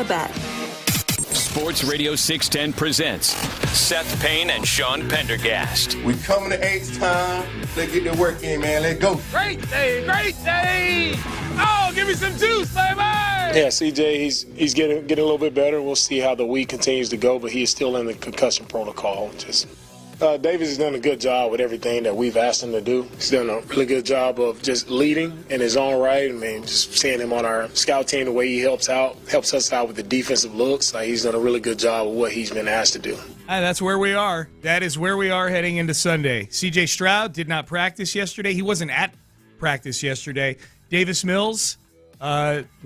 the bet. Sports Radio 610 presents Seth Payne and Sean Pendergast. We coming to H-Town. Let's get the work in, man. Let's go. Great day, great day. Oh, give me some juice, baby. Yeah, CJ, he's getting a little bit better. We'll see how the week continues to go, but he's still in the concussion protocol. Davis has done a good job with everything that we've asked him to do. He's done a really good job of just leading in his own right. I mean, just seeing him on our scout team, the way he helps us out with the defensive looks. He's done a really good job of what he's been asked to do. That's where we are. That is where we are heading into Sunday. C.J. Stroud did not practice yesterday. He wasn't at practice yesterday. Davis Mills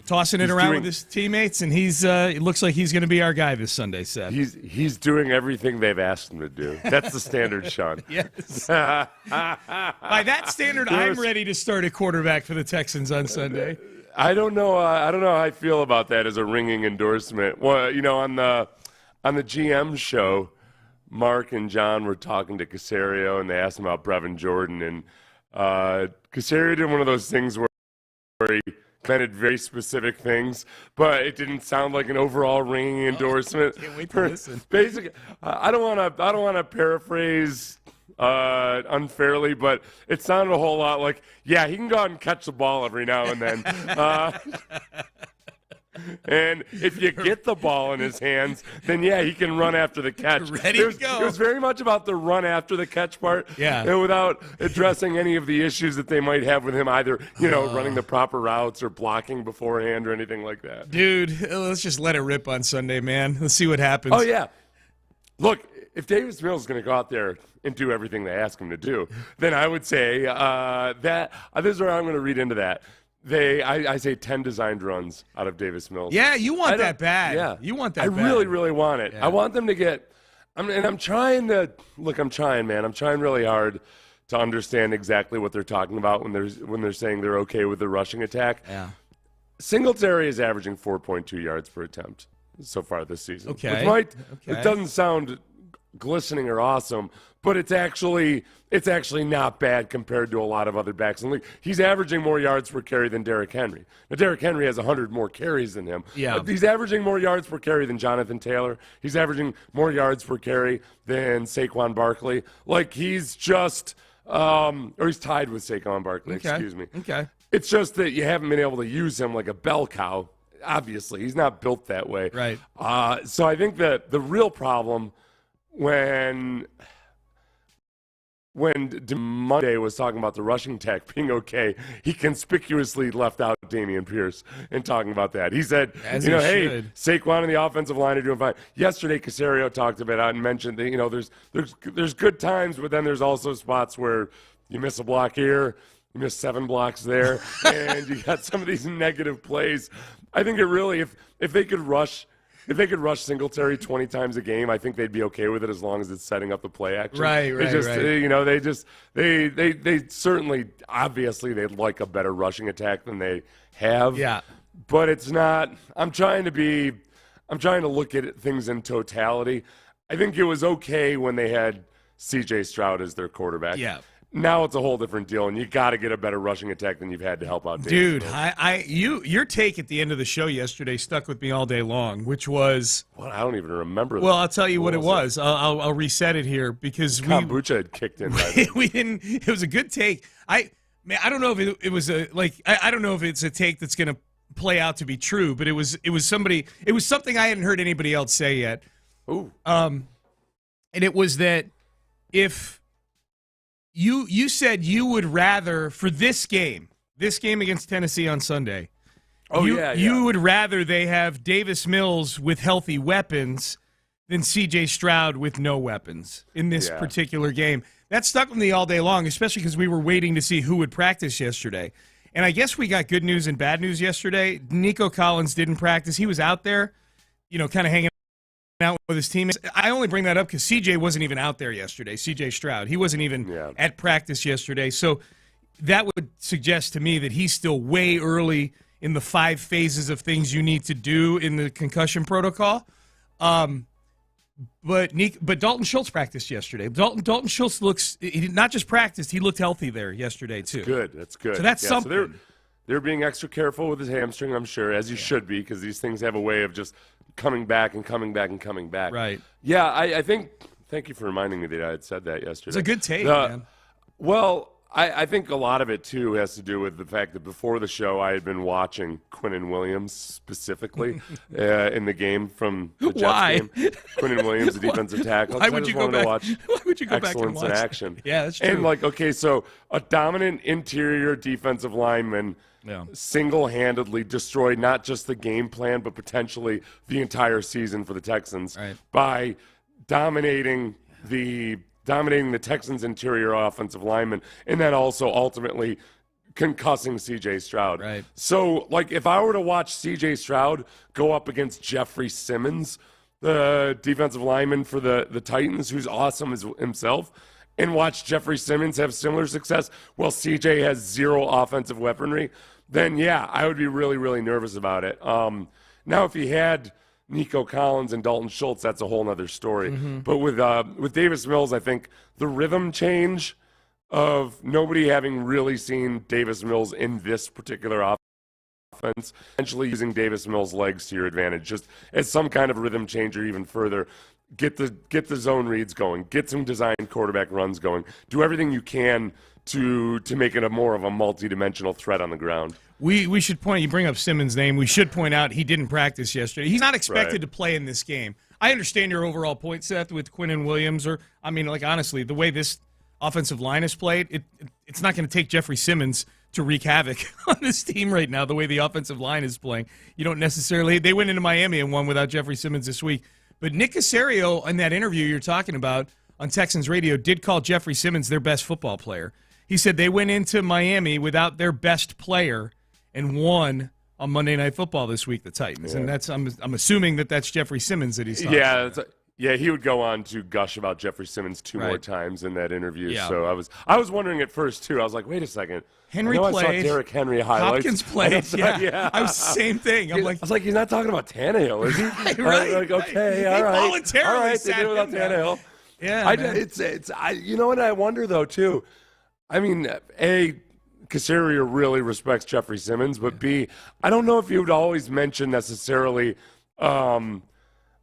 tossing it around with his teammates, and it looks like he's going to be our guy this Sunday, Seth. He's doing everything they've asked him to do. That's the standard, Sean. Yes. By that standard, I'm ready to start a quarterback for the Texans on Sunday. I don't know how I feel about that as a ringing endorsement. Well, on the GM show, Mark and John were talking to Caserio, and they asked him about Brevin Jordan, and Caserio did one of those things where he meant very specific things, but it didn't sound like an overall ringing endorsement. Can't wait to listen. Basically, I don't want to paraphrase unfairly, but it sounded a whole lot like, yeah, he can go out and catch the ball every now and then. And if you get the ball in his hands, then, yeah, he can run after the catch. Ready to go. It was very much about the run after the catch part, and without addressing any of the issues that they might have with him, either, running the proper routes or blocking beforehand or anything like that. Dude, let's just let it rip on Sunday, man. Let's see what happens. Oh, yeah. Look, if Davis Mills is going to go out there and do everything they ask him to do, then I would say that this is where I'm going to read into that. I say 10 designed runs out of Davis Mills. Yeah, you want that bad. Yeah. You want that I bad. really, really want it. Yeah. I want them to get I'm trying to – look, I'm trying, man. I'm trying really hard to understand exactly what they're talking about when they're saying they're okay with the rushing attack. Yeah. Singletary is averaging 4.2 yards per attempt so far this season. Okay. It doesn't sound glistening or awesome, but it's actually not bad compared to a lot of other backs in the league. He's averaging more yards per carry than Derrick Henry. Now, Derrick Henry has 100 more carries than him. Yeah. He's averaging more yards per carry than Jonathan Taylor. He's averaging more yards per carry than Saquon Barkley. He's just or he's tied with Saquon Barkley, excuse me. Okay. It's just that you haven't been able to use him like a bell cow. Obviously, he's not built that way. Right. So I think that the real problem when Monday was talking about the rushing attack being okay, he conspicuously left out Dameon Pierce in talking about that. He said, hey, Saquon and the offensive line are doing fine. Yesterday, Caserio talked about it and mentioned that, there's good times, but then there's also spots where you miss a block here, you miss 7 blocks there, and you got some of these negative plays. I think it really, if they could rush Singletary 20 times a game, I think they'd be okay with it as long as it's setting up the play action. Right. They certainly, obviously, they'd like a better rushing attack than they have. Yeah. But it's not. I'm trying to look at things in totality. I think it was okay when they had C.J. Stroud as their quarterback. Yeah. Now it's a whole different deal, and you got to get a better rushing attack than you've had to help out Davis. Dude, your take at the end of the show yesterday stuck with me all day long, which was I don't even remember. Well, I'll tell you what it was. I'll reset it here because kombucha had kicked in. We didn't. It was a good take. I don't know if it was I don't know if it's a take that's going to play out to be true, but it was something I hadn't heard anybody else say yet. Ooh. And it was that if You said you would rather, for this game against Tennessee on Sunday, you would rather they have Davis Mills with healthy weapons than C.J. Stroud with no weapons in this particular game. That stuck with me all day long, especially because we were waiting to see who would practice yesterday. And I guess we got good news and bad news yesterday. Nico Collins didn't practice. He was out there, kind of hanging out with his teammates. I only bring that up because CJ wasn't even out there yesterday, CJ Stroud. He wasn't even at practice yesterday. So that would suggest to me that he's still way early in the 5 phases of things you need to do in the concussion protocol. But Dalton Schultz practiced yesterday. Dalton Schultz he not just practiced, he looked healthy there yesterday too. That's good. So that's something. they're being extra careful with his hamstring, I'm sure, as you should be, because these things have a way of just coming back and coming back and coming back. Right. Yeah, I think – thank you for reminding me that I had said that yesterday. It's a good take, man. Well, I think a lot of it, too, has to do with the fact that before the show I had been watching Quinnen Williams specifically in the game from the Jets game. Quinnen Williams, the defensive tackle. Why would you go back? Why would you go back and watch excellence in action? Yeah, that's true. And, like, okay, so a dominant interior defensive lineman single-handedly destroyed not just the game plan but potentially the entire season for the Texans by dominating the Texans' interior offensive lineman, and then also ultimately concussing C.J. Stroud. Right. So, like, if I were to watch C.J. Stroud go up against Jeffrey Simmons, the defensive lineman for the Titans, who's awesome as himself, and watch Jeffrey Simmons have similar success while C.J. has zero offensive weaponry, then, yeah, I would be really, really nervous about it. Now, if he had Nico Collins and Dalton Schultz, that's a whole other story. But with Davis Mills, I think the rhythm change of nobody having really seen Davis Mills in this particular offense, essentially using Davis Mills' legs to your advantage, just as some kind of rhythm changer even further. Get the zone reads going, get some designed quarterback runs going, do everything you can to make it a more of a multi-dimensional threat on the ground. We should point, you bring up Simmons' name, we should point out he didn't practice yesterday. He's not expected to play in this game. I understand your overall point, Seth, with Quinnen Williams, honestly, the way this offensive line is played, it's not going to take Jeffrey Simmons to wreak havoc on this team right now, the way the offensive line is playing. You don't necessarily, they went into Miami and won without Jeffrey Simmons this week. But Nick Caserio, in that interview you're talking about on Texans radio, did call Jeffrey Simmons their best football player. He said they went into Miami without their best player and won on Monday Night Football this week, the Titans. And that's I'm assuming that's Jeffrey Simmons that he's talking about. Yeah, he would go on to gush about Jeffrey Simmons two more times in that interview. Yeah. So I was wondering at first, too. I was like, wait a second. Henry played. I saw Derrick Henry highlights. Hopkins played. I was same thing. I was like, he's not talking about Tannehill, is he? Right. Okay, all right. Voluntarily all right, they did it without Tannehill. Yeah, you know what I wonder, though, too? I mean, A, Caserio really respects Jeffrey Simmons, but B, I don't know if he would always mention necessarily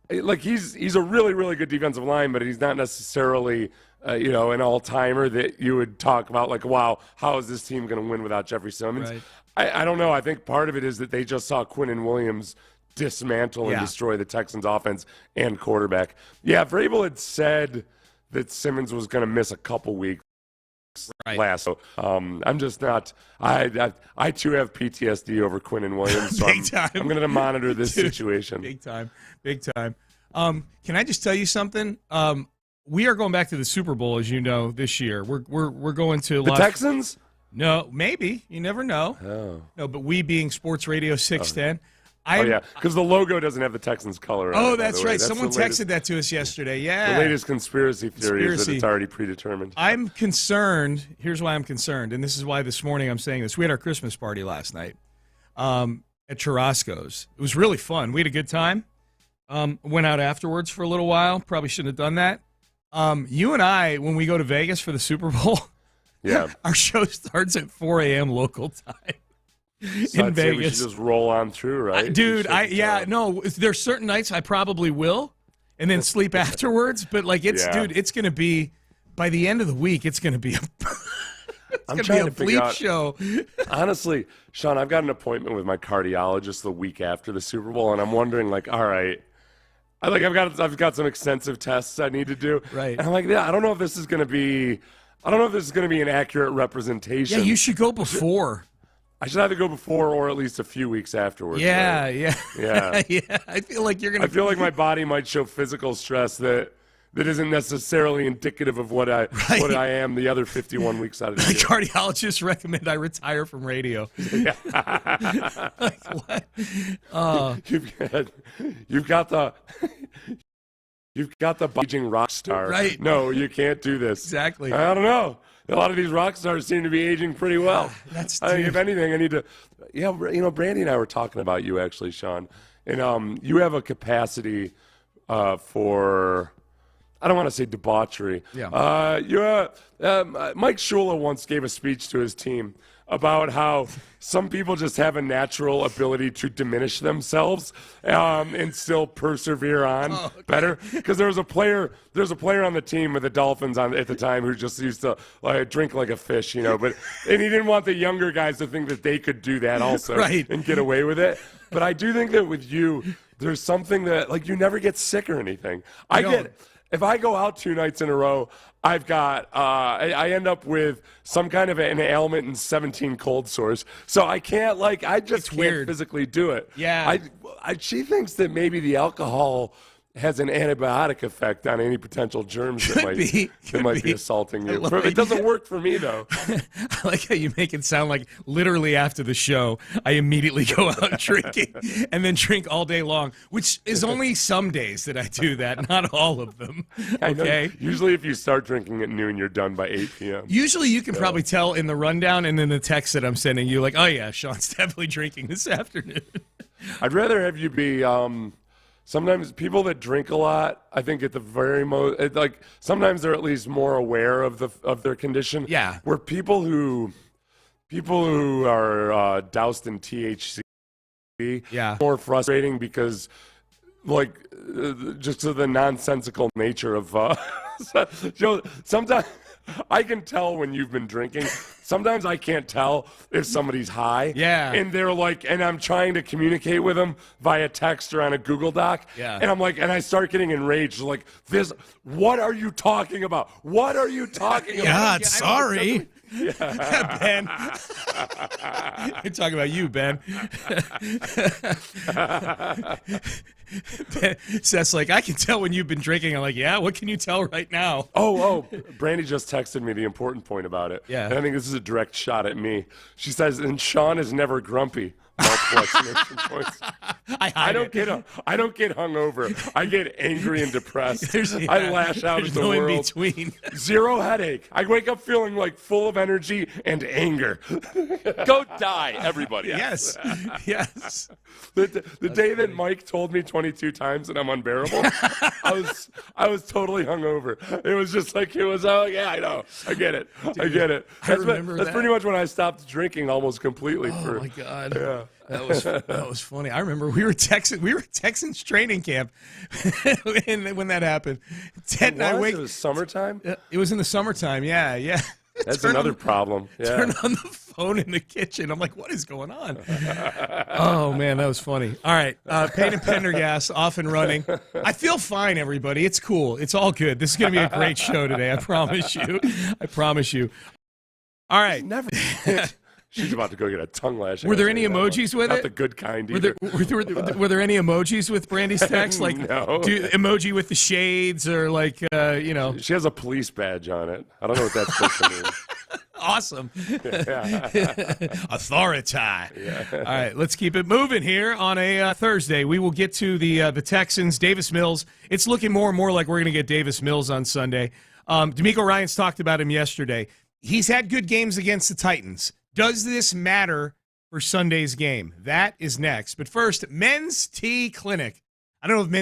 like he's a really, really good defensive line, but he's not necessarily an all-timer that you would talk about like, wow, how is this team going to win without Jeffrey Simmons? Right. I don't know. I think part of it is that they just saw Quinnen Williams dismantle and destroy the Texans' offense and quarterback. Yeah, Vrabel had said that Simmons was going to miss a couple weeks. Last, so I'm just not. I too have PTSD over Quinnen Williams, so I'm going to monitor this situation. Big time. Can I just tell you something? We are going back to the Super Bowl, as you know, this year. We're going to the Texans. No, maybe you never know. Oh. No, but we being Sports Radio 610. Because the logo doesn't have the Texans color on it. Oh, that's right. Someone texted that to us yesterday. Yeah. The latest conspiracy theory is that it's already predetermined. I'm concerned. Here's why I'm concerned, and this is why this morning I'm saying this. We had our Christmas party last night at Churrasco's. It was really fun. We had a good time. Went out afterwards for a little while. Probably shouldn't have done that. You and I, when we go to Vegas for the Super Bowl, our show starts at 4 a.m. local time. So in Vegas. Say we should just roll on through, right? Dude, there's certain nights I probably will and then sleep afterwards, but it's going to be, by the end of the week, it's going to be a bleep show. Honestly, Sean, I've got an appointment with my cardiologist the week after the Super Bowl, and I'm wondering, all right, I've got some extensive tests I need to do. Right. And I'm like, I don't know if this is going to be an accurate representation. Yeah, you should go before. I should either go before or at least a few weeks afterwards. Yeah. I feel like you're gonna. I feel like my body might show physical stress that isn't necessarily indicative of what I am the other 51 weeks out of the year. Cardiologists recommend I retire from radio. Yeah. What? You've got the aging rock star. Right. No, you can't do this. Exactly. I don't know. A lot of these rock stars seem to be aging pretty well. If anything, I need to. Yeah, Brandy and I were talking about you actually, Sean, and you have a capacity for. I don't want to say debauchery. Yeah. Mike Shula once gave a speech to his team about how some people just have a natural ability to diminish themselves and still persevere on better. Because there's a player on the team with the Dolphins at the time who just used to drink like a fish, and he didn't want the younger guys to think that they could do that also and get away with it. But I do think that with you, there's something that you never get sick or anything. If I go out 2 nights in a row, I've got I end up with some kind of an ailment and 17 cold sores. So I can't I just can't physically do it. Yeah. She thinks that maybe the alcohol has an antibiotic effect on any potential germs that might be assaulting you. It doesn't work for me, though. I like how you make it sound like literally after the show, I immediately go out drinking and then drink all day long, which is only some days that I do that, not all of them. Okay. Usually if you start drinking at noon, you're done by 8 p.m. Usually you can probably tell in the rundown and in the text that I'm sending you, oh, yeah, Sean's definitely drinking this afternoon. I'd rather have you be sometimes people that drink a lot, I think at the very most, sometimes they're at least more aware of their condition. Yeah. Where people who are doused in THC, more frustrating because just to the nonsensical nature of sometimes I can tell when you've been drinking. Sometimes I can't tell if somebody's high. Yeah. And they're and I'm trying to communicate with them via text or on a Google Doc. Yeah. And I'm and I start getting enraged. What are you talking about? What are you talking about? God, sorry. Ben. We're talking about you, Ben. Seth's I can tell when you've been drinking. I'm yeah, what can you tell right now? Oh, Brandy just texted me the important point about it. Yeah. And I think this is a direct shot at me. She says, and Sean is never grumpy. Multiple exclamation points. I don't get hungover. I get angry and depressed. I lash out at the world. In between. Zero headache. I wake up feeling full of energy and anger. Go die, everybody. Yes. Yes. The day that Mike told me 22 times that I'm unbearable, I was totally hungover. It was just I know. I get it. Dude, I get it. That's pretty much when I stopped drinking almost completely. Oh my God. Yeah. That was funny. I remember we were Texans training camp when that happened. Ted and I it was summertime? It was in the summertime, yeah. That's another problem. Yeah. Turn on the phone in the kitchen. I'm what is going on? Oh, man, that was funny. All right, Payne and Pendergast off and running. I feel fine, everybody. It's cool. It's all good. This is going to be a great show today. I promise you. All right. Never. She's about to go get a tongue lash. Were there any emojis with it? Not the good kind were there any emojis with Brandy's text? No. Emoji with the shades or She has a police badge on it. I don't know what that's supposed to mean. Awesome. Authority. Yeah. All right, let's keep it moving here on a Thursday. We will get to the Texans, Davis Mills. It's looking more and more like we're going to get Davis Mills on Sunday. D'Amico Ryans talked about him yesterday. He's had good games against the Titans. Does this matter for Sunday's game? That is next. But first, Men's Tea Clinic. I don't know if men.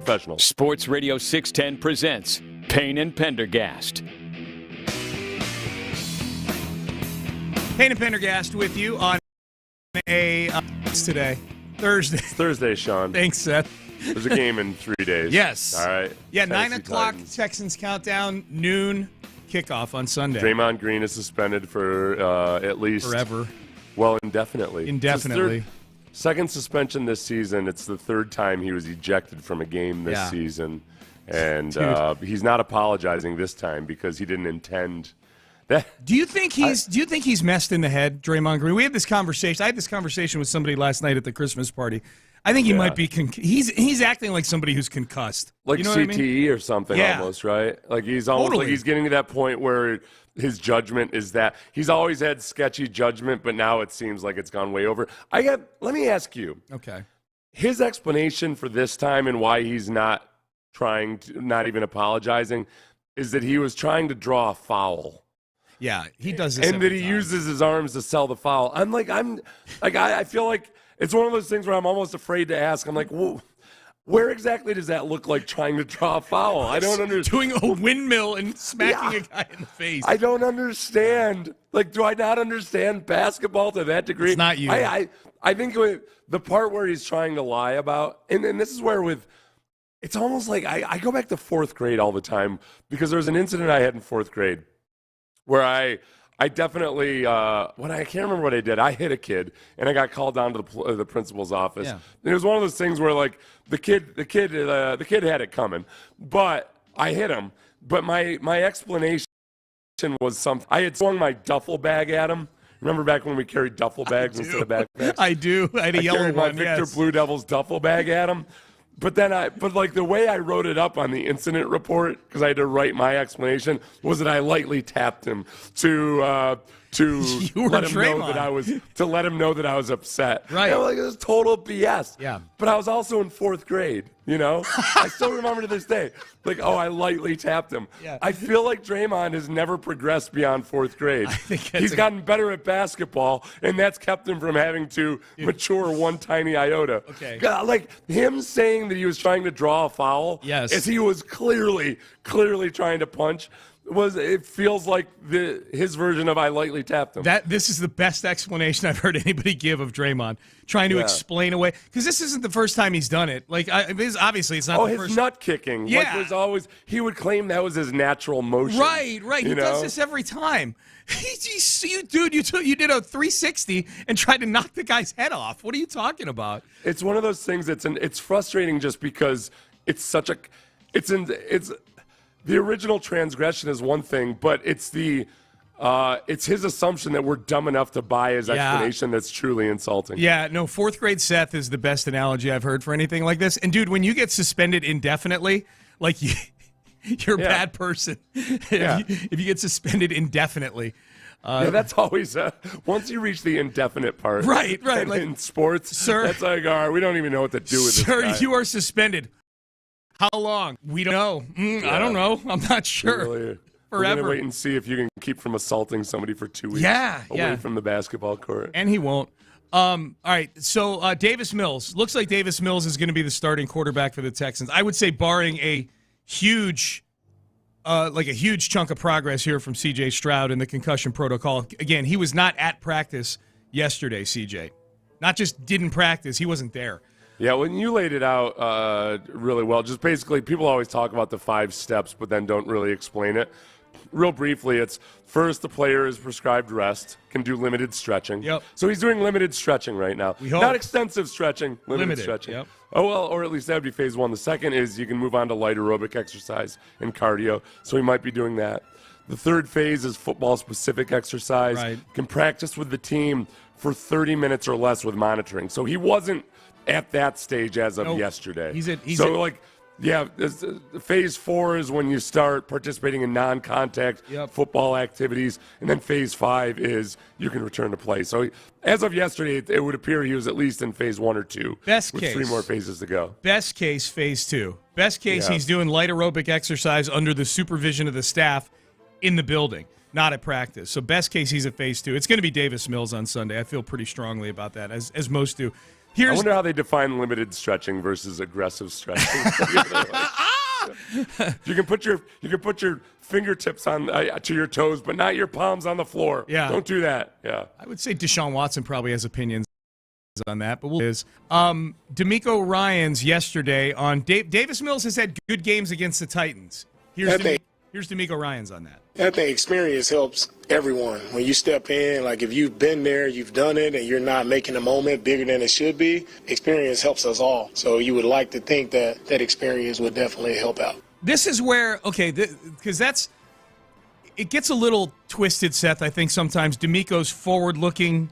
professional. Sports Radio 610 presents Payne and Pendergast. Payne and Pendergast with you on today, Thursday. It's Thursday, Sean. Thanks, Seth. There's a game in 3 days. Yes. All right. Yeah, Tennessee 9 o'clock Titans. Texans countdown, noon kickoff on Sunday. Draymond Green is suspended for at least Forever. Well, indefinitely. Indefinitely. Second suspension this season. It's the third time he was ejected from a game this season. And he's not apologizing this time because he didn't intend that. Do you think he's messed in the head, Draymond Green? We had this conversation. I had this conversation with somebody last night at the Christmas party. I think he might be he's acting like somebody who's concussed. Like you know CTE what I mean? or something almost, right? Like he's almost like he's getting to that point where his judgment is that he's always had sketchy judgment, but now it seems like it's gone way over. Let me ask you. Okay. His explanation for this time and why he's not even apologizing is that he was trying to draw a foul. Yeah, he does this and that he uses his arms to sell the foul. I feel like it's one of those things where I'm almost afraid to ask. I'm like, whoa, where exactly does that look like trying to draw a foul? I don't understand. Doing a windmill and smacking a guy in the face. I don't understand. Like, do I not understand basketball to that degree? It's not you. I think the part where he's trying to lie about, and this is where it's almost like I go back to fourth grade all the time because there's an incident I had in fourth grade where I definitely I can't remember what I did. I hit a kid and I got called down to the principal's office. Yeah. And it was one of those things where like the kid had it coming, but I hit him. But my explanation was something. I had swung my duffel bag at him. Remember back when we carried duffel bags instead of backpacks? I do. I had a yellow carried one. My Victor Blue Devils duffel bag at him. But the way I wrote it up on the incident report, because I had to write my explanation, was that I lightly tapped him to let him know that I was upset. Right. And like, it was total BS. Yeah. But I was also in fourth grade. You know, I still remember to this day. Like, I lightly tapped him. Yeah. I feel like Draymond has never progressed beyond fourth grade. He's gotten better at basketball, and that's kept him from having to mature one tiny iota. Okay. God, like him saying that he was trying to draw a foul, as he was clearly trying to punch. It feels like his version of I lightly tapped him. This is the best explanation I've heard anybody give of Draymond, trying to explain away, because this isn't the first time he's done it. Like, obviously it's not the first. His nut kicking. Yeah. Like, there's always, he would claim that was his natural motion. Right. He does this every time. You did a 360 and tried to knock the guy's head off. What are you talking about? It's one of those things it's frustrating just because it's such a, the original transgression is one thing, but it's his assumption that we're dumb enough to buy his explanation that's truly insulting. Yeah, no, fourth grade Seth is the best analogy I've heard for anything like this. And, dude, when you get suspended indefinitely, like, you're a bad person. If you get suspended indefinitely. That's always once you reach the indefinite part. Right. Like, in sports, sir, that's like, all right, we don't even know what to do with this guy. Sir, you are suspended. How long? We don't know. I don't know. I'm not sure. Really, Forever. We're gonna wait and see if you can keep from assaulting somebody for 2 weeks. Away from the basketball court. And he won't. All right. So Davis Mills looks like Davis Mills is going to be the starting quarterback for the Texans. I would say, barring a huge chunk of progress here from C.J. Stroud in the concussion protocol. Again, he was not at practice yesterday. C.J. not just didn't practice; he wasn't there. Yeah, when you laid it out really well, just basically people always talk about the 5 steps, but then don't really explain it. Real briefly, it's first the player is prescribed rest, can do limited stretching. Yep. So he's doing limited stretching right now. We hope. Not extensive stretching, limited stretching. Yep. Oh, well, or at least that would be phase 1. The second is you can move on to light aerobic exercise and cardio. So he might be doing that. The third phase is football-specific exercise. Right. Can practice with the team for 30 minutes or less with monitoring. So he wasn't at that stage as of yesterday. Phase 4 is when you start participating in non-contact football activities, and then phase 5 is you can return to play. So as of yesterday, it would appear he was at least in phase 1 or 2. Best with case, 3 more phases to go. Best case, phase 2. Best case, he's doing light aerobic exercise under the supervision of the staff in the building, not at practice. So best case, he's at phase 2. It's going to be Davis Mills on Sunday. I feel pretty strongly about that, as most do. I wonder how they define limited stretching versus aggressive stretching. You can put your fingertips on to your toes, but not your palms on the floor. Yeah. Don't do that. Yeah. I would say Deshaun Watson probably has opinions on that, but D'Amico Ryans yesterday on Davis Mills has had good games against the Titans. Here's D'Amico Ryans on that. I think experience helps everyone. When you step in, like if you've been there, you've done it, and you're not making a moment bigger than it should be, experience helps us all. So you would like to think that experience would definitely help out. This is where, because it gets a little twisted, Seth, I think sometimes. D'Amico's forward-looking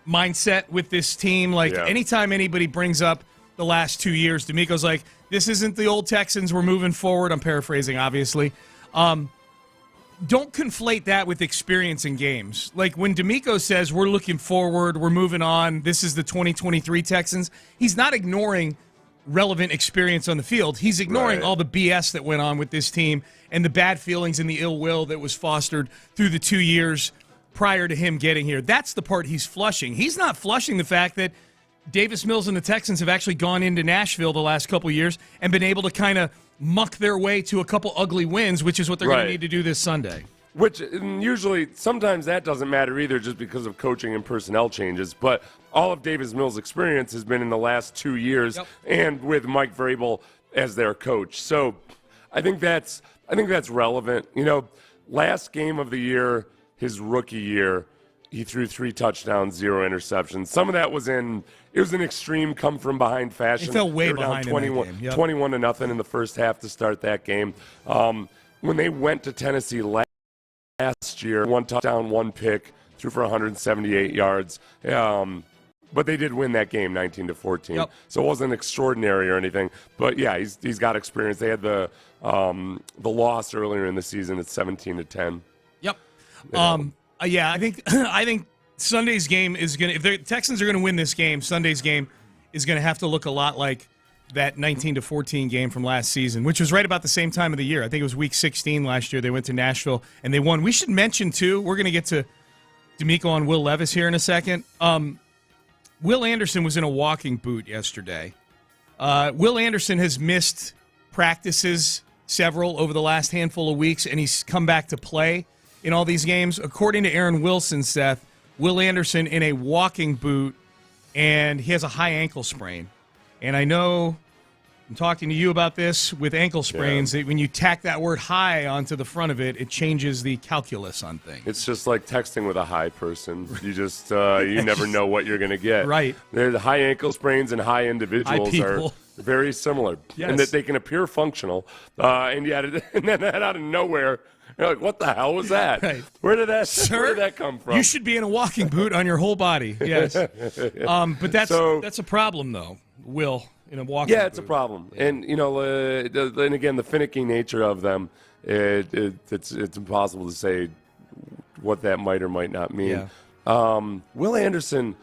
mindset with this team. Anytime anybody brings up the last 2 years, D'Amico's like, this isn't the old Texans, we're moving forward. I'm paraphrasing, obviously. Don't conflate that with experience in games. Like when D'Amico says we're looking forward, we're moving on, this is the 2023 Texans, he's not ignoring relevant experience on the field. He's ignoring all the BS that went on with this team and the bad feelings and the ill will that was fostered through the 2 years prior to him getting here. That's the part he's flushing. He's not flushing the fact that Davis Mills and the Texans have actually gone into Nashville the last couple of years and been able to kind of muck their way to a couple ugly wins, which is what they're going to need to do this Sunday. Which usually, sometimes that doesn't matter either just because of coaching and personnel changes. But all of Davis Mills' experience has been in the last 2 years and with Mike Vrabel as their coach. So I think that's relevant. Last game of the year, his rookie year, he threw 3 touchdowns, 0 interceptions. Some of that was an extreme come from behind fashion. He fell way they were behind down 21, in that game. 21-0 in the first half to start that game. When they went to Tennessee last year, 1 touchdown, 1 pick, threw for 178 yards. But they did win that game 19-14. Yep. So it wasn't extraordinary or anything. But yeah, he's got experience. They had the loss earlier in the season at 17-10. Yep. I think Sunday's game is going to, if the Texans are going to win this game, Sunday's game is going to have to look a lot like that 19-14 game from last season, which was right about the same time of the year. I think it was week 16 last year. They went to Nashville and they won. We should mention too, we're going to get to D'Amico on Will Levis here in a second. Will Anderson was in a walking boot yesterday. Will Anderson has missed practices, several over the last handful of weeks, and he's come back to play in all these games. According to Aaron Wilson, Seth, Will Anderson in a walking boot, and he has a high ankle sprain. And I know I'm talking to you about this with ankle sprains. That when you tack that word high onto the front of it, it changes the calculus on things. It's just like texting with a high person. You just you never know what you're going to get. Right. The high ankle sprains and high individuals are very similar in that they can appear functional, and yet and then out of nowhere, you're like, what the hell was that? Right. Where did that come from? You should be in a walking boot on your whole body. Yes. But that's a problem, though, Will, in a walking boot. Yeah, it's a problem. Yeah. And, and again, the finicky nature of them, it's impossible to say what that might or might not mean. Yeah. Will Anderson,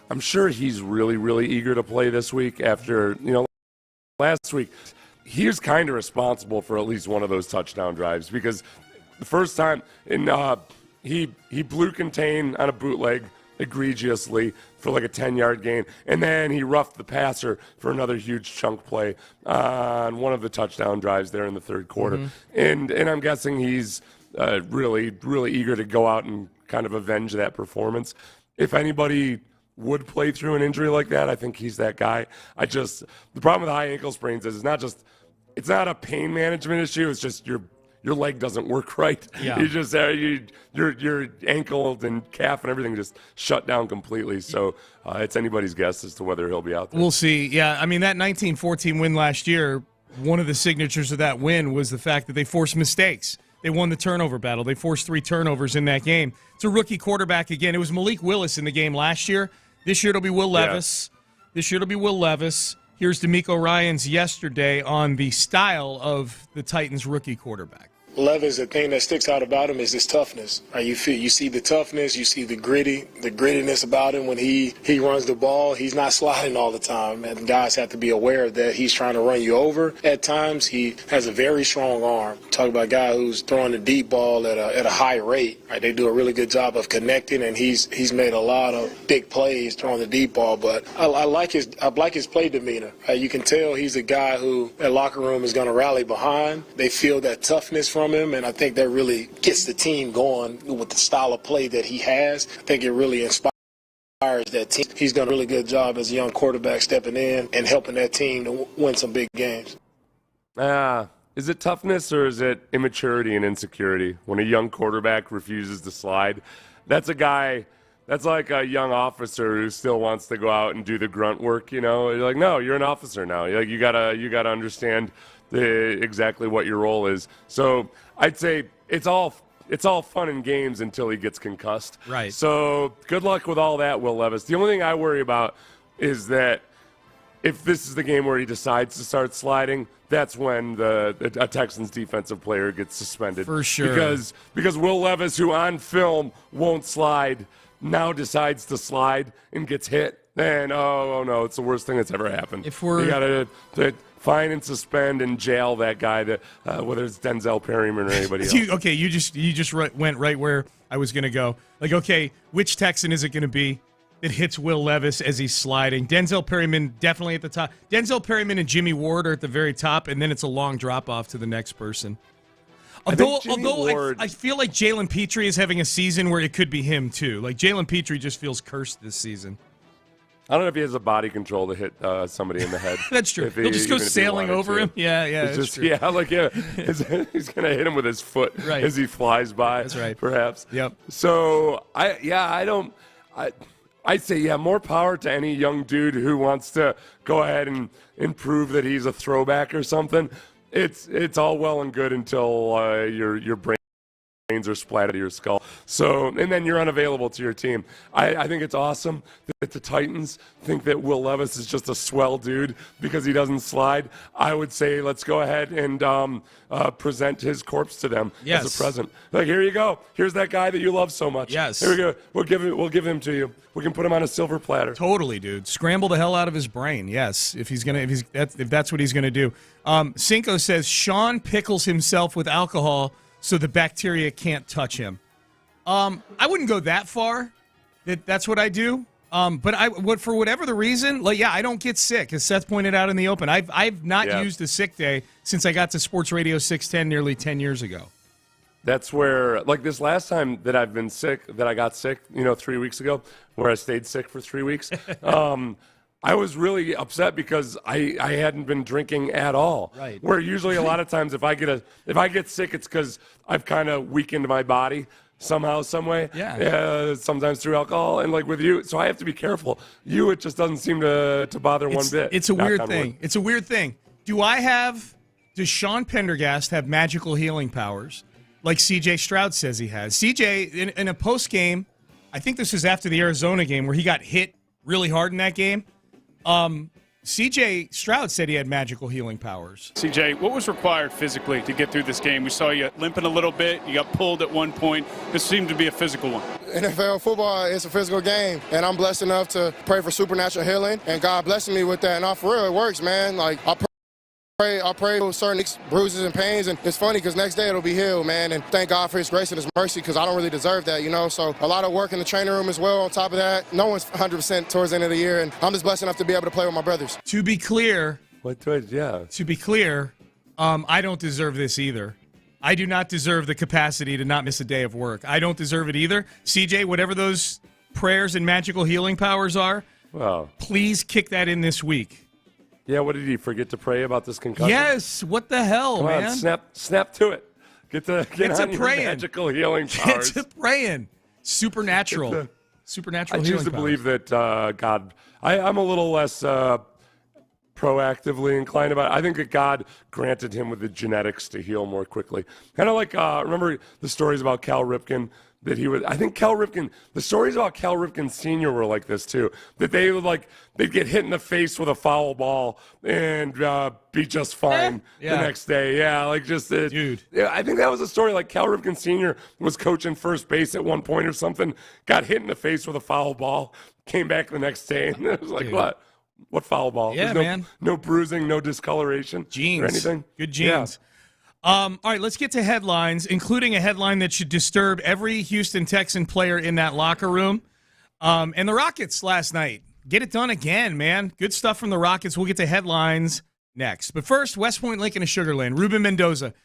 I'm sure he's really, really eager to play this week after, last week. He was kind of responsible for at least one of those touchdown drives because the first time he blew contain on a bootleg egregiously for like a 10-yard gain, and then he roughed the passer for another huge chunk play on one of the touchdown drives there in the third quarter. Mm-hmm. And I'm guessing he's really, really eager to go out and kind of avenge that performance. If anybody would play through an injury like that, I think he's that guy. The problem with high ankle sprains is it's not a pain management issue. It's just your leg doesn't work right. Yeah. You just your ankle and calf and everything just shut down completely. So it's anybody's guess as to whether he'll be out there. We'll see. Yeah, I mean that 19-14 win last year. One of the signatures of that win was the fact that they forced mistakes. They won the turnover battle. They forced 3 turnovers in that game. It's a rookie quarterback again. It was Malik Willis in the game last year. This year it'll be Will Levis. Here's D'Amico Ryans yesterday on the style of the Titans rookie quarterback. Levis, the thing that sticks out about him is his toughness. Right? You see the toughness, you see the grittiness about him when he runs the ball. He's not sliding all the time, and guys have to be aware of that. He's trying to run you over at times. He has a very strong arm. Talk about a guy who's throwing the deep ball at a high rate. Right? They do a really good job of connecting, and he's made a lot of big plays throwing the deep ball. But I like his play demeanor. Right? You can tell he's a guy who that locker room is going to rally behind. They feel that toughness from him, and I think that really gets the team going with the style of play that he has. I think it really inspires that team. He's done a really good job as a young quarterback stepping in and helping that team to win some big games. Is it toughness or is it immaturity and insecurity? When a young quarterback refuses to slide, that's like a young officer who still wants to go out and do the grunt work, you know? You're like, no, you're an officer now. You're like, you gotta understand exactly what your role is. So I'd say it's all fun and games until he gets concussed. Right. So good luck with all that, Will Levis. The only thing I worry about is that if this is the game where he decides to start sliding, that's when a Texans defensive player gets suspended. For sure. Because Will Levis, who on film won't slide, now decides to slide and gets hit. Then, oh no, it's the worst thing that's ever happened. You got to fine and suspend and jail that guy, whether it's Denzel Perryman or anybody else. You just went right where I was going to go. Like, okay, which Texan is it going to be that hits Will Levis as he's sliding? Denzel Perryman definitely at the top. Denzel Perryman and Jimmy Ward are at the very top, and then it's a long drop-off to the next person. Although I feel like Jalen Petrie is having a season where it could be him too. Like, Jalen Petrie just feels cursed this season. I don't know if he has the body control to hit somebody in the head. That's true. He'll just go sailing over him. Yeah, that's true. He's going to hit him with his foot as he flies by. That's right. Perhaps. Yep. So, I'd say, more power to any young dude who wants to go ahead and prove that he's a throwback or something. It's all well and good until your brains are splat out of your skull. So, and then you're unavailable to your team. I think it's awesome that the Titans think that Will Levis is just a swell dude because he doesn't slide. I would say let's go ahead and present his corpse to them as a present. Like, here you go. Here's that guy that you love so much. Yes. Here we go. We'll give him to you. We can put him on a silver platter. Totally, dude. Scramble the hell out of his brain. Yes, if that's what he's gonna do. Cinco says Sean pickles himself with alcohol so the bacteria can't touch him. I wouldn't go that far. That's what I do. But for whatever the reason, I don't get sick, as Seth pointed out in the open. I've not used a sick day since I got to Sports Radio 610 nearly 10 years ago. That's where, like this last time that I've been sick, that I got sick, 3 weeks ago, where I stayed sick for 3 weeks. I was really upset because I hadn't been drinking at all. Right. Where usually a lot of times if I get sick, it's because I've kind of weakened my body somehow, some way. Yeah. Sometimes through alcohol, and like with you, so I have to be careful. It just doesn't seem to bother one bit. It's a weird thing. It's a weird thing. Does Sean Pendergast have magical healing powers like C.J. Stroud says he has? C.J. in a post game, I think this was after the Arizona game where he got hit really hard in that game. C.J. Stroud said he had magical healing powers. C.J., what was required physically to get through this game? We saw you limping a little bit. You got pulled at one point. This seemed to be a physical one. NFL football is a physical game, and I'm blessed enough to pray for supernatural healing, and God blessing me with that. And for real, it works, man. Like, I pray for certain bruises and pains, and it's funny because next day it'll be healed, man, and thank God for his grace and his mercy because I don't really deserve that, So a lot of work in the training room as well on top of that. No one's 100% towards the end of the year, and I'm just blessed enough to be able to play with my brothers. To be clear, I don't deserve this either. I do not deserve the capacity to not miss a day of work. I don't deserve it either. CJ, whatever those prayers and magical healing powers are, please kick that in this week. Yeah, what did he forget to pray about this concussion? Yes, what the hell, Come man? on, snap to it. Get on your magical healing powers. Get to praying. Supernatural healing powers. I choose to believe that God, I'm a little less proactively inclined about it. I think that God granted him with the genetics to heal more quickly. Kind of like, remember the stories about Cal Ripken that he would. I think Cal Ripken. The stories about Cal Ripken Sr. were like this too. That they'd get hit in the face with a foul ball and be just fine the next day. Yeah, dude. Yeah, I think that was a story. Like Cal Ripken Sr. was coaching first base at one point or something. Got hit in the face with a foul ball. Came back the next day and it was like, dude. What foul ball? Yeah, man. No bruising, no discoloration, genes or anything. Good genes. Yeah. All right, let's get to headlines, including a headline that should disturb every Houston Texan player in that locker room. And the Rockets last night. Get it done again, man. Good stuff from the Rockets. We'll get to headlines next. But first, West Point Lincoln to Sugar Land. Ruben Mendoza.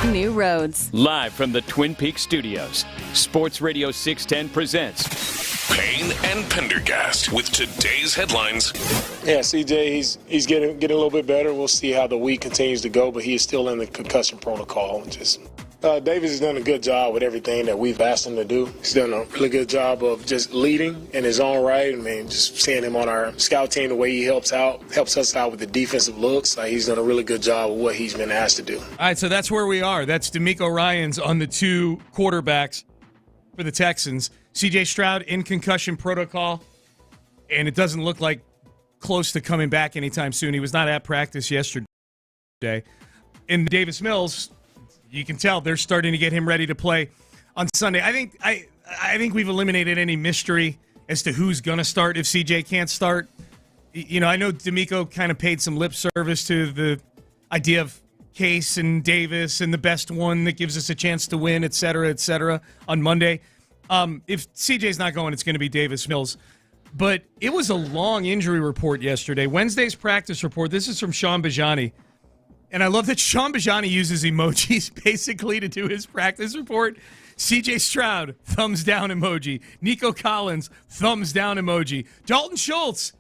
new roads. Live from the Twin Peaks studios, Sports Radio 610 presents Payne and Pendergast with today's headlines. Yeah, CJ, he's getting a little bit better. We'll see how the week continues to go, but he is still in the concussion protocol. Davis has done a good job with everything that we've asked him to do. He's done a really good job of just leading in his own right. I mean, just seeing him on our scout team, the way he helps us out with the defensive looks. He's done a really good job with what he's been asked to do. All right, so that's where we are. That's DeMeco Ryans on the two quarterbacks for the Texans. C.J. Stroud in concussion protocol, and it doesn't look like close to coming back anytime soon. He was not at practice yesterday. And Davis Mills, you can tell they're starting to get him ready to play on Sunday. I think we've eliminated any mystery as to who's going to start if CJ can't start. I know DeMeco kind of paid some lip service to the idea of Case and Davis and the best one that gives us a chance to win, et cetera, on Monday. If CJ's not going, it's going to be Davis Mills. But it was a long injury report yesterday. Wednesday's practice report, this is from Sean Bajani. And I love that Sean Bajani uses emojis basically to do his practice report. CJ Stroud, thumbs down emoji. Nico Collins, thumbs down emoji. Dalton Schultz,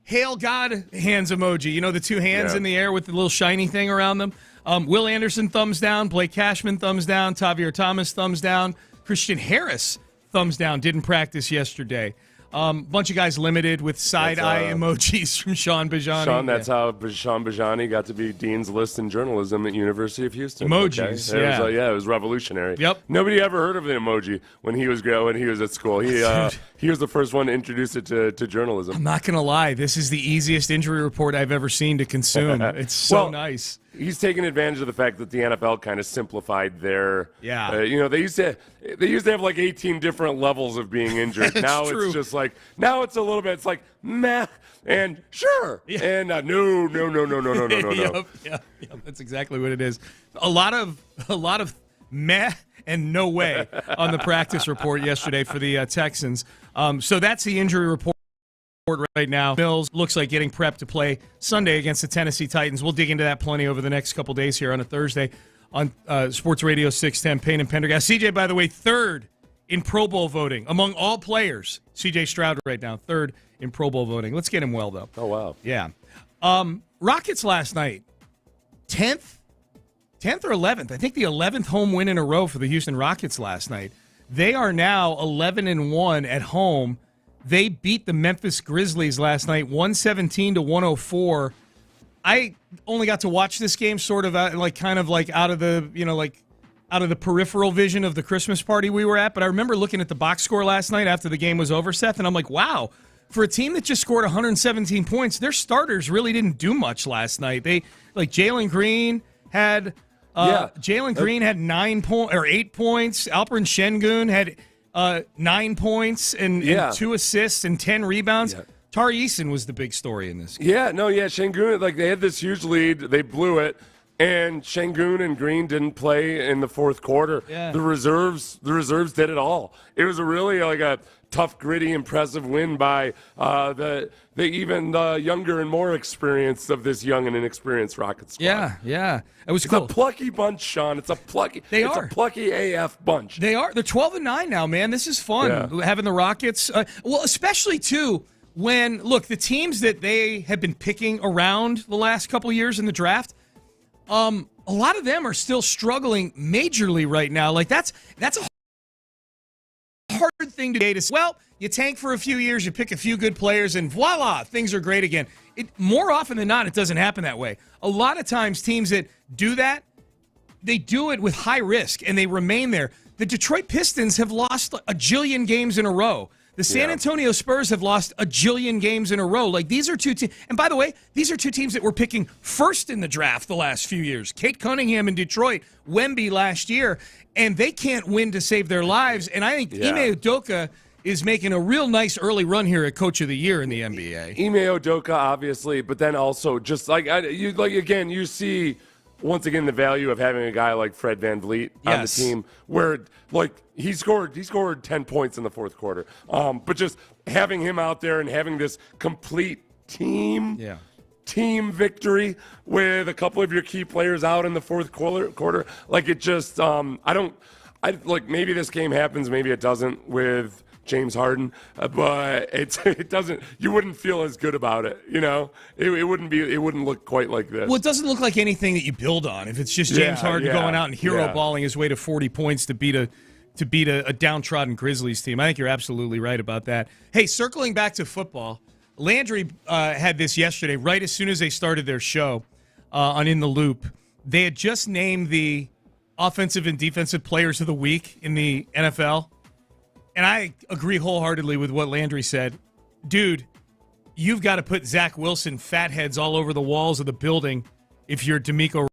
hail God hands emoji. The two hands in the air with the little shiny thing around them. Will Anderson, thumbs down. Blake Cashman, thumbs down. Tavier Thomas, thumbs down. Christian Harris, thumbs down. Didn't practice yesterday. Bunch of guys limited with side-eye emojis from Sean Bajani. Sean, that's how Sean Bajani got to be Dean's List in journalism at University of Houston. Emojis, okay? It was revolutionary. Yep. Nobody ever heard of the emoji when he was at school. He was the first one to introduce it to journalism. I'm not going to lie. This is the easiest injury report I've ever seen to consume. It's so nice. He's taking advantage of the fact that the NFL kind of simplified their. Yeah. They used to have like 18 different levels of being injured. Now true. it's just like it's a little bit. It's like meh and sure and no. Yep. That's exactly what it is. A lot of meh and no way on the practice report yesterday for the Texans. So that's the injury report right now. Mills looks like getting prepped to play Sunday against the Tennessee Titans. We'll dig into that plenty over the next couple days here on a Thursday on Sports Radio 610, Payne and Pendergast. CJ, by the way, third in Pro Bowl voting among all players. CJ Stroud right now, third in Pro Bowl voting. Let's get him well, though. Oh, wow. Yeah. Rockets last night, 10th or 11th. I think the 11th home win in a row for the Houston Rockets last night. They are now 11-1 at home. They beat the Memphis Grizzlies last night, 117-104. I only got to watch this game sort of out of the peripheral vision of the Christmas party we were at. But I remember looking at the box score last night after the game was over, Seth, and I'm like, wow, for a team that just scored 117 points, their starters really didn't do much last night. Jalen Green had 8 points. Alperen Şengün had 9 points and 2 assists and 10 rebounds. Yeah. Tari Eason was the big story in this game. Şengün, they had this huge lead. They blew it, and Şengün and Green didn't play in the fourth quarter. Yeah. The reserves did it all. It was a really a tough, gritty, impressive win by the younger and more experienced of this young and inexperienced Rockets squad. Yeah. It was cool. It's a plucky bunch, Sean. It's a plucky AF bunch. They are. They're 12-9 now, man. This is fun having the Rockets. Especially too when the teams that they have been picking around the last couple of years in the draft. A lot of them are still struggling majorly right now. That's a hard thing to do. You tank for a few years, you pick a few good players, and voila, things are great again. More often than not, it doesn't happen that way. A lot of times, teams that do that, they do it with high risk, and they remain there. The Detroit Pistons have lost a jillion games in a row. The San Antonio Spurs have lost a jillion games in a row. These are two teams. And by the way, these are two teams that were picking first in the draft the last few years. Kate Cunningham in Detroit, Wemby last year, and they can't win to save their lives. And I think Ime Udoka is making a real nice early run here at Coach of the Year in the NBA. Ime Udoka, obviously, but then also just you see once again the value of having a guy like Fred VanVleet on the team, where he scored 10 points in the fourth quarter. But just having him out there and having this complete team, team victory with a couple of your key players out in the fourth quarter. Like it just, maybe this game happens, maybe it doesn't with James Harden, but it doesn't. You wouldn't feel as good about it, you know. It wouldn't look quite like this. Well, it doesn't look like anything that you build on. If it's just James Harden going out and hero balling his way to 40 points to beat a downtrodden Grizzlies team, I think you're absolutely right about that. Hey, circling back to football, Landry had this yesterday, right as soon as they started their show on In the Loop. They had just named the offensive and defensive players of the week in the NFL. And I agree wholeheartedly with what Landry said. Dude, you've got to put Zach Wilson fatheads all over the walls of the building if you're D'Amico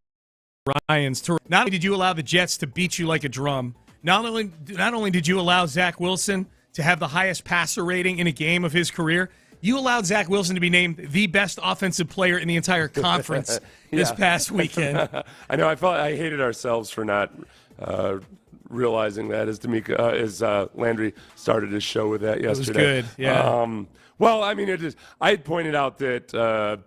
Ryans. Not only did you allow the Jets to beat you like a drum, not only did you allow Zach Wilson to have the highest passer rating in a game of his career, you allowed Zach Wilson to be named the best offensive player in the entire conference this past weekend. I know. I hated ourselves for not realizing that as Landry started his show with that yesterday. It was good, yeah. Well, I mean, I had pointed out that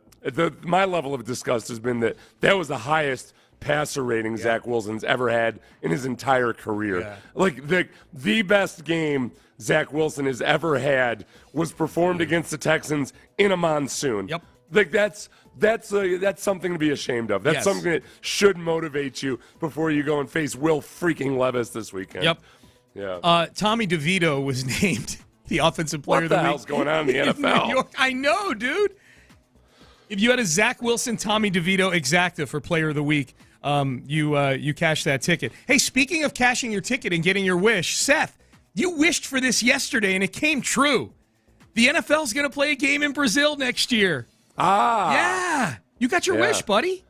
my level of disgust has been that was the highest passer rating Zach Wilson's ever had in his entire career. Yeah. Like the best game Zach Wilson has ever had was performed against the Texans in a monsoon. Yep. Like that's something to be ashamed of. That's something that should motivate you before you go and face Will freaking Levis this weekend. Yep. Yeah. Tommy DeVito was named the offensive player of the week. What the hell's going on in the NFL? New York. I know, dude. If you had a Zach Wilson, Tommy DeVito exacta for player of the week, you cashed that ticket. Hey, speaking of cashing your ticket and getting your wish, Seth, you wished for this yesterday and it came true. The NFL's going to play a game in Brazil next year. Yeah. You got your wish, buddy.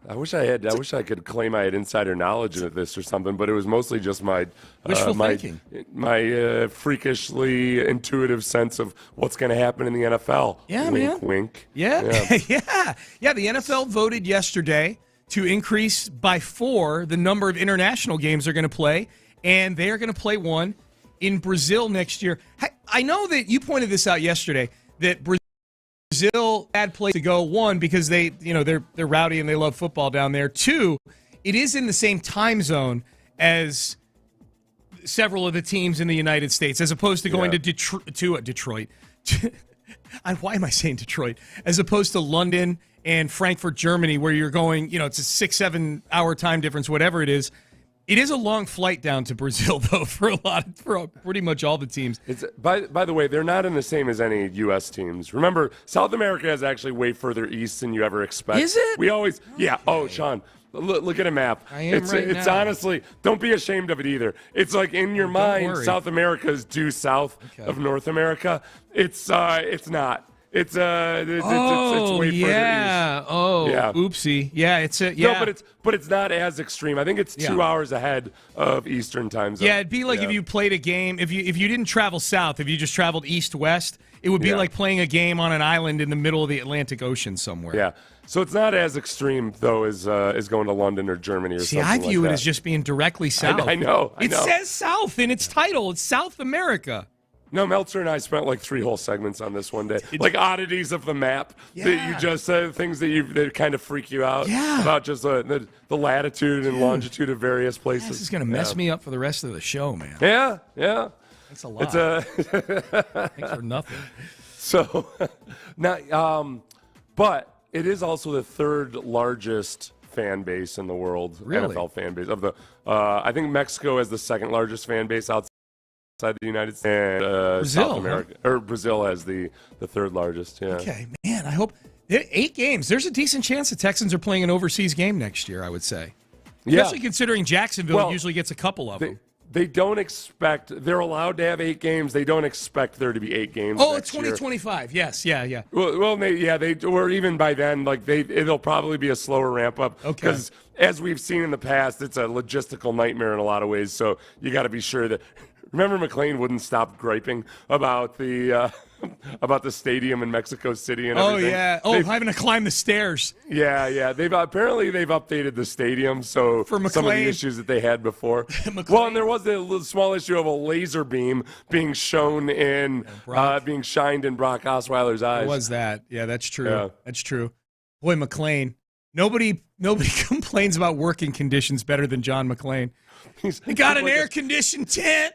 I wish I could claim I had insider knowledge of this or something, but it was mostly just my wishful thinking. My freakishly intuitive sense of what's going to happen in the NFL. Yeah, wink, man. Wink. Yeah. Yeah. The NFL voted yesterday to increase by 4 the number of international games they're going to play, and they are going to play one in Brazil next year. I know that you pointed this out yesterday that Brazil had place to go. 1, because they're rowdy and they love football down there. 2, it is in the same time zone as several of the teams in the United States, as opposed to going to Detroit. Why am I saying Detroit? As opposed to London and Frankfurt, Germany, where you're going, it's a 6-7 hour time difference, whatever it is. It is a long flight down to Brazil, though, for pretty much all the teams. It's by the way, they're not in the same as any U.S. teams. Remember, South America is actually way further east than you ever expect. Is it? We always, Oh, Sean, look at a map. It's honestly, don't be ashamed of it either. It's like in your mind, South America is due south of North America. It's not. It's way further east. Oopsie. Yeah, No, but it's not as extreme. I think it's 2 hours ahead of Eastern time zone. Yeah, it'd be like if you played a game. If you didn't travel south, if you just traveled east-west, it would be like playing a game on an island in the middle of the Atlantic Ocean somewhere. Yeah. So it's not as extreme though as going to London or Germany or something. I view like it that. as just being directly south. I know. It says south in its title. It's South America. No, Meltzer and I spent like 3 whole segments on this one day, like oddities of the map that you just said, things that kind of freak you out about just the latitude and longitude of various places. This is going to mess me up for the rest of the show, man. Yeah. Thanks a lot. Thanks for nothing. So now, but it is also the 3rd largest fan base in the world, NFL fan base of the. I think Mexico has the 2nd largest fan base outside the United States, and Brazil, South America, or Brazil has the 3rd largest. Yeah. Okay, man. I hope 8 games. There's a decent chance the Texans are playing an overseas game next year, I would say. Especially considering Jacksonville usually gets a couple of them. They don't expect. They're allowed to have 8 games. They don't expect there to be 8 games. Oh, it's 2025. Yes, yeah. Well, they or even by then, it'll probably be a slower ramp up. Okay. Because as we've seen in the past, it's a logistical nightmare in a lot of ways. So you got to be sure that. Remember, McLean wouldn't stop griping about the stadium in Mexico City and everything. Oh yeah. Having to climb the stairs. Yeah. They've updated the stadium so for some of the issues that they had before. Well, and there was a little small issue of a laser beam being shown being shined in Brock Osweiler's eyes. What was that? Yeah, that's true. Yeah. That's true. Boy, McClain. Nobody complains about working conditions better than John McClain. He got an air-conditioned tent.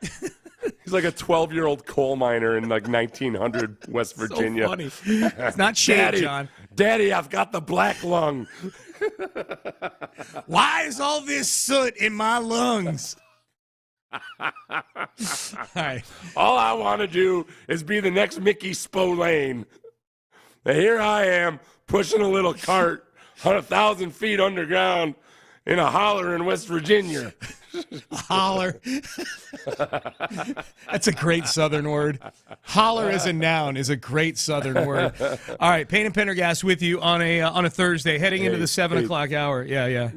He's like a 12-year-old coal miner in like 1900 West Virginia. So funny. It's not shade, John. Daddy, I've got the black lung. Why is all this soot in my lungs? All right. All I want to do is be the next Mickey Spillane. Now here I am pushing a little cart on 1,000 feet underground in a holler in West Virginia. Holler. That's a great Southern word. Holler as a noun is a great Southern word. All right, Payne and Pendergast with you on a Thursday, heading into the 7 o'clock hour. Yeah.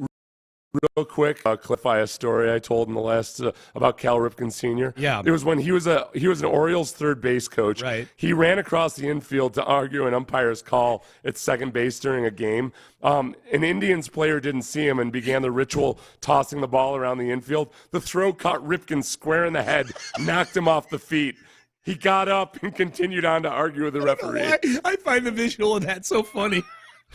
Real quick, clarify a story I told in the last about Cal Ripken Sr. Yeah, it was when he was an Orioles third base coach. Right. He ran across the infield to argue an umpire's call at second base during a game. An Indians player didn't see him and began the ritual tossing the ball around the infield. The throw caught Ripken square in the head, knocked him off the feet. He got up and continued on to argue with the referee. I find the visual of that so funny.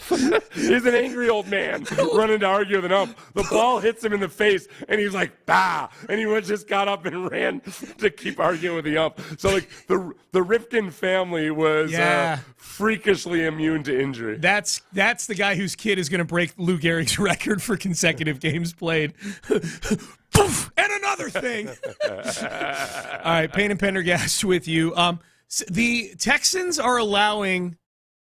He's an angry old man running to argue with an ump. The ball hits him in the face, and he's like, bah! And he just got up and ran to keep arguing with the ump. So, like, the Ripken family was freakishly immune to injury. That's the guy whose kid is going to break Lou Gehrig's record for consecutive games played. Poof! And another thing. All right, Payne and Pendergast with you. The Texans are allowing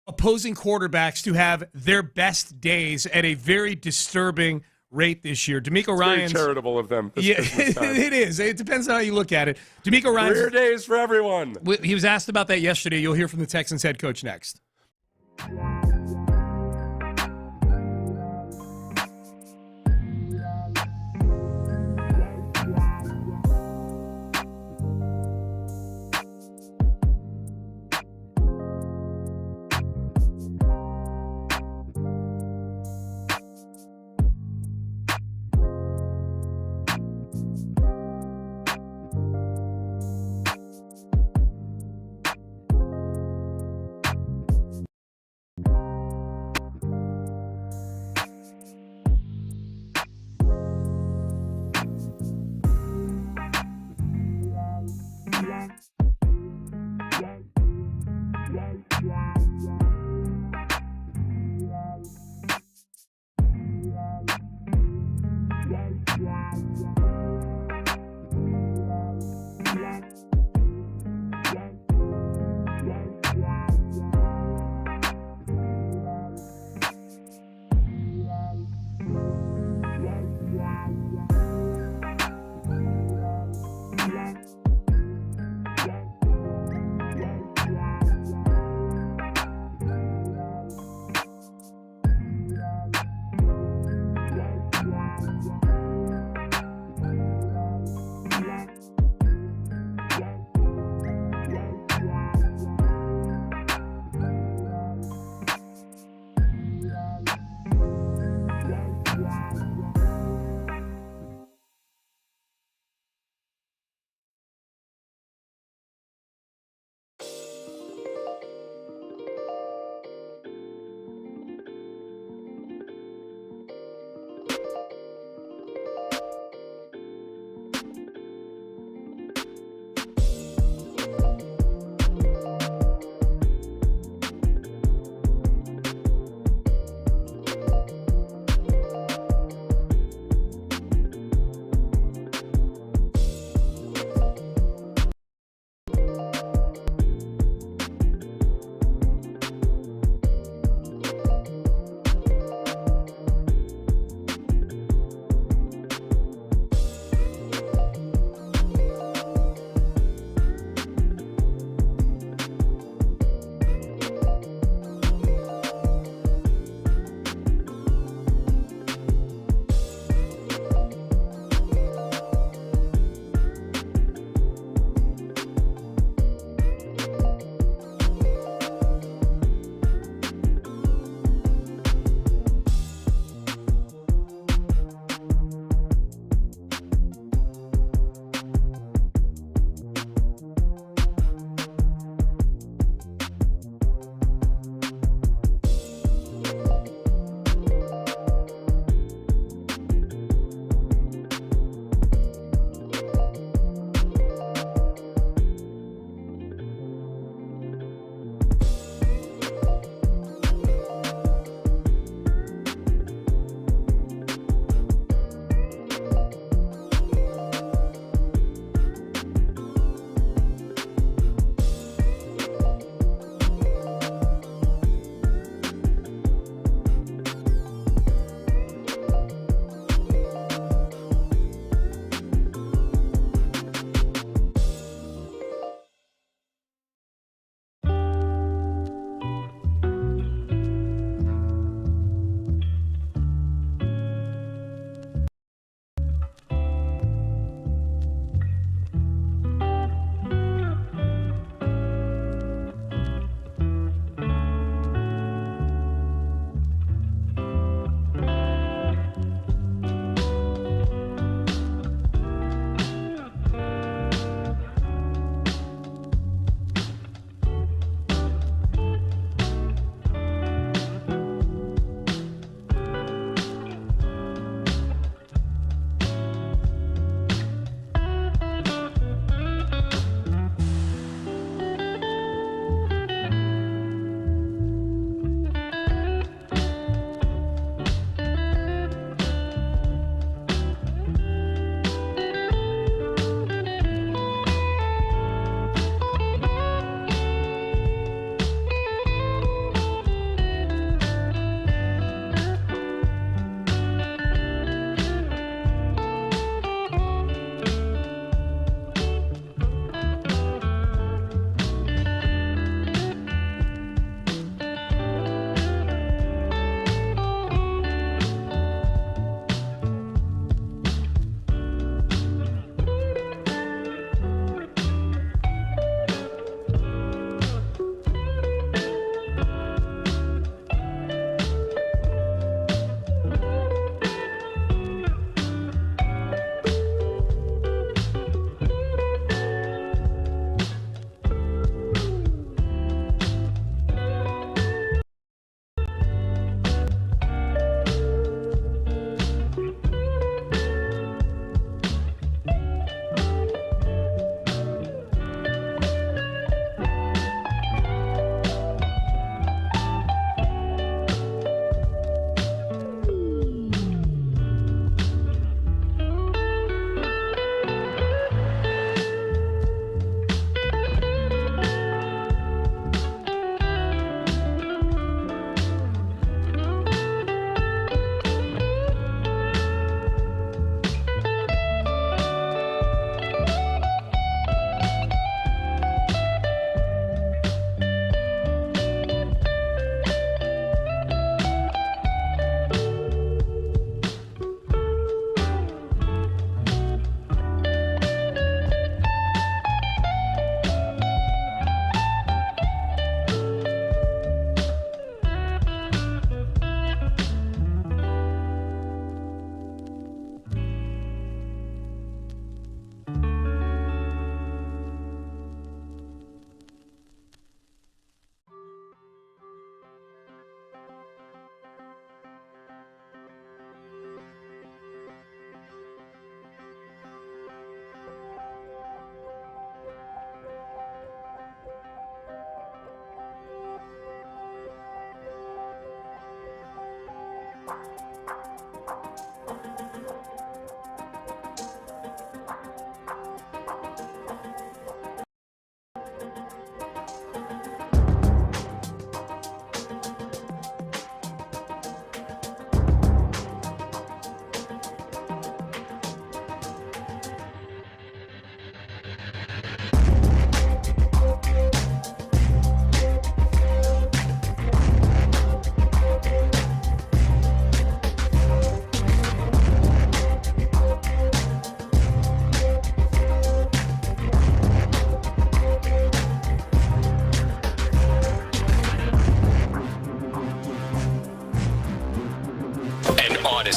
opposing quarterbacks to have their best days at a very disturbing rate this year. DeMeco Ryans, very charitable of them. It is. It depends on how you look at it. DeMeco Ryans, career days for everyone. He was asked about that yesterday. You'll hear from the Texans head coach next.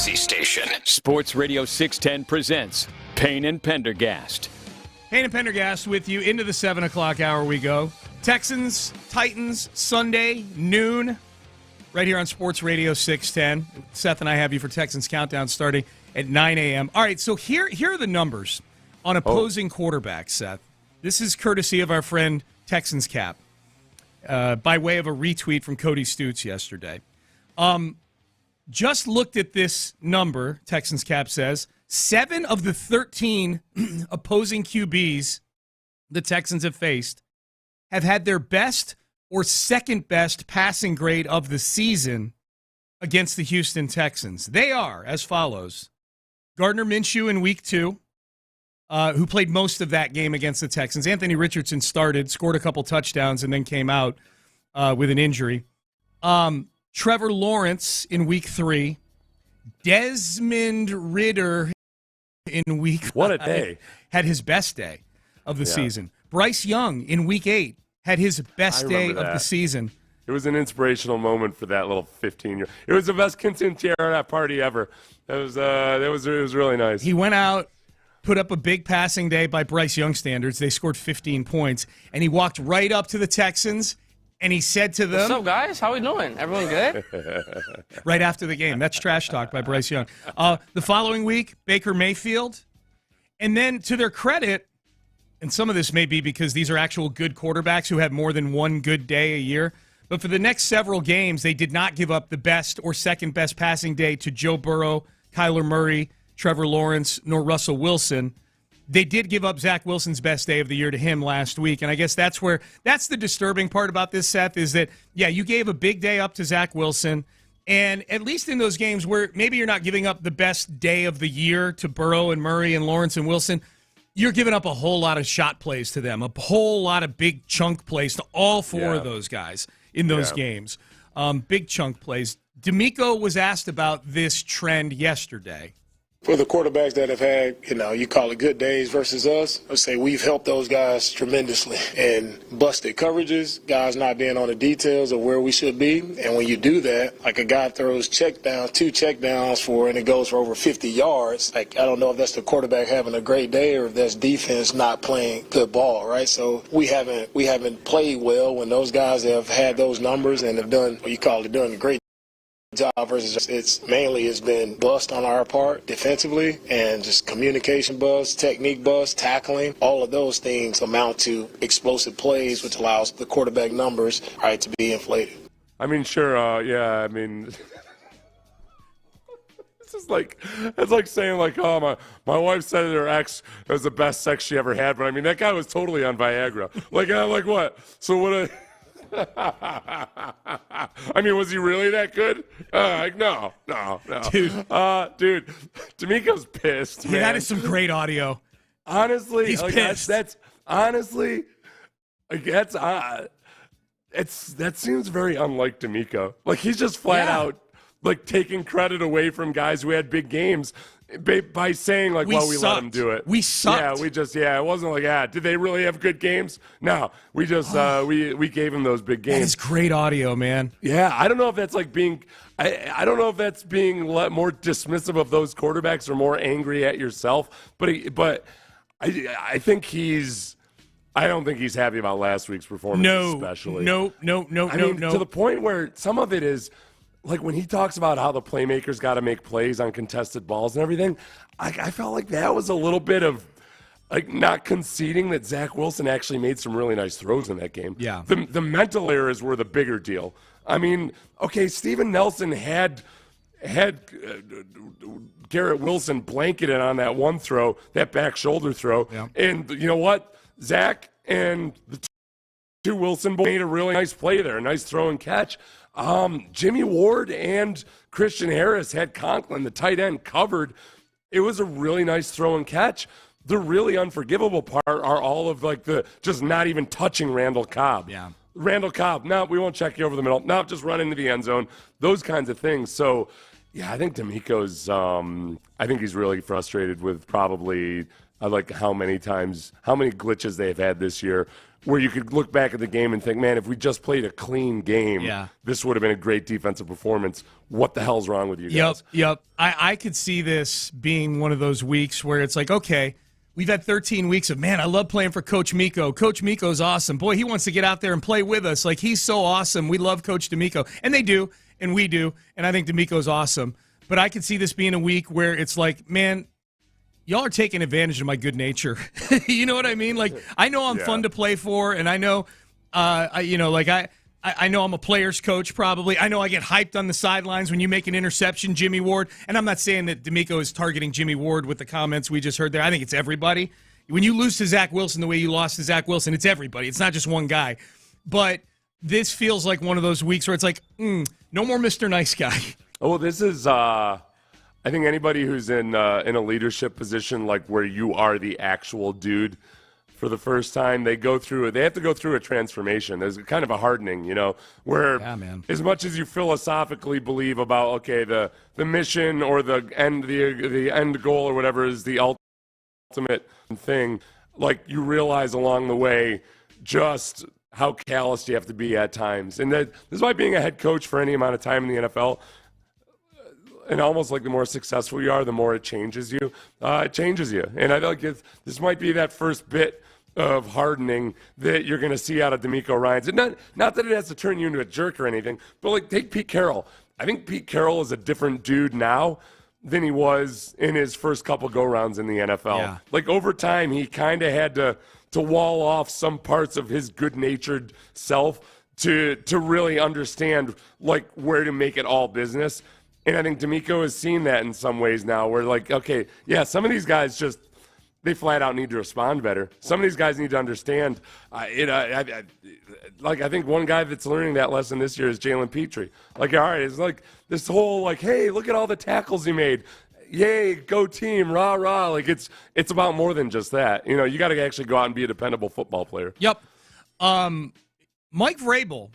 fantasy station. Sports Radio 610 presents Payne and Pendergast. Payne and Pendergast with you. Into the 7 o'clock hour we go. Texans, Titans, Sunday, noon, right here on Sports Radio 610. Seth and I have you for Texans Countdown starting at 9 a.m. All right, so here are the numbers on opposing quarterbacks, Seth. This is courtesy of our friend Texans Cap, by way of a retweet from Cody Stutes yesterday. Just looked at this number, Texans Cap says. 7 of the 13 opposing QBs the Texans have faced have had their best or second best passing grade of the season against the Houston Texans. They are as follows. Gardner Minshew in week 2, who played most of that game against the Texans. Anthony Richardson started, scored a couple touchdowns, and then came out with an injury. Trevor Lawrence in week 3. Desmond Ridder in week 5. What a day. Had his best day of the season. Bryce Young in week 8 had his best day of the season. It was an inspirational moment for that little 15-year. It was the best quinceañera party ever. It was really nice. He went out, put up a big passing day by Bryce Young standards. They scored 15 points, and he walked right up to the Texans, and he said to them, "What's up, guys? How we doing? Everyone good?" Right after the game. That's trash talk by Bryce Young. The following week, Baker Mayfield. And then, to their credit, and some of this may be because these are actual good quarterbacks who have more than one good day a year, but for the next several games, they did not give up the best or second best passing day to Joe Burrow, Kyler Murray, Trevor Lawrence, nor Russell Wilson. They did give up Zach Wilson's best day of the year to him last week, and I guess that's the disturbing part about this, Seth, is that, you gave a big day up to Zach Wilson, and at least in those games where maybe you're not giving up the best day of the year to Burrow and Murray and Lawrence and Wilson, you're giving up a whole lot of shot plays to them, a whole lot of big chunk plays to all four of those guys in those games. Big chunk plays. D'Amico was asked about this trend yesterday. For the quarterbacks that have had, you call it good days versus us, I'd say we've helped those guys tremendously. And busted coverages, guys not being on the details of where we should be. And when you do that, like a guy throws two checkdowns and it goes for over 50 yards, I don't know if that's the quarterback having a great day or if that's defense not playing good ball, right? So we haven't played well when those guys have had those numbers and have done a great job versus it's been bust on our part defensively and just communication bust, technique bust, tackling. All of those things amount to explosive plays, which allows the quarterback numbers, right, to be inflated. I mean, sure, it's like saying my wife said that her ex was the best sex she ever had, but I mean that guy was totally on Viagra. Like what? So what? I mean, was he really that good? No. Dude, D'Amico's pissed, man. That is some great audio. Honestly, he's pissed. That seems very unlike D'Amico. Like he's just flat out taking credit away from guys who had big games by saying we let them do it. We sucked. It wasn't did they really have good games? No, we just we gave them those big games. That is great audio, man. Yeah, I don't know if that's being I don't know if that's being more dismissive of those quarterbacks or more angry at yourself, but I think I don't think he's happy about last week's performance especially. No. To the point where some of it is when he talks about how the playmakers got to make plays on contested balls and everything, I felt like that was a little bit of not conceding that Zach Wilson actually made some really nice throws in that game. Yeah. The mental errors were the bigger deal. I mean, okay, Steven Nelson had Garrett Wilson blanketed on that one throw, that back shoulder throw. Yeah. And you know what? Zach and the two Wilson boys made a really nice play there, a nice throw and catch. Jimmy Ward and Christian Harris had Conklin, the tight end, covered. It was a really nice throw and catch. The really unforgivable part are all of the just not even touching Randall Cobb. Yeah. Randall Cobb, no, we won't check you over the middle. No, just run into the end zone. Those kinds of things. So Yeah, I think D'Amico's. I think he's really frustrated with probably like how many glitches they've had this year, where you could look back at the game and think, man, if we just played a clean game, this would have been a great defensive performance. What the hell's wrong with you guys? Yep. I could see this being one of those weeks where it's like, okay, we've had 13 weeks of, man, I love playing for Coach Miko. Coach Miko's awesome. Boy, he wants to get out there and play with us. Like, he's so awesome. We love Coach D'Amico. And they do, and we do, and I think D'Amico's awesome. But I could see this being a week where it's like, man, y'all are taking advantage of my good nature. You know what I mean? Like, I know I'm fun to play for, and I know, I know I'm a player's coach probably. I know I get hyped on the sidelines when you make an interception, Jimmy Ward. And I'm not saying that D'Amico is targeting Jimmy Ward with the comments we just heard there. I think it's everybody. When you lose to Zach Wilson the way you lost to Zach Wilson, it's everybody. It's not just one guy. But this feels like one of those weeks where it's like, no more Mr. Nice Guy. Oh, well, this is I think anybody who's in a leadership position, like where you are the actual dude for the first time, they have to go through a transformation. There's kind of a hardening, where as much as you philosophically believe about, okay, the mission or the end goal or whatever is the ultimate thing, like you realize along the way just how callous you have to be at times. And this is why being a head coach for any amount of time in the NFL, and almost like the more successful you are, the more it changes you. It changes you. And I feel like this might be that first bit of hardening that you're going to see out of D'Amico Ryans. And not that it has to turn you into a jerk or anything, but like take Pete Carroll. I think Pete Carroll is a different dude now than he was in his first couple go-rounds in the NFL. Yeah. Like over time, he kind of had to wall off some parts of his good-natured self to really understand like where to make it all business. And I think D'Amico has seen that in some ways now where, like, okay, yeah, some of these guys just, they flat out need to respond better. Some of these guys need to understand. I think one guy that's learning that lesson this year is Jalen Petrie. Like, all right, it's like this whole, like, hey, look at all the tackles he made. Yay, go team, rah, rah. Like, it's about more than just that. You got to actually go out and be a dependable football player. Yep. Mike Vrabel,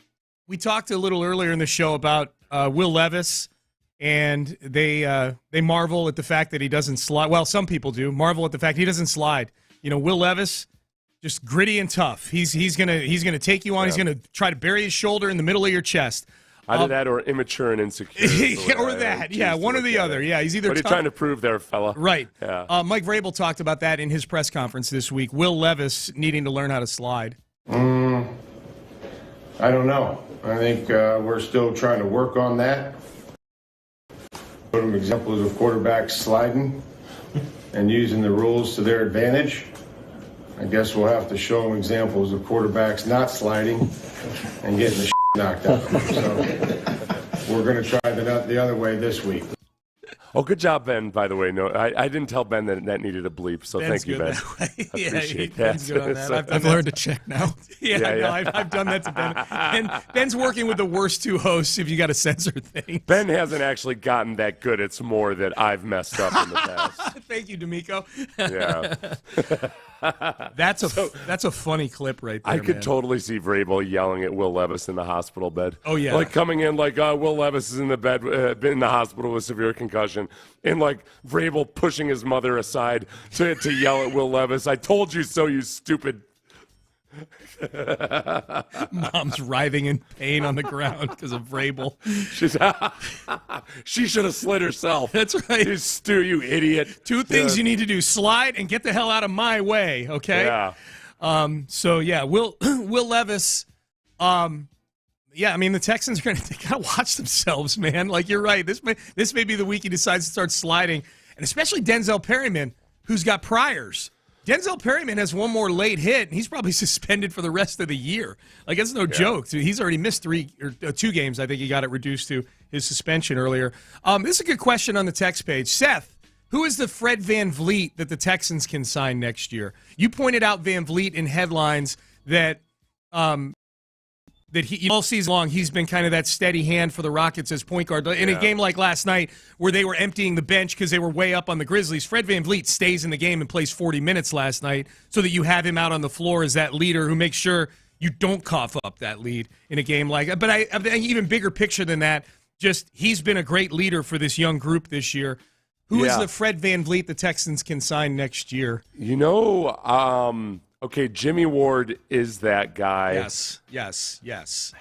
we talked a little earlier in the show about Will Levis. And they marvel at the fact that he doesn't slide. Well, some people do marvel at the fact he doesn't slide. Will Levis, just gritty and tough. He's gonna take you on. Yeah. He's gonna try to bury his shoulder in the middle of your chest. Either that or immature and insecure. Or that, one or the other. Yeah, he's either. What are you trying to prove there, fella? Right. Yeah. Mike Vrabel talked about that in his press conference this week. Will Levis needing to learn how to slide. I don't know. I think we're still trying to work on that. Put them examples of quarterbacks sliding and using the rules to their advantage. I guess we'll have to show them examples of quarterbacks not sliding and getting the knocked out of them. So we're going to try the other way this week. Oh, good job, Ben, by the way. No, I didn't tell Ben that needed a bleep, so Ben's thank you, Ben. I appreciate that. Ben's good on that. I've learned to check now. I've done that to Ben. And Ben's working with the worst two hosts if you got to censor things. Ben hasn't actually gotten that good. It's more that I've messed up in the past. Thank you, D'Amico. Yeah. That's a funny clip right there. I could totally see Vrabel yelling at Will Levis in the hospital bed. Oh, yeah. Like coming in like, Will Levis is in the bed, in the hospital with severe concussion. And like Vrabel pushing his mother aside to yell at Will Levis, I told you so, you stupid. Mom's writhing in pain on the ground because of Vrabel. She should have slid herself. That's right. You idiot. Two things you need to do: slide and get the hell out of my way. Okay. Yeah. Will Levis. The Texans they gotta watch themselves, man. Like you're right. This may be the week he decides to start sliding, and especially Denzel Perryman, who's got priors. Denzel Perryman has one more late hit, and he's probably suspended for the rest of the year. Like, that's no joke. He's already missed 2 games. I think he got it reduced to his suspension earlier. This is a good question on the text page. Seth, who is the Fred VanVleet that the Texans can sign next year? You pointed out VanVleet in headlines that he all season long he's been kind of that steady hand for the Rockets as point guard. In a game like last night where they were emptying the bench because they were way up on the Grizzlies, Fred VanVleet stays in the game and plays 40 minutes last night so that you have him out on the floor as that leader who makes sure you don't cough up that lead in a game like that. But I think even bigger picture than that, just he's been a great leader for this young group this year. Who is the Fred VanVleet the Texans can sign next year? Okay, Jimmy Ward is that guy. Yes,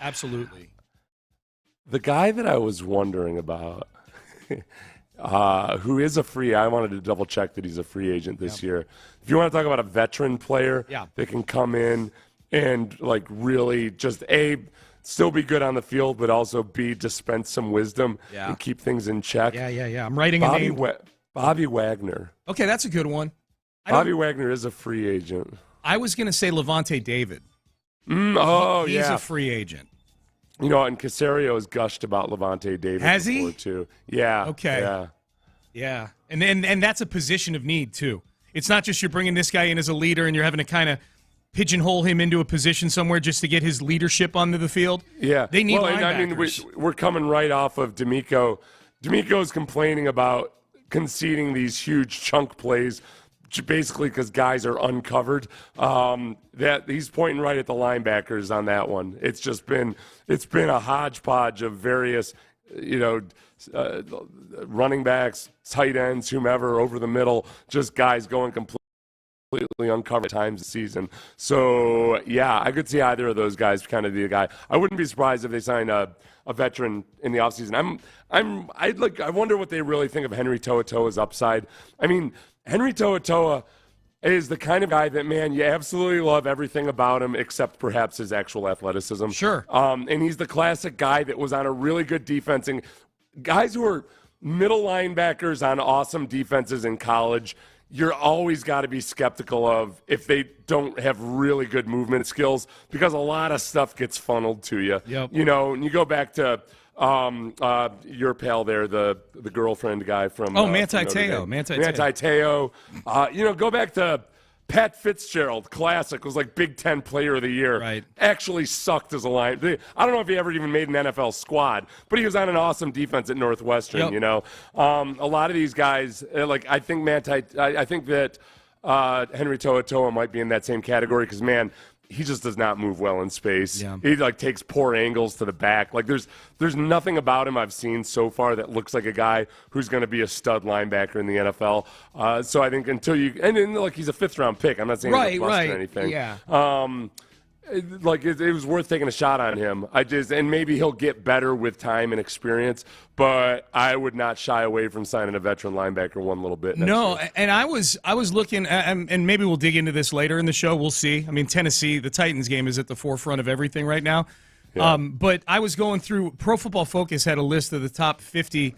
absolutely. The guy that I was wondering about, who is a free, I wanted to double check that he's a free agent this year. If you want to talk about a veteran player that can come in and like really just still be good on the field, but also dispense some wisdom and keep things in check. Yeah. I'm writing a name. Bobby Wagner. Okay, that's a good one. Bobby Wagner is a free agent. I was going to say Levante David. He's a free agent. And Caserio has gushed about Levante David. Has he? Too. Yeah. Okay. Yeah. And that's a position of need, too. It's not just you're bringing this guy in as a leader and you're having to kind of pigeonhole him into a position somewhere just to get his leadership onto the field. Yeah. They need linebackers. We're coming right off of D'Amico. D'Amico's complaining about conceding these huge chunk plays basically because guys are uncovered. That he's pointing right at the linebackers on that one. It's been a hodgepodge of various, running backs, tight ends, whomever over the middle, just guys going completely uncovered at times this season. So yeah, I could see either of those guys kind of be a guy. I wouldn't be surprised if they signed a veteran in the offseason. I wonder what they really think of Henry To'oTo'o's upside. I mean, Henry To'oTo'o is the kind of guy that, man, you absolutely love everything about him except perhaps his actual athleticism. Sure. And he's the classic guy that was on a really good defense. And guys who are middle linebackers on awesome defenses in college, you're always got to be skeptical of if they don't have really good movement skills because a lot of stuff gets funneled to you. Yep. And you go back to your pal there, the girlfriend guy from Manti Te'o. Go back to Pat Fitzgerald, classic, was like Big Ten Player of the Year. Right. Actually sucked as a line. I don't know if he ever even made an NFL squad, but he was on an awesome defense at Northwestern. Yep. A lot of these guys, I think that Henry To'oTo'o might be in that same category because, man, he just does not move well in space. Yeah. He takes poor angles to the back. There's nothing about him I've seen so far that looks like a guy who's going to be a stud linebacker in the NFL. So I think until he's a 5th round pick. I'm not saying he's a bust or anything. Yeah. It was worth taking a shot on him. And maybe he'll get better with time and experience, but I would not shy away from signing a veteran linebacker one little bit. No, and I was looking, and maybe we'll dig into this later in the show. We'll see. I mean, Tennessee, the Titans game is at the forefront of everything right now. Yeah. But I was going through, Pro Football Focus had a list of the top 50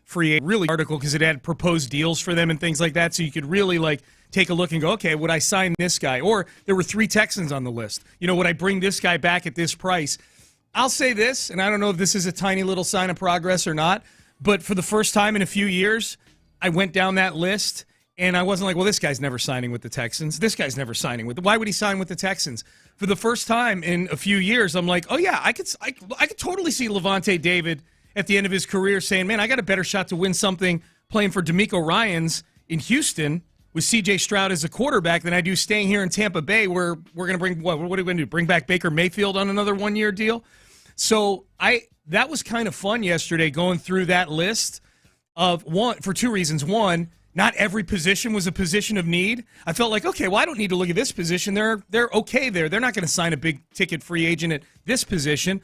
free agent article because it had proposed deals for them and things like that, so you could really take a look and go, okay, would I sign this guy? Or there were 3 Texans on the list. Would I bring this guy back at this price? I'll say this, and I don't know if this is a tiny little sign of progress or not, but for the first time in a few years, I went down that list, and I wasn't like, well, this guy's never signing with the Texans. This guy's never signing with why would he sign with the Texans? For the first time in a few years, I'm like, oh, yeah, I could totally see Levante David at the end of his career saying, man, I got a better shot to win something playing for D'Amico Ryans in Houston with C.J. Stroud as a quarterback than I do staying here in Tampa Bay where we're going to bring, what are we going to do, bring back Baker Mayfield on another 1-year deal? So that was kind of fun yesterday going through that list for 2 reasons. One, not every position was a position of need. I felt like, okay, well, I don't need to look at this position. They're okay there. They're not going to sign a big-ticket free agent at this position.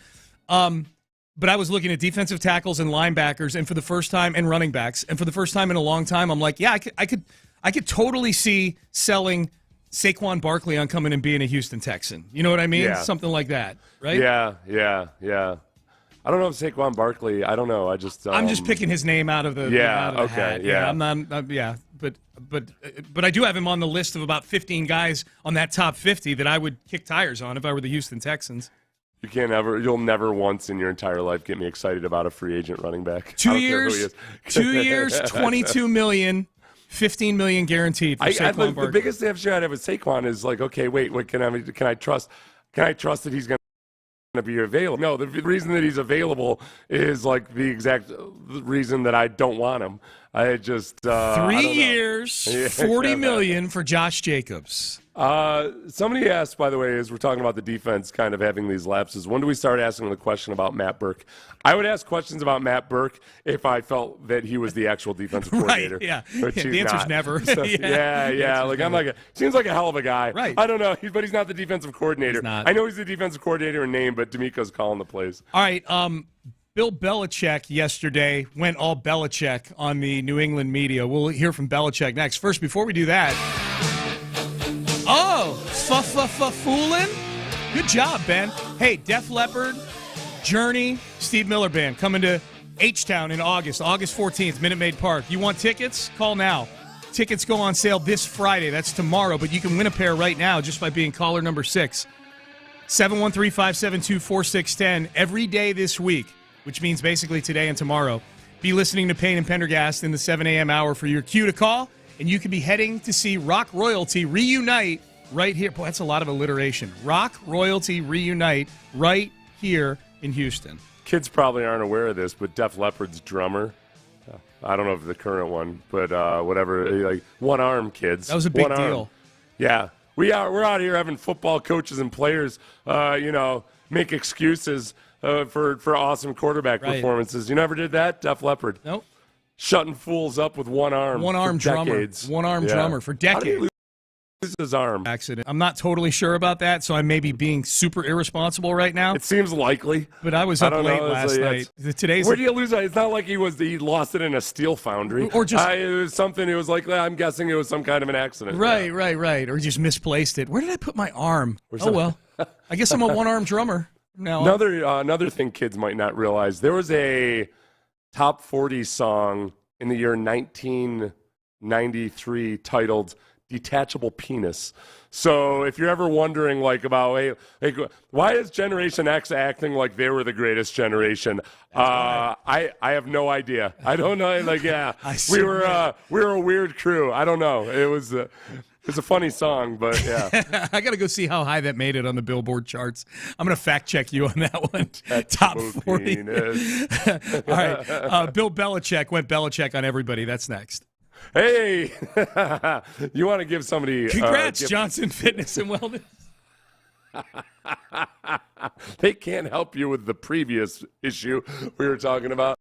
But I was looking at defensive tackles and linebackers, and for the first time, and running backs, and for the first time in a long time, I'm like, yeah, I could totally see selling Saquon Barkley on coming and being a Houston Texan. You know what I mean? Yeah. Something like that, right? Yeah. I don't know if Saquon Barkley. I don't know. I'm just picking his name out of the hat. Yeah. I'm not. But I do have him on the list of about 15 guys on that top 50 that I would kick tires on if I were the Houston Texans. You'll never once in your entire life get me excited about a free agent running back. 2 years, 22 million. $15 million guaranteed for Saquon Barkley. The biggest issue I have with Saquon is okay, wait, can I trust that he's going to be available? No, the reason that he's available is the exact reason that I don't want him. I just 3 years, $40 million for Josh Jacobs. Somebody asked, by the way, as we're talking about the defense kind of having these lapses, when do we start asking the question about Matt Burke? I would ask questions about Matt Burke if I felt that he was the actual defensive coordinator. Right, yeah. The answer's never. So, yeah. Like, I'm like, seems like a hell of a guy. Right. I don't know, but he's not the defensive coordinator. He's not. I know he's the defensive coordinator in name, but D'Amico's calling the plays. All right, Bill Belichick yesterday went all Belichick on the New England media. We'll hear from Belichick next. First, before we do that, foolin'? Good job, Ben. Hey, Def Leppard, Journey, Steve Miller Band coming to H-Town in August 14th, Minute Maid Park. You want tickets? Call now. Tickets go on sale this Friday. That's tomorrow, but you can win a pair right now just by being caller number 6. 713-572-4610 every day this week, which means basically today and tomorrow. Be listening to Payne and Pendergast in the 7 a.m. hour for your cue to call, and you could be heading to see Rock Royalty reunite right here. Boy, that's a lot of alliteration. Rock Royalty reunite right here in Houston. Kids probably aren't aware of this, but Def Leppard's drummer, I don't know if the current one, but whatever, like one arm, kids. That was a big deal. Yeah. We're out here having football coaches and players, make excuses for awesome quarterback performances. You never did that, Def Leppard? Nope. Shutting fools up with one arm. One arm drummer. Decades. One arm drummer for decades. How did he lose his arm? Accident. I'm not totally sure about that, so I may be being super irresponsible right now. It seems likely. But I was up late last night. Where do you lose it? It's not like he lost it in a steel foundry. Or just it was something. It was like, I'm guessing it was some kind of an accident. Right. Or just misplaced it. Where did I put my arm? Well. I guess I'm a one-arm drummer. Now another thing kids might not realize, there was a top 40 song in the year 1993 titled Detachable Penis. So if you're ever wondering about why is Generation X acting like they were the greatest generation, I have no idea. I don't know. We were a weird crew. I don't know. It was a funny song, but yeah. I got to go see how high that made it on the Billboard charts. I'm going to fact check you on that one. Top 40. All right. Bill Belichick went Belichick on everybody. That's next. Hey, you want to give somebody... Congrats, Johnson Fitness and Wellness. They can't help you with the previous issue we were talking about.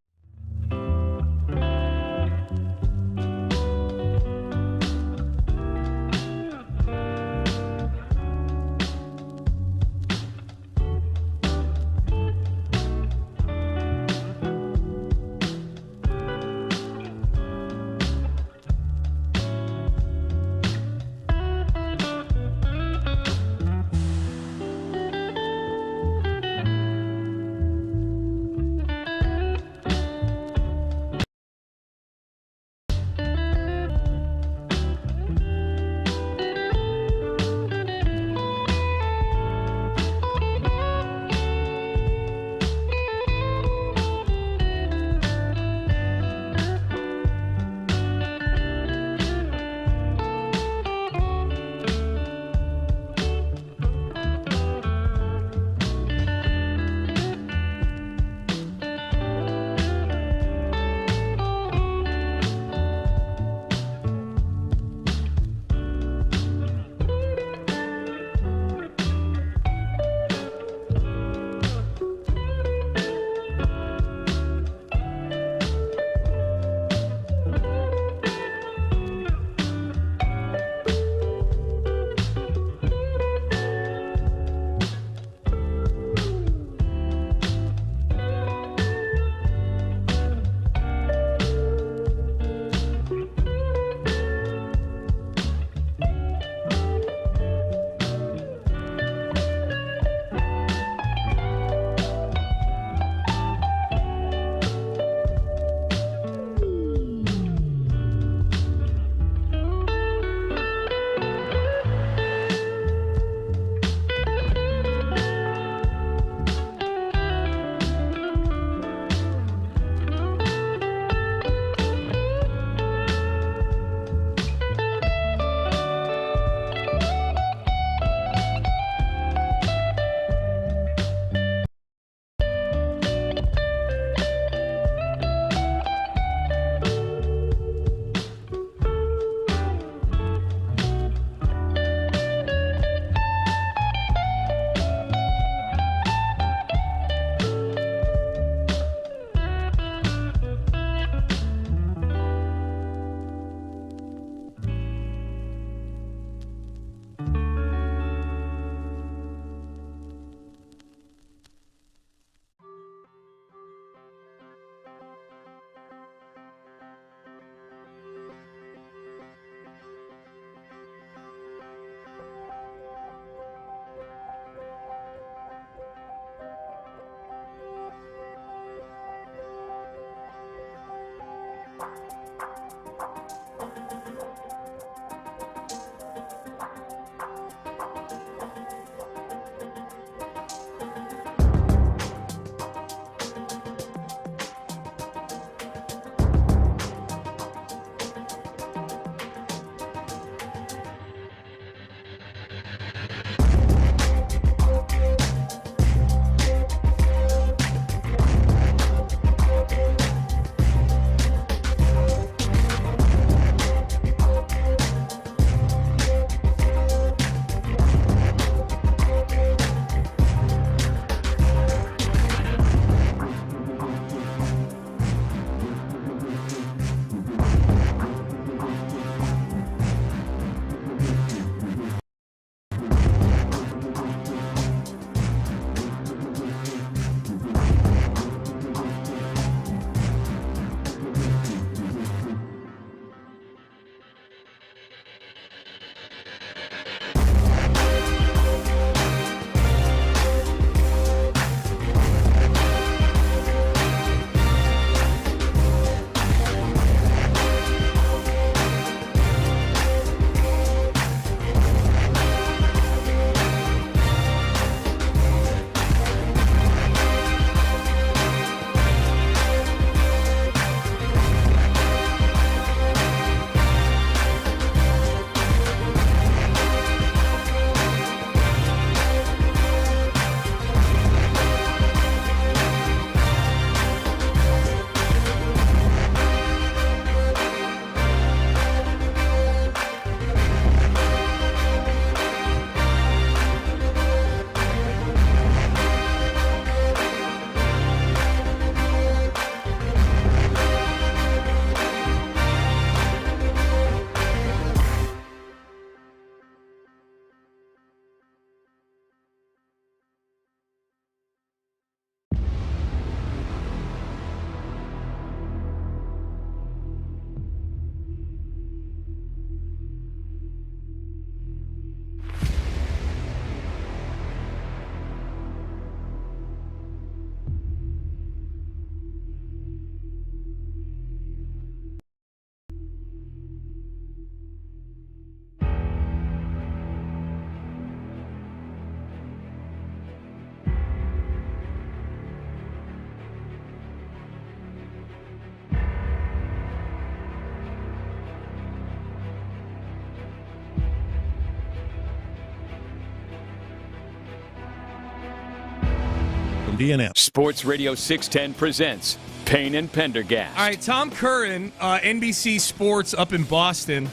DNS. Sports Radio 610 presents Payne and Pendergast. All right, Tom Curran, NBC Sports up in Boston.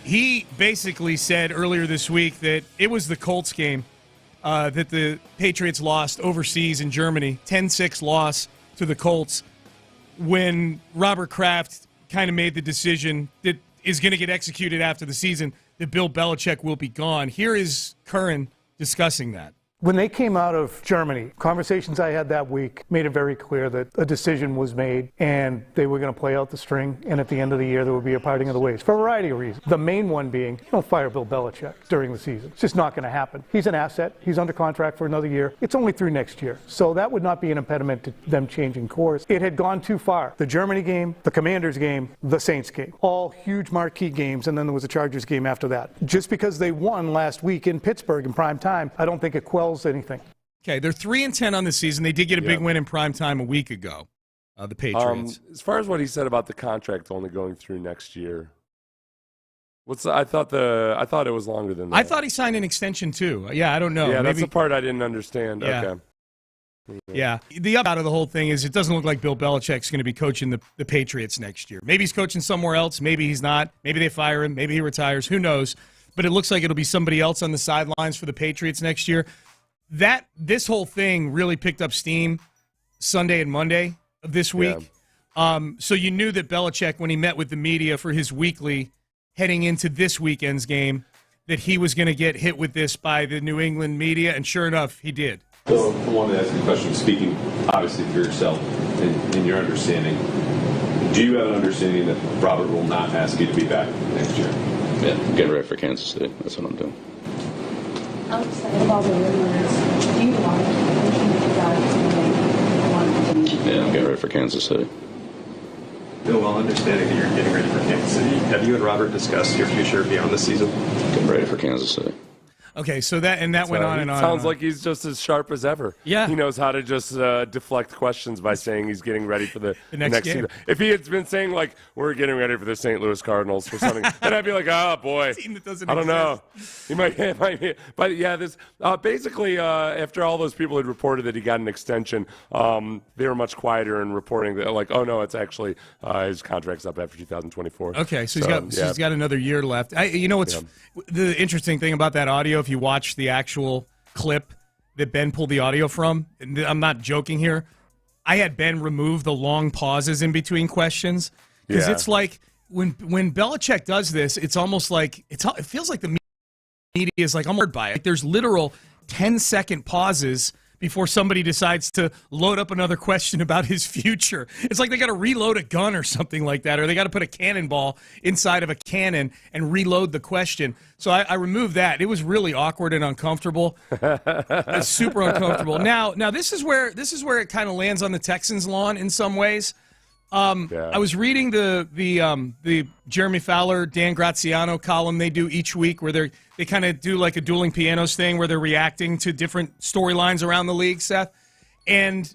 He basically said earlier this week that it was the Colts game that the Patriots lost overseas in Germany, 10-6 loss to the Colts, when Robert Kraft kind of made the decision that is going to get executed after the season that Bill Belichick will be gone. Here is Curran discussing that. When they came out of Germany, conversations I had that week made it very clear that a decision was made and they were going to play out the string, and at the end of the year there would be a parting of the ways for a variety of reasons. The main one being, you don't fire Bill Belichick during the season. It's just not going to happen. He's an asset. He's under contract for another year. It's only through next year. So that would not be an impediment to them changing course. It had gone too far. The Germany game, the Commanders game, the Saints game. All huge marquee games, and then there was a Chargers game after that. Just because they won last week in Pittsburgh in prime time, I don't think it quells anything. Okay, they're 3-10 on the season. They did get a big win in prime time a week ago. The Patriots. As far as what he said about the contract only going through next year, I thought it was longer than that. I thought he signed an extension too. Yeah, I don't know. Yeah, that's the part I didn't understand. Yeah. Okay. Yeah. The up out of the whole thing is it doesn't look like Bill Belichick's going to be coaching the Patriots next year. Maybe he's coaching somewhere else. Maybe he's not. Maybe they fire him. Maybe he retires. Who knows? But it looks like it'll be somebody else on the sidelines for the Patriots next year. This whole thing really picked up steam Sunday and Monday of this week. Yeah. So you knew that Belichick, when he met with the media for his weekly heading into this weekend's game, that he was going to get hit with this by the New England media, and sure enough, he did. So I wanted to ask you a question, speaking obviously for yourself and your understanding. Do you have an understanding that Robert will not ask you to be back next year? Yeah, I'm getting ready for Kansas City. That's what I'm doing. I'm excited about the rumors. Do you want to Yeah, I'm getting ready for Kansas City. Bill, while understanding that you're getting ready for Kansas City, have you and Robert discussed your future beyond the season? Getting ready for Kansas City. Okay, so that went on and on. Sounds like he's just as sharp as ever. Yeah. He knows how to just deflect questions by saying he's getting ready for the next game. season. If he had been saying, like, we're getting ready for the St. Louis Cardinals or something, then I'd be like, oh, boy. Team that doesn't I don't know. exist. He might be. But, yeah, this basically, after all those people had reported that he got an extension, they were much quieter in reporting that, like, oh, no, it's actually his contract's up after 2024. Okay, so he's got another year left. You know what's the interesting thing about that audio, if you watch the actual clip that Ben pulled the audio from, and I'm not joking here, I had Ben remove the long pauses in between questions, because it's like when Belichick does this, it's almost like it feels like the media is like, I'm bored by it. There's literal 10-second pauses before somebody decides to load up another question about his future. It's like they got to reload a gun or something like that, or they got to put a cannonball inside of a cannon and reload the question. So I removed that. It was really awkward and uncomfortable. It's super uncomfortable. Now this is where it kind of lands on the Texans' lawn in some ways. I was reading the Jeremy Fowler, Dan Graziano column they do each week, where they kind of do like a dueling pianos thing where they're reacting to different storylines around the league, Seth. And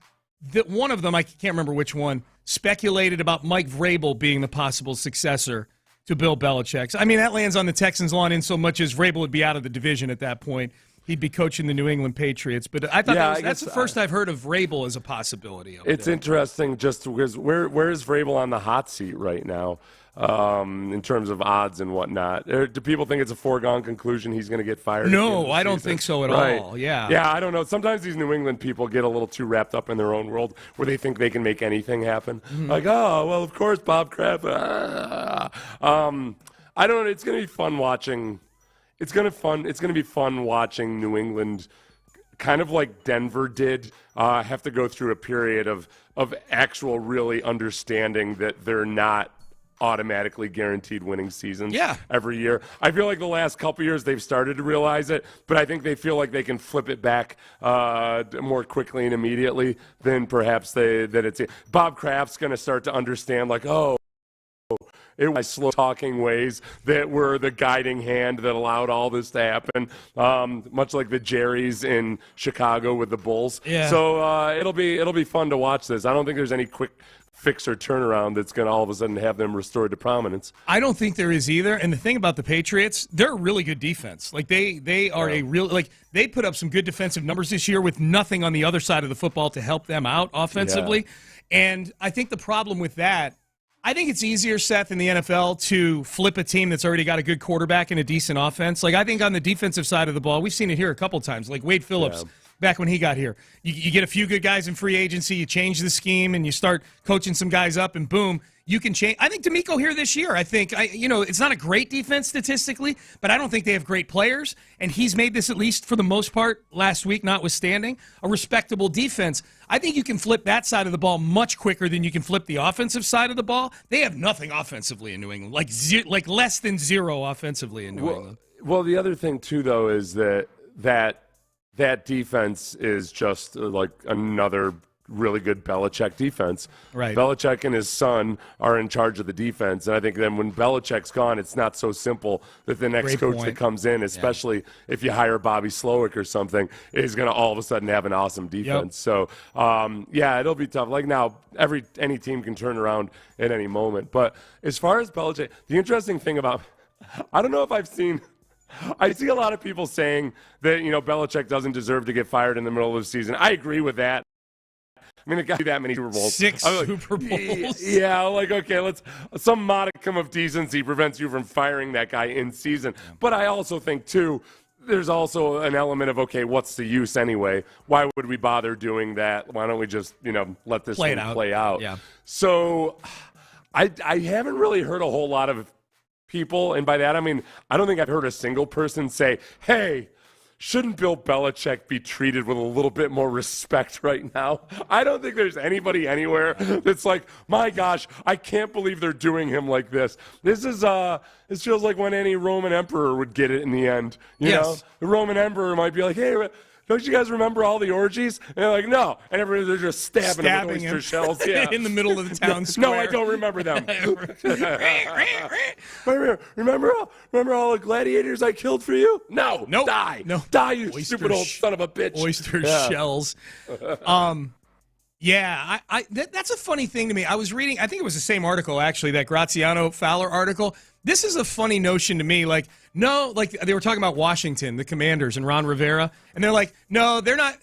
one of them, I can't remember which one, speculated about Mike Vrabel being the possible successor to Bill Belichick. I mean, that lands on the Texans' lawn in so much as Vrabel would be out of the division at that point. He'd be coaching the New England Patriots. But I thought that's the first I've heard of Vrabel as a possibility. It's interesting just because where is Vrabel on the hot seat right now in terms of odds and whatnot? Do people think it's a foregone conclusion he's going to get fired? No, I don't think so at all. Yeah. Yeah, I don't know. Sometimes these New England people get a little too wrapped up in their own world where they think they can make anything happen. Mm-hmm. Like, oh, well, of course, Bob Kraft. I don't know. It's going to be fun watching. It's going to be fun watching New England, kind of like Denver did, have to go through a period of actual really understanding that they're not automatically guaranteed winning seasons every year. I feel like the last couple years they've started to realize it, but I think they feel like they can flip it back more quickly and immediately than perhaps Bob Kraft's going to start to understand, like, oh, it was slow talking ways that were the guiding hand that allowed all this to happen, much like the Jerrys in Chicago with the Bulls. Yeah. So it'll be fun to watch this. I don't think there's any quick fix or turnaround that's going to all of a sudden have them restored to prominence. I don't think there is either. And the thing about the Patriots, they're a really good defense. Like they are a real, like they put up some good defensive numbers this year with nothing on the other side of the football to help them out offensively. Yeah. And I think the problem with that, I think it's easier, Seth, in the NFL to flip a team that's already got a good quarterback and a decent offense. Like I think on the defensive side of the ball, we've seen it here a couple times, like Wade Phillips. Yeah. Back when he got here, you get a few good guys in free agency, you change the scheme, and you start coaching some guys up, and boom, you can change. I think D'Amico here this year, it's not a great defense statistically, but I don't think they have great players, and he's made this, at least for the most part, last week notwithstanding, a respectable defense. I think you can flip that side of the ball much quicker than you can flip the offensive side of the ball. They have nothing offensively in New England, like less than zero offensively in New England. Well, the other thing, too, though, is that defense is just like another really good Belichick defense. Right. Belichick and his son are in charge of the defense, and I think then when Belichick's gone, it's not so simple that the next coach that comes in, especially if you hire Bobby Slowick or something, is going to all of a sudden have an awesome defense. Yep. So, it'll be tough. Like now, any team can turn around at any moment. But as far as Belichick, the interesting thing about – I don't know if I see a lot of people saying that, Belichick doesn't deserve to get fired in the middle of the season. I agree with that. I mean, the guy did that many Super Bowls. 6 Super Bowls. Yeah, okay, some modicum of decency prevents you from firing that guy in season. But I also think, too, there's also an element of, okay, what's the use anyway? Why would we bother doing that? Why don't we just, let this thing play out? Yeah. So I haven't really heard a whole lot of people, and by that I mean I don't think I've heard a single person say, hey, shouldn't Bill Belichick be treated with a little bit more respect right now? I don't think there's anybody anywhere that's like, my gosh, I can't believe they're doing him like this. This feels like when any Roman emperor would get it in the end. You know? The Roman emperor might be like, hey, don't you guys remember all the orgies? And they're like, no. And they're just stabbing him with oyster shells. Yeah. In the middle of the town square. No, I don't remember them. remember all the gladiators I killed for you? No. Nope. Die. No. Die, you stupid old son of a bitch. Oyster shells. That's a funny thing to me. I was reading, I think it was the same article, actually, that Graziano Fowler article. This is a funny notion to me. Like, no, like they were talking about Washington, the Commanders, and Ron Rivera. And they're like, no, they're not.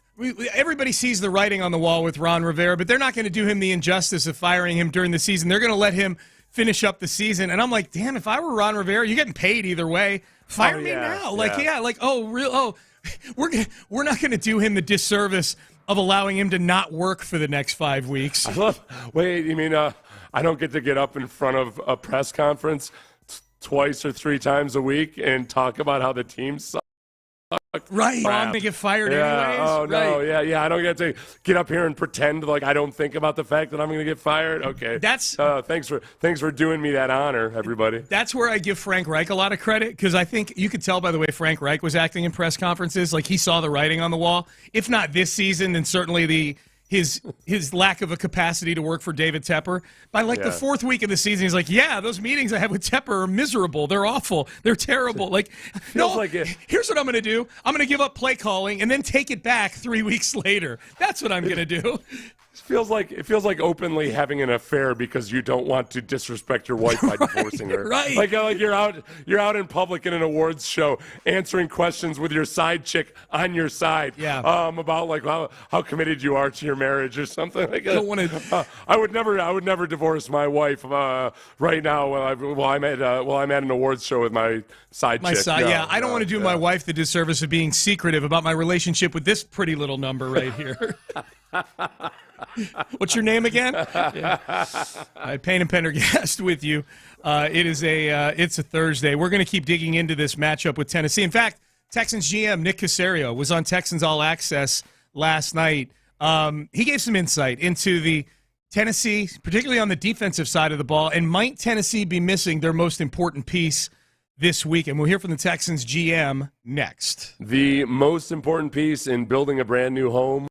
Everybody sees the writing on the wall with Ron Rivera, but they're not going to do him the injustice of firing him during the season. They're going to let him finish up the season. And I'm like, damn, if I were Ron Rivera, you're getting paid either way. Fire me now. We're not going to do him the disservice of allowing him to not work for the next 5 weeks. Wait, you mean I don't get to get up in front of a press conference twice or 3 times a week and talk about how the team sucks? Right. I'm going to get fired anyways. Oh, right. No. Yeah. I don't get to get up here and pretend like I don't think about the fact that I'm going to get fired. Okay. That's thanks for doing me that honor, everybody. That's where I give Frank Reich a lot of credit, because I think you could tell by the way Frank Reich was acting in press conferences, like he saw the writing on the wall. If not this season, then certainly his lack of a capacity to work for David Tepper. By the 4th week of the season, he's like, yeah, those meetings I had with Tepper are miserable. They're awful. They're terrible. Like, here's what I'm going to do. I'm going to give up play calling and then take it back 3 weeks later. That's what I'm going to do. It feels like openly having an affair because you don't want to disrespect your wife by divorcing her. Right. Like you're out in public in an awards show answering questions with your side chick on your side. Yeah. About like how committed you are to your marriage or something like that. Don't want to. I would never divorce my wife right now while I'm at an awards show with my side chick. I don't want to do my wife the disservice of being secretive about my relationship with this pretty little number right here. What's your name again? Payne and Pendergast with you. It's a Thursday. We're going to keep digging into this matchup with Tennessee. In fact, Texans GM Nick Caserio was on Texans All Access last night. He gave some insight into the Tennessee, particularly on the defensive side of the ball, and might Tennessee be missing their most important piece this week? And we'll hear from the Texans GM next. The most important piece in building a brand new home.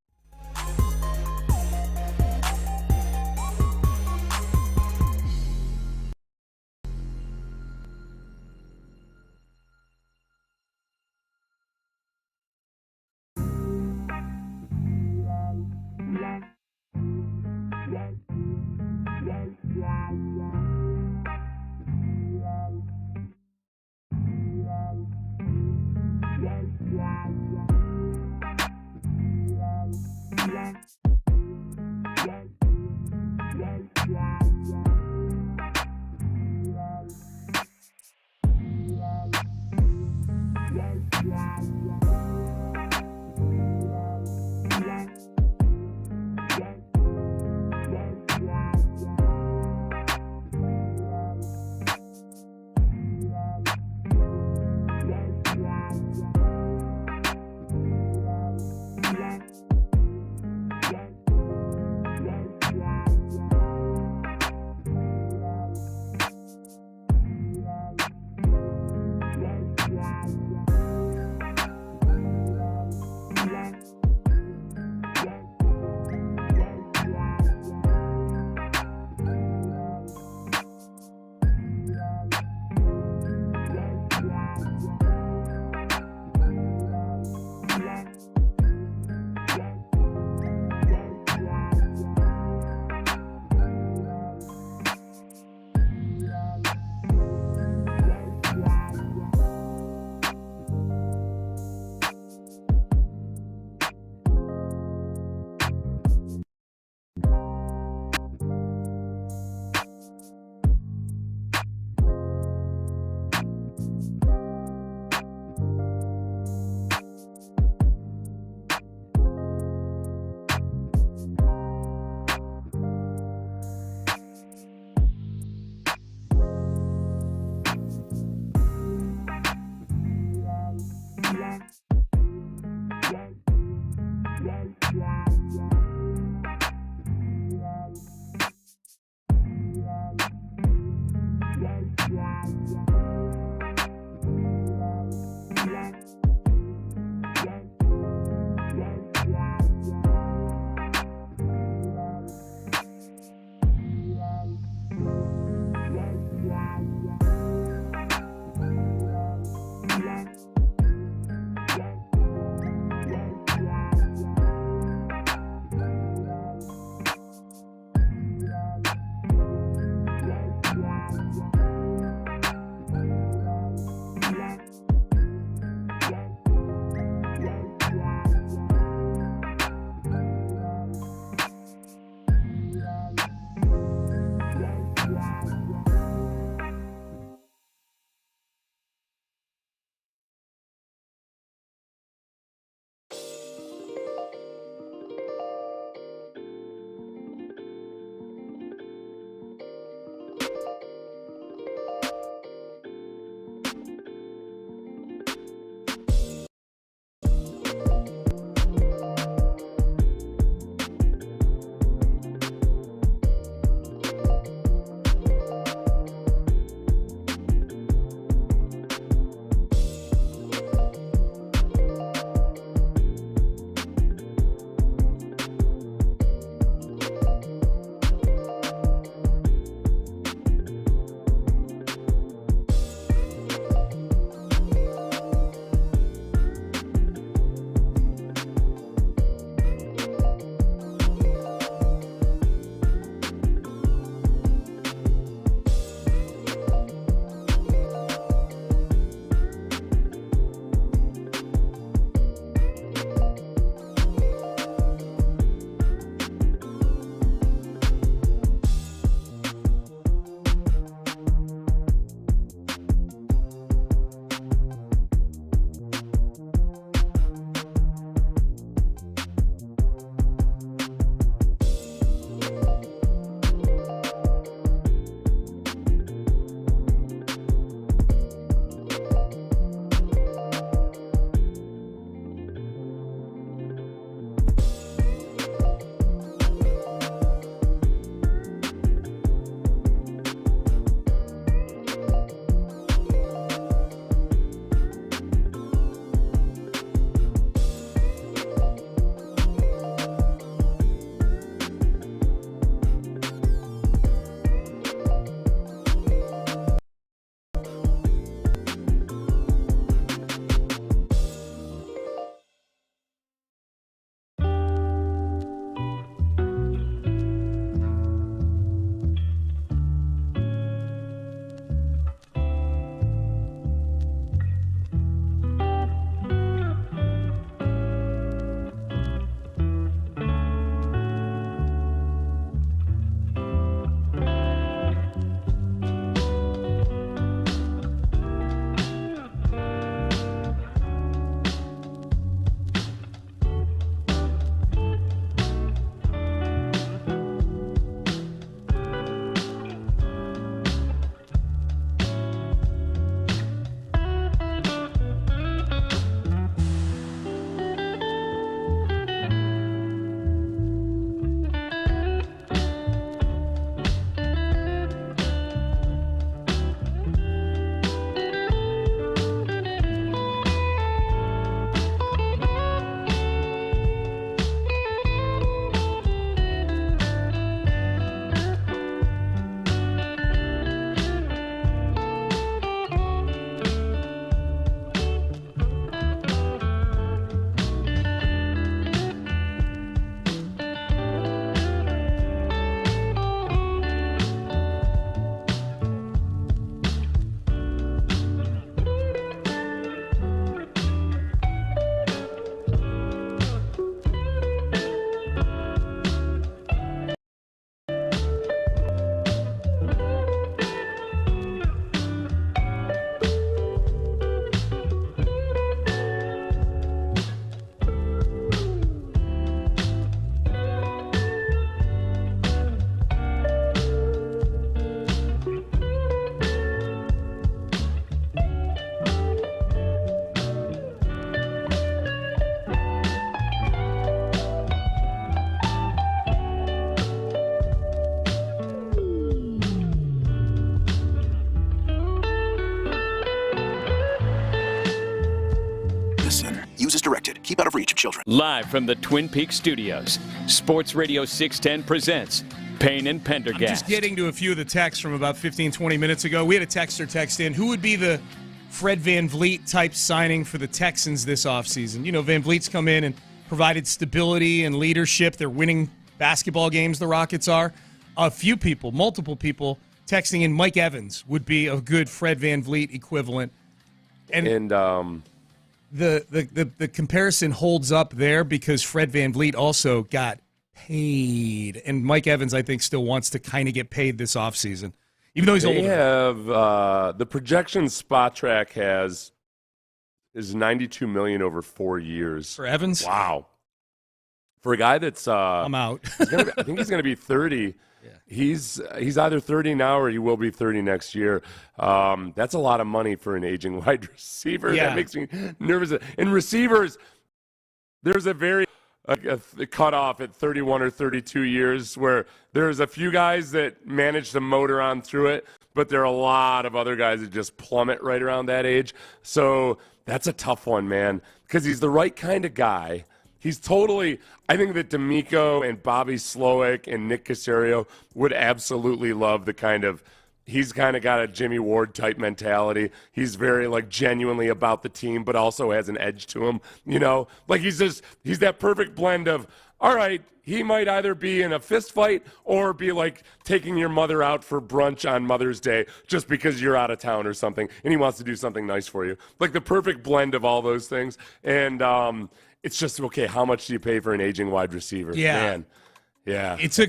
Use as directed. Keep out of reach of children. Live from the Twin Peaks studios, Sports Radio 610 presents Payne and Pendergast. I'm just getting to a few of the texts from about 15, 20 minutes ago. We had a texter text in. Who would be the Fred VanVleet type signing for the Texans this offseason? You know, VanVleet's come in and provided stability and leadership. They're winning basketball games, the Rockets are. A few people, multiple people, texting in Mike Evans would be a good Fred VanVleet equivalent. And the comparison holds up there because Fred VanVleet also got paid. And Mike Evans, I think, still wants to kind of get paid this offseason, even though he's older. They have the projection Spot Track is $92 million over 4 years. For Evans? Wow. For a guy that's I'm out. I think he's going to be 30. Yeah. He's either 30 now or he will be 30 next year. That's a lot of money for an aging wide receiver. Yeah. That makes me nervous. In receivers, there's a very a cutoff at 31 or 32 years where there's a few guys that manage to motor on through it, but there are a lot of other guys that just plummet right around that age. So that's a tough one, man, because he's the right kind of guy. He's totally – I think that D'Amico and Bobby Slowick and Nick Caserio would absolutely love the kind of – he's kind of got a Jimmy Ward-type mentality. He's very, like, genuinely about the team but also has an edge to him, you know? Like, he's that perfect blend of, all right, he might either be in a fist fight or be, like, taking your mother out for brunch on Mother's Day just because you're out of town or something, and he wants to do something nice for you. Like, the perfect blend of all those things. And – it's just, okay, how much do you pay for an aging wide receiver? Yeah. Man. Yeah. It's a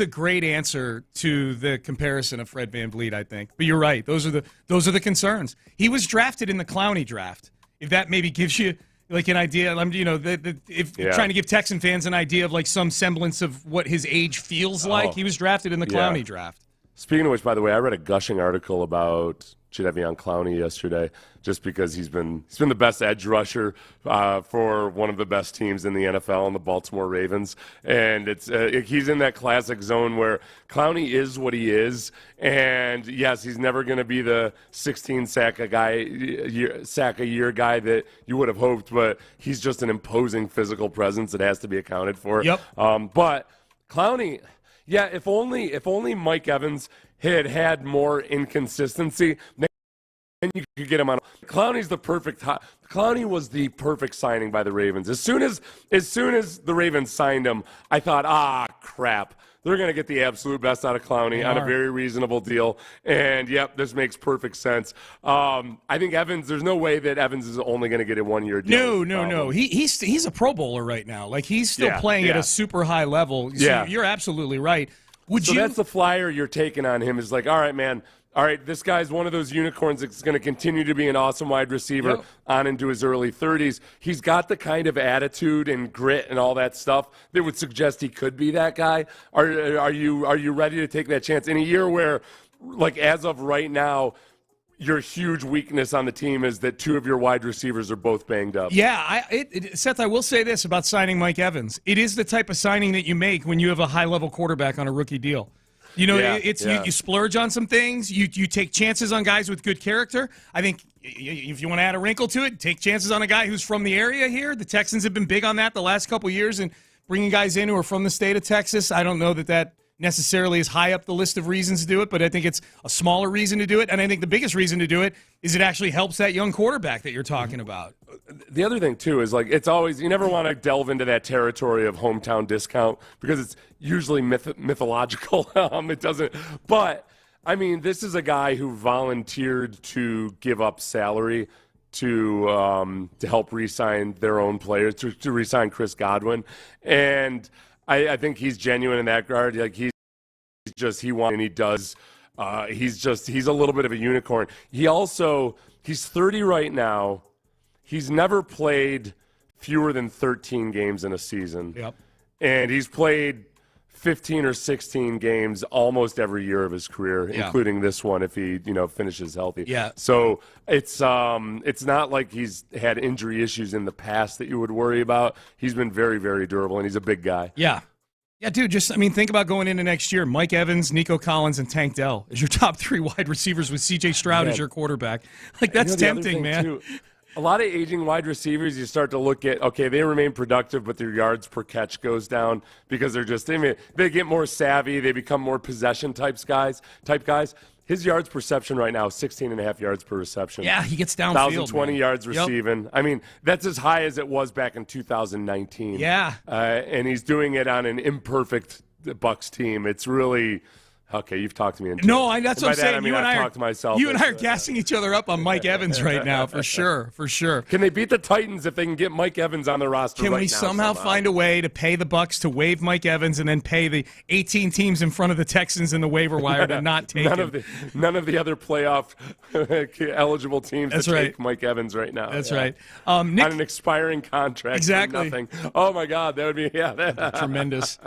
great answer to the comparison of Fred VanVleet, I think. But you're right. Those are the concerns. He was drafted in the Clowney draft. If that maybe gives you like an idea, you know, trying to give Texan fans an idea of like some semblance of what his age feels like. He was drafted in the Clowney draft. Speaking of which, by the way, I read a gushing article about Jadeveon Clowney yesterday, just because he's been the best edge rusher for one of the best teams in the NFL, and the Baltimore Ravens. And he's in that classic zone where Clowney is what he is, and yes, he's never going to be the 16 sack a year guy that you would have hoped, but he's just an imposing physical presence that has to be accounted for. Yep. But Clowney. Yeah, if only Mike Evans had more inconsistency, then you could get him on. Clowney was the perfect signing by the Ravens. As soon as the Ravens signed him, I thought, crap. They're going to get the absolute best out of Clowney on a very reasonable deal. And, yep, this makes perfect sense. I think Evans, there's no way that Evans is only going to get a one-year deal. No. He's a Pro Bowler right now. Like, he's still playing at a super high level. So you're absolutely right. That's the flyer you're taking on him is like, all right, man. All right, this guy's one of those unicorns that's going to continue to be an awesome wide receiver on into his early 30s. He's got the kind of attitude and grit and all that stuff that would suggest he could be that guy. Are you ready to take that chance in a year where, like, as of right now, your huge weakness on the team is that two of your wide receivers are both banged up? Yeah, Seth, I will say this about signing Mike Evans. It is the type of signing that you make when you have a high-level quarterback on a rookie deal. You know, you splurge on some things. You take chances on guys with good character. I think if you want to add a wrinkle to it, take chances on a guy who's from the area here. The Texans have been big on that the last couple of years and bringing guys in who are from the state of Texas. I don't know that necessarily is high up the list of reasons to do it, but I think it's a smaller reason to do it. And I think the biggest reason to do it is it actually helps that young quarterback that you're talking about. The other thing, too, is like it's always – you never want to delve into that territory of hometown discount because it's usually mythological. It doesn't – but, I mean, this is a guy who volunteered to give up salary to help re-sign their own players, to re-sign Chris Godwin. And I think he's genuine in that regard. Like, he's 30 right now. He's never played fewer than 13 games in a season. Yep. And he's played 15 or 16 games almost every year of his career, including this one if he, finishes healthy. Yeah. So it's not like he's had injury issues in the past that you would worry about. He's been very, very durable, and he's a big guy. Yeah. Yeah, dude, think about going into next year. Mike Evans, Nico Collins, and Tank Dell as your top three wide receivers with C.J. Stroud as your quarterback. Like, that's tempting, man. A lot of aging wide receivers, you start to look at, okay, they remain productive, but their yards per catch goes down because they get more savvy, they become more possession type guys. His yards per reception right now is 16.5 yards per reception. Yeah, he gets downfield. 1,020 yards receiving. Yep. I mean, that's as high as it was back in 2019. Yeah. And he's doing it on an imperfect Bucs team. It's really... Okay, you've talked to me into No, that's what I'm saying. I mean, I've talked to myself. You and I are gassing each other up on Mike Evans right now, for sure. Can they beat the Titans if they can get Mike Evans on the roster Can we somehow find a way to pay the Bucs to waive Mike Evans and then pay the 18 teams in front of the Texans in the waiver wire to not take him? None of the other playoff eligible teams That's to right. take Mike Evans right now. That's right. Nick, on an expiring contract. Exactly. For nothing. Oh, my God. That would be tremendous.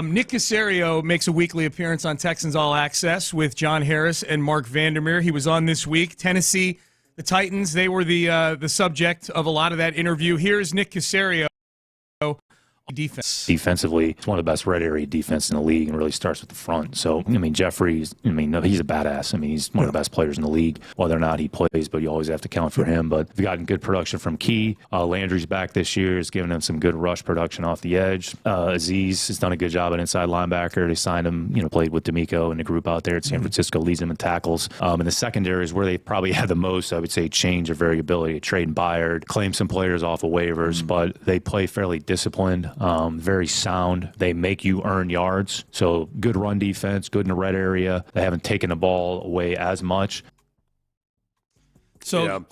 Nick Caserio makes a weekly appearance on Texans All Access with John Harris and Mark Vandermeer. He was on this week. Tennessee, the Titans, they were the subject of a lot of that interview. Here's Nick Caserio. Defense. Defensively, it's one of the best red area defense in the league, and really starts with the front. So, I mean, Jeffrey's, he's a badass. I mean, he's one of the best players in the league, whether or not he plays, but you always have to count for him. But we've gotten good production from Key. Landry's back this year. He's given him some good rush production off the edge. Aziz has done a good job at inside linebacker. They signed him, played with D'Amico and the group out there at San Francisco, leads them in tackles. And the secondary is where they probably had the most, I would say, change or variability. Trade and Byard, claim some players off of waivers, but they play fairly disciplined. Very sound. They make you earn yards. So good run defense, good in the red area. They haven't taken the ball away as much. So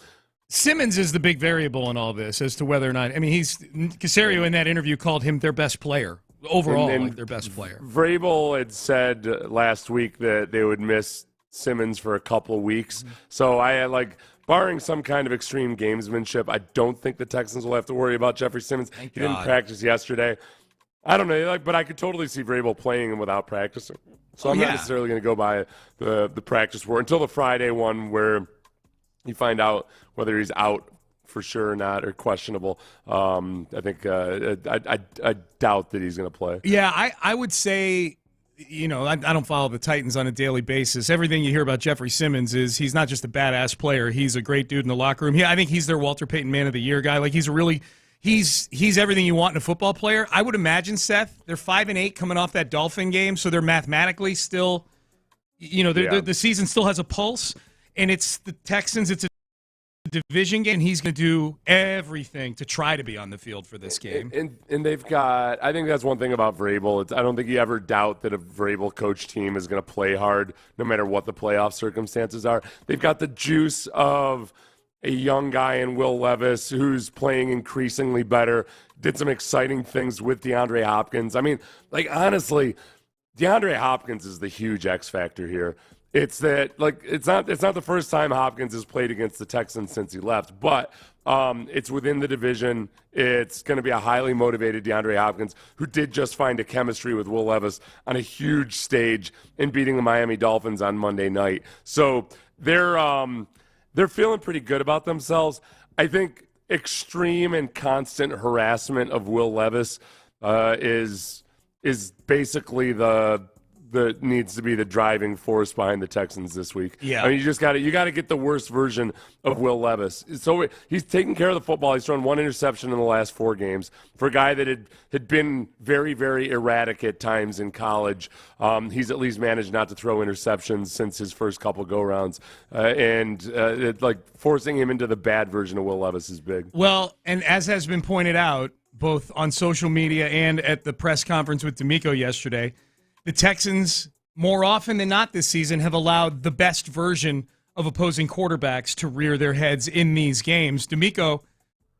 Simmons is the big variable in all this as to whether or not, Caserio in that interview called him their best player. Overall, like their best player. Vrabel had said last week that they would miss Simmons for a couple of weeks. So I had barring some kind of extreme gamesmanship, I don't think the Texans will have to worry about Jeffrey Simmons. He didn't practice yesterday. I don't know, but I could totally see Vrabel playing him without practicing. So I'm not necessarily going to go by the practice report until the Friday one where you find out whether he's out for sure or not, or questionable. I think I doubt that he's going to play. Yeah, I would say, I don't follow the Titans on a daily basis. Everything you hear about Jeffrey Simmons is he's not just a badass player. He's a great dude in the locker room. I think he's their Walter Payton Man of the Year guy. He's everything you want in a football player. I would imagine, Seth, they're 5-8 coming off that Dolphin game, so they're mathematically still, the season still has a pulse, and it's the Texans. It's a division game, and he's going to do everything to try to be on the field for this game. And they've got, I think that's one thing about Vrabel. I don't think you ever doubt that a Vrabel coach team is going to play hard no matter what the playoff circumstances are. They've got the juice of a young guy in Will Levis who's playing increasingly better, did some exciting things with DeAndre Hopkins. Honestly, DeAndre Hopkins is the huge X factor here. It's that, it's not the first time Hopkins has played against the Texans since he left, but it's within the division. It's going to be a highly motivated DeAndre Hopkins who did just find a chemistry with Will Levis on a huge stage in beating the Miami Dolphins on Monday night. So they're feeling pretty good about themselves. I think extreme and constant harassment of Will Levis is basically the needs to be the driving force behind the Texans this week. Yeah. You just got to get the worst version of Will Levis. So he's taking care of the football. He's thrown one interception in the last 4 games. For a guy that had been very, very erratic at times in college, he's at least managed not to throw interceptions since his first couple go-rounds. Forcing him into the bad version of Will Levis is big. Well, and as has been pointed out, both on social media and at the press conference with D'Amico yesterday, the Texans, more often than not this season, have allowed the best version of opposing quarterbacks to rear their heads in these games. D'Amico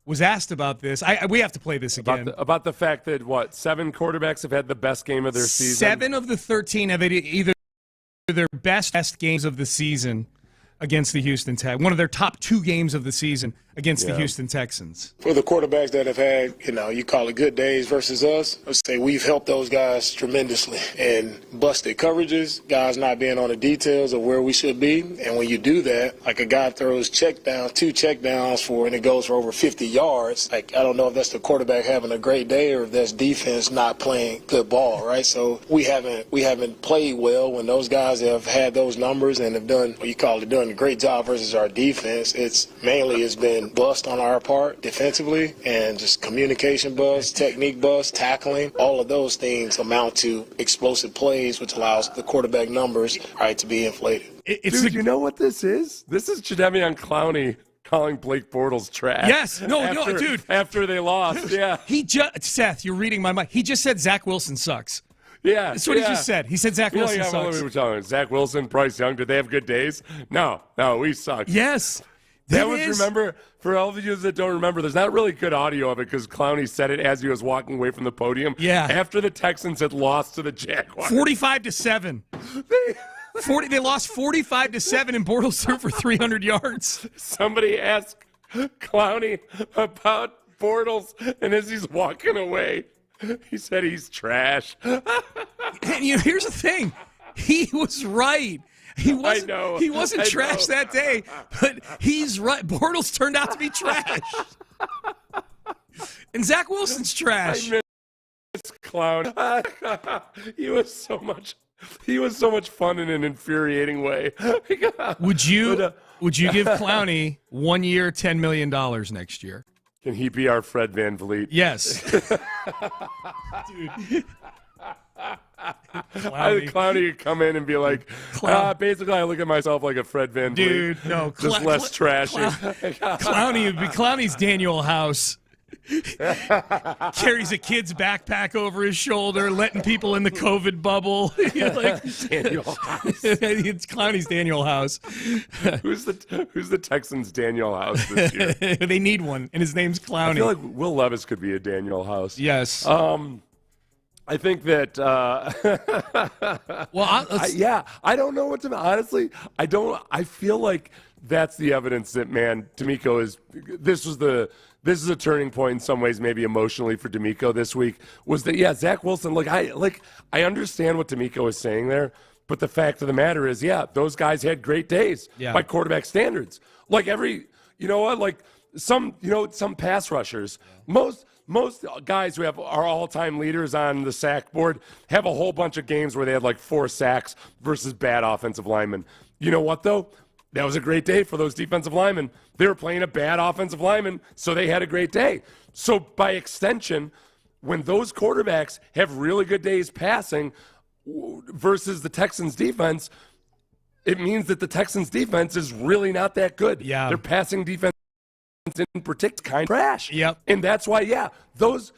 was asked about this. We have to play this again. About the fact that, 7 quarterbacks have had the best game of their season? 7 of the 13 have had either their best games of the season against the Houston Texans. One of their top 2 games of the season against the Houston Texans. For the quarterbacks that have had, you call it good days versus us, let's say we've helped those guys tremendously and busted coverages, guys not being on the details of where we should be. And when you do that, like a guy throws 2 checkdowns and it goes for over 50 yards. I don't know if that's the quarterback having a great day or if that's defense not playing good ball, right? So we haven't played well when those guys have had those numbers and have done a great job versus our defense. It's been been bust on our part defensively, and just communication bust, technique bust, tackling. All of those things amount to explosive plays, which allows the quarterback numbers, right, to be inflated. Dude, you know what this is? This is Jadeveon Clowney calling Blake Bortles trash. Yes. No, dude. After they lost, yeah. Seth, you're reading my mind. He just said Zach Wilson sucks. Yeah. That's what he just said. He said Zach Wilson sucks. We were talking Zach Wilson, Bryce Young, did they have good days? No, we suck. Yes. Remember, for all of you that don't remember, there's not really good audio of it because Clowney said it as he was walking away from the podium. Yeah. After the Texans had lost to the Jaguars. 45-7. They lost 45-7, and Bortles threw for 300 yards. Somebody asked Clowney about Bortles, and as he's walking away, he said he's trash. And here's the thing. He was right. He wasn't trash that day, but he's right. Bortles turned out to be trash. And Zach Wilson's trash. I miss Clown. He was so much fun in an infuriating way. Would you give Clowney 1 year, $10 million next year? Can he be our Fred VanVleet? Yes. Dude. Clowney would come in and be like, basically I look at myself like a Fred VanVleet. Dude, no. Just less trashy. Clowney would be Clowney's Daniel House. Carries a kid's backpack over his shoulder, letting people in the COVID bubble. Daniel House. It's Clowney's Daniel House. Who's the Texans' Daniel House this year? They need one, and his name's Clowney. I feel like Will Levis could be a Daniel House. Yes. I think that. I don't know what to. Honestly, I don't. I feel like that's the evidence that D'Amico is. This is a turning point in some ways, maybe emotionally for D'Amico this week. Was that Zach Wilson? I understand what D'Amico is saying there, but the fact of the matter is, those guys had great days by quarterback standards. Some pass rushers, most guys who are all-time leaders on the sack board have a whole bunch of games where they had 4 sacks versus bad offensive linemen. You know what, though? That was a great day for those defensive linemen. They were playing a bad offensive lineman, so they had a great day. So by extension, when those quarterbacks have really good days passing versus the Texans defense, it means that the Texans defense is really not that good. Yeah. Their passing defense in particular kind of trash. Yep. And that's why, those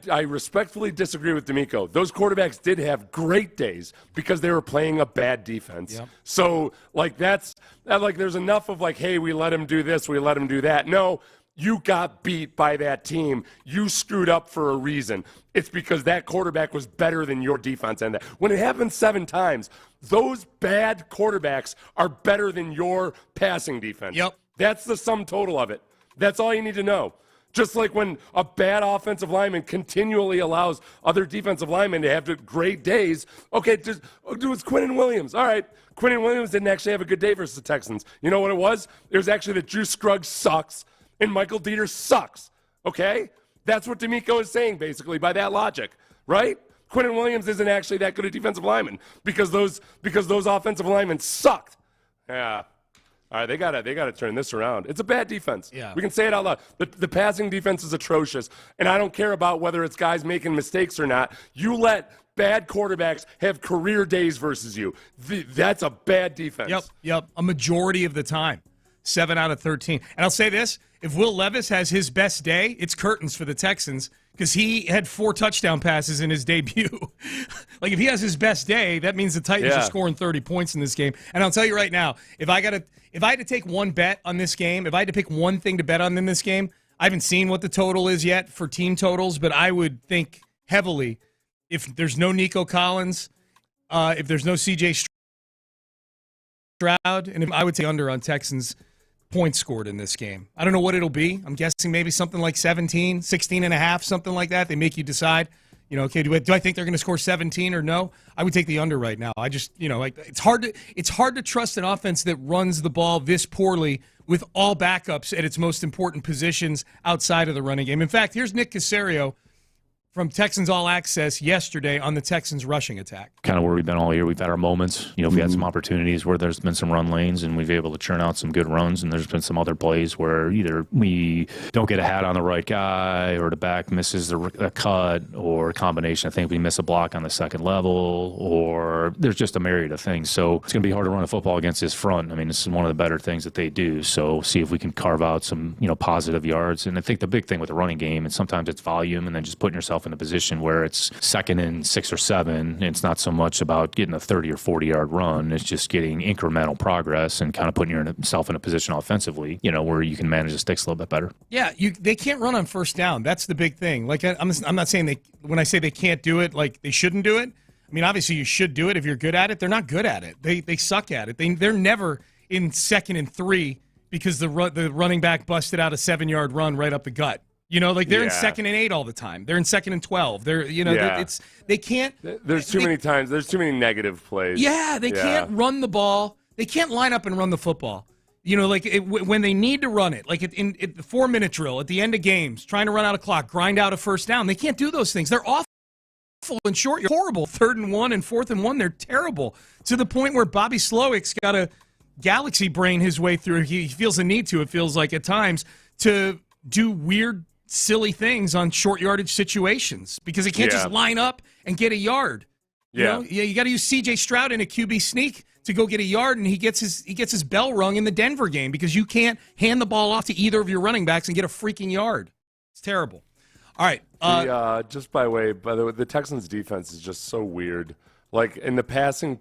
I respectfully disagree with D'Amico. Those quarterbacks did have great days because they were playing a bad defense. Yep. So there's enough of hey, we let him do this, we let him do that. No, you got beat by that team. You screwed up for a reason. It's because that quarterback was better than your defense. And when it happens 7 times, those bad quarterbacks are better than your passing defense. Yep. That's the sum total of it. That's all you need to know. Just like when a bad offensive lineman continually allows other defensive linemen to have great days. Okay, it was Quinnen Williams. All right, Quinnen Williams didn't actually have a good day versus the Texans. You know what it was? It was actually that Drew Scruggs sucks and Michael Dieter sucks. Okay? That's what D'Amico is saying, basically, by that logic, right? Quinnen Williams isn't actually that good a defensive lineman because those offensive linemen sucked. Yeah. All right, they gotta turn this around. It's a bad defense. Yeah. We can say it out loud. The passing defense is atrocious, and I don't care about whether it's guys making mistakes or not. You let bad quarterbacks have career days versus you. That's a bad defense. Yep. A majority of the time. 7 out of 13. And I'll say this, if Will Levis has his best day, it's curtains for the Texans because he had 4 touchdown passes in his debut. If he has his best day, that means the Titans are scoring 30 points in this game. And I'll tell you right now, if I had to take one bet on this game, if I had to pick one thing to bet on in this game, I haven't seen what the total is yet for team totals, but I would think heavily if there's no Nico Collins, if there's no C.J. Stroud, and I would take under on Texans points scored in this game. I don't know what it'll be. I'm guessing maybe something like 17, 16 and a half, something like that. They make you decide, okay, do I think they're going to score 17 or no? I would take the under right now. I just, it's hard to trust an offense that runs the ball this poorly with all backups at its most important positions outside of the running game. In fact, here's Nick Caserio from Texans All Access yesterday on the Texans rushing attack. Kind of where we've been all year. We've had our moments. We've had some opportunities where there's been some run lanes and we've been able to churn out some good runs, and there's been some other plays where either we don't get a hat on the right guy or the back misses a cut or a combination. I think we miss a block on the second level, or there's just a myriad of things. So it's going to be hard to run a football against this front. I mean, this is one of the better things that they do. So see if we can carve out some, positive yards. And I think the big thing with the running game, and sometimes it's volume and then just putting yourself in a position where it's 2nd and 6 or 7. And it's not so much about getting a 30 or 40-yard run. It's just getting incremental progress and kind of putting yourself in a position offensively, where you can manage the sticks a little bit better. Yeah, they can't run on first down. That's the big thing. Like, I'm not saying when I say they can't do it, like they shouldn't do it. I mean, obviously you should do it if you're good at it. They're not good at it. They suck at it. They're never in 2nd and 3 because the running back busted out a 7-yard run right up the gut. They're in 2nd and 8 all the time. They're in 2nd and 12. They can't. There's too many times. There's too many negative plays. Yeah, they can't run the ball. They can't line up and run the football. When they need to run it, like in the 4-minute drill at the end of games, trying to run out a clock, grind out a first down. They can't do those things. They're awful and short. You're horrible. 3rd and 1 and 4th and 1. They're terrible to the point where Bobby Slowick's got a galaxy brain his way through. He feels the need to. It feels like at times to do weird, silly things on short yardage situations because he can't just line up and get a yard. You got to use C.J. Stroud in a QB sneak to go get a yard, and he gets his bell rung in the Denver game because you can't hand the ball off to either of your running backs and get a freaking yard. It's terrible. All right. Just by the way, the Texans' defense is just so weird. Like in the passing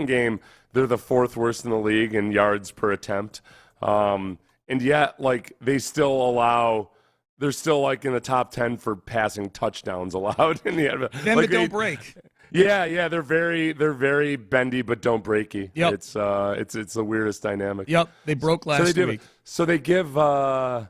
game, they're the 4th worst in the league in yards per attempt, and yet they still allow. They're still in the top 10 for passing touchdowns allowed in the NFL. Them that don't break. Yeah, they're very bendy but don't breaky. Yep. It's the weirdest dynamic. Yep, they broke last week. So they give bad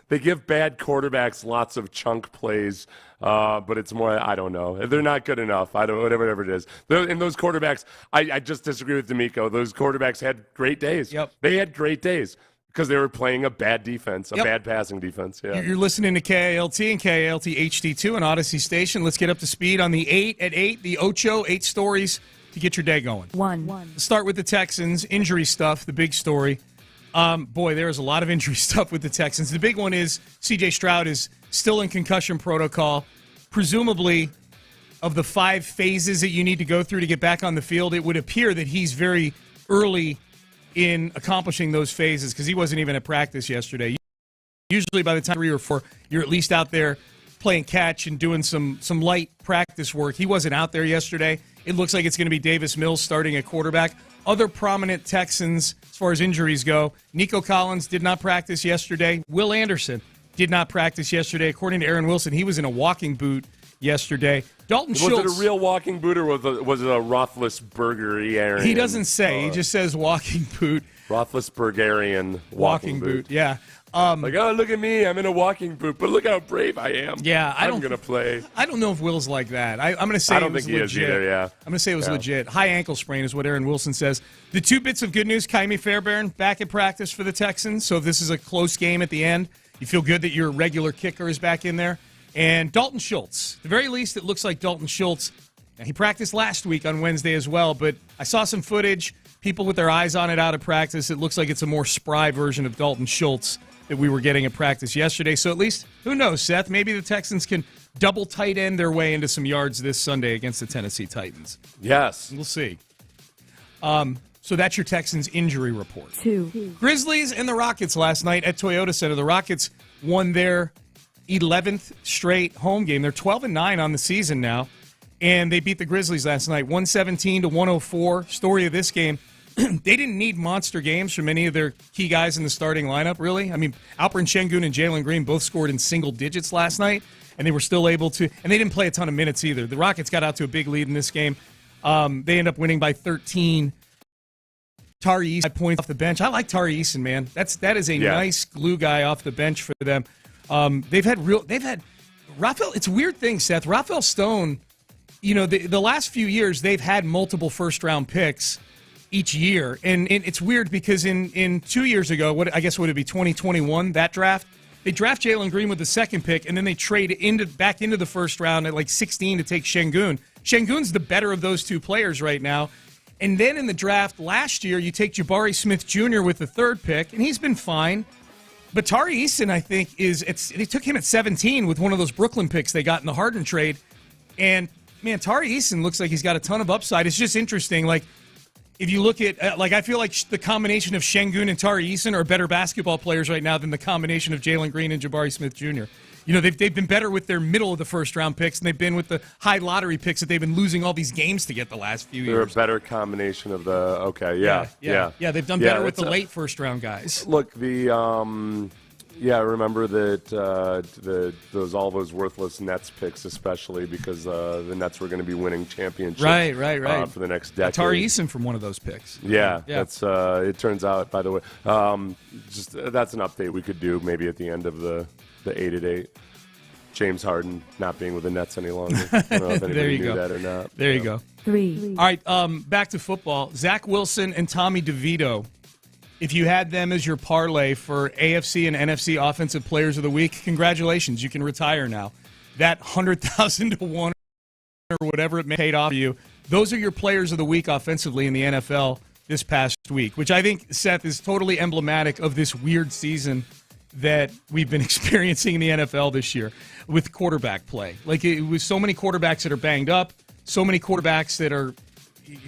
quarterbacks lots of chunk plays, but it's more, I don't know. They're not good enough. Whatever it is. And those quarterbacks, I just disagree with D'Amico. Those quarterbacks had great days. Yep. They had great days because they were playing a bad defense, a bad passing defense. Yeah. You're listening to KALT and KALT HD2 on Odyssey Station. Let's get up to speed on the 8 at 8, the Ocho, 8 stories to get your day going. Let's start with the Texans, injury stuff, the big story. There's a lot of injury stuff with the Texans. The big one is C.J. Stroud is still in concussion protocol. Presumably, of the 5 phases that you need to go through to get back on the field, it would appear that he's very early in accomplishing those phases because he wasn't even at practice yesterday. Usually by the time 3 or 4, you're at least out there playing catch and doing some light practice work. He wasn't out there yesterday. It looks like it's going to be Davis Mills starting at quarterback. Other prominent Texans, as far as injuries go, Nico Collins did not practice yesterday. Will Anderson did not practice yesterday. According to Aaron Wilson, he was in a walking boot yesterday. Dalton Schultz. Was it a real walking boot or was it a Roethlisbergerian? He doesn't say. He just says walking boot. Roethlisbergerian walking boot. Yeah. Look at me. I'm in a walking boot, but look how brave I am. Yeah. I'm going to play. I don't know if Will's like that. I'm going to say I don't think he is either, yeah. I'm going to say it was legit. High ankle sprain is what Aaron Wilson says. The 2 bits of good news, Kaimi Fairbairn back at practice for the Texans. So if this is a close game at the end, you feel good that your regular kicker is back in there. And Dalton Schultz. At the very least, it looks like Dalton Schultz. Now, he practiced last week on Wednesday as well, but I saw some footage, people with their eyes on it out of practice. It looks like it's a more spry version of Dalton Schultz that we were getting at practice yesterday. So at least, who knows, Seth? Maybe the Texans can double tight end their way into some yards this Sunday against the Tennessee Titans. Yes. We'll see. So that's your Texans injury report. 2. Grizzlies and the Rockets last night at Toyota Center. The Rockets won their 11th straight home game. They're 12-9 on the season now, and they beat the Grizzlies last night, 117-104. Story of this game, they didn't need monster games from any of their key guys in the starting lineup, really. I mean, Alperen Şengün and Jalen Green both scored in single digits last night, and they were still able to, and they didn't play a ton of minutes either. The Rockets got out to a big lead in this game. They end up winning by 13. Tari Eason points off the bench. I like Tari Eason, man. That is a nice glue guy off the bench for them. They've had Rafael. It's a weird thing, Seth. Rafael Stone, the last few years they've had multiple first-round picks each year, and it's weird because in 2 years ago, would it be 2021, that draft, They draft Jalen Green with the second pick, and then they trade back into the first round at like 16 to take Şengün. Şengün's the better of those two players right now. And then in the draft last year, you take Jabari Smith Jr. with the third pick, and he's been fine. But Tari Eason, I think, they took him at 17 with one of those Brooklyn picks they got in the Harden trade. And, man, Tari Eason looks like he's got a ton of upside. It's just interesting. Like, if you look at, I feel like the combination of Şengün and Tari Eason are better basketball players right now than the combination of Jalen Green and Jabari Smith Jr. You know, they've been better with their middle of the first round picks than they've been with the high lottery picks that they've been losing all these games to get the last few years. They're a better combination of the yeah. They've done better with the late first round guys. Look, I remember that all those worthless Nets picks, especially because the Nets were going to be winning championships. Right. For the next decade. Tari Eason from one of those picks. Yeah. That's it turns out. By the way, that's an update we could do maybe at the end of the 8-8. James Harden not being with the Nets any longer. I don't know if anybody knew that or not. There you go. 3. All right, back to football. Zach Wilson and Tommy DeVito. If you had them as your parlay for AFC and NFC Offensive Players of the Week, congratulations. You can retire now. That 100,000 to 1 or whatever it paid off you, those are your Players of the Week offensively in the NFL this past week, which I think, Seth, is totally emblematic of this weird season that we've been experiencing in the NFL this year with quarterback play. Like, it was so many quarterbacks that are banged up, so many quarterbacks that are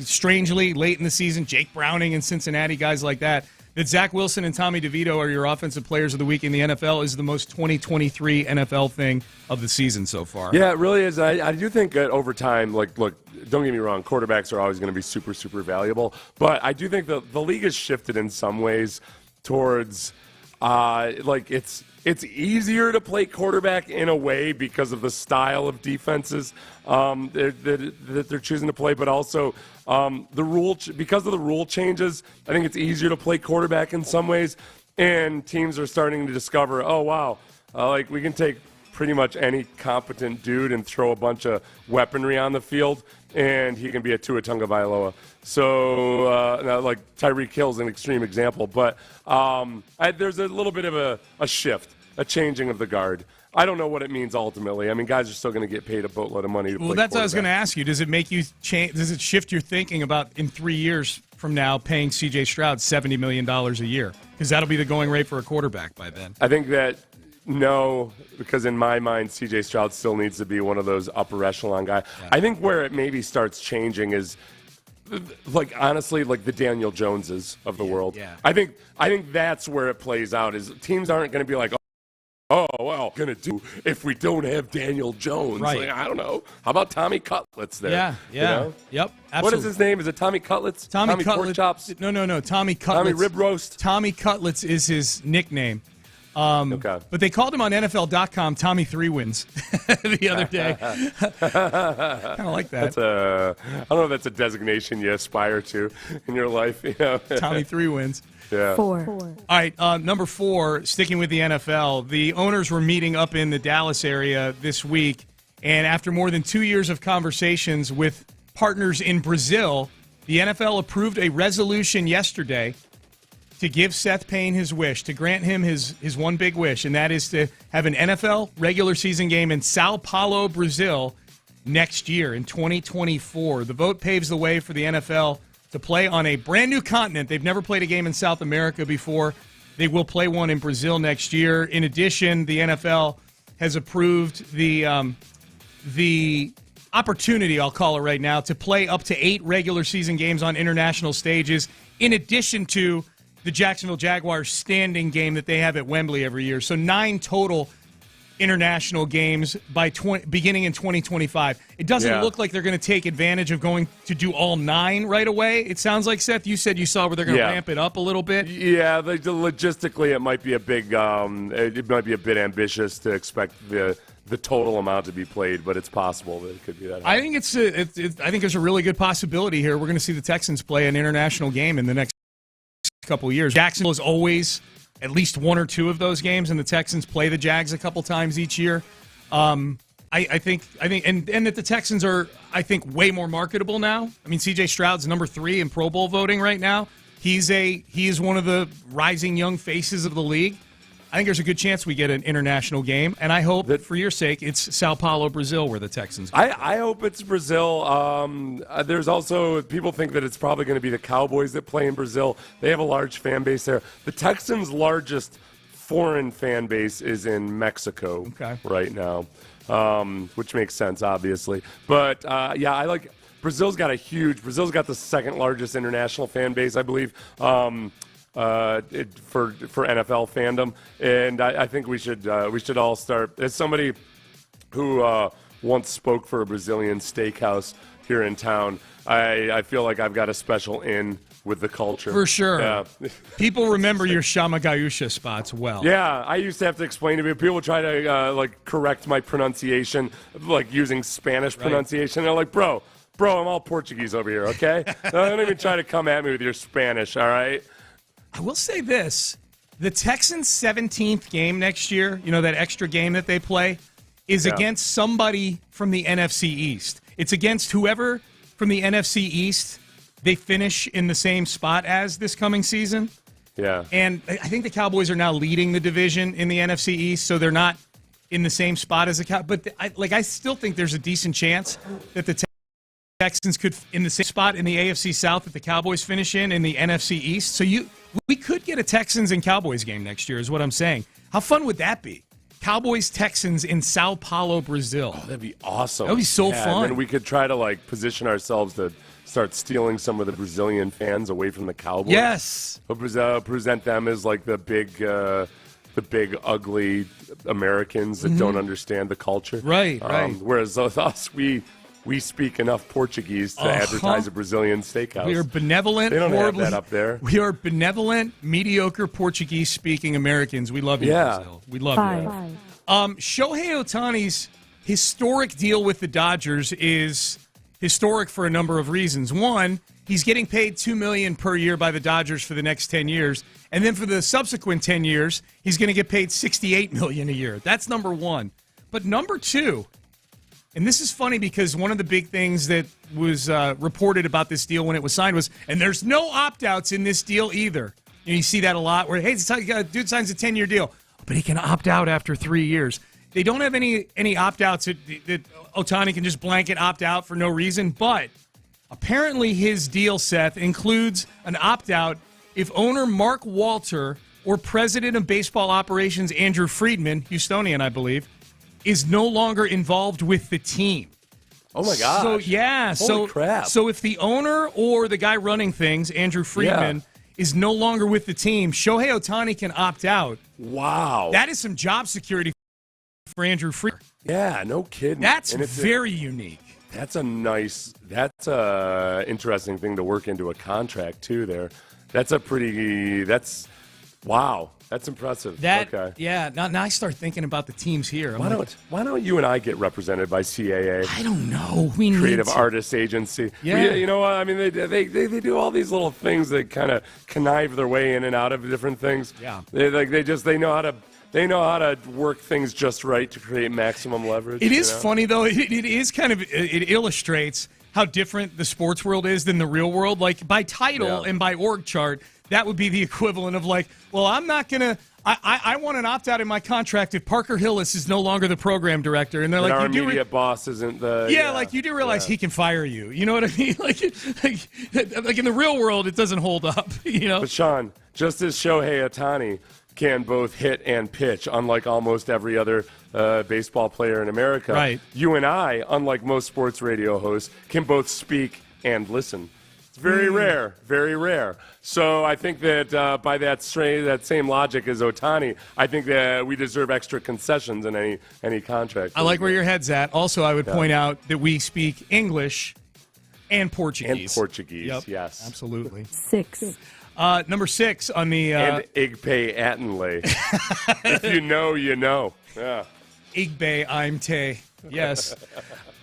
strangely late in the season, Jake Browning and Cincinnati, guys like that Zach Wilson and Tommy DeVito are your offensive players of the week in the NFL is the most 2023 NFL thing of the season so far. Yeah, it really is. I do think that over time, look, don't get me wrong, quarterbacks are always going to be super, super valuable. But I do think the league has shifted in some ways towards, it's easier to play quarterback in a way because of the style of defenses that they're choosing to play, but also because of the rule changes, I think it's easier to play quarterback in some ways, and teams are starting to discover, oh, wow, we can take pretty much any competent dude and throw a bunch of weaponry on the field, and he can be a Tua Tagovailoa. So, Tyreek Hill's an extreme example, but there's a little bit of a shift, a changing of the guard. I don't know what it means ultimately. I mean, guys are still going to get paid a boatload of money to play that's what I was going to ask you. Does it make you change? Does it shift your thinking about in 3 years from now paying C.J. Stroud $70 million a year? Because that'll be the going rate for a quarterback by then. I think that no, because in my mind, C.J. Stroud still needs to be one of those upper echelon guys. Yeah. I think where it maybe starts changing is, honestly, the Daniel Joneses of the world. Yeah. I think that's where it plays out. Is teams aren't going to be like, oh, well, going to do if we don't have Daniel Jones. Right. I don't know. How about Tommy Cutlets there? Yeah. You know? Yep. Absolutely. What is his name? Is it Tommy Cutlets? Tommy Pork Chops? No. Tommy Cutlets. Tommy Rib Roast? Tommy Cutlets is his nickname. Okay. But they called him on NFL.com Tommy 3 Wins the other day. Kind of like that. I don't know if that's a designation you aspire to in your life. You know? Tommy 3 Wins. Yeah. 4. All right, number 4, sticking with the NFL, the owners were meeting up in the Dallas area this week, and after more than 2 years of conversations with partners in Brazil, the NFL approved a resolution yesterday to give Seth Payne his wish, to grant him his one big wish, and that is to have an NFL regular season game in Sao Paulo, Brazil, next year in 2024. The vote paves the way for the NFL to play on a brand new continent. They've never played a game in South America before. They will play one in Brazil next year. In addition, the NFL has approved the opportunity, I'll call it right now, to play up to 8 regular season games on international stages, in addition to the Jacksonville Jaguars standing game that they have at Wembley every year. So 9 total international games beginning in 2025. It doesn't look like they're going to take advantage of going to do all 9 right away. It sounds like, Seth, you said you saw where they're going to ramp it up a little bit. Yeah, logistically, it might be a big. It might be a bit ambitious to expect the total amount to be played, but it's possible that it could be that high. I think I think there's a really good possibility here. We're going to see the Texans play an international game in the next couple of years. Jacksonville is always at least 1 or 2 of those games, and the Texans play the Jags a couple times each year. I think, and that the Texans are, I think, way more marketable now. I mean, C.J. Stroud's number 3 in Pro Bowl voting right now. He is one of the rising young faces of the league. I think there's a good chance we get an international game, and I hope that for your sake, it's Sao Paulo, Brazil, where the Texans go. I hope it's Brazil. There's also, people think that it's probably going to be the Cowboys that play in Brazil. They have a large fan base there. The Texans' largest foreign fan base is in Mexico right now, which makes sense, obviously. But, I like Brazil's got the second largest international fan base, I believe. For NFL fandom, and I think we should all start. As somebody who once spoke for a Brazilian steakhouse here in town, I feel like I've got a special in with the culture. For sure. Yeah. People remember your Chama Gaúcha spots well. Yeah, I used to have to explain to people try to correct my pronunciation, like using Spanish pronunciation. They're like, bro, I'm all Portuguese over here, okay? Don't even try to come at me with your Spanish, all right? I will say this. The Texans' 17th game next year, that extra game that they play, is against somebody from the NFC East. It's against whoever from the NFC East they finish in the same spot as this coming season. Yeah. And I think the Cowboys are now leading the division in the NFC East, so they're not in the same spot as the Cowboys. But I still think there's a decent chance that the Texans could in the same spot in the AFC South that the Cowboys finish in the NFC East. So we could get a Texans and Cowboys game next year is what I'm saying. How fun would that be? Cowboys-Texans in Sao Paulo, Brazil. Oh, that'd be awesome. That would be so fun. And then we could try to position ourselves to start stealing some of the Brazilian fans away from the Cowboys. Yes. Present them as the big ugly Americans that don't understand the culture. Right. Whereas us, we speak enough Portuguese to advertise a Brazilian steakhouse. We are benevolent. They don't have that up there. We are benevolent, mediocre Portuguese-speaking Americans. We love you, Brazil. We love you. Shohei Ohtani's historic deal with the Dodgers is historic for a number of reasons. One, he's getting paid $2 million per year by the Dodgers for the next 10 years. And then for the subsequent 10 years, he's going to get paid $68 million a year. That's number one. But number two, and this is funny because one of the big things that was reported about this deal when it was signed was, and there's no opt-outs in this deal either. You see that a lot where, hey, dude signs a 10-year deal, but he can opt out after 3 years. They don't have any opt-outs that Ohtani can just blanket opt out for no reason, but apparently his deal, Seth, includes an opt-out if owner Mark Walter or president of baseball operations Andrew Friedman, Houstonian, I believe, is no longer involved with the team. Oh, my gosh. So, yeah. Holy crap. So if the owner or the guy running things, Andrew Friedman, is no longer with the team, Shohei Ohtani can opt out. Wow. That is some job security for Andrew Friedman. Yeah, no kidding. That's very unique. That's a interesting thing to work into a contract, too, there. Wow. That's impressive. Okay. Yeah. Now I start thinking about the teams here. Why don't you and I get represented by CAA? I don't know. Creative Artists Agency. Yeah. You know what? I mean, they do all these little things that kind of connive their way in and out of different things. Yeah. They know how to work things just right to create maximum leverage. It is funny though. It is kind of it illustrates how different the sports world is than the real world. Like by title and by org chart, that would be the equivalent of I'm not going to – I want an opt-out in my contract if Parker Hillis is no longer the program director. And they're like – our immediate boss isn't the – Yeah, you do realize he can fire you. You know what I mean? Like in the real world, it doesn't hold up, But, Sean, just as Shohei Ohtani can both hit and pitch, unlike almost every other baseball player in America, right. You and I, unlike most sports radio hosts, can both speak and listen. Very rare, very rare. So I think that by that same logic as Ohtani, I think that we deserve extra concessions in any contract. I like where your head's at. Also, I would point out that we speak English and Portuguese. Yep. Yes. Absolutely. 6. Number 6 on the... and Igpe Attenley. If you know, you know. Yeah. Igbe Aimte. Yes.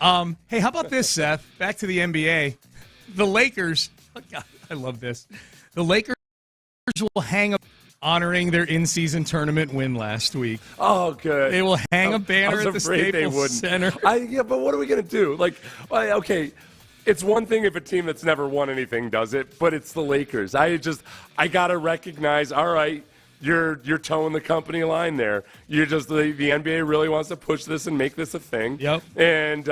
Hey, how about this, Seth? Back to the NBA. The Lakers, oh God, I love this. The Lakers will hang up honoring their in-season tournament win last week. Oh, good. They will hang a banner at the Staples Center. But what are we going to do? Okay, it's one thing if a team that's never won anything does it, but it's the Lakers. I got to recognize, all right, you're towing the company line there. You're just the NBA really wants to push this and make this a thing. Yep. And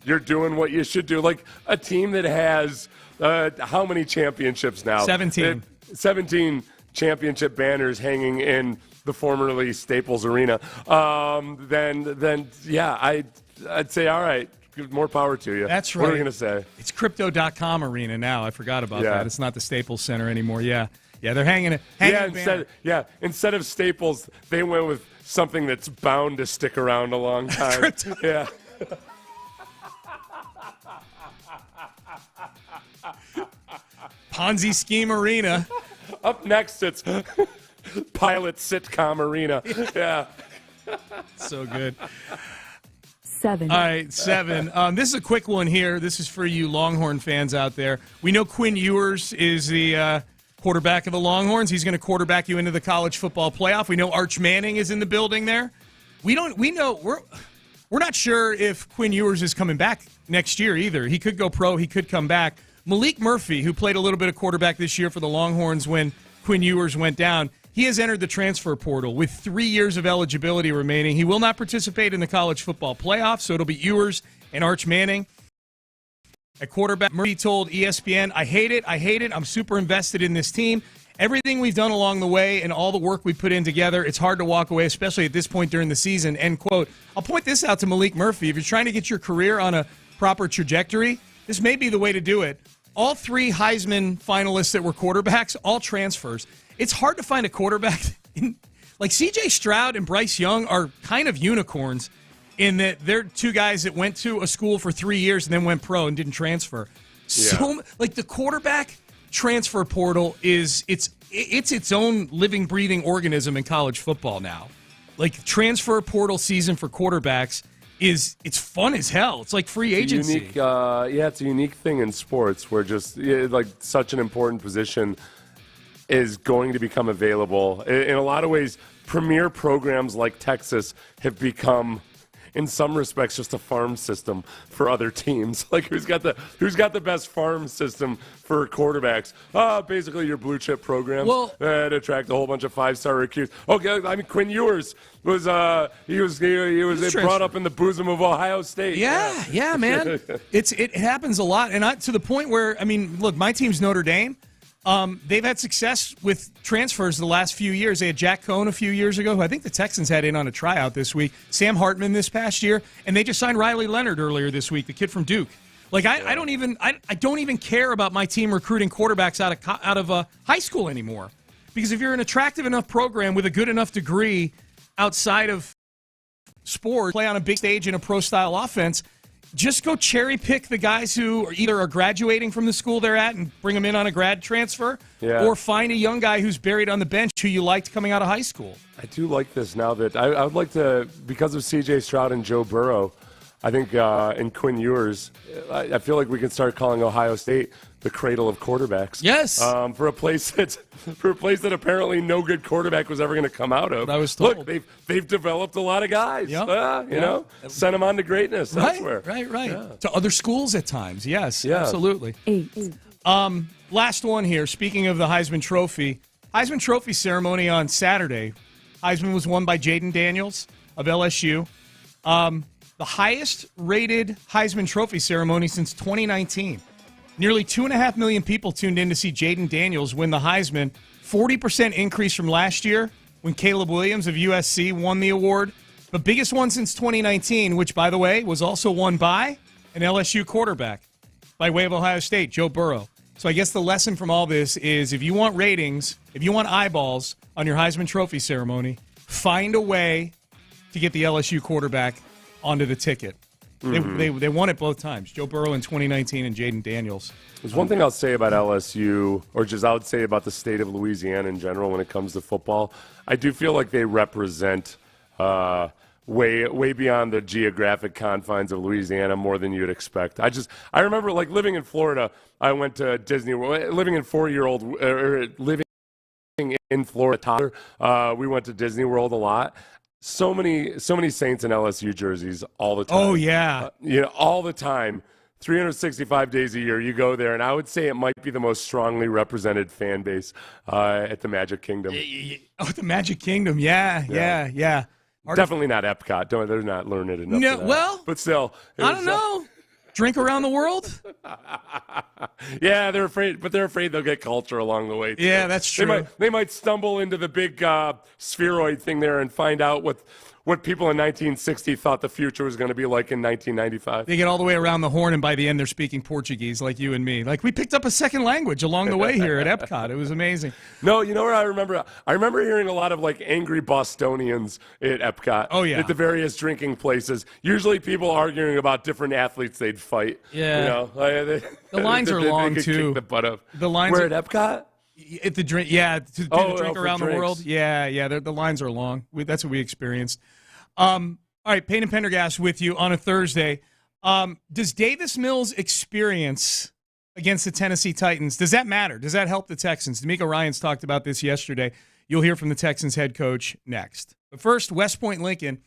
you're doing what you should do. Like a team that has how many championships now? 17. 17 championship banners hanging in the formerly Staples Arena. Then yeah, I'd say all right. More power to you. That's right. What are we going to say? It's Crypto.com Arena now. I forgot about that. It's not the Staples Center anymore. Yeah, they're hanging it. Instead of Staples, they went with something that's bound to stick around a long time. Crypto. Yeah. Ponzi Scheme Arena. Up next, it's Pilot Sitcom Arena. Yeah. So good. 7. All right, 7. This is a quick one here. This is for you Longhorn fans out there. We know Quinn Ewers is the quarterback of the Longhorns. He's going to quarterback you into the college football playoff. We know Arch Manning is in the building there. We're not sure if Quinn Ewers is coming back next year either. He could go pro. He could come back. Malik Murphy, who played a little bit of quarterback this year for the Longhorns when Quinn Ewers went down, he has entered the transfer portal with 3 years of eligibility remaining. He will not participate in the college football playoff, so it'll be Ewers and Arch Manning. At quarterback, Murphy told ESPN, I hate it. I'm super invested in this team. Everything we've done along the way and all the work we put in together, it's hard to walk away, especially at this point during the season, end quote. I'll point this out to Malik Murphy. If you're trying to get your career on a proper trajectory, this may be the way to do it. All 3 Heisman finalists that were quarterbacks, all transfers. It's hard to find a quarterback. Like C.J. Stroud and Bryce Young are kind of unicorns in that they're 2 guys that went to a school for 3 years and then went pro and didn't transfer. So, like the quarterback transfer portal it's its own living, breathing organism in college football now. Like transfer portal season for quarterbacks it's fun as hell. It's like free agency. It's a unique thing in sports where just like such an important position is going to become available. In a lot of ways, premier programs like Texas have become, in some respects, just a farm system for other teams. Like who's got the best farm system for quarterbacks? Basically your blue chip programs that attract a whole bunch of 5-star recruits. Okay, I mean Quinn Ewers was he was brought up in the bosom of Ohio State. Yeah, man. It happens a lot, and to the point where look, my team's Notre Dame. They've had success with transfers the last few years. They had Jack Cohn a few years ago, who I think the Texans had in on a tryout this week. Sam Hartman this past year, and they just signed Riley Leonard earlier this week, the kid from Duke. Like I don't even care about my team recruiting quarterbacks out of high school anymore, because if you're an attractive enough program with a good enough degree outside of sport, play on a big stage in a pro style offense. Just go cherry pick the guys who either are graduating from the school they're at and bring them in on a grad transfer, or find a young guy who's buried on the bench who you liked coming out of high school. I do like this now that I would like to, because of C.J. Stroud and Joe Burrow, I think in Quinn Ewers, I feel like we can start calling Ohio State the cradle of quarterbacks. Yes. For a place that apparently no good quarterback was ever going to come out of. I was told. Look, they've developed a lot of guys. Yep. Sent them on to greatness elsewhere. Right. Yeah. To other schools at times. Yes. Absolutely. 8. Last one here. Speaking of the Heisman Trophy ceremony on Saturday. Heisman was won by Jaden Daniels of LSU. The highest rated Heisman Trophy ceremony since 2019. Nearly 2.5 million people tuned in to see Jaden Daniels win the Heisman. 40% increase from last year when Caleb Williams of USC won the award. The biggest one since 2019, which, by the way, was also won by an LSU quarterback by way of Ohio State, Joe Burrow. So I guess the lesson from all this is if you want ratings, if you want eyeballs on your Heisman Trophy ceremony, find a way to get the LSU quarterback onto the ticket. Mm-hmm. They won it both times, Joe Burrow in 2019 and Jaden Daniels. There's one thing I'll say about LSU, or just I would say about the state of Louisiana in general when it comes to football. I do feel like they represent way beyond the geographic confines of Louisiana more than you'd expect. I remember like living in Florida. I went to Disney World. Living in Florida, toddler. We went to Disney World a lot. So many Saints and LSU jerseys all the time. Oh, yeah. All the time 365 days a year, you go there, and I would say it might be the most strongly represented fan base at the Magic Kingdom. Oh, the Magic Kingdom, yeah. Definitely not Epcot. They're not learning enough. No, for that. well, but still, I don't know. Drink around the world? Yeah, they're afraid, but they're afraid they'll get culture along the way, too. Yeah, that's true. They might stumble into the big spheroid thing there and find out what people in 1960 thought the future was going to be like in 1995. They get all the way around the horn, and by the end, they're speaking Portuguese like you and me. Like, we picked up a second language along the way here at Epcot. It was amazing. No, you know what I remember? I remember hearing a lot of, like, angry Bostonians at Epcot. Oh, yeah. At the various drinking places. Usually people arguing about different athletes they'd fight. Yeah. You know, the lines are long, could too. Kick the butt of. The lines We're are, at Epcot? At the drink, yeah, to do the drink around the drinks. world. Yeah, the lines are long. That's what we experienced. All right, Payne and Pendergast with you on a Thursday. Does Davis Mills' experience against the Tennessee Titans, does that matter? Does that help the Texans? D'Amico Ryans talked about this yesterday. You'll hear from the Texans head coach next. But first, West Point Lincoln.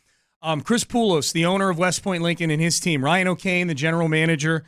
Chris Poulos, the owner of West Point Lincoln, and his team. Ryan O'Kane, the general manager.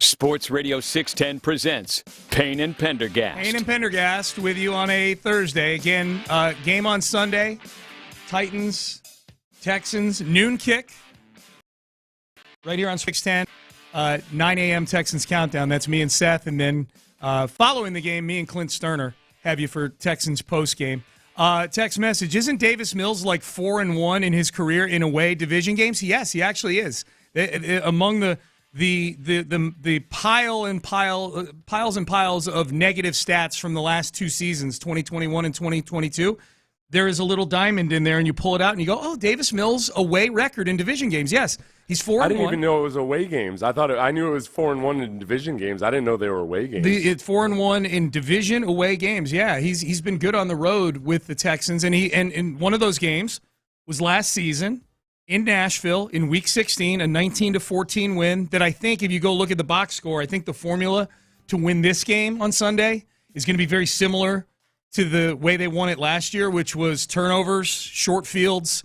Sports Radio 610 presents Payne and Pendergast. Payne and Pendergast with you on a Thursday. Again, game on Sunday. Titans, Texans, noon kick. Right here on 610. 9 a.m. Texans Countdown. That's me and Seth. And then following the game, me and Clint Stoerner have you for Texans postgame. Text message, isn't Davis Mills like 4-1 in his career in away division games? Yes, he actually is. Among the piles and piles of negative stats from the last two seasons, 2021 and 2022, there is a little diamond in there, and you pull it out and you go, oh, Davis Mills away record in division games. Yes, he's 4-1. I didn't even know it was away games. I knew it was 4-1 in division games. I didn't know they were away games. It's 4-1 in division away games. Yeah, he's been good on the road with the Texans, and one of those games was last season in Nashville in Week 16, a 19-14 win that I think if you go look at the box score, I think the formula to win this game on Sunday is going to be very similar to the way they won it last year, which was turnovers, short fields,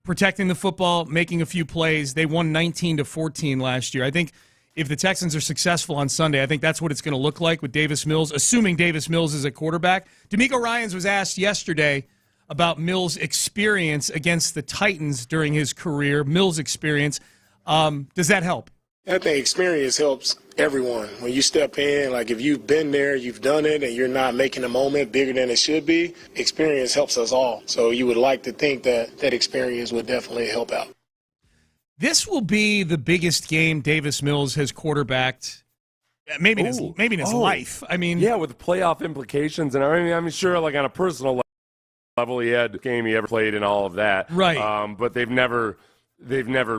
protecting the football, making a few plays. They won 19-14 last year. I think if the Texans are successful on Sunday, I think that's what it's going to look like with Davis Mills, assuming Davis Mills is a quarterback. D'Amico Ryans was asked yesterday about Mills' experience against the Titans during his career. Mills' experience. Does that help? I think experience helps everyone. When you step in, like if you've been there, you've done it, and you're not making a moment bigger than it should be, experience helps us all. So you would like to think that that experience would definitely help out. This will be the biggest game Davis Mills has quarterbacked maybe in his life. I mean, yeah, with playoff implications, and I'm sure, like on a personal level, he had the game he ever played and all of that. Right. But they've never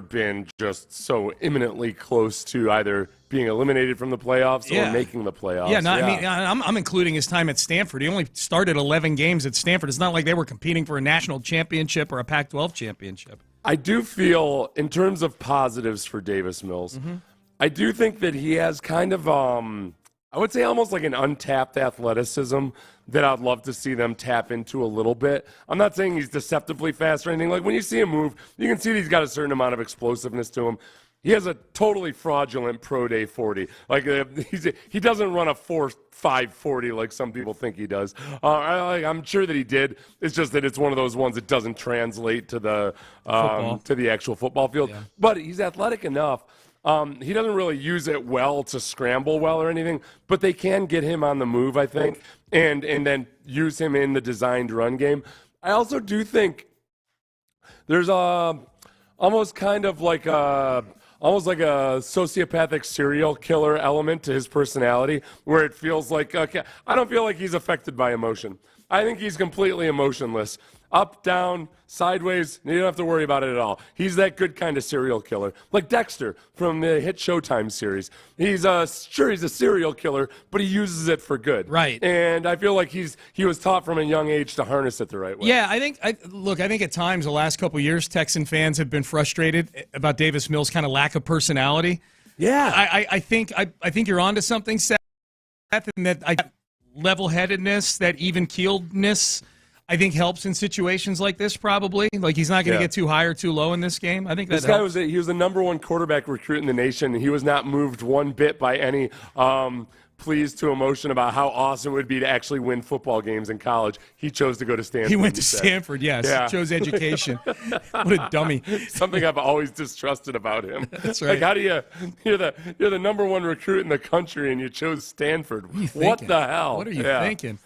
been just so imminently close to either being eliminated from the playoffs or making the playoffs. Yeah, I mean, I'm including his time at Stanford. He only started 11 games at Stanford. It's not like they were competing for a national championship or a Pac-12 championship. I do feel, in terms of positives for Davis Mills, I do think that he has kind of, I would say almost like an untapped athleticism that I'd love to see them tap into a little bit. I'm not saying he's deceptively fast or anything. Like when you see him move, you can see that he's got a certain amount of explosiveness to him. He has a totally fraudulent pro day 40. Like he doesn't run a 4.5 40 like some people think he does. I'm sure that he did. It's just that it's one of those ones that doesn't translate to the actual football field. Yeah. But he's athletic enough. He doesn't really use it well to scramble well or anything, but they can get him on the move, I think, and then use him in the designed run game. I also do think there's almost like a sociopathic serial killer element to his personality, where it feels like, okay, I don't feel like he's affected by emotion. I think he's completely emotionless. Up, down, sideways, you don't have to worry about it at all. He's that good kind of serial killer. Like Dexter from the hit Showtime series. He's a serial killer, but he uses it for good. Right. And I feel like he was taught from a young age to harness it the right way. Yeah, I think at times the last couple of years, Texan fans have been frustrated about Davis Mills' kind of lack of personality. Yeah. I think you're onto something, Seth, and that level-headedness, that even-keeledness, I think helps in situations like this probably. Like he's not going to get too high or too low in this game. I think that this guy was the number one quarterback recruit in the nation. He was not moved one bit by any pleased to emotion about how awesome it would be to actually win football games in college. He chose to go to Stanford. He went to Stanford, yes. Yeah. He chose education. What a dummy. Something I've always distrusted about him. That's right. Like, how do you're the number one recruit in the country and you chose Stanford. What the hell? What are you thinking?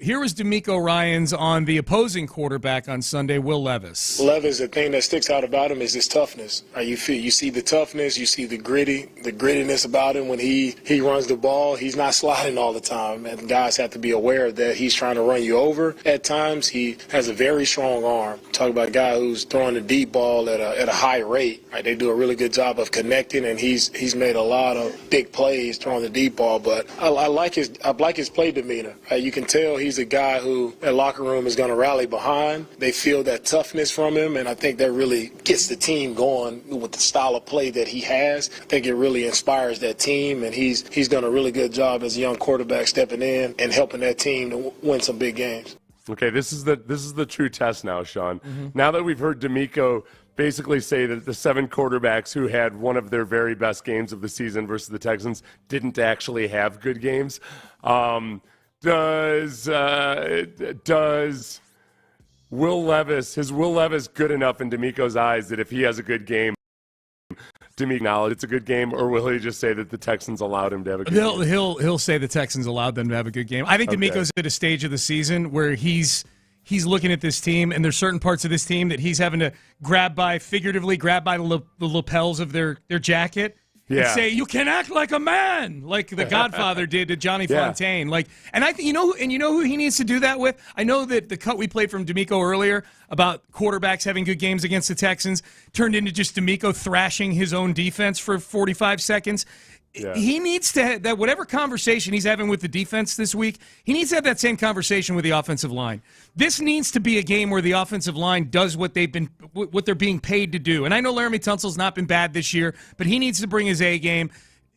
Here was D'Amico Ryans on the opposing quarterback on Sunday, Will Levis. Levis, the thing that sticks out about him is his toughness. You see the toughness, you see the grittiness about him when he runs the ball. He's not sliding all the time, and guys have to be aware that he's trying to run you over. At times, he has a very strong arm. Talk about a guy who's throwing the deep ball at a high rate. Right? They do a really good job of connecting, and he's made a lot of big plays throwing the deep ball. But I like his play demeanor. Right? You can tell he's a guy who that locker room is going to rally behind. They feel that toughness from him, and I think that really gets the team going with the style of play that he has. I think it really inspires that team, and he's done a really good job as a young quarterback stepping in and helping that team to win some big games. Okay, this is the true test now, Sean. Now that we've heard D'Amico basically say that the 7 quarterbacks who had one of their very best games of the season versus the Texans didn't actually have good games. Does Will Levis good enough in D'Amico's eyes that if he has a good game, D'Amico acknowledge it's a good game, or will he just say that the Texans allowed him to have a good game? He'll say the Texans allowed them to have a good game. I think D'Amico's at a stage of the season where he's looking at this team, and there's certain parts of this team that he's having to figuratively grab by the lapels of their jacket and say, "You can act like a man," like the Godfather did to Johnny Fontaine. And I think you know who he needs to do that with. I know that the cut we played from D'Amico earlier about quarterbacks having good games against the Texans turned into just D'Amico thrashing his own defense for 45 seconds. Yeah. He needs to that whatever conversation he's having with the defense this week, he needs to have that same conversation with the offensive line. This needs to be a game where the offensive line does what they're being paid to do. And I know Laramie Tunsil's not been bad this year, but he needs to bring his A game.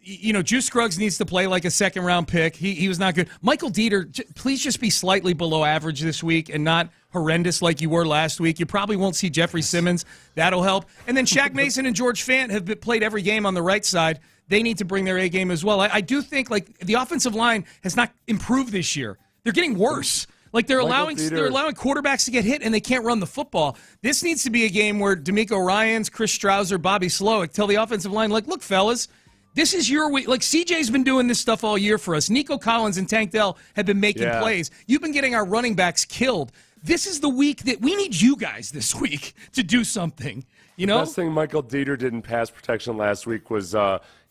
Juice Scruggs needs to play like a second-round pick. He was not good. Michael Dieter, please just be slightly below average this week and not horrendous like you were last week. You probably won't see Jeffrey Simmons. That'll help. And then Shaq Mason and George Fant have played every game on the right side. They need to bring their A game as well. I do think the offensive line has not improved this year. They're getting worse. They're allowing quarterbacks to get hit and they can't run the football. This needs to be a game where D'Amico Ryans, Chris Strouser, Bobby Slowick tell the offensive line, look, fellas, this is your week. CJ's been doing this stuff all year for us. Nico Collins and Tank Dell have been making plays. You've been getting our running backs killed. This is the week that we need you guys this week to do something. The best thing Michael Dieter did in pass protection last week was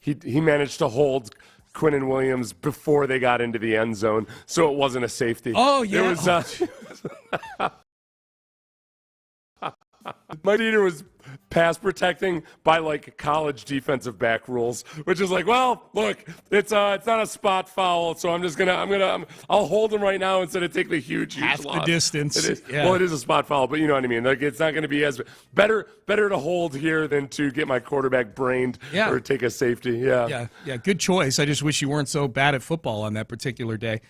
he managed to hold Quinnen Williams before they got into the end zone, so it wasn't a safety. Oh, yeah. It was, Mike Dieter was pass protecting by college defensive back rules, which is well, look, it's not a spot foul, so I'll hold him right now instead of take the huge half loss. The distance. It is, well, it is a spot foul, but you know what I mean. It's not going to be as better to hold here than to get my quarterback brained or take a safety. Yeah. Good choice. I just wish you weren't so bad at football on that particular day.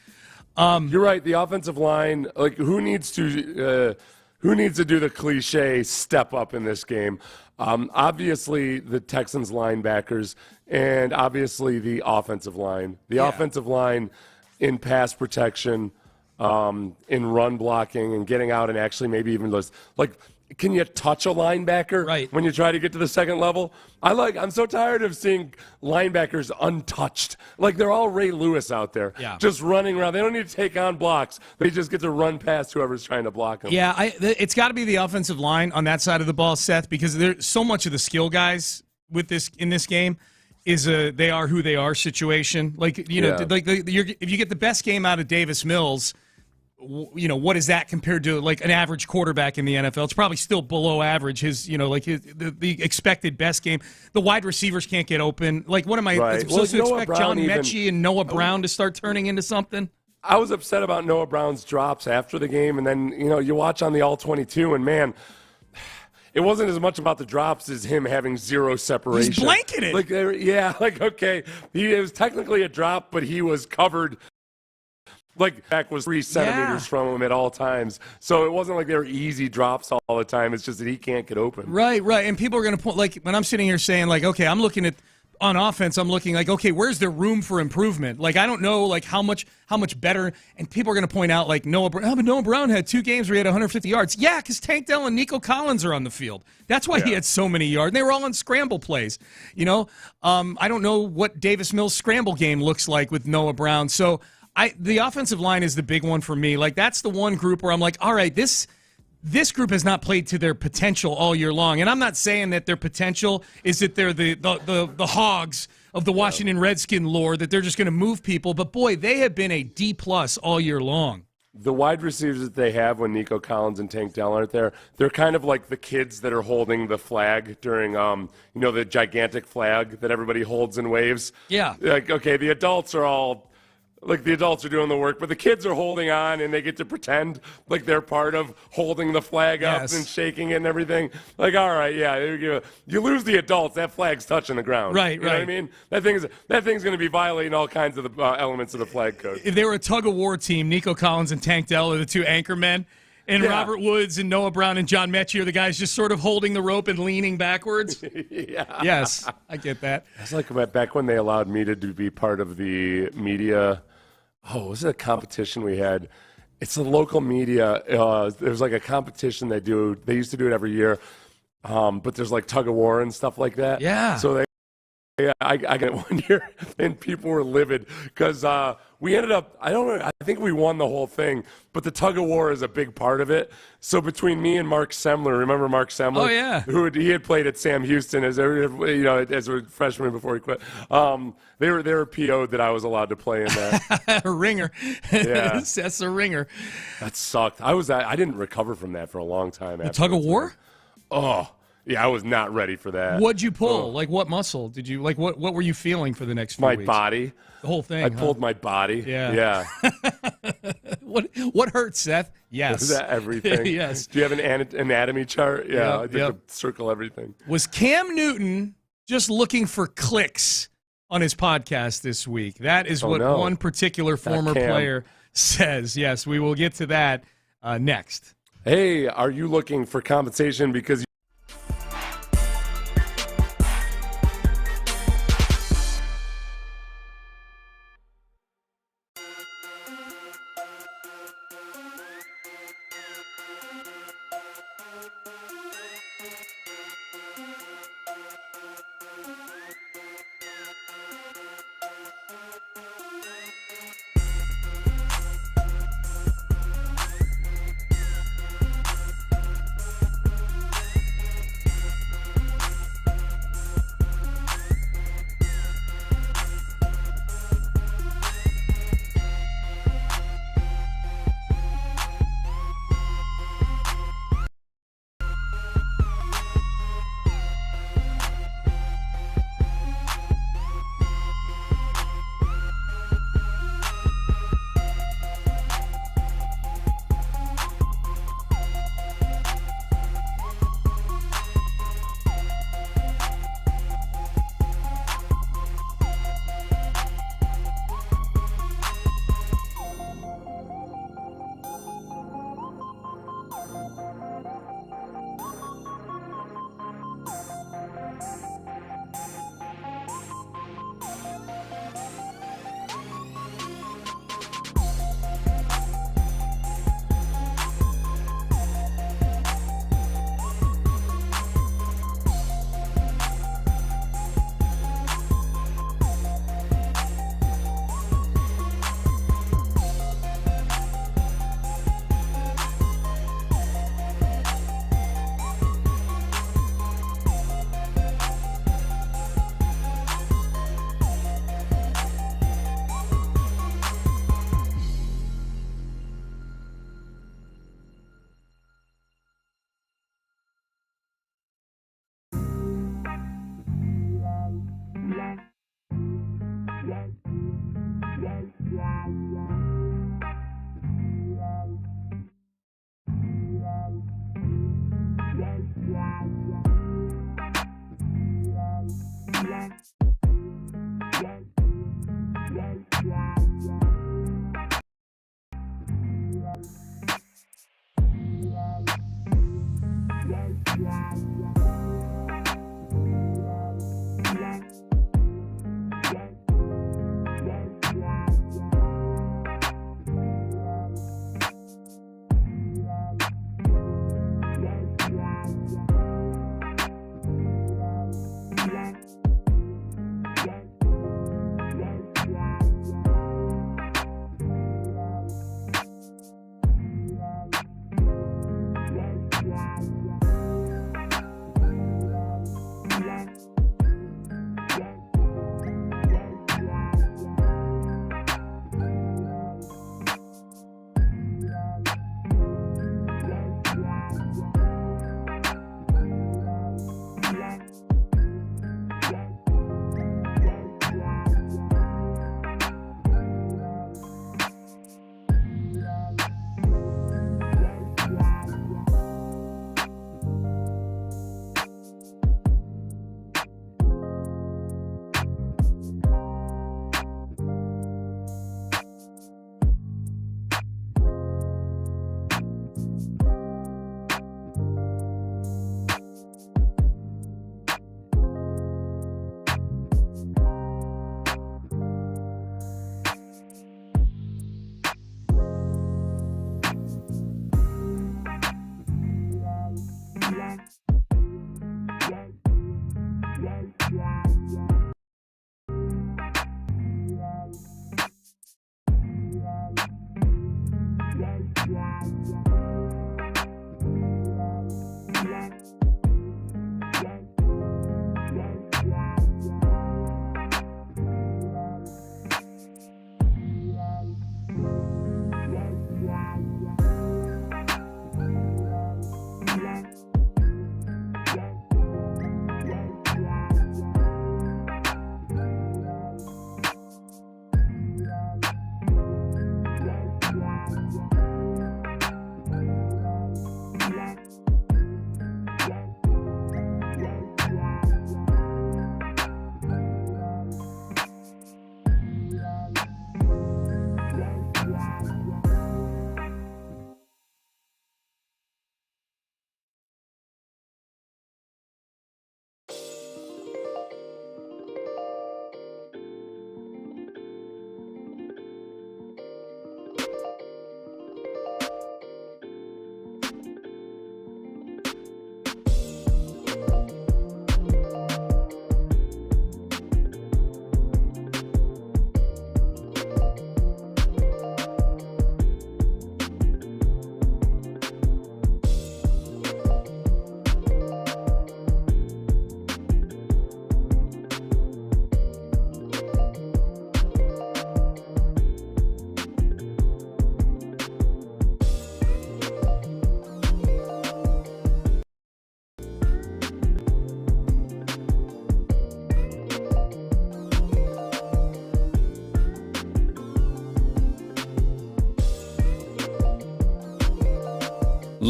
You're right. The offensive line, who needs to do the cliche step up in this game? Obviously, the Texans linebackers and obviously the offensive line. The offensive line in pass protection, in run blocking, and getting out and actually maybe even can you touch a linebacker when you try to get to the second level? I'm so tired of seeing linebackers untouched. They're all Ray Lewis out there, just running around. They don't need to take on blocks. They just get to run past whoever's trying to block them. Yeah, it's got to be the offensive line on that side of the ball, Seth, because there's so much of the skill guys in this game is they are who they are situation. If you get the best game out of Davis Mills, what is that compared to an average quarterback in the NFL? It's probably still below average. The expected best game. The wide receivers can't get open. What am I supposed to expect John Mechie and Noah Brown to start turning into something? I was upset about Noah Brown's drops after the game, and then you watch on the All-22, and man, it wasn't as much about the drops as him having zero separation. He's blanketed. Okay, it was technically a drop, but he was covered. Back was 3 centimeters from him at all times. So it wasn't they were easy drops all the time. It's just that he can't get open. Right. And people are going to point, when I'm sitting here saying, okay, I'm looking at, on offense, I'm looking okay, where's there room for improvement? I don't know, how much better. And people are going to point out, Noah Brown. But Noah Brown had 2 games where he had 150 yards. Yeah, because Tank Dell and Nico Collins are on the field. That's why he had so many yards. And they were all on scramble plays. I don't know what Davis Mills' scramble game looks like with Noah Brown. So the offensive line is the big one for me. That's the one group where I'm all right, this group has not played to their potential all year long. And I'm not saying that their potential is that they're the hogs of the Washington Redskin lore, that they're just going to move people. But, boy, they have been a D+ all year long. The wide receivers that they have when Nico Collins and Tank Dell aren't there, they're kind of like the kids that are holding the flag during, the gigantic flag that everybody holds and waves. Yeah. Okay, the adults are all... the adults are doing the work, but the kids are holding on, and they get to pretend they're part of holding the flag up and shaking it and everything. All right, you lose the adults, that flag's touching the ground. Right, you know what I mean? That thing's going to be violating all kinds of the elements of the flag code. If they were a tug-of-war team, Nico Collins and Tank Dell are the 2 anchor men, And Robert Woods and Noah Brown and John Mechie are the guys just sort of holding the rope and leaning backwards. Yeah. Yes, I get that. It's like back when they allowed me to be part of the media. Oh, was it a competition we had? It's the local media. There's like a competition they do. They used to do it every year. But there's like tug of war and stuff like that. Yeah. So I got it one year, and people were livid because we ended up, I don't know, I think we won the whole thing, but the tug of war is a big part of it. So between me and Mark Semler, remember Mark Semler? Oh, yeah. He had played at Sam Houston as a freshman before he quit. They were PO'd that I was allowed to play in that. A ringer. Yeah. That's a ringer. That sucked. I didn't recover from that for a long time. The tug of war? Oh. Yeah, I was not ready for that. What'd you pull? Like, what muscle did you like? What were you feeling for the next few weeks? My body. The whole thing. I pulled my body. Yeah. What hurt, Seth? Yes. Is that everything? Yes. Do you have an anatomy chart? Yeah. I Yep. think to circle everything. Was Cam Newton just looking for clicks on his podcast this week? That is what one particular former player says. Yes, we will get to that next. Hey, are you looking for compensation because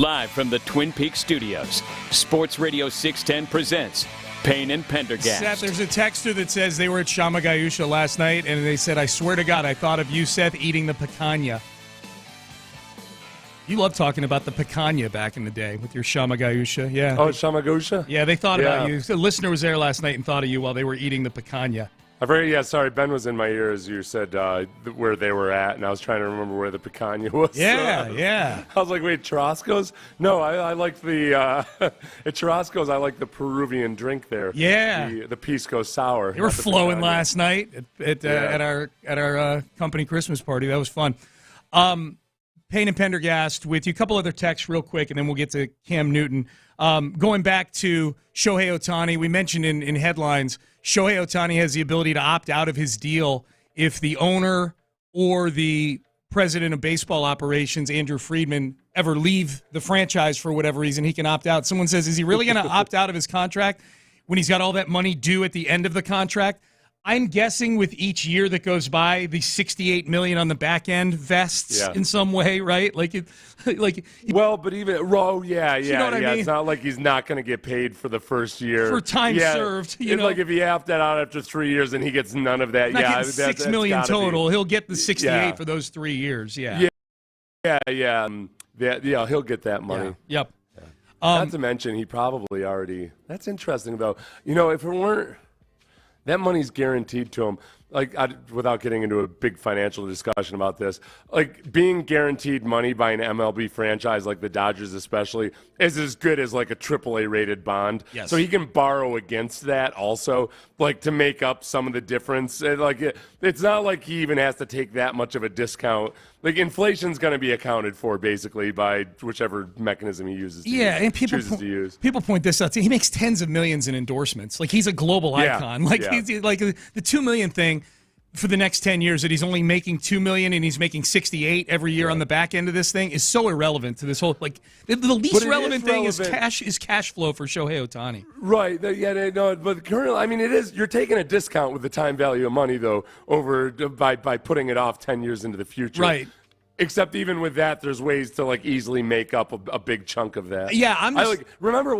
Live from the Twin Peaks studios, Sports Radio 610 presents Payne and Pendergast. Seth, there's a texter that says they were at Shamagayusha last night, and they said, I swear to God, I thought of you, Seth, eating the picanha. You love talking about the picanha back in the day with your Shamagayusha. Yeah. Oh, Shamagayusha? Yeah, they thought about you. A listener was there last night and thought of you while they were eating the picanha. I've heard, yeah, sorry, Ben was in my ear as you said where they were at, and I was trying to remember where the picanha was. Yeah. I was like, wait, Churrasco's? No, I like the, at Churrasco's, I like the Peruvian drink there. Yeah. The Pisco Sour. They were flowing last night at our company Christmas party. That was fun. Payne and Pendergast with you. A couple other texts real quick, and then we'll get to Cam Newton. Going back to Shohei Ohtani, we mentioned in headlines, Shohei Ohtani has the ability to opt out of his deal if the owner or the president of baseball operations, Andrew Friedman, ever leave the franchise for whatever reason. He can opt out. Someone says, is he really going to opt out of his contract when he's got all that money due at the end of the contract? I'm guessing with each year that goes by, the $68 million on the back end vests in some way, right? But even you know what I mean? It's not like he's not going to get paid for the first year for time served. Like if you opt that out after 3 years and he gets none of that, that's $6 million total. He'll get the 68 for those 3 years. He'll get that money. Yeah. Yep. Not to mention, he probably already. That's interesting though. You know, if it weren't. That money's guaranteed to him. Without getting into a big financial discussion about this, being guaranteed money by an MLB franchise like the Dodgers especially is as good as like a AAA rated bond. Yes. So he can borrow against that also, to make up some of the difference. It's not like he even has to take that much of a discount. Inflation's going to be accounted for basically by whichever mechanism he uses. Chooses to use. People point this out. He makes tens of millions in endorsements. He's a global icon. He's the $2 million thing. For the next 10 years that he's only making $2 million and he's making 68 every year on the back end of this thing is so irrelevant to this whole the least relevant thing is cash flow for Shohei Ohtani. Right. But currently, it is. You're taking a discount with the time value of money though by putting it off 10 years into the future. Right. Except even with that, there's ways to easily make up a big chunk of that. Yeah, I remember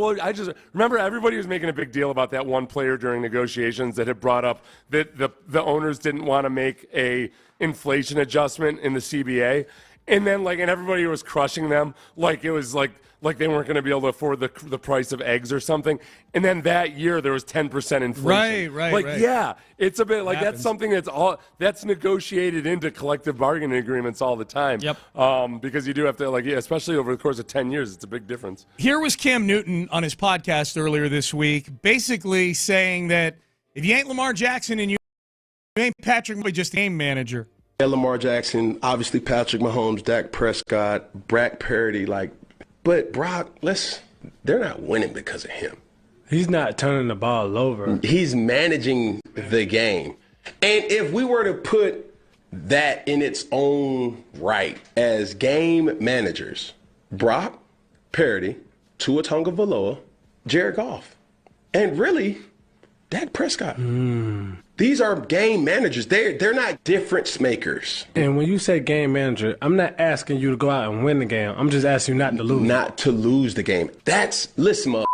everybody was making a big deal about that one player during negotiations that had brought up that the owners didn't want to make a inflation adjustment in the CBA, and then and everybody was crushing them it was like they weren't going to be able to afford the price of eggs or something. And then that year there was 10% inflation. Right. Yeah, it's a bit that's something that's negotiated into collective bargaining agreements all the time. Yep. Because you do have to especially over the course of 10 years, it's a big difference. Here was Cam Newton on his podcast earlier this week, basically saying that if you ain't Lamar Jackson and you ain't Patrick Mahomes, just game manager. Lamar Jackson, obviously Patrick Mahomes, Dak Prescott, Brock Purdy, but Brock, they're not winning because of him. He's not turning the ball over. He's managing the game. And if we were to put that in its own right as game managers, Brock Purdy, Tua Tagovailoa, Jared Goff, and really, Dak Prescott. These are game managers. They're not difference makers. And when you say game manager, I'm not asking you to go out and win the game. I'm just asking you not to lose. Not to lose the game. Listen,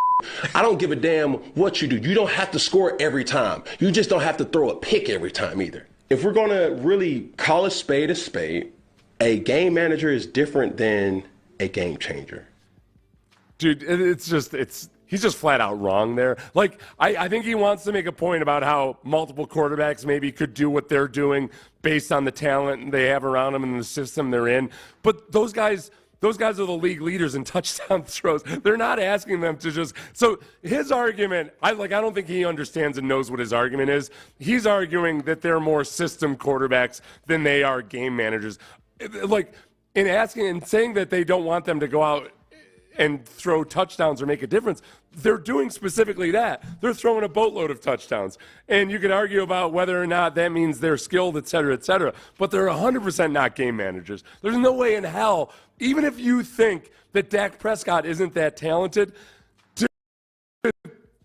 I don't give a damn what you do. You don't have to score every time. You just don't have to throw a pick every time either. If we're going to really call a spade, a game manager is different than a game changer. Dude, he's just flat out wrong there. I think he wants to make a point about how multiple quarterbacks maybe could do what they're doing based on the talent they have around them and the system they're in. But those guys are the league leaders in touchdown throws. They're not asking them to just. So his argument, I don't think he understands and knows what his argument is. He's arguing that they're more system quarterbacks than they are game managers. In asking and saying that they don't want them to go out and throw touchdowns or make a difference, they're doing specifically that. They're throwing a boatload of touchdowns. And you could argue about whether or not that means they're skilled, et cetera, but they're 100% not game managers. There's no way in hell, even if you think that Dak Prescott isn't that talented,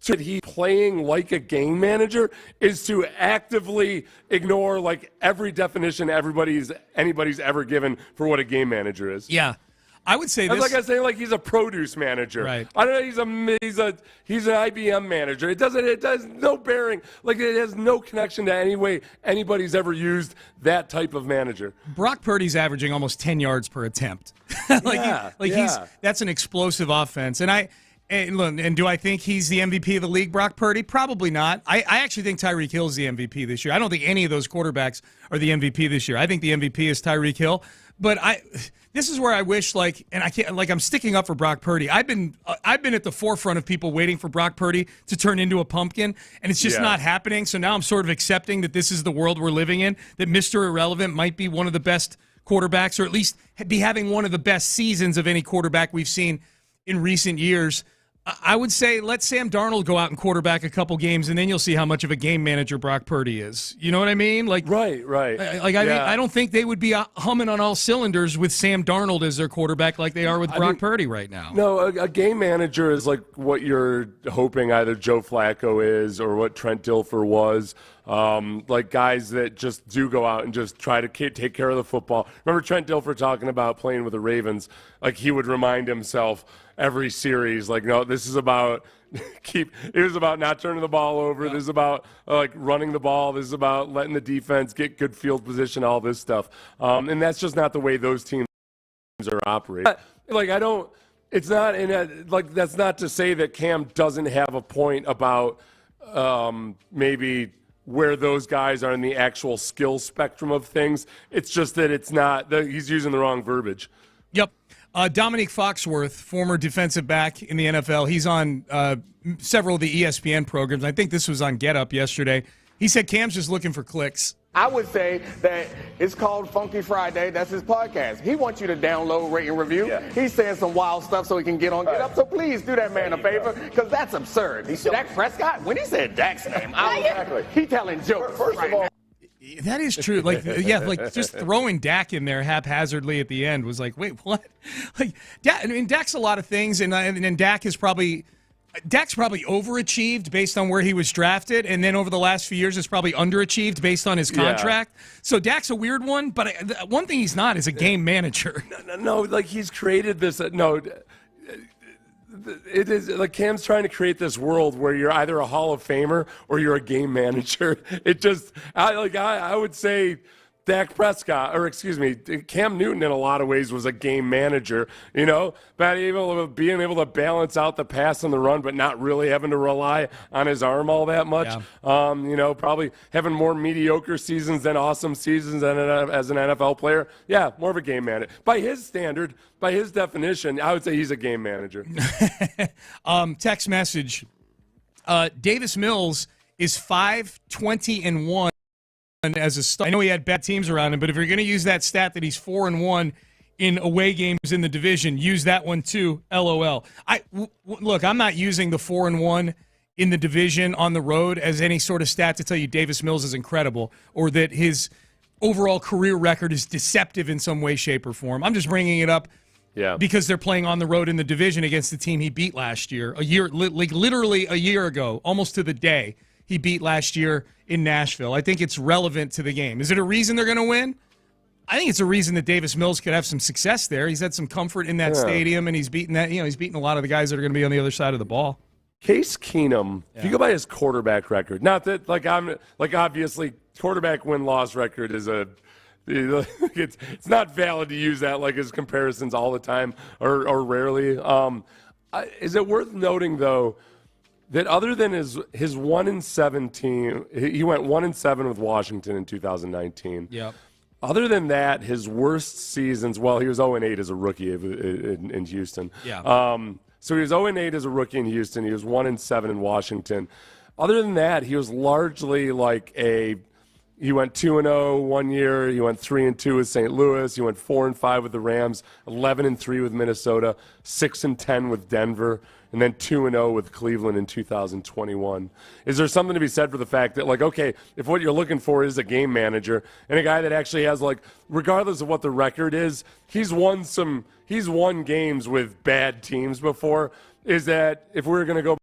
that he's playing like a game manager is to actively ignore every definition anybody's ever given for what a game manager is. Yeah. I would say that's this. like I say, like he's a produce manager. Right. I don't know. He's an IBM manager. It does no bearing. Like it has no connection to any way anybody's ever used that type of manager. Brock Purdy's averaging almost 10 yards per attempt. That's an explosive offense. And do I think he's the MVP of the league, Brock Purdy? Probably not. I actually think Tyreek Hill is the MVP this year. I don't think any of those quarterbacks are the MVP this year. I think the MVP is Tyreek Hill. But this is where I wish, I'm sticking up for Brock Purdy. I've been at the forefront of people waiting for Brock Purdy to turn into a pumpkin, and it's just not happening. So now I'm sort of accepting that this is the world we're living in, that Mr. Irrelevant might be one of the best quarterbacks, or at least be having one of the best seasons of any quarterback we've seen in recent years. I would say let Sam Darnold go out and quarterback a couple games, and then you'll see how much of a game manager Brock Purdy is. You know what I mean? Right. I don't think they would be humming on all cylinders with Sam Darnold as their quarterback like they are with Brock Purdy right now. No, a game manager is like what you're hoping either Joe Flacco is or what Trent Dilfer was. Like guys that just do go out and just try to take care of the football. Remember Trent Dilfer talking about playing with the Ravens? Like he would remind himself every series, like, no, this is about it was about not turning the ball over. This is about running the ball. This is about letting the defense get good field position, all this stuff. And that's just not the way those teams are operating. It's not that's not to say that Cam doesn't have a point about maybe where those guys are in the actual skill spectrum of things. It's just that he's using the wrong verbiage. Yep. Dominique Foxworth, former defensive back in the NFL, he's on several of the ESPN programs. I think this was on Get Up yesterday. He said Cam's just looking for clicks. I would say that it's called Funky Friday. That's his podcast. He wants you to download, rate, and review. Yeah. He's saying some wild stuff so he can get on Get Up. So please do that man a favor, because that's absurd. Dak Prescott, when he said Dak's name, he telling jokes. First of all, that is true. Just throwing Dak in there haphazardly at the end was like, wait, what? Dak's a lot of things, and Dak is probably overachieved based on where he was drafted, and then over the last few years has probably underachieved based on his contract. So Dak's a weird one, but one thing he's not is a game manager. No, he's created this. It is like Cam's trying to create this world where you're either a Hall of Famer or you're a game manager. I would say Dak Prescott, or excuse me, Cam Newton in a lot of ways was a game manager, but being able to balance out the pass and the run, but not really having to rely on his arm all that much. Yeah. Probably having more mediocre seasons than awesome seasons as an NFL player. Yeah, more of a game manager. By his standard, by his definition, I would say he's a game manager. Text message. Davis Mills is 5-20-1. As a star. I know he had bad teams around him, but if you're going to use that stat that he's 4-1 in away games in the division, use that one too. LOL. Look, I'm not using the 4-1 in the division on the road as any sort of stat to tell you Davis Mills is incredible or that his overall career record is deceptive in some way, shape, or form. I'm just bringing it up because they're playing on the road in the division against the team he beat last year, literally a year ago, almost to the day. He beat last year in Nashville. I think it's relevant to the game. Is it a reason they're going to win? I think it's a reason that Davis Mills could have some success there. He's had some comfort in that stadium, and he's beaten a lot of the guys that are going to be on the other side of the ball. Case Keenum, if you go by his quarterback record, not that obviously quarterback win-loss record is it's not valid to use that like as comparisons all the time or rarely. Is it worth noting though that other than his 1-7 team, he went 1-7 with Washington in 2019. Yep. Other than that, his worst seasons, well, he was 0-8 as a rookie in Houston. Yeah. So he was 0-8 as a rookie in Houston. He was 1-7 in Washington. Other than that, he was largely he went 2-0 one year. He went 3-2 with St. Louis. He went 4-5 with the Rams, 11-3 with Minnesota, 6-10 with Denver, and then 2-0 with Cleveland in 2021. Is there something to be said for the fact that, if what you're looking for is a game manager and a guy that actually has, regardless of what the record is, he's won games with bad teams before, is that if we're going to go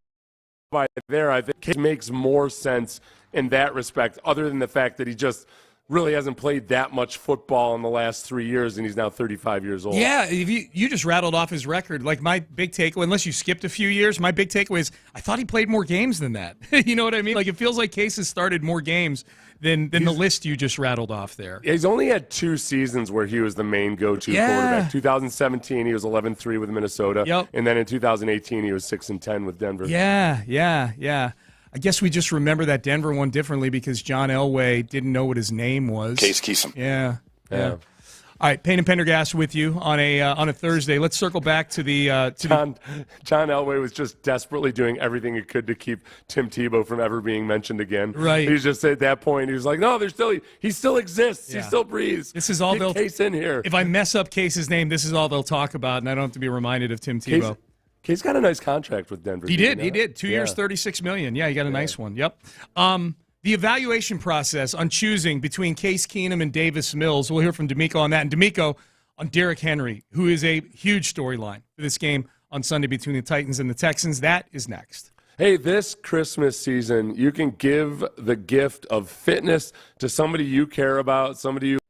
by there, I think it makes more sense in that respect, other than the fact that he just really hasn't played that much football in the last 3 years, and he's now 35 years old. Yeah, if you just rattled off his record. Like, my big takeaway, unless you skipped a few years, my big takeaway is I thought he played more games than that. You know what I mean? Like, it feels like Case has started more games than the list you just rattled off there. He's only had 2 seasons where he was the main go-to quarterback. 2017, he was 11-3 with Minnesota. Yep. And then in 2018, he was 6-10 with Denver. Yeah. I guess we just remember that Denver one differently because John Elway didn't know what his name was. Case Keesum. Yeah. All right, Payne and Pendergast with you on a Thursday. Let's circle back to the John Elway was just desperately doing everything he could to keep Tim Tebow from ever being mentioned again. Right. He's just at that point. He was like, no, he still exists. Yeah. He still breathes. This is all Get Case in here. If I mess up Case's name, this is all they'll talk about, and I don't have to be reminded of Tim Tebow. Case got a nice contract with Denver. He did. 2 years, $36 million. Yeah, he got a nice one. Yep. The evaluation process on choosing between Case Keenum and Davis Mills. We'll hear from D'Amico on that, and D'Amico on Derrick Henry, who is a huge storyline for this game on Sunday between the Titans and the Texans. That is next. Hey, this Christmas season, you can give the gift of fitness to somebody you care about, somebody you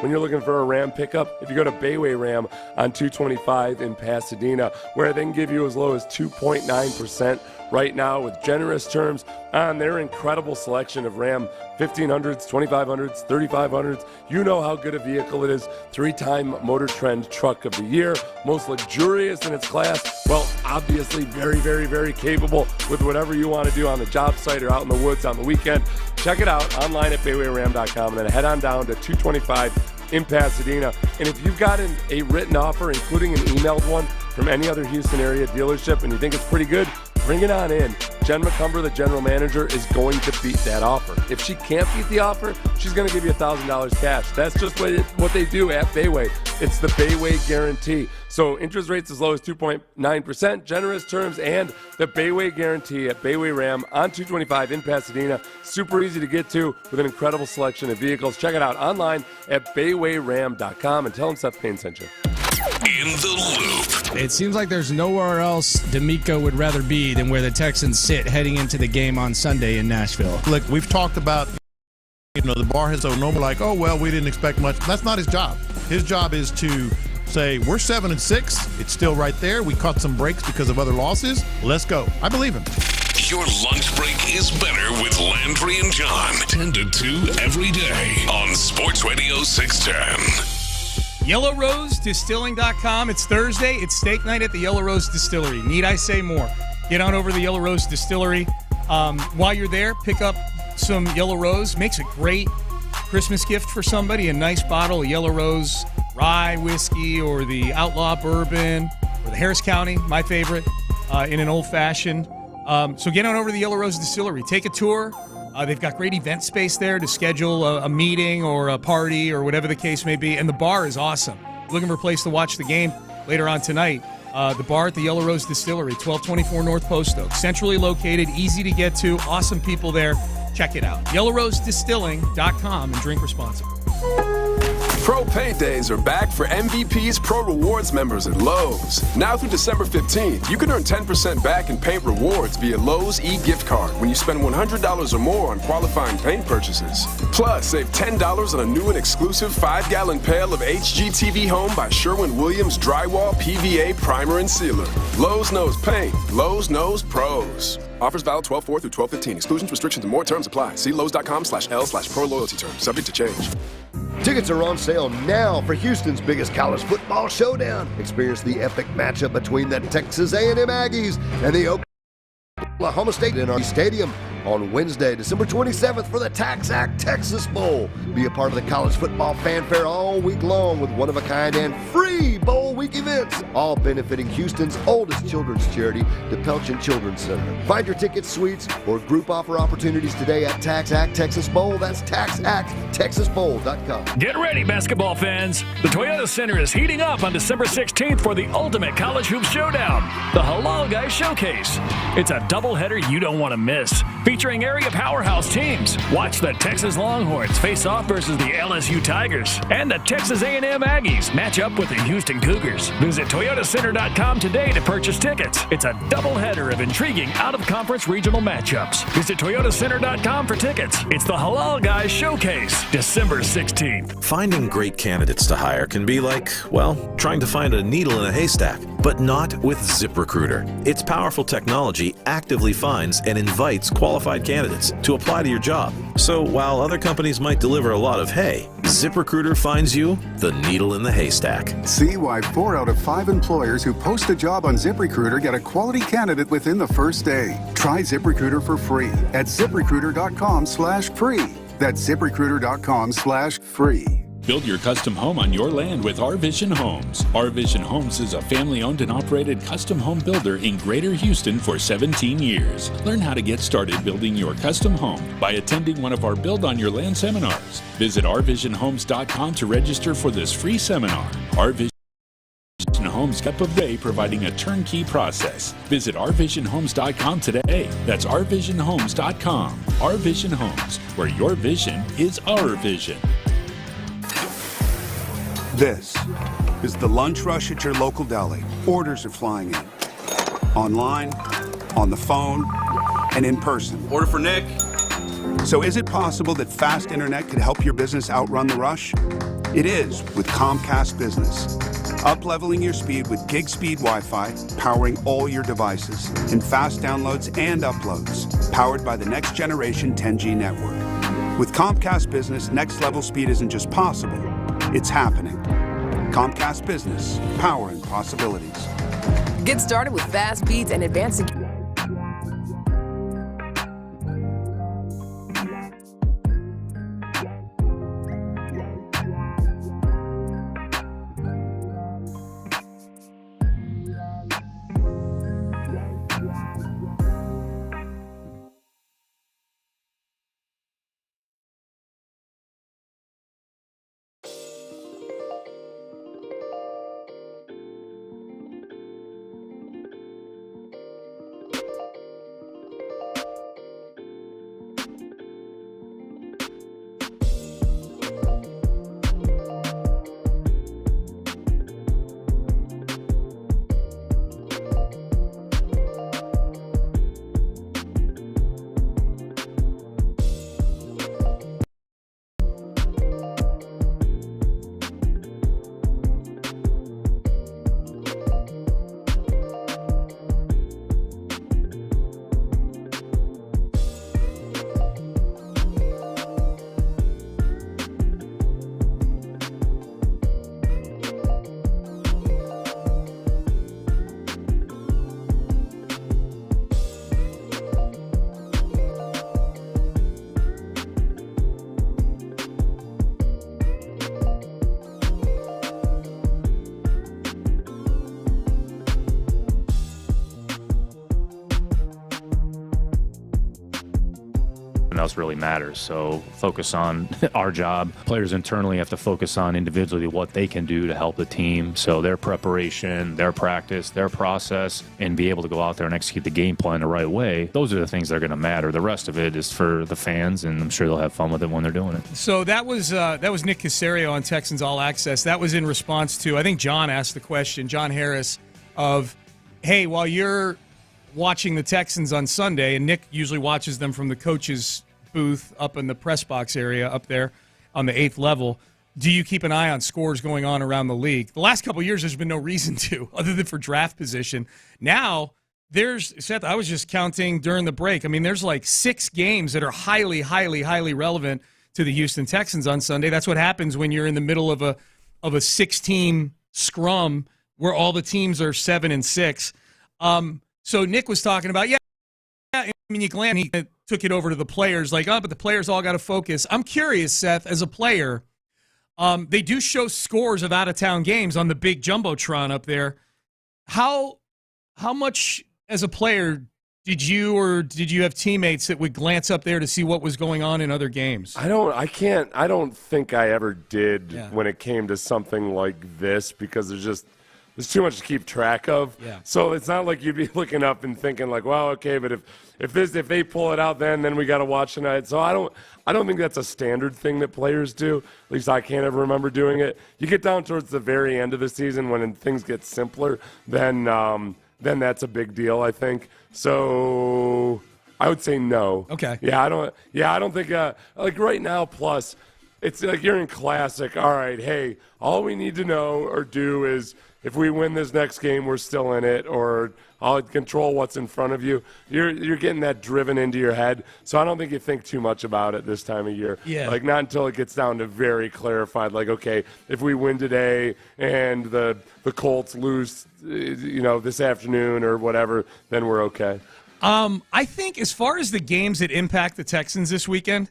when you're looking for a Ram pickup, if you go to Bayway Ram on 225 in Pasadena, where they can give you as low as 2.9% right now with generous terms on their incredible selection of Ram 1500s, 2500s, 3500s. You know how good a vehicle it is. 3-time Motor Trend Truck of the Year. Most luxurious in its class. Well, obviously very, very, very capable with whatever you want to do on the job site or out in the woods on the weekend. Check it out online at baywayram.com and then head on down to 225 in Pasadena. And if you've got a written offer, including an emailed one from any other Houston area dealership, and you think it's pretty good, bring it on in. Jen McCumber, the general manager, is going to beat that offer. If she can't beat the offer, she's going to give you $1,000 cash. That's just what they do at Bayway. It's the Bayway guarantee. So interest rates as low as 2.9%, generous terms, and the Bayway guarantee at Bayway Ram on 225 in Pasadena. Super easy to get to with an incredible selection of vehicles. Check it out online at baywayram.com and tell them Seth Payne sent you. In the Loop. It seems like there's nowhere else D'Amico would rather be than where the Texans sit heading into the game on Sunday in Nashville. Look, we've talked about, the bar has so normal, like, oh, well, we didn't expect much. That's not his job. His job is to say, we're 7-6. It's still right there. We caught some breaks because of other losses. Let's go. I believe him. Your lunch break is better with Landry and John. 10 to 2 every day on Sports Radio 610. YellowRoseDistilling.com. It's Thursday. It's steak night at the Yellow Rose Distillery. Need I say more? Get on over to the Yellow Rose Distillery. While you're there, pick up some Yellow Rose. Makes a great Christmas gift for somebody. A nice bottle of Yellow Rose rye whiskey or the Outlaw Bourbon or the Harris County, my favorite, in an old-fashioned. So get on over to the Yellow Rose Distillery. Take a tour. They've got great event space there to schedule a meeting or a party or whatever the case may be. And the bar is awesome. Looking for a place to watch the game later on tonight. The bar at the Yellow Rose Distillery, 1224 North Post Oak. Centrally located, easy to get to, awesome people there. Check it out. YellowRoseDistilling.com and drink responsibly. Pro Paint Days are back for MVP's Pro Rewards members at Lowe's. Now through December 15th, you can earn 10% back in paint rewards via Lowe's e-gift card when you spend $100 or more on qualifying paint purchases. Plus, save $10 on a new and exclusive 5-gallon pail of HGTV Home by Sherwin-Williams Drywall PVA Primer and Sealer. Lowe's knows paint. Lowe's knows pros. Offers valid 12/4 through 12/15. Exclusions, restrictions, and more terms apply. See Lowe's.com/L/pro loyalty terms. Subject to change. Tickets are on sale now for Houston's biggest college football showdown. Experience the epic matchup between the Texas A&M Aggies and the Oklahoma State in our stadium on Wednesday, December 27th for the Tax Act Texas Bowl. Be a part of the college football fanfare all week long with one-of-a-kind and free Bowl Week events, all benefiting Houston's oldest children's charity, the Pelchin Children's Center. Find your tickets, suites, or group offer opportunities today at Tax Act Texas Bowl. That's taxacttexasbowl.com. Get ready, basketball fans. The Toyota Center is heating up on December 16th for the ultimate college hoop showdown, the Halal Guys Showcase. It's a doubleheader you don't want to miss, featuring area powerhouse teams. Watch the Texas Longhorns face off versus the LSU Tigers, and the Texas A&M Aggies match up with the Houston Cougars. Visit ToyotaCenter.com today to purchase tickets. It's a doubleheader of intriguing out-of-conference regional matchups. Visit ToyotaCenter.com for tickets. It's the Halal Guys Showcase, December 16th. Finding great candidates to hire can be like, well, trying to find a needle in a haystack, but not with ZipRecruiter. Its powerful technology actively finds and invites qualified candidates to apply to your job. So while other companies might deliver a lot of hay, ZipRecruiter finds you the needle in the haystack. See why 4 out of 5 employers who post a job on ZipRecruiter get a quality candidate within the first day. Try ZipRecruiter for free at ZipRecruiter.com/free. That's ZipRecruiter.com/free. Build your custom home on your land with Our Vision Homes. Our Vision Homes is a family-owned and operated custom home builder in Greater Houston for 17 years. Learn how to get started building your custom home by attending one of our Build on Your Land seminars. Visit ourvisionhomes.com to register for this free seminar. Our Vision Homes Cup of Day, providing a turnkey process. Visit ourvisionhomes.com today. That's ourvisionhomes.com. Our Vision Homes, where your vision is our vision. This is the lunch rush at your local deli. Orders are flying in. Online, on the phone, and in person. Order for Nick. So is it possible that fast internet could help your business outrun the rush? It is with Comcast Business. Up-leveling your speed with gig speed Wi-Fi, powering all your devices, and fast downloads and uploads, powered by the next generation 10G network. With Comcast Business, next-level speed isn't just possible, it's happening. Comcast Business, powering possibilities. Get started with fast speeds and advanced else really matters. So focus on our job. Players internally have to focus on individually what they can do to help the team. So their preparation, their practice, their process, and be able to go out there and execute the game plan the right way. Those are the things that are going to matter. The rest of it is for the fans, and I'm sure they'll have fun with it when they're doing it. So that was Nick Caserio on Texans All Access. That was in response to, I think John asked the question, John Harris, of, hey, while you're watching the Texans on Sunday, and Nick usually watches them from the coach's booth up in the press box area up there on the 8th level, do you keep an eye on scores going on around the league? The last couple of years, there's been no reason to, other than for draft position. Now, Seth, I was just counting during the break. I mean, there's like 6 games that are highly, highly, highly relevant to the Houston Texans on Sunday. That's what happens when you're in the middle of a 6-team scrum where all the teams are 7-6. So Nick was talking about, I mean, he took it over to the players, like, but the players all got to focus. I'm curious, Seth, as a player, they do show scores of out-of-town games on the big Jumbotron up there. How much, as a player, did you have teammates that would glance up there to see what was going on in other games? I don't think I ever did when it came to something like this, because there's too much to keep track of. Yeah. So it's not like you'd be looking up and thinking like, well, okay, but if they pull it out, then we got to watch tonight. So I don't think that's a standard thing that players do. At least I can't ever remember doing it. You get down towards the very end of the season when things get simpler, then that's a big deal, I think. So I would say no. Okay. I don't think like right now. Plus, it's like you're in classic. All right, hey, all we need to know or do is, if we win this next game, we're still in it, or I'll control what's in front of you. You're getting that driven into your head. So I don't think you think too much about it this time of year. Yeah. Like, not until it gets down to very clarified, like, okay, if we win today and the Colts lose, this afternoon or whatever, then we're okay. I think as far as the games that impact the Texans this weekend,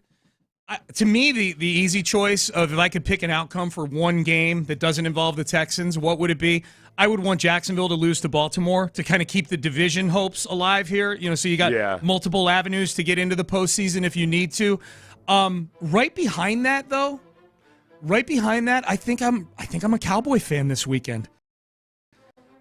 to me, the easy choice of if I could pick an outcome for one game that doesn't involve the Texans, what would it be? I would want Jacksonville to lose to Baltimore to kind of keep the division hopes alive here. So you got multiple avenues to get into the postseason if you need to. Right behind that, I think I'm a Cowboy fan this weekend.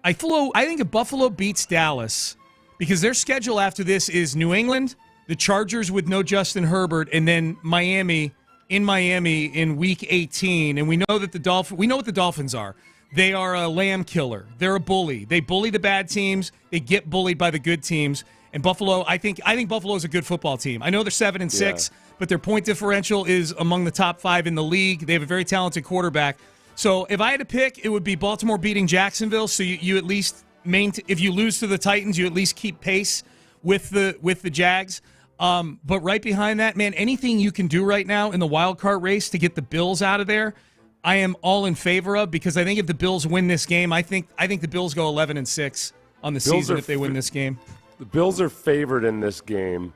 I think if Buffalo beats Dallas, because their schedule after this is New England, the Chargers with no Justin Herbert, and then Miami in Week 18. And we know what the Dolphins are. They are a lamb killer. They're a bully. They bully the bad teams. They get bullied by the good teams. And Buffalo, I think Buffalo's a good football team. I know they're 7-6, but their point differential is among the top 5 in the league. They have a very talented quarterback. So if I had to pick, it would be Baltimore beating Jacksonville. So you at least if you lose to the Titans, you at least keep pace with the Jags. But right behind that, man, anything you can do right now in the wild card race to get the Bills out of there, I am all in favor of, because I think if the Bills win this game, I think the Bills go 11-6 on the season if they win this game. The Bills are favored in this game.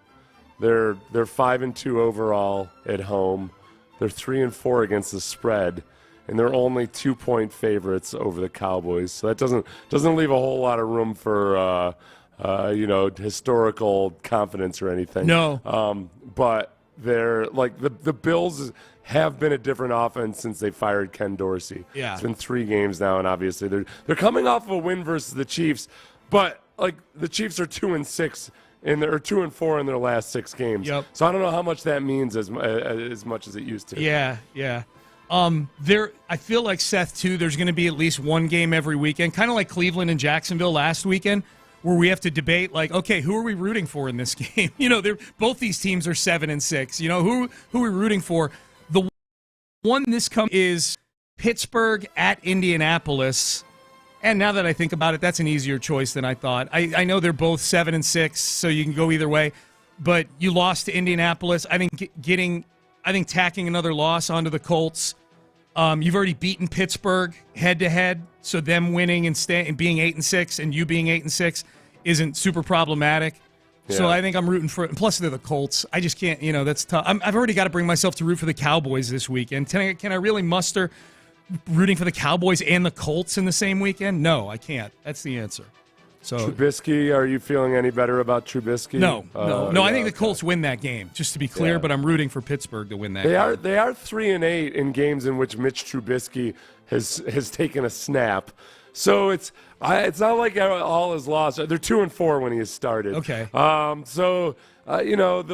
They're 5-2 overall at home. They're 3-4 against the spread, and they're only 2-point favorites over the Cowboys. So that doesn't leave a whole lot of room for historical confidence or anything. No. But they're like the Bills have been a different offense since they fired Ken Dorsey. Yeah. It's been 3 games now, and obviously they're coming off of a win versus the Chiefs, but like the Chiefs are 2-6 or 2-4 in their last 6 games. Yep. So I don't know how much that means as much as it used to. Yeah. I feel like, Seth, too, there's going to be at least one game every weekend, kind of like Cleveland and Jacksonville last weekend, where we have to debate, like, okay, who are we rooting for in this game? Both these teams are 7-6. Who are we rooting for? The one this comes is Pittsburgh at Indianapolis. And now that I think about it, that's an easier choice than I thought. I know they're both 7-6, so you can go either way. But you lost to Indianapolis. I think tacking another loss onto the Colts. You've already beaten Pittsburgh head-to-head, so them winning and being 8-6 and you being 8-6 isn't super problematic. Yeah. So I think I'm rooting for it. Plus, they're the Colts. I just can't, that's tough. I've already got to bring myself to root for the Cowboys this weekend. Can I really muster rooting for the Cowboys and the Colts in the same weekend? No, I can't. That's the answer. So Trubisky, are you feeling any better about Trubisky? No. I think the Colts win that game, just to be clear, but I'm rooting for Pittsburgh to win that game. They are 3-8 in games in which Mitch Trubisky has taken a snap. So it's not like all is lost. They're 2-4 when he has started. Okay. The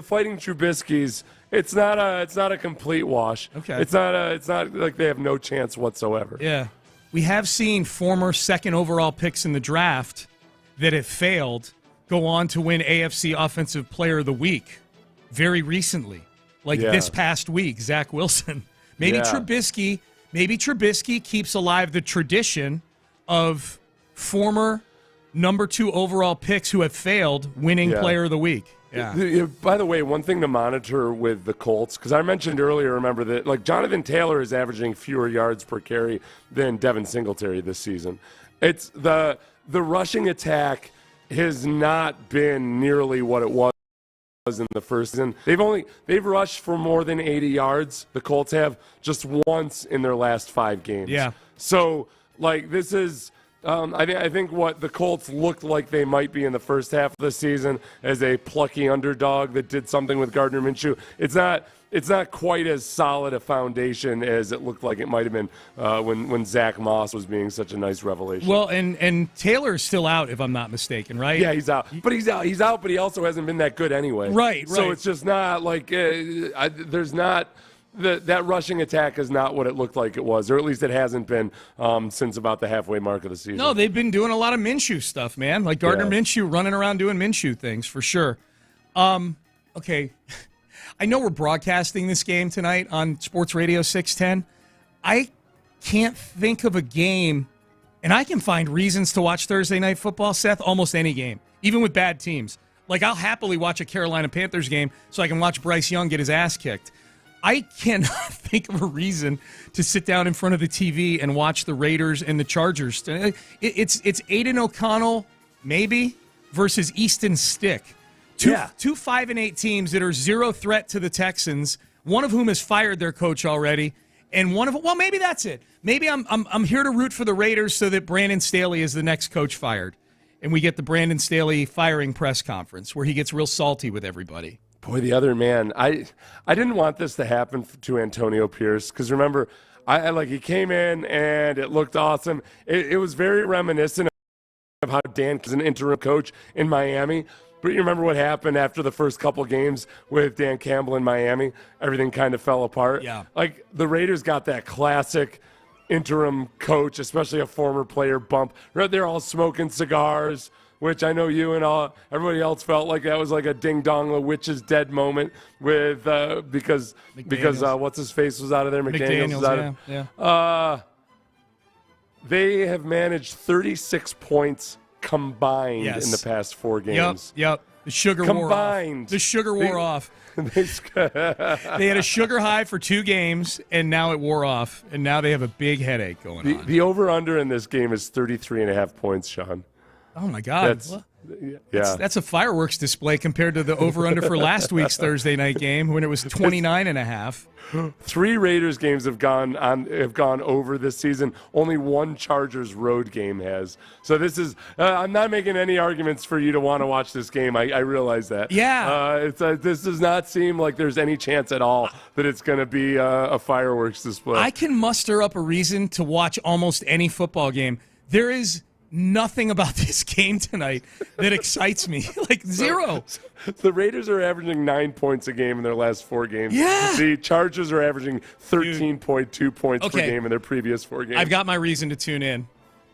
Fighting Trubiskys, it's not a complete wash. Okay. It's not like they have no chance whatsoever. Yeah. We have seen former second overall picks in the draft that have failed go on to win AFC Offensive Player of the Week very recently. This past week, Zach Wilson. Maybe Trubisky keeps alive the tradition of former number 2 overall picks who have failed winning Player of the Week. Yeah. By the way, one thing to monitor with the Colts, because I mentioned earlier, remember that Jonathan Taylor is averaging fewer yards per carry than Devin Singletary this season. It's the rushing attack has not been nearly what it was in the first season. They've rushed for more than 80 yards. The Colts have just once in their last 5 games. Yeah. So this is. I think what the Colts looked like they might be in the first half of the season as a plucky underdog that did something with Gardner Minshew. It's not quite as solid a foundation as it looked like it might have been when Zach Moss was being such a nice revelation. Well, and Taylor's still out, if I'm not mistaken, right? Yeah, he's out. But he's out, but he also hasn't been that good anyway. Right. So it's just not there's not. That rushing attack is not what it looked like it was, or at least it hasn't been since about the halfway mark of the season. No, they've been doing a lot of Minshew stuff, man. Like Gardner Minshew running around doing Minshew things, for sure. Okay. I know we're broadcasting this game tonight on Sports Radio 610. I can't think of a game, and I can find reasons to watch Thursday Night Football, Seth, almost any game, even with bad teams. I'll happily watch a Carolina Panthers game so I can watch Bryce Young get his ass kicked. I cannot think of a reason to sit down in front of the TV and watch the Raiders and the Chargers. It's Aiden O'Connell, maybe, versus Easton Stick. Two 5-8 teams that are zero threat to the Texans, one of whom has fired their coach already, and one of them, well, maybe that's it. Maybe I'm here to root for the Raiders so that Brandon Staley is the next coach fired, and we get the Brandon Staley firing press conference where he gets real salty with everybody. Boy, the other man, I didn't want this to happen to Antonio Pierce, because remember, he came in and it looked awesome. It was very reminiscent of how Dan was an interim coach in Miami. But you remember what happened after the first couple games with Dan Campbell in Miami? Everything kind of fell apart. Yeah. The Raiders got that classic interim coach, especially a former player bump. They're all smoking cigars, which I know you and everybody else felt like that was like a ding dong, the witch is dead moment with because what's his face was out of there, McDaniels was out of. They have managed 36 points combined in the past 4 games. Yep. The sugar wore off. The sugar wore off. They had a sugar high for 2 games, and now it wore off, and now they have a big headache going on. The over-under in this game is 33.5 points, Sean. Oh, my God. That's a fireworks display compared to the over-under for last week's Thursday night game when it was 29.5. 3 Raiders games have gone over this season. Only 1 Chargers road game has. So this is I'm not making any arguments for you to want to watch this game. I realize that. Yeah. This does not seem like there's any chance at all that it's going to be a fireworks display. I can muster up a reason to watch almost any football game. There is nothing about this game tonight that excites me. Like zero. The Raiders are averaging 9 points a game in their last 4 games. Yeah. The Chargers are averaging 13.2 points per game in their previous 4 games. I've got my reason to tune in.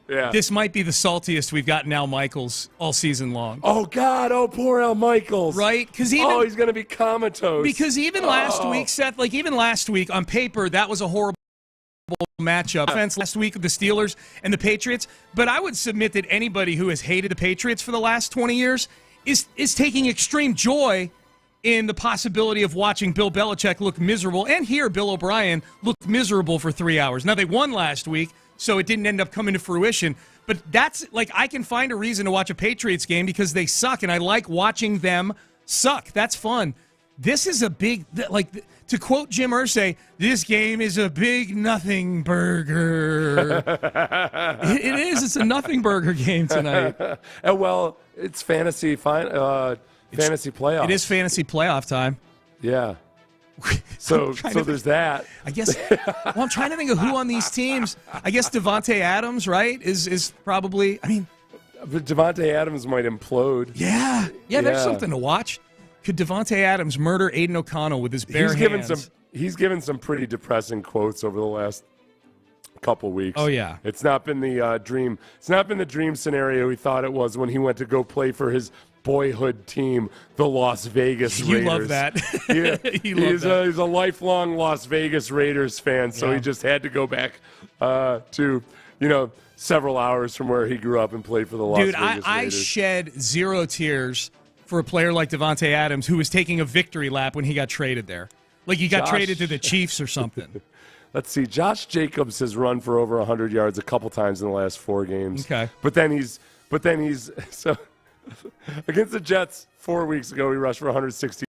Yeah. This might be the saltiest we've gotten Al Michaels all season long. Oh, God. Oh, poor Al Michaels. Right? He's going to be comatose. Because even last week, Seth, even last week on paper, that was a horrible matchup. Offense last week with the Steelers and the Patriots. But I would submit that anybody who has hated the Patriots for the last 20 years is taking extreme joy in the possibility of watching Bill Belichick look miserable and hear Bill O'Brien look miserable for 3 hours. Now, they won last week, so it didn't end up coming to fruition. But that's, I can find a reason to watch a Patriots game because they suck, and I like watching them suck. That's fun. This is a big, to quote Jim Irsay, this game is a big nothing burger. It is. It's a nothing burger game tonight. Well, it's fantasy playoff. It is fantasy playoff time. Yeah. So there's that. I guess. Well, I'm trying to think of who on these teams. I guess Devontae Adams, right, is probably. I mean, but Devontae Adams might implode. Yeah. There's something to watch. Could Devontae Adams murder Aiden O'Connell with his bare hands? He's given some pretty depressing quotes over the last couple weeks. Oh yeah, it's not been the dream. It's not been the dream scenario he thought it was when he went to go play for his boyhood team, the Las Vegas Raiders. You love that. He's a lifelong Las Vegas Raiders fan, so he just had to go back to several hours from where he grew up and played for the Las Vegas Raiders. I shed 0 tears for a player like Devontae Adams who was taking a victory lap when he got traded there. Like he got traded to the Chiefs or something. Let's see. Josh Jacobs has run for over 100 yards a couple times in the last 4 games. Okay. But then he's so against the Jets 4 weeks ago, he rushed for 116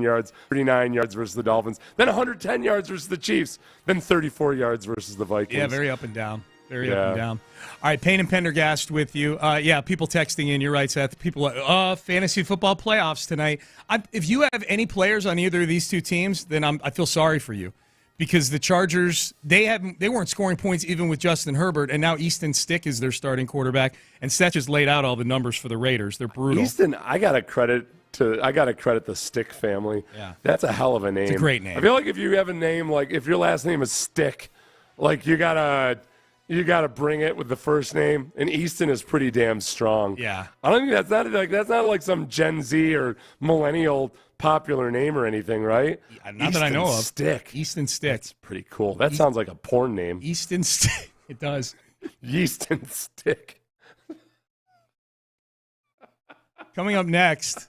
yards, 39 yards versus the Dolphins, then 110 yards versus the Chiefs, then 34 yards versus the Vikings. Yeah, very up and down. Up and down. All right, Payne and Pendergast with you. People texting in. You're right, Seth. People are, fantasy football playoffs tonight. If you have any players on either of these 2 teams, then I feel sorry for you. Because the Chargers, they weren't scoring points even with Justin Herbert, and now Easton Stick is their starting quarterback. And Seth just laid out all the numbers for the Raiders. They're brutal. Easton, I gotta credit the Stick family. Yeah. That's a hell of a name. It's a great name. I feel like if you have a name if your last name is Stick, you gotta bring it with the first name, and Easton is pretty damn strong. Yeah, I don't think that's not like some Gen Z or millennial popular name or anything, right? Not that I know of. Stick. Easton Stick. That's pretty cool. That sounds like a porn name. Easton Stick. It does. Easton Stick. Coming up next.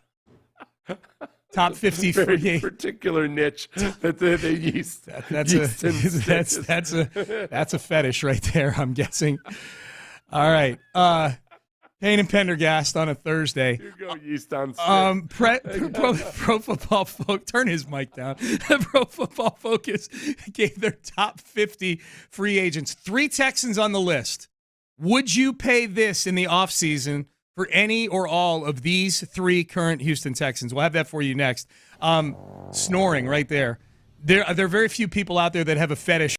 Top 50 very free agent. Particular niche that they use. That's a fetish right there, I'm guessing. All right. Payne and Pendergast on a Thursday. You go yeast on stick. Pro Football Focus. Turn his mic down. Pro Football Focus gave their top 50 free agents. 3 Texans on the list. Would you pay this in the offseason for any or all of these 3 current Houston Texans? We'll have that for you next. Snoring right there. There are very few people out there that have a fetish.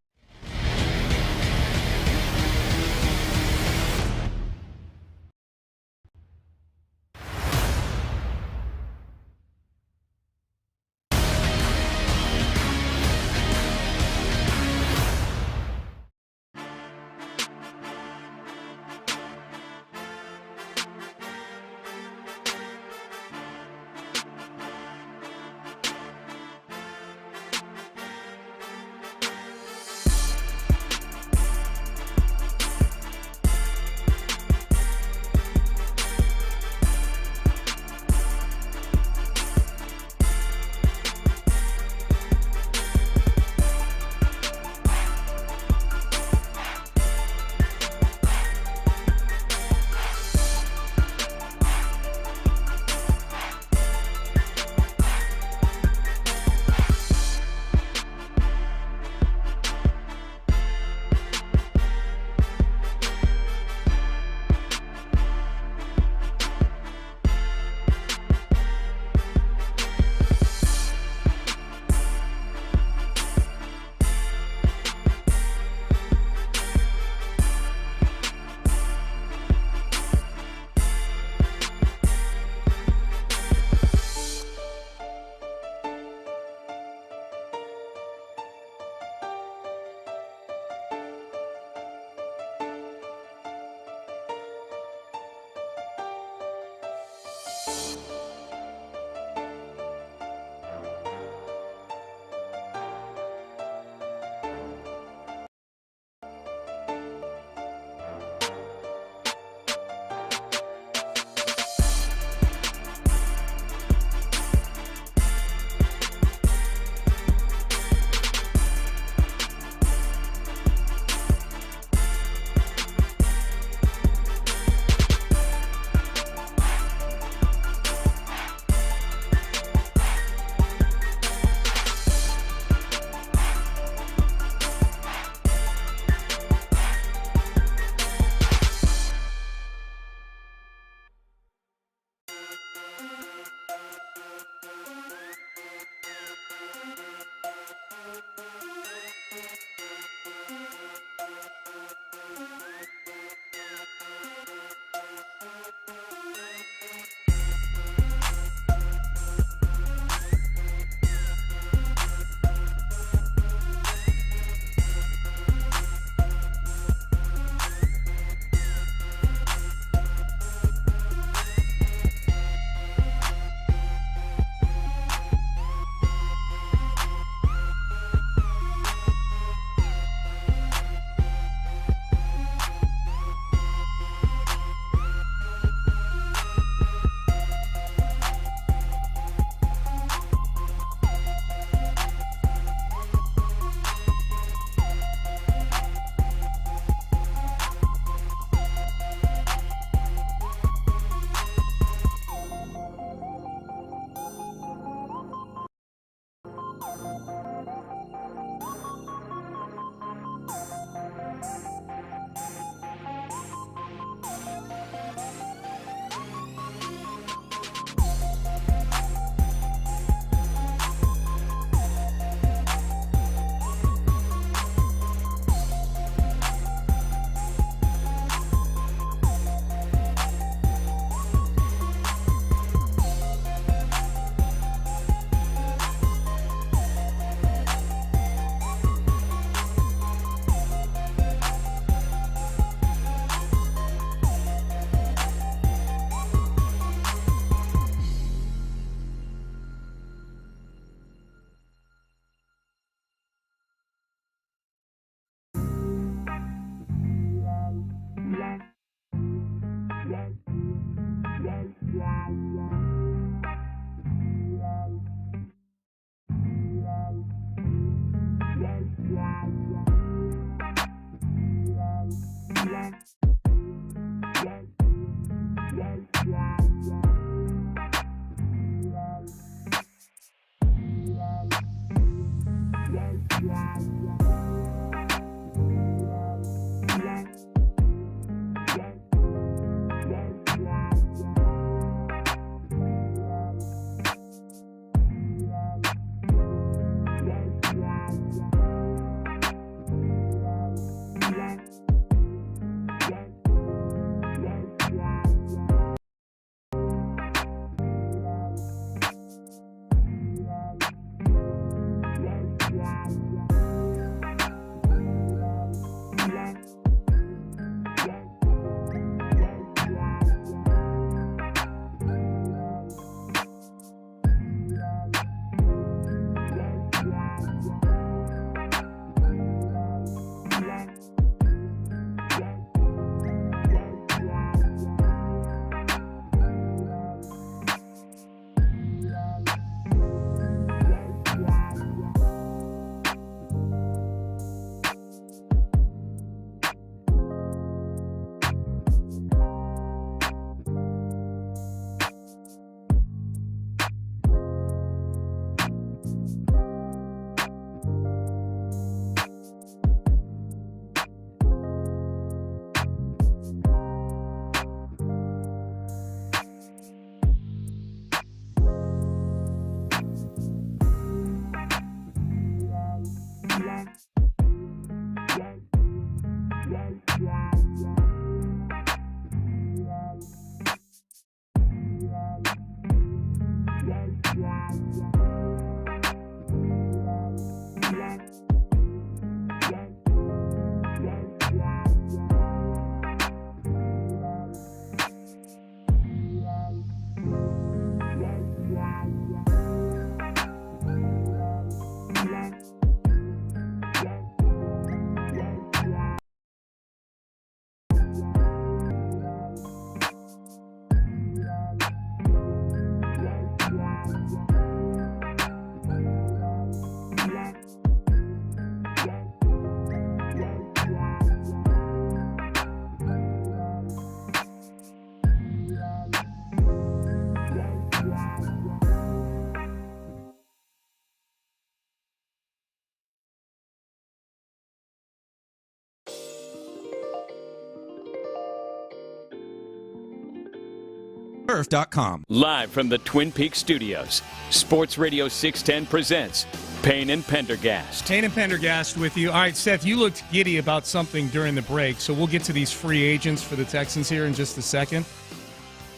Turf.com. Live from the Twin Peaks studios, Sports Radio 610 presents Payne and Pendergast. Payne and Pendergast with you. All right, Seth, you looked giddy about something during the break, so we'll get to these free agents for the Texans here in just a second.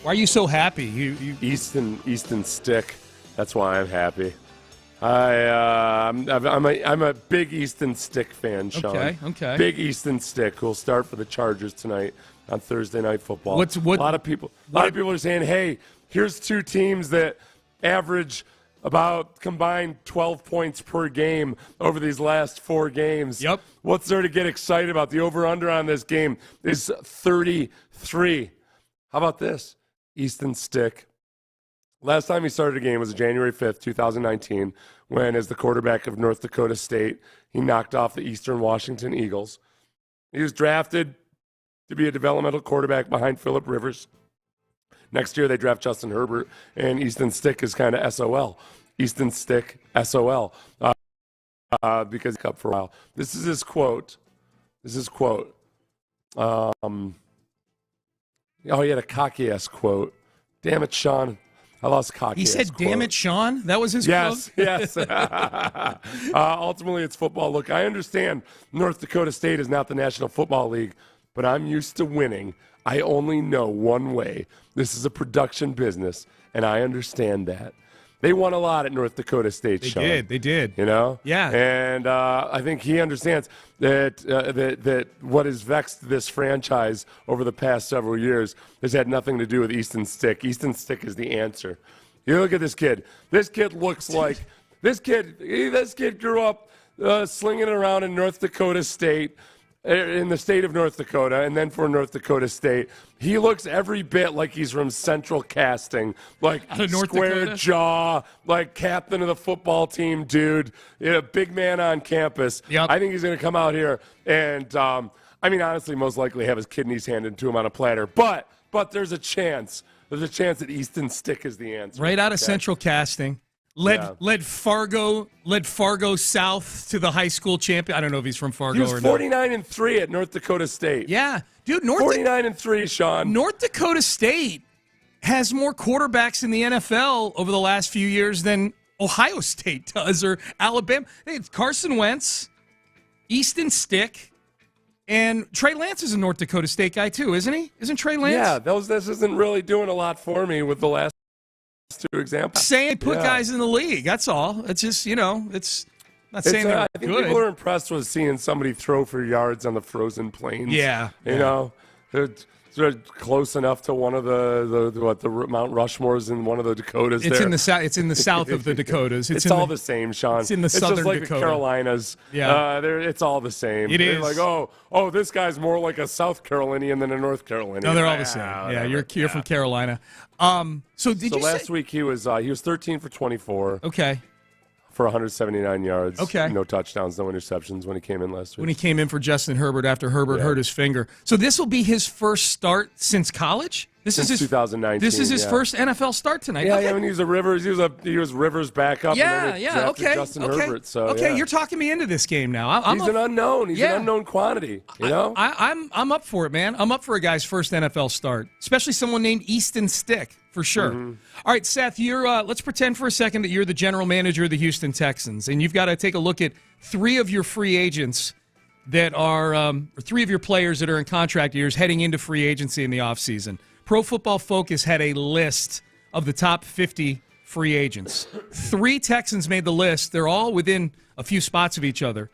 Why are you so happy? Easton Stick. That's why I'm happy. I'm a big Easton Stick fan, Sean. Okay. Big Easton Stick who'll start for the Chargers tonight on Thursday Night Football. A lot of people are saying, "Hey, here's two teams that average about combined 12 points per game over these last 4 games." Yep. What's there to get excited about? The over/under on this game is 33. How about this? Easton Stick. Last time he started a game was January 5th, 2019, when, as the quarterback of North Dakota State, he knocked off the Eastern Washington Eagles. He was drafted to be a developmental quarterback behind Phillip Rivers. Next year, they draft Justin Herbert, and Easton Stick is kind of SOL. Easton Stick, SOL, because he up for a while. This is his quote. Oh, he had a cocky-ass quote. Damn it, Sean. I lost cocky. He said, "Damn it, Sean." That was his quote? Yes. Ultimately, it's football. Look, I understand North Dakota State is not the National Football League, but I'm used to winning. I only know one way. This is a production business, and I understand that. They won a lot at North Dakota State, Sean. They did. You know? Yeah. And I think he understands that what has vexed this franchise over the past several years has had nothing to do with Easton Stick. Easton Stick is the answer. You look at this kid. This kid looks like this kid grew up slinging it around in North Dakota State, in the state of North Dakota, and then for North Dakota State. He looks every bit like he's from Central Casting, like square jaw, like captain of the football team, dude. Big man on campus. Yep. I think he's going to come out here and, honestly, most likely have his kidneys handed to him on a platter. But there's a chance. There's a chance that Easton Stick is the answer. Right out of Central Casting. Led Fargo South to the high school champion. I don't know if he's from Fargo or not. He was 49-3 at North Dakota State. Yeah, dude. 49-3, Sean. North Dakota State has more quarterbacks in the NFL over the last few years than Ohio State does or Alabama. It's Carson Wentz, Easton Stick, and Trey Lance is a North Dakota State guy too, isn't he? Isn't Trey Lance? Yeah, this isn't really doing a lot for me with the last 2 examples. Saying put guys in the league. That's all. It's just, it's not saying they're I think good. people are impressed with seeing somebody throw for yards on the frozen plains. Yeah. You know, they're close enough to one of the Mount Rushmores in one of the Dakotas. It's in the south. It's in the south of the Dakotas. It's all the same, Sean. It's in the southern just like Dakota. the Carolinas. Yeah, it's all the same. It They're is. like, oh, this guy's more like a South Carolinian than a North Carolinian. No, they're all the same. Yeah, you're from Carolina. So last week he was 13 for 24. Okay. For 179 yards. Okay. No touchdowns, no interceptions when he came in last week. When he came in for Justin Herbert after Herbert hurt his finger. So this will be his first start since college? Since 2019. This is his first NFL start tonight. Yeah, okay. I mean, he was Rivers backup. Yeah, and then okay. Justin Herbert. So okay, you're talking me into this game now. He's an unknown. He's an unknown quantity. You know, I'm up for it, man. I'm up for a guy's first NFL start, especially someone named Easton Stick for sure. Mm-hmm. All right, Seth, you're. Let's pretend for a second that you're the general manager of the Houston Texans, and you've got to take a look at 3 of your free agents that are, or 3 of your players that are in contract years heading into free agency in the offseason. Pro Football Focus had a list of the top 50 free agents. 3 Texans made the list. They're all within a few spots of each other.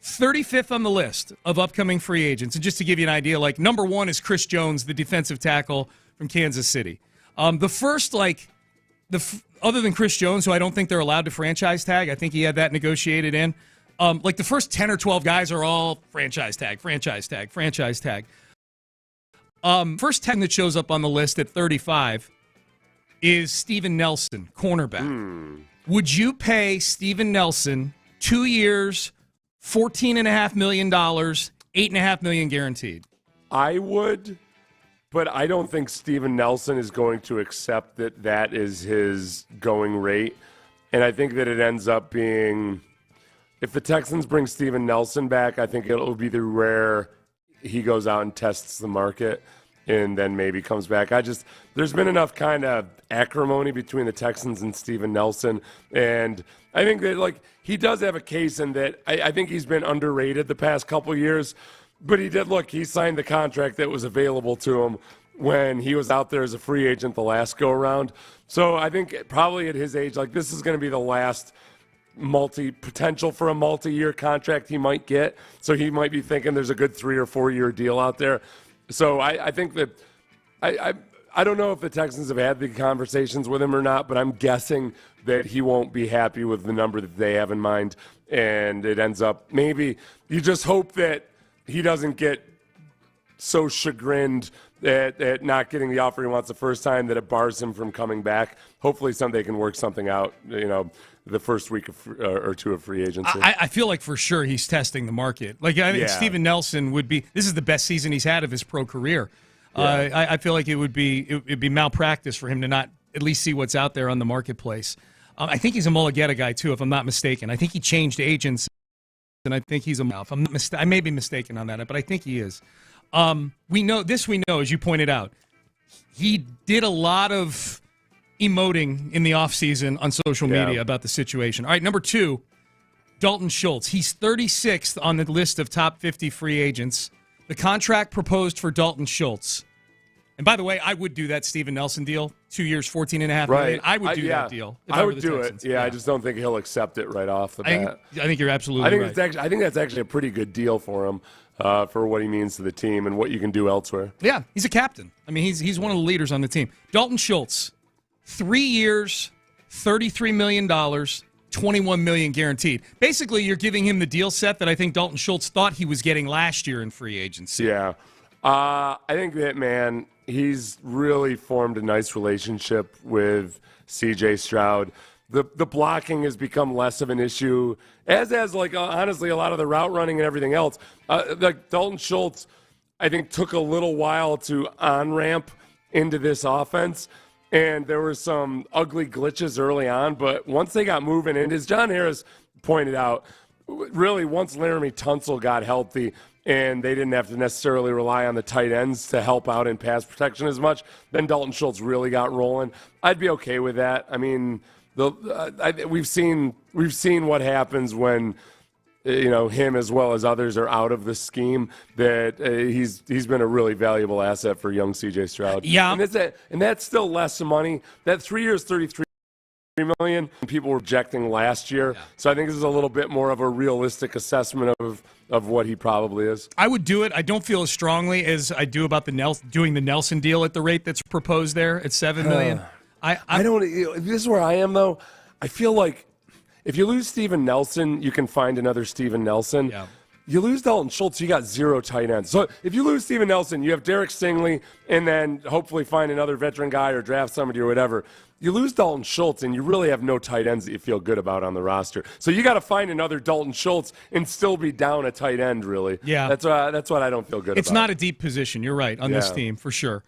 35th on the list of upcoming free agents. And just to give you an idea, like number 1 is Chris Jones, the defensive tackle from Kansas City. The first, other than Chris Jones, who I don't think they're allowed to franchise tag, I think he had that negotiated in. The first 10 or 12 guys are all franchise tag. First 10 that shows up on the list at 35 is Steven Nelson, cornerback. Would you pay Steven Nelson 2 years, $14.5 million, $8.5 million guaranteed? I would, but I don't think Steven Nelson is going to accept that is his going rate. And I think that it ends up being, if the Texans bring Steven Nelson back, I think it'll be the rare he goes out and tests the market. and then maybe comes back. There's been enough kind of acrimony between the Texans and Steven Nelson, and I think that he does have a case in that I think he's been underrated the past couple years, but he signed the contract that was available to him when he was out there as a free agent the last go around. So I think probably at his age, this is going to be the last potential for a multi-year contract he might get. So he might be thinking there's a good 3 or 4 year deal out there. So I think that I don't know if the Texans have had the conversations with him or not, but I'm guessing that he won't be happy with the number that they have in mind. And it ends up, maybe you just hope that he doesn't get so chagrined at not getting the offer he wants the first time that it bars him from coming back. Hopefully they can work something out, the first week or two of free agency. I feel like for sure he's testing the market. I think Steven Nelson would be – this is the best season he's had of his pro career. Yeah. I feel like it'd be malpractice for him to not at least see what's out there on the marketplace. I think he's a Mulligetta guy, too, if I'm not mistaken. I think he changed agents, and I think he's I may be mistaken on that, but I think he is. We know, as you pointed out, he did a lot of emoting in the offseason on social media about the situation. All right, number 2, Dalton Schultz. He's 36th on the list of top 50 free agents. The contract proposed for Dalton Schultz. And by the way, I would do that Steven Nelson deal, 2 years, $14.5 million. I would do that deal. I would do it. Yeah, I just don't think he'll accept it right off the bat. I think you're absolutely right. I think that's actually a pretty good deal for him. For what he means to the team and what you can do elsewhere. Yeah, he's a captain. I mean, he's one of the leaders on the team. Dalton Schultz, 3 years, $33 million, $21 million guaranteed. Basically, you're giving him the deal set that I think Dalton Schultz thought he was getting last year in free agency. Yeah. I think that, he's really formed a nice relationship with C.J. Stroud. The blocking has become less of an issue, as honestly a lot of the route running and everything else. Dalton Schultz, I think, took a little while to on-ramp into this offense, and there were some ugly glitches early on, but once they got moving, and as John Harris pointed out, really once Laramie Tunsil got healthy and they didn't have to necessarily rely on the tight ends to help out in pass protection as much, then Dalton Schultz really got rolling. I'd be okay with that. I mean, we've seen what happens when him as well as others are out of the scheme. That he's been a really valuable asset for young C.J. Stroud. Yeah, and that's still less money. That 3 years, $33 million. People were rejecting last year, so I think this is a little bit more of a realistic assessment of what he probably is. I would do it. I don't feel as strongly as I do about doing the Nelson deal at the rate that's proposed there at $7 million. I don't. This is where I am, though. I feel like if you lose Steven Nelson, you can find another Steven Nelson. Yeah. You lose Dalton Schultz, you got 0 tight ends. So if you lose Steven Nelson, you have Derek Stingley, and then hopefully find another veteran guy or draft somebody or whatever. You lose Dalton Schultz, and you really have no tight ends that you feel good about on the roster. So you got to find another Dalton Schultz and still be down a tight end, really. Yeah. That's what I don't feel good about. It's not a deep position. You're right on this team, for sure.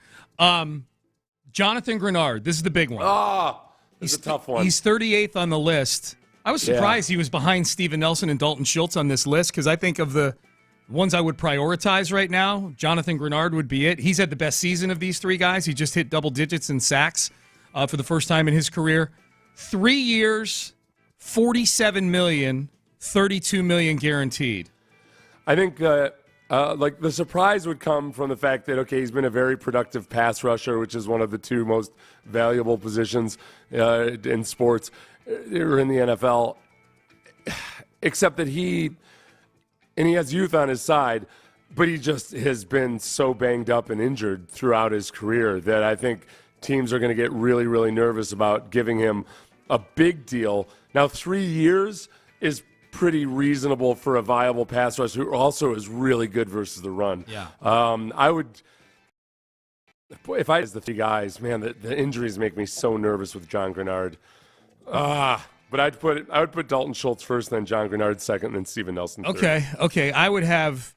Jonathan Grenard, this is the big one. He's a tough one. He's 38th on the list. I was surprised he was behind Steven Nelson and Dalton Schultz on this list because I think of the ones I would prioritize right now, Jonathan Grenard would be it. He's had the best season of these 3 guys. He just hit double digits in sacks for the first time in his career. 3 years, $47 million, $32 million guaranteed. I think the surprise would come from the fact that, he's been a very productive pass rusher, which is one of the 2 most valuable positions in sports or in the NFL, except that he has youth on his side, but he just has been so banged up and injured throughout his career that I think teams are going to get really, really nervous about giving him a big deal. Now, 3 years is pretty reasonable for a viable pass rusher who also is really good versus the run. Yeah. I would, if I was the 3 guys, man, the injuries make me so nervous with John Grenard. But I would put Dalton Schultz first, then John Grenard second, then Steven Nelson third. Okay. I would have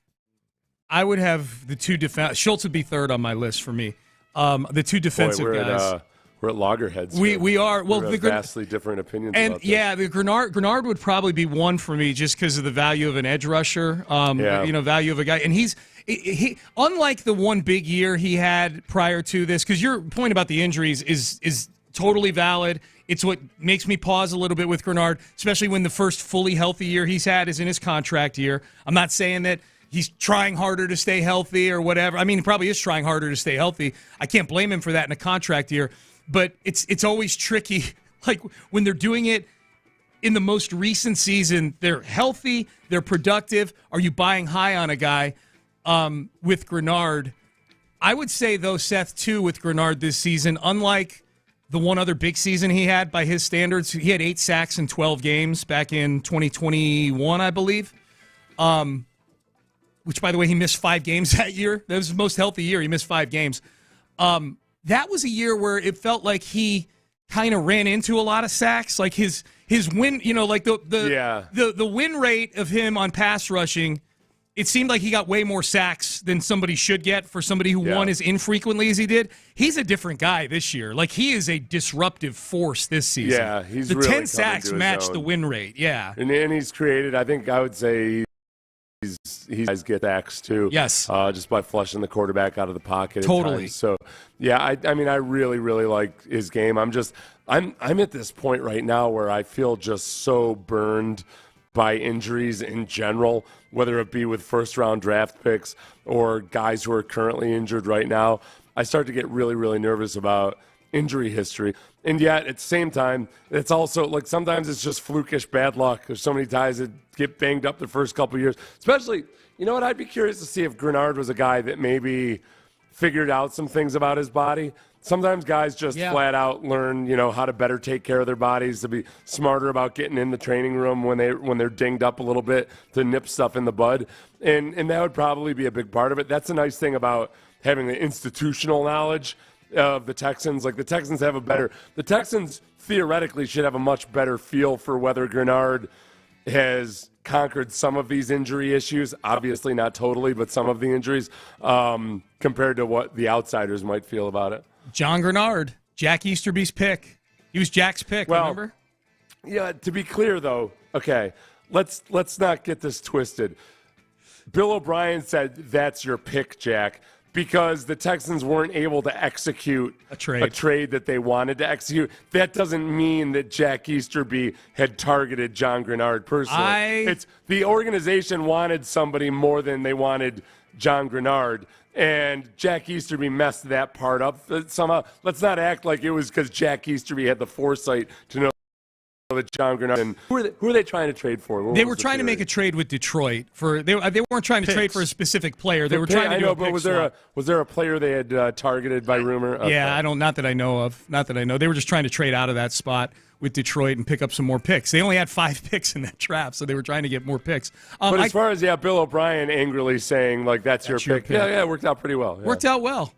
the 2 defense. Schultz would be third on my list for me. The 2 defensive guys. We're at loggerheads. We are. Well, we have vastly different opinions. And about this. yeah, the Grenard would probably be one for me just because of the value of an edge rusher. Value of a guy, and he unlike the one big year he had prior to this. Because your point about the injuries is totally valid. It's what makes me pause a little bit with Grenard, especially when the first fully healthy year he's had is in his contract year. I'm not saying that he's trying harder to stay healthy or whatever. I mean, he probably is trying harder to stay healthy. I can't blame him for that in a contract year. But it's always tricky, like when they're doing it in the most recent season, they're healthy, they're productive. Are you buying high on a guy with Grenard? I would say, though, Seth, too, with Grenard this season, unlike the one other big season he had by his standards, he had 8 sacks in 12 games back in 2021, I believe, which, by the way, he missed 5 games that year. That was his most healthy year. He missed 5 games. That was a year where it felt like he kind of ran into a lot of sacks. Like his win, like the win rate of him on pass rushing, it seemed like he got way more sacks than somebody should get for somebody who won as infrequently as he did. He's a different guy this year. Like he is a disruptive force this season. Yeah, he's the really 10 sacks match the win rate. Yeah, and he's created. I think I would say. He guys get sacks too. Yes. Just by flushing the quarterback out of the pocket. Totally. So, yeah, I mean, I really, really like his game. I'm at this point right now where I feel just so burned by injuries in general, whether it be with first-round draft picks or guys who are currently injured right now. I start to get really, really nervous about injury history. And yet, at the same time, it's also like sometimes it's just flukish bad luck. There's so many guys that get banged up the first couple of years. Especially, you know what? I'd be curious to see if Grenard was a guy that maybe figured out some things about his body. Sometimes guys just flat out learn, how to better take care of their bodies, to be smarter about getting in the training room when they're dinged up a little bit, to nip stuff in the bud. And that would probably be a big part of it. That's a nice thing about having the institutional knowledge of the Texans. Like the Texans theoretically should have a much better feel for whether Grenard has conquered some of these injury issues, obviously not totally, but some of the injuries, compared to what the outsiders might feel about it. John Grenard, Jack Easterby's pick. He was Jack's pick, remember? Yeah, to be clear though, okay, let's not get this twisted. Bill O'Brien said that's your pick, Jack, because the Texans weren't able to execute a trade that they wanted to execute. That doesn't mean that Jack Easterby had targeted John Grenard personally. It's the organization wanted somebody more than they wanted John Grenard, and Jack Easterby messed that part up somehow. Let's not act like it was because Jack Easterby had the foresight to know that John Grenard. And who are they trying to trade for? They were trying to make a trade with Detroit for. They weren't trying to trade for a specific player. They were trying to do a pick swap. Was there a player they had targeted by rumor? Okay. Yeah, not that I know of. Not that I know. They were just trying to trade out of that spot with Detroit and pick up some more picks. They only had 5 picks in that draft, so they were trying to get more picks. But as far as Bill O'Brien angrily saying like that's your pick. Yeah, it worked out pretty well. Yeah. Worked out well.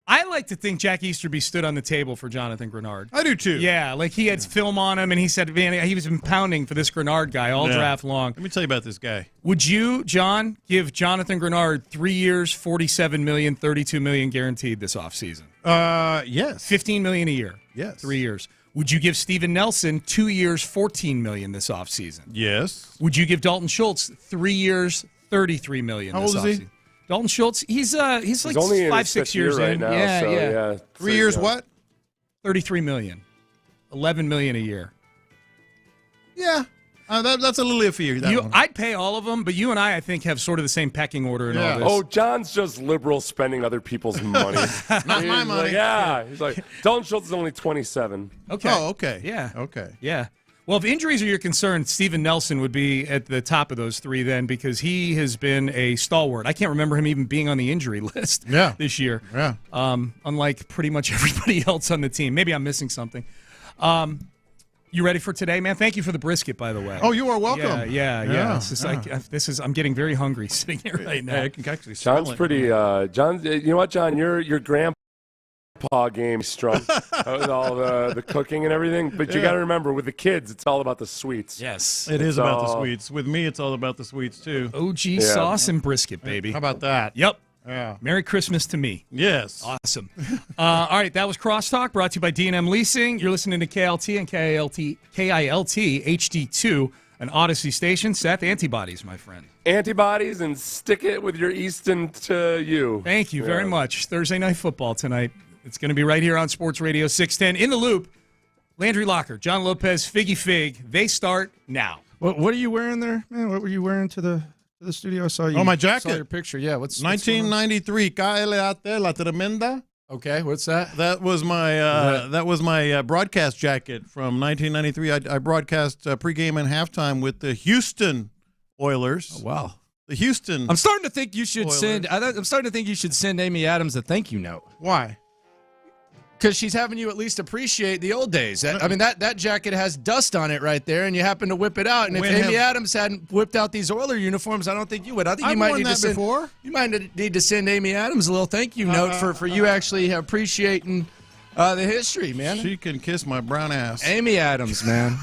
I like to think Jack Easterby stood on the table for Jonathan Grenard. I do too. Yeah, like he had film on him, and he said, man, he was pounding for this Grenard guy all draft long. Let me tell you about this guy. Would you, John, give Jonathan Grenard 3 years, $47 million, $32 million guaranteed this offseason? Yes. $15 million a year. Yes. 3 years. Would you give Steven Nelson 2 years, $14 million this offseason? Yes. Would you give Dalton Schultz 3 years, $33 million this offseason? How old is he? Dalton Schultz, he's like only 5-6 years right in. Now, yeah. 3 years what? $33 million. $11 million a year. Yeah. That's a little iffy. I'd pay all of them, but you and I think, have sort of the same pecking order in all this. Oh, John's just liberal spending other people's money. Not my money. He's like, Dalton Schultz is only 27. Okay. Oh, okay. Yeah. Okay. Yeah. Well, if injuries are your concern, Steven Nelson would be at the top of those 3 then, because he has been a stalwart. I can't remember him even being on the injury list this year. Yeah. Unlike pretty much everybody else on the team. Maybe I'm missing something. You ready for today, man? Thank you for the brisket, by the way. Oh, you are welcome. Yeah. I'm getting very hungry sitting here right now. I can actually smell John's pretty. John, you know what, John? Your grandpa game is strong with all the cooking and everything. But you got to remember, with the kids, it's all about the sweets. Yes, it is about the sweets. With me, it's all about the sweets too. OG sauce and brisket, baby. How about that? Yep. Yeah. Merry Christmas to me. Yes. Awesome. All right, that was Crosstalk, brought to you by D&M Leasing. You're listening to KLT and KILT HD2, an Odyssey station. Seth, antibodies, my friend. Antibodies, and stick it with your Easton to you. Thank you very much. Thursday Night Football tonight. It's going to be right here on Sports Radio 610. In the Loop, Landry Locker, John Lopez, Figgy Fig. They start now. What are you wearing there, man? What were you wearing to the studio? I saw you. Oh, my jacket. Saw your picture. Yeah. What's 1993? KLT La Tremenda. Okay. What's that? That was my broadcast jacket from 1993. I broadcast pregame and halftime with the Houston Oilers. Oh, wow. The Houston. I'm starting to think you should Oilers. I'm starting to think you should send Amy Adams a thank you note. Why? Because she's having you at least appreciate the old days. That jacket has dust on it right there, and you happen to whip it out. And if Amy Adams hadn't whipped out these Oiler uniforms, I don't think you would. I think you might need to send. You might need to send Amy Adams a little thank you note for you actually appreciating the history, man. She can kiss my brown ass. Amy Adams, man.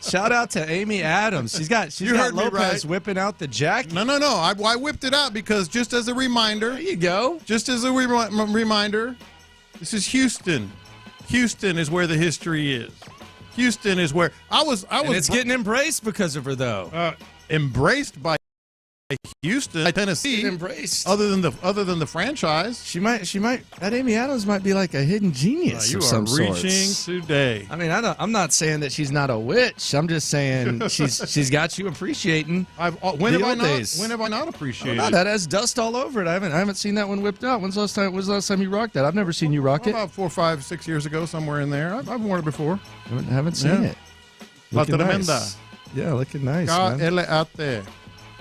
Shout out to Amy Adams. She's got Lopez whipping out the jacket. No. I whipped it out because just as a reminder. There you go. Just as a reminder. This is Houston. Houston is where the history is. Houston is where I was. And it's getting embraced because of her, though. Embraced by Houston, Tennessee. Embraced. Other than the franchise, she might. That Amy Adams might be like a hidden genius. You of are some reaching sorts. today. I mean, I'm not saying that she's not a witch. I'm just saying she's got you appreciating. When have I not appreciated? That has dust all over it. I haven't seen that one whipped out. When's the last time you rocked that? I've never seen you rock it. About 4, 5, 6 years ago, somewhere in there. I've worn it before. Haven't seen it. Looking nice. Yeah, looking nice. Man. Out there.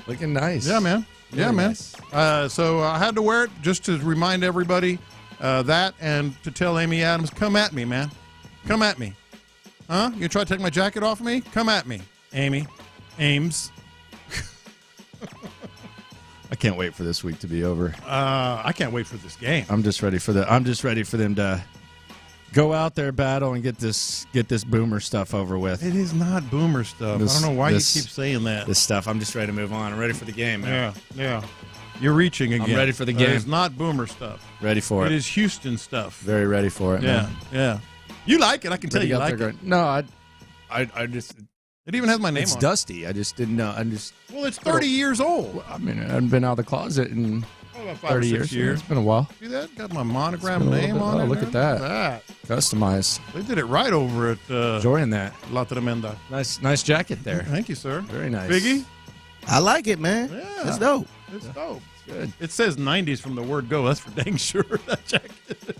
Looking nice. Yeah, man. Really man. Nice. So I had to wear it just to remind everybody that, and to tell Amy Adams, come at me, man. Come at me. Huh? You try to take my jacket off of me? Come at me, Amy. Ames. I can't wait for this week to be over. I can't wait for this game. I'm just ready for them to go out there, battle, and get this boomer stuff over with. It is not boomer stuff. I don't know why you keep saying that. This stuff. I'm just ready to move on. I'm ready for the game, man. Yeah. You're reaching again. I'm ready for the game. It's not boomer stuff. Ready for it. It is Houston stuff. Very ready for it, man. Yeah. You like it. I can tell you like it. No, I just... It even has my name on it. It's dusty. I just didn't know. Well, it's 30 years old. I mean, I haven't been out of the closet in... About 5 30 or 6 years. It's been a while. See that? Got my monogram name on it. Oh, look at that. Customized. They did it right over at enjoying that. La Tremenda. Nice jacket there. Thank you, sir. Very nice. Biggie? I like it, man. Yeah. It's dope. It's dope. It's good. It says 90s from the word go. That's for dang sure, that jacket.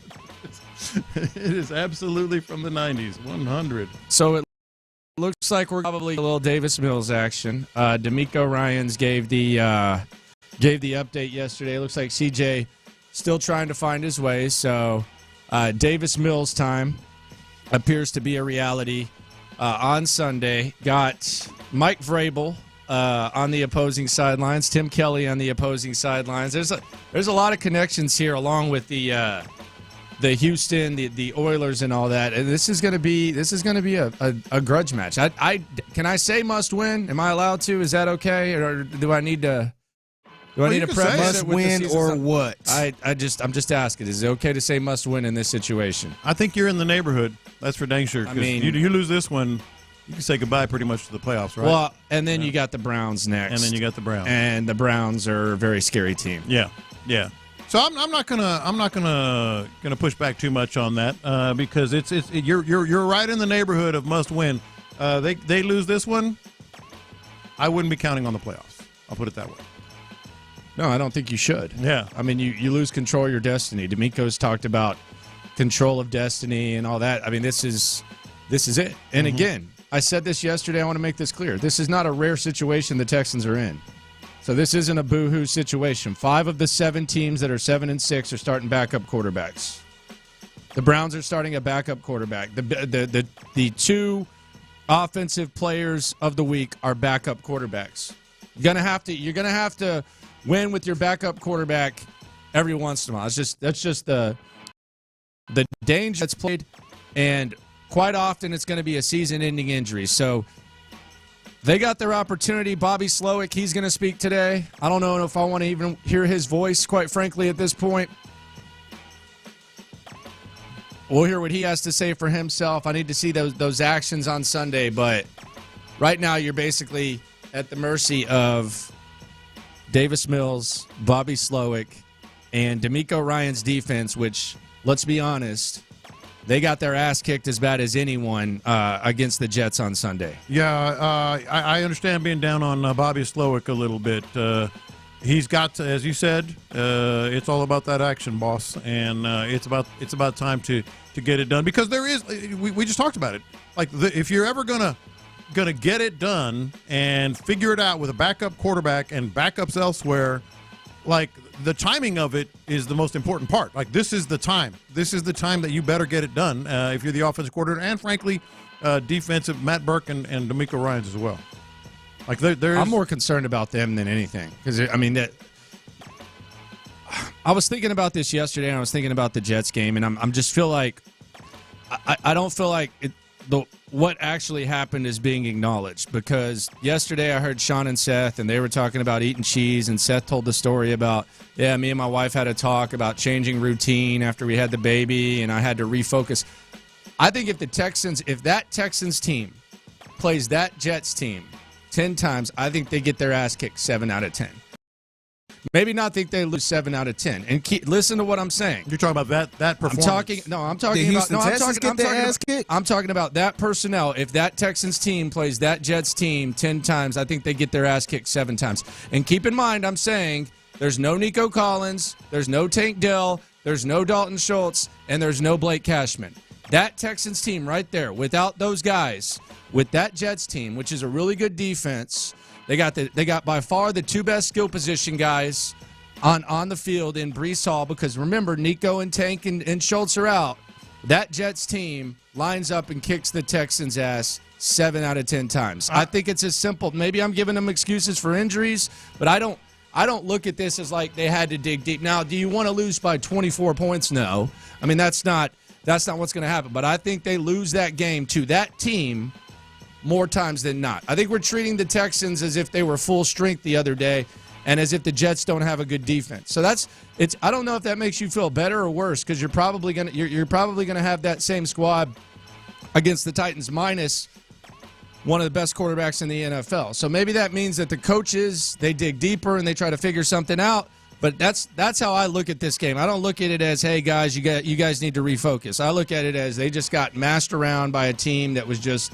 It is absolutely from the 90s. 100. So it looks like we're probably a little Davis Mills action. D'Amico Ryans gave the update yesterday. It looks like CJ still trying to find his way. So Davis Mills time appears to be a reality on Sunday. Got Mike Vrabel on the opposing sidelines, Tim Kelly on the opposing sidelines. There's a lot of connections here, along with the Houston, the Oilers, and all that. And this is going to be a grudge match. Can I say must win? Am I allowed to? Is that okay, or do I need to? Do I need to preface it with win or what? I'm just asking. Is it okay to say must win in this situation? I think you're in the neighborhood. That's for dang sure. I mean, you lose this one, you can say goodbye pretty much to the playoffs, right? Well, and then you got the Browns next. And then you got the Browns. And the Browns are a very scary team. Yeah. So I'm not gonna push back too much on that because you're right in the neighborhood of must win. They lose this one, I wouldn't be counting on the playoffs. I'll put it that way. No, I don't think you should. Yeah. I mean, you lose control of your destiny. D'Amico's talked about control of destiny and all that. I mean, this is it. And again, I said this yesterday. I want to make this clear. This is not a rare situation the Texans are in. So this isn't a boo-hoo situation. 5 of the 7 teams that are 7-6 are starting backup quarterbacks. The Browns are starting a backup quarterback. The 2 offensive players of the week are backup quarterbacks. You're gonna have to win with your backup quarterback every once in a while. That's just the danger that's played, and quite often it's going to be a season-ending injury. So They got their opportunity. Bobby Slowick, he's going to speak today. I don't know if I want to even hear his voice, quite frankly, at this point. We'll hear what he has to say for himself. I need to see those actions on Sunday, but right now you're basically at the mercy of Davis Mills, Bobby Slowick, and D'Amico Ryan's defense, which, let's be honest, they got their ass kicked as bad as anyone against the Jets on Sunday. Yeah, I understand being down on Bobby Slowick a little bit. He's got to, as you said, it's all about that action, boss, and it's about time to get it done, because there is. We just talked about it. Like if you're ever gonna get it done and figure it out with a backup quarterback and backups elsewhere, like the timing of it is the most important part. Like this is the time. This is the time that you better get it done if you're the offensive coordinator, and frankly, defensive Matt Burke and D'Amico Ryans as well. Like I'm more concerned about them than anything, because I mean that. I was thinking about this yesterday, and I was thinking about the Jets game, and I'm just feel like I don't feel like what actually happened is being acknowledged, because yesterday I heard Sean and Seth, and they were talking about eating cheese, and Seth told the story about, me and my wife had a talk about changing routine after we had the baby, and I had to refocus. I think if that Texans team plays that Jets team 10 times, I think they get their ass kicked 7 out of 10. Maybe not think they lose 7 out of 10. And listen to what I'm saying. You're talking about that performance. I'm talking about that personnel. If that Texans team plays that Jets team 10 times, I think they get their ass kicked 7 times. And keep in mind, I'm saying there's no Nico Collins, there's no Tank Dell, there's no Dalton Schultz, and there's no Blake Cashman. That Texans team right there, without those guys, with that Jets team, which is a really good defense, they got by far the 2 best skill position guys on the field in Breece Hall, because remember, Nico and Tank and Schultz are out. That Jets team lines up and kicks the Texans' ass 7 out of 10 times. I think it's as simple. Maybe I'm giving them excuses for injuries, but I don't look at this as like they had to dig deep. Now, do you want to lose by 24 points? No. I mean, that's not what's going to happen. But I think they lose that game to that team more times than not. I think we're treating the Texans as if they were full strength the other day, and as if the Jets don't have a good defense. So I don't know if that makes you feel better or worse, because you're probably gonna have that same squad against the Titans minus one of the best quarterbacks in the NFL. So maybe that means that the coaches, they dig deeper and they try to figure something out. But that's how I look at this game. I don't look at it as, hey guys, you guys need to refocus. I look at it as they just got massed around by a team that was just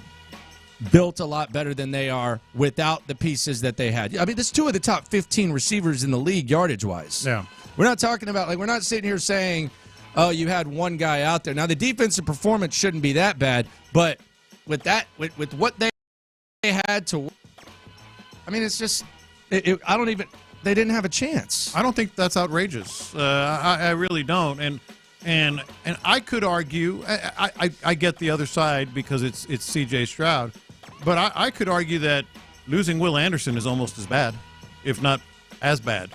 built a lot better than they are without the pieces that they had. I mean, there's 2 of the top 15 receivers in the league yardage-wise. Yeah. We're not talking about, we're not sitting here saying, oh, you had one guy out there. Now, the defensive performance shouldn't be that bad, but with what they had to, I mean, it's just, they didn't have a chance. I don't think that's outrageous. I really don't. And I could argue, I get the other side because it's C.J. Stroud, but I could argue that losing Will Anderson is almost as bad, if not as bad,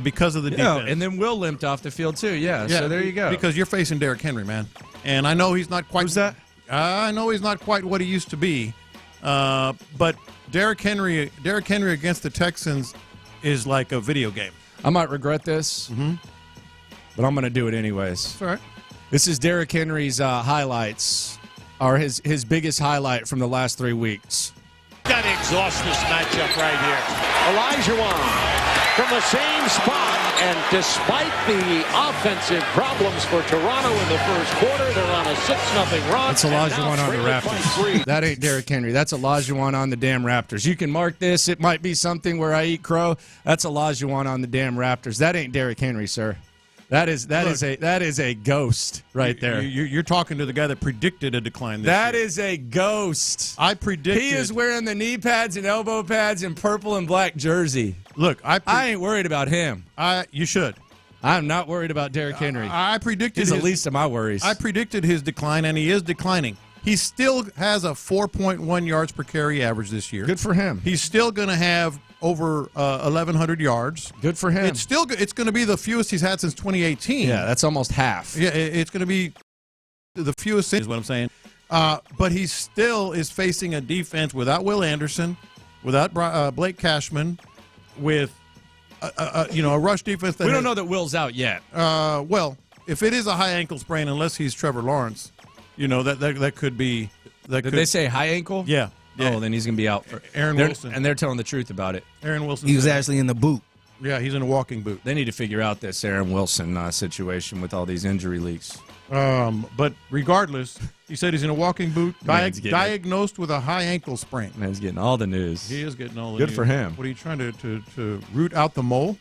because of the defense. And then Will limped off the field too. Yeah. So there you go. Because you're facing Derrick Henry, man, and I know he's not quite. Who's that? I know he's not quite what he used to be, but Derrick Henry against the Texans is like a video game. I might regret this. Mm-hmm. But I'm going to do it anyways. That's all right. This is Derrick Henry's highlights, or his biggest highlight from the last 3 weeks. Got to exhaust this matchup right here. Olajuwon from the same spot, and despite the offensive problems for Toronto in the first quarter, they're on a 6-0 run. That's Olajuwon on the Raptors. That ain't Derrick Henry. That's Olajuwon on the damn Raptors. You can mark this. It might be something where I eat crow. That's Olajuwon on the damn Raptors. That ain't Derrick Henry, sir. That is a ghost right there. You're talking to the guy that predicted a decline this year. That is a ghost. I predicted. He is wearing the knee pads and elbow pads and purple and black jersey. Look, I ain't worried about him. You should. I'm not worried about Derrick Henry. I predicted he's the least of my worries. I predicted his decline, and he is declining. He still has a 4.1 yards per carry average this year. Good for him. He's still going to have over 1,100 yards. Good for him. It's going to be the fewest he's had since 2018. Yeah, that's almost half. Yeah, it's going to be the fewest is what I'm saying. But he still is facing a defense without Will Anderson without Blake Cashman, with a rush defense that we don't know that Will's out yet. Well, if it is a high ankle sprain, unless he's Trevor Lawrence, that could be. Did they say high ankle? Yeah. Oh, then he's going to be out. Aaron Wilson. And they're telling the truth about it. Aaron Wilson. He was actually in the boot. Yeah, he's in a walking boot. They need to figure out this Aaron Wilson situation with all these injury leaks. But regardless, he said he's in a walking boot, diagnosed with a high ankle sprain. Man's getting all the news. He is getting all the news. Good for him. What are you trying to root out the mole?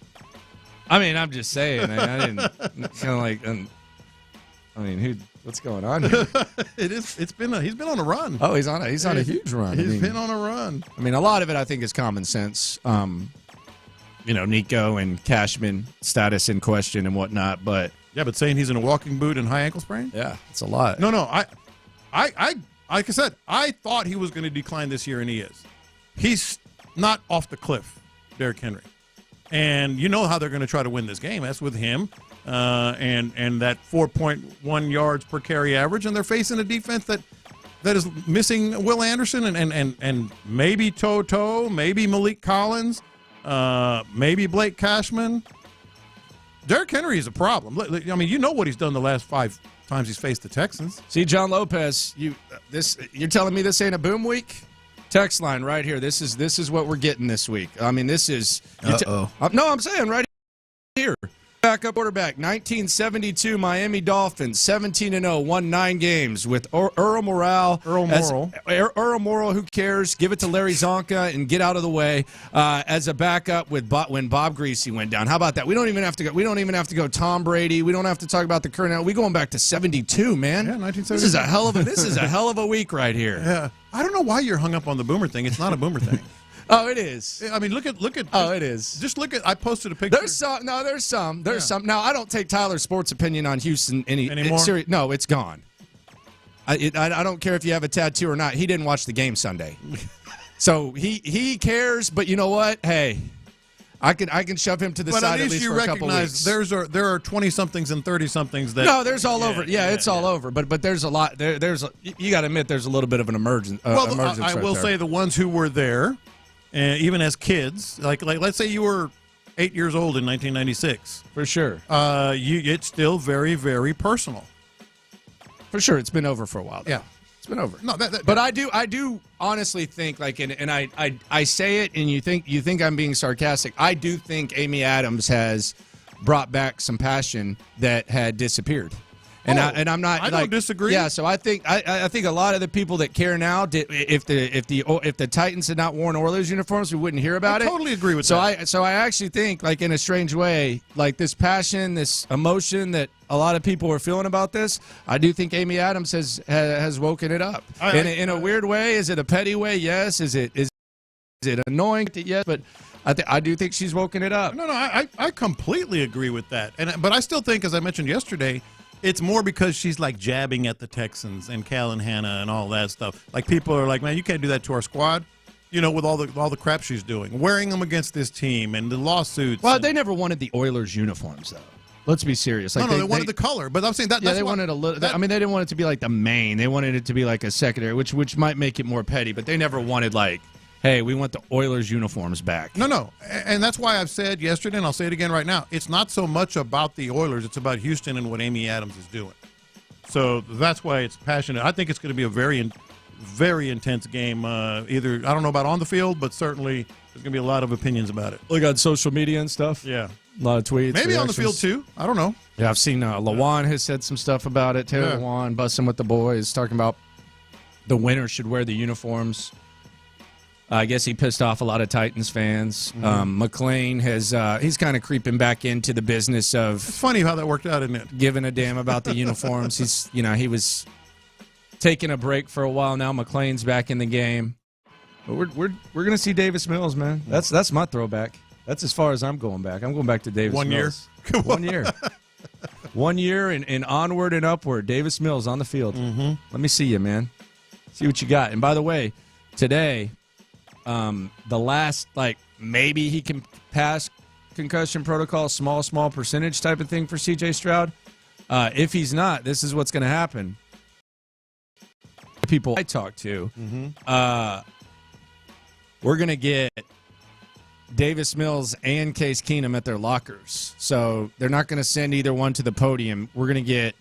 I mean, I'm just saying. I didn't kind of like. What's going on here? He's been on a run. Oh, he's on a huge run. He's been on a run. I mean, a lot of it I think is common sense. Nico and Cashman status in question and whatnot, but saying he's in a walking boot and high ankle sprain? Yeah, it's a lot. No, I like I said, I thought he was going to decline this year, and he is. He's not off the cliff, Derrick Henry. And you know how they're going to try to win this game. That's with him and that 4.1 yards per carry average, and they're facing a defense that is missing Will Anderson and maybe Toto, maybe Malik Collins, maybe Blake Cashman. Derrick Henry is a problem. I mean, you know what he's done the last 5 times he's faced the Texans. See, John Lopez, you're telling me this ain't a boom week? Text line right here. This is what we're getting this week. I mean, this is. No, I'm saying right here. Backup quarterback, 1972 Miami Dolphins, 17-0, won 9 games with Earl Morrall. Earl Morrall, who cares? Give it to Larry Zonka and get out of the way as a backup when Bob Greasy went down. How about that? We don't even have to go. We don't even have to go Tom Brady. We don't have to talk about the current. We going back to 72, man. Yeah, 1972. This is a hell of a week right here. Yeah, I don't know why you're hung up on the boomer thing. It's not a boomer thing. Oh, it is. I mean, look at. Oh, it is. Just look at. I posted a picture. There's some. Now, I don't take Tyler's sports opinion on Houston anymore. No, it's gone. I don't care if you have a tattoo or not. He didn't watch the game Sunday, so he cares. But you know what? Hey, I can shove him to the side at least for a couple weeks. There are 20-somethings and 30-somethings that. No, there's all over. Yeah, it's all over. But there's a lot. You got to admit there's a little bit of an emergence. I will say the ones who were there. Even as kids, like let's say you were 8 years old in 1996. For sure. It's still very, very personal. For sure. It's been over for a while, though. Yeah. It's been over. No, but I do honestly think, and I say it, and you think I'm being sarcastic. I do think Amy Adams has brought back some passion that had disappeared. I'm not. I don't disagree. Yeah, so I think a lot of the people that care now, if the Titans had not worn Oilers uniforms, we wouldn't hear about it. I totally agree with that. So I actually think, like in a strange way, like this passion, this emotion that a lot of people are feeling about this, I do think Amy Adams has woken it up. In a weird way, is it a petty way? Yes. Is it annoying? Yes, but. I do think she's woken it up. No, I completely agree with that. But I still think, as I mentioned yesterday, it's more because she's like jabbing at the Texans and Cal and Hannah and all that stuff. Like people are like, man, you can't do that to our squad. With all the crap she's doing, wearing them against this team and the lawsuits. Well, they never wanted the Oilers uniforms, though. Let's be serious. Like they wanted the color, but I'm saying that. Yeah, they wanted a little. I mean, they didn't want it to be like the main. They wanted it to be like a secondary, which might make it more petty. But they never wanted like. Hey, we want the Oilers uniforms back. No. And that's why I've said yesterday, and I'll say it again right now, it's not so much about the Oilers. It's about Houston and what Amy Adams is doing. So that's why it's passionate. I think it's going to be a very, very intense game. Either, I don't know about on the field, but certainly there's going to be a lot of opinions about it. Look on social media and stuff. Yeah. A lot of tweets. Maybe reactions. On the field, too. I don't know. Yeah, I've seen Lawan has said some stuff about it. Taylor Lawan busting with the boys, talking about the winner should wear the uniforms. I guess he pissed off a lot of Titans fans. Mm-hmm. McLean he's kind of creeping back into the business of. It's funny how that worked out, isn't it? Giving a damn about the uniforms. He was taking a break for a while now. McLean's back in the game. But we're gonna see Davis Mills, man. That's my throwback. That's as far as I'm going back. I'm going back to Davis Mills. 1 year. 1 year and onward and upward. Davis Mills on the field. Mm-hmm. Let me see you, man. See what you got. And by the way, today. The last, maybe he can pass concussion protocol, small percentage type of thing for C.J. Stroud. If he's not, this is what's going to happen. People I talk to, we're going to get Davis Mills and Case Keenum at their lockers. So they're not going to send either one to the podium. We're going to get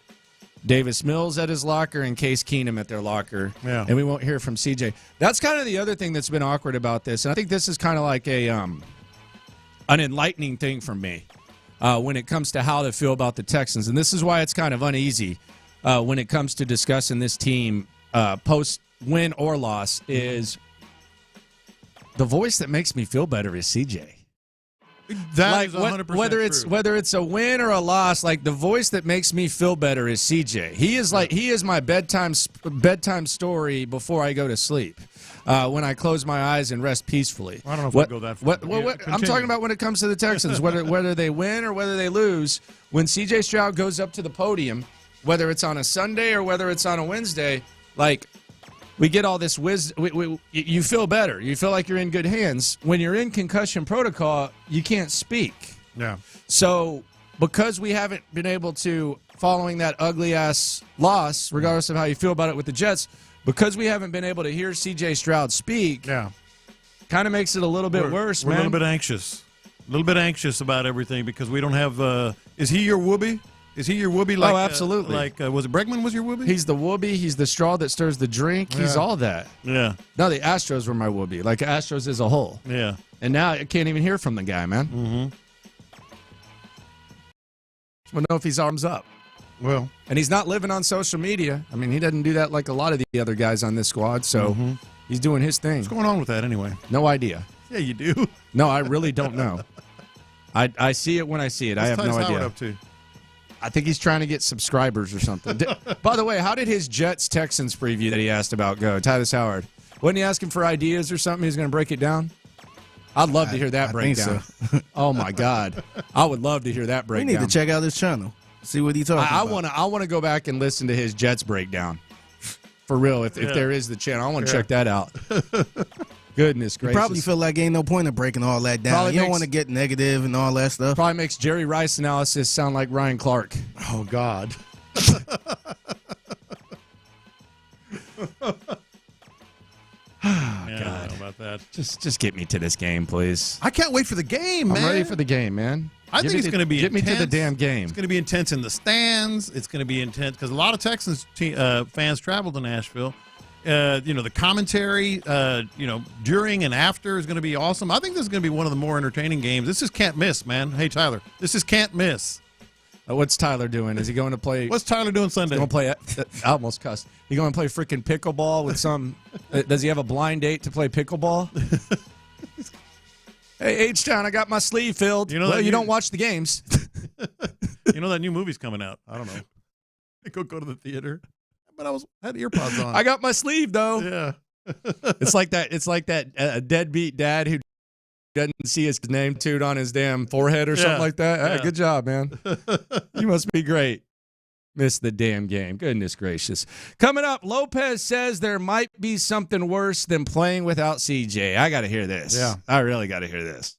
Davis Mills at his locker and Case Keenum at their locker. Yeah. And we won't hear from CJ. That's kind of the other thing that's been awkward about this. And I think this is kind of like an enlightening thing for me when it comes to how to feel about the Texans. And this is why it's kind of uneasy when it comes to discussing this team post-win or loss is the voice that makes me feel better is CJ. That is 100% whether it's a win or a loss, like the voice that makes me feel better is CJ. He is my bedtime story before I go to sleep. When I close my eyes and rest peacefully. I don't know if I'll go that far. I'm talking about when it comes to the Texans, whether they win or whether they lose. When CJ Stroud goes up to the podium, whether it's on a Sunday or whether it's on a Wednesday, like we get all this wisdom. You feel better. You feel like you're in good hands. When you're in concussion protocol, you can't speak. Yeah. So because we haven't been able to, following that ugly-ass loss, regardless of how you feel about it with the Jets, because we haven't been able to hear C.J. Stroud speak, kind of makes it a little bit worse, We're man. a little bit anxious. A little bit anxious about everything because we don't have is he your whoopee? Is he your whoopee? Like, absolutely. Was it Bregman was your whoopee? He's the whoopee. He's the straw that stirs the drink. He's all that. Yeah. No, the Astros were my whoopee. Like Astros as a whole. Yeah. And now I can't even hear from the guy, man. Mm-hmm. I don't know if he's arms up. Well. And he's not living on social media. I mean, he doesn't do that like a lot of the other guys on this squad, so he's doing his thing. What's going on with that anyway? No idea. Yeah, you do. No, I really don't know. I see it when I see it. I have no idea. Howard up to? I think he's trying to get subscribers or something. By the way, how did his Jets-Texans preview that he asked about go? Tytus Howard. Wasn't he asking for ideas or something? He was going to break it down? I'd love to hear that breakdown. So. Oh, my God. I would love to hear that breakdown. We need to check out his channel. See what he's talking about. I want to go back and listen to his Jets breakdown. For real, if there is the channel. I want to check that out. Goodness gracious. You probably feel like ain't no point in breaking all that down. You don't want to get negative and all that stuff. Probably makes Jerry Rice analysis sound like Ryan Clark. Oh, God. God. I don't know about that. Just get me to this game, please. I can't wait for the game, man. I'm ready for the game, man. I think it's going to be intense. Get me to the damn game. It's going to be intense in the stands. It's going to be intense because a lot of Texans fans travel to Nashville. The commentary, during and after is going to be awesome. I think this is going to be one of the more entertaining games. This is can't miss, man. Hey, Tyler, this is can't miss. What's Tyler doing? Is he going to play? What's Tyler doing Sunday? He's going to play. I almost cussed. He going to play freaking pickleball with some? Does he have a blind date to play pickleball? Hey, H-Town, I got my sleeve filled. You don't watch the games. You know that new movie's coming out. I don't know. Go to the theater. But I had earpods on. I got my sleeve though. Yeah. It's like that deadbeat dad who doesn't see his name tattooed on his damn forehead or something like that. Yeah. Hey, good job, man. You must be great. Missed the damn game. Goodness gracious. Coming up, Lopez says there might be something worse than playing without CJ. I got to hear this. Yeah. I really got to hear this.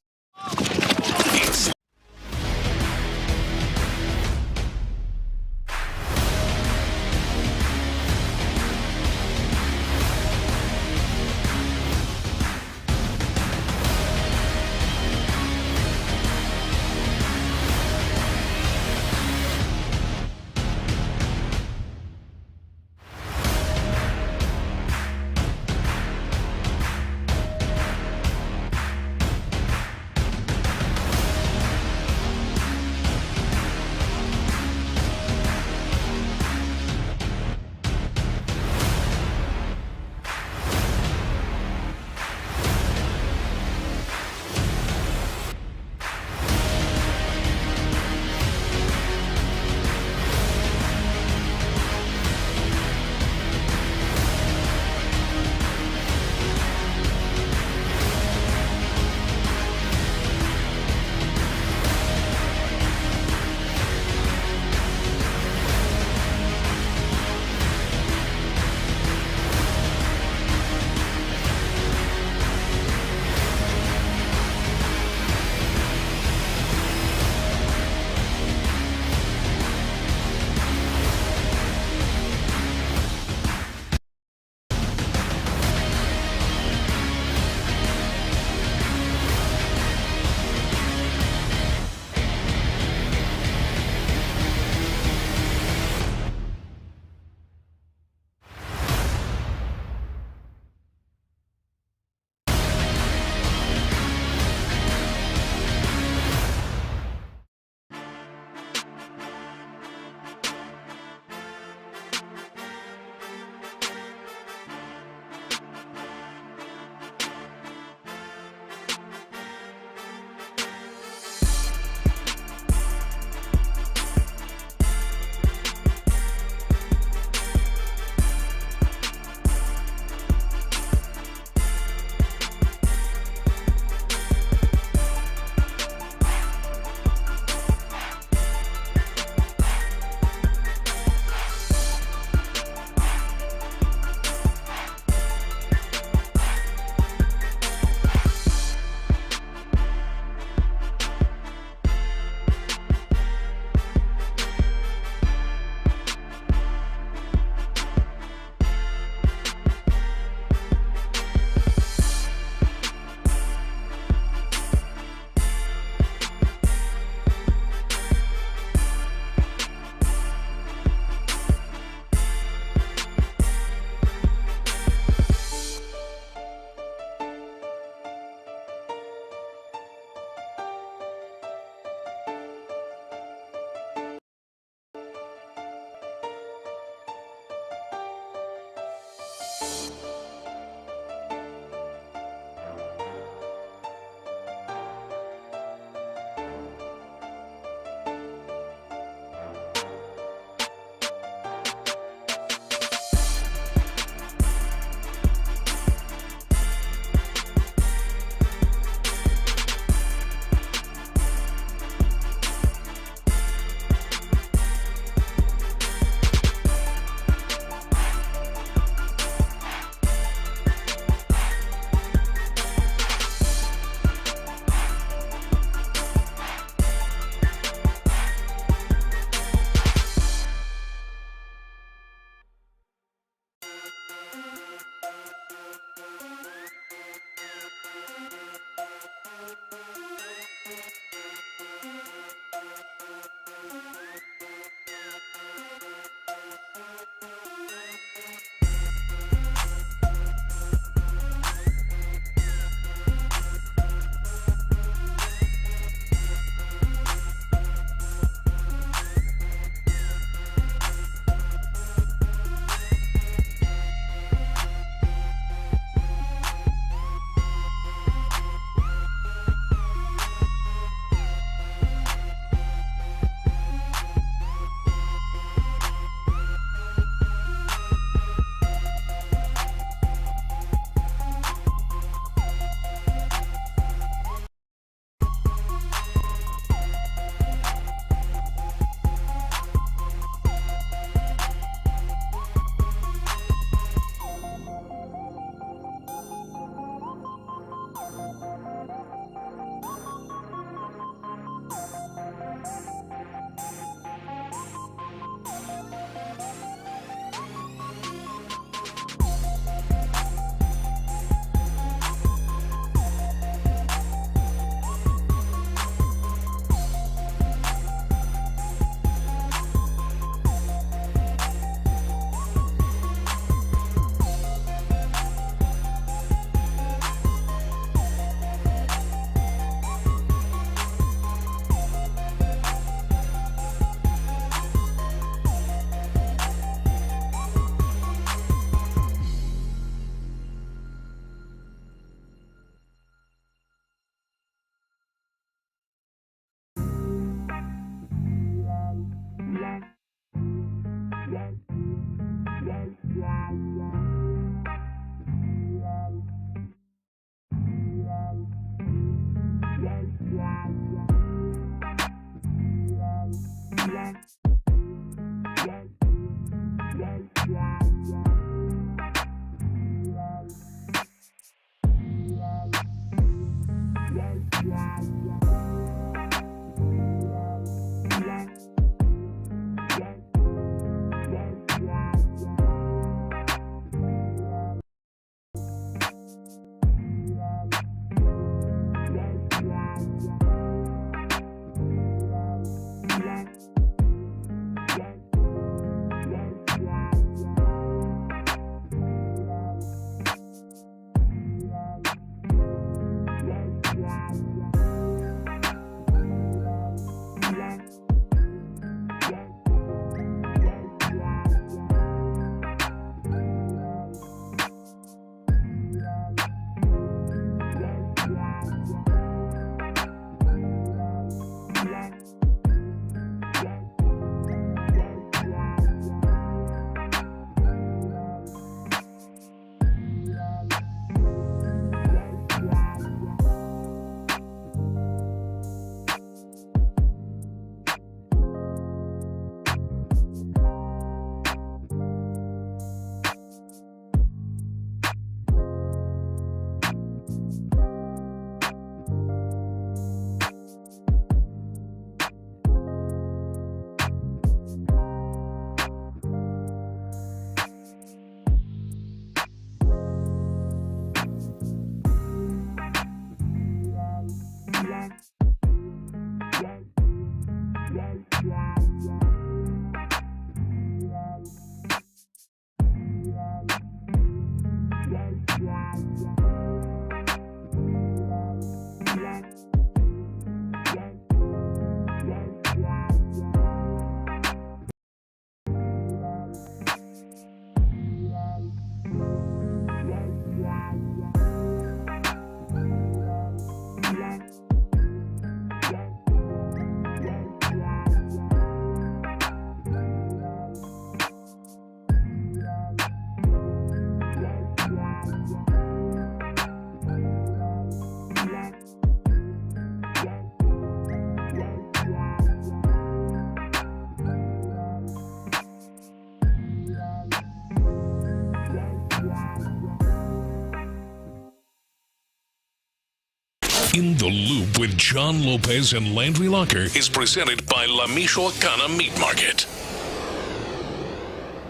In the Loop with John Lopez and Landry Locker is presented by La Michoacana Meat Market.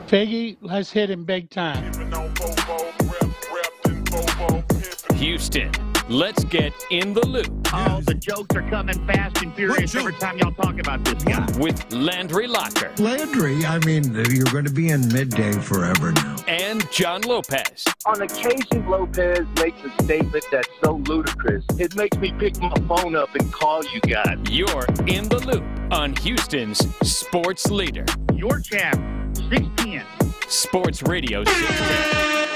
Faggy has hit him big time. Houston, let's get in the loop. Oh, the jokes are coming fast and furious every time y'all talk about this guy. With Landry Locker. Landry, I mean, you're going to be in midday forever now. And John Lopez. On occasion, Lopez makes a statement that's so ludicrous, it makes me pick my phone up and call you guys. You're in the loop on Houston's sports leader. Your champ, 610. Sports Radio 610.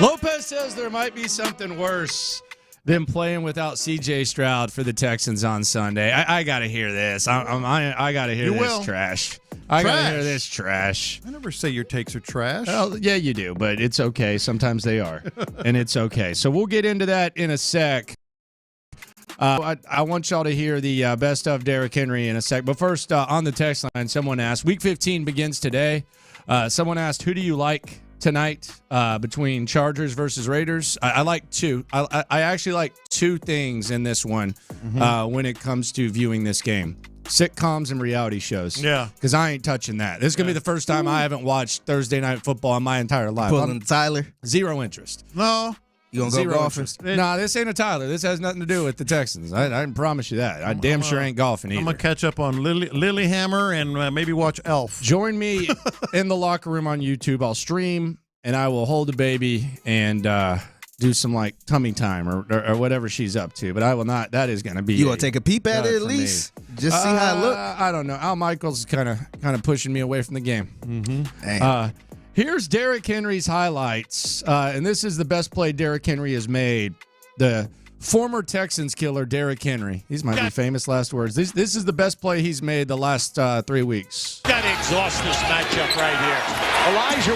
Lopez says there might be something worse than playing without C.J. Stroud for the Texans on Sunday. I got to hear this. I got to hear this trash. I got to hear this trash. I never say your takes are trash. Well, yeah, you do, but it's okay. Sometimes they are, and it's okay. So we'll get into that in a sec. I want y'all to hear the best of Derrick Henry in a sec. But first, on the text line, someone asked, Week 15 begins today. Someone asked, who do you like tonight between Chargers versus Raiders? I like two. I actually like two things in this one when it comes to viewing this game. Sitcoms and reality shows. Yeah. Because I ain't touching that. This is going to be the first time I haven't watched Thursday Night Football in my entire life. Pulling Tyler? Zero interest. No. You going to go golfing? Nah, this ain't a Tyler. This has nothing to do with the Texans. I can promise you that. I damn sure ain't golfing either. I'm going to catch up on Lilyhammer and maybe watch Elf. Join me in the locker room on YouTube. I'll stream, and I will hold a baby and do some like tummy time or whatever she's up to. But I will not. That is going to be. You want to take a peep at it at least? Just see how it looks? I don't know. Al Michaels is kind of pushing me away from the game. Mm-hmm. Here's Derrick Henry's highlights, and this is the best play Derrick Henry has made. The former Texans killer, Derrick Henry. These might be famous last words. This is the best play he's made the last 3 weeks. Got to exhaust this matchup right here. Elijah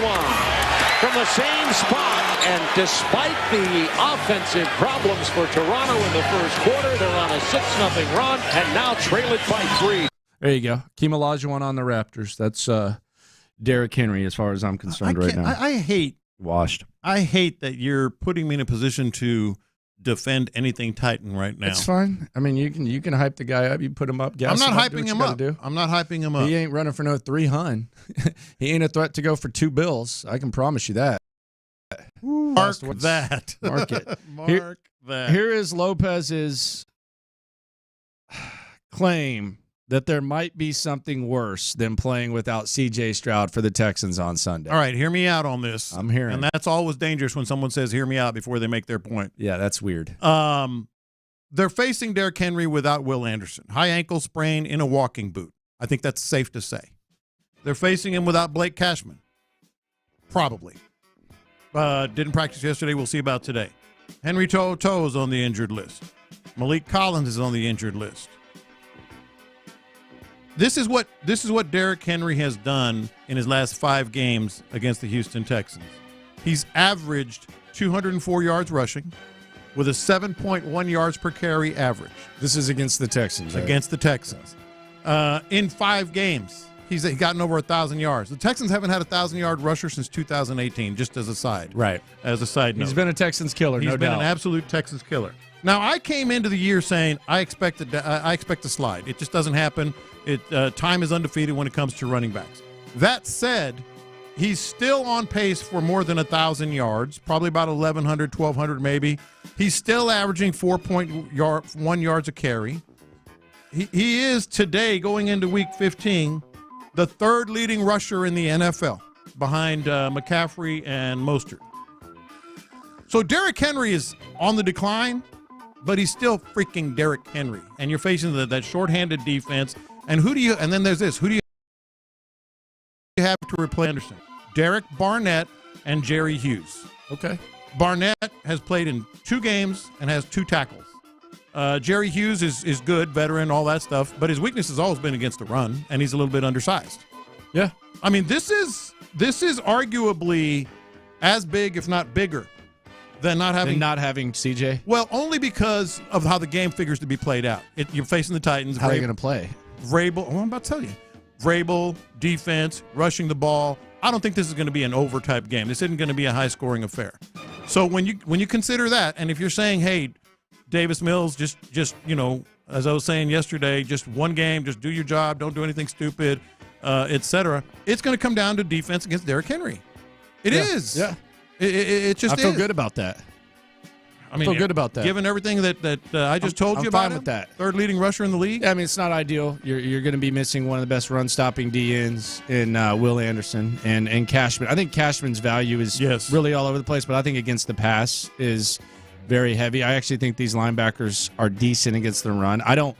from the same spot, and despite the offensive problems for Toronto in the first quarter, they're on a 6-0 run, and now trail it by 3. There you go. Keem Olajuwon on the Raptors. That's Derrick Henry as far as I'm concerned right now. I hate washed. I hate that you're putting me in a position to defend anything Titan right now. It's fine. I mean, you can hype the guy up. You put him up. I'm not hyping him up. I'm not hyping him up. He ain't running for no 300. He ain't a threat to go for 2 bills. I can promise you that. Mark that. Mark it. Mark that. Here is Lopez's claim that there might be something worse than playing without C.J. Stroud for the Texans on Sunday. All right, hear me out on this. I'm hearing. And that's always dangerous when someone says, hear me out before they make their point. Yeah, that's weird. They're facing Derrick Henry without Will Anderson. High ankle sprain in a walking boot. I think that's safe to say. They're facing him without Blake Cashman. Probably. Didn't practice yesterday. We'll see about today. Henry To'o is on the injured list. Malik Collins is on the injured list. This is what Derrick Henry has done in his last 5 games against the Houston Texans. He's averaged 204 yards rushing with a 7.1 yards per carry average. This is against the Texans. Right? Against the Texans. In 5 games, he's gotten over 1,000 yards. The Texans haven't had a 1,000-yard rusher since 2018, just as a side. Right. As a side note. He's been a Texans killer, no doubt. He's been an absolute Texans killer. Now, I came into the year saying I expect a slide. It just doesn't happen. Time is undefeated when it comes to running backs. That said, he's still on pace for more than 1,000 yards, probably about 1,100, 1,200 maybe. He's still averaging 4.1 yards a carry. he is today, going into Week 15, the third leading rusher in the NFL, behind McCaffrey and Mostert. So Derrick Henry is on the decline, but he's still freaking Derrick Henry. And you're facing that shorthanded defense. And then there's this. Who do you have to replace Anderson? Derek Barnett and Jerry Hughes. Okay. Barnett has played in 2 games and has 2 tackles. Jerry Hughes is good, veteran, all that stuff, but his weakness has always been against the run, and he's a little bit undersized. Yeah. I mean, this is arguably as big, if not bigger, than not having CJ. Well, only because of how the game figures to be played out. You're facing the Titans. How are they going to play? Vrabel, I'm about to tell you. Vrabel, defense, rushing the ball. I don't think this is going to be an over-type game. This isn't going to be a high-scoring affair. So when you consider that, and if you're saying, hey, Davis Mills, just as I was saying yesterday, just one game, just do your job, don't do anything stupid, etc. It's going to come down to defense against Derrick Henry. It is. Yeah. It just I feel good about that. I mean, feel good about that. Given everything that I just told you I'm about fine him, with that. Third leading rusher in the league. Yeah, I mean, it's not ideal. You're going to be missing one of the best run-stopping DNs in Will Anderson and Cashman. I think Cashman's value is really all over the place, but I think against the pass is very heavy. I actually think these linebackers are decent against the run. I don't.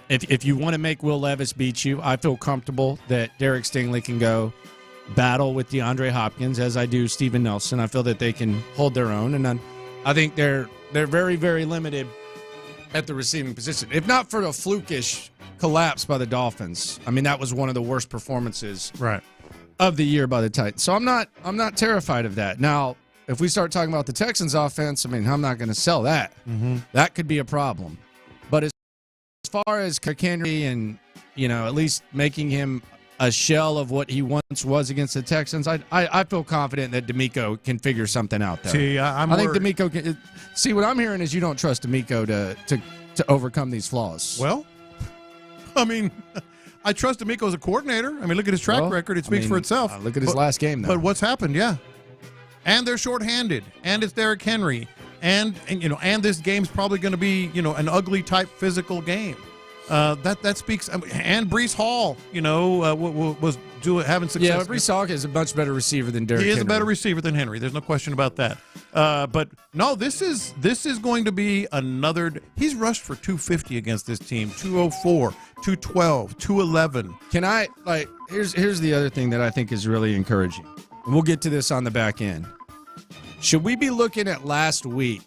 If you want to make Will Levis beat you, I feel comfortable that Derek Stingley can go battle with DeAndre Hopkins, as I do Steven Nelson. I feel that they can hold their own, and then I think they're very, very limited at the receiving position. If not for a flukish collapse by the Dolphins, I mean, that was one of the worst performances of the year by the Titans. So I'm not terrified of that. Now, if we start talking about the Texans offense, I mean, I'm not going to sell that. Mm-hmm. That could be a problem. But as far as Henry and, at least making him a shell of what he once was against the Texans, I feel confident that D'Amico can figure something out there. See, I think D'Amico can. See, what I'm hearing is you don't trust D'Amico to overcome these flaws. Well, I mean, I trust D'Amico as a coordinator. I mean, look at his track record. It speaks for itself. Look at his last game, though. But what's happened, and they're shorthanded, and it's Derrick Henry, and this game's probably going to be, an ugly type physical game. That speaks, and Breece Hall, was having success. Yeah, but Breece Hall is a much better receiver than Derrick Henry. He is a better receiver than Henry. There's no question about that. But no, this is going to be another. He's rushed for 250 against this team, 204, 212, 211. Can I here's the other thing that I think is really encouraging. We'll get to this on the back end. Should we be looking at last week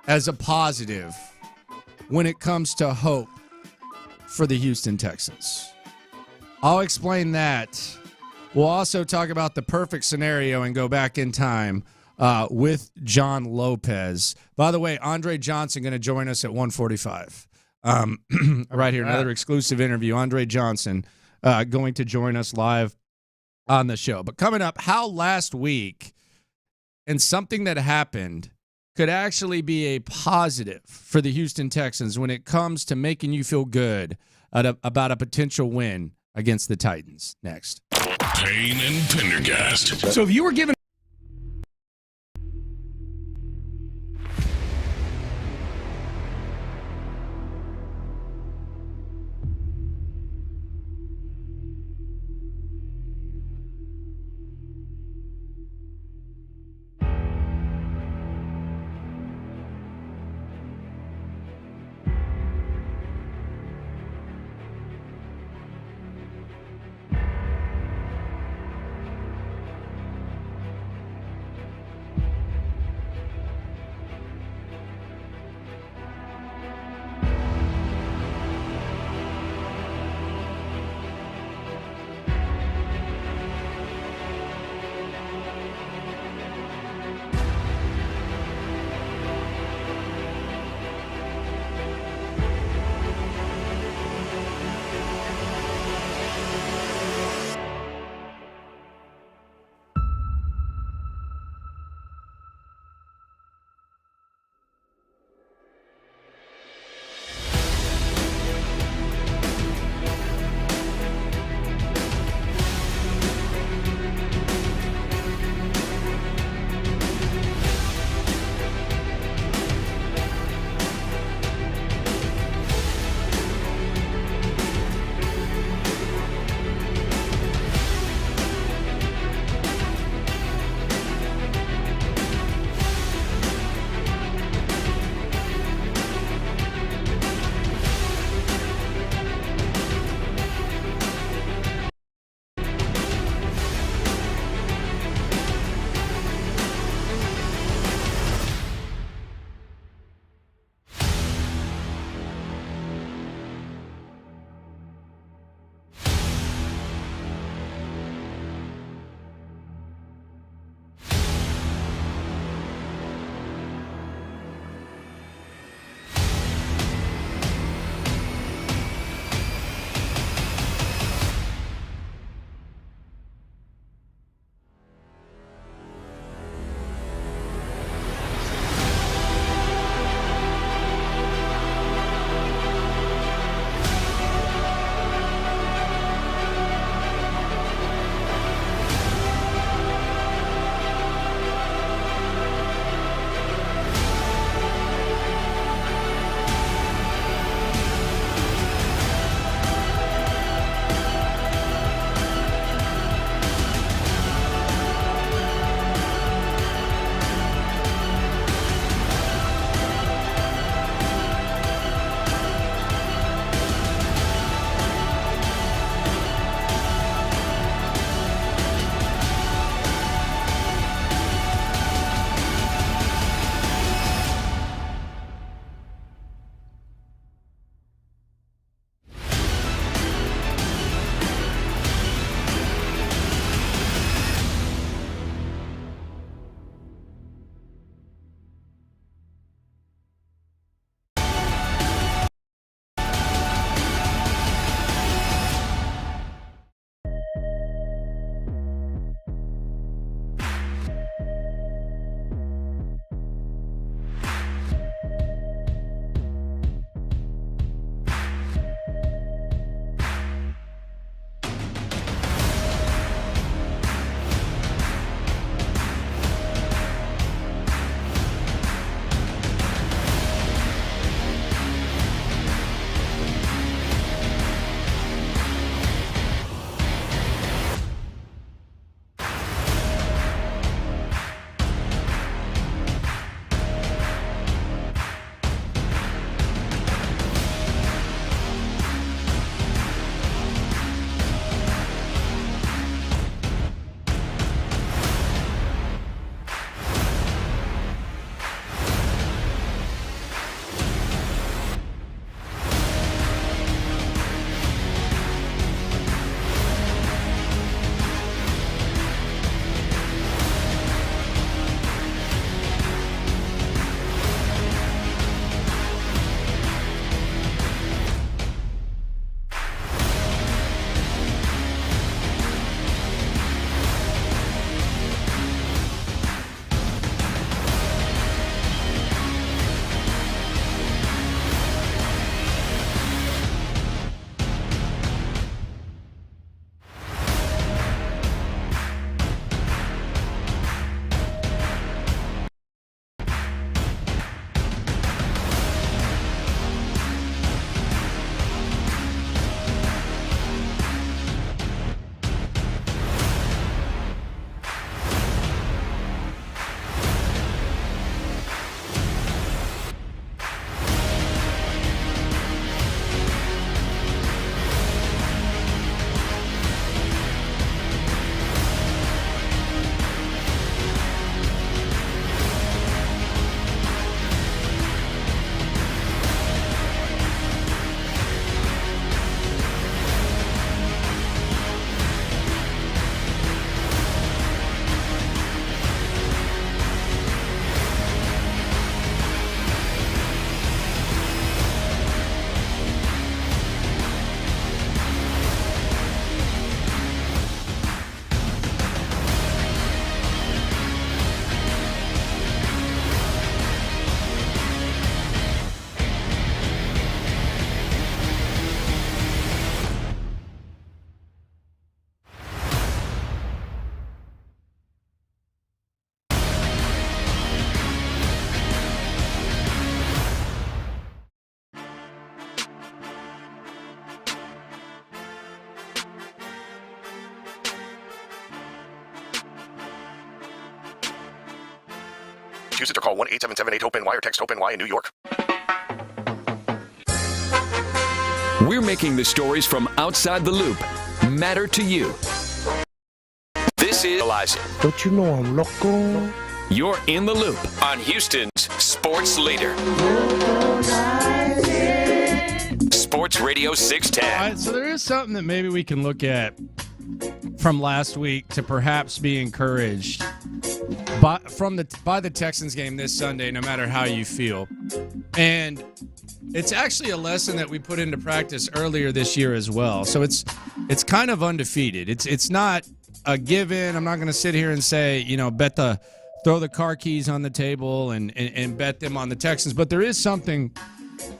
as a positive when it comes to hope for the Houston Texans? I'll explain that. We'll also talk about the perfect scenario and go back in time with John Lopez. By the way, Andre Johnson going to join us at 1:45. Right here, another exclusive interview. Andre Johnson going to join us live on the show. But coming up, how last week and something that happened could actually be a positive for the Houston Texans when it comes to making you feel good about a potential win against the Titans. Next. Payne and Pendergast. So if you were given Massachusetts, or call 1-877-8-HOPE-NY or text HOPE-NY in New York. We're making the stories from outside the loop matter to you. This is Eliza. Don't you know I'm local? You're in the loop on Houston's sports leader. Sports Radio 610. All right, so there is something that maybe we can look at from last week to perhaps be encouraged by the Texans game this Sunday, no matter how you feel. And it's actually a lesson that we put into practice earlier this year as well. So it's kind of undefeated. It's not a given. I'm not going to sit here and say, throw the car keys on the table and bet them on the Texans. But there is something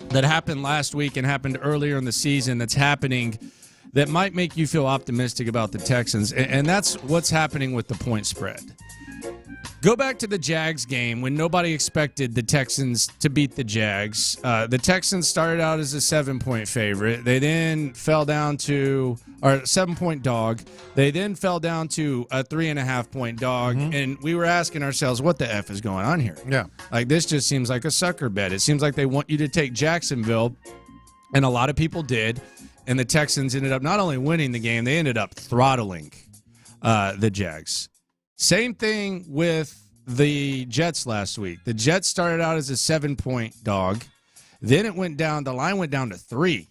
that happened last week and happened earlier in the season that's happening that might make you feel optimistic about the Texans, and that's what's happening with the point spread. Go back to the Jags game when nobody expected the Texans to beat the Jags. The Texans started out as a 7-point favorite. They then fell down to a 7-point dog. They then fell down to a 3.5-point dog. Mm-hmm. And we were asking ourselves, what the F is going on here? Yeah. Like, this just seems like a sucker bet. It seems like they want you to take Jacksonville, and a lot of people did. And the Texans ended up not only winning the game, they ended up throttling the Jags. Same thing with the Jets last week. The Jets started out as a 7-point dog. Then it went down, the line went down to 3.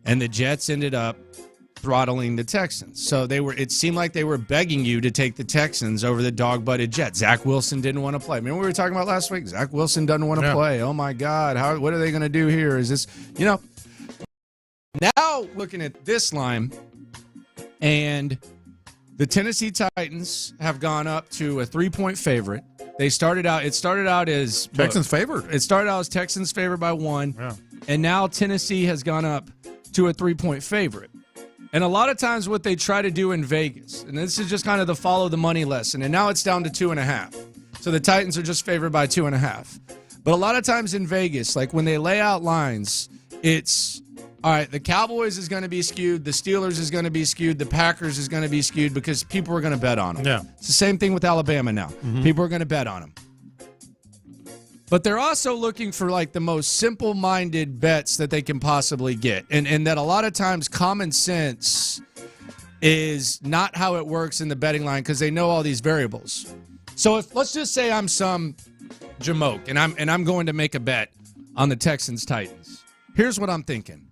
And the Jets ended up throttling the Texans. So it seemed like they were begging you to take the Texans over the dog-butted Jets. Zach Wilson didn't want to play. Remember we were talking about last week? Zach Wilson doesn't want to play. Oh my God. What are they going to do here? Is this, now looking at this line, and the Tennessee Titans have gone up to a 3-point favorite. It started out as Texans favored. It started out as Texans favored by 1. Yeah. And now Tennessee has gone up to a 3-point favorite. And a lot of times what they try to do in Vegas, and this is just kind of the follow the money lesson, and now it's down to 2.5. So the Titans are just favored by 2.5. But a lot of times in Vegas, like when they lay out lines, it's all right, the Cowboys is going to be skewed, the Steelers is going to be skewed, the Packers is going to be skewed because people are going to bet on them. Yeah. It's the same thing with Alabama now. Mm-hmm. People are going to bet on them. But they're also looking for like the most simple-minded bets that they can possibly get. And that a lot of times common sense is not how it works in the betting line because they know all these variables. So if let's just say I'm some jamoke and I'm going to make a bet on the Texans-Titans. Here's what I'm thinking.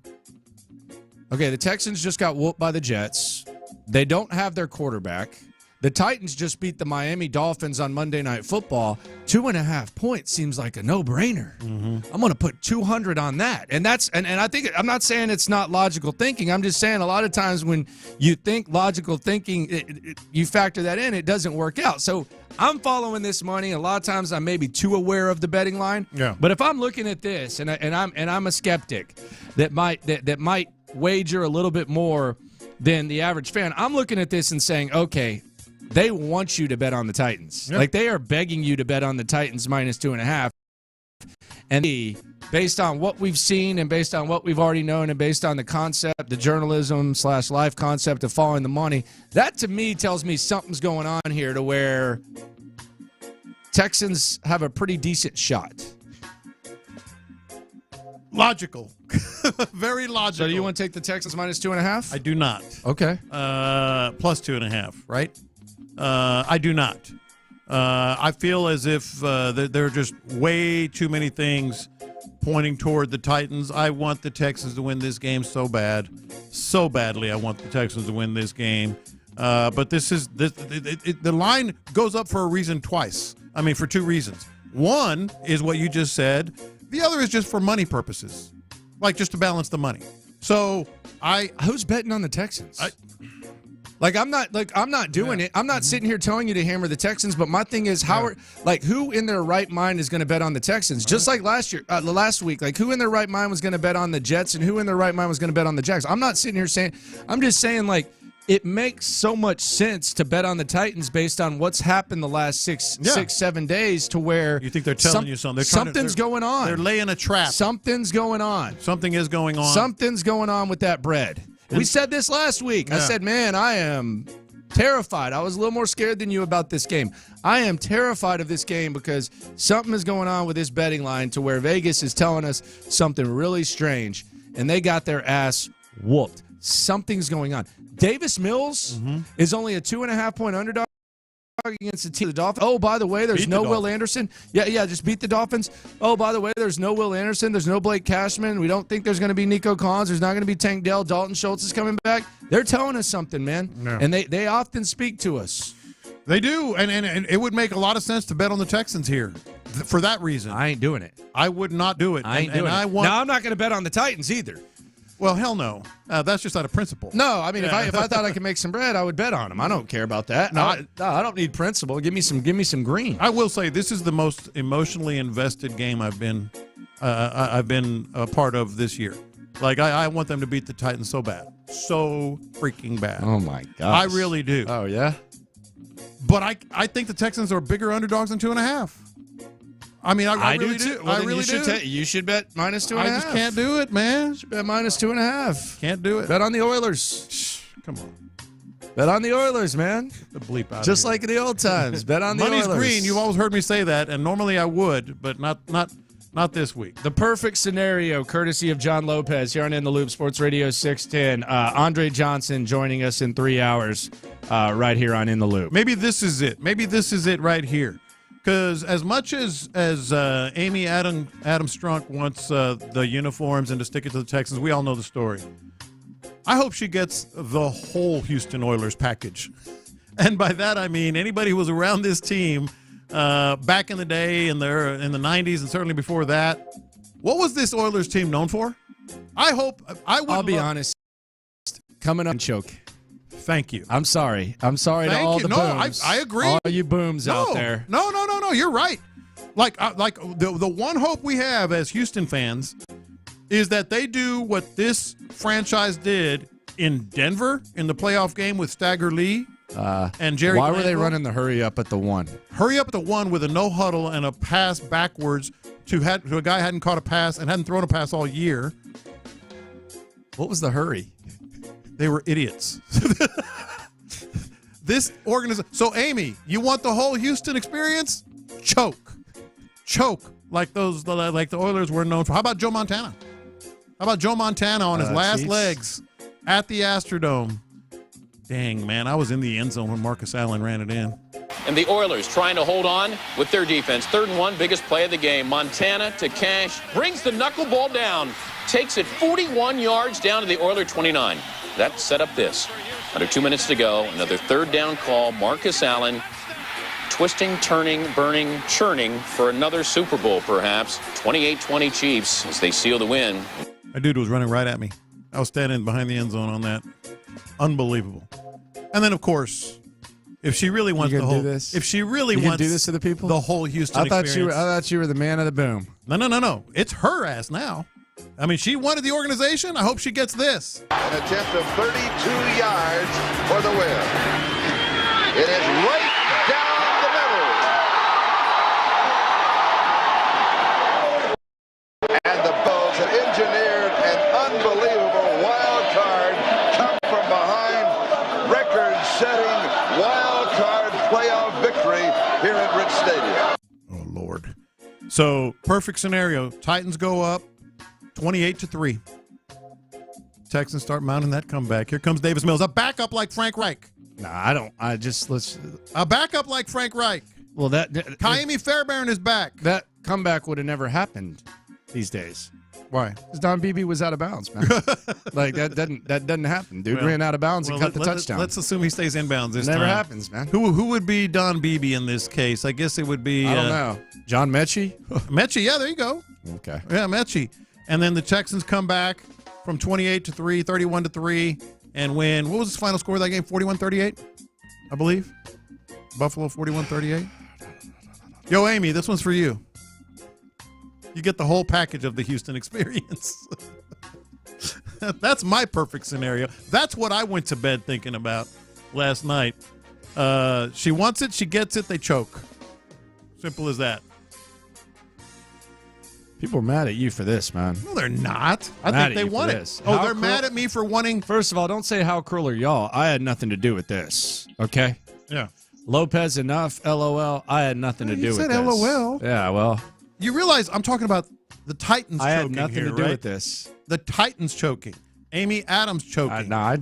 Okay, the Texans just got whooped by the Jets. They don't have their quarterback. The Titans just beat the Miami Dolphins on Monday Night Football. 2.5 points seems like a no-brainer. Mm-hmm. I'm going to put 200 on that. And I think I'm not saying it's not logical thinking. I'm just saying a lot of times when you think logical thinking, you factor that in, it doesn't work out. So I'm following this money. A lot of times I'm maybe too aware of the betting line. Yeah. But if I'm looking at this and I'm a skeptic that might wager a little bit more than the average fan, I'm looking at this and saying, okay, they want you to bet on the Titans. Yep. Like they are begging you to bet on the Titans minus 2.5. And based on what we've seen and based on what we've already known and based on the concept, the journalism / life concept of following the money, that to me tells me something's going on here to where Texans have a pretty decent shot. Logical. Very logical. So do you want to take the Texans minus 2.5? I do not. Okay. Plus 2.5, right? I do not. I feel as if there are just way too many things pointing toward the Titans. I want the Texans to win this game so bad. So badly I want the Texans to win this game. But the line goes up for a reason twice. I mean, for two reasons. One is what you just said. The other is just for money purposes, like just to balance the money. So who's betting on the Texans? I'm not doing it. I'm not sitting here telling you to hammer the Texans. But my thing is, who in their right mind is going to bet on the Texans? Just like last week, like who in their right mind was going to bet on the Jets and who in their right mind was going to bet on the Jags? I'm not sitting here saying. I'm just saying like. It makes so much sense to bet on the Titans based on what's happened the last 6-7 days to where you think they're telling you something. Something's going on. They're laying a trap. Something's going on. Something is going on. Something's going on with that bread. We said this last week. Yeah. I said, man, I am Terrified. I was a little more scared than you about this game. I am terrified of this game because something is going on with this betting line to where Vegas is telling us something really strange, and they got their ass whooped. Something's going on. Davis Mills is only a 2.5-point underdog against the team. The Dolphins. Oh, by the way, there's no Will Anderson. Yeah, just beat the Dolphins. Oh, by the way, there's no Will Anderson. There's no Blake Cashman. We don't think there's going to be Nico Collins. There's not going to be Tank Dell. Dalton Schultz is coming back. They're telling us something, man. No. And they often speak to us. They do, and it would make a lot of sense to bet on the Texans here for that reason. I ain't doing it. I would not do it. I ain't doing it. Now, I'm not going to bet on the Titans either. Well, hell no. That's just out of principle. No, I mean, if I thought I could make some bread, I would bet on them. I don't care about that. No, I don't need principle. Give me some green. I will say this is the most emotionally invested game I've been a part of this year. Like I want them to beat the Titans so bad, so freaking bad. Oh my god, I really do. Oh yeah, but I think the Texans are bigger underdogs than 2.5. I mean, I really do. Well, I really do. You should bet -2.5. I just can't do it, man. You should bet -2.5. Can't do it. Bet on the Oilers. Come on. Bet on the Oilers, man. The bleep out. Just like in the old times. Bet on the Money's Oilers. green. You've always heard me say that, and normally I would, but not this week. The perfect scenario, courtesy of John Lopez here on In the Loop, Sports Radio 610. Andre Johnson joining us in 3 hours right here on In the Loop. Maybe this is it. Maybe this is it right here. Because as much as Amy Adam Strunk wants the uniforms and to stick it to the Texans, we all know the story. I hope she gets the whole Houston Oilers package. And by that I mean anybody who was around this team back in the day in the 90s and certainly before that. What was this Oilers team known for? I'll be honest. Coming up and choke. Thank you. I'm sorry. I'm sorry to all the booms. I agree. All you booms out there. No. You're right. Like the one hope we have as Houston fans is that they do what this franchise did in Denver in the playoff game with Stagger Lee and Jerry. Why were they running the hurry up at the one? Hurry up at the one with a no huddle and a pass backwards to a guy who hadn't caught a pass and hadn't thrown a pass all year. What was the hurry? They were idiots. This organization. So, Amy, you want the whole Houston experience? Choke like the Oilers were known for. How about Joe Montana? How about Joe Montana on his last legs at the Astrodome? Dang, man, I was in the end zone when Marcus Allen ran it in. And the Oilers trying to hold on with their defense. 3rd and 1, biggest play of the game. Montana to Cash, brings the knuckleball down, takes it 41 yards down to the Oiler 29. That set up this. Under 2 minutes to go, another 3rd down call. Marcus Allen twisting, turning, burning, churning for another Super Bowl, perhaps. 28-20 Chiefs as they seal the win. That dude was running right at me. I was standing behind the end zone on that. Unbelievable. And then, of course, if she really wants the whole, if she really wants do this to the people, the whole Houston experience. I thought you were the man of the boom. No. It's her ass now. I mean, she wanted the organization. I hope she gets this. An attempt of 32 yards for the win. It is right down the middle. And the Bills have engineered an unbelievable wild card, come from behind, record-setting wild card playoff victory here at Rich Stadium. Oh, Lord. So, perfect scenario. Titans go up 28-3. Texans start mounting that comeback. Here comes Davis Mills. A backup like Frank Reich. Nah, I don't. A backup like Frank Reich. Well, Kaimi Fairbairn is back. That comeback would have never happened these days. Why? Because Don Beebe was out of bounds, man. Like that doesn't happen. Dude ran out of bounds and cut the touchdown. Let's assume he stays inbounds this time. Never happens, man. Who would be Don Beebe in this case? I guess it would be. I don't know. John Mechie. Mechie, yeah, there you go. Okay. Yeah, Mechie. And then the Texans come back from 28-3, 31-3, and win. What was the final score of that game? 41-38, I believe. Buffalo 41-38. Yo, Amy, this one's for you. You get the whole package of the Houston experience. That's my perfect scenario. That's what I went to bed thinking about last night. She wants it, she gets it, they choke. Simple as that. People are mad at you for this, man. No, they're not. I think they want it. Oh, they're mad at me for wanting. First of all, don't say how cruel are y'all. I had nothing to do with this. Okay? Yeah. Lopez enough, LOL. I had nothing to do with this. You said LOL. Yeah, well. You realize I'm talking about the Titans choking. I had nothing here, to do right? with this. The Titans choking. Amy Adams choking. I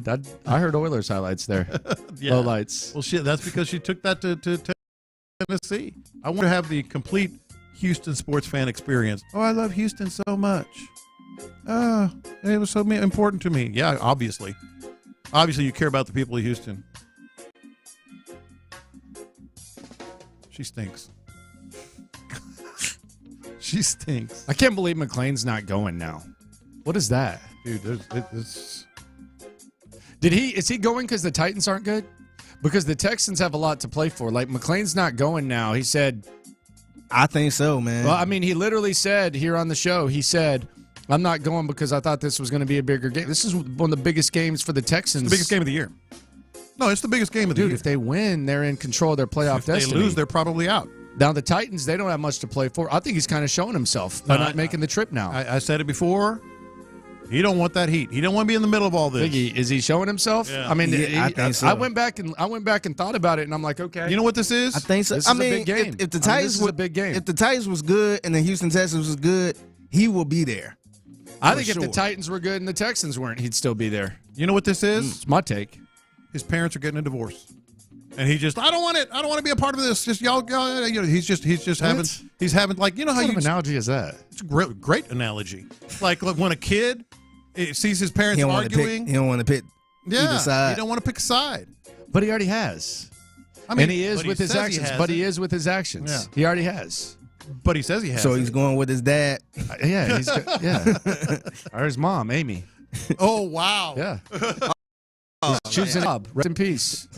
heard Oilers highlights there. Yeah. Low lights. Well, shit, that's because she took that to Tennessee. I want to have the complete Houston sports fan experience. Oh, I love Houston so much. It was so important to me. Yeah, obviously. Obviously, you care about the people of Houston. She stinks. She stinks. I can't believe McLean's not going now. What is that? Dude, is he going because the Titans aren't good? Because the Texans have a lot to play for. Like, McLean's not going now. He said, I think so, man. Well, I mean, he literally said here on the show, he said, I'm not going because I thought this was going to be a bigger game. This is one of the biggest games for the Texans. It's the biggest game of the year. No, it's the biggest game of the year. Dude, if they win, they're in control of their playoff destiny. If they lose, they're probably out. Now, the Titans, they don't have much to play for. I think he's kind of showing himself by not making the trip now. I said it before. He don't want that heat. He don't want to be in the middle of all this. Biggie, is he showing himself? Yeah. I mean, I think so. I went back and thought about it, and I'm like, okay. You know what this is? I think so. This is a big game. If the Titans this is a big game. If the Titans was good and the Houston Texans was good, he will be there. I think if the Titans were good and the Texans weren't, he'd still be there. You know what this is? It's my take. His parents are getting a divorce. And he just, I don't want it. I don't want to be a part of this. Just y'all, you know, he's just having like, you know how what kind of analogy is that? It's a great analogy. Like when a kid sees his parents arguing. He don't want to pick either side. He don't want to pick a side. But he already has. I mean, and he is with his actions. But he is with his actions. Yeah. He already has. But he says he has. So he's going with his dad. Yeah. Or his mom, Amy. Oh, wow. Yeah. He's choosing Bob. Rest in peace.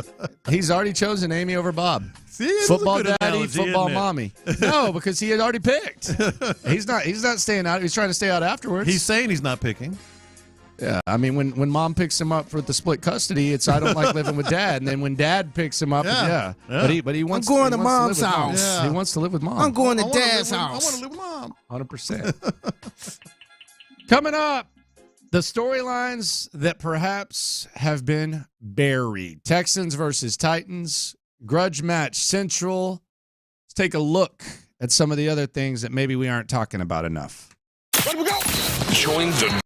He's already chosen Amy over Bob. See, football daddy, analogy, football mommy. No, because he had already picked. He's not staying out. He's trying to stay out afterwards. He's saying he's not picking. Yeah, I mean, when mom picks him up for the split custody, it's I don't like living with dad. And then when dad picks him up, Yeah. but he wants. I'm going to mom's house. Yeah. He wants to live with mom. I'm going to dad's house. I want to live with mom. 100%. Coming up, the storylines that perhaps have been buried: Texans versus Titans, grudge match central. Let's take a look at some of the other things that maybe we aren't talking about enough. Let we go. Join the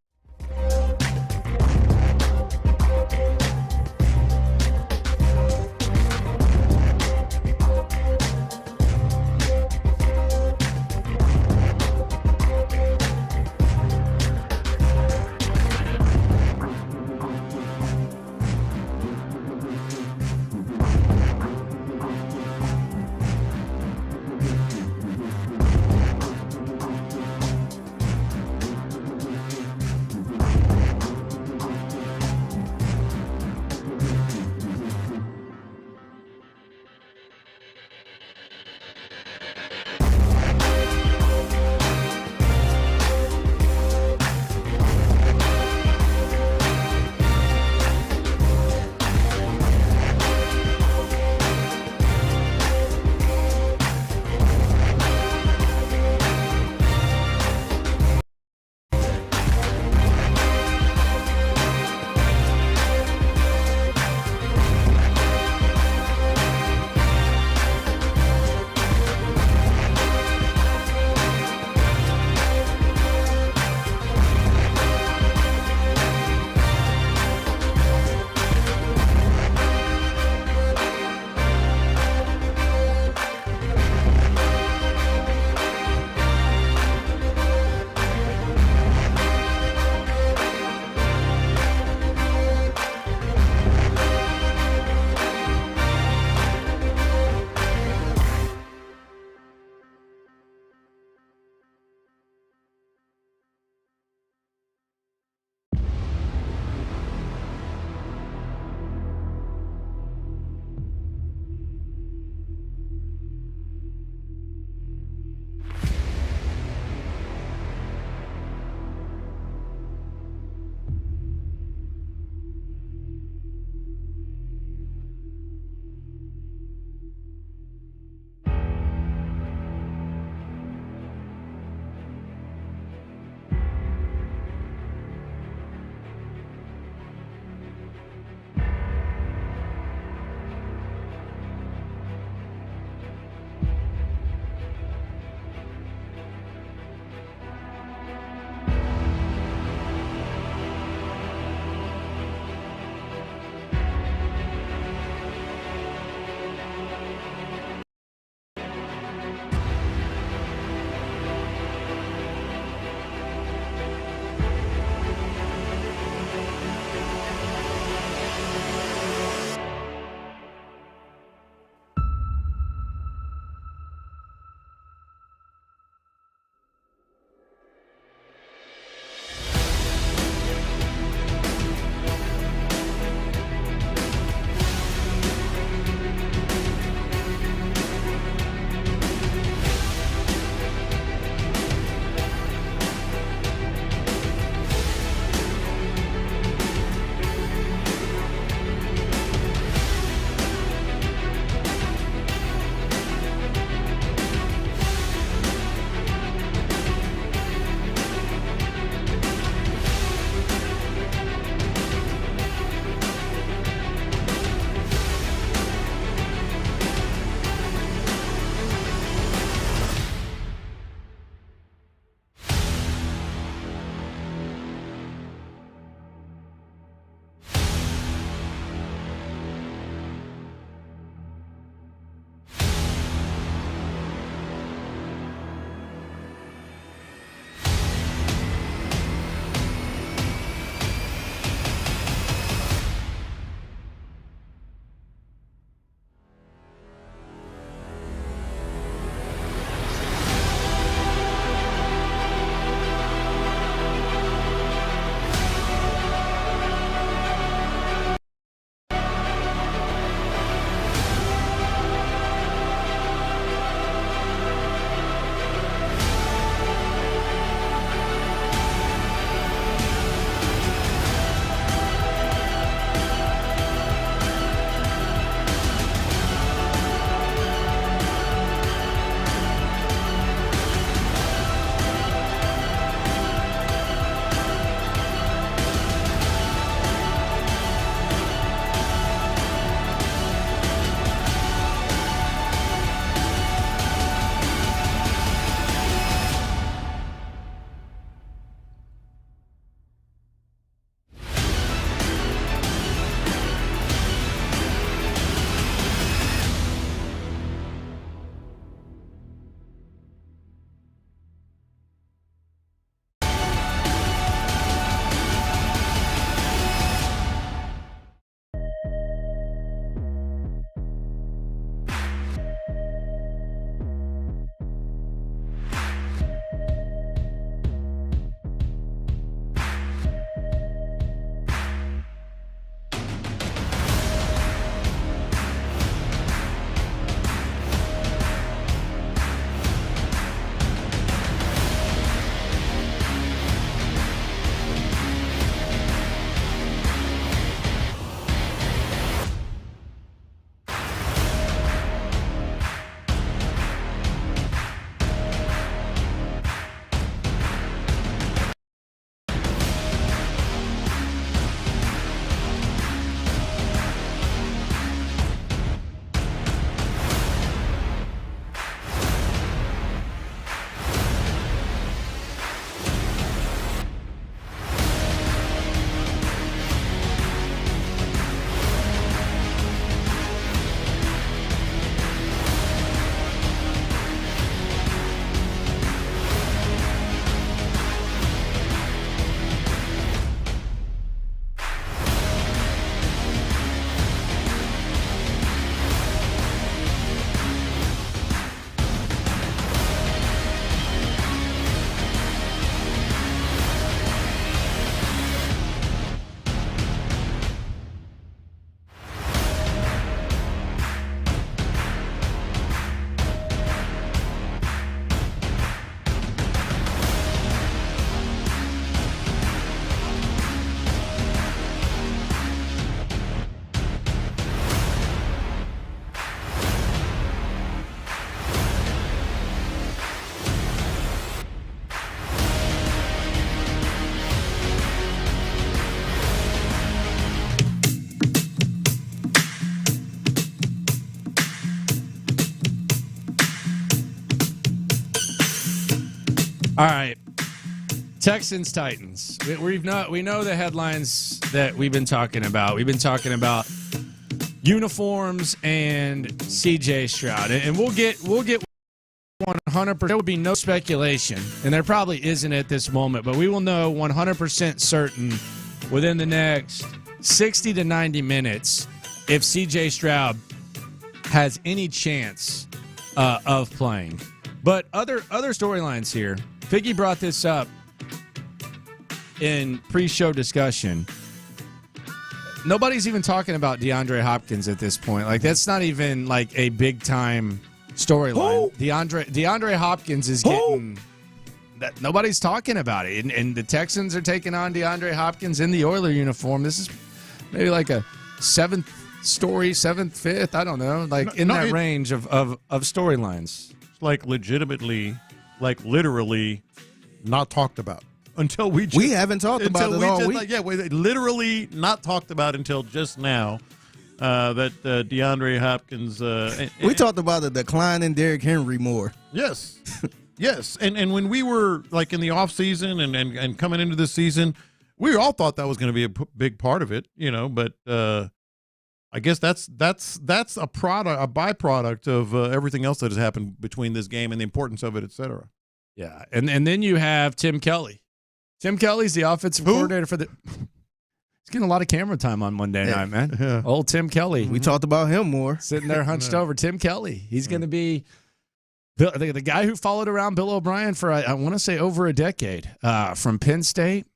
All right. Texans, Titans. We know the headlines that we've been talking about. We've been talking about uniforms and CJ Stroud. And we'll get 100%. There will be no speculation, and there probably isn't at this moment, but we will know 100% certain within the next 60 to 90 minutes if CJ Stroud has any chance of playing. But other storylines here. Figgy brought this up in pre-show discussion. Nobody's even talking about DeAndre Hopkins at this point. Like, that's not even like a big-time storyline. DeAndre Hopkins is getting that. Nobody's talking about it, and the Texans are taking on DeAndre Hopkins in the Oiler uniform. This is maybe like a seventh, fifth. I don't know, like in that range of storylines. It's like legitimately, like literally, not talked about until we haven't talked about it all week. We literally not talked about until just now. That DeAndre Hopkins. We talked about the decline in Derrick Henry more. Yes, yes, and when we were like in the off season and coming into this season, we all thought that was going to be a big part of it, But I guess that's a byproduct of everything else that has happened between this game and the importance of it, et cetera. Yeah, and then you have Tim Kelly. Tim Kelly's the offensive coordinator for the. He's getting a lot of camera time on Monday night, man. Yeah. Old Tim Kelly. We talked about him more. Sitting there hunched over. Tim Kelly. He's going to be the guy who followed around Bill O'Brien for, I want to say, over a decade. From Penn State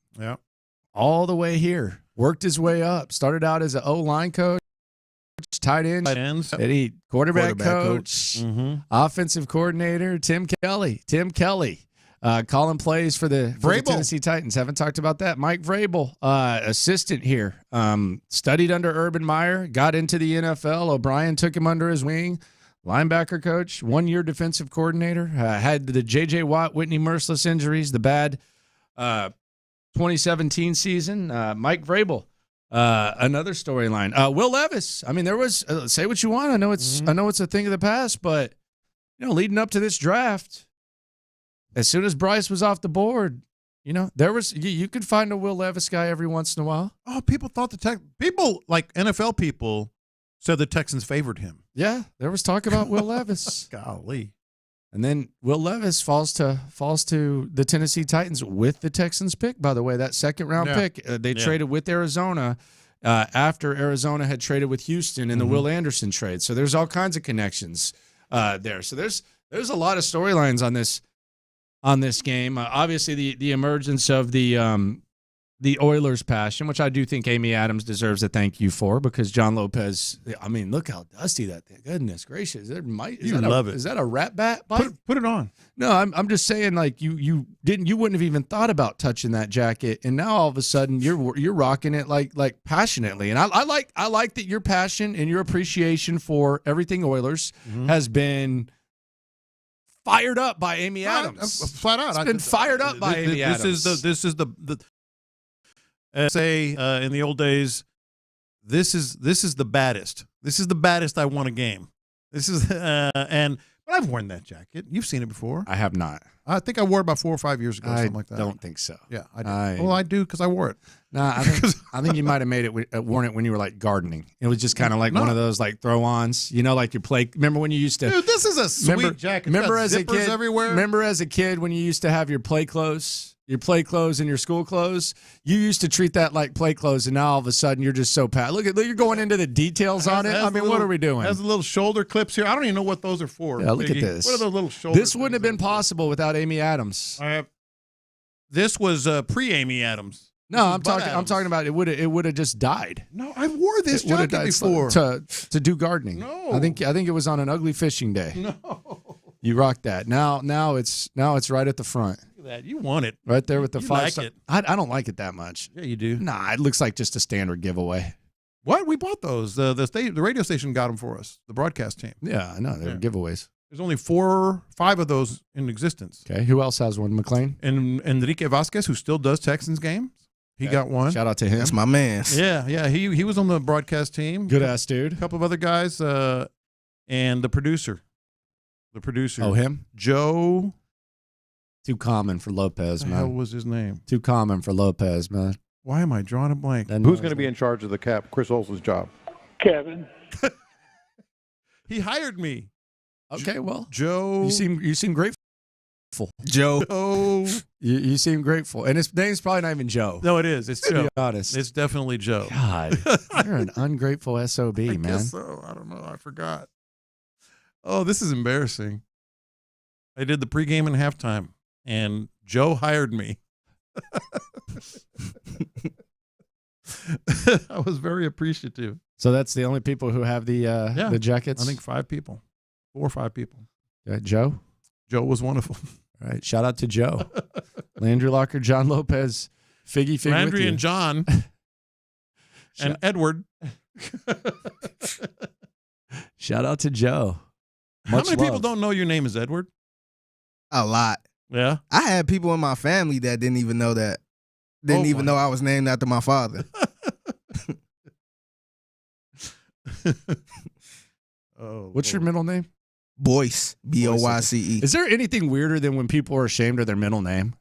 all the way here. Worked his way up. Started out as an O-line coach, tight ends, quarterback coach, offensive coordinator, Tim Kelly. Calling plays for the Tennessee Titans. Haven't talked about that. Mike Vrabel, assistant here. Studied under Urban Meyer, got into the NFL. O'Brien took him under his wing. Linebacker coach, 1-year defensive coordinator. Had the J.J. Watt, Whitney Merciless injuries, the bad 2017 season. Mike Vrabel, another storyline. Will Levis. I mean, there was say what you want. I know it's a thing of the past, but leading up to this draft, as soon as Bryce was off the board, there was you could find a Will Levis guy every once in a while. Oh, people thought people like NFL people said the Texans favored him. Yeah, there was talk about Will Levis. Golly. And then Will Levis falls to the Tennessee Titans with the Texans pick, by the way, that second-round pick. They traded with Arizona after Arizona had traded with Houston in the Will Anderson trade. So there's all kinds of connections there. So there's a lot of storylines on this game. Obviously, the emergence of the Oilers' passion, which I do think Amy Adams deserves a thank you for, because John Lopez, I mean, look how dusty that thing. Goodness gracious. Is that a rat bat? Put it on. No, I'm just saying, like, you wouldn't have even thought about touching that jacket, and now all of a sudden you're rocking it like passionately. And I like that your passion and your appreciation for everything Oilers has been fired up by Amy Adams. Flat out. It's been fired up by Amy Adams. This is the say in the old days, this is the baddest. This is the baddest I won a game. This is but I've worn that jacket. You've seen it before. I have not. I think I wore it about 4 or 5 years ago, something like that. I don't think so. Yeah, I do. Well, I do because I wore it. No, I think you might have worn it when you were like gardening. It was just kind of like one of those like throw-ons, like your play. Remember when you used to? Dude, this is a sweet jacket. Remember as a kid everywhere. Remember as a kid when you used to have your play clothes and your school clothes. You used to treat that like play clothes, and now all of a sudden you're just so pat. Look, you're going into the details on it. I mean, what are we doing? Has the little shoulder clips here. I don't even know what those are for. Yeah, look at this. What are those little shoulder? This wouldn't have been possible without Amy Adams. This was pre-Amy Adams. No, I'm talking about it would have just died. No, I wore this jacket before to do gardening. No, I think it was on an ugly fishing day. No, you rocked that. Now it's right at the front. Look at that. You want it right there with the 5. Like it. I don't like it that much. Yeah, you do. Nah, it looks like just a standard giveaway. What? We bought those. The radio station got them for us. The broadcast team. Yeah, I know they were giveaways. There's only 4 or 5 of those in existence. Okay, who else has one? McLean and Enrique Vasquez, who still does Texans games. He got one. Shout out to him. That's my man. Yeah. He was on the broadcast team. Good ass dude. A couple of other guys, and the producer. Oh, him? Joe. Too common for Lopez, What the man. hell was his name? Too common for Lopez, man. Why am I drawing a blank? Who's going to be in charge of the cap? Chris Olsen's job. Kevin. He hired me. Okay, well, Joe. You seem grateful. Joe. You seem grateful, and his name's probably not even Joe. No, it is. It's Joe. To be honest, It's definitely Joe. God, you're an ungrateful SOB, I man. guess so. I don't know. I forgot. Oh, this is embarrassing. I did the pregame and halftime, and Joe hired me. I was very appreciative. So that's the only people who have the jackets? I think 5 people. 4 or 5 people. Joe? Joe was one of them. All right. Shout out to Joe. Landry Locker, John Lopez, Figgy Landry and John and Edward. Shout out to Joe. How many people don't know your name is Edward? A lot. Yeah. I had people in my family that didn't even know that. Didn't even know I was named after my father. What's your middle name? Boyce. Boyce. Is there anything weirder than when people are ashamed of their middle name?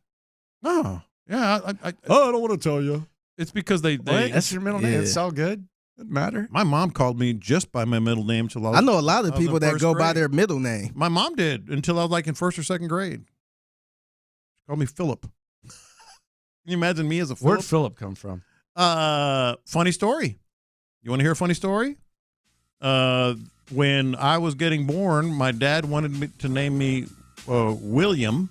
No. Yeah. I don't want to tell you. It's because they That's your middle name. It's all good. Doesn't matter. My mom called me just by my middle name till I know a lot of people that go by their middle name. My mom did until I was like in 1st or 2nd grade. She called me Philip. Can you imagine me as a Philip? Where'd Philip come from? Funny story. You want to hear a funny story? When I was getting born, my dad wanted me to name me William,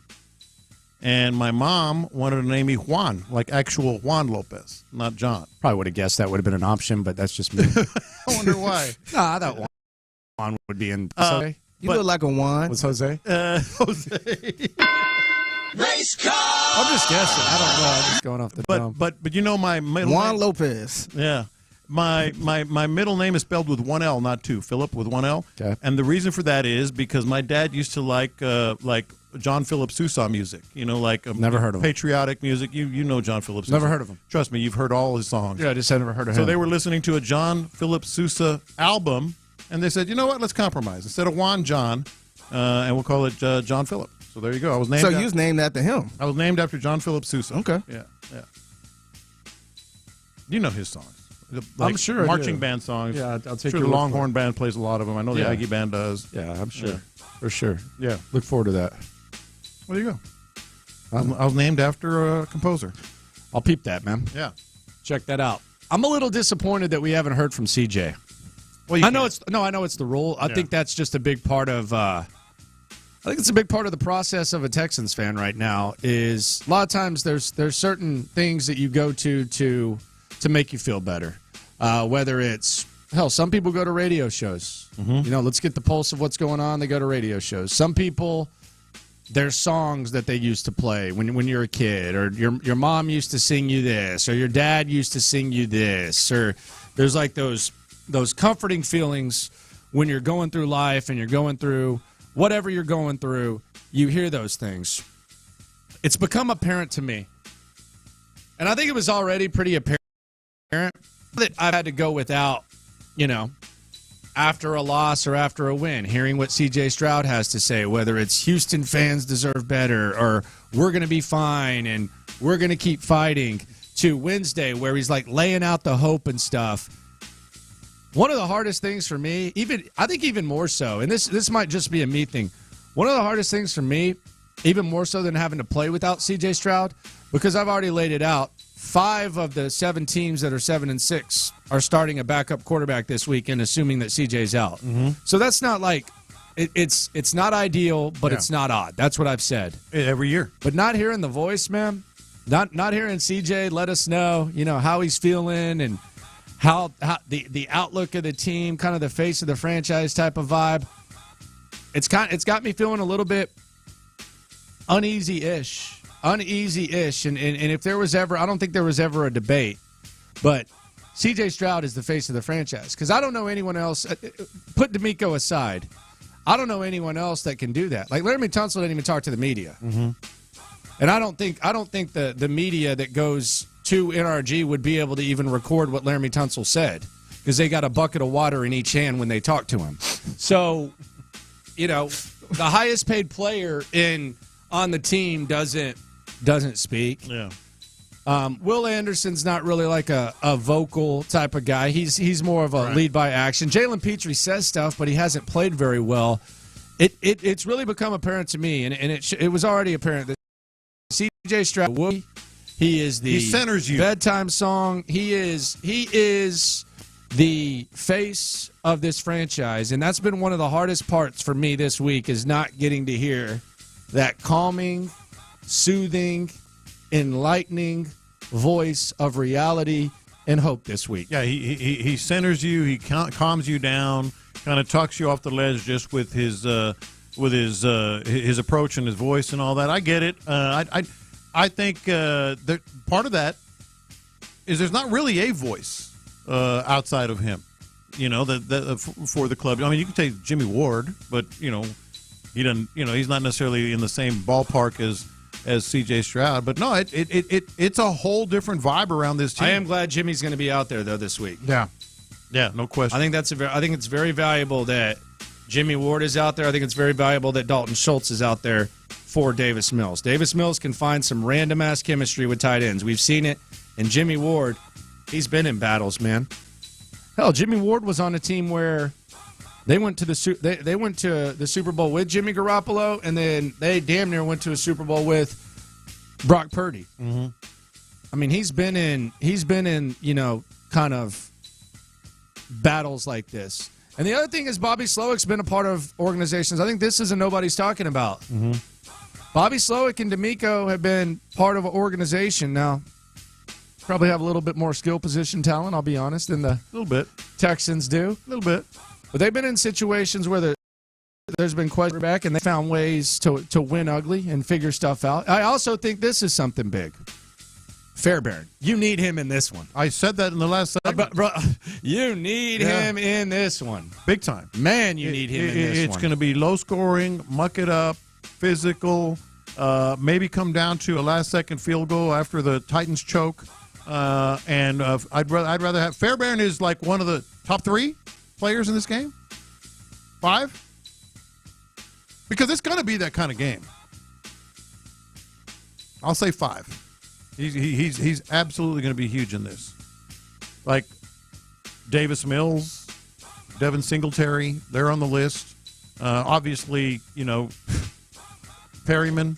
and my mom wanted to name me Juan, like actual Juan Lopez, not John. Probably would have guessed that would have been an option, but that's just me. I wonder why. I thought Juan would be in. You look like a Juan. Was Jose? Jose. Race car! I'm just guessing. I don't know. I'm just going off the dome. But you know my middle Juan name? Lopez. Yeah. My middle name is spelled with 1 L, not 2. Philip with 1 L. Okay. And the reason for that is because my dad used to like John Philip Sousa music. You know, never heard of him. Patriotic music. You know John Philip Sousa. Never heard of him. Trust me, you've heard all his songs. Yeah, I just had never heard of him. So they were listening to a John Philip Sousa album, and they said, you know what? Let's compromise. Instead of Juan John, and we'll call it John Philip. So there you go. I was named. So you was named after him. I was named after John Philip Sousa. Okay. Yeah. You know his songs. I'm sure marching band songs. Yeah, I'll take sure the Longhorn Band plays a lot of them. I know the Aggie Band does. Yeah, I'm sure. Yeah. For sure. Yeah. Look forward to that. Well, there you go. I was named after a composer. I'll peep that, man. Yeah. Check that out. I'm a little disappointed that we haven't heard from CJ. Well, I know it's the rule. I think that's just a big part of I think it's a big part of the process of a Texans fan right now is a lot of times there's certain things that you go to make you feel better. Whether it's some people go to radio shows. Mm-hmm. You know, let's get the pulse of what's going on. They go to radio shows. Some people, there's songs that they used to play when you're a kid, or your mom used to sing you this, or your dad used to sing you this, or there's like those comforting feelings when you're going through life and you're going through whatever you're going through. You hear those things. It's become apparent to me, and I think it was already pretty apparent that I've had to go without, after a loss or after a win, hearing what C.J. Stroud has to say, whether it's Houston fans deserve better or we're going to be fine and we're going to keep fighting, to Wednesday where he's like laying out the hope and stuff. One of the hardest things for me, I think even more so, and this might just be a me thing, one of the hardest things for me, even more so than having to play without C.J. Stroud, because I've already laid it out, 5 of the 7 teams that are 7-6 are starting a backup quarterback this week, and assuming that CJ's out. Mm-hmm. So that's not like it's not ideal, but it's not odd. That's what I've said every year. But not hearing the voice, man, not hearing CJ let us know, how he's feeling and how the outlook of the team, kind of the face of the franchise type of vibe. It's got me feeling a little bit uneasy-ish. And if there was ever, I don't think there was ever a debate, but C.J. Stroud is the face of the franchise, because I don't know anyone else. Put D'Amico aside, I don't know anyone else that can do that. Like Laremy Tunsil didn't even talk to the media, and I don't think the media that goes to NRG would be able to even record what Laremy Tunsil said, because they got a bucket of water in each hand when they talk to him. So, the highest paid player in on the team doesn't speak. Yeah. Will Anderson's not really like a vocal type of guy. He's more of a lead by action. Jalen Petrie says stuff, but he hasn't played very well. It's really become apparent to me, and it was already apparent that C.J. Stroud, he centers you. Bedtime song. He is the face of this franchise, and that's been one of the hardest parts for me this week is not getting to hear that calming, soothing, enlightening voice of reality and hope this week. Yeah, he centers you. He calms you down. Kind of talks you off the ledge just with his approach and his voice and all that. I get it. I think that part of that is there's not really a voice outside of him. You know for the club. I mean, you can take Jimmy Ward, but he doesn't. He's not necessarily in the same ballpark as C.J. Stroud. But no, it's a whole different vibe around this team. I am glad Jimmy's going to be out there though this week. Yeah, no question. I think it's very valuable that Jimmy Ward is out there. I think it's very valuable that Dalton Schultz is out there for Davis Mills. Davis Mills can find some random ass chemistry with tight ends. We've seen it. And Jimmy Ward, he's been in battles, man. Hell, Jimmy Ward was on a team where they went to the Super Bowl with Jimmy Garoppolo, and then they damn near went to a Super Bowl with Brock Purdy. Mm-hmm. I mean, he's been in kind of battles like this. And the other thing is Bobby Slowick's been a part of organizations. I think this is a nobody's talking about. Mm-hmm. Bobby Slowick and D'Amico have been part of an organization now. Probably have a little bit more skill position talent, I'll be honest, than the Texans do. A little bit. But they've been in situations where there's been question back, and they found ways to win ugly and figure stuff out. I also think this is something big. Fairbairn, you need him in this one. I said that in the last segment. Bro, you need him in this one. Big time. Man, you need him in this one. It's going to be low scoring, muck it up, physical, maybe come down to a last-second field goal after the Titans choke. I'd rather have Fairbairn is like one of the top 3 players in this game. 5? Because it's going to be that kind of game. I'll say 5. He's absolutely going to be huge in this. Like Davis Mills, Devin Singletary, they're on the list. Obviously, Perryman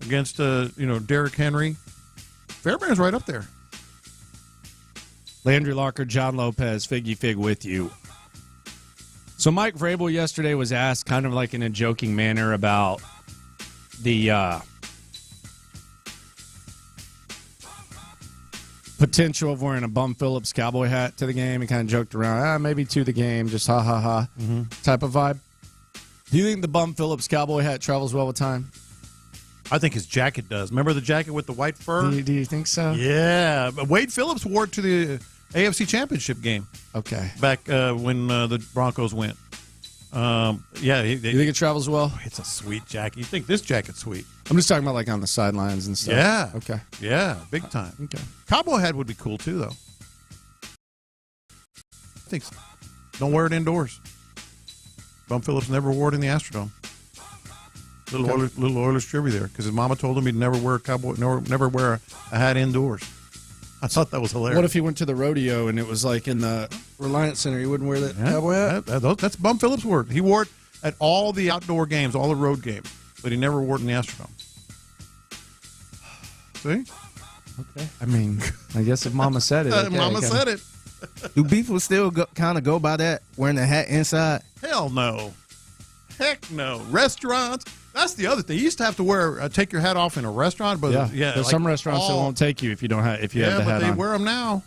against Derrick Henry. Fairbairn's right up there. Landry Locker, John Lopez, Figgy Fig with you. So Mike Vrabel yesterday was asked kind of like in a joking manner about the potential of wearing a Bum Phillips cowboy hat to the game. He kind of joked around, maybe to the game, just ha ha ha type of vibe. Do you think the Bum Phillips cowboy hat travels well with time? I think his jacket does. Remember the jacket with the white fur? Do you think so? Yeah. But Wade Phillips wore it to the AFC Championship game. Okay. Back when the Broncos went. You think it travels well? It's a sweet jacket. You think this jacket's sweet? I'm just talking about like on the sidelines and stuff. Yeah. Okay. Yeah, big time. Okay. Cowboy hat would be cool too, though. I think so. Don't wear it indoors. Bum Phillips never wore it in the Astrodome. Little Oilers trivia there, because his mama told him he'd never wear a hat indoors. I thought that was hilarious. What if he went to the rodeo and it was like in the Reliance Center? He wouldn't wear that cowboy hat? That's Bum Phillips' word. He wore it at all the outdoor games, all the road games, but he never wore it in the Astrodome. See? Okay. I mean, I guess if Mama said it. Okay, Mama said it. Do people still kind of go by that, wearing the hat inside? Hell no. Heck no. Restaurants. That's the other thing. You used to have to take your hat off in a restaurant, but there's like some restaurants that won't take you if you don't have have the hat on. Yeah, but they wear them now.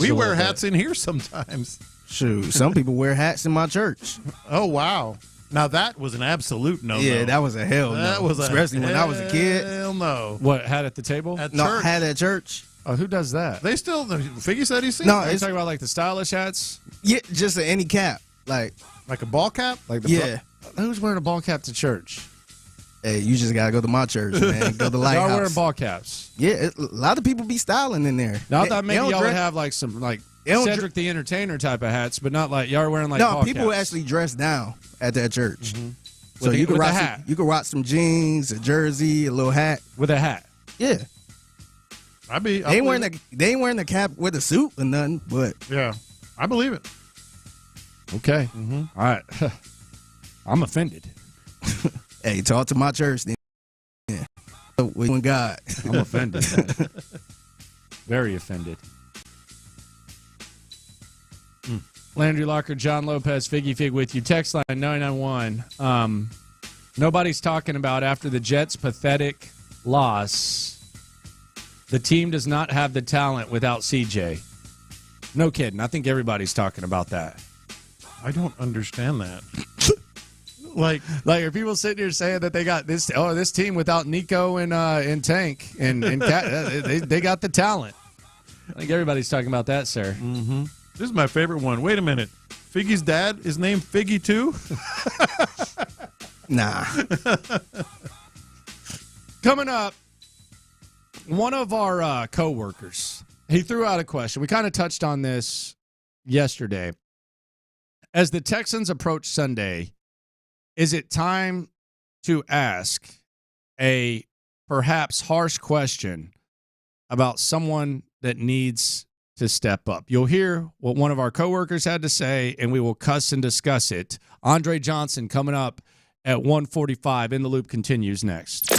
We wear hats in here sometimes. Shoot, some people wear hats in my church. Oh wow! Now that was an absolute no. Yeah, that was a hell no. That was especially when I was a kid. Hell no. What, hat at the table? Hat at church. Oh, who does that? They still. Figgy said he's seen. No, are you talking about like the stylish hats? Yeah, just any cap, like a ball cap. Like the who's wearing a ball cap to church? Hey, you just gotta go to my church, man. Go to Lighthouse. Y'all wearing ball caps? Yeah, a lot of people be styling in there. Now, I thought maybe y'all would have like some like Cedric the Entertainer type of hats, but not like y'all are wearing like ball people caps. actually dress down at that church. Mm-hmm. So you can rock some jeans, a jersey, a little hat. With a hat. Yeah. They ain't wearing the cap with a suit or nothing, but yeah, I believe it. Okay. All right. I'm offended. Hey, talk to my church then. Yeah. We want God. I'm offended. Very offended. Landry Locker, John Lopez, Figgy Fig with you. Text line 991. Nobody's talking about after the Jets' pathetic loss, the team does not have the talent without CJ. No kidding. I think everybody's talking about that. I don't understand that. Like are people sitting here saying that they got this team without Nico and Tank and they got the talent? I think everybody's talking about that, sir. Mm-hmm. This is my favorite one. Wait a minute. Figgy's dad is named Figgy too? Nah. Coming up, one of our co-workers, he threw out a question. We kind of touched on this yesterday. As the Texans approach Sunday, is it time to ask a perhaps harsh question about someone that needs to step up? You'll hear what one of our coworkers had to say, and we will cuss and discuss it. Andre Johnson coming up at 1:45. In the Loop continues next.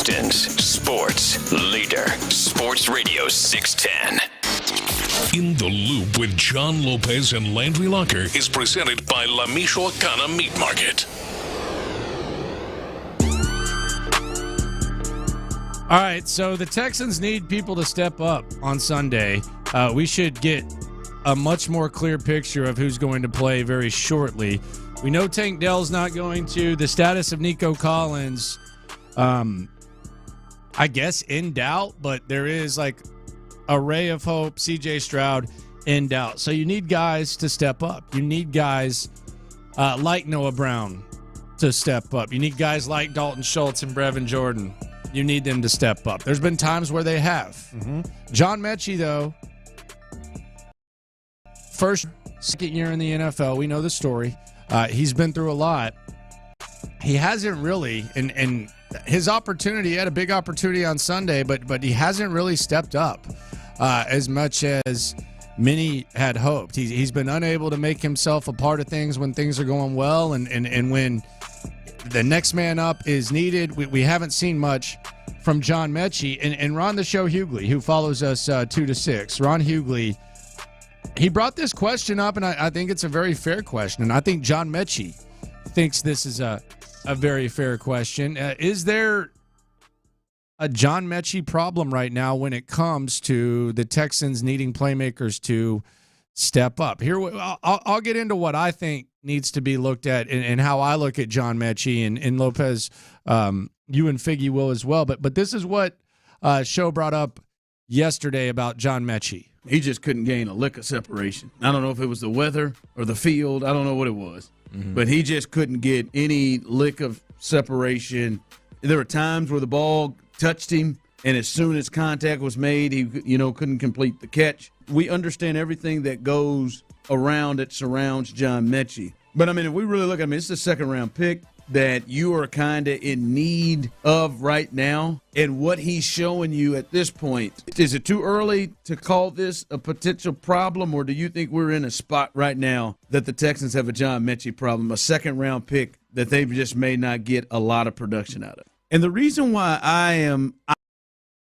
Houston's sports leader. Sports Radio 610. In the Loop with John Lopez and Landry Locker is presented by La Michoacana Meat Market. All right, so the Texans need people to step up on Sunday. We should get a much more clear picture of who's going to play very shortly. We know Tank Dell's not going to. The status of Nico Collins, I guess, in doubt, but there is like a ray of hope. CJ Stroud in doubt. So you need guys to step up. You need guys like Noah Brown to step up. You need guys like Dalton Schultz and Brevin Jordan. You need them to step up. There's been times where they have. Mm-hmm. John Mechie, though, second year in the NFL. We know the story. He's been through a lot. He hasn't really, and his opportunity, he had a big opportunity on Sunday, but he hasn't really stepped up as much as many had hoped. He's been unable to make himself a part of things when things are going well, and when the next man up is needed. We haven't seen much from John Mechie. And Ron the Show Hughley, who follows us 2 to 6, Ron Hughley, he brought this question up, and I think it's a very fair question. And I think John Mechie thinks this is a very fair question. Is there a John Mechie problem right now when it comes to the Texans needing playmakers to step up? Here, I'll get into what I think needs to be looked at and how I look at John Mechie, and Lopez, you and Figgy will as well. But this is what Show brought up yesterday about John Mechie. He just couldn't gain a lick of separation. I don't know if it was the weather or the field. I don't know what it was. Mm-hmm. But he just couldn't get any lick of separation. There were times where the ball touched him, and as soon as contact was made, he couldn't complete the catch. We understand everything that goes around that surrounds John Mechie. But, I mean, if we really look at it's a second-round pick that you are kind of in need of right now, and what he's showing you at this point. Is it too early to call this a potential problem, or do you think we're in a spot right now that the Texans have a John Mechie problem, a second-round pick that they just may not get a lot of production out of? And the reason why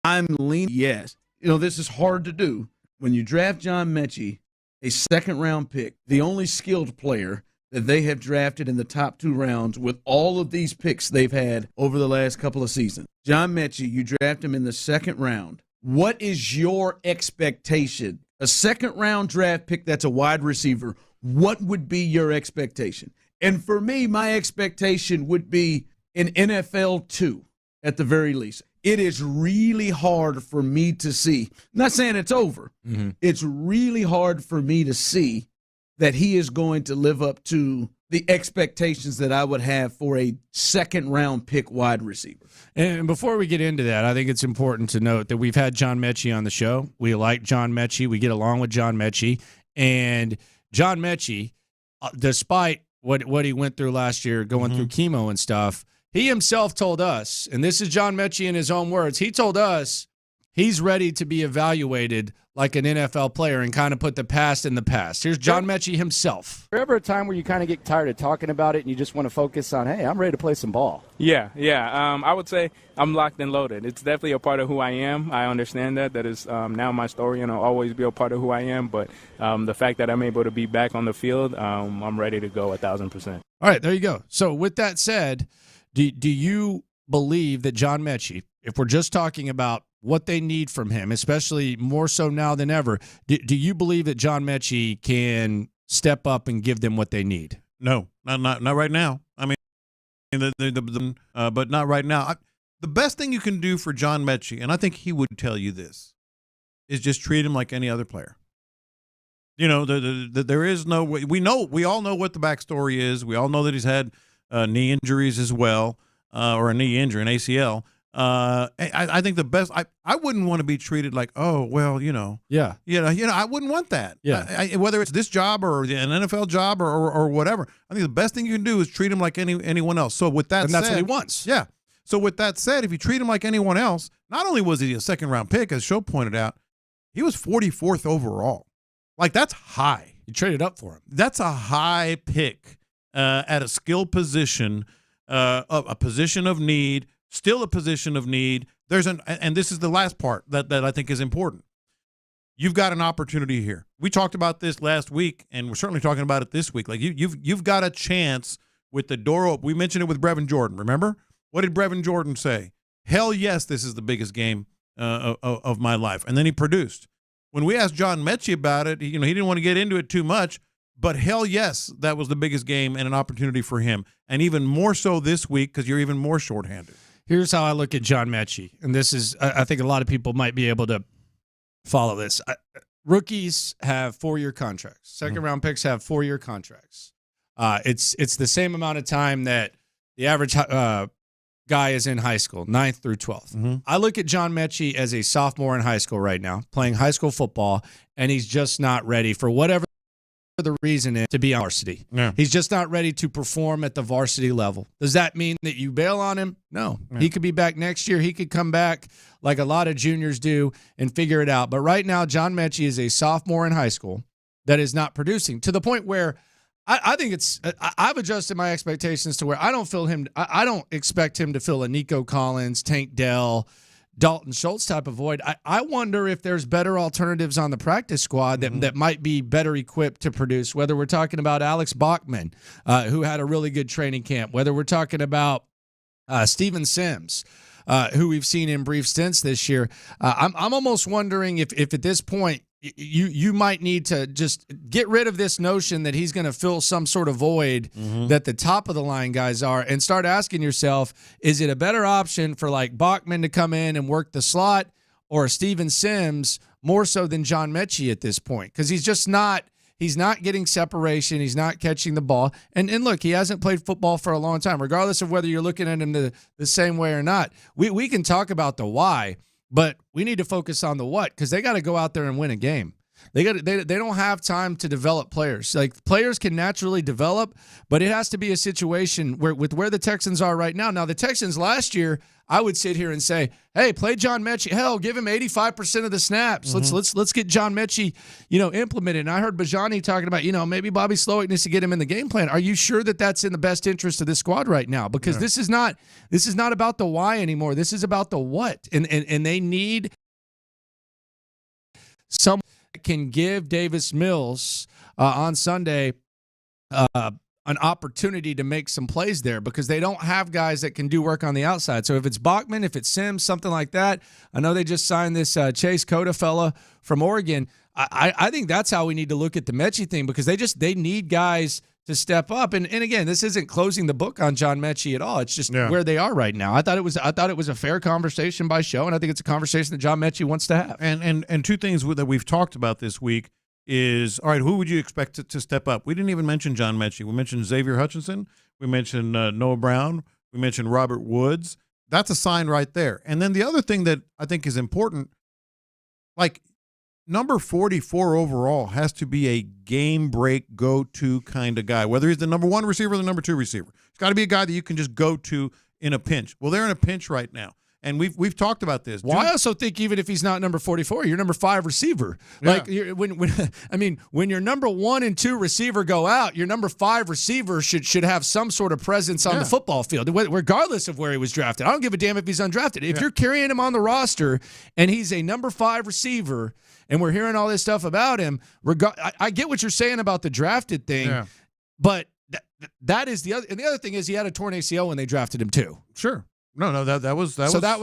I'm leaning yes, this is hard to do. When you draft John Mechie, a second-round pick, the only skilled player that they have drafted in the top 2 rounds with all of these picks they've had over the last couple of seasons. John Mechie, you draft him in the second round. What is your expectation? A second-round draft pick that's a wide receiver, what would be your expectation? And for me, my expectation would be an NFL 2 at the very least. It is really hard for me to see. I'm not saying it's over. Mm-hmm. It's really hard for me to see that he is going to live up to the expectations that I would have for a second-round pick wide receiver. And before we get into that, I think it's important to note that we've had John Mechie on the show. We like John Mechie. We get along with John Mechie. And John Mechie, despite what he went through last year, going through chemo and stuff, he himself told us, and this is John Mechie in his own words, he told us he's ready to be evaluated like an NFL player and kind of put the past in the past. Here's John Mechie himself. Is there ever a time where you kind of get tired of talking about it and you just want to focus on, hey, I'm ready to play some ball? Yeah. I would say I'm locked and loaded. It's definitely a part of who I am. I understand that. That is now my story, and I'll always be a part of who I am. But the fact that I'm able to be back on the field, I'm ready to go 1,000%. All right, there you go. So with that said, do you believe that John Mechie, if we're just talking about what they need from him, especially more so now than ever, do you believe that John Mechie can step up and give them what they need? No, not right now. I mean, but not right now. The best thing you can do for John Mechie, and I think he would tell you this, is just treat him like any other player. There is no way. We all know what the backstory is. We all know that he's had knee injuries as well, or a knee injury, an ACL. I think the best. I wouldn't want to be treated like, oh well, yeah, I wouldn't want that. Yeah, whether it's this job or an NFL job or whatever. I think the best thing you can do is treat him like anyone else. So with that, and that's what he wants. Yeah. So with that said, if you treat him like anyone else, not only was he a second-round pick, as Show pointed out, he was 44th overall. Like, that's high. You traded up for him. That's a high pick at a skill position, a position of need still a position of need. And this is the last part that I think is important. You've got an opportunity here. We talked about this last week, and we're certainly talking about it this week. Like you've got a chance with the door open. We mentioned it with Brevin Jordan. Remember, what did Brevin Jordan say? Hell yes, this is the biggest game of my life, and then he produced. When we asked John Mechie about it, he didn't want to get into it too much, but hell yes, that was the biggest game and an opportunity for him, and even more so this week because you're even more shorthanded. Here's how I look at John Mechie, and this is I think a lot of people might be able to follow this. Rookies have 4-year contracts. Second-round picks have 4-year contracts. It's the same amount of time that the average guy is in high school, 9th through 12th. I look at John Mechie as a sophomore in high school right now, playing high school football, and he's just not ready for whatever the reason is to be on varsity. Yeah. He's just not ready to perform at the varsity level. Does that mean that you bail on him? No. Yeah. He could be back next year. He could come back like a lot of juniors do and figure it out. But right now, John Mechie is a sophomore in high school that is not producing to the point where I think I've adjusted my expectations to where I don't expect him to fill a Nico Collins, Tank Dell, Dalton Schultz type of void. I wonder if there's better alternatives on the practice squad that might be better equipped to produce, whether we're talking about Alex Bachman, who had a really good training camp, whether we're talking about Steven Sims, who we've seen in brief stints this year. I'm almost wondering if at this point you might need to just get rid of this notion that he's going to fill some sort of void that the top of the line guys are, and start asking yourself, is it a better option for like Bachman to come in and work the slot, or Steven Sims more so than John Mechie at this point? Because he's not getting separation. He's not catching the ball. And look, he hasn't played football for a long time, regardless of whether you're looking at him the same way or not. We can talk about the why, but we need to focus on the what, because they got to go out there and win a game. They don't have time to develop players. Like, players can naturally develop, but it has to be a situation where the Texans are right now. Now, the Texans last year, I would sit here and say, hey, play John Mechie. Hell, give him 85% of the snaps. Let's get John Mechie, implemented. And I heard Bajani talking about, maybe Bobby Slowick needs to get him in the game plan. Are you sure that that's in the best interest of this squad right now? Because this is not about the why anymore. This is about the what. And they need someone that can give Davis Mills on Sunday an opportunity to make some plays there, because they don't have guys that can do work on the outside. So if it's Bachman, if it's Sims, something like that. I know they just signed this Chase Cota fella from Oregon. I think that's how we need to look at the Mechie thing, because they need guys to step up. And again, this isn't closing the book on John Mechie at all. It's just where they are right now. I thought it was a fair conversation by Show, and I think it's a conversation that John Mechie wants to have. And two things that we've talked about this week is, all right, who would you expect to step up? We didn't even mention John Mechie. We mentioned Xavier Hutchinson. We mentioned Noah Brown. We mentioned Robert Woods. That's a sign right there. And then the other thing that I think is important, like, number 44 overall has to be a game break, go-to kind of guy, whether he's the number 1 receiver or the number 2 receiver. It's got to be a guy that you can just go to in a pinch. Well, they're in a pinch right now. And we've talked about this. Well, I also think even if he's not number 44, you're number 5 receiver. Like, when your number 1 and 2 receiver go out, your number 5 receiver should have some sort of presence on the football field, regardless of where he was drafted. I don't give a damn if he's undrafted. If you're carrying him on the roster and he's a number 5 receiver, and we're hearing all this stuff about him, I get what you're saying about the drafted thing, but that is the other. And the other thing is, he had a torn ACL when they drafted him too. Sure. No, that was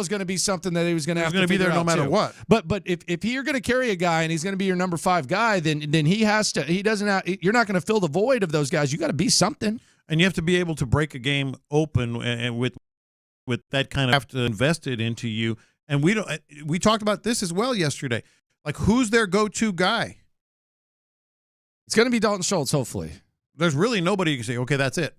going to be something that he was going to have to be there no matter what. But if you're going to carry a guy and he's going to be your number 5 guy, then you're not going to fill the void of those guys. You got to be something. And you have to be able to break a game open, and with that kind of have to invested into you. And we talked about this as well yesterday. Like, who's their go-to guy? It's going to be Dalton Schultz, hopefully. There's really nobody you can say, okay, that's it.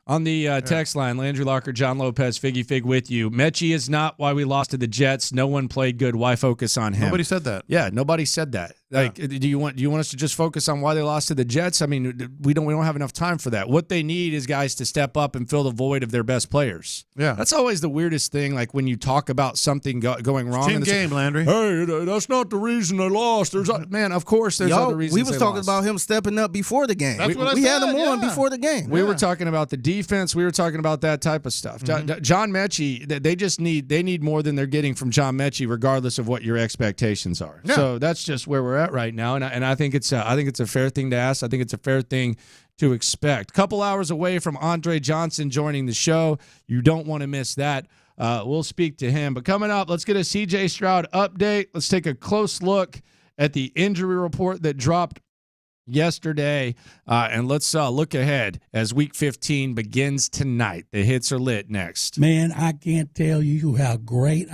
On the text line, Landry Locker, John Lopez, Figgy Fig with you. Mechie is not why we lost to the Jets. No one played good. Why focus on him? Nobody said that. Yeah, nobody said that. Like, do you want us to just focus on why they lost to the Jets? I mean, we don't have enough time for that. What they need is guys to step up and fill the void of their best players. Yeah, that's always the weirdest thing. Like when you talk about something going wrong, team game, Landry. Hey, that's not the reason they lost. Man, of course there's other reasons. We was talking about him stepping up before the game. We had him on before the game. We were talking about the defense. We were talking about that type of stuff. John Mechie, they need more than they're getting from John Mechie, regardless of what your expectations are. Yeah. So that's just where we're at right now, and I think it's a fair thing to ask. I think it's a fair thing to expect. Couple hours away from Andre Johnson joining the show. You don't want to miss that. We'll speak to him. But coming up, let's get a C.J. Stroud update. Let's take a close look at the injury report that dropped yesterday, and let's look ahead as Week 15 begins tonight. The hits are lit next. Man, I can't tell you how great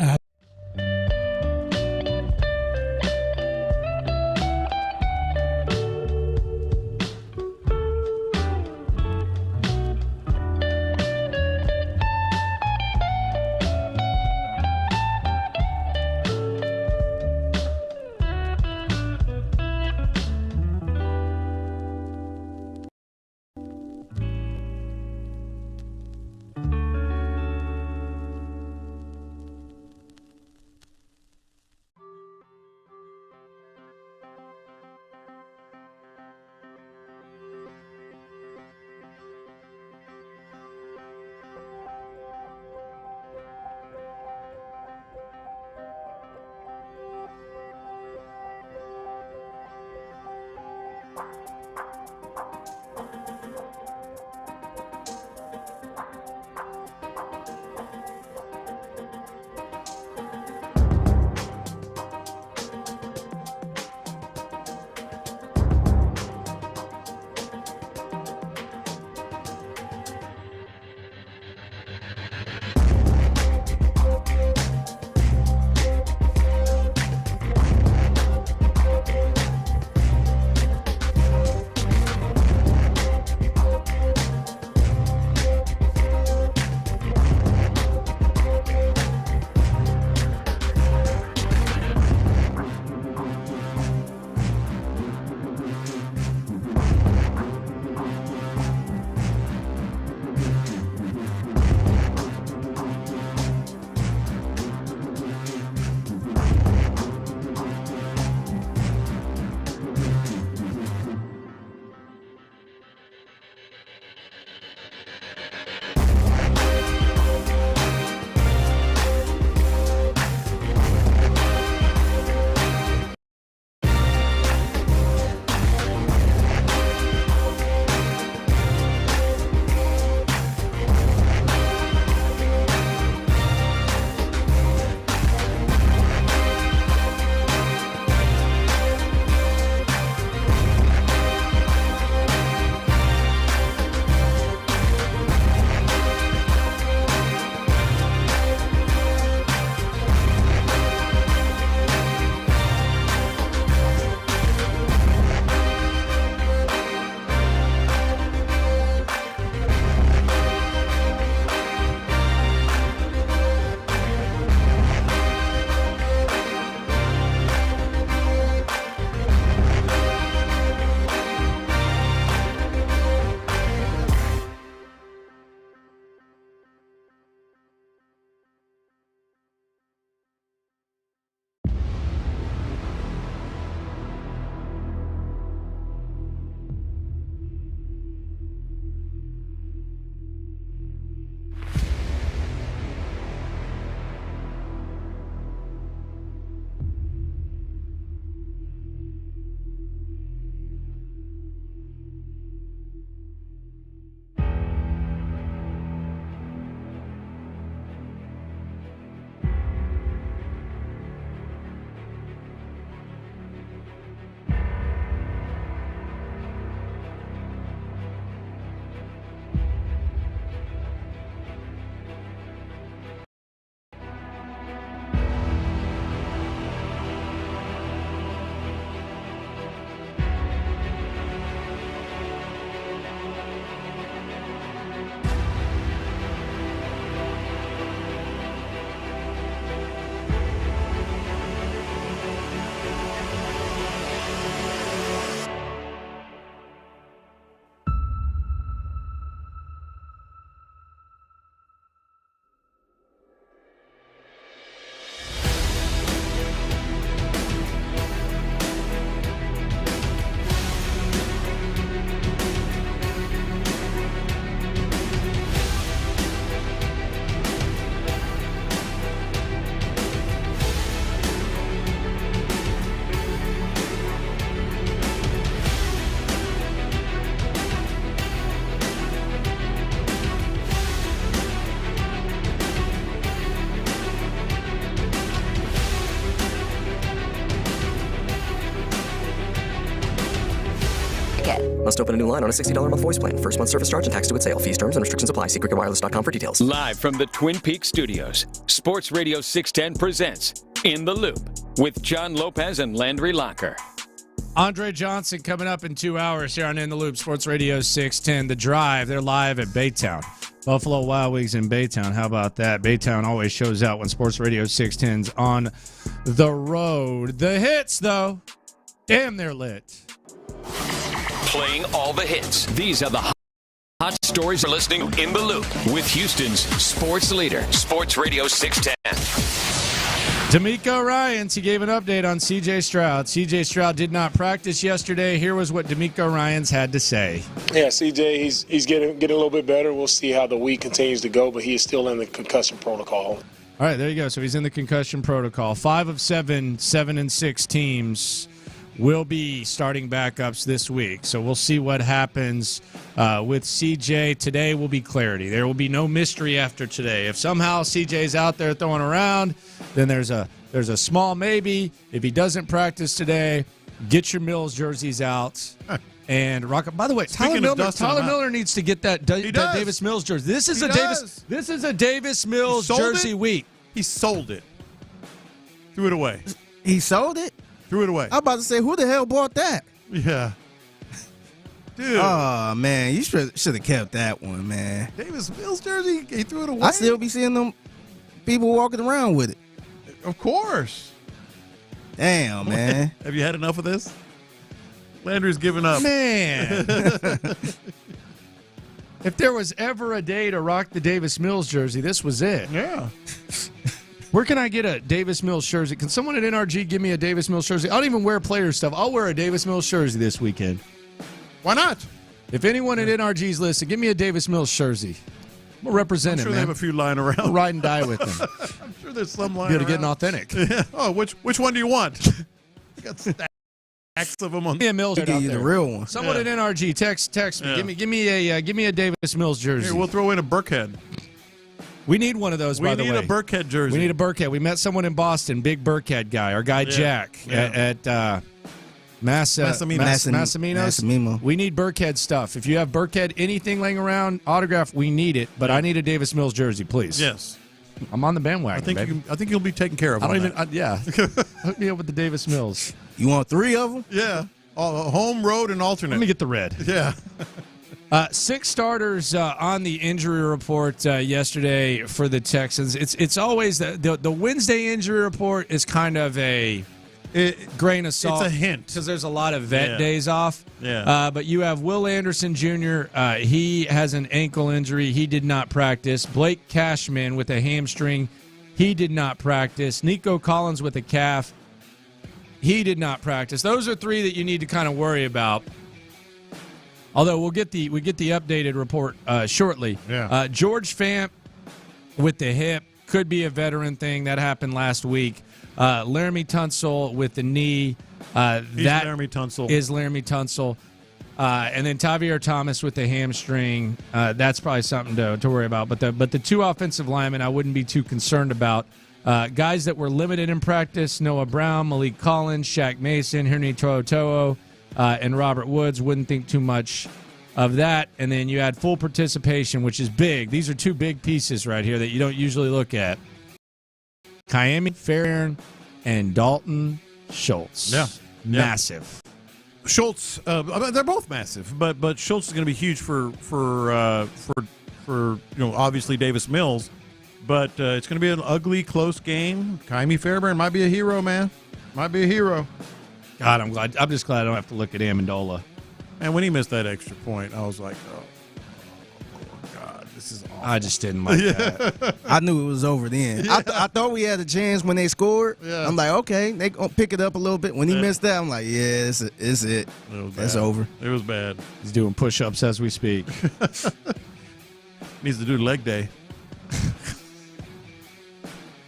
Must open a new line on a $60 a month voice plan. First month service charge and tax to its sale. Fees, terms, and restrictions apply. See cricketvireless.com for details. Live from the Twin Peaks studios, Sports Radio 610 presents In the Loop with John Lopez and Landry Locker. Andre Johnson coming up in 2 hours here on In the Loop, Sports Radio 610. The Drive, they're live at Baytown. Buffalo Wild Wings in Baytown. How about that? Baytown always shows out when Sports Radio 610's on the road. The hits, though, damn, they're lit. Playing all the hits. These are the hot stories for listening In the Loop with Houston's sports leader, Sports Radio 610. D'Amico Ryans, he gave an update on C.J. Stroud. C.J. Stroud did not practice yesterday. Here was what D'Amico Ryans had to say. Yeah, C.J., he's getting a little bit better. We'll see how the week continues to go, but he is still in the concussion protocol. All right, there you go. So he's in the concussion protocol. 5 of 7, 7-6 teams will be starting backups this week. So we'll see what happens with CJ. Today will be clarity. There will be no mystery after today. If somehow CJ's out there throwing around, then there's a small maybe. If he doesn't practice today, get your Mills jerseys out and rock up. By the way, Tyler Miller needs to get that Davis Mills jersey. This is a Davis Mills jersey week. He sold it. Threw it away. He sold it? Threw it away. I'm about to say, who the hell bought that? Yeah. Dude. Oh, man. You should have kept that one, man. Davis Mills jersey, he threw it away. I still be seeing them people walking around with it. Of course. Damn, man. Have you had enough of this? Landry's giving up. Man. If there was ever a day to rock the Davis Mills jersey, this was it. Yeah. Where can I get a Davis Mills jersey? Can someone at NRG give me a Davis Mills jersey? I don't even wear player stuff. I'll wear a Davis Mills jersey this weekend. Why not? If anyone at NRG's listed, give me a Davis Mills jersey. We'll represent I'm sure it, they man. have a few lying around. We'll ride and die with them. I'm sure there's some lying Be around. able to get an authentic. Yeah. Oh, which one do you want? I got stacks of them on. Give me a Mills Give you the real one. Someone at NRG, text me. Yeah. Give me a Davis Mills jersey. Here, we'll throw in a Burkhead. We need one of those, by the way. We need a Burkhead jersey. We need a Burkhead. We met someone in Boston, big Burkhead guy. Our guy Jack at Massimino's. We need Burkhead stuff. If you have Burkhead anything laying around, autograph, we need it. But I need a Davis Mills jersey, please. Yes. I'm on the bandwagon, I think you'll be taken care of. Hook me up with the Davis Mills. You want 3 of them? Yeah. Home, road, and alternate. Let me get the red. Yeah. 6 starters on the injury report yesterday for the Texans. It's always the Wednesday injury report is kind of a grain of salt. It's a hint because there's a lot of vet days off. Yeah. But you have Will Anderson Jr. He has an ankle injury. He did not practice. Blake Cashman with a hamstring. He did not practice. Nico Collins with a calf. He did not practice. Those are 3 that you need to kind of worry about. Although we get the updated report shortly. Yeah. George Fant with the hip could be a veteran thing. That happened last week. Laramie Tunsil with the knee. Laramie Tunsil. Is Laramie Tunsil. And then Tavier Thomas with the hamstring. That's probably something to worry about. But the 2 offensive linemen I wouldn't be too concerned about. Guys that were limited in practice, Noah Brown, Malik Collins, Shaq Mason, Henry To'oTo'o, and Robert Woods. Wouldn't think too much of that. And then you had full participation, which is big. These are 2 big pieces right here that you don't usually look at. Kaimi Fairbairn and Dalton Schultz. Yeah. Massive. Schultz, they're both massive, but Schultz is going to be huge for obviously Davis Mills. But it's going to be an ugly, close game. Kaimi Fairbairn might be a hero, man. Might be a hero. God, I'm just glad I don't have to look at Amendola. And when he missed that extra point, I was like, oh God, this is awful. I just didn't like that. I knew it was over then. Yeah. I thought we had a chance when they scored. Yeah. I'm like, okay, they gonna pick it up a little bit. When he missed that, I'm like, yeah, it's it. It's over. It was bad. He's doing push-ups as we speak. Needs to do leg day.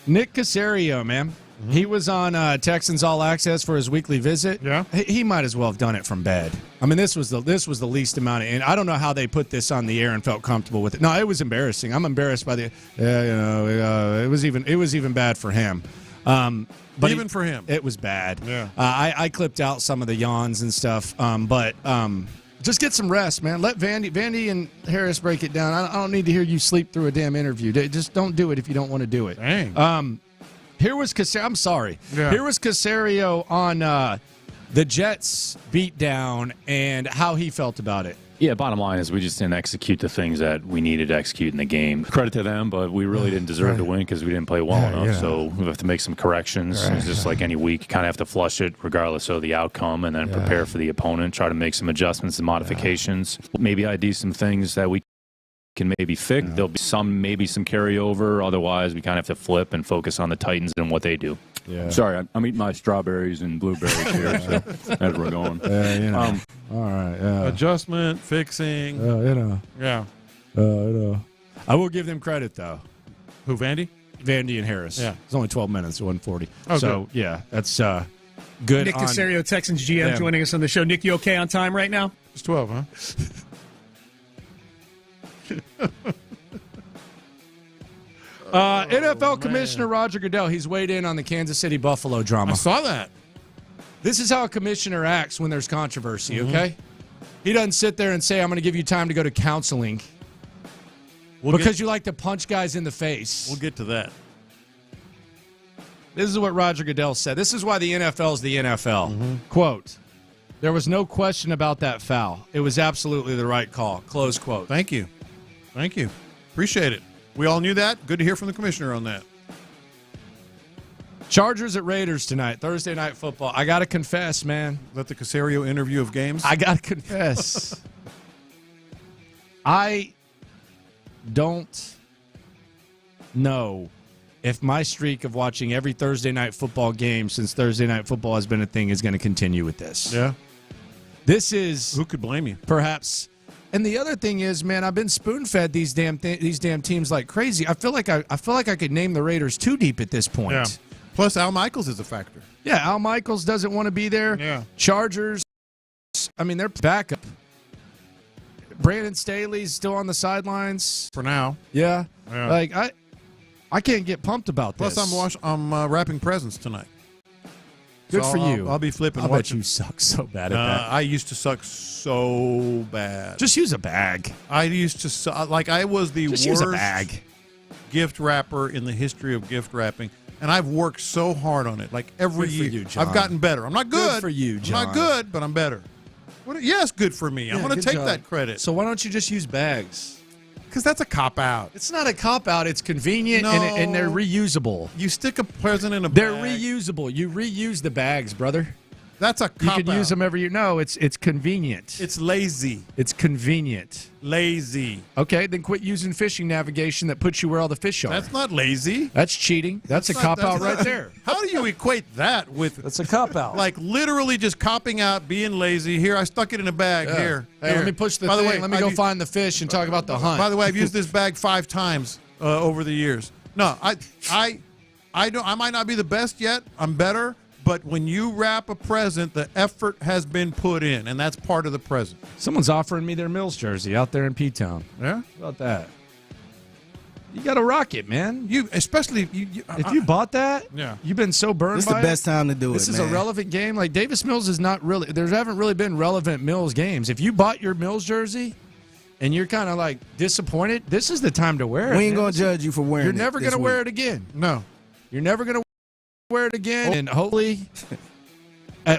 Nick Caserio, man. Mm-hmm. He was on Texans All Access for his weekly visit. Yeah, he might as well have done it from bed. I mean, this was the least amount and I don't know how they put this on the air and felt comfortable with it. No, it was embarrassing. I'm embarrassed by the. It was even bad for him. But even for him, it was bad. Yeah, I clipped out some of the yawns and stuff. But Just get some rest, man. Let Vandy and Harris break it down. I don't need to hear you sleep through a damn interview. Just don't do it if you don't want to do it. Dang. Here was Casario. I'm sorry. Yeah. Here was Casario on the Jets beatdown and how he felt about it. Yeah, bottom line is we just didn't execute the things that we needed to execute in the game. Credit to them, but we really didn't deserve to win because we didn't play well enough. So we have to make some corrections. It's just like any week, you kind of have to flush it regardless of the outcome and then prepare for the opponent, try to make some adjustments and modifications. Maybe ID some things that we can maybe fix. There'll be maybe some carryover. Otherwise, we kind of have to flip and focus on the Titans and what they do. Yeah. Sorry, I'm eating my strawberries and blueberries here so as we're going. All right. Yeah. Adjustment, fixing. Yeah. I will give them credit, though. Who, Vandy? Vandy and Harris. Yeah. It's only 12 minutes, 140. Oh, so, good. yeah, that's good. Nick Casario, Texans GM, them. joining us on the show. Nick, you okay on time right now? It's 12, huh? NFL Commissioner Roger Goodell, he's weighed in on the Kansas City Buffalo drama. I saw that. This is how a commissioner acts when there's controversy, okay? He doesn't sit there and say, I'm going to give you time to go to counseling because you like to punch guys in the face. We'll get to that. This is what Roger Goodell said. This is why the NFL is the NFL. Quote, there was no question about that foul. It was absolutely the right call. Close quote. Thank you. Appreciate it. We all knew that. Good to hear from the commissioner on that. Chargers at Raiders tonight, Thursday Night Football. I got to confess, man. Is that the Casario interview of games? I got to confess. I don't know if my streak of watching every Thursday Night Football game since Thursday Night Football has been a thing is going to continue with this. Yeah. This is... Who could blame you? Perhaps... And the other thing is, man, I've been spoon-fed these damn teams like crazy. I feel like I could name the Raiders too deep at this point. Yeah. Plus, Al Michaels is a factor. Yeah, Al Michaels doesn't want to be there. Yeah. Chargers, I mean, they're backup. Brandon Staley's still on the sidelines For now. Yeah. Like I can't get pumped about Plus, this. I'm wrapping presents tonight. Good So for you. I'll be flipping. I bet you suck so bad at that. I used to suck so bad. Just use a bag. I used to I was the Just worst use a bag. gift wrapper in the history of gift wrapping, and I've worked so hard on it. Like every Good for year, you, John. I've gotten better. I'm not good. Good for you, John. I'm not good, but I'm better. Yes, good for me. I'm Yeah, going to good take job. that credit. So why don't you just use bags? Because that's a cop-out. It's not a cop-out. It's convenient, and they're reusable. You stick a present in a They're bag. reusable. You reuse the bags, brother. That's a cop-out. You can use them every year. No, it's convenient. It's lazy. It's convenient. Lazy. Okay, then quit using fishing navigation that puts you where all the fish are. That's not lazy. That's cheating. That's a cop-out right there. How do you equate that with... That's a cop-out. Like literally just copping out, being lazy. Here, I stuck it in a bag. Yeah. Here. Hey, let me push the thing. Let me go find the fish and talk about the hunt. By the way, I've used this bag 5 times over the years. No, I might not be the best yet. I'm better. But when you wrap a present, the effort has been put in, and that's part of the present. Someone's offering me their Mills jersey out there in P-Town. Yeah? How about that? You got to rock it, man. If you bought that, yeah, you've been so burned This is by the best time to do This it, is man. a relevant game. Like, Davis Mills is not really – there haven't really been relevant Mills games. If you bought your Mills jersey and you're kind of, like, disappointed, this is the time to wear it. We ain't going to judge you for wearing it. You're never going to wear it again. No. You're never going to wear it again. And hopefully,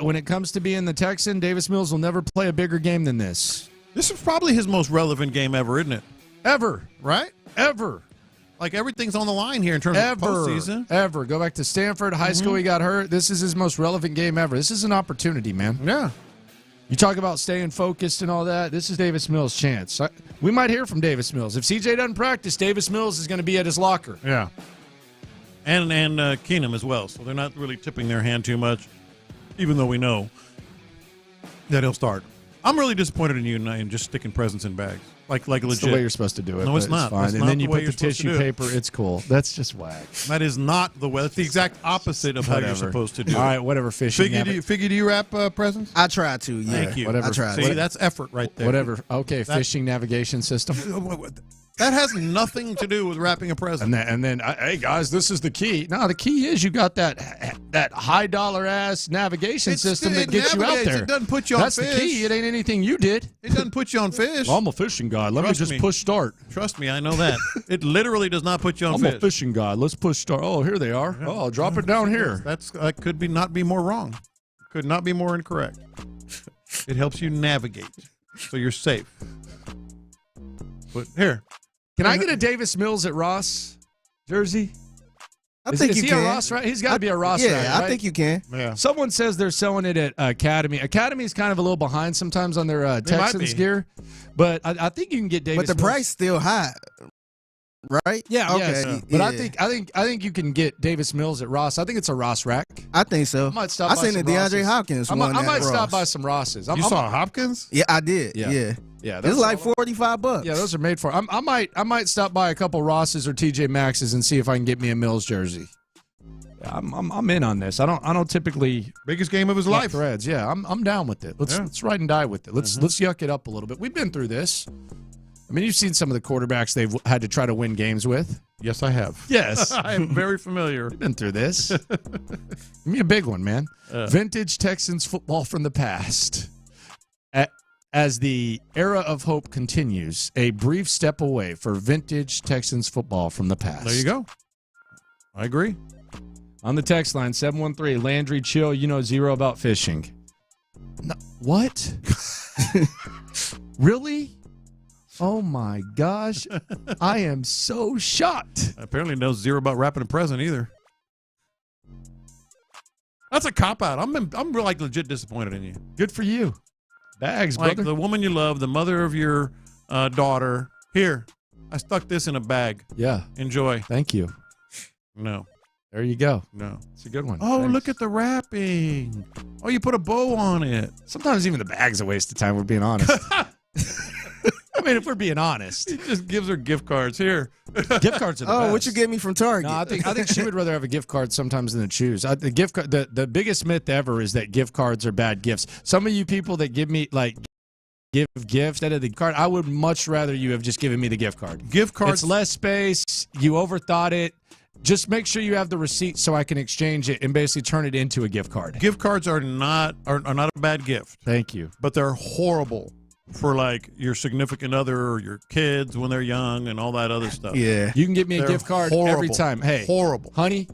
when it comes to being the Texan, Davis Mills will never play a bigger game than this. This is probably his most relevant game ever, isn't it? Ever. Right? Ever. Like everything's on the line here in terms of postseason. Ever. Go back to Stanford, high school, he got hurt. This is his most relevant game ever. This is an opportunity, man. Yeah. You talk about staying focused and all that. This is Davis Mills' chance. We might hear from Davis Mills. If CJ doesn't practice, Davis Mills is going to be at his locker. Yeah. And Keenum as well. So they're not really tipping their hand too much, even though we know that he'll start. I'm really disappointed in you and just sticking presents in bags. Like legit. That's the way you're supposed to do it. No, it's but not. Fine. That's And not then the you way put you're the supposed to tissue do it. paper. It's cool. That's just whack. That is not the way. That's the exact opposite of how you're supposed to do it. All right, whatever. Fishing. Figgy, do you wrap presents? I try to, yeah. Thank you. Whatever. I try See, to. that's effort right there. Whatever. Okay, fishing navigation system. That has nothing to do with wrapping a present. And then, hey guys, this is the key. No, the key is you got that high dollar ass navigation system that gets you out there. It doesn't put you on fish. That's the key. It ain't anything you did. It doesn't put you on fish. Well, I'm a fishing guy. Let me just push start. Trust me, I know that. It literally does not put you on fish. I'm a fishing guy. Let's push start. Oh, here they are. Oh, I'll drop it down here. That could be not be more wrong. Could not be more incorrect. It helps you navigate, so you're safe. But here. Can I get a Davis Mills at Ross jersey? I think you he can. A Ross, right? He's got to be a Ross. Yeah, right? I think you can. Yeah. Someone says they're selling it at Academy. Academy is kind of a little behind sometimes on their Texans gear, but I think you can get Davis. But the Mills. price still high, right? Yeah. Okay. Yes. But I think you can get Davis Mills at Ross. I think it's a Ross rack. I think so. I might stop. I seen the DeAndre Hopkins. I might stop by some Rosses. You saw Hopkins? Yeah, I did. Yeah. It's like $45. Yeah, those are made for. I might stop by a couple Rosses or TJ Maxx's and see if I can get me a Mills jersey. Yeah, I'm in on this. I don't typically biggest game of his life. Threads. Yeah, I'm down with it. Let's ride and die with it. Let's yuck it up a little bit. We've been through this. I mean, you've seen some of the quarterbacks they've had to try to win games with. Yes, I have. Yes. I am very familiar. We've been through this. Give me a big one, man. Vintage Texans football from the past. As the era of hope continues, a brief step away for vintage Texans football from the past. There you go. I agree. On the text line, 713, Landry, chill, you know zero about fishing. No, what? Really? Oh, my gosh. I am so shocked. Apparently knows zero about wrapping a present either. That's a cop-out. I'm like legit disappointed in you. Good for you. Bags, like brother. The woman you love, the mother of your daughter. Here, I stuck this in a bag. Yeah. Enjoy. Thank you. No. There you go. No. It's a good one. Oh, Thanks. look at the wrapping. Oh, you put a bow on it. Sometimes even the bag's a waste of time, we're being honest. I mean, if we're being honest. He just gives her gift cards. Here. Gift cards are the best. What you get me from Target? No, I think she would rather have a gift card sometimes than a shoes. The gift card, the biggest myth ever is that gift cards are bad gifts. Some of you people that give me give gifts instead of the card, I would much rather you have just given me the gift card. Gift cards. It's less space. You overthought it. Just make sure you have the receipt so I can exchange it and basically turn it into a gift card. Gift cards are not a bad gift. Thank you. But they're horrible for like your significant other or your kids when they're young and all that other stuff. Yeah. You can get me a gift card every time. Hey, horrible. Honey,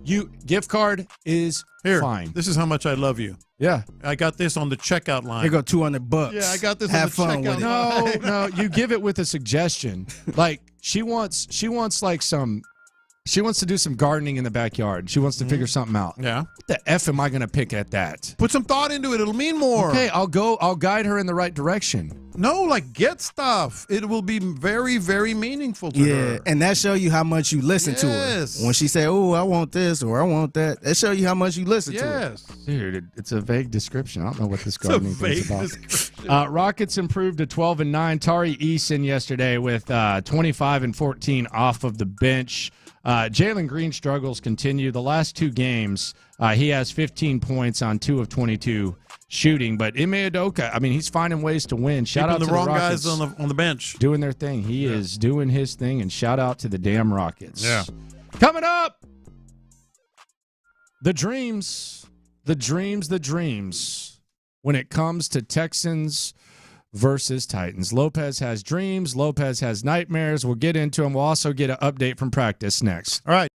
gift card is fine. This is how much I love you. Yeah. I got this on the checkout line. Here go $200. Yeah, I got this Have on the fun checkout with it. line. No, you give it with a suggestion. Like she wants like some. She wants to do some gardening in the backyard. She wants to figure something out. Yeah. What the F am I going to pick at that? Put some thought into it. It'll mean more. Okay, I'll guide her in the right direction. No, like get stuff. It will be very, very meaningful to her. Yeah, and that show you how much you listen to her. When she say, "Oh, I want this" or "I want that," that show you how much you listen to her. Yes. Dude, it's a vague description. I don't know what this gardening thing's about. Rockets improved to 12-9. Tari Eason yesterday with 25 and 14 off of the bench. Jalen Green struggles continue. The last two games, he has 15 points on 2 of 22 shooting. But Ime Udoka, I mean, he's finding ways to win. Shout out to the wrong Rockets guys on the bench doing their thing. He is doing his thing, and shout out to the damn Rockets. Yeah. Coming up, the dreams. When it comes to Texans versus Titans. Lopez has dreams. Lopez has nightmares. We'll get into them. We'll also get an update from practice next. All right.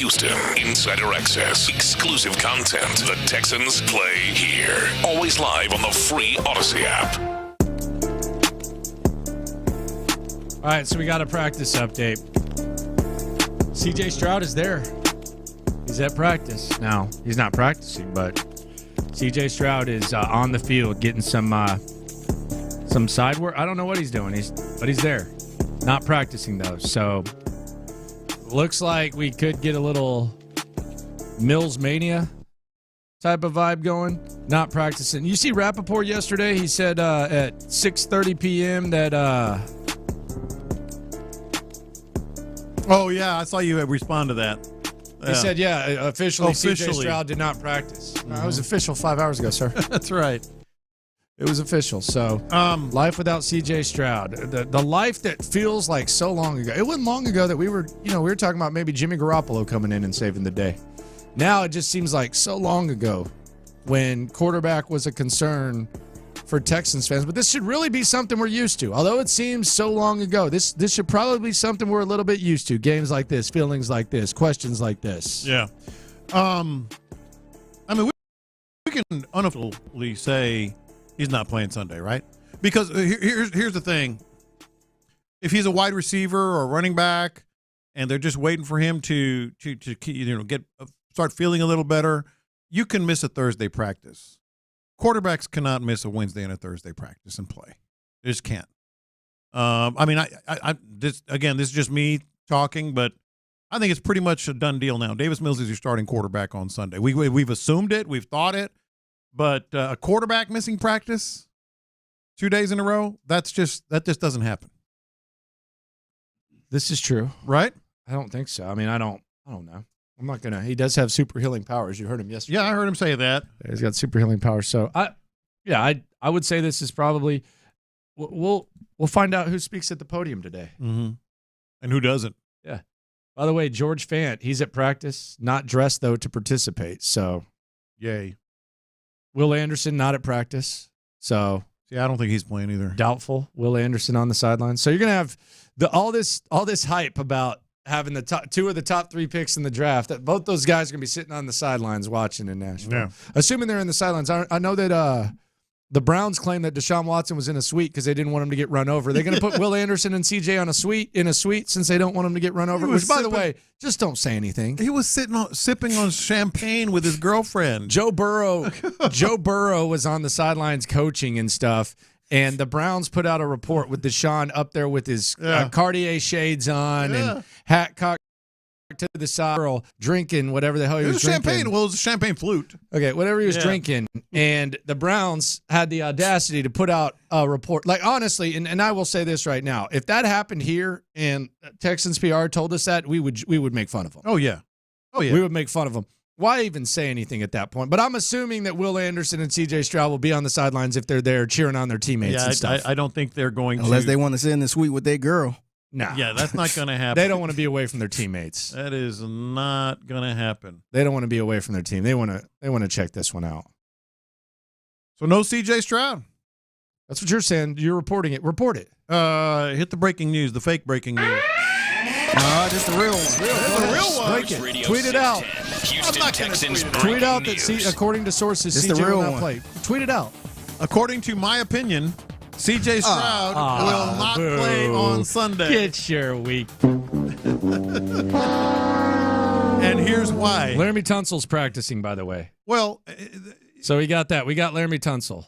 Houston, insider access, exclusive content. The Texans play here. Always live on the free Odyssey app. All right, so we got a practice update. CJ Stroud is there. He's at practice. Now, he's not practicing, but CJ Stroud is on the field getting some side work. I don't know what he's doing, but he's there. Not practicing, though. So, looks like we could get a little Mills Mania type of vibe going. Not practicing. You see Rappaport yesterday? He said at 6:30 p.m. that Oh, yeah, I saw you respond to that. He said, officially, CJ Stroud did not practice. Mm-hmm. It was official 5 hours ago, sir. That's right. It was official. So, life without CJ Stroud. The life that feels like so long ago. It wasn't long ago that we were talking about maybe Jimmy Garoppolo coming in and saving the day. Now it just seems like so long ago when quarterback was a concern for Texans fans. But this should really be something we're used to. Although it seems so long ago, this should probably be something we're a little bit used to. Games like this, feelings like this, questions like this. Yeah. I mean, we can unofficially say he's not playing Sunday, right? Because here's the thing. If he's a wide receiver or a running back and they're just waiting for him to start feeling a little better, you can miss a Thursday practice. Quarterbacks cannot miss a Wednesday and a Thursday practice and play. They just can't. I mean, this is just me talking, but I think it's pretty much a done deal now. Davis Mills is your starting quarterback on Sunday. We've assumed it, we've thought it, but a quarterback missing practice 2 days in a row, that just doesn't happen. This is true, right? I don't think so. I mean, I don't know. I'm not gonna. He does have super healing powers. You heard him yesterday. Yeah, I heard him say that. He's got super healing powers. So I would say this is probably. We'll find out who speaks at the podium today. Mm-hmm. And who doesn't. Yeah. By the way, George Fant, he's at practice, not dressed though to participate. So, yay. Will Anderson not at practice. So. Yeah, I don't think he's playing either. Doubtful. Will Anderson on the sidelines. So you're gonna have all this hype about having the two of the top 3 picks in the draft, that both those guys are going to be sitting on the sidelines watching in Nashville. Yeah. Assuming they're in the sidelines. I know that the Browns claim that Deshaun Watson was in a suite because they didn't want him to get run over. They're going to put Will Anderson and CJ in a suite since they don't want him to get run over, which, by the way, just don't say anything. He was sipping on champagne with his girlfriend. Joe Burrow was on the sidelines coaching and stuff. And the Browns put out a report with Deshaun up there with his Cartier shades on and hat cocked to the side, drinking whatever the hell he was drinking. Champagne. Well, it was a champagne flute. Okay, whatever he was drinking. And the Browns had the audacity to put out a report. Like, honestly, and I will say this right now, if that happened here and Texans PR told us that, we would make fun of them. Oh, yeah. We would make fun of them. Why even say anything at that point? But I'm assuming that Will Anderson and CJ Stroud will be on the sidelines if they're there cheering on their teammates and stuff. I don't think they're going unless they want to sit in the suite with their girl. No. Yeah, that's not going to happen. They don't want to be away from their teammates. That is not going to happen. They don't want to be away from their team. They want to check this one out. So no CJ Stroud. That's what you're saying. You're reporting it. Report it. Hit the breaking news, the fake breaking news. No, just the real one. The real one. Break it. Tweet it out. Houston Texans tweet out that according to sources, it's CJ the real will not one. play. Tweet it out. According to my opinion, CJ Stroud will not play on Sunday. Get your week. And here's why. Laramie Tunsil's practicing, by the way. Well, so we got that. We got Laramie Tunsil.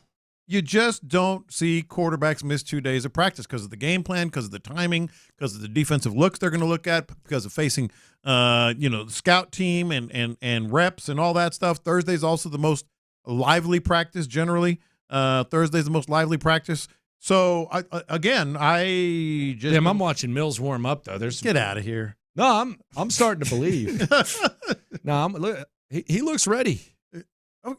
You just don't see quarterbacks miss 2 days of practice because of the game plan, because of the timing, because of the defensive looks they're going to look at, because of facing, the scout team and reps and all that stuff. Thursday's also the most lively practice generally. Thursday's the most lively practice. So I'm watching Mills warm up though. Get out of here. No, I'm starting to believe. He looks ready. Oh,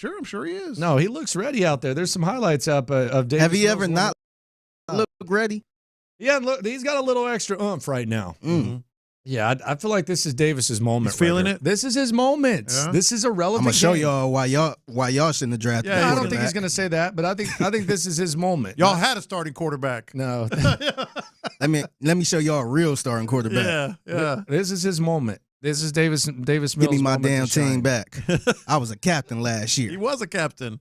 I'm sure he is. No, he looks ready out there. There's some highlights up of Davis. Have he Mills ever not looked ready? Yeah, look, he's got a little extra oomph right now. Mm-hmm. Yeah, I feel like this is Davis's moment. He's feeling it. This is his moment. Yeah. This is a relevant. I'm gonna show game. y'all why y'all shouldn't have drafted. Yeah, I don't think he's gonna say that, but I think this is his moment. Y'all had a starting quarterback. No, let me show y'all a real starting quarterback. Yeah. This is his moment. This is Davis Mills. Give me my moment to damn team shine. back. I was a captain last year. He was a captain.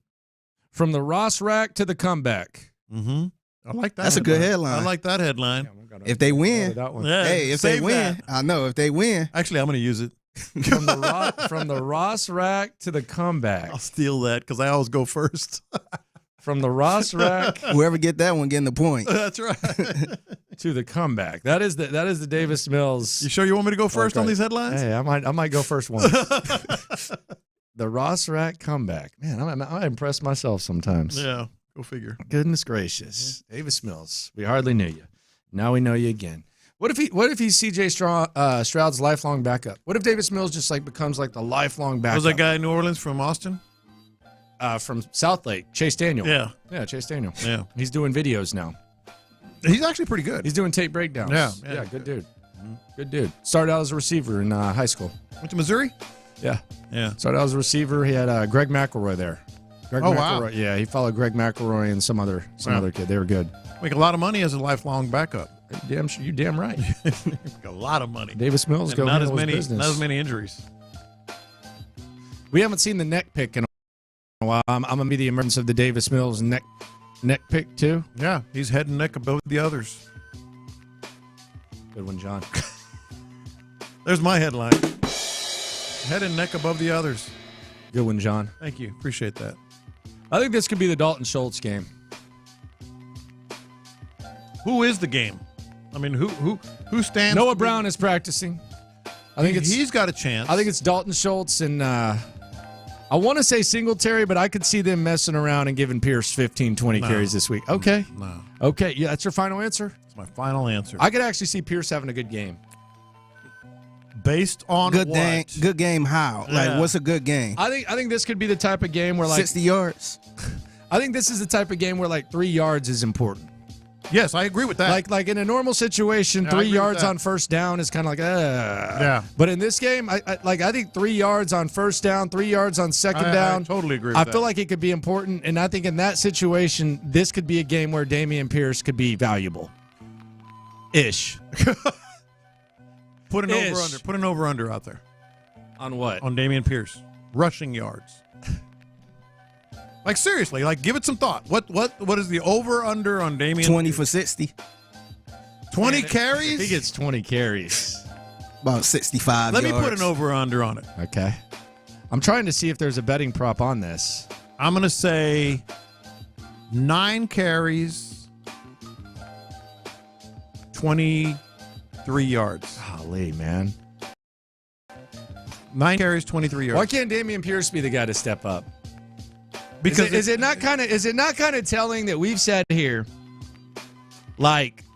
From the Ross rack to the comeback. Mm-hmm. I like that. That's a good headline. I like that headline. If they win, Yeah, hey, if they save win, that. I know if they win. Actually, I'm going to use it. From the Ross rack to the comeback. I'll steal that because I always go first. From the Ross rack Whoever get that one getting the point. That's right. to the comeback. That is the Davis Mills. You sure you want me to go first on these headlines? Hey, I might go first once. The Ross rack comeback. Man, I impress myself sometimes. Yeah, go figure. Goodness gracious. Davis Mills. We hardly knew you. Now we know you again. What if he's CJ Stroud's lifelong backup? What if Davis Mills just becomes the lifelong backup? Was that guy in New Orleans from Austin? From Southlake, Chase Daniel. Yeah, Chase Daniel. Yeah, he's doing videos now. He's actually pretty good. He's doing tape breakdowns. Yeah, good dude. Good dude. Started out as a receiver in high school. Went to Missouri. Yeah. Yeah. Started out as a receiver. He had Greg McElroy there. McElroy. Wow. Yeah, he followed Greg McElroy and some other kid. They were good. Make a lot of money as a lifelong backup. You damn right. Make a lot of money. Davis Mills and not as many business. injuries. We haven't seen the neck pick in a while. I'm gonna be the emergence of the Davis Mills neck pick too. Yeah, he's head and neck above the others. Good one, John. There's my headline. Head and neck above the others. Good one, John. Thank you. Appreciate that. I think this could be the Dalton Schultz game. Who is the game? I mean, who stands? Noah Brown is practicing. I think he's got a chance. I think it's Dalton Schultz and I want to say Singletary, but I could see them messing around and giving Pierce 15, 20 carries this week. Okay. No. Okay. Yeah, that's your final answer? That's my final answer. I could actually see Pierce having a good game. Based on good what? Good game how? Yeah. What's a good game? I think this could be the type of game where 60 yards. I think this is the type of game where 3 yards is important. Yes, I agree with that. Like in a normal situation, Yeah, 3 I agree yards with that. on first down is kind of Yeah. But in this game, I think 3 yards on first down, 3 yards on second down. I totally agree with I that. feel like it could be important, and I think in that situation, this could be a game where Dameon Pierce could be valuable. Ish. Put an over-under. Put an over-under out there. On what? On Dameon Pierce. Rushing yards. Seriously, give it some thought. What is the over-under on Dameon 20 Pierce? for 60. 20 carries? If he gets 20 carries. About 65 Let yards. me put an over-under on it. Okay. I'm trying to see if there's a betting prop on this. I'm going to say 9 carries, 23 yards. Golly, man. 9 carries, 23 yards. Why can't Dameon Pierce be the guy to step up? Because is it not kind of telling that we've sat here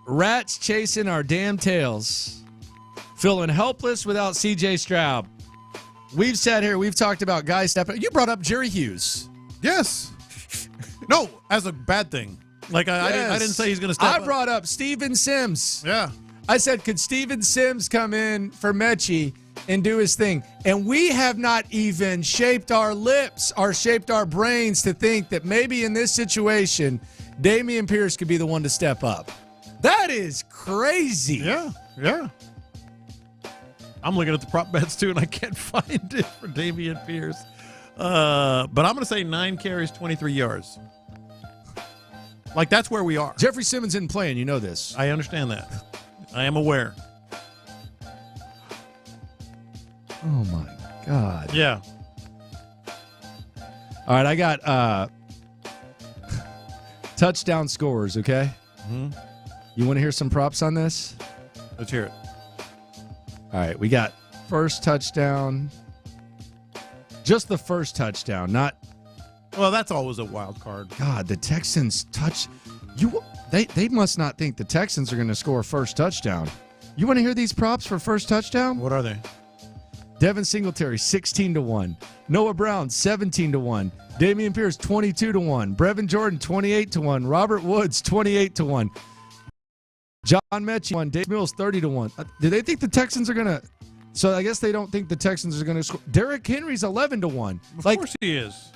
rats chasing our damn tails, feeling helpless without CJ Stroud? We've sat here, we've talked about guys stepping. You brought up Jerry Hughes. Yes. No, as a bad thing. I didn't say he's going to step up. I brought up Steven Sims. Yeah. I said, could Steven Sims come in for Mechie and do his thing? And we have not even shaped our lips or shaped our brains to think that maybe in this situation, Dameon Pierce could be the one to step up. That is crazy. Yeah. I'm looking at the prop bets, too, and I can't find it for Dameon Pierce. But I'm going to say 9 carries, 23 yards. That's where we are. Jeffrey Simmons isn't playing. You know this. I understand that. I am aware. Oh, my God. Yeah. All right, I got touchdown scores, okay? Mm-hmm. You want to hear some props on this? Let's hear it. All right, we got first touchdown. Just the first touchdown, not... Well, that's always a wild card. God, the Texans They must not think the Texans are going to score first touchdown. You want to hear these props for first touchdown? What are they? Devin Singletary, 16-1. Noah Brown, 17-1. Dameon Pierce, 22-1. Brevin Jordan, 28-1. Robert Woods, 28-1. John Mechie, 1. Dave Mills, 30-1. Do they think the Texans are going to... So I guess they don't think the Texans are going to score. Derrick Henry's 11-1. Of course he is.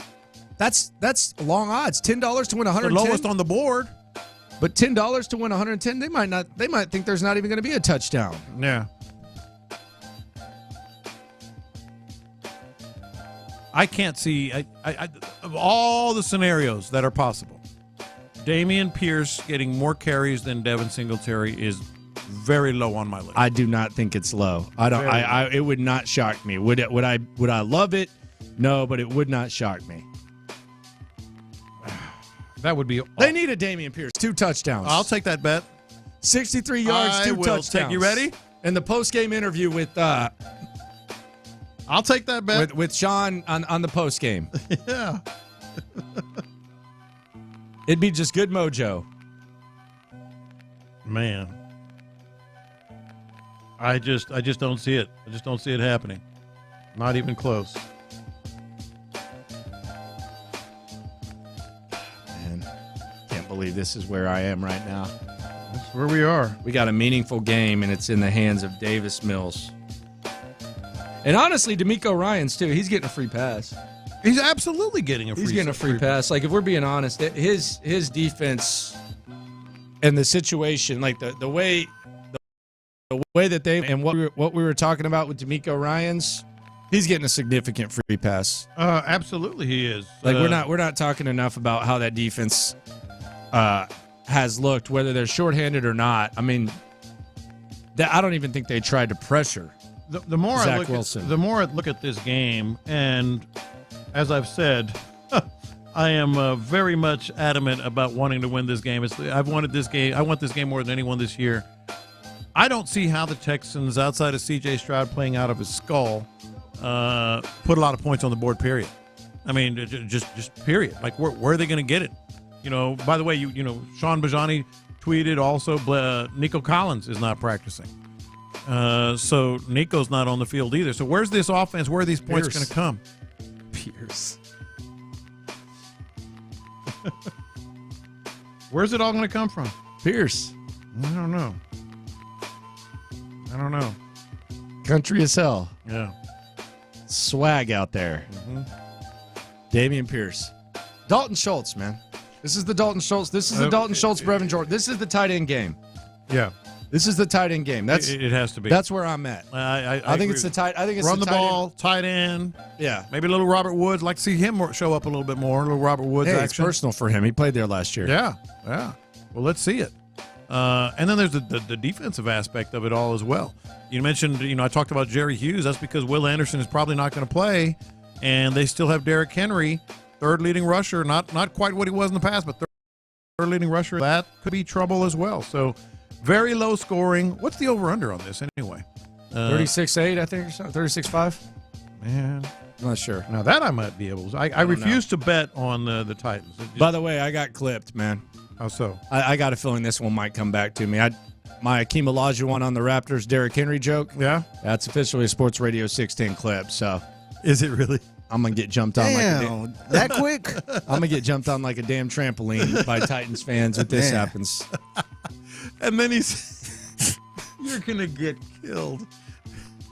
That's long odds. $10 to win 110. The lowest on the board. But $10 to win 110, they might think there's not even going to be a touchdown. Yeah. I can't see of all the scenarios that are possible, Dameon Pierce getting more carries than Devin Singletary is very low on my list. I do not think it's low. I don't. It would not shock me. Would I love it? No, but it would not shock me. That would be. They need a Dameon Pierce, 2 touchdowns. I'll take that bet. 63 yards, 2 touchdowns. You ready? And the post-game interview with. I'll take that bet with Sean on the post-game. Yeah. It'd be just good mojo. Man. I just don't see it. I just don't see it happening. Not even close. Man, can't believe this is where I am right now. That's where we are. We got a meaningful game, and it's in the hands of Davis Mills. And honestly, D'Amico Ryans, too. He's getting a free pass. He's absolutely getting a free pass. He's getting a free pass. Like, if we're being honest, his defense and the situation, like the way that they and what we were talking about with D'Amico Ryans, he's getting a significant free pass. Absolutely, he is. Like we're not talking enough about how that defense has looked, whether they're shorthanded or not. I mean, I don't even think they tried to pressure. The more Zach Wilson. The more I look at this game, and as I've said, I am very much adamant about wanting to win this game. I've wanted this game. I want this game more than anyone this year. I don't see how the Texans, outside of C.J. Stroud playing out of his skull, put a lot of points on the board. Period. I mean, just period. Like where are they going to get it? You know. By the way, you know, Sean Bajani tweeted also. Nico Collins is not practicing. So Nico's not on the field either. So where's this offense? Where are these points going to come? Pierce. Where's it all going to come from? Pierce. I don't know. Country as hell. Yeah. Swag out there. Mm-hmm. Dameon Pierce. Dalton Schultz, man. This is the Dalton Schultz. This is the Dalton Schultz, Brevin Jordan. This is the tight end game. Yeah. This is the tight end game. That's it has to be. That's where I'm at. I think it's the tight. I think it's run the ball, end. tight end. Yeah, maybe a little Robert Woods. Like to see him show up a little bit more. A little Robert Woods action. It's personal for him. He played there last year. Yeah. Well, let's see it. And then there's the defensive aspect of it all as well. You mentioned, I talked about Jerry Hughes. That's because Will Anderson is probably not going to play, and they still have Derrick Henry, third leading rusher. Not quite what he was in the past, but third leading rusher. That could be trouble as well. So. Very low scoring. What's the over-under on this anyway? 36-8, I think, or something. 36-5? Man. I'm not sure. Now, that I might be able to. I refuse to bet on the Titans. By the way, I got clipped, man. How so? I got a feeling this one might come back to me. My Akeem Olajuwon on the Raptors, Derrick Henry joke. Yeah? That's officially a Sports Radio 610 clip, so. Is it really? I'm going to get jumped on that quick? I'm going to get jumped on like a damn trampoline by Titans fans if this happens. And then he's, you're going to get killed.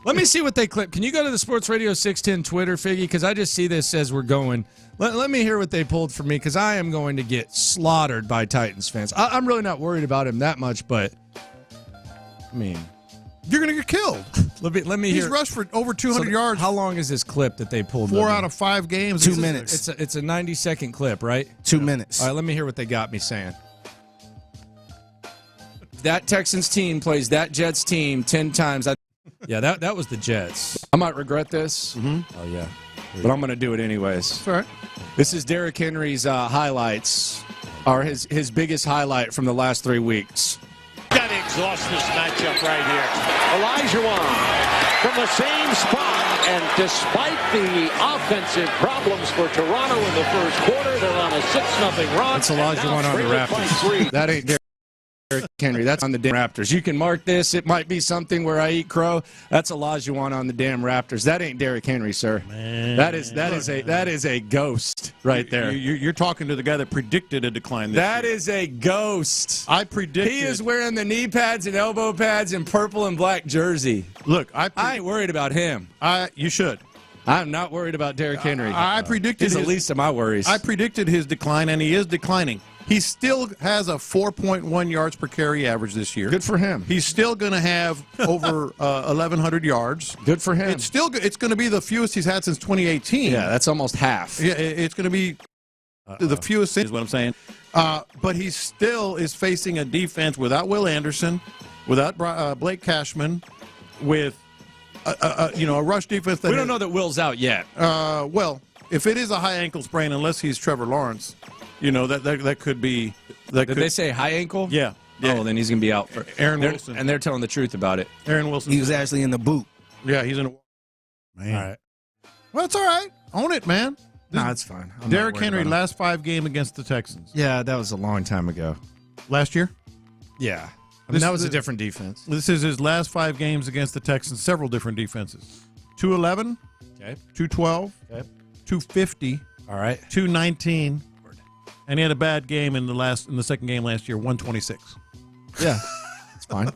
Let me see what they clip. Can you go to the Sports Radio 610 Twitter, Figgy? Because I just see this as we're going. Let me hear what they pulled for me, because I am going to get slaughtered by Titans fans. I'm really not worried about him that much, but, I mean. You're going to get killed. Let me hear. He's rushed for over 200 yards. How long is this clip that they pulled? 4 out of 5 games. 2 minutes. It's a 90-second clip, right? 2 minutes. All right, let me hear what they got me saying. That Texans team plays that Jets team 10 times. Yeah, that was the Jets. I might regret this. Mm-hmm. Oh, yeah. But I'm going to do it anyways. That's all right. This is Derrick Henry's highlights, or his biggest highlight from the last 3 weeks. Got to exhaust this matchup right here. Olajuwon from the same spot, and despite the offensive problems for Toronto in the first quarter, they're on a 6-0 run. That's Olajuwon on the Raptors. That ain't Derrick Henry. That's on the damn Raptors. You can mark this. It might be something where I eat crow. That's Olajuwon on the damn Raptors. That ain't Derrick Henry, sir. Man. That is a ghost right there. You're talking to the guy that predicted a decline this year. That is a ghost. I predicted. He is wearing the knee pads and elbow pads and purple and black jersey. Look, I ain't worried about him. You should. I'm not worried about Derrick Henry. I predicted He's the least of my worries. I predicted his decline, and he is declining. He still has a 4.1 yards per carry average this year. Good for him. He's still going to have over 1,100 yards. Good for him. It's going to be the fewest he's had since 2018. Yeah, that's almost half. Yeah, it's going to be the fewest is what I'm saying. But he still is facing a defense without Will Anderson, without Blake Cashman, with a rush defense that we don't know that Will's out yet. Well, if it is a high ankle sprain, unless he's Trevor Lawrence, that could be. Did they say high ankle? Yeah. Oh, then he's going to be out for Aaron Wilson. And they're telling the truth about it. Aaron Wilson. He was actually in the boot. Yeah, he's in a. Man. All right. Well, it's all right. Own it, man. No, it's fine. Derrick Henry, last 5 games against the Texans. Yeah, that was a long time ago. Last year? Yeah. That was a different defense. This is his last 5 games against the Texans, several different defenses. 211, okay. 212, okay. 250, all right. 219, and he had a bad game in the second game last year, 126. Yeah, it's fine.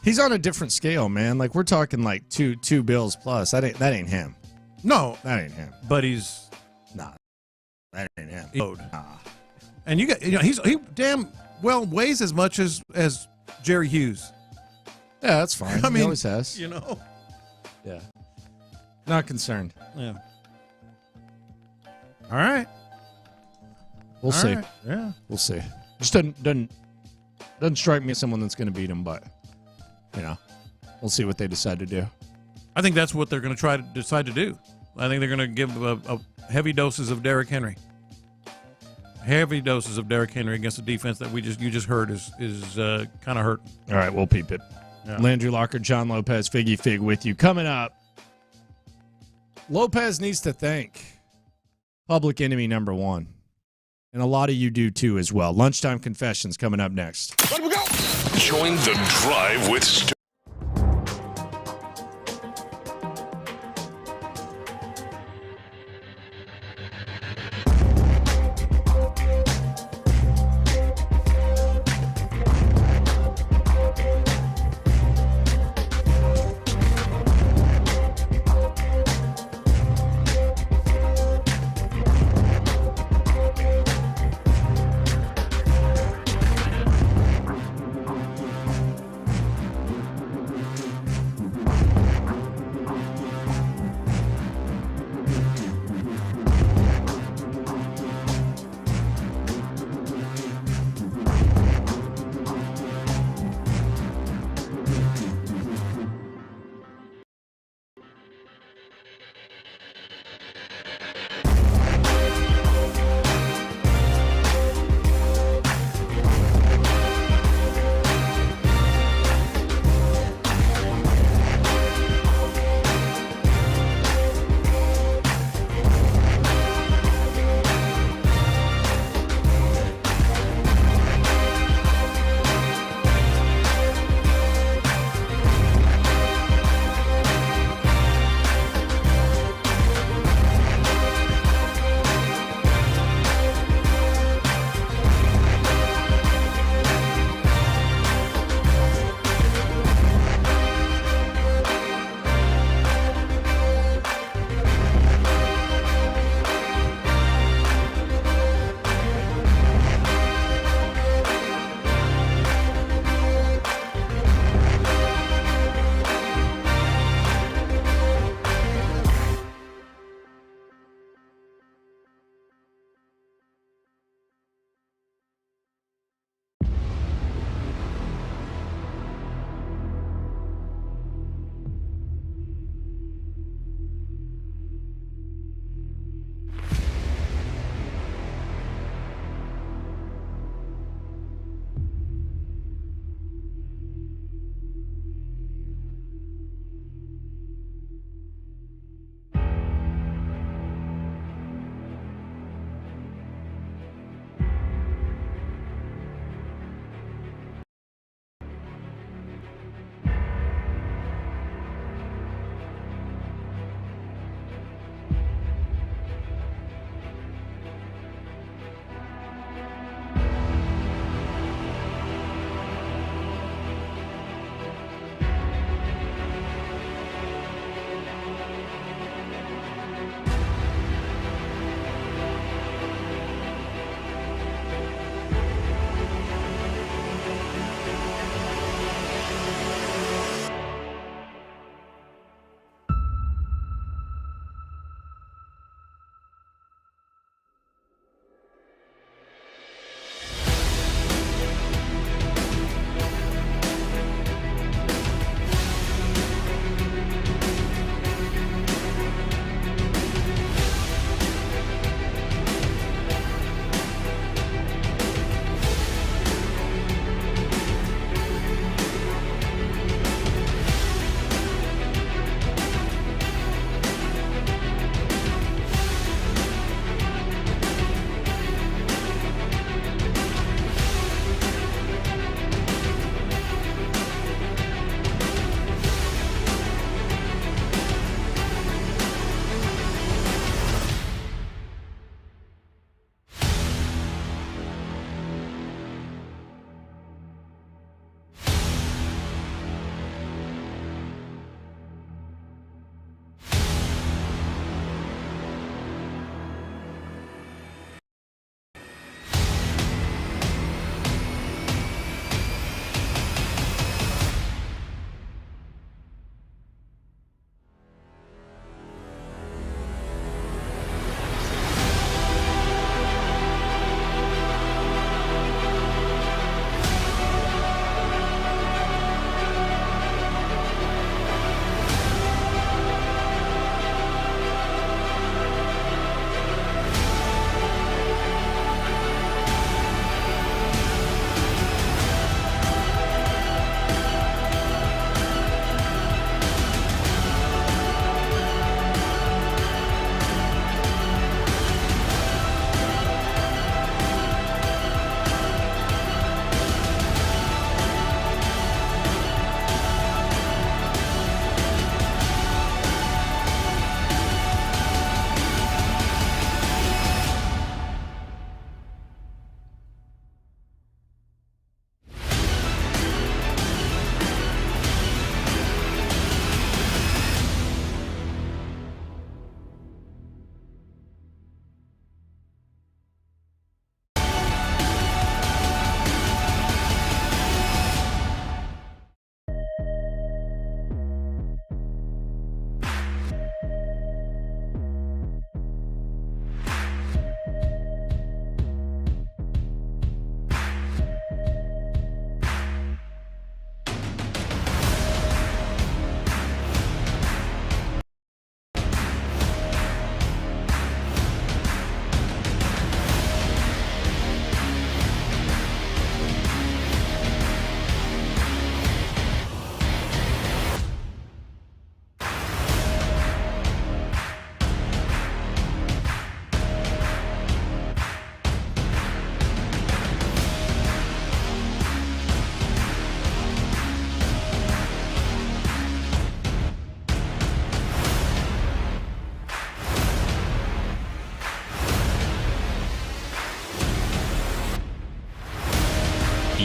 He's on a different scale, man. Like we're talking like two bills plus. That ain't him. No, that ain't him. But he's that ain't him. Nah. And he damn well weighs as much as Jerry Hughes. Yeah, that's fine. I mean, he always has. Yeah. Not concerned. Yeah. All right. We'll see. Right. Yeah. We'll see. Just doesn't strike me as someone that's going to beat him, but we'll see what they decide to do. I think that's what they're going to decide to do. I think they're going to give heavy doses of Derrick Henry. Heavy doses of Derrick Henry against a defense that you just heard is kind of hurt. All right, we'll peep it. Yeah. Landry Locker, John Lopez, Figgy Fig with you. Coming up, Lopez needs to thank public enemy number 1. And a lot of you do too as well. Lunchtime Confessions coming up next. Let we go. Join the drive with Stu.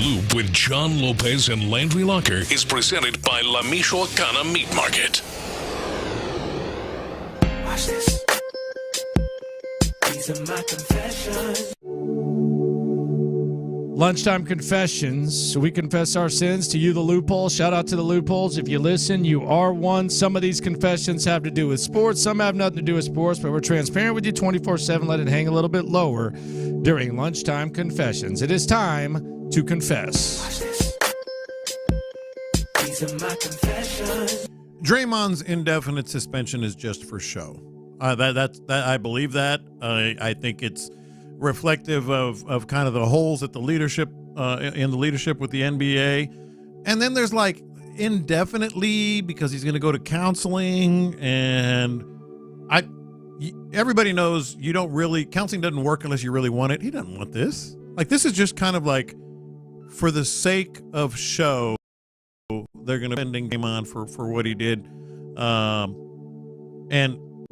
Loop with John Lopez and Landry Locker is presented by La Michoacana Meat Market. Watch this. These are my confessions. Lunchtime confessions. So we confess our sins to you, the loophole. Shout out to the loopholes. If you listen, you are one. Some of these confessions have to do with sports. Some have nothing to do with sports, but we're transparent with you 24/7. Let it hang a little bit lower during lunchtime confessions. It is time to confess. Watch this. These are my confessions. Draymond's indefinite suspension is just for show. I believe that. I think it's reflective of kind of the holes at the leadership in the leadership with the NBA. And then there's like indefinitely because he's going to go to counseling, and everybody knows you don't really, counseling doesn't work unless you really want it. He doesn't want this. Like, this is just kind of like for the sake of show, they're going to spend him on for what he did. And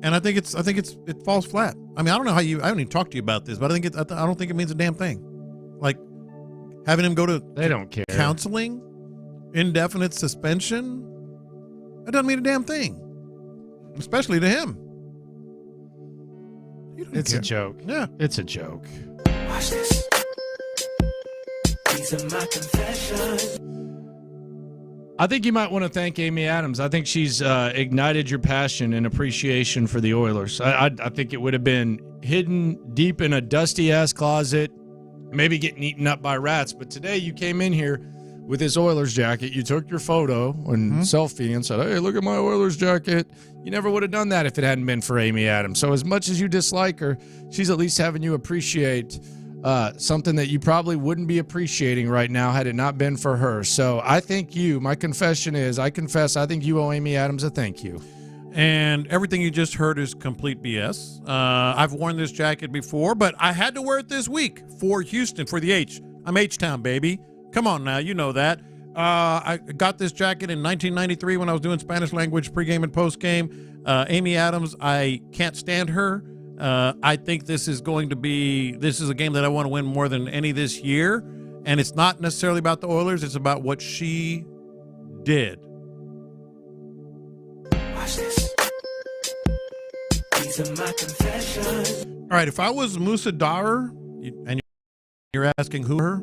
I think it falls flat. I mean, I don't know how I haven't even talked to you about this, but I don't think it means a damn thing. Like having him go to they don't care counseling, indefinite suspension. That doesn't mean a damn thing, especially to him. It's a joke. Yeah, it's a joke. Watch this. These are my confessions. I think you might want to thank Amy Adams. I think she's ignited your passion and appreciation for the Oilers. I think it would have been hidden deep in a dusty-ass closet, maybe getting eaten up by rats. But today you came in here with this Oilers jacket. You took your photo and selfie and said, hey, look at my Oilers jacket. You never would have done that if it hadn't been for Amy Adams. So as much as you dislike her, she's at least having you appreciate something that you probably wouldn't be appreciating right now had it not been for her. So I thank you. My confession is, I think you owe Amy Adams a thank you. And everything you just heard is complete BS. I've worn this jacket before, but I had to wear it this week for Houston, for the H. I'm H-Town, baby. Come on now, you know that. I got this jacket in 1993 when I was doing Spanish language pregame and postgame. Amy Adams, I can't stand her. I think this is a game that I want to win more than any this year. And it's not necessarily about the Oilers. It's about what she did. Watch this. These are my confessions. All right, if I was Musa Daher, and you're asking who her,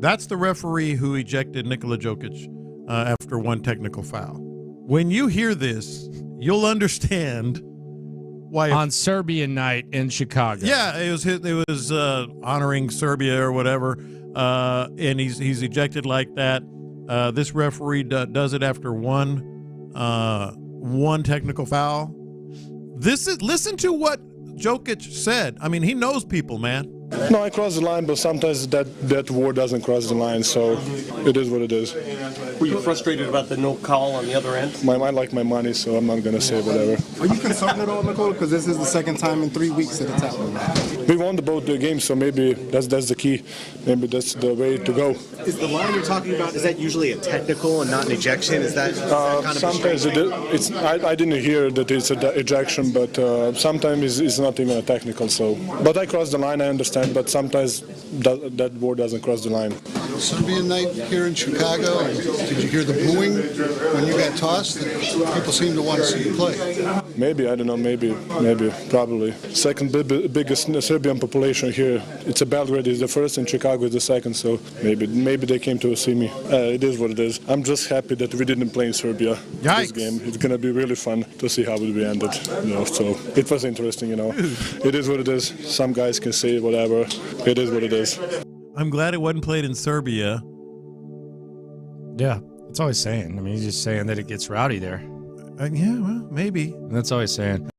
that's the referee who ejected Nikola Jokic after one technical foul. When you hear this, you'll understand why on Serbian night in Chicago. Yeah, it was honoring Serbia or whatever, and he's ejected like that. This referee does it after one technical foul. Listen to what Jokic said. I mean, he knows people, man. No, I crossed the line, but sometimes that word doesn't cross the line, so it is what it is. Were you frustrated about the no call on the other end? I like my money, so I'm not going to say whatever. Are you concerned at all, Nicole? Because this is the second time in 3 weeks that it's happened. We won both the games, so maybe that's the key. Maybe that's the way to go. Is the line you're talking about, is that usually a technical and not an ejection? Is that kind of sometimes it's? I didn't hear that it's an ejection, but sometimes it's not even a technical. So, but I crossed the line. I understand. But sometimes that word doesn't cross the line. Serbian night here in Chicago, did you hear the booing when you got tossed? People seem to want to see you play. Maybe, I don't know, maybe, probably. Second biggest Serbian population here. It's Belgrade is the first and Chicago is the second, so maybe they came to see me. It is what it is. I'm just happy that we didn't play in Serbia this game. It's going to be really fun to see how it will be ended. So it was interesting, It is what it is. Some guys can say whatever. It is what it is. I'm glad it wasn't played in Serbia. Yeah, that's all he's saying. I mean, he's just saying that it gets rowdy there. Yeah, well, maybe. That's all he's saying.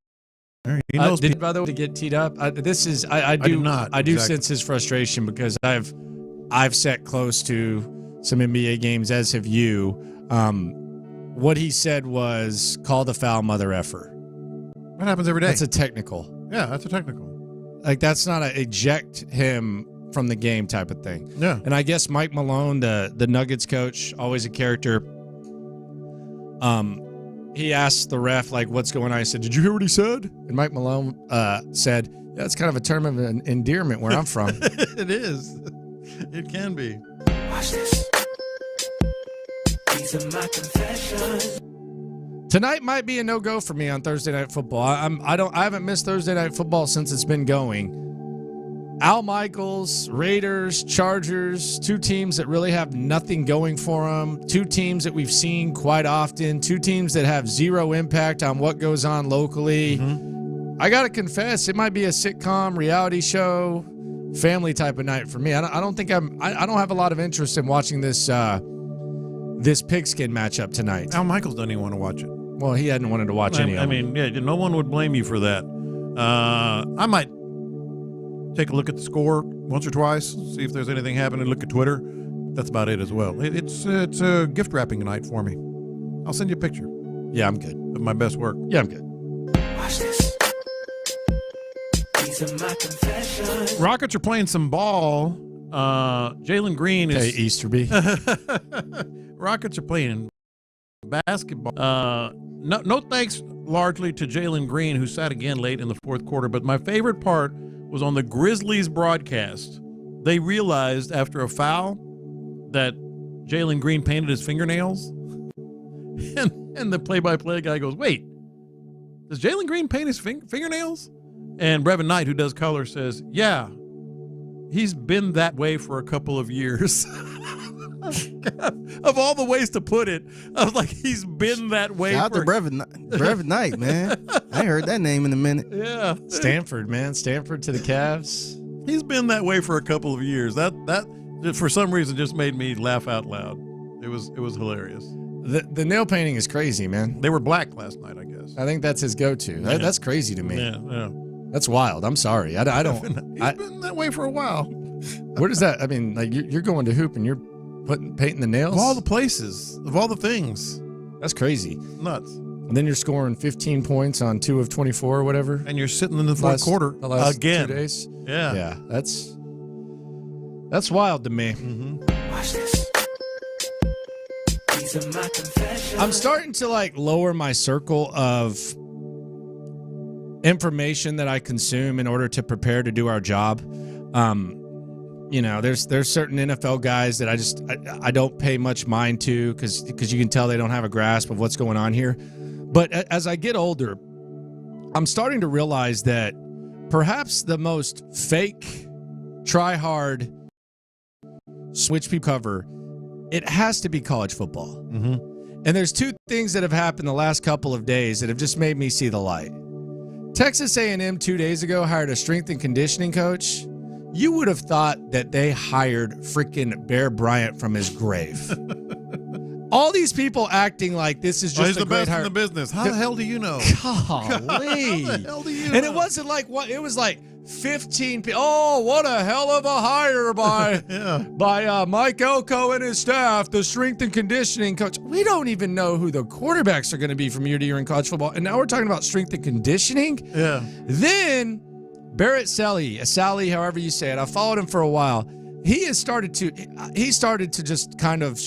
He knows by the way, to get teed up, I do sense his frustration because I've sat close to some NBA games, as have you. What he said was, call the foul, mother effer. That happens every day. That's a technical. Yeah, that's a technical. Like, that's not a eject him from the game type of thing. Yeah. And I guess Mike Malone, the Nuggets coach, always a character, he asked the ref, like, what's going on? He said, did you hear what he said? And Mike Malone said, yeah, it's kind of a term of endearment where I'm from. It is. It can be. Watch this. These are my confessions. Tonight might be a no-go for me on Thursday Night Football. I haven't missed Thursday Night Football since it's been going. Al Michaels, Raiders, Chargers, two teams that really have nothing going for them, two teams that we've seen quite often, two teams that have zero impact on what goes on locally. I got to confess, it might be a sitcom, reality show, family type of night for me. I don't have a lot of interest in watching this pigskin matchup tonight. Al Michaels doesn't even want to watch it. Well, he hadn't wanted to watch any of them. I mean, yeah, no one would blame you for that. I might take a look at the score once or twice, see if there's anything happening, look at Twitter. That's about it as well. It's a gift wrapping night for me. I'll send you a picture. Yeah, I'm good. Of my best work. Yeah, I'm good. Watch this. These are my confessions. Rockets are playing some ball. Jalen Green is... Hey, Easterby. Rockets are playing basketball. No thanks largely to Jalen Green, who sat again late in the fourth quarter, but my favorite part was on the Grizzlies broadcast. They realized after a foul that Jalen Green painted his fingernails, and the play-by-play guy goes, wait, does Jalen Green paint his fingernails? And Brevin Knight, who does color, says, yeah, he's been that way for a couple of years. Of all the ways to put it, I was like, he's been that way. Shout out to Brevin Knight, man. I ain't heard that name in a minute. Yeah. Stanford, man. Stanford to the Cavs. He's been that way for a couple of years. That for some reason just made me laugh out loud. It was hilarious. The nail painting is crazy, man. They were black last night, I guess. I think that's his go-to. Yeah. That's crazy to me. Yeah. That's wild. I'm sorry. I don't. He's been that way for a while. Where does that? I mean, like you're going to hoop and you're painting the nails? Of all the places, of all the things. That's crazy. Nuts. And then you're scoring 15 points on 2 of 24 or whatever. And you're sitting in the fourth quarter the last again. 2 days. Yeah. Yeah. That's wild to me. Mm-hmm. Watch this. These are my confessions. I'm starting to lower my circle of information that I consume in order to prepare to do our job. There's certain NFL guys that I don't pay much mind to because you can tell they don't have a grasp of what's going on here. But as I get older, I'm starting to realize that perhaps the most fake, try-hard, switch people cover, it has to be college football. Mm-hmm. And there's two things that have happened the last couple of days that have just made me see the light. Texas A&M 2 days ago hired a strength and conditioning coach. You would have thought that they hired freaking Bear Bryant from his grave. All these people acting like this is just he's a the great best hire. in the business. How the hell do you know? Golly. How the hell do you know? And it wasn't like what it was like 15 people. Oh, what a hell of a hire by Mike Elko and his staff, the strength and conditioning coach. We don't even know who the quarterbacks are going to be from year to year in college football. And now we're talking about strength and conditioning. Yeah. Then Barrett Sally, however you say it, I followed him for a while. He started to just kind of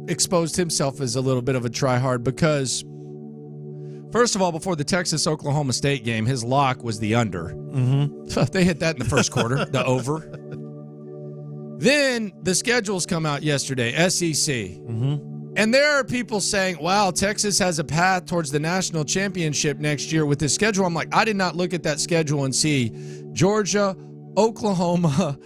exposed himself as a little bit of a try-hard because, first of all, before the Texas-Oklahoma State game, his lock was the under. Mm-hmm. They hit that in the first quarter, the over. Then the schedules come out yesterday, SEC. Mm-hmm. And there are people saying, wow, Texas has a path towards the national championship next year with this schedule. I'm like, I did not look at that schedule and see Georgia, Oklahoma,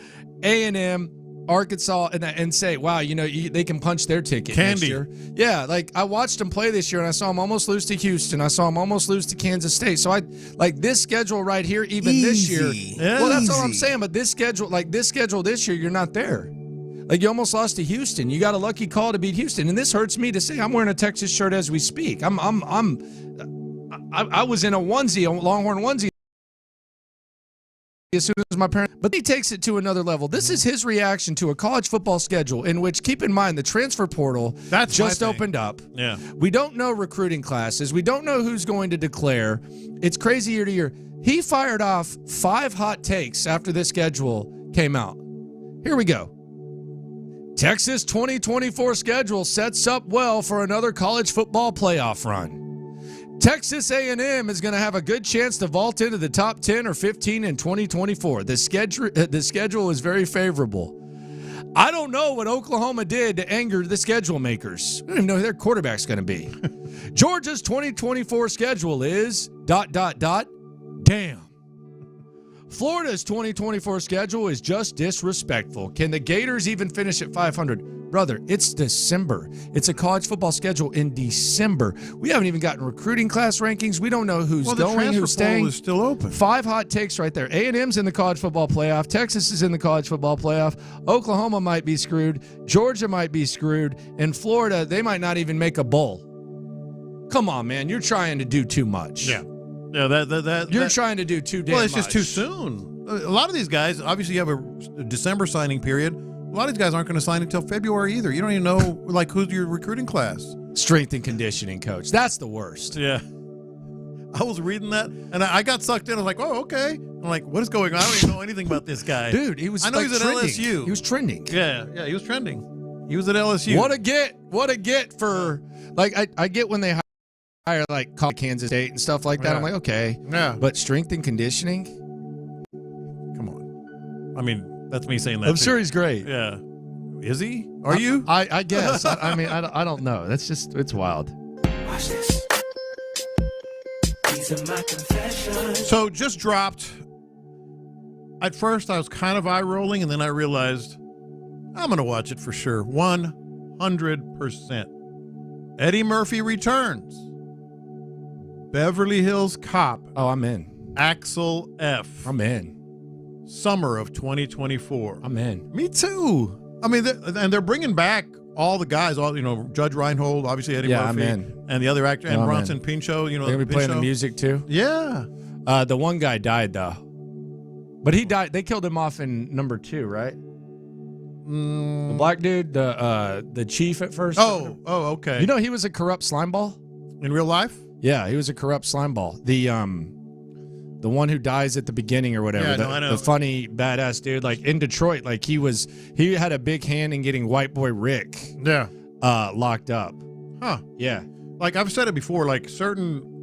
A&M, Arkansas, and say, wow, they can punch their ticket next year. Yeah, I watched them play this year, and I saw them almost lose to Houston. I saw them almost lose to Kansas State. So this schedule right here, even this year. Yeah. Well, that's all I'm saying. But this schedule this year, you're not there. You almost lost to Houston. You got a lucky call to beat Houston, and this hurts me to say. I'm wearing a Texas shirt as we speak. I was in a Longhorn onesie. As soon as my parents, but he takes it to another level. This is his reaction to a college football schedule in which, keep in mind, the transfer portal just opened up. Yeah, we don't know recruiting classes. We don't know who's going to declare. It's crazy year to year. He fired off 5 hot takes after this schedule came out. Here we go. Texas 2024 schedule sets up well for another college football playoff run. Texas A&M is going to have a good chance to vault into the top 10 or 15 in 2024. The schedule is very favorable. I don't know what Oklahoma did to anger the schedule makers. I don't even know who their quarterback's going to be. Georgia's 2024 schedule is ... Damn. Florida's 2024 schedule is just disrespectful. Can the Gators even finish at 500? Brother, it's December. It's a college football schedule in December. We haven't even gotten recruiting class rankings. We don't know who's going, who's staying. Is still open. 5 hot takes right there. A&M's in the college football playoff. Texas is in the college football playoff. Oklahoma might be screwed. Georgia might be screwed. And Florida, they might not even make a bowl. Come on, man. You're trying to do too much. Yeah. Yeah, you're trying to do too damn much. Well, it's just too soon. A lot of these guys, obviously, you have a December signing period. A lot of these guys aren't going to sign until February either. You don't even know, like, who's your recruiting class. Strength and conditioning coach. That's the worst. Yeah. I was reading that, and I got sucked in. I was like, oh, okay. I'm like, what is going on? I don't even know anything about this guy. Dude, he was I know like he's at trending. LSU. He was trending. Yeah, he was trending. He was at LSU. What a get for, like, I get when they hire, like, Kansas State and stuff like that. Yeah. I'm like, okay. Yeah. But strength and conditioning? Come on. I mean, that's me saying that. I'm too. sure he's great. Yeah. Is he? Are you? I guess. I mean, I don't know. That's just, it's wild. Watch this. These are my confessions. So just dropped. At first, I was kind of eye rolling, and then I realized I'm going to watch it for sure. 100%. Eddie Murphy returns. Beverly Hills Cop. Oh, I'm in. Axel F. I'm in. Summer of 2024. I'm in. Me too. I mean, they're bringing back all the guys. All Judge Reinhold, obviously Eddie Murphy, I'm in. and the other actor, and Bronson Pinchot. They're gonna be playing the music too. Yeah. The one guy died though, but he died. They killed him off in number 2, right? The black dude, the chief at first. Oh, okay. You know he was a corrupt slimeball in real life. Yeah, he was a corrupt slimeball. The one who dies at the beginning or whatever. Yeah, I know. The funny badass dude, like in Detroit, like he had a big hand in getting White Boy Rick. Yeah. Locked up. Huh. Yeah. Like I've said it before, like certain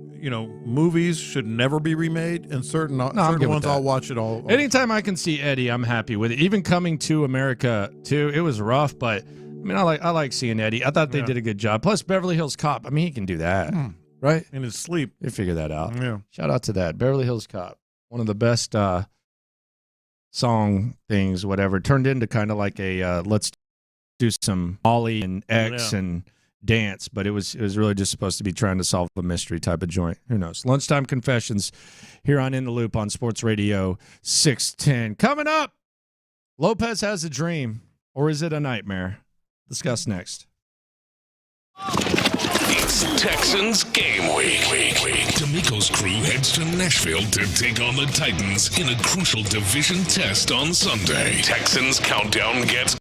movies should never be remade, and certain ones I'll watch it all. Anytime I can see Eddie, I'm happy with it. Even Coming to America too, it was rough, but I mean, I like seeing Eddie. I thought they did a good job. Plus Beverly Hills Cop. I mean, he can do that. Right? In his sleep. They figure that out. Yeah. Shout out to that. Beverly Hills Cop. One of the best song things, whatever. Turned into kind of like a let's do some Ollie and X and dance, but it was really just supposed to be trying to solve a mystery type of joint. Who knows? Lunchtime Confessions here on In the Loop on Sports Radio 610. Coming up, Lopez has a dream, or is it a nightmare? Discuss next. It's Texans game week. D'Amico's crew heads to Nashville to take on the Titans in a crucial division test on Sunday. Texans countdown gets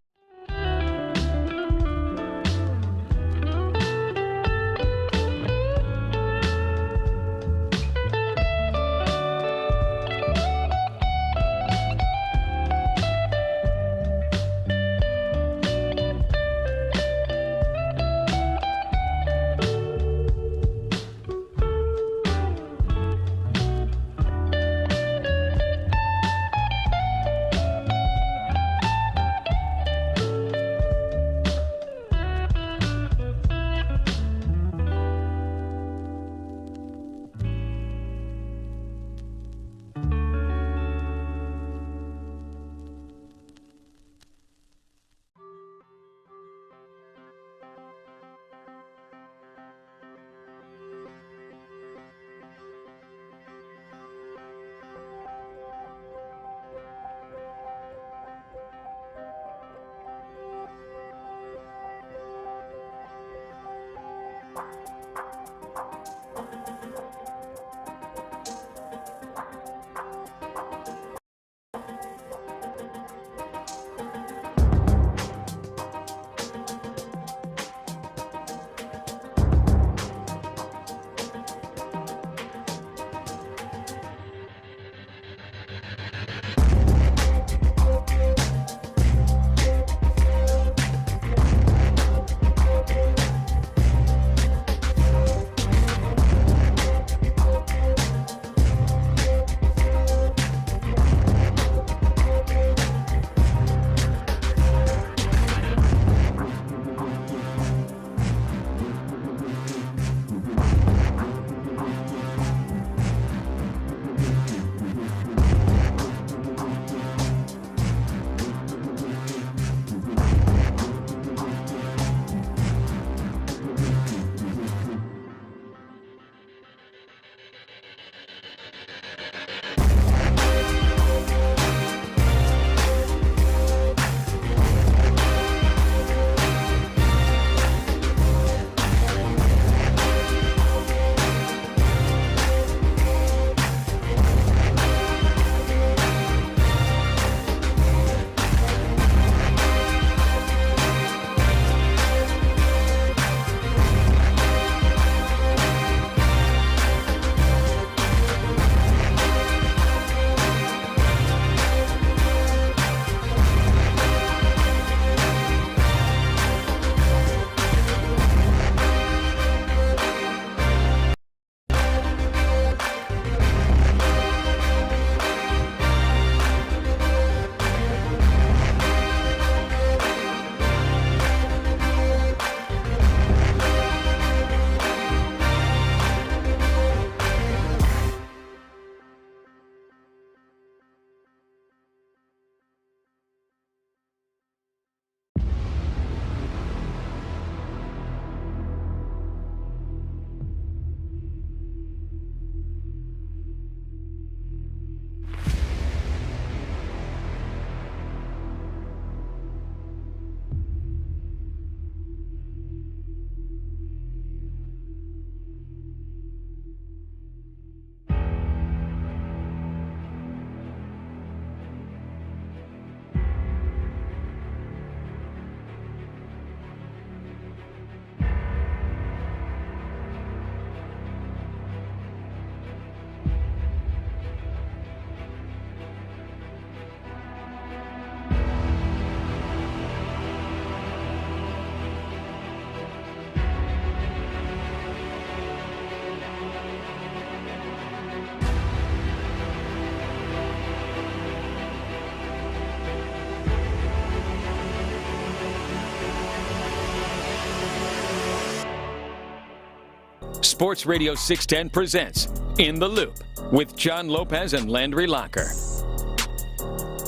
Sports Radio 610 presents In the Loop with John Lopez and Landry Locker.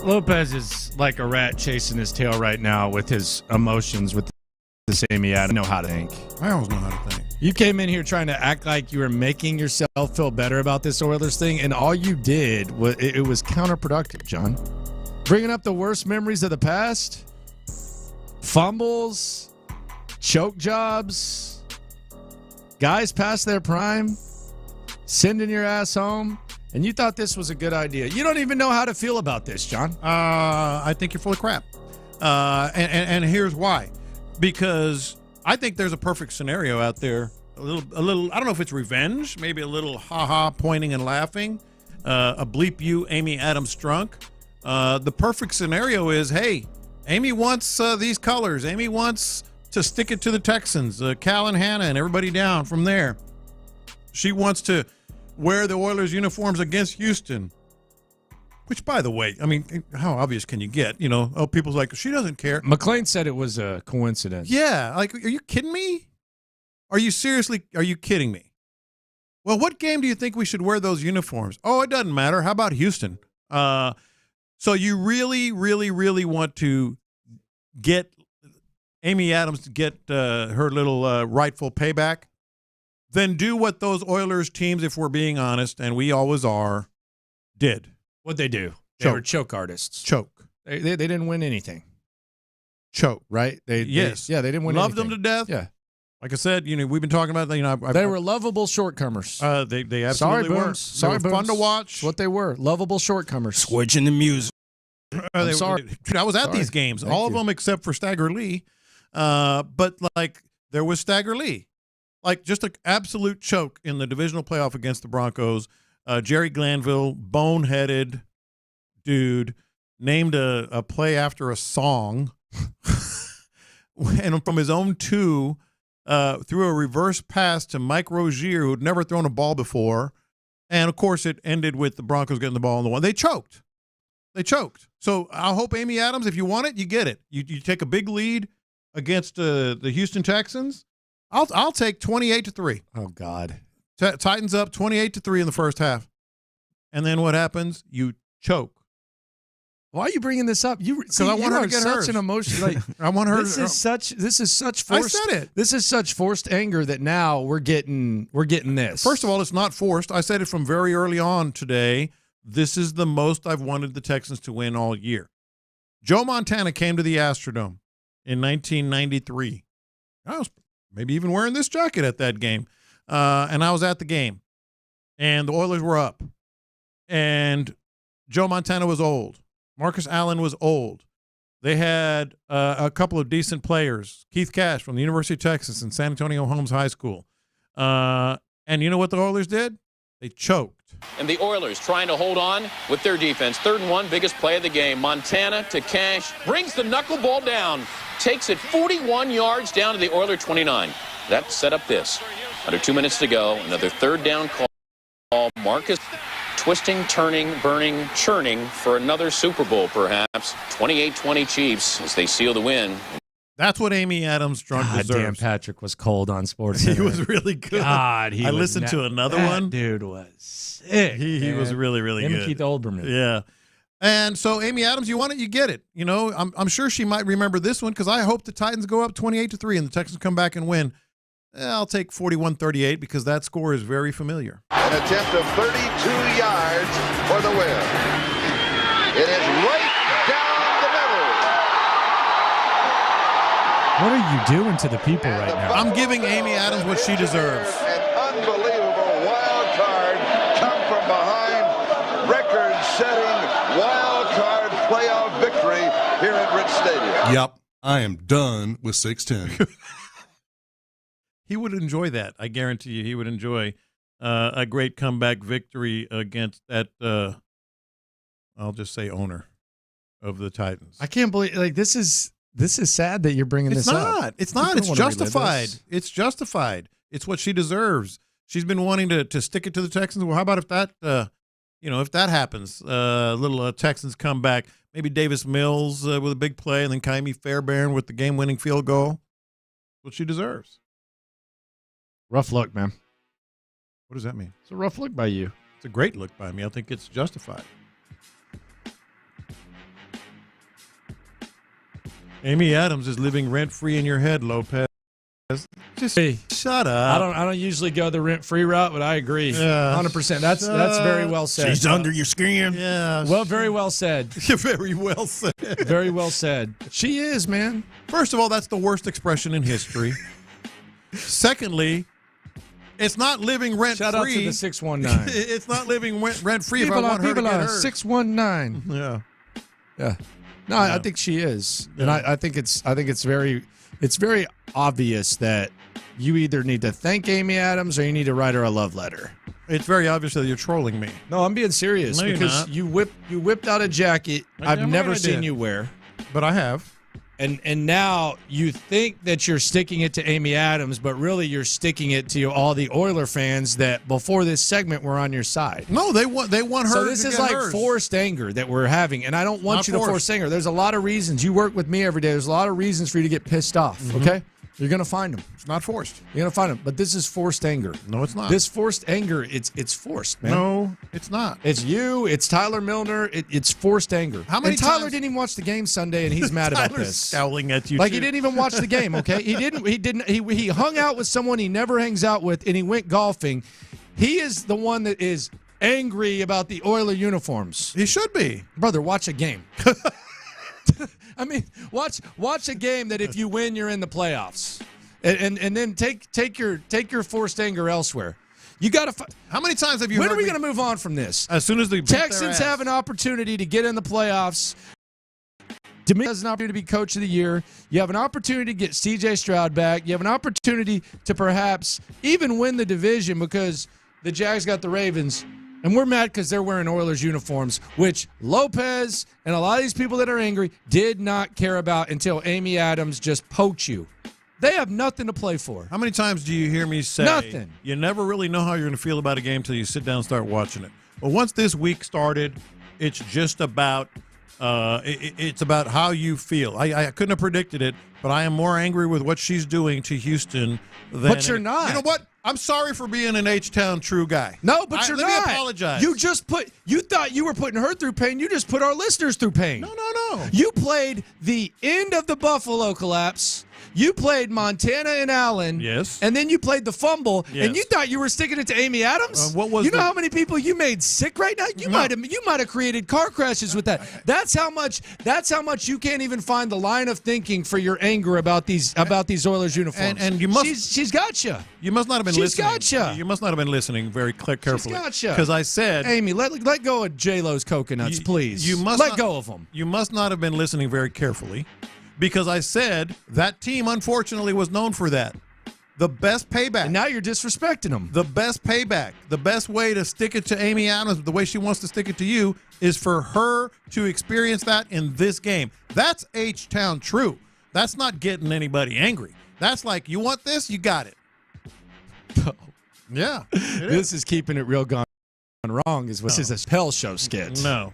Lopez is like a rat chasing his tail right now with his emotions with this Amy Adams. I know how to think. I always know how to think. You came in here trying to act like you were making yourself feel better about this Oilers thing, and all you did was it was counterproductive, John. Bringing up the worst memories of the past, fumbles, choke jobs, guys past their prime, sending your ass home, and you thought this was a good idea. You don't even know how to feel about this, John. I think you're full of crap. And here's why. Because I think there's a perfect scenario out there. A little. I don't know if it's revenge, maybe a little ha-ha pointing and laughing. A bleep you, Amy Adams drunk. The perfect scenario is, hey, Amy wants these colors. Amy wants to stick it to the Texans, Cal and Hannah and everybody down from there. She wants to wear the Oilers uniforms against Houston. Which, by the way, I mean, how obvious can you get? You know, people's like, she doesn't care. McLean said it was a coincidence. Yeah, like, are you kidding me? Are you kidding me? Well, what game do you think we should wear those uniforms? Oh, it doesn't matter. How about Houston? So you really, really, really want to get Amy Adams to get her little rightful payback? Then do what those Oilers teams, if we're being honest, and we always are, did. What'd they do? They were choke artists. Choke. They didn't win anything. Choke. Right? They didn't win Loved anything. them to death. Yeah. Like I said, we've been talking about that. They were lovable shortcomers. They absolutely were. Sorry, they were fun to watch. That's what they were. Lovable shortcomers. Switching the music. I'm sorry. I was at these games. All of them except for Stagger Lee. But, like, there was Stagger Lee. Like, just an absolute choke in the divisional playoff against the Broncos. Jerry Glanville, boneheaded dude, named a play after a song. And from his own two, threw a reverse pass to Mike Rozier, who had never thrown a ball before. And, of course, it ended with the Broncos getting the ball on the one. They choked. So I hope, Amy Adams, if you want it, you get it. You take a big lead against the Houston Texans. I'll take 28-3. Oh, God. Titans up 28-3 in the first half. And then what happens? You choke. Why are you bringing this up? Because I want her to get such hers. an emotion. Like, I want her. This is such forced. I said it. This is such forced anger that now we're getting this. First of all, it's not forced. I said it from very early on today. This is the most I've wanted the Texans to win all year. Joe Montana came to the Astrodome in 1993. I was maybe even wearing this jacket at that game. And I was at the game. And the Oilers were up. And Joe Montana was old. Marcus Allen was old. They had a couple of decent players. Keith Cash from the University of Texas and San Antonio Holmes High School. And you know what the Oilers did? They choked. And the Oilers trying to hold on with their defense. 3rd and 1, biggest play of the game. Montana to Cash, brings the knuckleball down, takes it 41 yards down to the Oiler 29. That set up this. Under 2 minutes to go, another 3rd down call. Marcus twisting, turning, burning, churning for another Super Bowl, perhaps. 28-20 Chiefs as they seal the win. That's what Amy Adams drunk deserves. Dan Patrick was cold on Sports. He was really good. God, I listened to another one. Dude was sick. He was really, really Him good. And Keith Olbermann. Yeah. And so, Amy Adams, you want it, you get it. You know, I'm sure she might remember this one because I hope the Titans go up 28-3 and the Texans come back and win. I'll take 41-38 because that score is very familiar. An attempt of 32 yards for the win. It is right down the middle. What are you doing to the people right now? I'm giving Amy Adams what she deserves. An unbelievable wild card come from behind, record-setting wild card playoff victory here at Rich Stadium. Yep, I am done with 610. He would enjoy that. I guarantee you he would enjoy a great comeback victory against that, I'll just say, owner of the Titans. I can't believe, like, this is sad that you're bringing this up. It's not. It's justified. It's justified. It's what she deserves. She's been wanting to stick it to the Texans. Well, how about if that, if that happens, little Texans come back, maybe Davis Mills with a big play, and then Kaimi Fairbairn with the game-winning field goal. What she deserves. Rough luck, man. What does that mean? It's a rough look by you. It's a great look by me. I think it's justified. Amy Adams is living rent-free in your head, Lopez. Just shut up. I don't usually go the rent-free route, but I agree. Yeah. 100%. That's very well said. She's under your skin. Yeah. Well, very well said. Very well said. Very well said. She is, man. First of all, that's the worst expression in history. Secondly, it's not living rent-free. Shout out to the 619. It's not living rent-free if I want her to get hurt. 619. Yeah. Yeah. No, I think she is. And I think it's very obvious that you either need to thank Amy Adams or you need to write her a love letter. It's very obvious that you're trolling me. No, I'm being serious because you whipped out a jacket I've never seen you wear. But I have. And now you think that you're sticking it to Amy Adams, but really you're sticking it to all the Oiler fans that before this segment were on your side. No, they want her. So this is like forced anger that we're having, and I don't want you to force anger. There's a lot of reasons. You work with me every day. There's a lot of reasons for you to get pissed off. Mm-hmm. Okay, you're gonna find them. It's not forced. You're gonna find them, but this is forced anger. No, it's not. This forced anger, it's forced, man. No, it's not. It's you. It's Tyler Milner. It's forced anger. How many and Tyler times- didn't even watch the game Sunday, and he's mad about Tyler's this. scowling at you. Like too. he didn't even watch the game. Okay, he didn't. He hung out with someone he never hangs out with, and he went golfing. He is the one that is angry about the Oiler uniforms. He should be, brother. Watch a game. I mean, watch a game that if you win, you're in the playoffs, and then take your forced anger elsewhere. You got to. How many times have you? When heard are we me- going to move on from this? As soon as the Texans have an opportunity to get in the playoffs. Dominguez has an opportunity to be coach of the year. You have an opportunity to get C.J. Stroud back. You have an opportunity to perhaps even win the division because the Jags got the Ravens. And we're mad because they're wearing Oilers uniforms, which Lopez and a lot of these people that are angry did not care about until Amy Adams just poked you. They have nothing to play for. How many times do you hear me say nothing? You never really know how you're going to feel about a game until you sit down and start watching it. Well, once this week started, it's just about it's about how you feel. I couldn't have predicted it, but I am more angry with what she's doing to Houston than. But you're not. You know what? I'm sorry for being an H-Town true guy. No, but you're not. Let me apologize. You thought you were putting her through pain. You just put our listeners through pain. No. You played the end of the Buffalo collapse. You played Montana and Allen. Yes. And then you played the fumble. Yes. And you thought you were sticking it to Amy Adams? What was you know how many people you made sick right now? You might have created car crashes with that. That's how much you can't even find the line of thinking for your anger about these Oilers uniforms. And you must she's got you. You must not have been She's listening. got you. You must not have been listening very carefully. She's got you. Because I said, Amy, let go of J-Lo's coconuts, please. You must let go of them. You must not have been listening very carefully, because I said that team, unfortunately, was known for that. The best payback. And now you're disrespecting them. The best payback. The best way to stick it to Amy Adams, the way she wants to stick it to you, is for her to experience that in this game. That's H-Town true. That's not getting anybody angry. That's like, you want this? You got it. Yeah. This is keeping it real gone wrong. This is a Hell Show skit. No.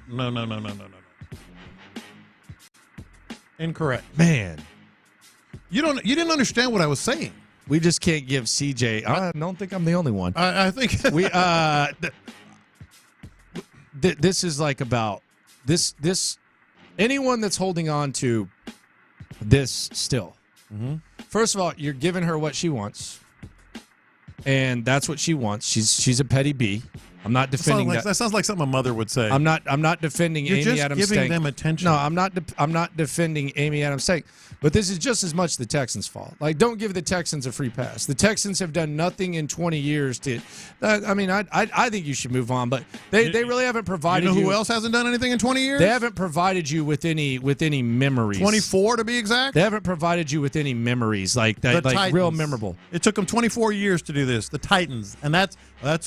Incorrect. Man. You didn't understand what I was saying. We just can't give CJ. I don't think I'm the only one. I think we this is like about this anyone that's holding on to this still. Mm-hmm. First of all, you're giving her what she wants. And that's what she wants. She's a petty bee. I'm not defending that. That sounds like something a mother would say. I'm not defending You're Amy just Adams. giving them attention. No, I'm not defending Amy Adams' sake. But this is just as much the Texans' fault. Like, don't give the Texans a free pass. The Texans have done nothing in 20 years to. I think you should move on. But they really haven't provided. You know who else hasn't done anything in 20 years? They haven't provided you with any memories. 24 to be exact. They haven't provided you with any memories like that, like real memorable. It took them 24 years to do this. The Titans, and that's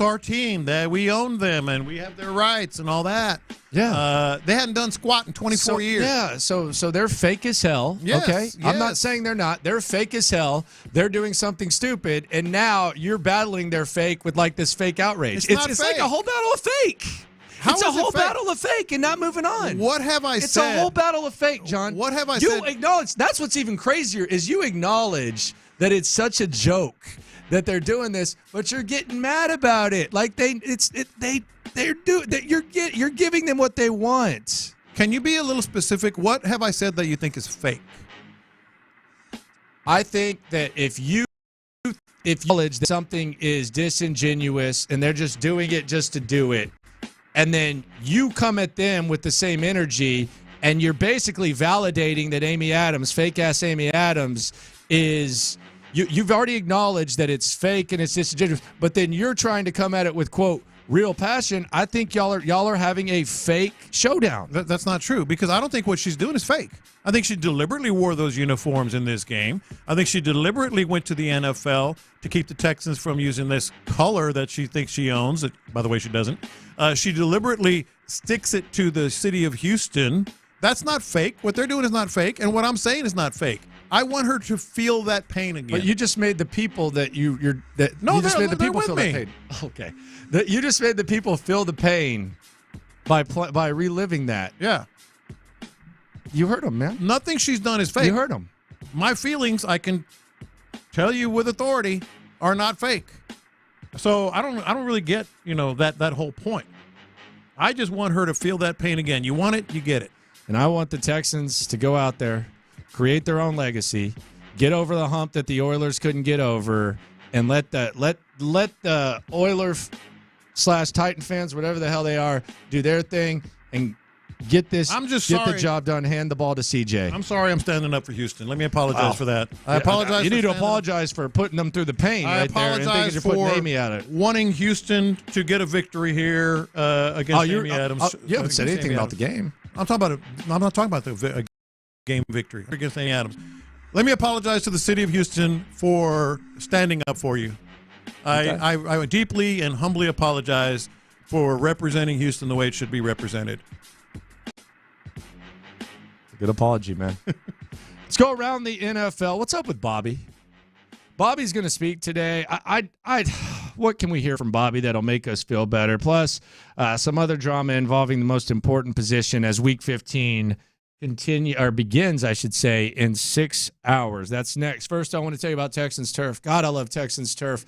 our team. That we own them and we have their rights and all that. Yeah. They hadn't done squat in 24 years. Yeah, so they're fake as hell. Yes, okay? yes. I'm not saying they're not. They're fake as hell. They're doing something stupid, and now you're battling their fake with like this fake outrage. It's like a whole battle of fake. It's a whole battle of fake and not moving on. What have I said? It's a whole battle of fake, John. What have I said? said? You acknowledge. That's what's even crazier is you acknowledge that it's such a joke that they're doing this, but you're getting mad about it. Like you're giving them what they want. Can you be a little specific? What have I said that you think is fake? I think that if you acknowledge that something is disingenuous and they're just doing it just to do it, and then you come at them with the same energy, and you're basically validating that Amy Adams, fake-ass Amy Adams, is you've already acknowledged that it's fake and it's disingenuous, but then you're trying to come at it with, quote, real passion. I think y'all are having a fake showdown. That's not true, because I don't think what she's doing is fake. I think she deliberately wore those uniforms in this game. I think she deliberately went to the NFL to keep the Texans from using this color that she thinks she owns. That, by the way, she doesn't. She deliberately sticks it to the city of Houston. That's not fake. What they're doing is not fake, and what I'm saying is not fake. I want her to feel that pain again. But you just made the people that you just made the people feel that pain. Okay, you just made the people feel the pain by reliving that. Yeah, you heard them, man. Nothing she's done is fake. You heard them. My feelings, I can tell you with authority, are not fake. So I don't really get that whole point. I just want her to feel that pain again. You want it, you get it. And I want the Texans to go out there, create their own legacy, get over the hump that the Oilers couldn't get over, and let the Oilers/Titan fans, whatever the hell they are, do their thing and get the job done. Hand the ball to CJ. I'm sorry I'm standing up for Houston. Let me apologize for that. I apologize. You need to apologize for putting them through the pain right there and thinking you're putting Amy at it. Wanting Houston to get a victory here against Amy Adams. You haven't said anything about the game. I'm not talking about the game victory against Amy Adams. Let me apologize to the city of Houston for standing up for you. Okay. I deeply and humbly apologize for representing Houston the way it should be represented. Good apology, man. Let's go around the NFL. What's up with Bobby? Bobby's going to speak today. What can we hear from Bobby that'll make us feel better? Plus, some other drama involving the most important position as Week 15 begins, I should say, in 6 hours. That's next. First, I want to tell you about Texans Turf. God, I love Texans Turf.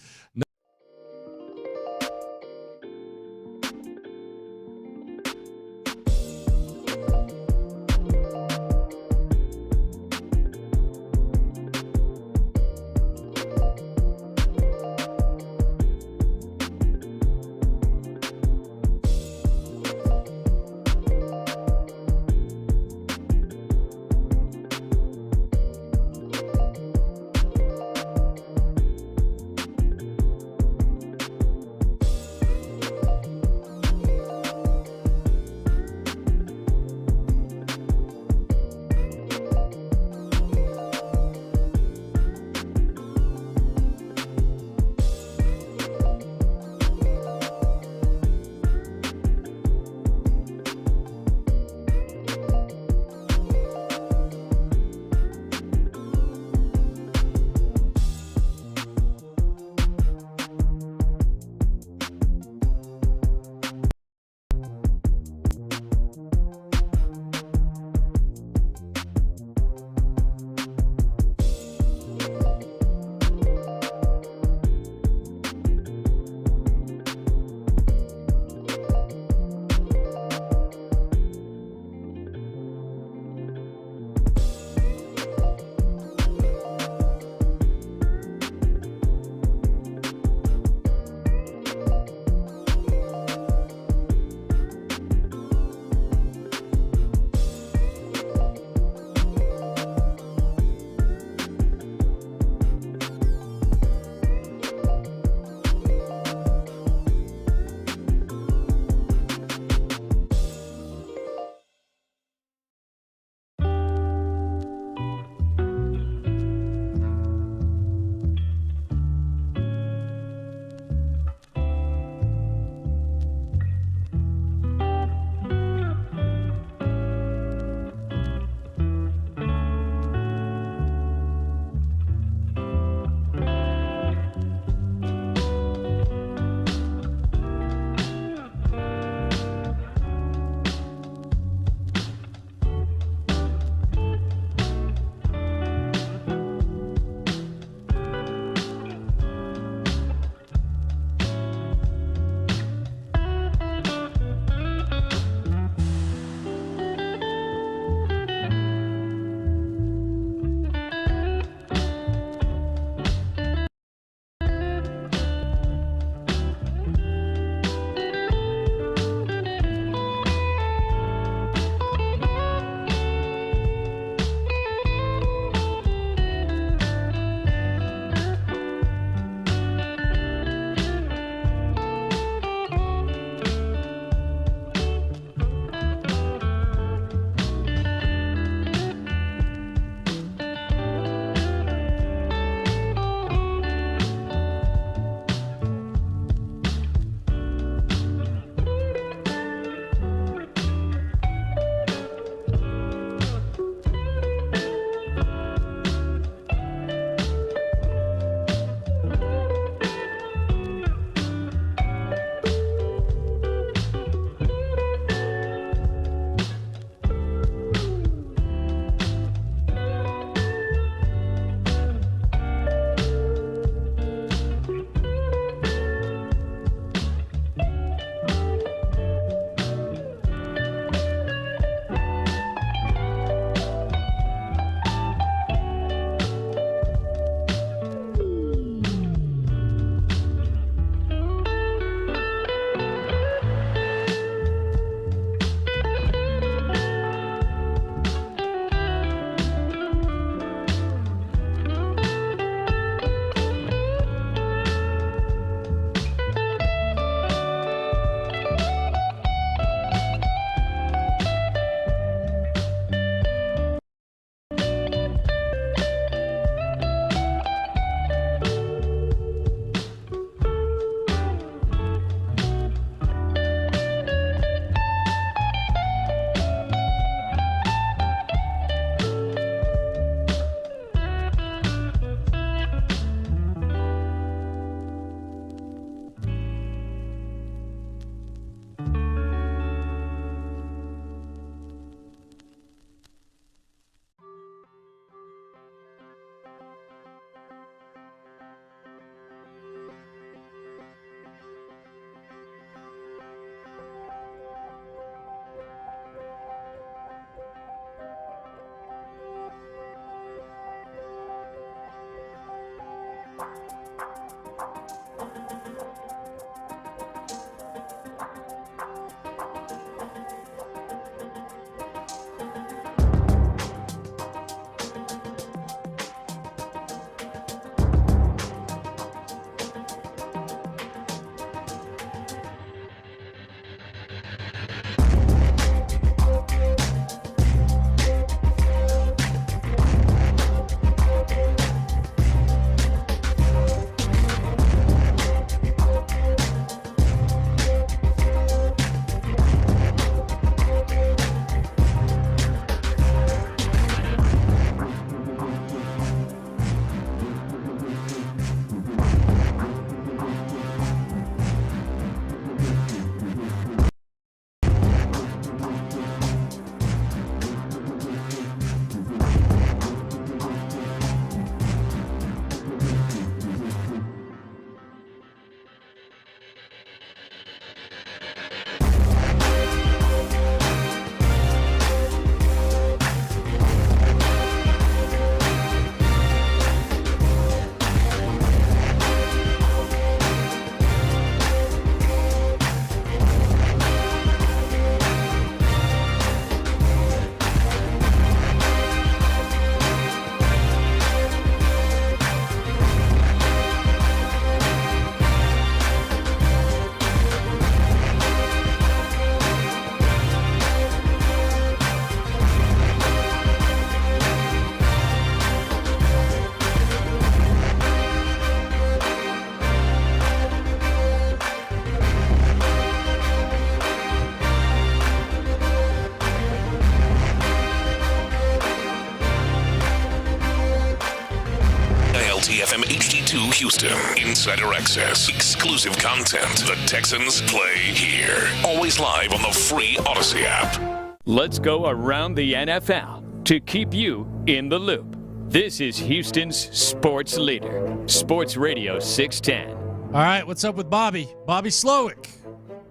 Houston. Insider access. Exclusive content. The Texans play here. Always live on the free Odyssey app. Let's go around the NFL to keep you in the loop. This is Houston's sports leader, Sports Radio 610. All right, what's up with Bobby? Bobby Slowick.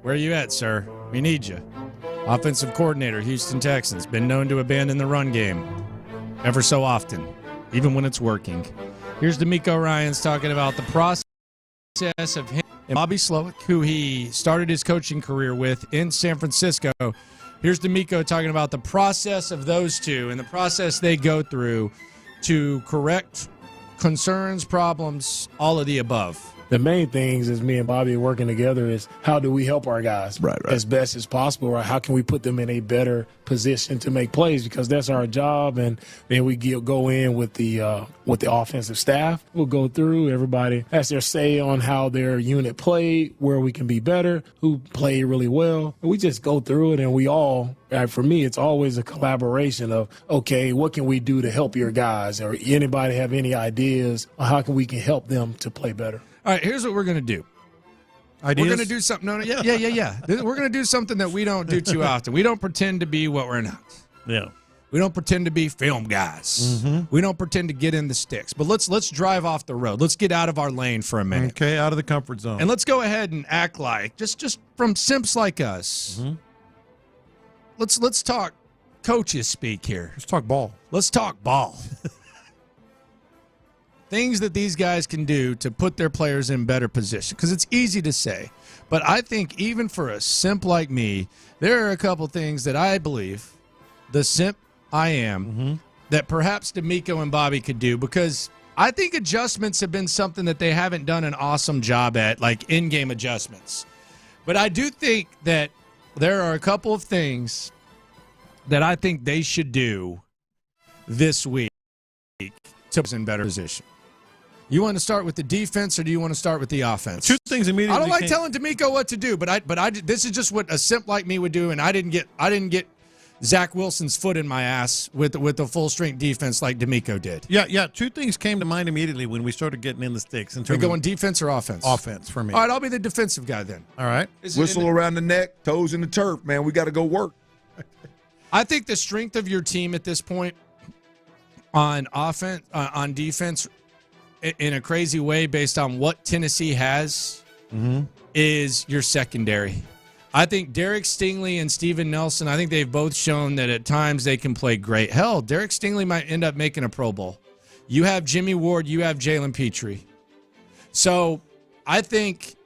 Where are you at, sir? We need you. Offensive coordinator, Houston Texans. Been known to abandon the run game ever so often, even when it's working. Here's D'Amico Ryans talking about the process of him and Bobby Slowick, who he started his coaching career with in San Francisco. Here's D'Amico talking about the process of those two and the process they go through to correct concerns, problems, all of the above. The main things is me and Bobby working together is how do we help our guys as best as possible, or how can we put them in a better position to make plays, because that's our job. And then we go in with the offensive staff. We'll go through, everybody has their say on how their unit played, where we can be better, who played really well. And we just go through it, and we all, for me, it's always a collaboration of, okay, what can we do to help your guys, or anybody have any ideas on how we can help them to play better. All right, here's what we're going to do. Ideas? We're going to do something. Yeah. We're going to do something that we don't do too often. We don't pretend to be what we're not. Yeah. We don't pretend to be film guys. Mm-hmm. We don't pretend to get in the sticks. But let's drive off the road. Let's get out of our lane for a minute. Okay, out of the comfort zone. And let's go ahead and act like, just from simps like us, let's talk coaches speak here. Let's talk ball. Let's talk ball. Things that these guys can do to put their players in better position. Because it's easy to say. But I think even for a simp like me, there are a couple things that I believe, the simp I am, that perhaps D'Amico and Bobby could do. Because I think adjustments have been something that they haven't done an awesome job at, like in-game adjustments. But I do think that there are a couple of things that I think they should do this week to put us in better position. You want to start with the defense, or do you want to start with the offense? Two things immediately. I don't like telling D'Amico what to do, but I this is just what a simp like me would do, and I didn't get Zach Wilson's foot in my ass with the full strength defense like D'Amico did. Yeah. Two things came to mind immediately when we started getting in the sticks. We going defense or offense? Offense for me. All right, I'll be the defensive guy then. All right. Whistle around the neck, toes in the turf, man. We got to go work. I think the strength of your team at this point on offense, on defense, in a crazy way, based on what Tennessee has, is your secondary. I think Derek Stingley and Steven Nelson, I think they've both shown that at times they can play great. Hell, Derek Stingley might end up making a Pro Bowl. You have Jimmy Ward, you have Jalen Petrie. So I think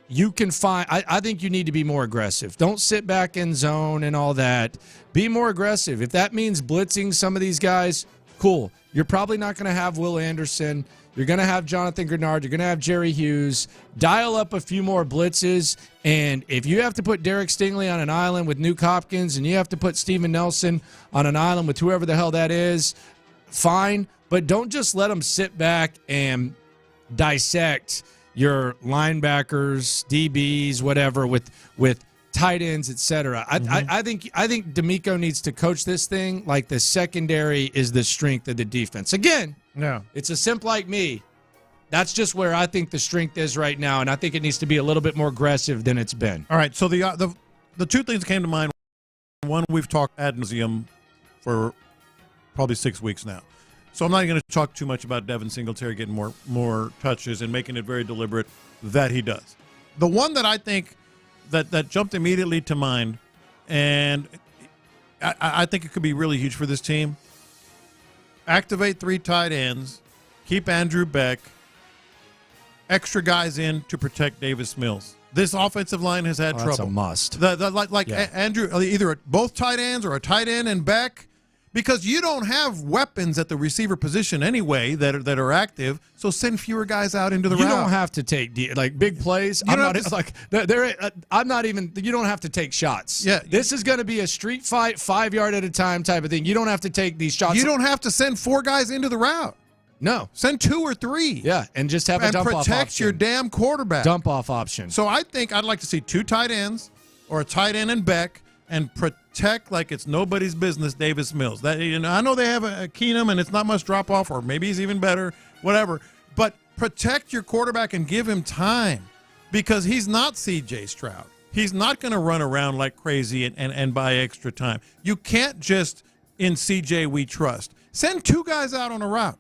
you can find – I think you need to be more aggressive. Don't sit back in zone and all that. Be more aggressive. If that means blitzing some of these guys, cool. You're probably not going to have Will Anderson. You're going to have Jonathan Grenard. You're going to have Jerry Hughes. Dial up a few more blitzes. And if you have to put Derek Stingley on an island with Nuke Hopkins and you have to put Steven Nelson on an island with whoever the hell that is, fine. But don't just let them sit back and dissect your linebackers, DBs, whatever, with tight ends, etc. I think D'Amico needs to coach this thing like the secondary is the strength of the defense. Again, it's a simp like me. That's just where I think the strength is right now, and I think it needs to be a little bit more aggressive than it's been. All right, so the two things that came to mind, one, we've talked ad nauseum for probably 6 weeks now. So I'm not going to talk too much about Devin Singletary getting more touches and making it very deliberate that he does. The one that I think that jumped immediately to mind, and I think it could be really huge for this team, activate 3 tight ends, keep Andrew Beck, extra guys in to protect Davis Mills. This offensive line has had trouble. That's a must. Andrew, either both tight ends or a tight end and Beck, because you don't have weapons at the receiver position anyway that are active. So send fewer guys out into the route. You don't have to take big plays. You don't have to take shots. Yeah, this is going to be a street fight, 5 yard at a time type of thing. You don't have to take these shots. You don't have to send 4 guys into the route. No, send 2 or 3. Yeah, and just have a dump off option. And protect your damn quarterback. Dump off option. So I think I'd like to see 2 tight ends or a tight end and Beck, and protect like it's nobody's business Davis Mills. That, I know they have a Keenum and it's not much drop off, or maybe he's even better, whatever. But protect your quarterback and give him time, because he's not C.J. Stroud. He's not going to run around like crazy and buy extra time. You can't just, in C.J. we trust. Send 2 guys out on a route.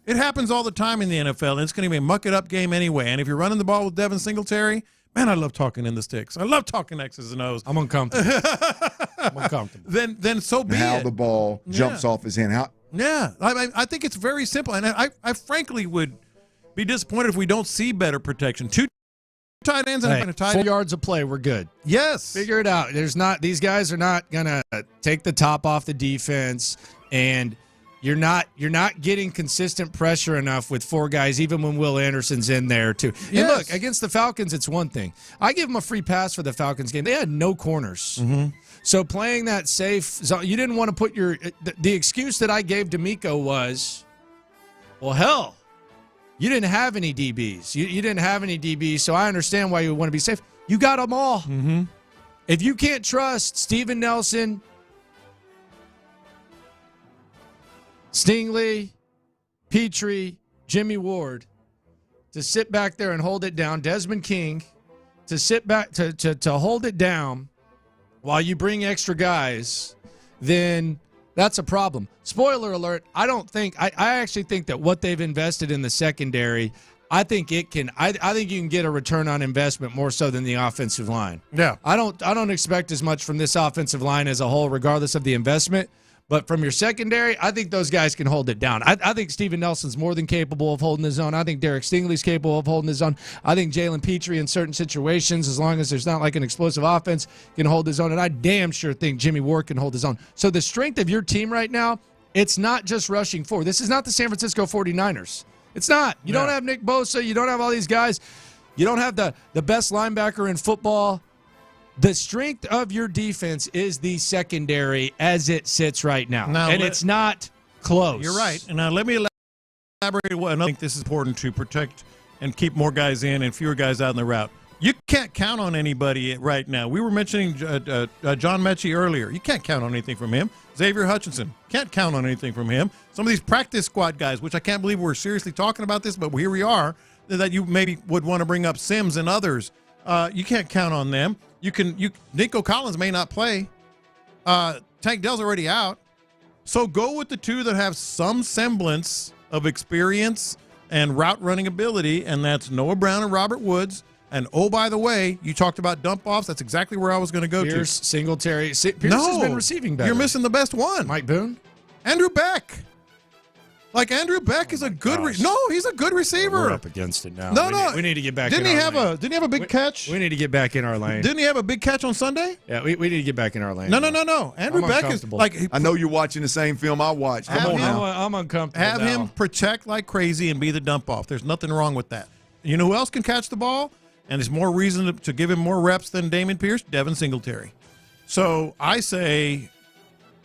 It happens all the time in the NFL, and it's going to be a muck-it-up game anyway. And if you're running the ball with Devin Singletary, man, I love talking in the sticks. I love talking X's and O's. I'm uncomfortable. Then so be how it. the ball jumps off his hand. Yeah, I think it's very simple, and I frankly would be disappointed if we don't see better protection. 2 tight ends and a tight 4 end. yards of play, we're good. Yes. Figure it out. These guys are not gonna take the top off the defense, and you're not getting consistent pressure enough with 4 guys, even when Will Anderson's in there too. Yes. And look, against the Falcons, it's one thing. I give them a free pass for the Falcons game. They had no corners. Mm-hmm. So playing that safe zone, you didn't want to put the excuse that I gave D'Amico was, well, hell, you didn't have any DBs. You didn't have any DBs, so I understand why you want to be safe. You got them all. Mm-hmm. If you can't trust Steven Nelson, Stingley, Petrie, Jimmy Ward to sit back there and hold it down, Desmond King to sit back to hold it down while you bring extra guys, then that's a problem. Spoiler alert, I actually think that what they've invested in the secondary, I think you can get a return on investment more so than the offensive line. Yeah. I don't expect as much from this offensive line as a whole, regardless of the investment. But from your secondary, I think those guys can hold it down. I think Steven Nelson's more than capable of holding his own. I think Derek Stingley's capable of holding his own. I think Jalen Petrie in certain situations, as long as there's not like an explosive offense, can hold his own. And I damn sure think Jimmy Ward can hold his own. So the strength of your team right now, it's not just rushing forward. This is not the San Francisco 49ers. It's not. You don't have Nick Bosa. You don't have all these guys. You don't have the best linebacker in football. The strength of your defense is the secondary as it sits right now. And it's not close. You're right. And now let me elaborate. I think this is important to protect and keep more guys in and fewer guys out in the route. You can't count on anybody right now. We were mentioning John Mechie earlier. You can't count on anything from him. Xavier Hutchinson, can't count on anything from him. Some of these practice squad guys, which I can't believe we're seriously talking about this, but here we are, that you maybe would want to bring up Sims and others. You can't count on them. Nico Collins may not play. Tank Dell's already out. So go with the 2 that have some semblance of experience and route running ability, and that's Noah Brown and Robert Woods. And oh, by the way, you talked about dump offs. That's exactly where I was going to go Pierce, to. Singletary. Pierce has been receiving better. You're missing the best one. Mike Boone? Andrew Beck. Like, Andrew Beck is a good he's a good receiver. We're up against it now. No. We need to get back Didn't in he our lane. Didn't he have a big catch? We need to get back in our lane. Didn't he have a big catch on Sunday? Yeah, we need to get back in our lane. No. Andrew Beck is like, I know you're watching the same film I watched. Come on now. I'm uncomfortable. Have him protect like crazy and be the dump off. There's nothing wrong with that. You know who else can catch the ball? And there's more reason to give him more reps than Damon Pierce? Devin Singletary. So I say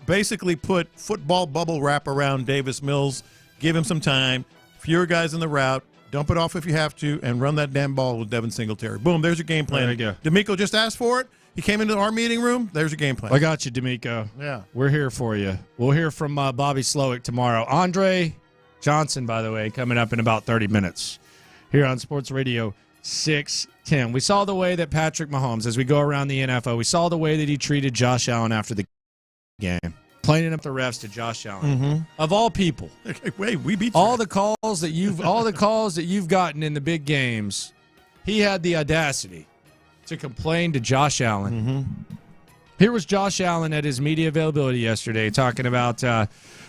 basically put football bubble wrap around Davis Mills, give him some time, fewer guys in the route, dump it off if you have to, and run that damn ball with Devin Singletary. Boom, there's your game plan. There you go. D'Amico just asked for it. He came into our meeting room. There's your game plan. I got you, D'Amico. Yeah. We're here for you. We'll hear from Bobby Slowick tomorrow. Andre Johnson, by the way, coming up in about 30 minutes here on Sports Radio 610. We saw the way that Patrick Mahomes, as we go around the NFL, we saw the way that he treated Josh Allen after the game, playing up the refs to Josh Allen. Mm-hmm. Of all people, wait, we beat you. all the calls that you've gotten in the big games, he had the audacity to complain to Josh Allen. Mm-hmm. Here was Josh Allen at his media availability yesterday, talking about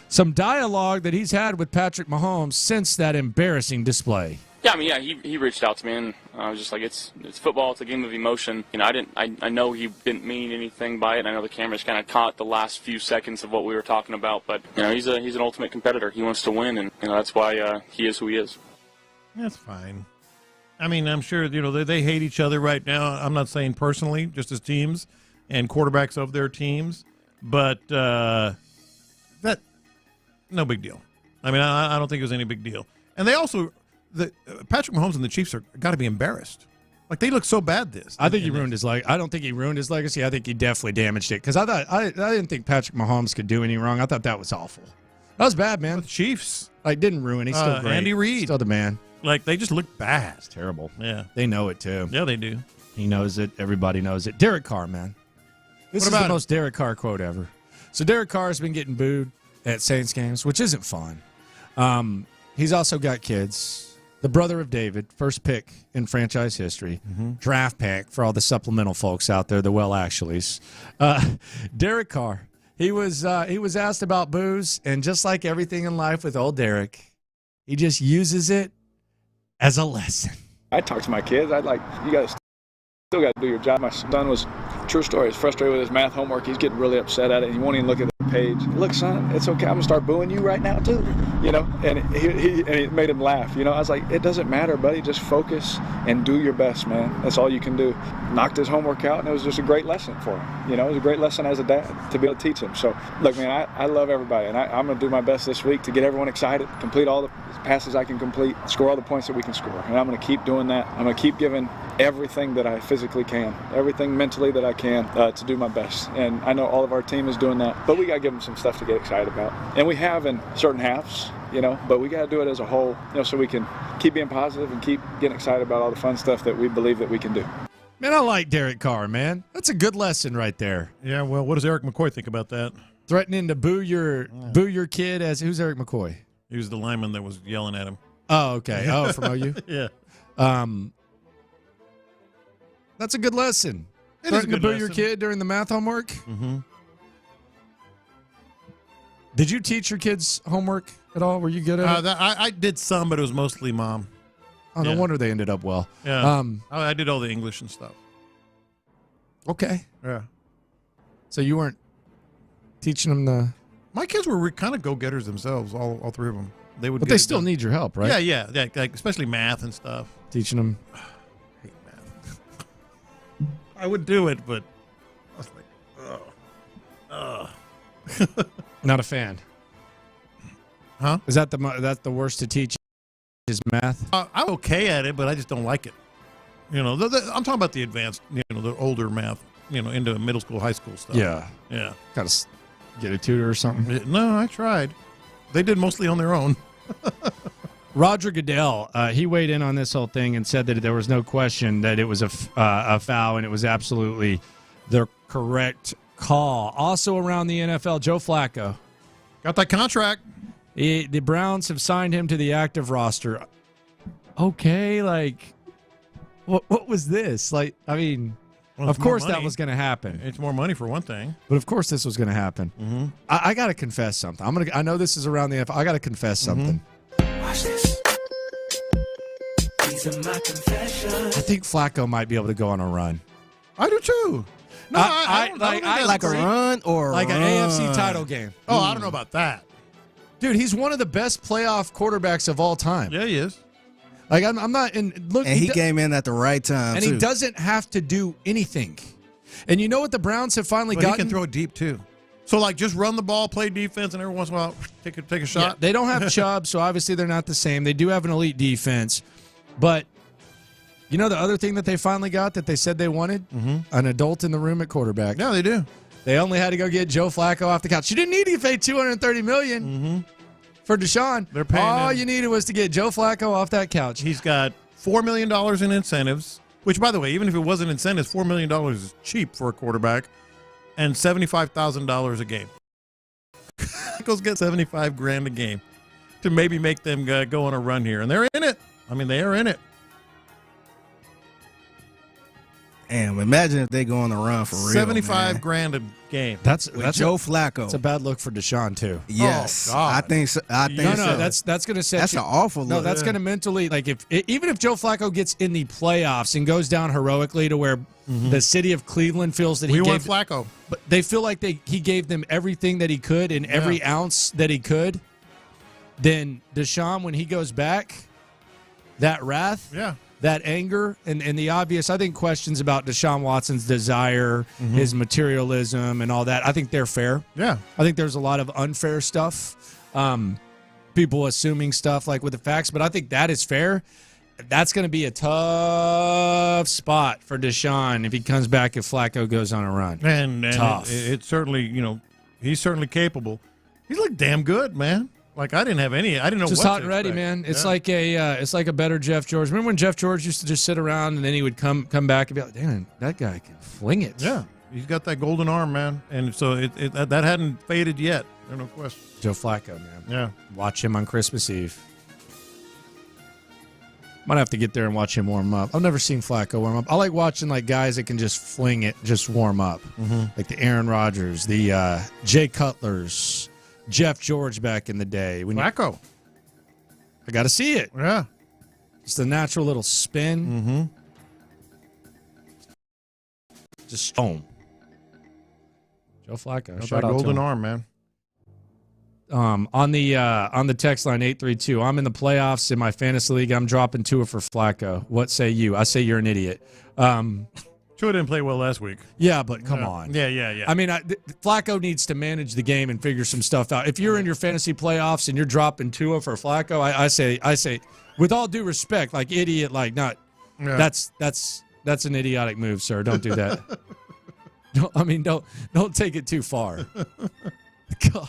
some dialogue that he's had with Patrick Mahomes since that embarrassing display. Yeah, I mean, he reached out to me, and I was just like, it's football, it's a game of emotion. You know, I know he didn't mean anything by it. I know the cameras kind of caught the last few seconds of what we were talking about, but you know, he's an ultimate competitor. He wants to win, and you know that's why he is who he is. That's fine. I mean, I'm sure they hate each other right now. I'm not saying personally, just as teams and quarterbacks of their teams, but that no big deal. I mean, I don't think it was any big deal. And they also. Patrick Mahomes and the Chiefs are got to be embarrassed. Like, they look so bad I think he ruined his legacy. I don't think he ruined his legacy. I think he definitely damaged it. Because I didn't think Patrick Mahomes could do any wrong. I thought that was awful. That was bad, man. The Chiefs. Like, didn't ruin. He's still great. Andy Reid. Still the man. like they just look bad. It's terrible. Yeah. They know it, too. Yeah, they do. He knows it. Everybody knows it. Derek Carr, man. This is the most Derek Carr quote ever. So Derek Carr has been getting booed at Saints games, which isn't fun. He's also got kids. The brother of David, first pick in franchise history, draft pick for all the supplemental folks out there, the well-actuallys. Derek Carr, he was asked about booze, and just like everything in life with old Derek, he just uses it as a lesson. I talk to my kids. I'd like, you guys still got to do your job. My son was, true story, he's frustrated with his math homework. He's getting really upset at it. He won't even look at the page. Look, son, it's okay. I'm going to start booing you right now, too. You know, and it made him laugh. You know, I was like, it doesn't matter, buddy. Just focus and do your best, man. That's all you can do. Knocked his homework out, and it was just a great lesson for him. You know, it was a great lesson as a dad to be able to teach him. So, look, man, I love everybody, and I'm going to do my best this week to get everyone excited, complete all the passes I can complete, score all the points that we can score. And I'm going to keep doing that. I'm going to keep giving everything that I physically can, everything mentally that I can to do my best. And I know all of our team is doing that, but we got to give them some stuff to get excited about. And we have in certain halves, you know, but we got to do it as a whole, you know, so we can keep being positive and keep getting excited about all the fun stuff that we believe that we can do. Man, I like Derek Carr, man. That's a good lesson right there. Yeah, well, what does Eric McCoy think about that? Threatening to boo your kid as who's Eric McCoy? He was the lineman that was yelling at him. Oh, okay. Oh, from OU? Yeah. That's a good lesson. It is a Threatening to good boo lesson. your kid during the math homework? Mm-hmm. Did you teach your kids homework at all? Were you good at it? I did some, but it was mostly mom. Oh, no wonder they ended up well. Yeah. I did all the English and stuff. Okay. Yeah. So you weren't teaching them the... My kids were kind of go-getters themselves, all three of them. But they still need your help, right? Yeah, like especially math and stuff. Teaching them. I hate math. I would do it, but I was like, ugh. Not a fan. Huh? Is that that's the worst to teach is math? I'm okay at it, but I just don't like it. You know, I'm talking about the advanced, you know, the older math, you know, into middle school, high school stuff. Yeah. Yeah. Got to get a tutor or something? No, I tried. They did mostly on their own. Roger Goodell, he weighed in on this whole thing and said that there was no question that it was a foul, and it was absolutely the correct call. Also around the NFL, Joe Flacco. Got that contract. The Browns have signed him to the active roster. Okay, like, what was this? Like, I mean, well, of course that was going to happen. It's more money for one thing. But of course this was going to happen. Mm-hmm. I got to confess something. I know this is around the NFL. I got to confess something. Watch this. These are my confessions. I think Flacco might be able to go on a run. I do too. No, I don't think that's like a run or like an AFC title game. Oh, I don't know about that. Dude, he's one of the best playoff quarterbacks of all time. Yeah, he is. Like I'm not in look. And he came in at the right time, and too. he doesn't have to do anything. And you know what the Browns have finally But gotten? he can throw it deep too. So like just run the ball, play defense, and every once in a while take a shot. Yeah, they don't have Chubb, so obviously they're not the same. They do have an elite defense, but you know the other thing that they finally got that they said they wanted? Mm-hmm. An adult in the room at quarterback. Yeah, they do. They only had to go get Joe Flacco off the couch. You didn't need to pay $230 million for Deshaun. They're paying all him. you needed was to get Joe Flacco off that couch. He's got $4 million in incentives, which, by the way, even if it wasn't incentives, $4 million is cheap for a quarterback, and $75,000 a game. Eagles get $75,000 a game to maybe make them go on a run here, and they're in it. I mean, they are in it. Damn, imagine if they go on the run for real. $75,000 a game. That's Joe Flacco. It's a bad look for Deshaun too. Yes, Oh, God. I think so. No, that's going to set. That's an awful look. No, that's going to mentally even if Joe Flacco gets in the playoffs and goes down heroically to where the city of Cleveland feels that we want Flacco, but they feel like he gave them everything that he could and every ounce that he could. Then Deshaun, when he goes back, that wrath, that anger, and the obvious, I think, questions about Deshaun Watson's desire, his materialism, and all that, I think they're fair. Yeah. I think there's a lot of unfair stuff, people assuming stuff like with the facts, but I think that is fair. That's going to be a tough spot for Deshaun if he comes back if Flacco goes on a run. And tough. It's certainly, he's certainly capable. He's looked damn good, man. Like I didn't have any. I didn't know. Just what hot to and ready, expect. man. It's like a better Jeff George. Remember when Jeff George used to just sit around and then he would come back and be like, "Damn, that guy can fling it." Yeah, he's got that golden arm, man, and so that hadn't faded yet. There's no question. Joe Flacco, man. Yeah, watch him on Christmas Eve. Might have to get there and watch him warm up. I've never seen Flacco warm up. I like watching like guys that can just fling it, just warm up, like the Aaron Rodgers, the Jay Cutlers, Jeff George back in the day. Flacco. I got to see it. Yeah, just a natural little spin. Just boom. Joe Flacco. Shout out golden arm, man. On the text line 832, I'm in the playoffs in my fantasy league. I'm dropping Tua for Flacco. What say you? I say you're an idiot. Tua didn't play well last week. Yeah, but come on. Yeah. I mean, Flacco needs to manage the game and figure some stuff out. If you're in your fantasy playoffs and you're dropping Tua for Flacco, I say, with all due respect, like idiot, like not. Yeah. That's an idiotic move, sir. Don't do that. Don't take it too far. God.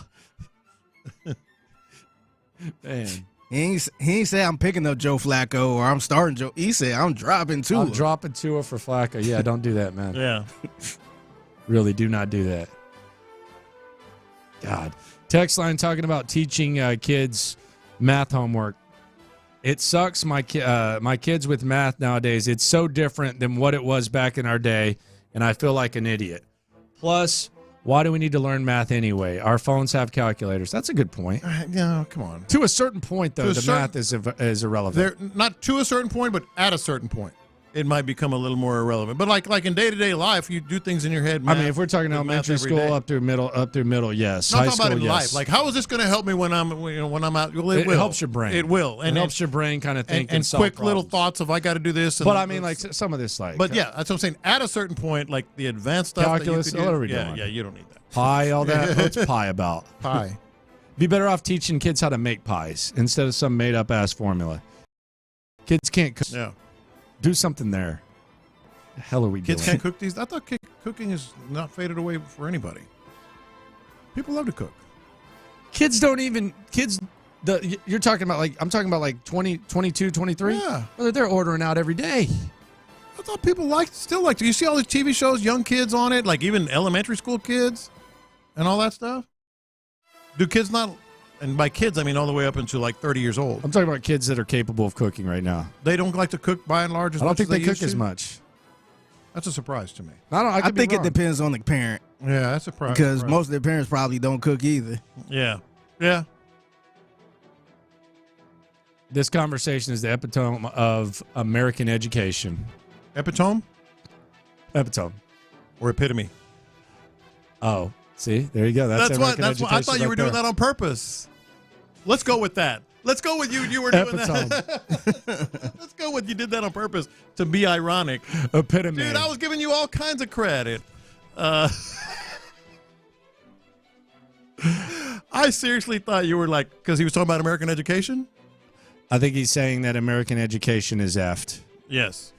Man, he ain't say I'm picking up Joe Flacco or I'm starting Joe. He said I'm dropping Tua. I'm dropping Tua for Flacco. Yeah, don't do that, man. Yeah, really, do not do that. God, text line talking about teaching kids math homework. It sucks. My kids with math nowadays. It's so different than what it was back in our day, and I feel like an idiot. Plus, why do we need to learn math anyway? Our phones have calculators. That's a good point. Yeah, come on. To a certain point, though, math is irrelevant. They're not to a certain point, but at a certain point, it might become a little more irrelevant. But like in day-to-day life, you do things in your head. Math, I mean, if we're talking elementary school up through middle, yes. Not High talking school, about in yes. life. Like, how is this going to help me when I'm out? Well, it will. Helps your brain. It will. And it helps your brain kind of think and solve quick problems. little thoughts of I got to do this. But I mean, like some of this, like. But yeah, that's what I'm saying. At a certain point, like the advanced stuff, calculus. That you what are we doing? Yeah, you don't need that. Pie, all that. What's pie about? Pie. Be better off teaching kids how to make pies instead of some made-up ass formula. Kids can't cook. Yeah. Do something there. The hell are we doing? Kids can't cook these. I thought cooking is not faded away for anybody. People love to cook. Kids don't even you're talking about like I'm talking about like 20, 22, 23. Yeah. Well, they're ordering out every day. I thought people still like to. You see all these TV shows, young kids on it, like even elementary school kids and all that stuff. Do kids not, and by kids I mean all the way up until like 30 years old. I'm talking about kids that are capable of cooking right now. They don't like to cook by and large as much. I don't think as they cook as much. That's a surprise to me. I think it depends on the parent. Yeah, that's a surprise. Because most of the parents probably don't cook either. Yeah. Yeah. This conversation is the epitome of American education. Epitome? Epitome. Or epitome? Oh, see? There you go. That's what I thought you were doing that on purpose. Let's go with that. Let's go with you. You were doing that. Let's go with you did that on purpose to be ironic. Epitome. Dude, I was giving you all kinds of credit. I seriously thought you were like, because he was talking about American education? I think he's saying that American education is effed. Yes.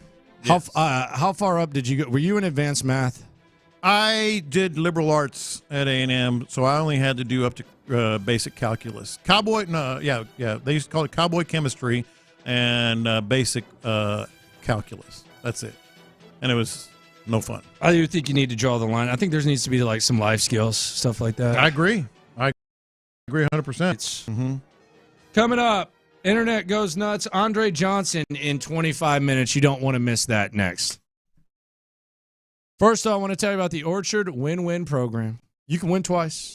How far up did you go? Were you in advanced math? I did liberal arts at A&M, so I only had to do up to basic calculus. They used to call it cowboy chemistry and basic calculus. That's it. And it was no fun. I do think you need to draw the line. I think there needs to be like some life skills, stuff like that. I agree 100%. Coming up, Internet goes nuts. Andre Johnson in 25 minutes. You don't want to miss that next. First, I want to tell you about the Orchard Win-Win program. You can win twice.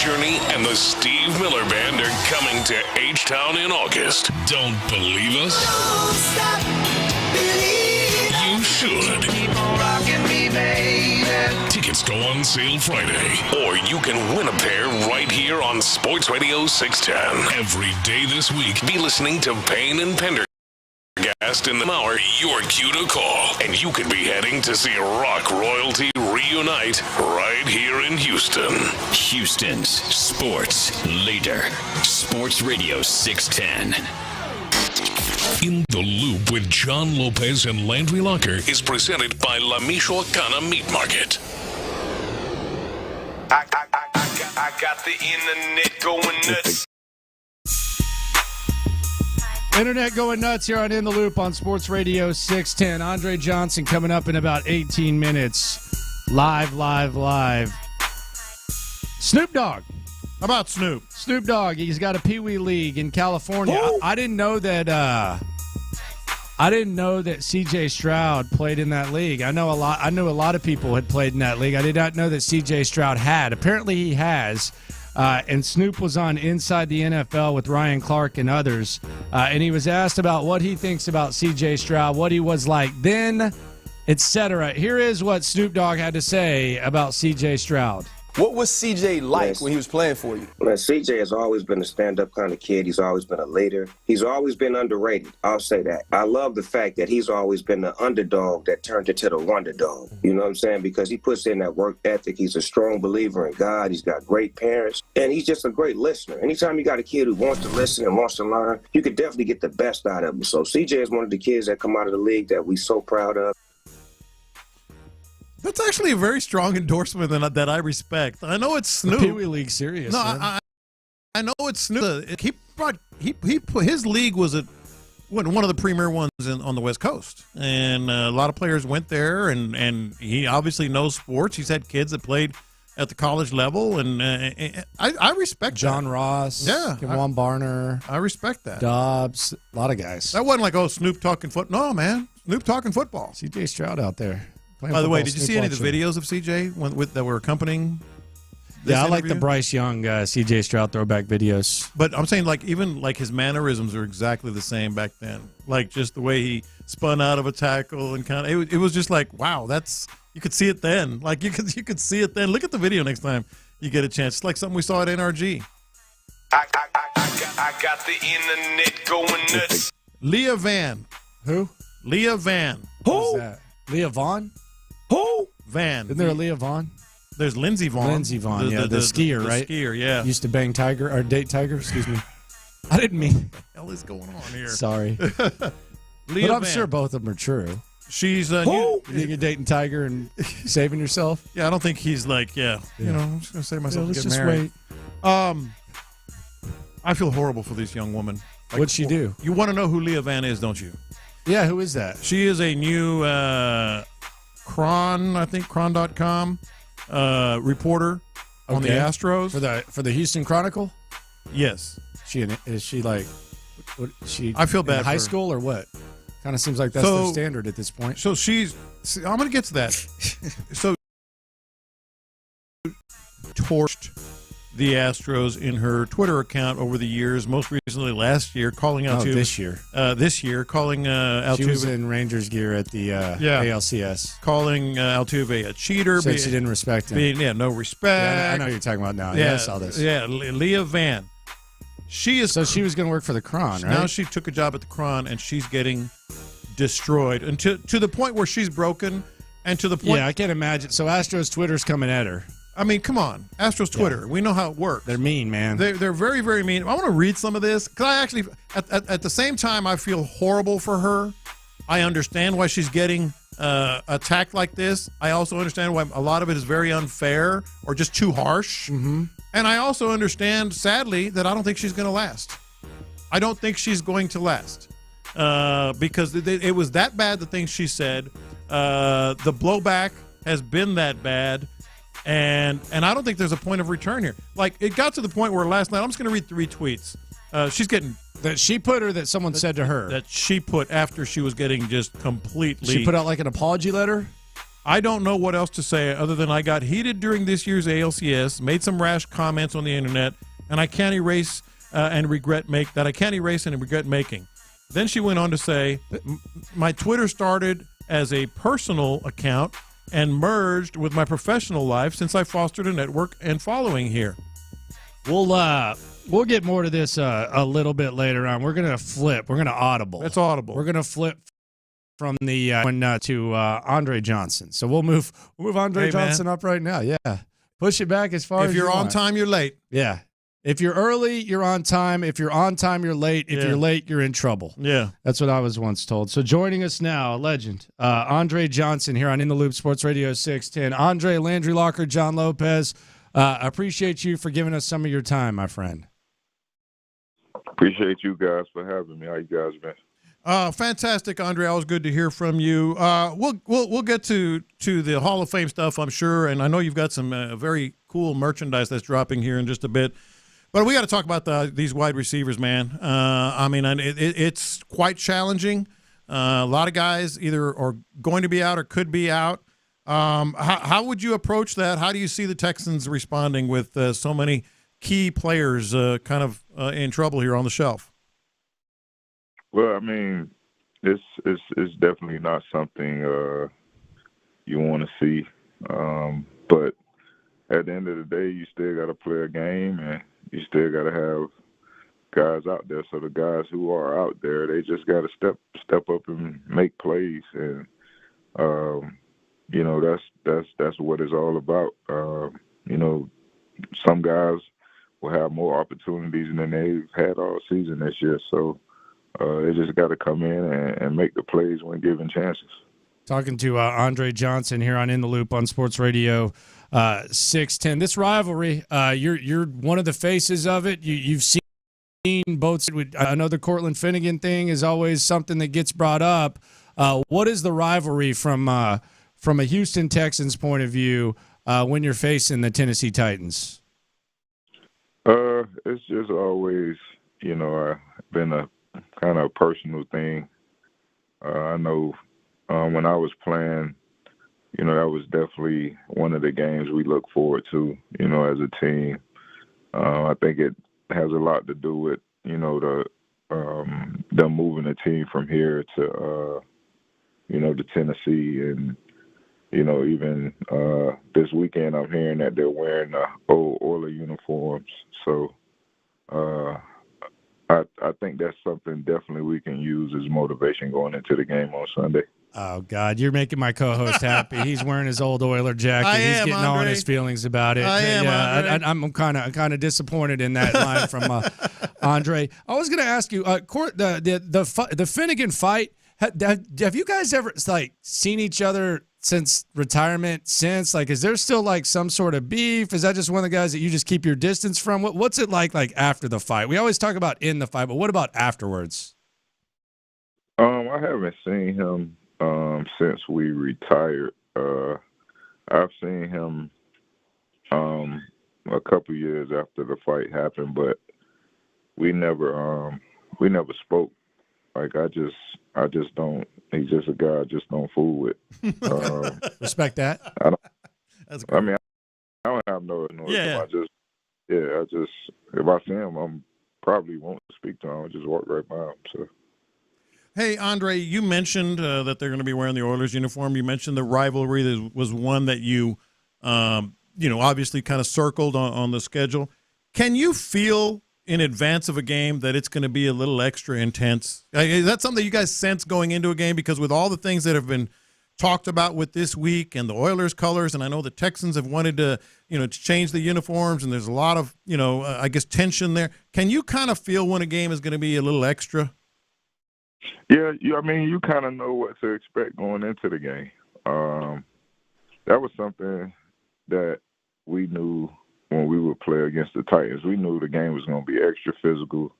Journey and the Steve Miller Band are coming to H-Town in August. Don't believe us? You should. Tickets go on sale Friday, or you can win a pair right here on Sports Radio 610. Every day this week, be listening to Payne and Pendergast in the hour. Your cue to call, and you could be heading to see rock royalty reunite right here in Houston. Houston's sports leader, Sports Radio 610. In the Loop with John Lopez and Landry Locker is presented by La Michoacana Meat Market. I got the internet going nuts. Internet going nuts here on In the Loop on Sports Radio 610. Andre Johnson coming up in about 18 minutes. Live. Snoop Dogg. How about Snoop? Snoop Dogg. He's got a Pee Wee League in California. I didn't know that. I didn't know that C.J. Stroud played in that league. I knew a lot of people had played in that league. I did not know that C.J. Stroud had. Apparently, he has. And Snoop was on Inside the NFL with Ryan Clark and others, and he was asked about what he thinks about C.J. Stroud, what he was like then, etc. Here is what Snoop Dogg had to say about C.J. Stroud. What was CJ like when he was playing for you? Well, CJ has always been a stand-up kind of kid. He's always been a leader. He's always been underrated. I'll say that. I love the fact that he's always been the underdog that turned into the wonder dog. You know what I'm saying? Because he puts in that work ethic. He's a strong believer in God. He's got great parents. And he's just a great listener. Anytime you got a kid who wants to listen and wants to learn, you could definitely get the best out of him. So CJ is one of the kids that come out of the league that we're so proud of. That's actually a very strong endorsement that I respect. I know it's Snoop. Pee Wee League serious. No, I know it's Snoop. His league was one of the premier ones on the West Coast, and a lot of players went there. And he obviously knows sports. He's had kids that played at the college level, and I respect John that. Ross, yeah, Kevon Barner. I respect that. Dobbs, a lot of guys. That wasn't like Snoop talking football. No, man, Snoop talking football. C.J. Stroud out there. By the way, did you see any of the videos of CJ that were accompanying? Yeah, I like the Bryce Young, CJ Stroud throwback videos. But I'm saying, even his mannerisms are exactly the same back then. Like just the way he spun out of a tackle and kind of, it was just like, wow, you could see it then. Like you could see it then. Look at the video next time you get a chance. It's like something we saw at NRG. I got the internet going nuts. Leah Van. Who? Leah Van. Who's that? Leah Vaughn? Who? Van. Isn't there a Leah Vaughn? There's Lindsey Vaughn. Lindsey Vaughn, the skier, right? The skier, yeah. Used to bang Tiger, or date Tiger, excuse me. I didn't mean. What the hell is going on here? Sorry. Leah But I'm Van. sure both of them are true. She's You think you're dating Tiger and saving yourself? Yeah, I don't think he's like, I'm just gonna save myself to let's get just married. wait. I feel horrible for this young woman. What'd she do? You want to know who Leah Van is, don't you? Yeah, who is that? She is a new Cron.com reporter on the Astros for the Houston Chronicle. Yes. Is she like? I feel bad. In high for school or what? Kind of seems like that's their standard at this point. So I'm going to get to that. So torched the Astros in her Twitter account over the years, most recently last year, calling out this year. Calling Altuve. She was in Rangers gear at the ALCS. Calling Altuve a cheater. Said she didn't respect him. No respect. Yeah, I know what you're talking about now. Yeah, I saw this. Yeah, Leah Van. She was going to work for the Cron, right? Now she took a job at the Cron, and she's getting destroyed. And to the point where she's broken, and to the point... Yeah, I can't imagine. So Astros Twitter's coming at her. I mean, come on. Astros Twitter. Yeah. We know how it works. They're mean, man. They're very, very mean. I want to read some of this, because I actually, at the same time, I feel horrible for her. I understand why she's getting attacked like this. I also understand why a lot of it is very unfair or just too harsh. Mm-hmm. And I also understand, sadly, that I don't think she's going to last. I don't think she's going to last because it was that bad, the things she said. The blowback has been that bad. And I don't think there's a point of return here. Like, it got to the point where last night, I'm just going to read 3 tweets. She's getting... That she put or that someone said to her? That she put after she was getting just completely... She put out like an apology letter? I don't know what else to say other than I got heated during this year's ALCS, made some rash comments on the internet, and I can't erase and regret making. Then she went on to say, my Twitter started as a personal account and merged with my professional life since I fostered a network and following here. We'll get more to this a little bit later on. We're gonna flip. We're gonna audible. That's audible. We're gonna flip from the to Andre Johnson. So we'll move Andre Johnson up right now. Yeah, push it back as far as you want. If you're on time, you're late. Yeah. If you're early, you're on time. If you're on time, you're late. If you're late, you're in trouble. Yeah. That's what I was once told. So joining us now, a legend, Andre Johnson here on In the Loop Sports Radio 610. Andre, Landry Locker, John Lopez, appreciate you for giving us some of your time, my friend. Appreciate you guys for having me. How you guys been? Fantastic, Andre. Always good to hear from you. We'll get to the Hall of Fame stuff, I'm sure, and I know you've got some very cool merchandise that's dropping here in just a bit. But we got to talk about these wide receivers, man. I mean, it's quite challenging. A lot of guys either are going to be out or could be out. How would you approach that? How do you see the Texans responding with so many key players kind of in trouble here on the shelf? Well, I mean, it's definitely not something you want to see. But at the end of the day, you still got to play a game, and you still got to have guys out there. So the guys who are out there, they just got to step up and make plays, and that's what it's all about. Some guys will have more opportunities than they've had all season this year. So they just got to come in and make the plays when given chances. Talking to Andre Johnson here on In the Loop on Sports Radio 610. This rivalry, you're one of the faces of it. You've seen both. I know the Cortland Finnegan thing is always something that gets brought up. What is the rivalry from a Houston Texans point of view when you're facing the Tennessee Titans? It's just always, been a kind of personal thing. I know when I was playing, that was definitely one of the games we look forward to, as a team. I think it has a lot to do with, them moving the team from here to, to Tennessee. And, even this weekend I'm hearing that they're wearing the old Oilers uniforms. So I think that's something definitely we can use as motivation going into the game on Sunday. Oh, God, you're making my co-host happy. He's wearing his old Oiler jacket. He's getting Andre. all in his feelings about it. I'm kind of disappointed in that line from Andre. I was going to ask you, the Finnegan fight. Have you guys ever seen each other since retirement? Is there still some sort of beef? Is that just one of the guys that you just keep your distance from? What's it like after the fight? We always talk about in the fight, but what about afterwards? I haven't seen him since we retired. I've seen him a couple years after the fight happened, but we never spoke. I just don't. He's just a guy I just don't fool with. Respect that. I don't have no. Yeah. I just if I see him, I'm probably won't speak to him. I'll just walk right by him. So. Hey, Andre, you mentioned that they're going to be wearing the Oilers uniform. You mentioned the rivalry. There was one that you, obviously kind of circled on the schedule. Can you feel in advance of a game that it's going to be a little extra intense? Is that something that you guys sense going into a game? Because with all the things that have been talked about with this week and the Oilers colors, and I know the Texans have wanted to, to change the uniforms, and there's a lot of, tension there. Can you kind of feel when a game is going to be a little extra? Yeah, you kind of know what to expect going into the game. That was something that we knew when we would play against the Titans. We knew the game was going to be extra physical.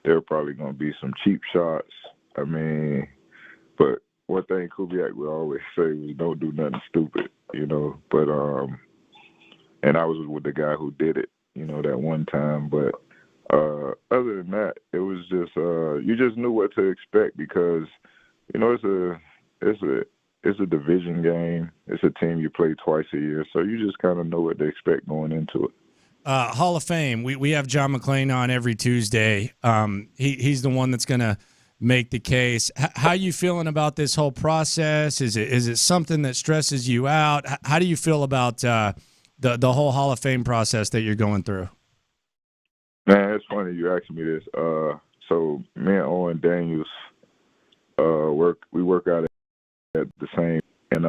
There were probably going to be some cheap shots. But one thing Kubiak would always say was don't do nothing stupid, But and I was with the guy who did it, that one time. But other than that, it was just you just knew what to expect because, it's it's a division game. It's a team you play twice a year, so you just kind of know what to expect going into it. Hall of Fame. We have John McClain on every Tuesday. He's the one that's going to make the case. How are you feeling about this whole process? Is it something that stresses you out? How do you feel about the whole Hall of Fame process that you're going through? Man, it's funny you asked me this. So me and Owen Daniels we work out at the same, and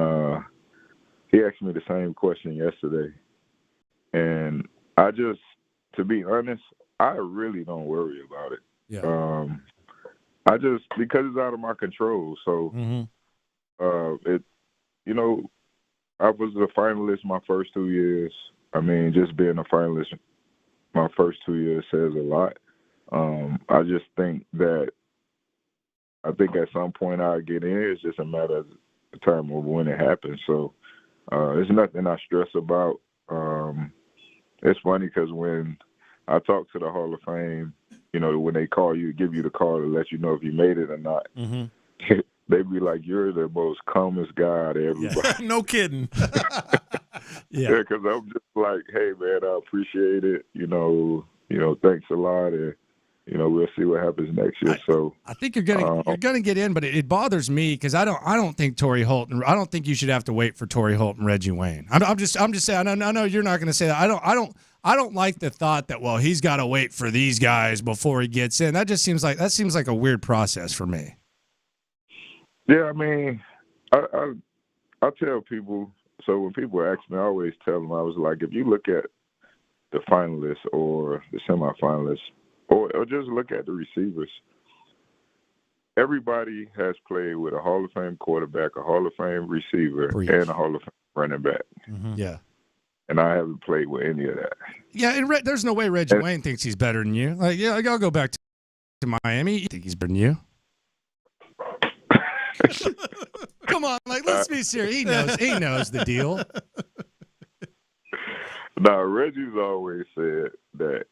he asked me the same question yesterday, and I just, to be honest, I really don't worry about it. Yeah. I just, because it's out of my control. So, I was a finalist my first 2 years. I mean, just being a finalist my first 2 years says a lot. I just think that at some point I'll get in. It's just a matter of the time of when it happens. So, it's nothing I stress about. It's funny because when I talk to the Hall of Fame, when they call you, give you the call to let you know if you made it or not, they be like, you're the most calmest guy out of everybody. Yeah. No kidding. Yeah, because I'm just like, hey, man, I appreciate it. Thanks a lot. And, we'll see what happens next year. I think you're gonna get in, but it bothers me because I don't think Torrey Holt, and I don't think you should have to wait for Torrey Holt and Reggie Wayne. I'm just saying. I know you're not going to say that. I don't like the thought that he's got to wait for these guys before he gets in. That seems like a weird process for me. Yeah, I mean, I tell people. So when people ask me, I always tell them, I was like, if you look at the finalists or the semifinalists, or just look at the receivers, everybody has played with a Hall of Fame quarterback, a Hall of Fame receiver, and a Hall of Fame running back. Mm-hmm. Yeah. And I haven't played with any of that. Yeah, and there's no way Reggie Wayne thinks he's better than you. Like, yeah, I'll go back to Miami. You think he's better than you? Come on, let's be serious. He knows the deal. No, Reggie's always said that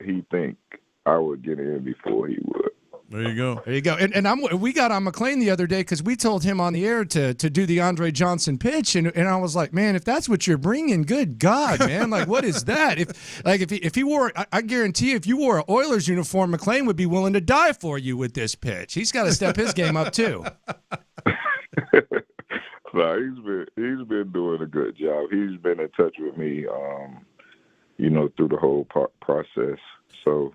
he think I would get in before he would. There you go. There you go. And we got on McClain the other day because we told him on the air to do the Andre Johnson pitch, and I was like, man, if that's what you're bringing, good God, man, what is that? If he wore, I guarantee you, if you wore an Oilers uniform, McClain would be willing to die for you with this pitch. He's got to step his game up too. No, he's been doing a good job. He's been in touch with me, through the whole process. So,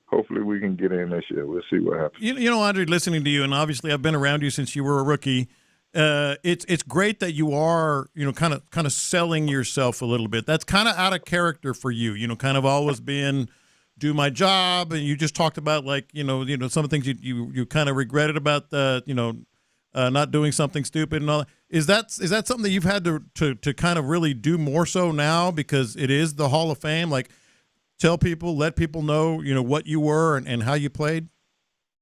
hopefully we can get in this year. We'll see what happens. Andre, listening to you, and obviously I've been around you since you were a rookie. It's great that you are, kind of selling yourself a little bit. That's kind of out of character for you. Kind of always been do my job, and you just talked about some of the things you kind of regretted about not doing something stupid and all that. Is that something that you've had to kind of really do more so now because it is the Hall of Fame? Tell people, let people know, what you were and how you played?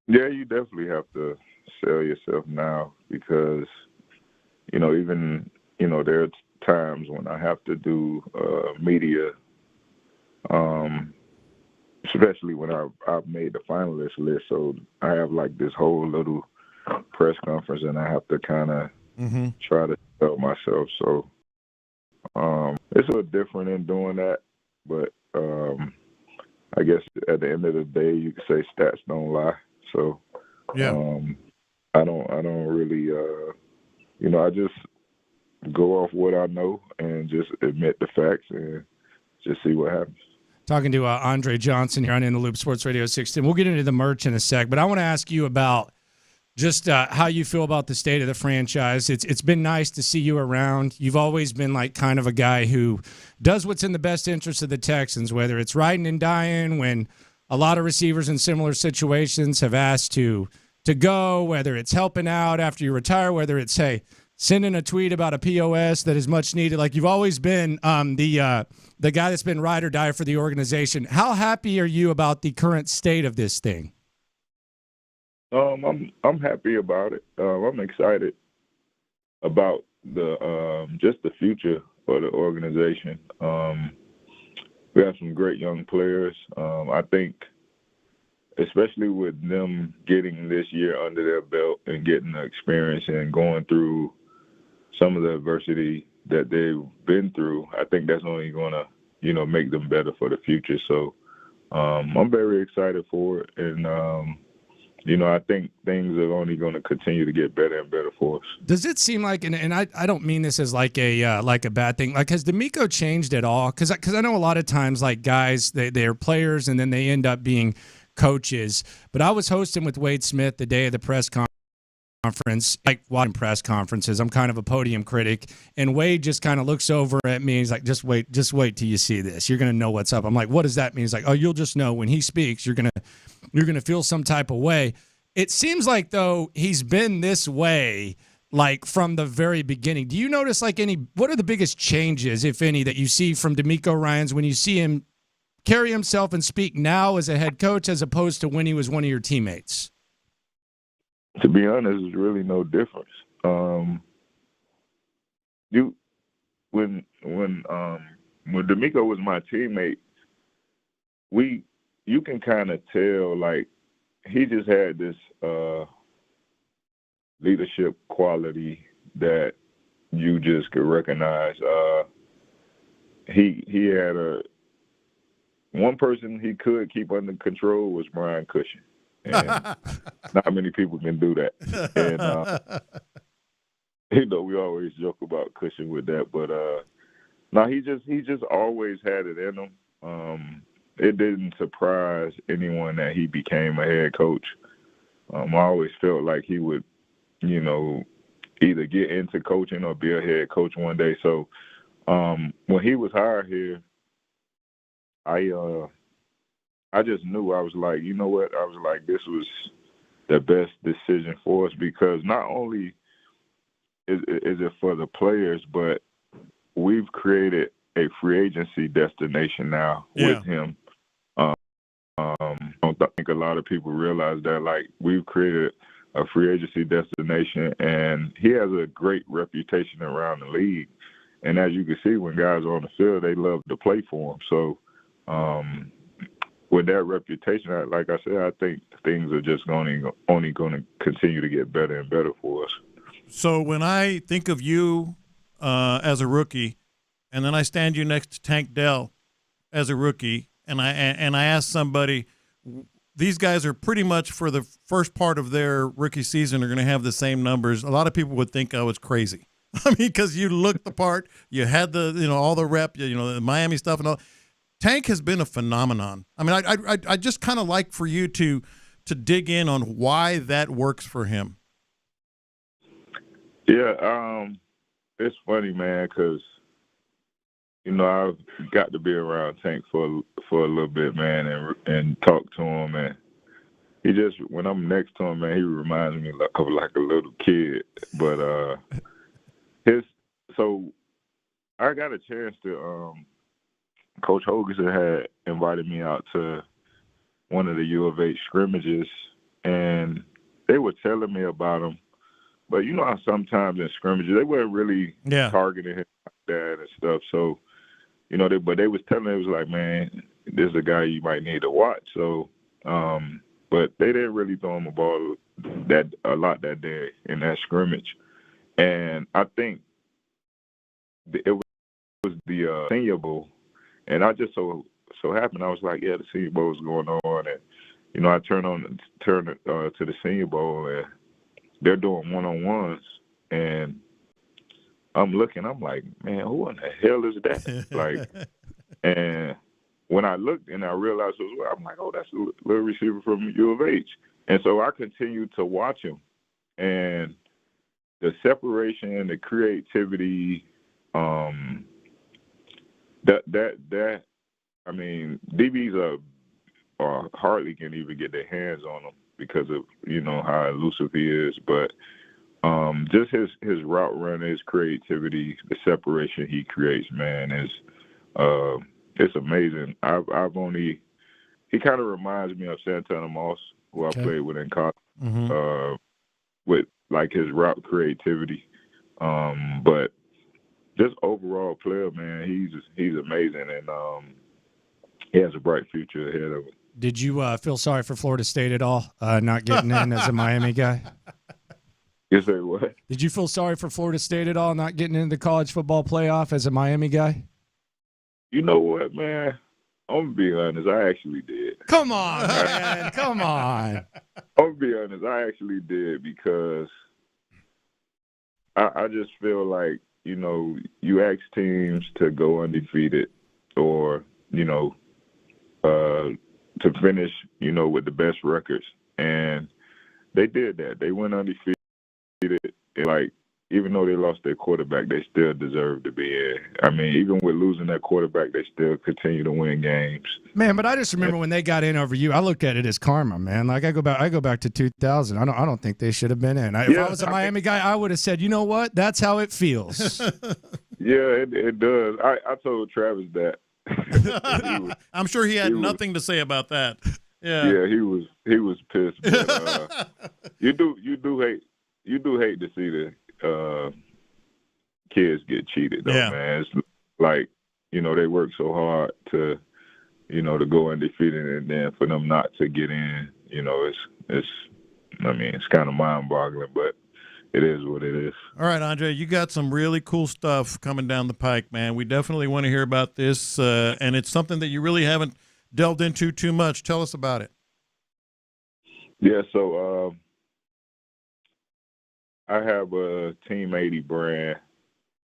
Yeah, you definitely have to sell yourself now because, even, there are times when I have to do media, especially when I've made the finalist list. So I have this whole little press conference and I have to kind of try to sell myself. So it's a little different in doing that, but I guess at the end of the day, you could say stats don't lie. So, yeah. I don't really, I just go off what I know and just admit the facts and just see what happens. Talking to Andre Johnson here on In the Loop, Sports Radio 610. We'll get into the merch in a sec, but I want to ask you about just how you feel about the state of the franchise. It's been nice to see you around. You've always been kind of a guy who does what's in the best interest of the Texans, whether it's riding and dying when a lot of receivers in similar situations have asked to go, whether it's helping out after you retire, whether it's, hey, sending a tweet about a POS that is much needed. You've always been the guy that's been ride or die for the organization. How happy are you about the current state of this thing? I'm happy about it. I'm excited about the just the future of the organization. We have some great young players. I think especially with them getting this year under their belt and getting the experience and going through some of the adversity that they've been through, I think that's only going to, make them better for the future. So I'm very excited for it. And, I think things are only going to continue to get better and better for us. Does it seem like, and I don't mean this as like a bad thing, like has D'Amico changed at all? Because I know a lot of times like guys, they're players and then they end up being coaches. But I was hosting with Wade Smith the day of the press conference, like watching press conferences. I'm kind of a podium critic, and Wade just kind of looks over at me. He's like, just wait till you see this. You're going to know what's up. I'm like, what does that mean? He's like, oh, you'll just know when he speaks. You're gonna feel some type of way. It seems like though he's been this way like from the very beginning. Do you notice like what are the biggest changes, if any, that you see from D'Amico Ryans when you see him carry himself and speak now as a head coach as opposed to when he was one of your teammates? To be honest, there's really no difference. When D'Amico was my teammate, you can kind of tell like he just had this leadership quality that you just could recognize. He had one person he could keep under control was Brian Cushing. And not many people can do that. And we always joke about Cushing with that, but no, he just always had it in him. It didn't surprise anyone that he became a head coach. I always felt like he would, either get into coaching or be a head coach one day. So when he was hired here, I just knew. I was like, you know what? I was like, this was the best decision for us because not only is it for the players, but we've created a free agency destination now with him. I don't think a lot of people realize that. Like, we've created a free agency destination, and he has a great reputation around the league. And as you can see, when guys are on the field, they love to play for him. So, with that reputation, like I said, I think things are just only going to continue to get better and better for us. So when I think of you as a rookie, and then I stand you next to Tank Dell as a rookie, and I ask somebody, these guys are pretty much for the first part of their rookie season are going to have the same numbers. A lot of people would think I was crazy. I mean, because you looked the part, you had the all the rep, the Miami stuff and all. Tank has been a phenomenon. I mean, I just kind of like for you to dig in on why that works for him. Yeah, it's funny, man, because I've got to be around Tank for a little bit, man, and talk to him, and he just when I'm next to him, man, he reminds me of like a little kid. But so I got a chance to. Coach Hogerson had invited me out to one of the U of H scrimmages, and they were telling me about him. But you know how sometimes in scrimmages they weren't really targeting him like that and stuff. So, but they was telling me, it was like, man, this is a guy you might need to watch. So, but they didn't really throw him a ball a lot that day in that scrimmage. And I think it was the Senior Bowl. And I just so happened, I was like, yeah, the Senior Bowl is going on. And, I turned to the Senior Bowl, and they're doing one-on-ones. And I'm looking, I'm like, man, who in the hell is that? Like, and when I looked and I realized it was, I'm like, oh, that's a little receiver from U of H. And so I continued to watch him. And the separation, the creativity, that I mean, DBs are hardly can even get their hands on him because of how elusive he is. But just his route run, his creativity, the separation he creates, man, is it's amazing. He kind of reminds me of Santana Moss, who I played with in college, with like his route creativity, but. Just overall player, man, he's amazing, and he has a bright future ahead of him. Did you feel sorry for Florida State at all, not getting in as a Miami guy? You say what? Did you feel sorry for Florida State at all, not getting into the college football playoff as a Miami guy? You know what, man? I'm going to be honest. I actually did. Come on, man. Come on. I'm going to be honest. I actually did because I just feel like, you know, you ask teams to go undefeated or, you know, to finish, you know, with the best records. And they did that. They went undefeated. And like, even though they lost their quarterback, they still deserve to be in. I mean, even with losing that quarterback, they still continue to win games. Man, but I just remember when they got in over you, I looked at it as karma, man. Like I go back to 2000. I don't think they should have been in. If I was a Miami guy, I would have said, you know what? That's how it feels. Yeah, it does. I told Travis that. I'm sure he had nothing to say about that. Yeah. Yeah, he was pissed. But, you do hate to see the kids get cheated, though, man. It's like, you know, they work so hard to, you know, to go undefeated, and then for them not to get in, you know, it's kind of mind-boggling, but it is what it is. All right, Andre, you got some really cool stuff coming down the pike, man. We definitely want to hear about this, and it's something that you really haven't delved into too much. Tell us about it. Yeah, so I have a Team 80 brand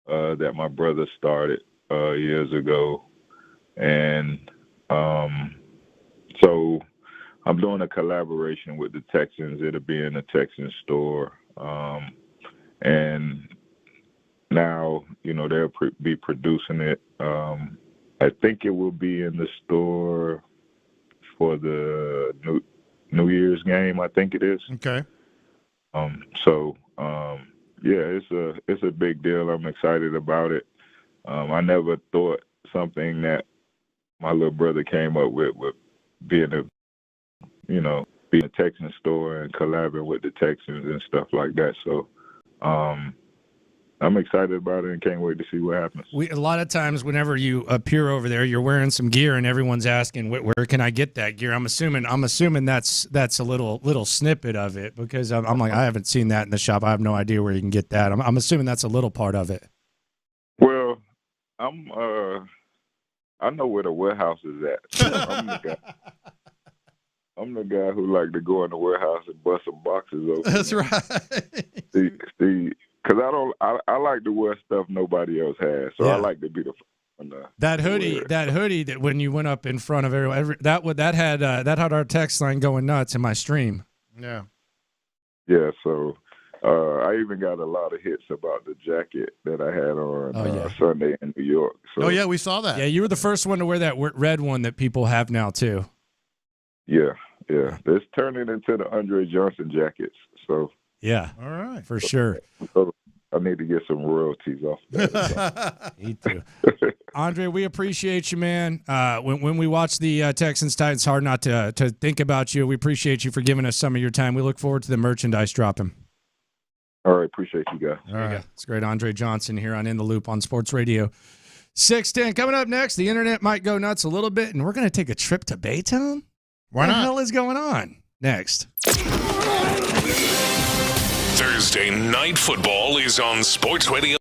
that my brother started years ago, and so I'm doing a collaboration with the Texans. It'll be in the Texans store, and now, you know, they'll be producing it. I think it will be in the store for the New Year's game, I think it is. Okay. Yeah, it's a big deal. I'm excited about it. I never thought something that my little brother came up with being a Texan store and collabing with the Texans and stuff like that. So I'm excited about it and can't wait to see what happens. A lot of times whenever you appear over there, you're wearing some gear and everyone's asking, where can I get that gear? I'm assuming that's a little snippet of it, because I'm like, I haven't seen that in the shop. I have no idea where you can get that. I'm assuming that's a little part of it. Well, I know where the warehouse is at. So I'm the guy who like to go in the warehouse and bust some boxes open. That's right. See, because I like to wear stuff nobody else has, so I like to be the first one. That hoodie that when you went up in front of everyone, that had our text line going nuts in my stream. Yeah. Yeah. So I even got a lot of hits about the jacket that I had on Sunday in New York. So, we saw that. Yeah, you were the first one to wear that red one that people have now too. Yeah. It's turning into the Andre Johnson jackets. So. Yeah. All right. For sure. So I need to get some royalties off that. Me too. Andre, we appreciate you, man. When we watch the Texans Titans, it's hard not to think about you. We appreciate you for giving us some of your time. We look forward to the merchandise dropping. All right. Appreciate you guys. All right. It's great. Andre Johnson here on In the Loop on Sports Radio 610. Coming up next, the internet might go nuts a little bit, and we're going to take a trip to Baytown. Why not? What the hell is going on? Next. Thursday Night Football is on Sports Radio.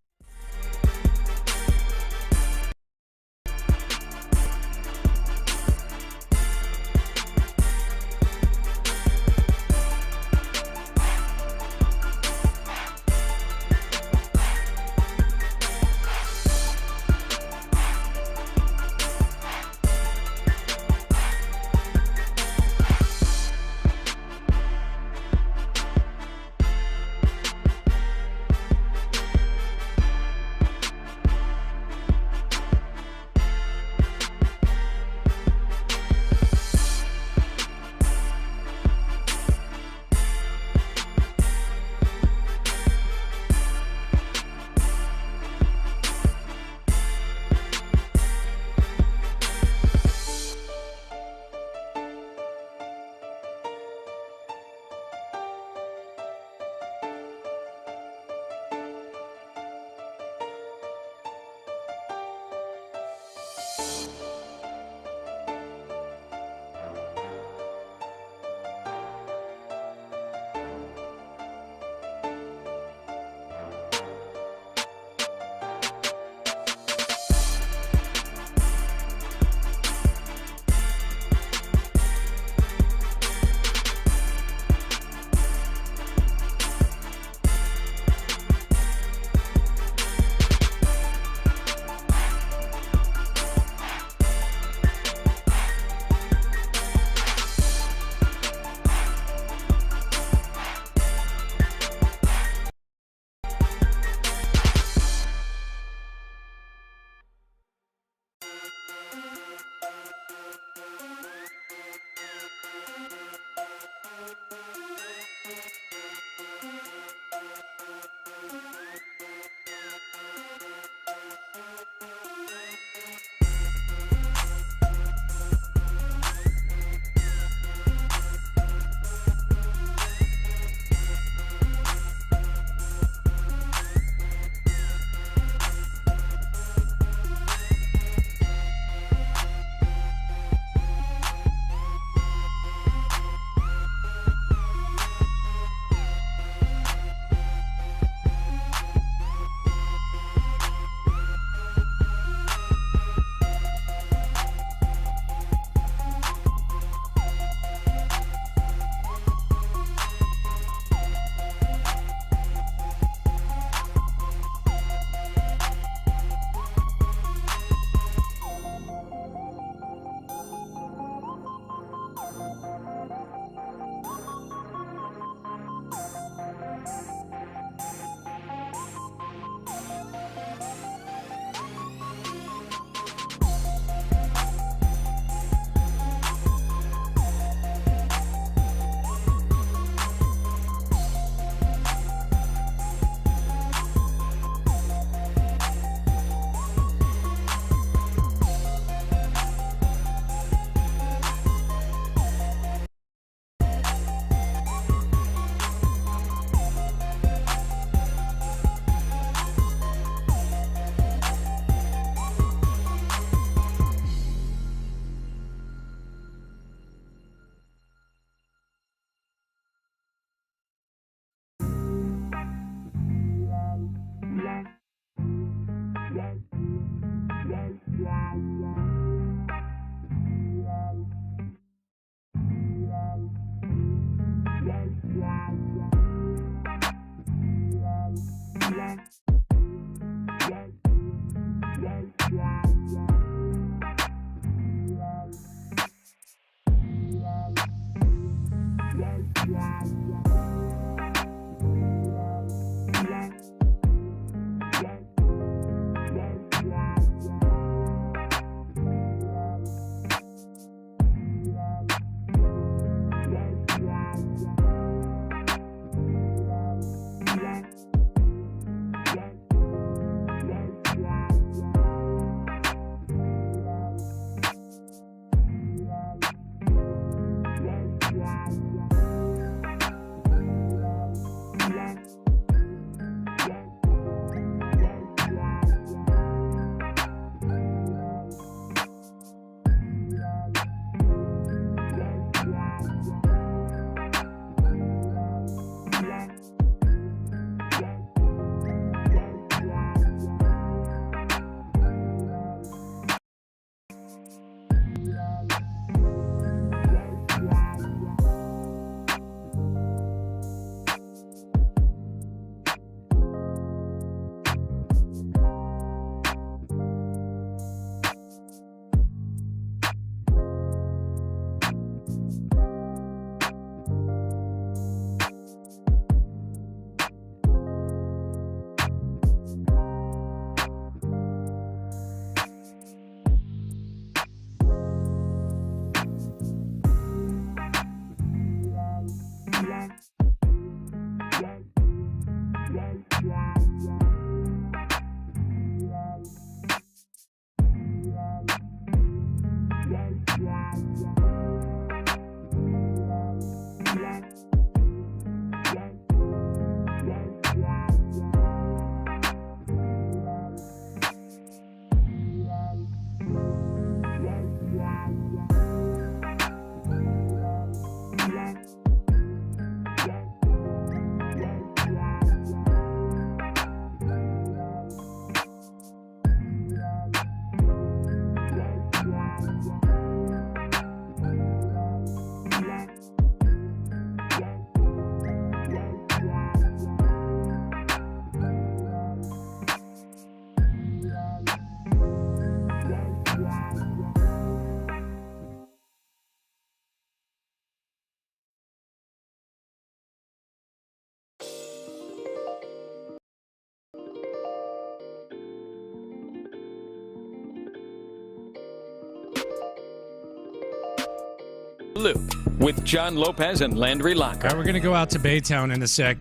Loop with John Lopez and Landry Locker. All right, we're going to go out to Baytown in a sec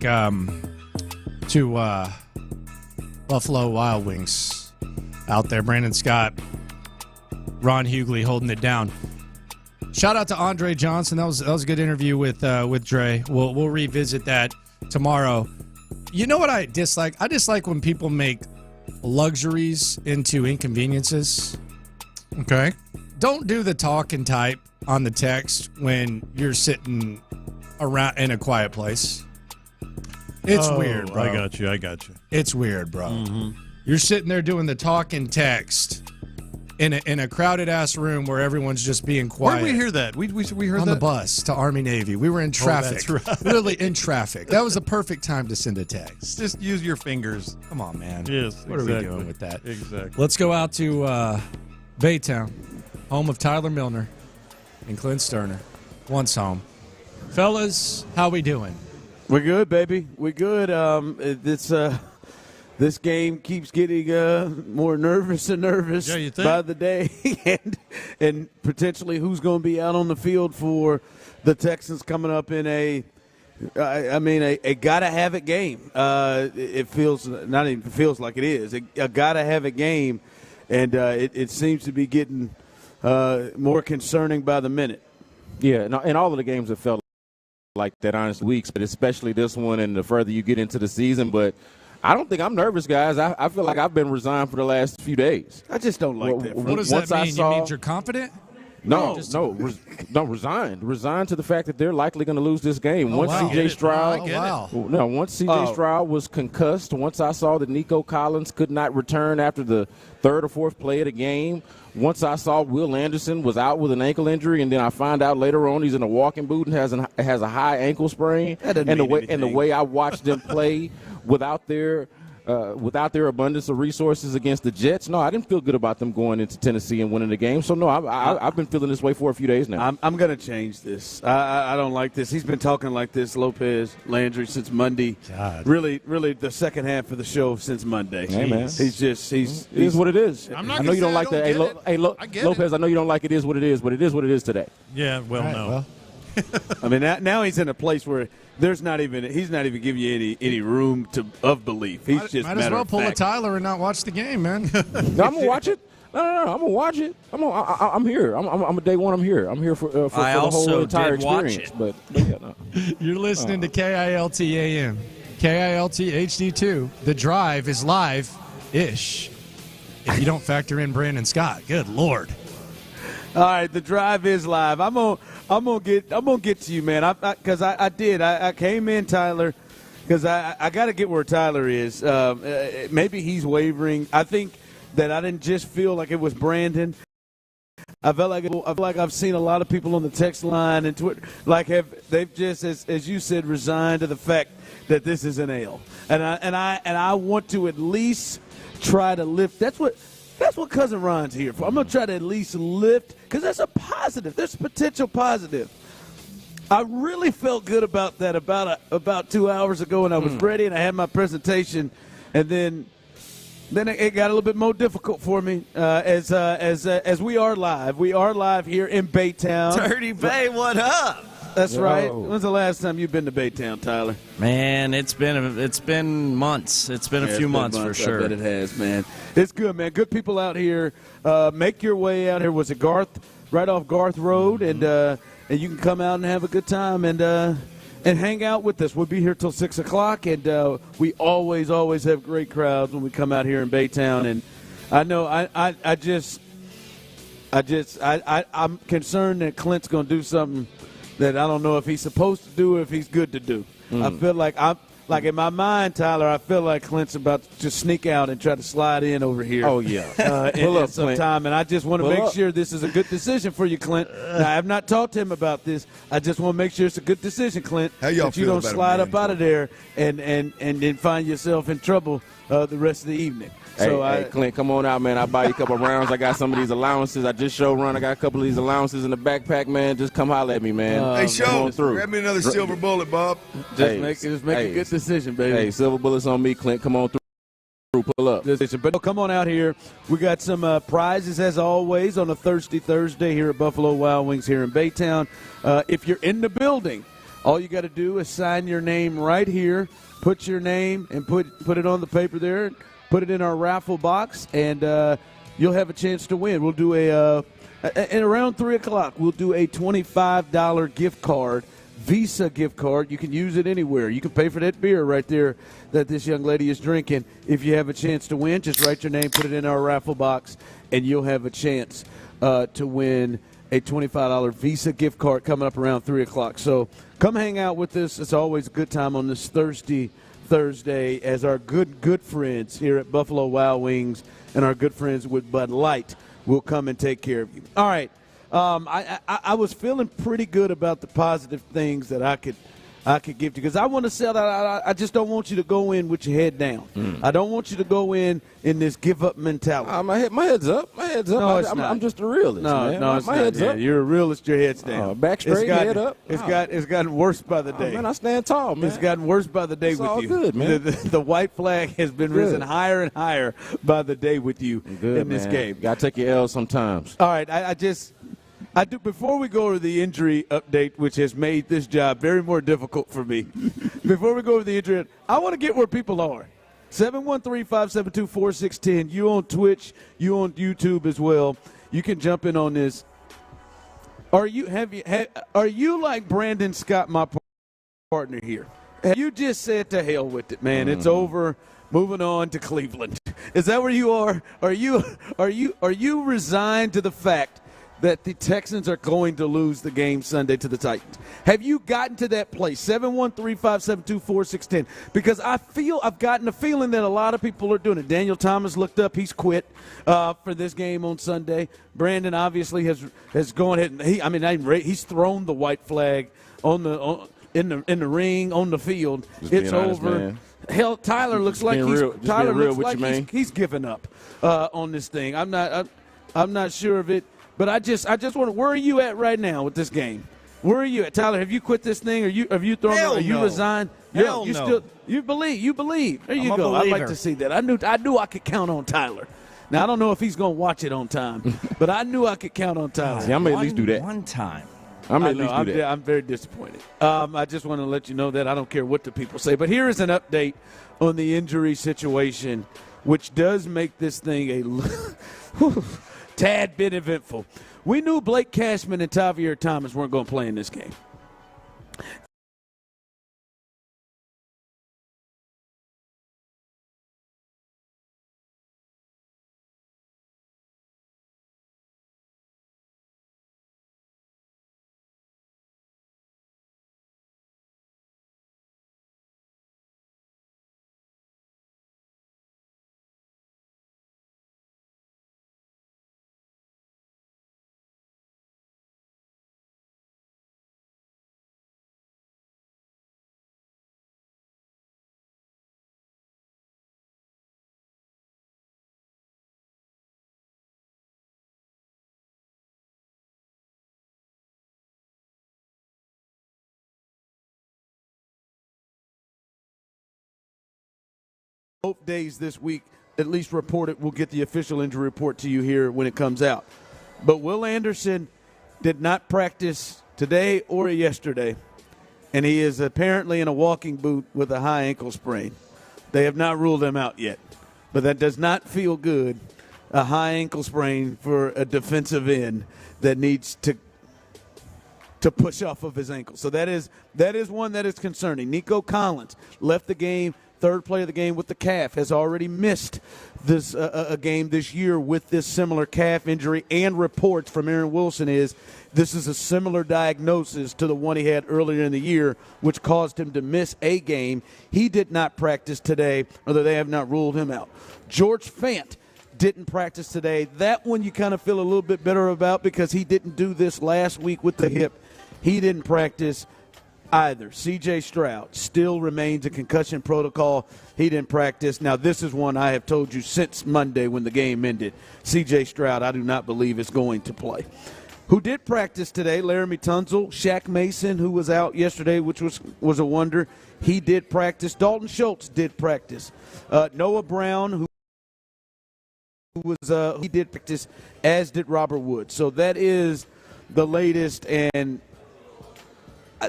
to Buffalo Wild Wings out there. Brandon Scott, Ron Hughley holding it down. Shout out to Andre Johnson. That was a good interview with Dre. We'll revisit that tomorrow. You know what I dislike? I dislike when people make luxuries into inconveniences. Okay. Don't do the talk and type on the text when you're sitting around in a quiet place. It's weird, bro. I got you. It's weird, bro. Mm-hmm. You're sitting there doing the talk and text in a crowded ass room where everyone's just being quiet. Where did we hear that? We heard on that the bus to Army Navy. We were in traffic. Oh, that's right. Literally in traffic. That was the perfect time to send a text. Just use your fingers. Come on, man. Yes, what exactly. are we doing with that? Exactly. Let's go out to Baytown, home of Tyler Milner and Clint Stoerner. Once home. Fellas, how we doing? We're good, baby. We're good. This game keeps getting more nervous and nervous by the day, and potentially who's going to be out on the field for the Texans coming up in a gotta have it game. It feels not even feels like it is a gotta have it game, and it seems to be getting more concerning by the minute. Yeah, and all of the games have felt like that, honestly, weeks, but especially this one, and the further you get into the season, but. I don't think I'm nervous, guys. I feel like I've been resigned for the last few days. I just don't like that. What does that mean? You mean you're confident? No, resigned. Resigned to the fact that they're likely going to lose this game. Once C.J. Stroud was concussed, once I saw that Nico Collins could not return after the third or fourth play of the game, once I saw Will Anderson was out with an ankle injury, and then I find out later on he's in a walking boot and has a high ankle sprain, and the way I watched them play without their without their abundance of resources against the Jets, no, I didn't feel good about them going into Tennessee and winning the game. So, no, I've been feeling this way for a few days now. I'm going to change this. I don't like this. He's been talking like this, Lopez Landry, since Monday. God. Really the second half of the show since Monday. Hey, man. He's it is what it is. I'm not I know you don't like that. Hey, Lopez, I know you don't like it is what it is, but it is what it is today. Yeah, well, right, no. Well. I mean, now he's in a place where he's not even giving you any room of belief. He's just might as well pull a Tyler and not watch the game, man. No, I'm gonna watch it. No, I'm gonna watch it. I'm here. I'm a day one. I'm here. I'm here for the whole entire experience. But yeah, no. You're listening to KILT AM, KILT HD2. The Drive is live-ish. If you don't factor in Brandon Scott, good Lord. All right, the Drive is live. I'm gonna get to you, man. Because I came in, Tyler, because I got to get where Tyler is. Maybe he's wavering. I think that I didn't just feel like it was Brandon. I feel like I've seen a lot of people on the text line and Twitter they've just, as you said, resigned to the fact that this is an L. And I want to at least try to lift. That's what Cousin Ron's here for. I'm going to try to at least lift, because that's a positive. There's potential positive. I really felt good about that about 2 hours ago, and I was ready, and I had my presentation, and then it got a little bit more difficult for me as we are live. We are live here in Baytown. Dirty Bay, what up? That's right. When's the last time you've been to Baytown, Tyler? Man, it's been months. It's been a few months for sure. I bet it has, man. It's good, man. Good people out here. Make your way out here. Was it Garth? Right off Garth Road, and you can come out and have a good time and hang out with us. We'll be here till 6 o'clock, and we always have great crowds when we come out here in Baytown. And I know I'm concerned that Clint's going to do something that I don't know if he's supposed to do or if he's good to do. I feel like in my mind, Tyler, I feel like Clint's about to just sneak out and try to slide in over here. Oh, yeah. In some time, and I just want to make sure this is a good decision for you, Clint. Now, I have not talked to him about this. I just want to make sure it's a good decision, Clint. How y'all that you don't slide up out of there and then find yourself in trouble the rest of the evening. Hey, Clint, come on out, man. I'll buy you a couple of rounds. I got some of these allowances. I just showed Ron. I got a couple of these allowances in the backpack, man. Just come holler at me, man. Hey, show. Grab me another silver bullet, Bob. Just make a good decision, baby. Hey, silver bullets on me, Clint. Come on through. Pull up. But come on out here. We got some prizes, as always, on a Thursday here at Buffalo Wild Wings here in Baytown. If you're in the building, all you got to do is sign your name right here. Put your name and put it on the paper there. Put it in our raffle box, and you'll have a chance to win. We'll do at around 3 o'clock, we'll do a $25 gift card, Visa gift card. You can use it anywhere. You can pay for that beer right there that this young lady is drinking. If you have a chance to win, just write your name, put it in our raffle box, and you'll have a chance to win a $25 Visa gift card coming up around 3 o'clock. So come hang out with us. It's always a good time on this Thursday as our good friends here at Buffalo Wild Wings and our good friends with Bud Light will come and take care of you. All right. I was feeling pretty good about the positive things that I could give you, because I want to sell that. I just don't want you to go in with your head down. I don't want you to go in this give up mentality. My head's up. My head's up. No, I'm just a realist. Man. No, it's my not. head's up. You're a realist. Your head's down. Back straight, head up. It's gotten worse by the day. Man, I stand tall, man. It's gotten worse by the day it's with all you. Good, man. The white flag has been risen higher and higher by the day with you in this game. Got to take your L sometimes. All right, I do. Before we go over the injury update, which has made this job very more difficult for me, before we go over the injury, I want to get where people are. 713-572-4610. You on Twitch, you on YouTube as well. You can jump in on this. Are you like Brandon Scott, my partner here? Have you just said to hell with it, man? It's over. Moving on to Cleveland. Is that where you are? Are you resigned to the fact that the Texans are going to lose the game Sunday to the Titans? Have you gotten to that place? 713-572-4610. Because I've gotten a feeling that a lot of people are doing it. Daniel Thomas looked up. He's quit for this game on Sunday. Brandon obviously has gone ahead and he's thrown the white flag in the ring, on the field. Just it's over. Hell, Tyler looks like he's given up on this thing. I'm not sure of it, but I just want. Where are you at right now with this game? Where are you at, Tyler? Have you quit this thing? Have you thrown? Are you resigned? Hell you no. Still you believe. There you go. I'd like to see that. I knew I could count on Tyler. Now I don't know if he's going to watch it on time, but I knew I could count on Tyler. See, I may at least do that one time. I'm very disappointed. I just want to let you know that I don't care what the people say. But here is an update on the injury situation, which does make this thing a tad bit eventful. We knew Blake Cashman and Tavier Thomas weren't going to play in this game. Both days this week, at least reported, we'll get the official injury report to you here when it comes out. But Will Anderson did not practice today or yesterday, and he is apparently in a walking boot with a high ankle sprain. They have not ruled him out yet, but that does not feel good, a high ankle sprain for a defensive end that needs to push off of his ankle. So that is one that is concerning. Nico Collins left the game. Third play of the game with the calf, has already missed this a game this year with this similar calf injury, and reports from Aaron Wilson is this is a similar diagnosis to the one he had earlier in the year, which caused him to miss a game. He did not practice today, although they have not ruled him out. George Fant didn't practice today. That one you kind of feel a little bit better about because he didn't do this last week with the hip. He didn't practice either. C.J. Stroud still remains in concussion protocol. He didn't practice. Now, this is one I have told you since Monday when the game ended. C.J. Stroud, I do not believe is going to play. Who did practice today? Laramie Tunsil, Shaq Mason, who was out yesterday, which was a wonder. He did practice. Dalton Schultz did practice. Noah Brown, he did practice, as did Robert Woods. So that is the latest. And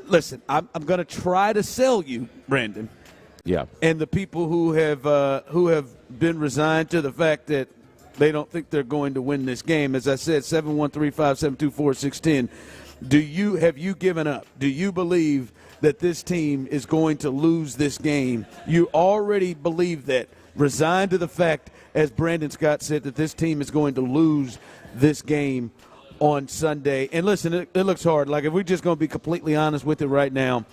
listen, I'm going to try to sell you, Brandon. Yeah. And the people who have been resigned to the fact that they don't think they're going to win this game. As I said, 713-572-4610. Have you given up? Do you believe that this team is going to lose this game? You already believe that. Resigned to the fact, as Brandon Scott said, that this team is going to lose this game on Sunday. And listen, it looks hard. Like, if we're just going to be completely honest with it right now,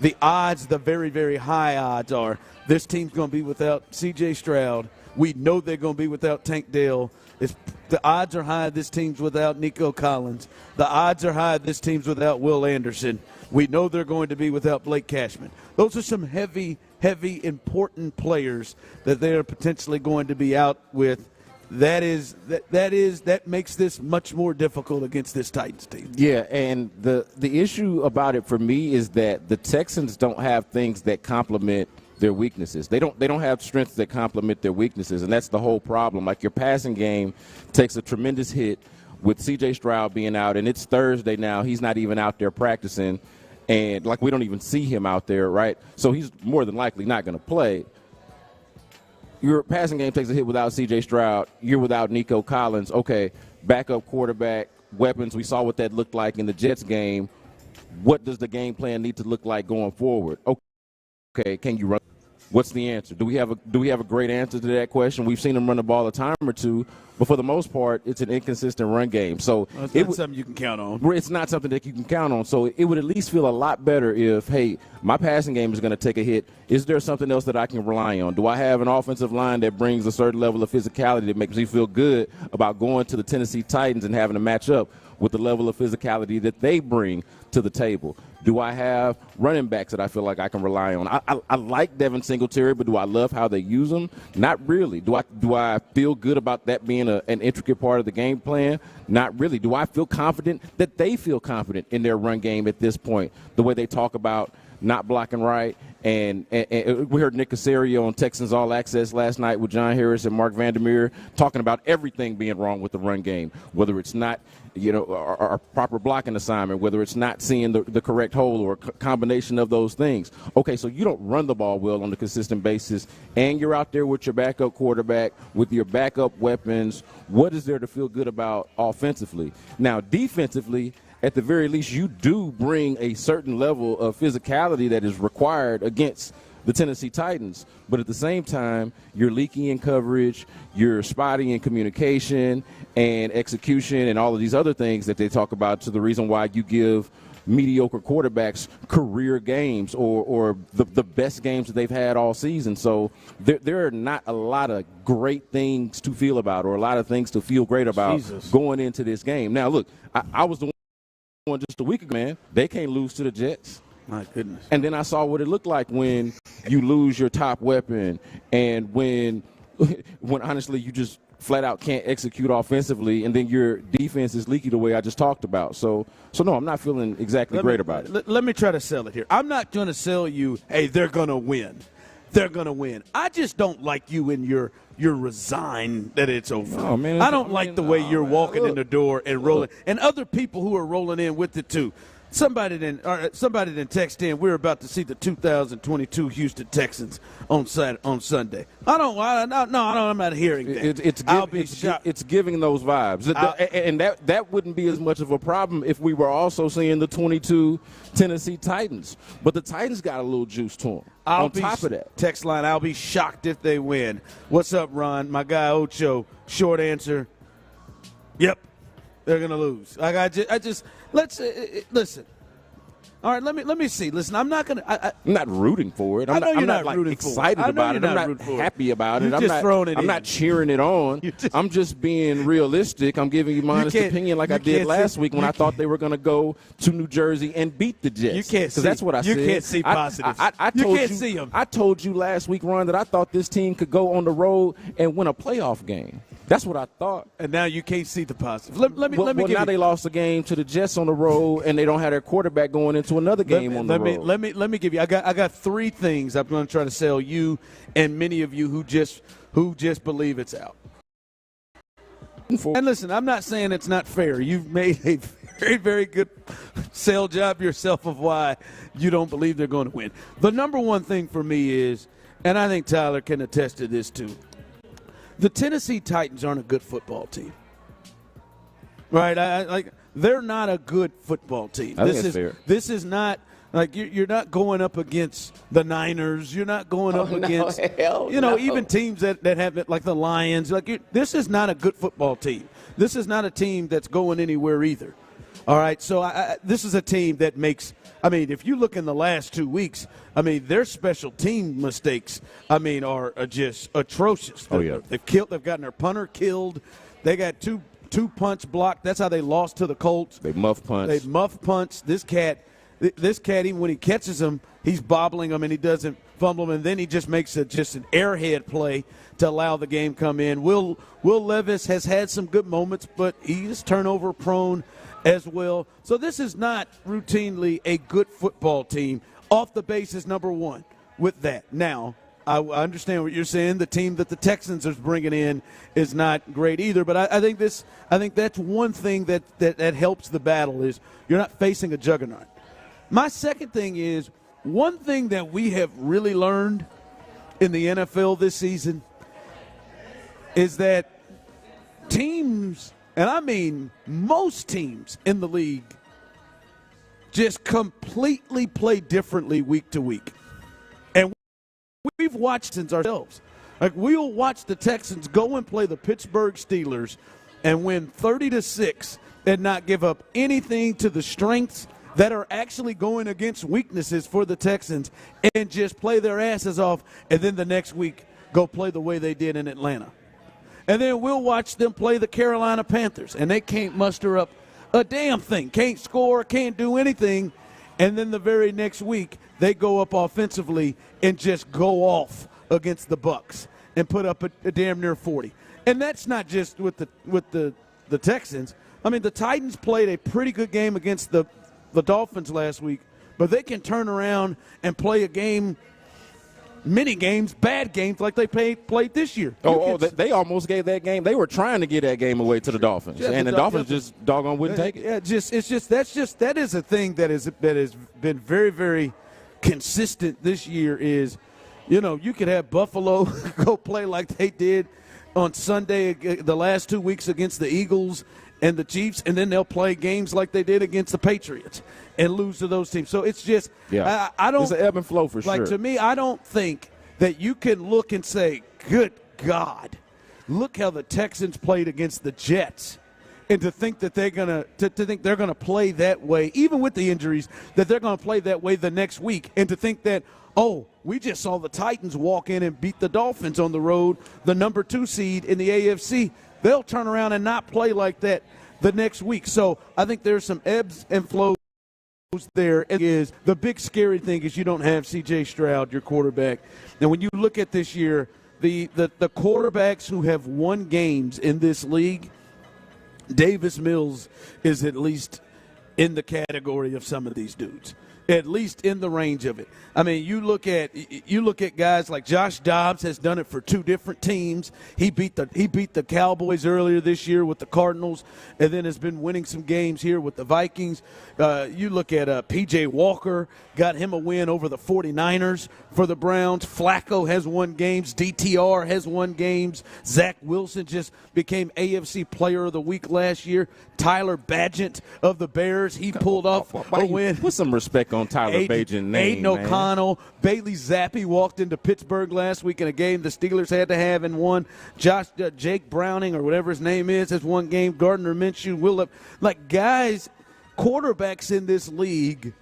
the odds, the very, very high odds are this team's going to be without C.J. Stroud. We know they're going to be without Tank Dell. The odds are high this team's without Nico Collins. The odds are high this team's without Will Anderson. We know they're going to be without Blake Cashman. Those are some heavy, heavy, important players that they are potentially going to be out with. That makes this much more difficult against this Titans team. Yeah, and the issue about it for me is that the Texans don't have things that complement their weaknesses. They don't have strengths that complement their weaknesses, and that's the whole problem. Like, your passing game takes a tremendous hit with C.J. Stroud being out, and it's Thursday now. He's not even out there practicing, and like, we don't even see him out there, right? So he's more than likely not going to play. Your passing game takes a hit without C.J. Stroud. You're without Nico Collins. Okay, backup quarterback, weapons. We saw what that looked like in the Jets game. What does the game plan need to look like going forward? Okay, can you run? What's the answer? Do we have a great answer to that question? We've seen them run the ball a time or two, but for the most part, it's an inconsistent run game. So it's not something you can count on. It's not something that you can count on. So it would at least feel a lot better if, hey, my passing game is going to take a hit. Is there something else that I can rely on? Do I have an offensive line that brings a certain level of physicality that makes me feel good about going to the Tennessee Titans and having to match up with the level of physicality that they bring to the table? Do I have running backs that I feel like I can rely on? I like Devin Singletary, but do I love how they use him? Not really. Do I feel good about that being an intricate part of the game plan? Not really. Do I feel confident that they feel confident in their run game at this point, the way they talk about not blocking right? And we heard Nick Caserio on Texans All Access last night with John Harris and Mark Vandermeer talking about everything being wrong with the run game, whether it's not, our proper blocking assignment, whether it's not seeing the correct hole or a combination of those things. Okay, so you don't run the ball well on a consistent basis, and you're out there with your backup quarterback, with your backup weapons. What is there to feel good about offensively? Now, defensively, at the very least, you do bring a certain level of physicality that is required against the Tennessee Titans. But at the same time, you're leaky in coverage, you're spotty in communication and execution and all of these other things that they talk about, to the reason why you give mediocre quarterbacks career games or the best games that they've had all season. So there are not a lot of great things to feel about, or a lot of things to feel great about going into this game. Now, look, I was the one just a week ago, man. They can't lose to the Jets. My goodness. And then I saw what it looked like when you lose your top weapon, and when honestly you just flat out can't execute offensively, and then your defense is leaky the way I just talked about. So no, I'm not feeling exactly great about it. Let me try to sell it here. I'm not going to sell you, hey, they're going to win. They're going to win. I just don't like you in you're resigned that it's over. Oh, man, I don't like the way you're walking in the door and rolling, and other people who are rolling in with it too. Somebody didn't text in. We're about to see the 2022 Houston Texans on Sunday. I'm not hearing that. I'll be shocked. It's giving those vibes, and that wouldn't be as much of a problem if we were also seeing the 22 Tennessee Titans. But the Titans got a little juice to them. On top of that, text line, I'll be shocked if they win. What's up, Ron? My guy Ocho. Short answer. Yep, they're gonna lose. Let's listen. All right, let me see. Listen, I'm not gonna. I'm not rooting for it. I'm not like excited about it. I'm not happy about it. I'm not cheering it on. I'm just being realistic. I'm giving you my honest opinion, like I did last week when I thought they were going to go to New Jersey and beat the Jets. You can't see. That's what I said. You can't see positives. You can't see them. I told you last week, Ron, that I thought this team could go on the road and win a playoff game. That's what I thought. And now you can't see the positives. Let me. Now they lost a game to the Jets on the road, and they don't have their quarterback going into another game on the road. Let me give you. I got three things I'm going to try to sell you and many of you who just believe it's out. And listen, I'm not saying it's not fair. You've made a very, very good sell job yourself of why you don't believe they're going to win. The number one thing for me is, and I think Tyler can attest to this too, the Tennessee Titans aren't a good football team. Right? They're not a good football team. I think that's fair. This is not like you're not going up against the Niners. You're not going up against even teams that have it like the Lions. This is not a good football team. This is not a team that's going anywhere either. All right, so this is a team that makes. I mean, if you look in the last 2 weeks, I mean, their special team mistakes, I mean, are just atrocious. They've gotten their punter killed. They got two punts blocked. That's how they lost to the Colts. They muff punts. This cat, even when he catches them, he's bobbling them and he doesn't fumble them, and then he just makes just an airhead play to allow the game come in. Will Levis has had some good moments, but he's turnover prone as well. So this is not routinely a good football team. Off the base is number one with that. Now, I understand what you're saying. The team that the Texans are bringing in is not great either. But I think that's one thing that helps the battle is you're not facing a juggernaut. My second thing is one thing that we have really learned in the NFL this season is that teams, and I mean most teams in the league, just completely play differently week to week. And we've watched since ourselves. Like, we'll watch the Texans go and play the Pittsburgh Steelers and win 30-6 and not give up anything to the strengths that are actually going against weaknesses for the Texans and just play their asses off, and then the next week go play the way they did in Atlanta. And then we'll watch them play the Carolina Panthers, and they can't muster up a damn thing. Can't score, can't do anything. And then the very next week, they go up offensively and just go off against the Bucks and put up a damn near 40. And that's not just with the Texans. I mean, the Titans played a pretty good game against the Dolphins last week, but they can turn around and play a game, many games, bad games like they played this year. They almost gave that game. They were trying to get that game away to the Dolphins, and the Dolphins just doggone wouldn't take it. Yeah, that is a thing that has been very, very consistent this year. Is, you could have Buffalo go play like they did on Sunday the last 2 weeks against the Eagles and the Chiefs, and then they'll play games like they did against the Patriots and lose to those teams. So it's just, I don't. It's an ebb and flow for sure. Like, to me, I don't think that you can look and say, good God, look how the Texans played against the Jets. And to think that they're gonna play that way, even with the injuries, that they're gonna play that way the next week, and to think that, we just saw the Titans walk in and beat the Dolphins on the road, the number 2 seed in the AFC. They'll turn around and not play like that the next week. So I think there's some ebbs and flows there. Is the big scary thing is you don't have C.J. Stroud, your quarterback. And when you look at this year, the quarterbacks who have won games in this league, Davis Mills is at least in the category of some of these dudes, at least in the range of it. I mean, you look at guys like Josh Dobbs has done it for 2 different teams. He beat the Cowboys earlier this year with the Cardinals, and then has been winning some games here with the Vikings. You look at P.J. Walker, got him a win over the 49ers for the Browns. Flacco has won games. DTR has won games. Zach Wilson just became AFC Player of the Week last year. Tyler Bagent of the Bears, he pulled off a win. Put some respect on Tyler Bagent's name, Aiden O'Connell. Bailey Zappi walked into Pittsburgh last week in a game the Steelers had to have and won. Jake Browning, or whatever his name is, has won game. Gardner Minshew, guys, quarterbacks in this league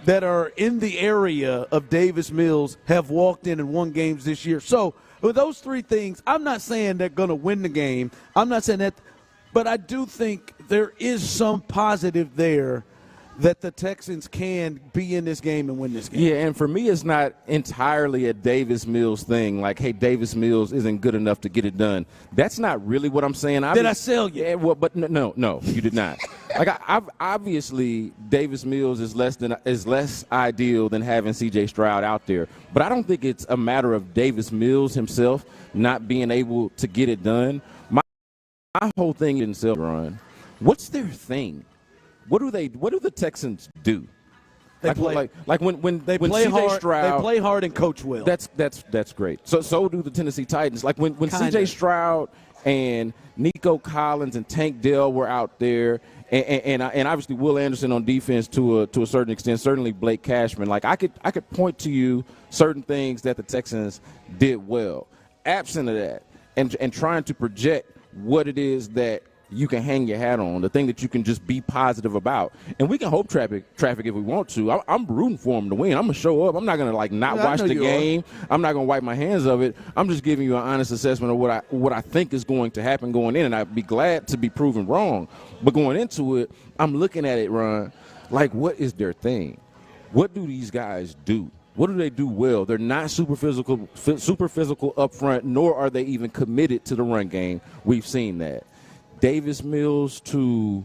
that are in the area of Davis Mills have walked in and won games this year. So with those 3 things, I'm not saying they're going to win the game. I'm not saying that, but I do think there is some positive there that the Texans can be in this game and win this game. Yeah, and for me, it's not entirely a Davis Mills thing. Like, hey, Davis Mills isn't good enough to get it done. That's not really what I'm saying. Did I sell you? Yeah, well, but no, you did not. Obviously, Davis Mills is less ideal than having C.J. Stroud out there. But I don't think it's a matter of Davis Mills himself not being able to get it done. My whole thing in self-run, what's their thing? What do the Texans do? They play when play C.J. Stroud, they play hard and coach well. That's great. So do the Tennessee Titans. Like when C.J. Stroud and Nico Collins and Tank Dell were out there, and obviously Will Anderson on defense to a certain extent. Certainly Blake Cashman. Like I could point to you certain things that the Texans did well. Absent of that, and trying to project what it is that you can hang your hat on, the thing that you can just be positive about. And we can hope traffic if we want to. I'm rooting for them to win. I'm going to show up. I'm not going to not watch the game. I'm not going to wipe my hands of it. I'm just giving you an honest assessment of what I think is going to happen going in, and I'd be glad to be proven wrong. But going into it, I'm looking at it, Ron, like what is their thing? What do these guys do? What do they do well? They're not super physical up front, nor are they even committed to the run game. We've seen that. Davis Mills to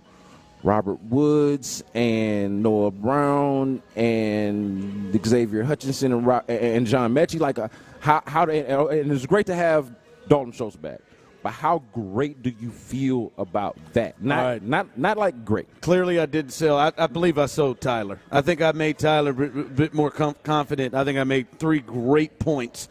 Robert Woods and Noah Brown and Xavier Hutchinson and John Mechie. And it's great to have Dalton Schultz back. But how great do you feel about that? Not like great. Clearly, I didn't sell. I believe I sold Tyler. I think I made Tyler a bit more confident. I think I made 3 great points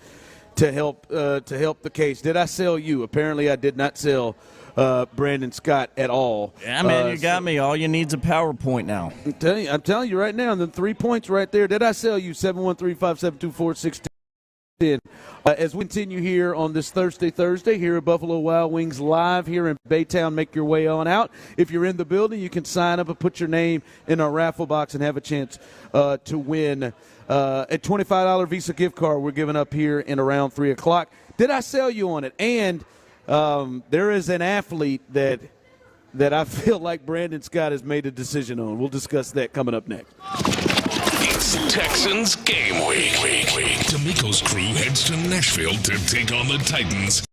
to help the case. Did I sell you? Apparently, I did not sell Brandon Scott at all. Yeah, man, you got me. All you need is a PowerPoint now. I'm telling you right now, the 3 points right there. Did I sell you? 713-572-4610. As we continue here on this Thursday here at Buffalo Wild Wings live here in Baytown, make your way on out. If you're in the building, you can sign up and put your name in our raffle box and have a chance to win a $25 Visa gift card we're giving up here in around 3 o'clock. Did I sell you on it? And there is an athlete that that I feel like Brandon Scott has made a decision on. We'll discuss that coming up next. It's Texans game week. D'Amico's crew heads to Nashville to take on the Titans.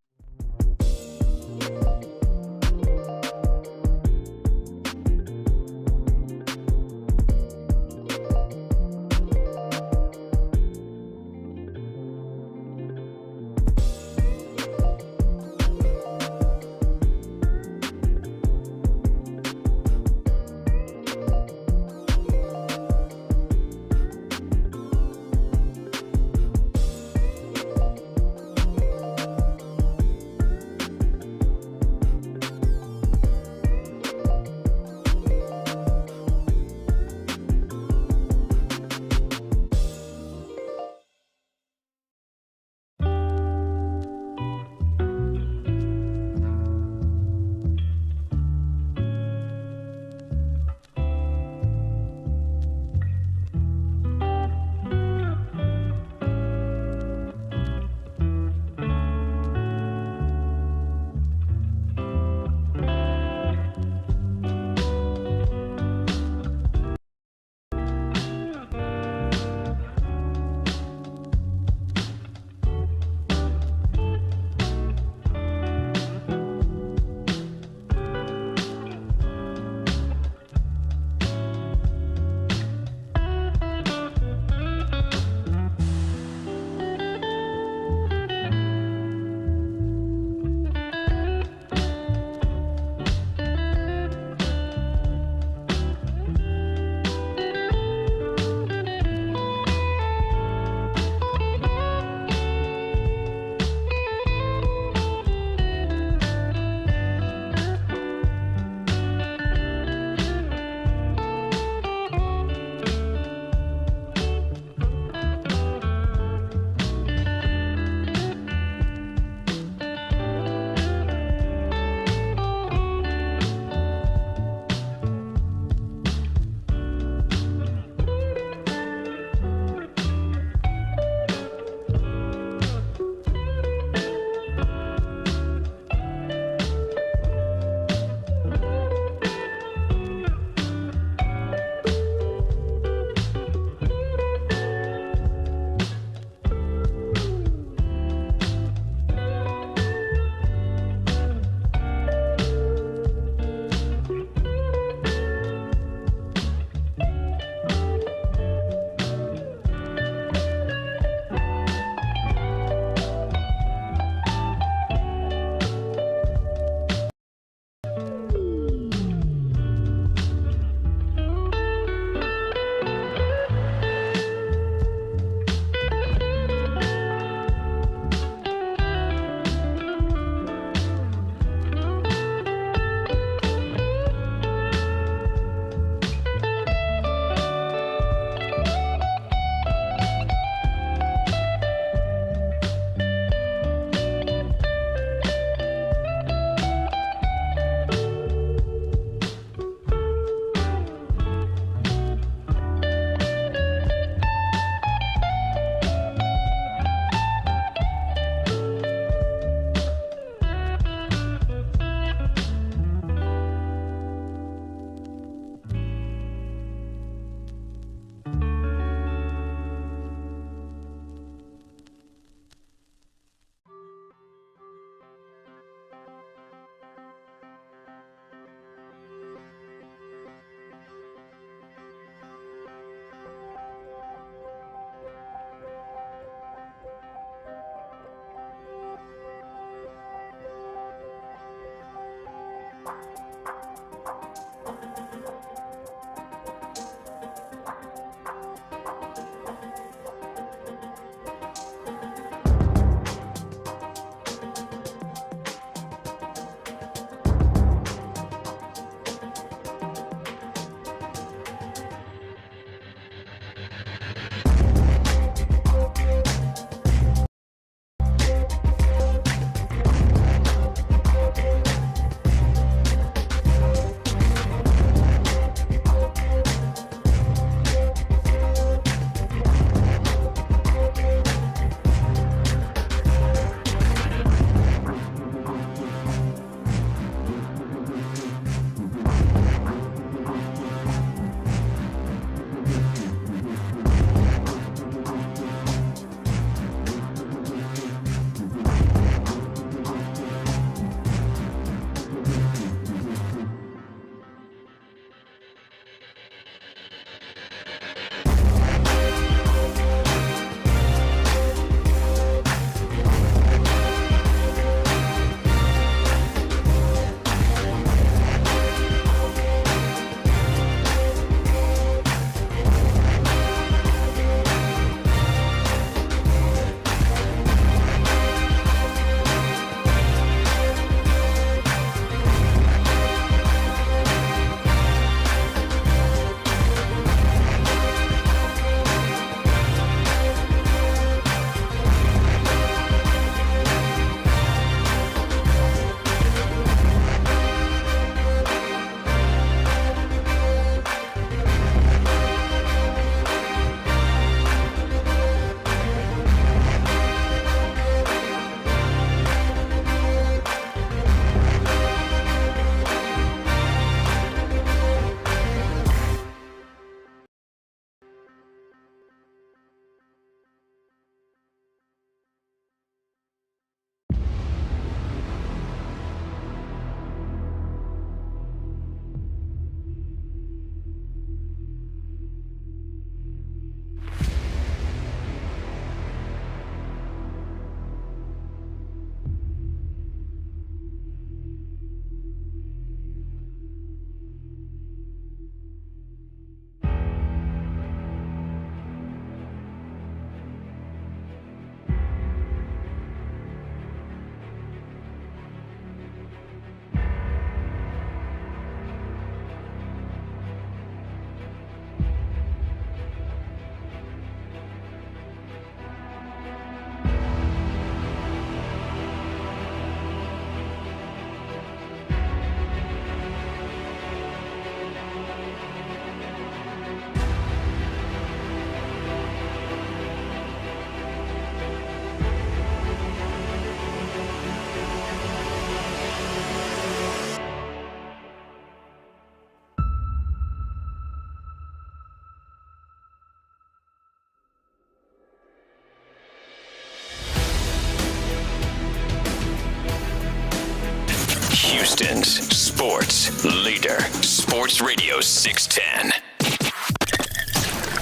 Houston's sports leader, Sports Radio 610.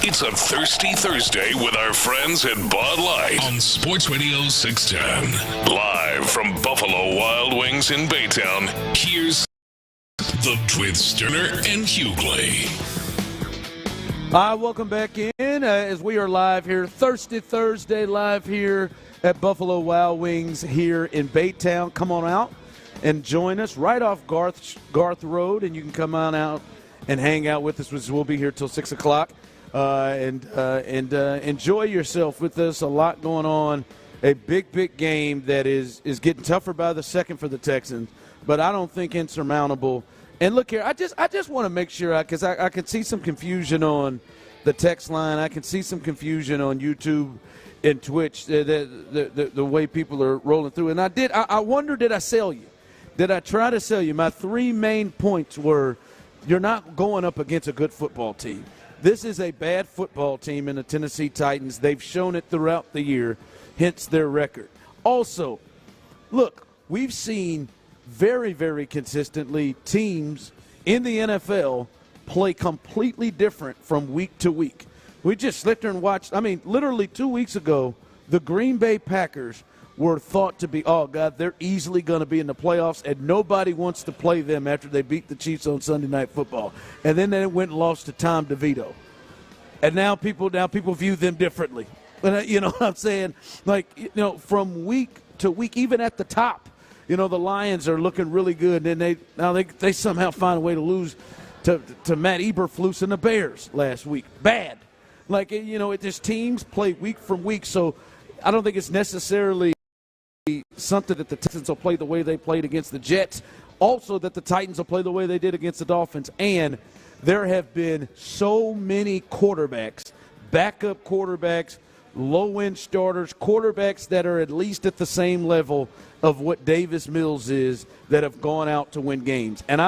It's a Thirsty Thursday with our friends at Bud Light on Sports Radio 610. Live from Buffalo Wild Wings in Baytown, here's the with Stoerner and Hughley. Hi, welcome back in as we are live here, Thirsty Thursday, live here at Buffalo Wild Wings here in Baytown. Come on out and join us right off Garth Road, and you can come on out and hang out with us. We'll be here till 6 o'clock. And enjoy yourself with us. A lot going on. A big game that is getting tougher by the second for the Texans, but I don't think insurmountable. And look here, I just want to make sure, because I can see some confusion on the text line. I can see some confusion on YouTube and Twitch, the way people are rolling through. And I wonder, did I sell you? Did I try to sell you? My three main points were, you're not going up against a good football team. This is a bad football team in the Tennessee Titans. They've shown it throughout the year, hence their record. Also, look, we've seen very, very consistently teams in the NFL play completely different from week to week. We just sat there and watched. Literally 2 weeks ago, the Green Bay Packers were thought to be, oh, God, they're easily going to be in the playoffs, and nobody wants to play them after they beat the Chiefs on Sunday Night Football. And then they went and lost to Tom DeVito. And now people view them differently. You know what I'm saying? From week to week, even at the top, the Lions are looking really good, and they somehow find a way to lose to Matt Eberflus and the Bears last week. Bad. It just teams play week from week, so I don't think it's necessarily something that the Texans will play the way they played against the Jets. Also that the Titans will play the way they did against the Dolphins. And there have been so many quarterbacks, backup quarterbacks, low-end starters, quarterbacks that are at least at the same level of what Davis Mills is, that have gone out to win games. And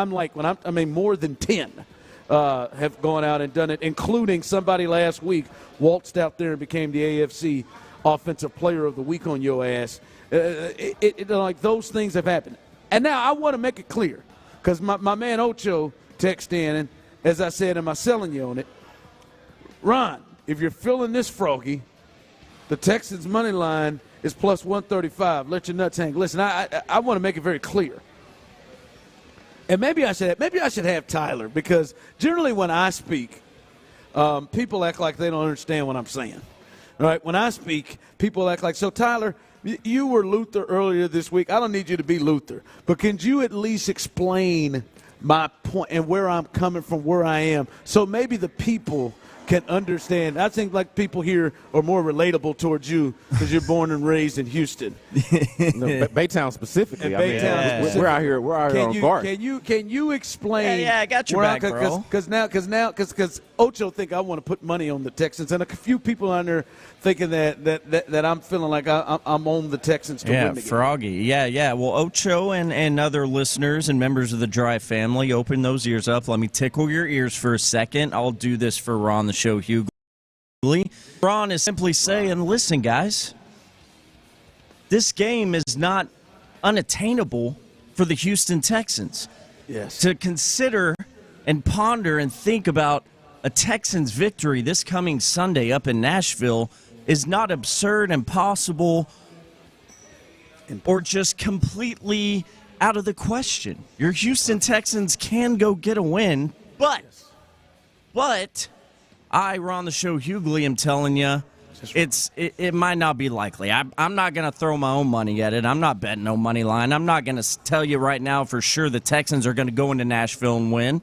more than 10 have gone out and done it, including somebody last week waltzed out there and became the AFC Offensive Player of the Week on your ass. Those things have happened. And now I want to make it clear, because my man Ocho texted in, and as I said, am I selling you on it? Ron, if you're feeling this froggy, the Texans' money line is plus 135. Let your nuts hang. Listen, I want to make it very clear. And maybe I should have Tyler, because generally when I speak, people act like they don't understand what I'm saying. All right, when I speak, people act like, so Tyler, you were Luther earlier this week. I don't need you to be Luther, but can you at least explain my point and where I'm coming from, where I am, so maybe the people can understand? I think people here are more relatable towards you because you're born and raised in Houston. Baytown specifically. Baytown we're out here on guard. Can you explain? Yeah, I got your back, bro. Because Ocho think I want to put money on the Texans, and a few people on there thinking that I'm feeling like I'm on the Texans to win the game. Froggy. Yeah. Well, Ocho and other listeners and members of the Drive family, open those ears up. Let me tickle your ears for a second. I'll do this for Ron the Show Hughley. Ron is simply saying, listen, guys, this game is not unattainable for the Houston Texans. Yes. To consider and ponder and think about a Texans victory this coming Sunday up in Nashville is not absurd, impossible, or just completely out of the question. Your Houston Texans can go get a win, but I, Ron the Show Hughley, am telling you, it might not be likely. I'm not going to throw my own money at it. I'm not betting no money line. I'm not going to tell you right now for sure the Texans are going to go into Nashville and win.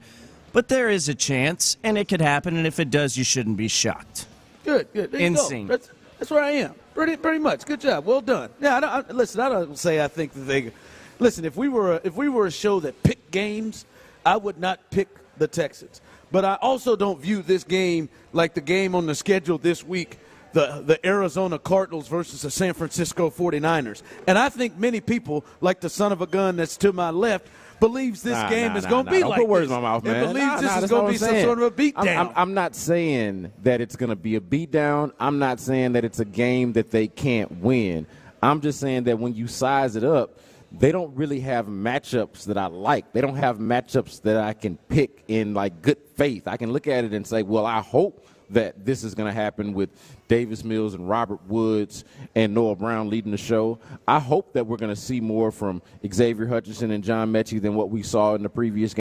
But there is a chance, and it could happen, and if it does, you shouldn't be shocked. Good. There Insane. That's where I am. Pretty much. Good job. Well done. Yeah, I don't say I think that they – listen, if we were a show that picked games, I would not pick the Texans. But I also don't view this game like the game on the schedule this week, the Arizona Cardinals versus the San Francisco 49ers. And I think many people, like the son of a gun that's to my left, believes this game is going to be like this. Don't put words in my mouth, man. And believes this is going to be some sort of a beatdown. I'm not saying that it's going to be a beatdown. I'm not saying that it's a game that they can't win. I'm just saying that when you size it up, they don't really have matchups that I like. They don't have matchups that I can pick in, like, good faith. I can look at it and say, well, I hope that this is going to happen with Davis Mills and Robert Woods and Noah Brown leading the show. I hope that we're going to see more from Xavier Hutchinson and John Mechie than what we saw in the previous game.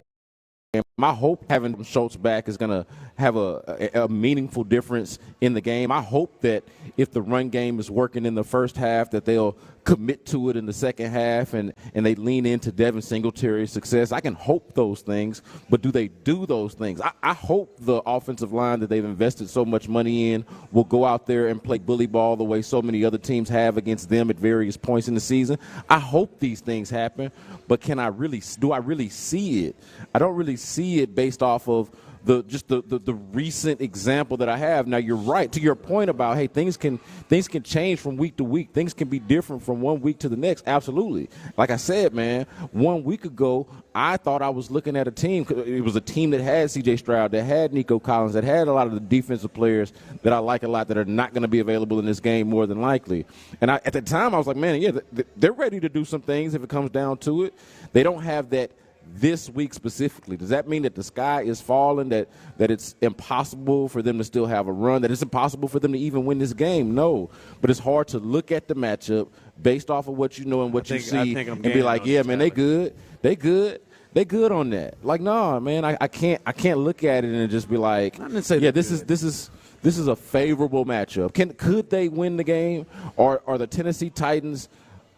My hope having Schultz back is going to have a meaningful difference in the game. I hope that if the run game is working in the first half, that they'll commit to it in the second half and they lean into Devin Singletary's success. I can hope those things, but do they do those things? I hope the offensive line that they've invested so much money in will go out there and play bully ball the way so many other teams have against them at various points in the season. I hope these things happen, but do I really see it? I don't really see it based off of the recent example that I have. Now, you're right to your point about, hey, things can change from week to week. Things can be different from one week to the next. Absolutely. Like I said, man, 1 week ago, I thought I was looking at a team. It was a team that had C.J. Stroud, that had Nico Collins, that had a lot of the defensive players that I like a lot that are not going to be available in this game more than likely. And at the time, I was like, man, yeah, they're ready to do some things if it comes down to it. They don't have that this week specifically. Does that mean that the sky is falling, that it's impossible for them to still have a run, that it's impossible for them to even win this game? No. But it's hard to look at the matchup based off of what you know and what you see and be like, yeah, man, they good. They good on that. Like, no, man, I can't look at it and just be like, yeah, this is a favorable matchup. Could they win the game? Or are the Tennessee Titans,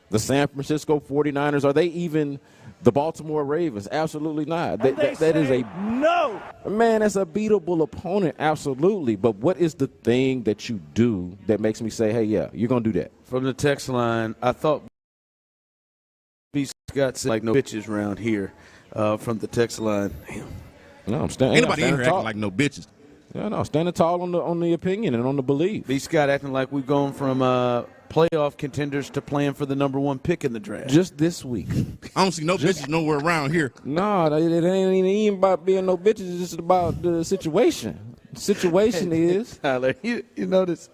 the San Francisco 49ers, are they even the Baltimore Ravens? Absolutely not. That is a no. Man, that's a beatable opponent. Absolutely. But what is the thing that you do that makes me say, hey, yeah, you're going to do that? From the text line, I thought B. Scott said, like, no bitches around here. From the text line. Damn. No, I'm standing. Anybody here acting like no bitches? Yeah, no, standing tall on the opinion and on the belief. B. Scott acting like we've gone from playoff contenders to playing for the number one pick in the draft. Just this week. I don't see no bitches nowhere around here. No, it ain't even about being no bitches. It's just about the situation. The situation is. Tyler, you notice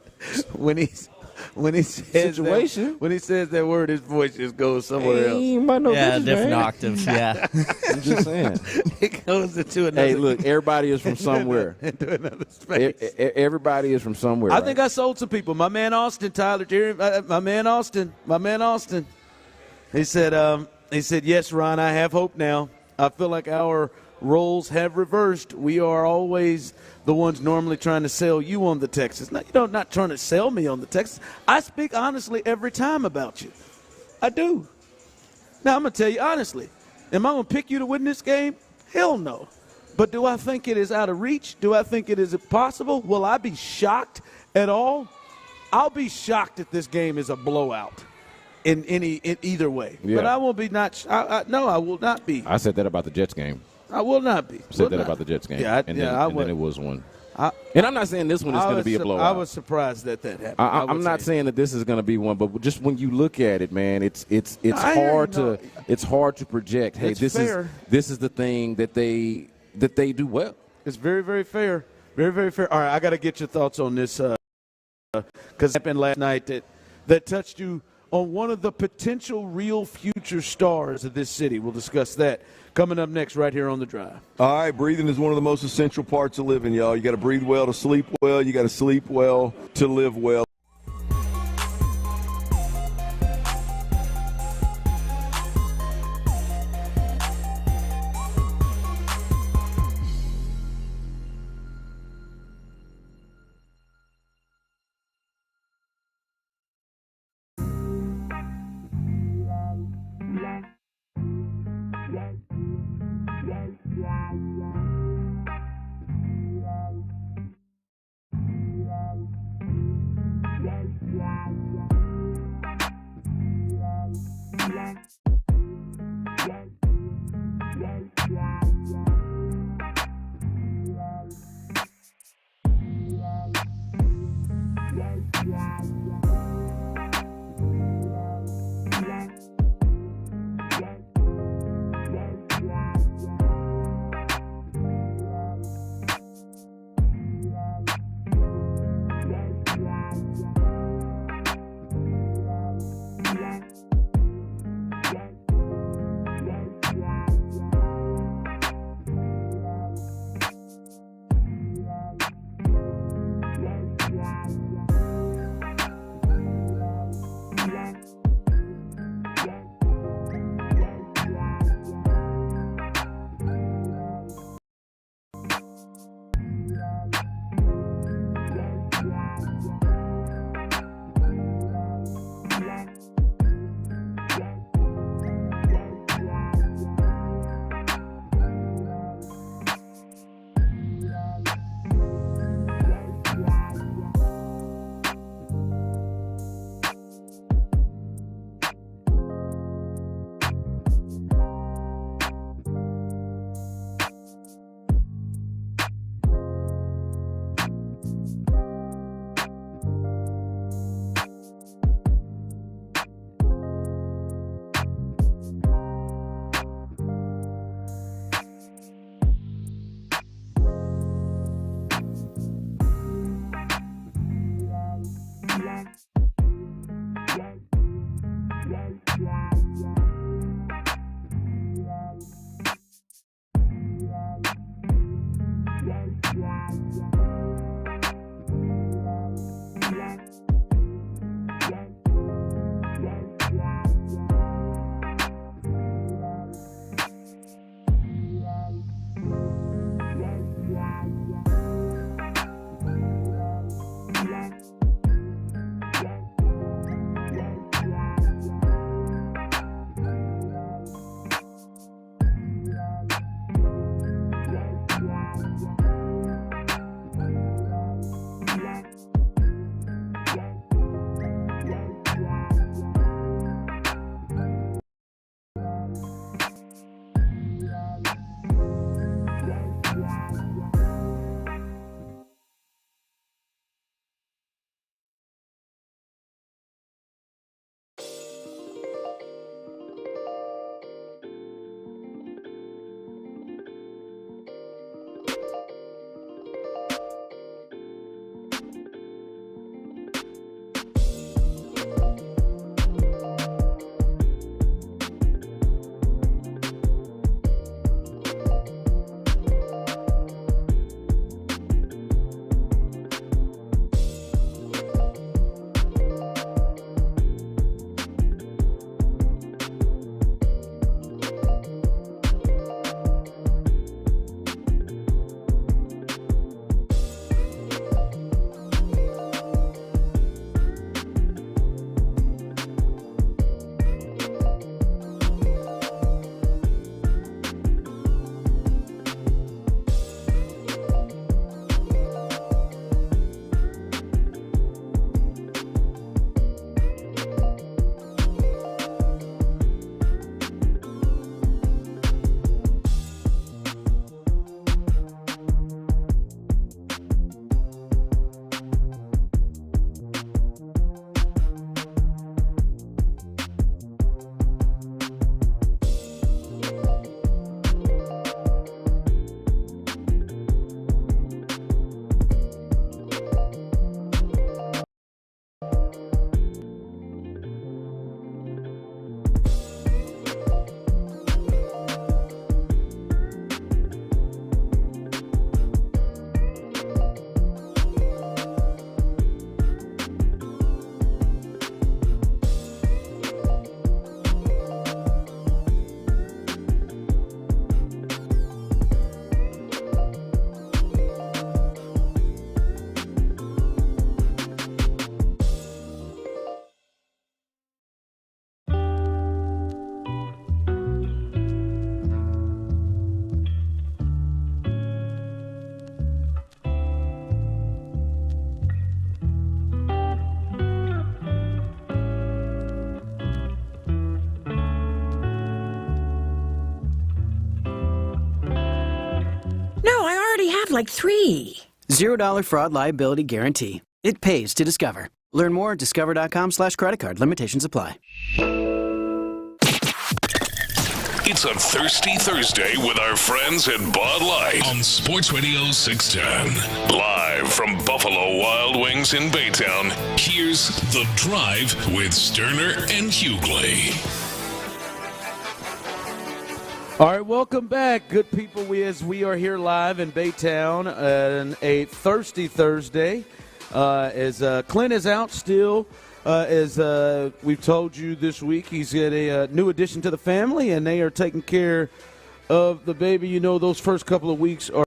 when he says situation. When he says that word, his voice just goes somewhere else. No bitches, different man. octave. Yeah. I'm just saying. It goes into another. Hey, look, everybody is from somewhere. into another space. Everybody is from somewhere. I think I sold some people. My man Austin, Tyler, Jerry, my man Austin. He said, yes, Ron, I have hope now. I feel like our roles have reversed. We are always the ones normally trying to sell you on the Texas. No, not trying to sell me on the Texas. I speak honestly every time about you. I do. Now, I'm going to tell you honestly. Am I going to pick you to win this game? Hell no. But do I think it is out of reach? Do I think it is possible? Will I be shocked at all? I'll be shocked if this game is a blowout in either way. Yeah. But I will be not. No, I will not be. I said that about the Jets game. I will not be. Said that about the Jets game. Yeah, and then it was one. And I'm not saying this one is going to be a blowout. I was surprised that happened. I'm not saying that this is going to be one, but just when you look at it, man, it's hard to project. Hey, this is the thing that they do well. It's very, very fair. Very, very fair. All right, I got to get your thoughts on this because it happened last night that touched you on one of the potential real future stars of this city. We'll discuss that coming up next right here on The Drive. All right, breathing is one of the most essential parts of living, y'all. You got to breathe well to sleep well. You got to sleep well to live well. have like 3. $0 fraud liability guarantee. It pays to Discover. Learn more at discover.com/credit card. Limitations apply. It's a Thirsty Thursday with our friends at Bud Light on Sports Radio 610. Live from Buffalo Wild Wings in Baytown, here's The Drive with Stoerner and Hughley. All right, welcome back, good people. We are here live in Baytown on a Thirsty Thursday. As Clint is out still, as we've told you this week, he's got a new addition to the family, and they are taking care of the baby. You know, those first couple of weeks are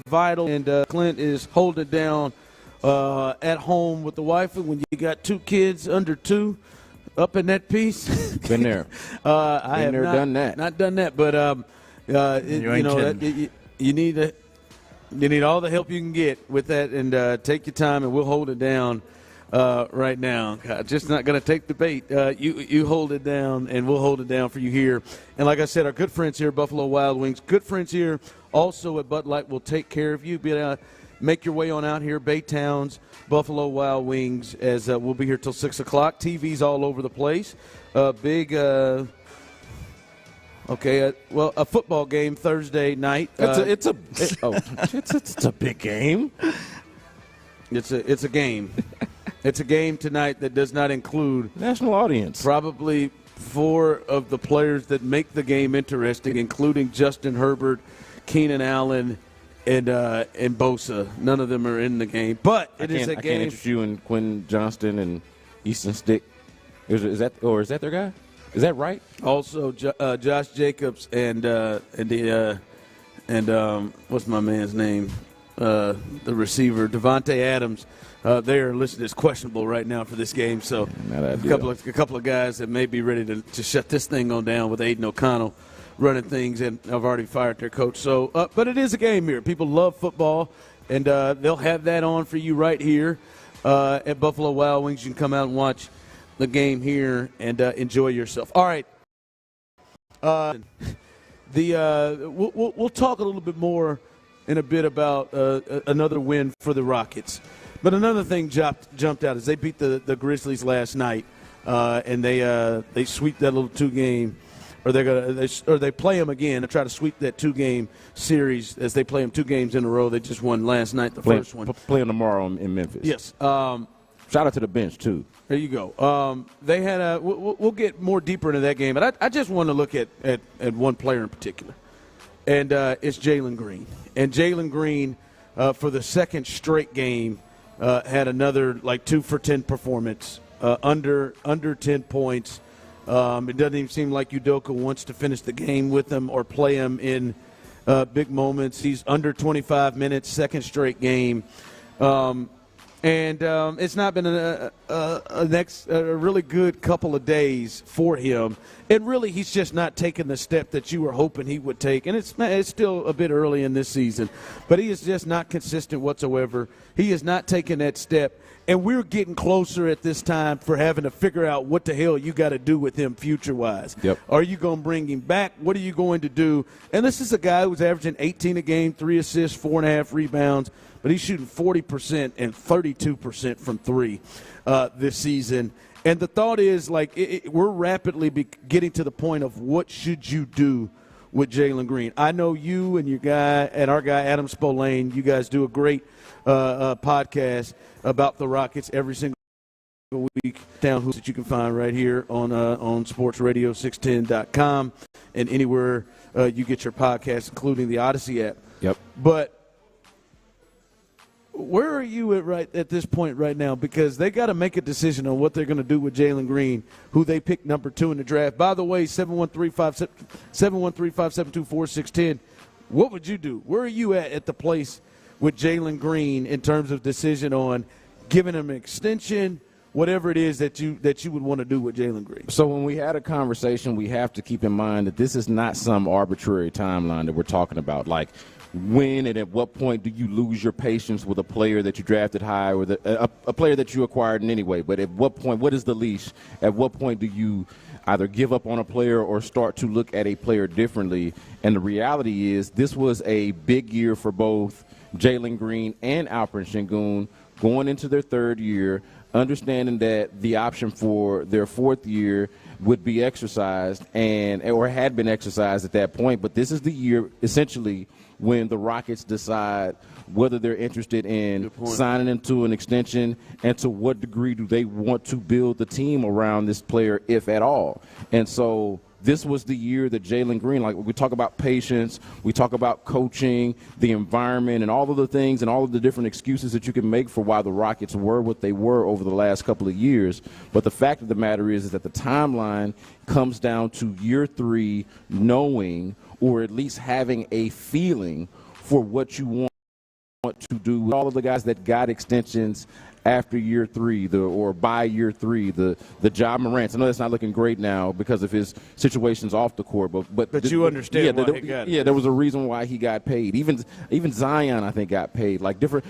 vital, and Clint is holding it down at home with the wife. And when you got 2 kids under 2, up in that piece. Been there. I have done that. Not done that, but you need all the help you can get with that, and take your time, and we'll hold it down right now. Just not going to take the bait. You hold it down, and we'll hold it down for you here. And like I said, our good friends here at Buffalo Wild Wings, good friends here also at Bud Light will take care of you. Make your way on out here, Baytown's Buffalo Wild Wings, as we'll be here till 6 o'clock. TV's all over the place. A football game Thursday night. It's a big game. It's a game. It's a game tonight that does not include national audience. Probably 4 of the players that make the game interesting, including Justin Herbert, Keenan Allen, and Bosa. None of them are in the game, but it is a game. I can't interest you in Quinn Johnston and Easton Stick. Is that their guy? Is that right? Also, Josh Jacobs and what's my man's name? The receiver Devontae Adams. They are listed as questionable right now for this game. So a couple of guys that may be ready to shut this thing on down with Aiden O'Connell running things, and I've already fired their coach. So, but it is a game here. People love football, and they'll have that on for you right here at Buffalo Wild Wings. You can come out and watch the game here and enjoy yourself. All right. We'll talk a little bit more in a bit about another win for the Rockets. But another thing jumped out is they beat the Grizzlies last night, and they sweep that little 2-game. Or they play them again to try to sweep that 2-game series as they play them 2 games in a row. They just won last night, first one. Playing tomorrow in Memphis. Yes. Shout out to the bench too. There you go. They had we'll get more deeper into that game, but I just want to look at one player in particular, and it's Jalen Green. And Jalen Green, for the second straight game, had another 2-for-10 performance, under 10 points. It doesn't even seem like Udoka wants to finish the game with him or play him in big moments. He's under 25 minutes, second straight game. And it's not been a really good couple of days for him. And really, he's just not taking the step that you were hoping he would take. And it's still a bit early in this season. But he is just not consistent whatsoever. He is not taking that step. And we're getting closer at this time for having to figure out what the hell you got to do with him future-wise. Yep. Are you going to bring him back? What are you going to do? And this is a guy who's averaging 18 a game, 3 assists, 4.5 rebounds. But he's shooting 40% and 32% from 3 this season. And the thought is, we're rapidly getting to the point of what should you do with Jalen Green. I know you and our guy Adam Spolane, you guys do a great podcast about the Rockets every single week. Down that you can find right here on SportsRadio610.com and anywhere you get your podcasts, including the Odyssey app. Yep. But where are you at this point right now? Because they got to make a decision on what they're going to do with Jalen Green, who they picked number 2 in the draft. By the way, 713-572-4610. What would you do? Where are you at the place with Jalen Green in terms of decision on giving him an extension, whatever it is that you would want to do with Jalen Green? So when we had a conversation, we have to keep in mind that this is not some arbitrary timeline that we're talking about. Like, when and at what point do you lose your patience with a player that you drafted high or a player that you acquired in any way? But at what point, what is the leash? At what point do you either give up on a player or start to look at a player differently. And the reality is this was a big year for both Jalen Green and Alperen Sengun going into their third year, understanding that the option for their fourth year would be exercised or had been exercised at that point. But this is the year essentially when the Rockets decide whether they're interested in signing him to an extension and to what degree do they want to build the team around this player, if at all. And so this was the year that Jalen Green, like we talk about patience, we talk about coaching, the environment, and all of the things and all of the different excuses that you can make for why the Rockets were what they were over the last couple of years. But the fact of the matter is that the timeline comes down to year 3 knowing or at least having a feeling for what you want to do with all of the guys that got extensions after year 3 or by year 3, the Ja Morants. I know that's not looking great now because of his situations off the court, but you understand why he got it. Yeah, there was a reason why he got paid. Even Zion, I think, got paid. Like different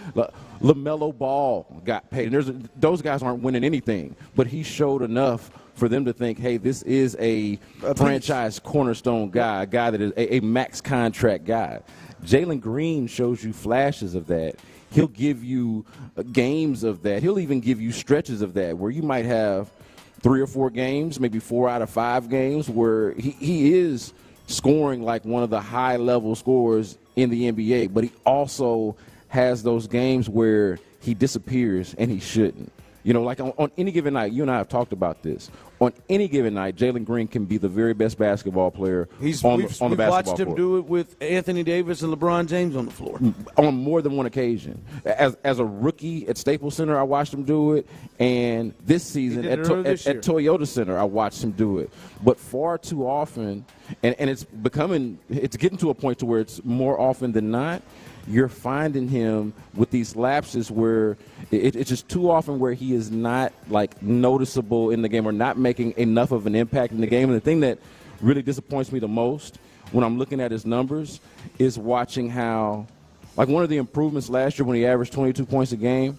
LaMelo Ball got paid. And those guys aren't winning anything, but he showed enough for them to think, hey, this is a franchise cornerstone guy, a guy that is a max contract guy. Jalen Green shows you flashes of that. He'll give you games of that. He'll even give you stretches of that where you might have 3 or 4 games, maybe 4 out of 5 games where he is scoring like one of the high-level scorers in the NBA, but he also has those games where he disappears and he shouldn't. You know, like on any given night, you and I have talked about this. On any given night, Jalen Green can be the very best basketball player on the basketball court. We've watched him do it with Anthony Davis and LeBron James on the floor. On more than one occasion. As a rookie at Staples Center, I watched him do it. And this season at Toyota Center, I watched him do it. But far too often, and it's getting to a point to where it's more often than not, you're finding him with these lapses where it's just too often where he is not like noticeable in the game or not making enough of an impact in the game. And the thing that really disappoints me the most when I'm looking at his numbers is watching how, like one of the improvements last year when he averaged 22 points a game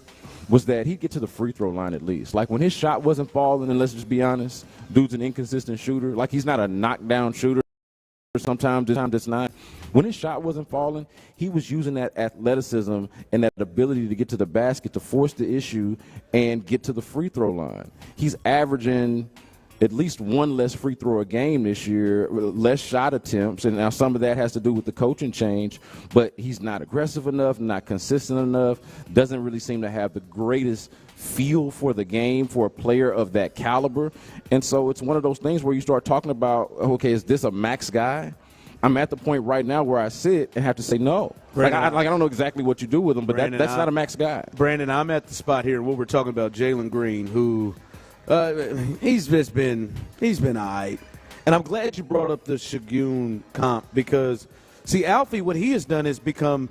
was that he'd get to the free throw line at least. Like when his shot wasn't falling, and let's just be honest, dude's an inconsistent shooter. Like he's not a knockdown shooter. Sometimes it's not. When his shot wasn't falling, he was using that athleticism and that ability to get to the basket to force the issue and get to the free throw line. He's averaging at least 1 less free throw a game this year, less shot attempts, and now some of that has to do with the coaching change, but he's not aggressive enough, not consistent enough, doesn't really seem to have the greatest feel for the game for a player of that caliber. And so it's one of those things where you start talking about, okay, is this a max guy? I'm at the point right now where I sit and have to say no. Brandon, I don't know exactly what you do with him, but that's not a max guy. Brandon, I'm at the spot here where we're talking about Jalen Green, who he's been all right. And I'm glad you brought up the Sengun comp because, see, Alfie, what he has done is become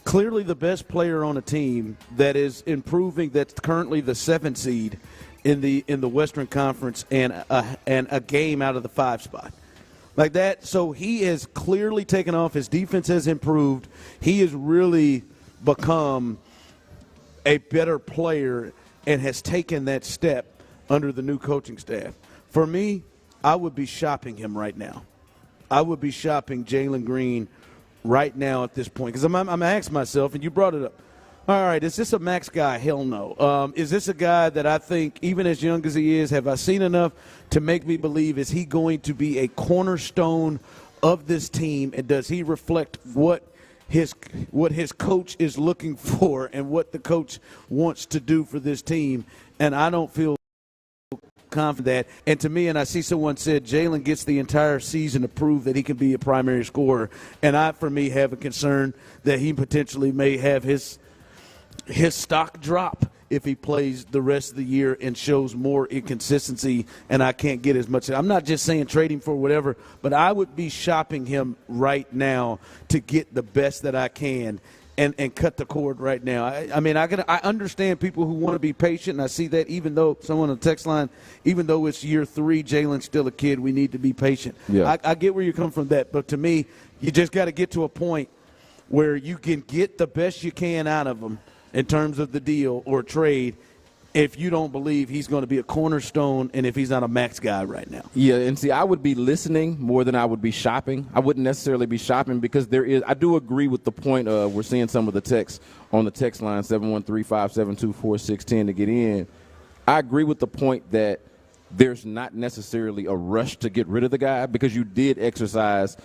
clearly the best player on a team that is improving, that's currently the 7th seed in the Western Conference and a game out of the 5 spot. Like that, so he has clearly taken off. His defense has improved. He has really become a better player and has taken that step under the new coaching staff. For me, I would be shopping him right now. I would be shopping Jalen Green right now at this point because I'm asking myself, and you brought it up, all right, is this a max guy? Hell no. Is this a guy that I think, even as young as he is, have I seen enough to make me believe, is he going to be a cornerstone of this team, and does he reflect what his coach is looking for and what the coach wants to do for this team? And I don't feel confident that. And to me, and I see someone said Jalen gets the entire season to prove that he can be a primary scorer, and I, for me, have a concern that he potentially may have his stock drop if he plays the rest of the year and shows more inconsistency, and I can't get as much. I'm not just saying trade him for whatever, but I would be shopping him right now to get the best that I can and cut the cord right now. I mean, I understand people who want to be patient, and I see that even though someone on the text line, even though it's year 3, Jalen's still a kid, we need to be patient. Yeah. I get where you come from that, but to me, you just got to get to a point where you can get the best you can out of him in terms of the deal or trade if you don't believe he's going to be a cornerstone and if he's not a max guy right now. Yeah, and see, I would be listening more than I would be shopping. I wouldn't necessarily be shopping because I do agree with the point of we're seeing some of the texts on the text line, 713-572-4610 to get in. I agree with the point that there's not necessarily a rush to get rid of the guy because you did exercise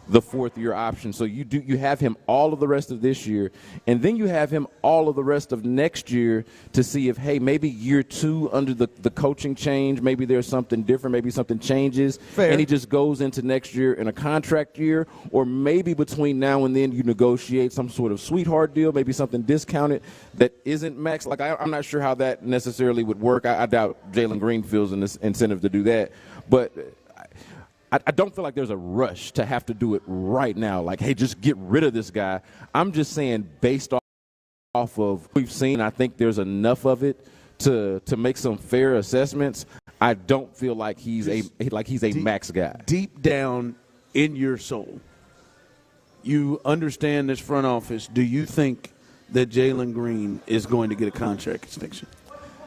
the fourth-year option. So you have him all of the rest of this year, and then you have him all of the rest of next year to see if, hey, maybe year 2 under the coaching change, maybe there's something different, maybe something changes, Fair. And he just goes into next year in a contract year, or maybe between now and then you negotiate some sort of sweetheart deal, maybe something discounted that isn't max. Like, I'm not sure how that necessarily would work. I doubt Jalen Green feels an incentive to do that. But I don't feel like there's a rush to have to do it right now. Like, hey, just get rid of this guy. I'm just saying based off of what we've seen, I think there's enough of it to make some fair assessments. I don't feel like he's a max guy. Deep down in your soul, you understand this front office. Do you think that Jalen Green is going to get a contract extension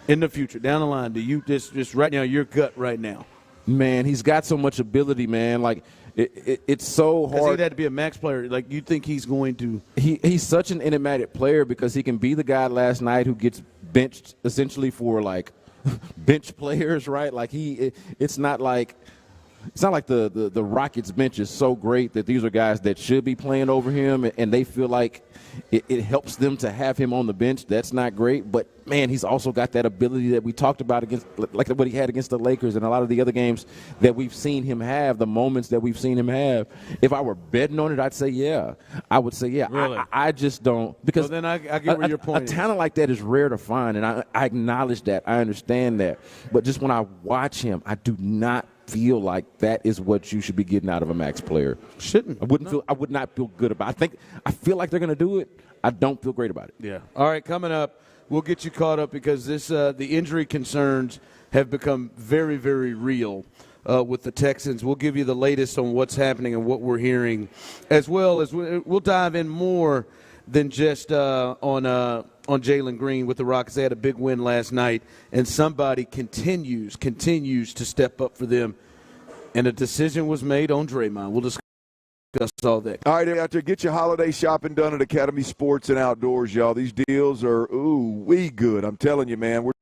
in the future, down the line? Do you just right now, your gut right now? Man, he's got so much ability, man. Like, it's so hard. He'd have to be a max player. Like, you think he's going to? He's such an enigmatic player because he can be the guy last night who gets benched essentially for, like, bench players, right? Like, it's not like the Rockets bench is so great that these are guys that should be playing over him, and they feel like it helps them to have him on the bench. That's not great, but man, he's also got that ability that we talked about against, like what he had against the Lakers and a lot of the other games that we've seen him have, the moments that we've seen him have. If I were betting on it, I'd say yeah. I would say yeah. Really? I just don't, because well, then I get where your point is. A talent like that is rare to find, and I acknowledge that. I understand that. But just when I watch him, I do not feel like that is what you should be getting out of a max player. Shouldn't. I would not feel good about it. I feel like they're going to do it. I don't feel great about it. Yeah. All right, coming up, we'll get you caught up because the injury concerns have become very, very real with the Texans. We'll give you the latest on what's happening and what we're hearing, as well as we'll dive in more than just on Jalen Green with the Rockets. They had a big win last night, and somebody continues to step up for them, and a decision was made on Draymond. We'll discuss all that. All right, out there, get your holiday shopping done at Academy Sports and Outdoors, y'all. These deals are, we good. I'm telling you, man.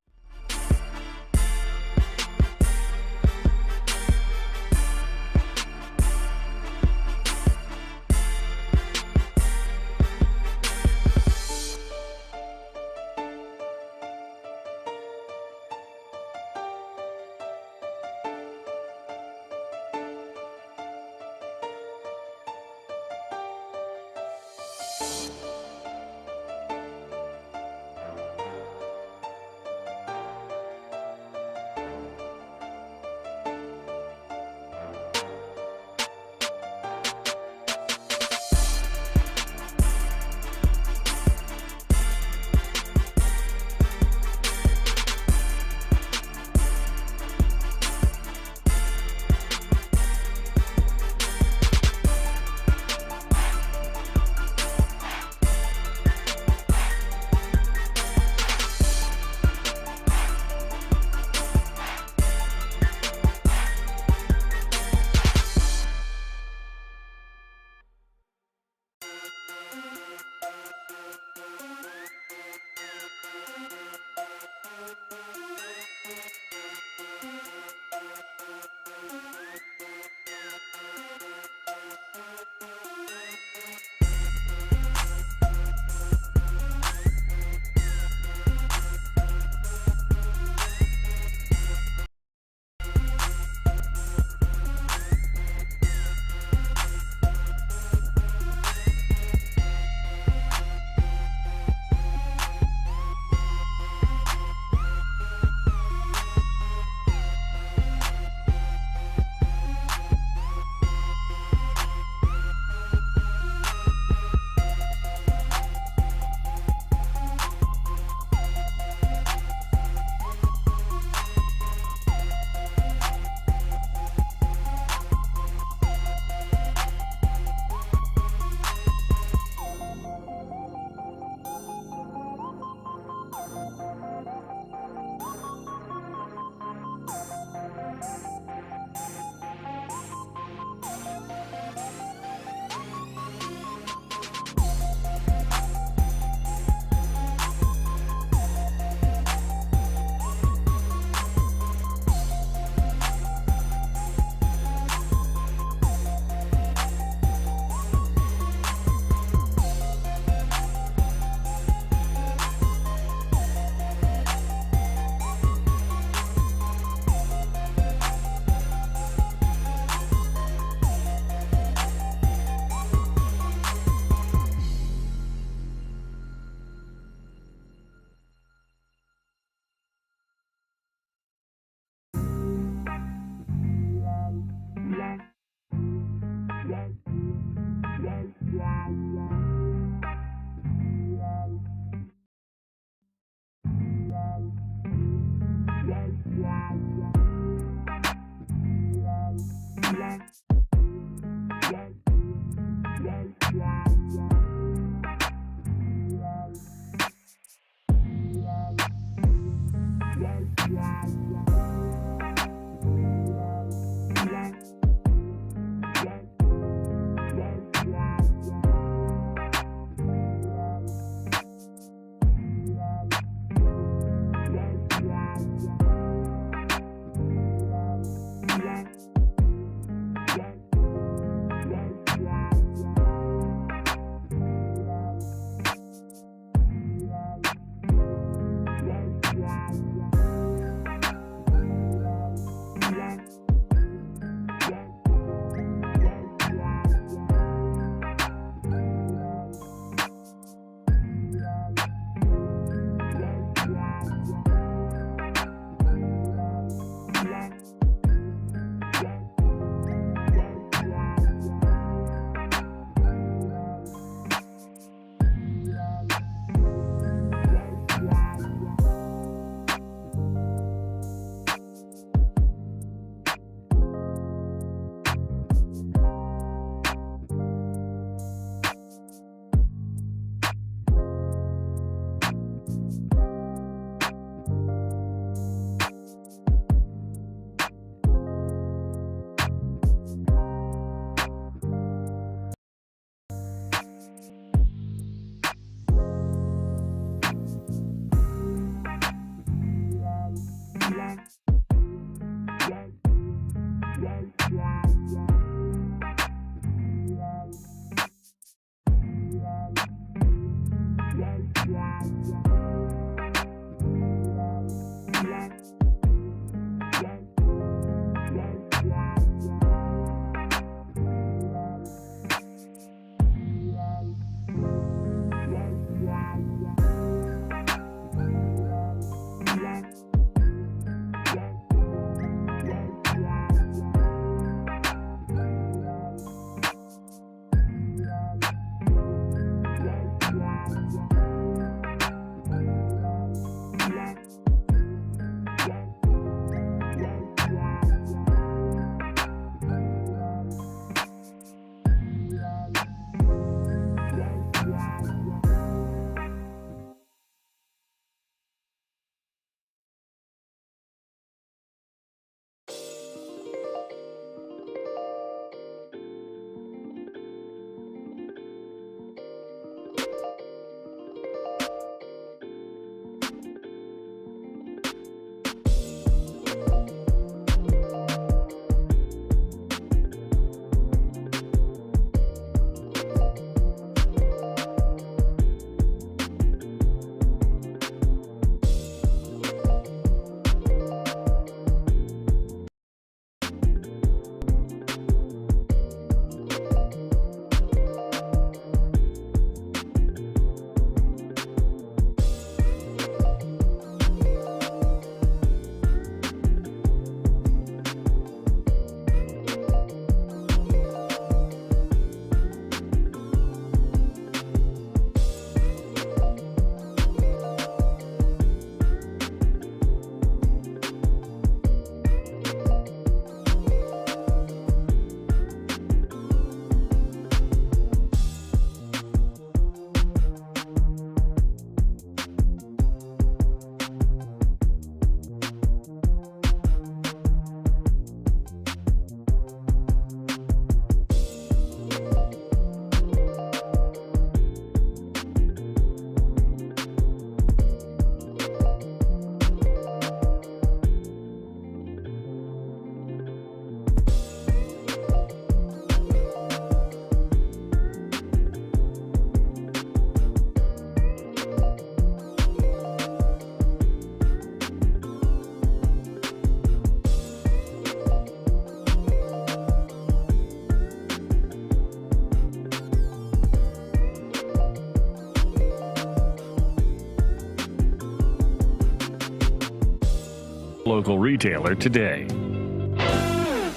local retailer today.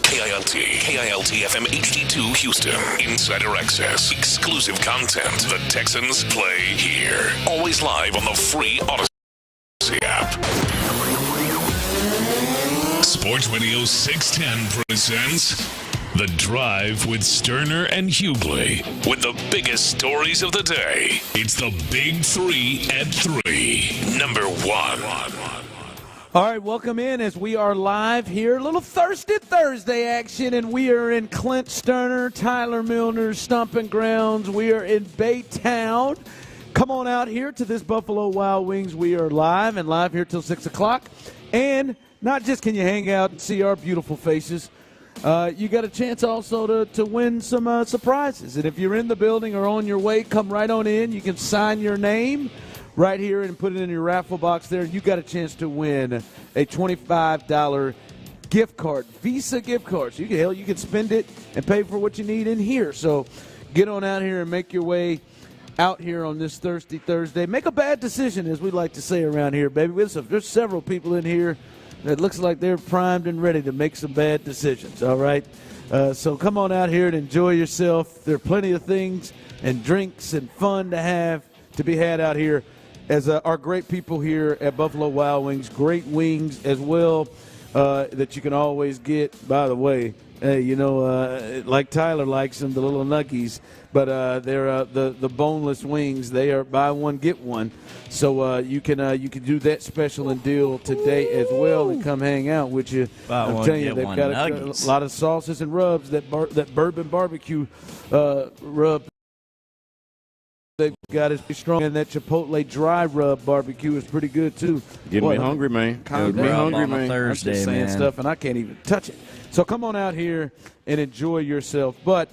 KILT FM HD2 Houston. Insider access. Exclusive content. The Texans play here. Always live on the free Odyssey app. Sports Radio 610 presents The Drive with Stoerner and Hughley. With the biggest stories of the day. It's the Big 3 at 3. Number 1. All right, welcome in as we are live here. A little Thirsty Thursday action, and we are in Clint Stoerner, Tyler Milner's stomping grounds. We are in Baytown. Come on out here to this Buffalo Wild Wings. We are live here till 6 o'clock. And not just can you hang out and see our beautiful faces, you got a chance also to win some surprises. And if you're in the building or on your way, come right on in. You can sign your name right here and put it in your raffle box there. You got a chance to win a $25 gift card, Visa gift card. So you can spend it and pay for what you need in here. So get on out here and make your way out here on this Thirsty Thursday. Make a bad decision, as we like to say around here, baby. There's several people in here that looks like they're primed and ready to make some bad decisions, all right? So come on out here and enjoy yourself. There are plenty of things and drinks and fun to be had out here. As our great people here at Buffalo Wild Wings, great wings as well that you can always get. By the way, like Tyler likes them, the little nuggies, but they're the boneless wings. They are buy one get one, so you can do that special and deal today as well, and come hang out with you. I'm telling you, they've got a lot of sauces and rubs. That bourbon barbecue rub they've got is pretty strong, and that Chipotle dry rub barbecue is pretty good too. Getting me hungry, man. Getting me hungry, man. Thursday, I'm just saying stuff, and I can't even touch it. So come on out here and enjoy yourself. But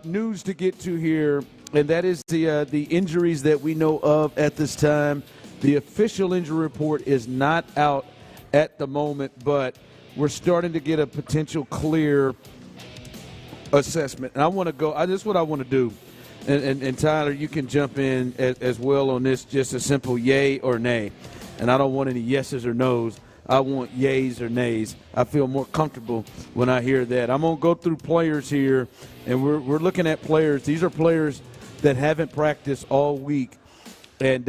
news to get to here, and that is the injuries that we know of at this time. The official injury report is not out at the moment, but we're starting to get a potential clear assessment. And I want to go. This is what I want to do. And Tyler, you can jump in as well on this, just a simple yay or nay. And I don't want any yeses or nos. I want yays or nays. I feel more comfortable when I hear that. I'm going to go through players here, and we're looking at players. These are players that haven't practiced all week, and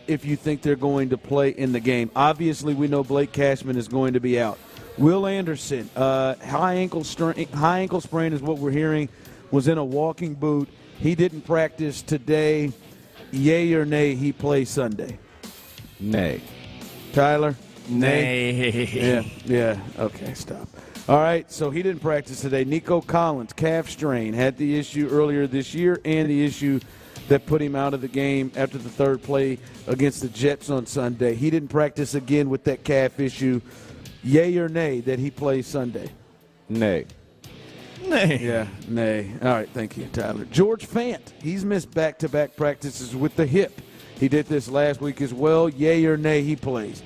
if you think they're going to play in the game. Obviously, we know Blake Cashman is going to be out. Will Anderson, high ankle sprain is what we're hearing, was in a walking boot. He didn't practice today. Yay or nay, he plays Sunday? Nay. Tyler? Nay. Yeah. Okay, stop. All right, so he didn't practice today. Nico Collins, calf strain, had the issue earlier this year and the issue that put him out of the game after the third play against the Jets on Sunday. He didn't practice again with that calf issue. Yay or nay that he plays Sunday? Nay. Nay. Yeah, nay. All right, thank you, Tyler. George Fant, he's missed back-to-back practices with the hip. He did this last week as well. Yay or nay, he plays?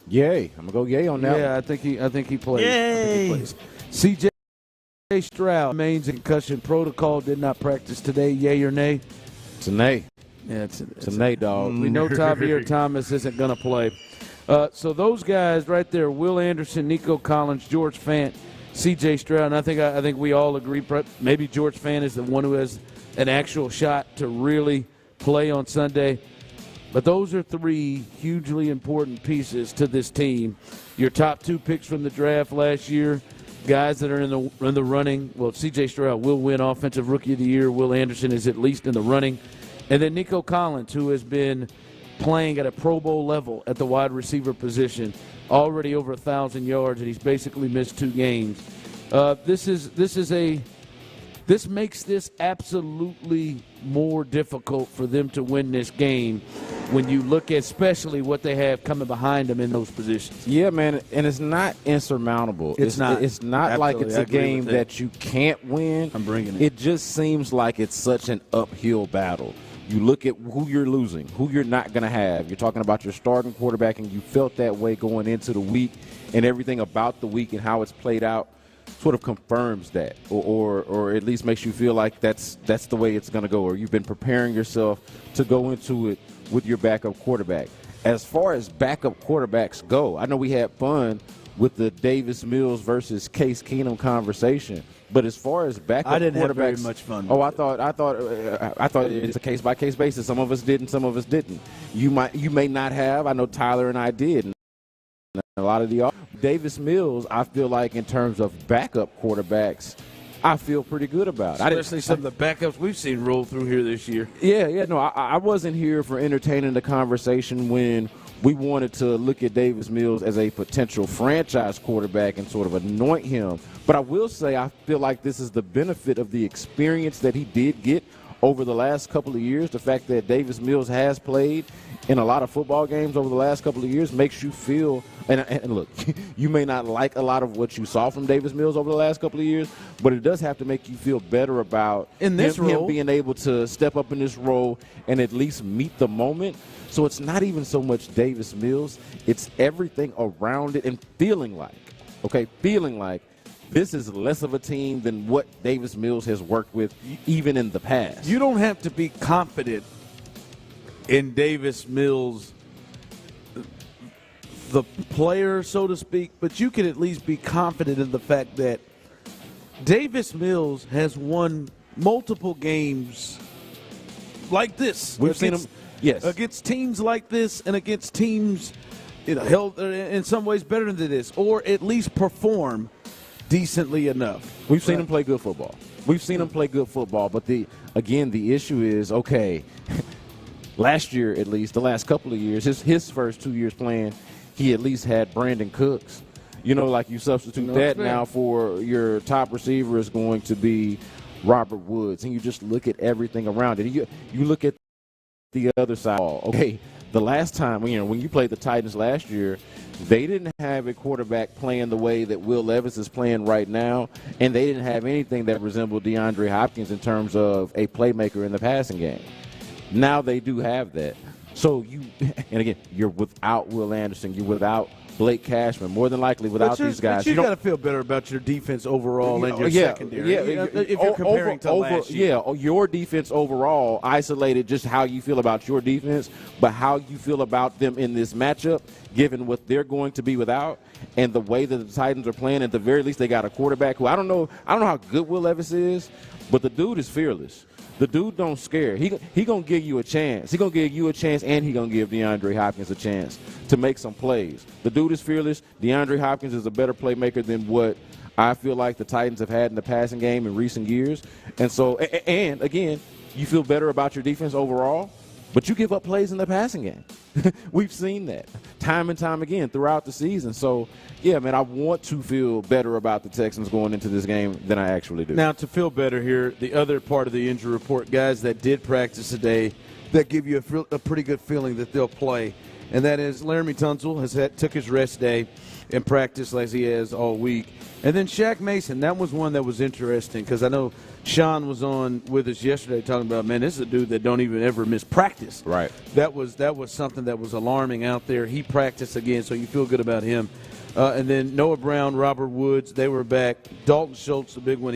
Yay. I'm going to go yay on that. Yeah, I think he plays. Yay. C.J. Stroud remains in concussion protocol, did not practice today. Yay or nay? It's a nay. Yeah, it's a nay, dog. We know Tavier Thomas isn't going to play. So those guys right there, Will Anderson, Nico Collins, George Fant, C.J. Stroud, and I think we all agree maybe George Fant is the one who has an actual shot to really play on Sunday. But those are three hugely important pieces to this team. Your top two picks from the draft last year, guys that are in the running. Well, C.J. Stroud will win Offensive Rookie of the Year. Will Anderson is at least in the running. And then Nico Collins, who has been playing at a Pro Bowl level at the wide receiver position, already over 1,000 yards, and he's basically missed 2 games. This makes this absolutely more difficult for them to win this game when you look at especially what they have coming behind them in those positions. Yeah, man, and it's not insurmountable. It's not Absolutely. like it's a game that you can't win. I'm bringing it. It just seems like it's such an uphill battle. You look at who you're losing, who you're not going to have. You're talking about your starting quarterback, and you felt that way going into the week, and everything about the week and how it's played out sort of confirms that, or at least makes you feel like that's the way it's going to go, or you've been preparing yourself to go into it with your backup quarterback. As far as backup quarterbacks go, I know we had fun with the Davis Mills versus Case Keenum conversation. But as far as backup quarterbacks, I didn't have very much fun. I thought it's a case by case basis. Some of us did, and some of us didn't. You may not have. I know Tyler and I did. And a lot of the Davis Mills, I feel like in terms of backup quarterbacks, I feel pretty good about. Especially some of the backups we've seen roll through here this year. Yeah. No, I wasn't here for entertaining the conversation when we wanted to look at Davis Mills as a potential franchise quarterback and sort of anoint him. But I will say I feel like this is the benefit of the experience that he did get over the last couple of years. The fact that Davis Mills has played in a lot of football games over the last couple of years makes you feel – and look, you may not like a lot of what you saw from Davis Mills over the last couple of years, but it does have to make you feel better about him being able to step up in this role and at least meet the moment. So it's not even so much Davis Mills. It's everything around it and feeling like this is less of a team than what Davis Mills has worked with even in the past. You don't have to be confident in Davis Mills, the player, so to speak, but you can at least be confident in the fact that Davis Mills has won multiple games like this. We've seen him. Yes. Against teams like this and against teams held in some ways better than this, or at least perform decently enough. We've seen him play good football. But the issue is, okay, last year at least, the last couple of years, his first 2 years playing, he at least had Brandon Cooks. Like you substitute that now for your top receiver is going to be Robert Woods, and you just look at everything around it. You look at the other side. Okay, the last time, when you played the Titans last year, they didn't have a quarterback playing the way that Will Levis is playing right now, and they didn't have anything that resembled DeAndre Hopkins in terms of a playmaker in the passing game. Now they do have that. So you're without Will Anderson, you're without Blake Cashman, more than likely without these guys. But you got to feel better about your defense overall and your secondary. If you're comparing to last year. Yeah, your defense overall, isolated just how you feel about your defense, but how you feel about them in this matchup, given what they're going to be without, and the way that the Titans are playing. At the very least, they got a quarterback who I don't know how good Will Levis is, but the dude is fearless. The dude don't scare. He gonna give you a chance. He gonna give you a chance, and he gonna give DeAndre Hopkins a chance to make some plays. The dude is fearless. DeAndre Hopkins is a better playmaker than what I feel like the Titans have had in the passing game in recent years. And so, and again, you feel better about your defense overall, but you give up plays in the passing game. We've seen that time and time again throughout the season. So, yeah, man, I want to feel better about the Texans going into this game than I actually do. Now, to feel better here, the other part of the injury report, guys that did practice today that give you a pretty good feeling that they'll play, and that is Laramie Tunsil took his rest day and practiced as he has all week. And then Shaq Mason, that was one that was interesting because I know Sean was on with us yesterday talking about, man, this is a dude that don't even ever miss practice. Right. That was something that was alarming out there. He practiced again, so you feel good about him. And then Noah Brown, Robert Woods, they were back. Dalton Schultz, the big one,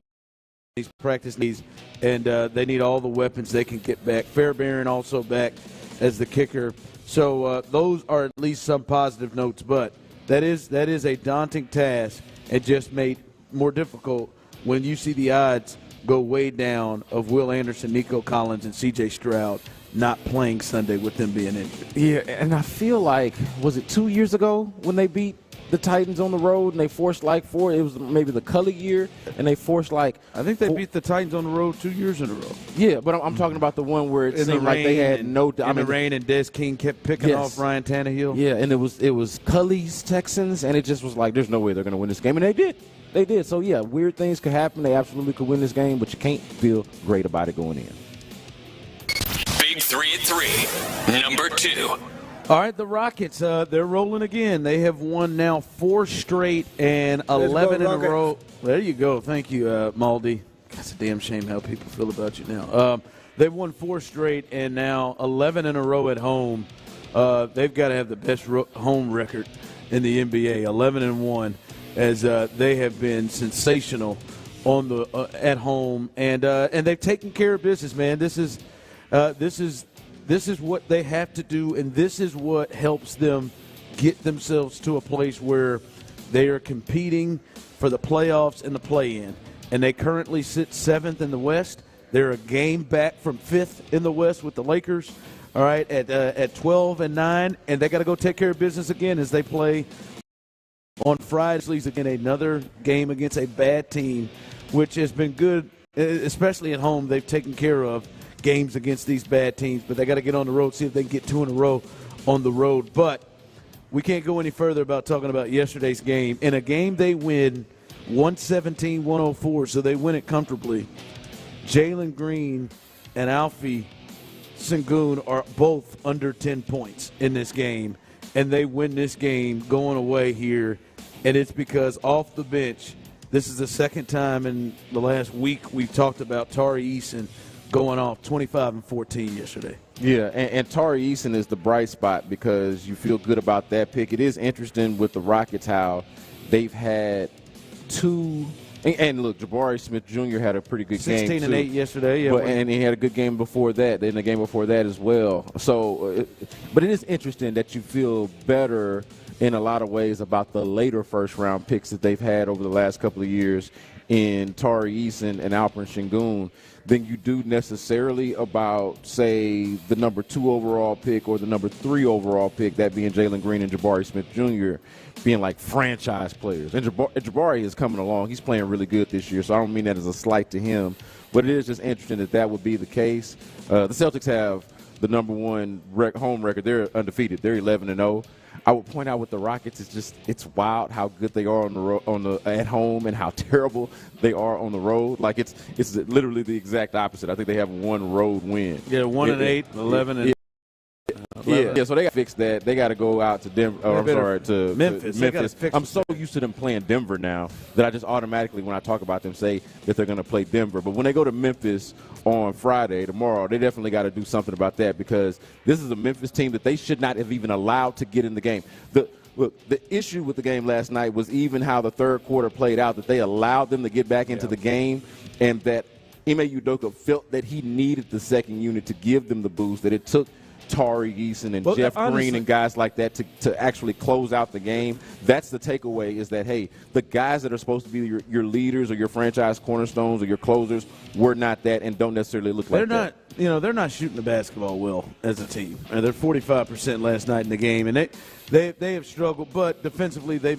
he's practiced these, and they need all the weapons they can get back. Fairbairn also back as the kicker. So those are at least some positive notes, but that is a daunting task and just made more difficult when you see the odds go way down of Will Anderson, Nico Collins, and C.J. Stroud not playing Sunday with them being injured. Yeah, and I feel like, was it 2 years ago when they beat the Titans on the road and they forced it was maybe the Cully year, and they forced I think they beat the Titans on the road 2 years in a row. Yeah, but I'm talking about the one where it seemed like they had the rain and Des King kept picking off Ryan Tannehill. Yeah, and it was Cully's Texans, and it just was like, there's no way they're going to win this game, and they did. They did. So, yeah, weird things could happen. They absolutely could win this game, but you can't feel great about it going in. Big 3 at 3, number 2. All right, the Rockets, they're rolling again. They have won now 4 straight and 11 in a row. There you go. Thank you, Maldi. That's a damn shame how people feel about you now. They've won 4 straight and now 11 in a row at home. They've got to have the best home record in the NBA, 11-1, as they have been sensational on the at home, and they've taken care of business, man. This is what they have to do, and this is what helps them get themselves to a place where They are competing for the playoffs and the play-in, and they currently sit 7th in the West. They're a game back from 5th in the West with the Lakers, all right, at 12-9, and they got to go take care of business again as they play on Fridays again, another game against a bad team, which has been good, especially at home. They've taken care of games against these bad teams, but they got to get on the road, see if they can get 2 in a row on the road. But we can't go any further about talking about yesterday's game. In a game they win 117-104, so they win it comfortably. Jalen Green and Alfie Sengun are both under 10 points in this game, and they win this game going away here, and it's because off the bench, this is the second time in the last week we've talked about Tari Eason going off 25 and 14 yesterday. Yeah, and Tari Eason is the bright spot because you feel good about that pick. It is interesting with the Rockets how they've had two – and look, Jabari Smith Jr. had a pretty good game, 16 and 8 yesterday. Yeah, and he had a good game before that, then the game before that as well. So, but it is interesting that you feel better in a lot of ways about the later first-round picks that they've had over the last couple of years in Tari Eason and Alperen Sengun than you do necessarily about, say, the number 2 overall pick or the number 3 overall pick, that being Jalen Green and Jabari Smith Jr., being like franchise players. And Jabari is coming along. He's playing really good this year, so I don't mean that as a slight to him. But it is just interesting that would be the case. The Celtics have the number 1 home record. They're undefeated. They're 11-0. I would point out with the Rockets, it's wild how good they are at home and how terrible they are on the road. Like it's literally the exact opposite. I think they have 1 road win. Yeah, 1-8, 11 and. Yeah, so they got to fix that. They got to go out to Denver. To Memphis. I'm so used to them playing Denver now that I just automatically, when I talk about them, say that they're going to play Denver. But when they go to Memphis on Friday, tomorrow, they definitely got to do something about that because this is a Memphis team that they should not have even allowed to get in the game. The issue with the game last night was even how the third quarter played out, that they allowed them to get back into the game, and that Ime Udoka felt that he needed the second unit to give them the boost, that it took Tari Eason and Jeff Green and guys like that to actually close out the game. That's the takeaway, is that, hey, the guys that are supposed to be your leaders or your franchise cornerstones or your closers were not that and don't necessarily look like that. They're not shooting the basketball well as a team. They're 45% last night in the game, and they have struggled, but defensively they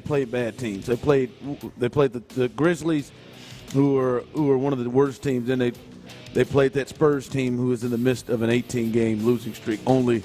played bad teams. They played the Grizzlies, who are one of the worst teams, and they played that Spurs team who is in the midst of an 18-game losing streak. Only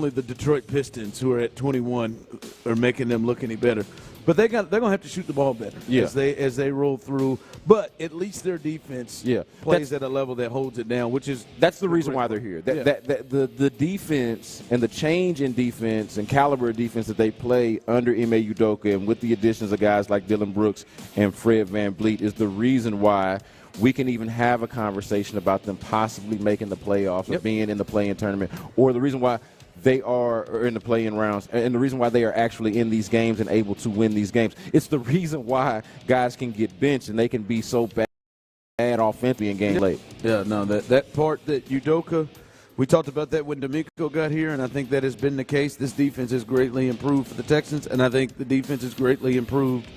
the Detroit Pistons, who are at 21, are making them look any better. But they're going to have to shoot the ball better as they roll through. But at least their defense plays at a level that holds it down, that's the reason why they're here. The defense and the change in defense and caliber of defense that they play under Ime Udoka and with the additions of guys like Dylan Brooks and Fred VanVleet is the reason why we can even have a conversation about them possibly making the playoffs or being in the play-in tournament, or the reason why they are in the play-in rounds, and the reason why they are actually in these games and able to win these games. It's the reason why guys can get benched and they can be so bad offensively in game late. Yeah, no, that part that Udoka, we talked about that when D'Amico got here, and I think that has been the case. This defense has greatly improved for the Texans, and I think the defense has greatly improved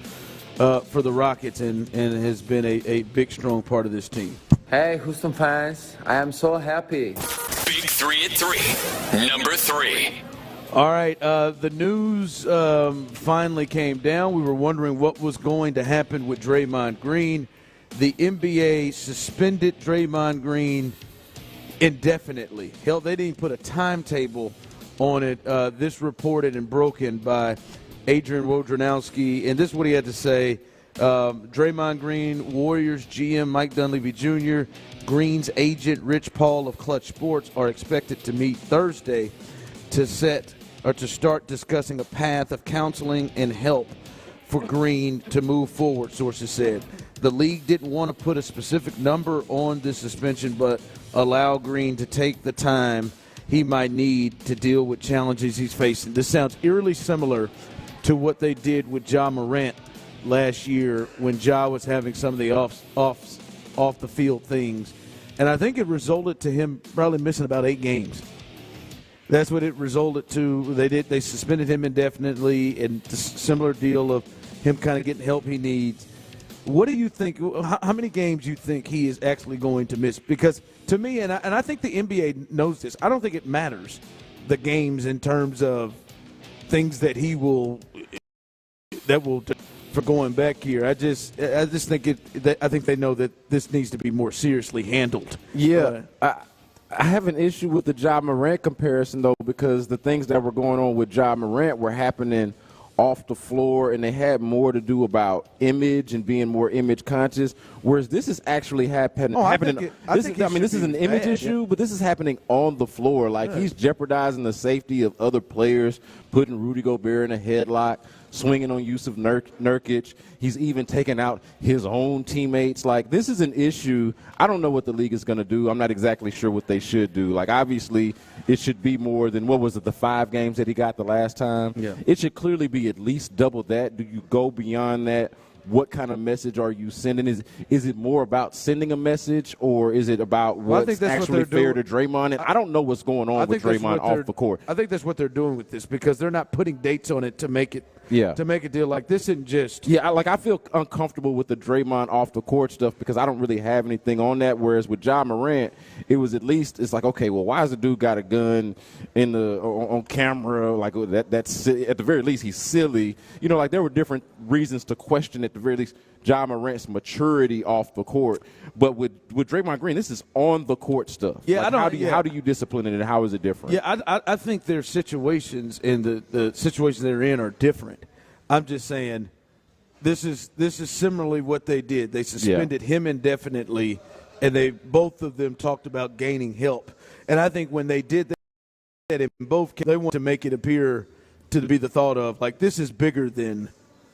for the Rockets and has been a big, strong part of this team. Hey, Houston fans, I am so happy. Big 3 at 3. Number 3. All right, the news finally came down. We were wondering what was going to happen with Draymond Green. The NBA suspended Draymond Green indefinitely. Hell, they didn't put a timetable on it. This reported and broken by Adrian Wojnarowski, and this is what he had to say. Draymond Green, Warriors GM Mike Dunleavy Jr., Green's agent Rich Paul of Clutch Sports are expected to meet Thursday to start discussing a path of counseling and help for Green to move forward, sources said. The league didn't want to put a specific number on this suspension, but allow Green to take the time he might need to deal with challenges he's facing. This sounds eerily similar to what they did with Ja Morant last year when Ja was having some of the off the field things, and I think it resulted to him probably missing about 8 games. That's what it resulted to. They suspended him indefinitely, and the similar deal of him kind of getting help he needs. What do you think? How many games do you think he is actually going to miss? Because to me, and I think the NBA knows this, I don't think it matters the games in terms of things that for going back here. I just think I think they know that this needs to be more seriously handled. Yeah, I have an issue with the Ja Morant comparison, though, because the things that were going on with Ja Morant were happening off the floor, and they had more to do about image and being more image conscious, whereas this is actually happening. This is an image issue, but this is happening on the floor. Like, he's jeopardizing the safety of other players, putting Rudy Gobert in a headlock, swinging on Yusuf Nurkic. He's even taking out his own teammates. Like, this is an issue. I don't know what the league is going to do. I'm not exactly sure what they should do. Like, obviously, it should be more than, what was it, the 5 games that he got the last time? Yeah. It should clearly be at least double that. Do you go beyond that? What kind of message are you sending? Is it more about sending a message, or is it about what's actually fair to Draymond? And I don't know what's going on with Draymond off the court. I think that's what they're doing with this, because they're not putting dates on it to make it to make a deal. Like, this isn't just I feel uncomfortable with the Draymond off the court stuff because I don't really have anything on that. Whereas with Ja Morant, it was at least, it's like, okay, well, why has the dude got a gun on camera? Like, that's at the very least he's silly. You know, like, there were different reasons to question at the very least Ja Morant's maturity off the court. But with Draymond Green, this is on the court stuff. Yeah, like, how do you discipline it, and how is it different? Yeah, I think their situations and the situations they're in are different. I'm just saying this is similarly what they did. They suspended him indefinitely, and both of them talked about gaining help. And I think when they did that in both cases, they want to make it appear to be the thought of, like, this is bigger than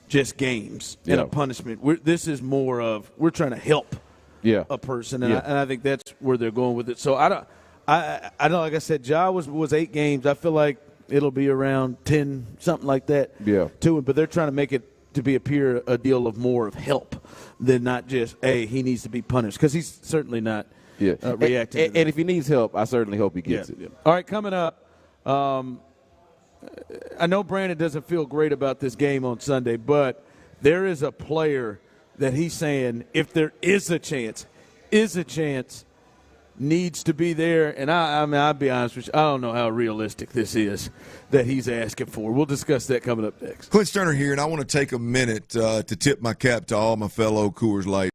just games and a punishment. This is more of, we're trying to help a person, and I think that's where they're going with it. So I don't, like I said, Ja was 8 games. I feel like it'll be around 10, something like that. To him, but they're trying to make it to appear a deal of more of help than not just, hey, he needs to be punished, because he's certainly not reacting. And if he needs help, I certainly hope he gets it. All right, coming up. I know Brandon doesn't feel great about this game on Sunday, but there is a player that he's saying, if there is a chance, needs to be there. And I mean, I'll be honest with you, I don't know how realistic this is that he's asking for. We'll discuss that coming up next. Clint Stoerner here, and I want to take a minute to tip my cap to all my fellow Coors Light.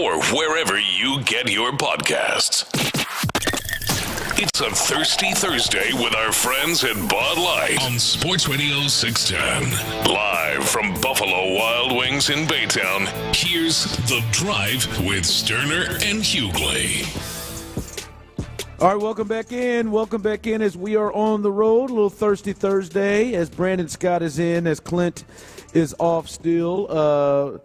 or wherever you get your podcasts. It's a Thirsty Thursday with our friends at Bud Light on Sports Radio 610. Live from Buffalo Wild Wings in Baytown, here's The Drive with Stoerner and Hughley. All right, welcome back in. Welcome back in as we are on the road. A little Thirsty Thursday as Brandon Scott is in, as Clint is off still,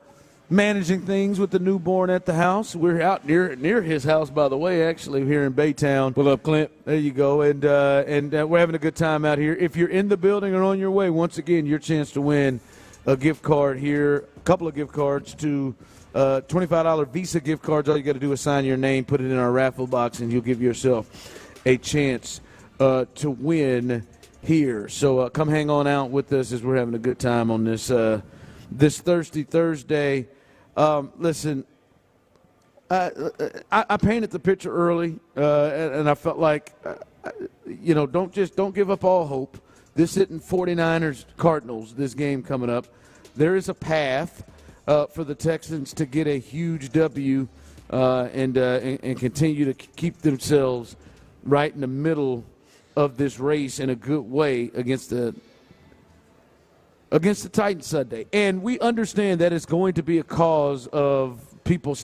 managing things with the newborn at the house. We're out near his house, by the way, actually, here in Baytown. What up, Clint? There you go. And we're having a good time out here. If you're in the building or on your way, once again, your chance to win a gift card here, a couple of gift cards to $25 Visa gift cards. All you got to do is sign your name, put it in our raffle box, and you'll give yourself a chance to win here. So come hang on out with us as we're having a good time on this this Thirsty Thursday. Listen, I painted the picture early, and I felt like, don't give up all hope. This isn't 49ers Cardinals, this game coming up. There is a path for the Texans to get a huge W and continue to keep themselves right in the middle of this race in a good way against the Titans Sunday. And we understand that it's going to be a cause of people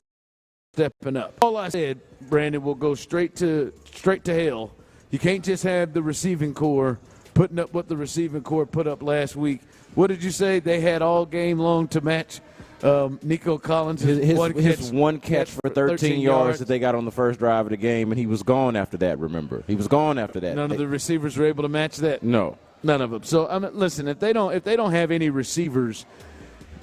stepping up. All I said, Brandon, will go straight to hell. You can't just have the receiving core putting up what the receiving core put up last week. What did you say? They had all game long to match Nico Collins. His one catch for 13 yards that they got on the first drive of the game, and he was gone after that, remember. He was gone after that. None of the receivers were able to match that? No. None of them. So, listen, if they don't have any receivers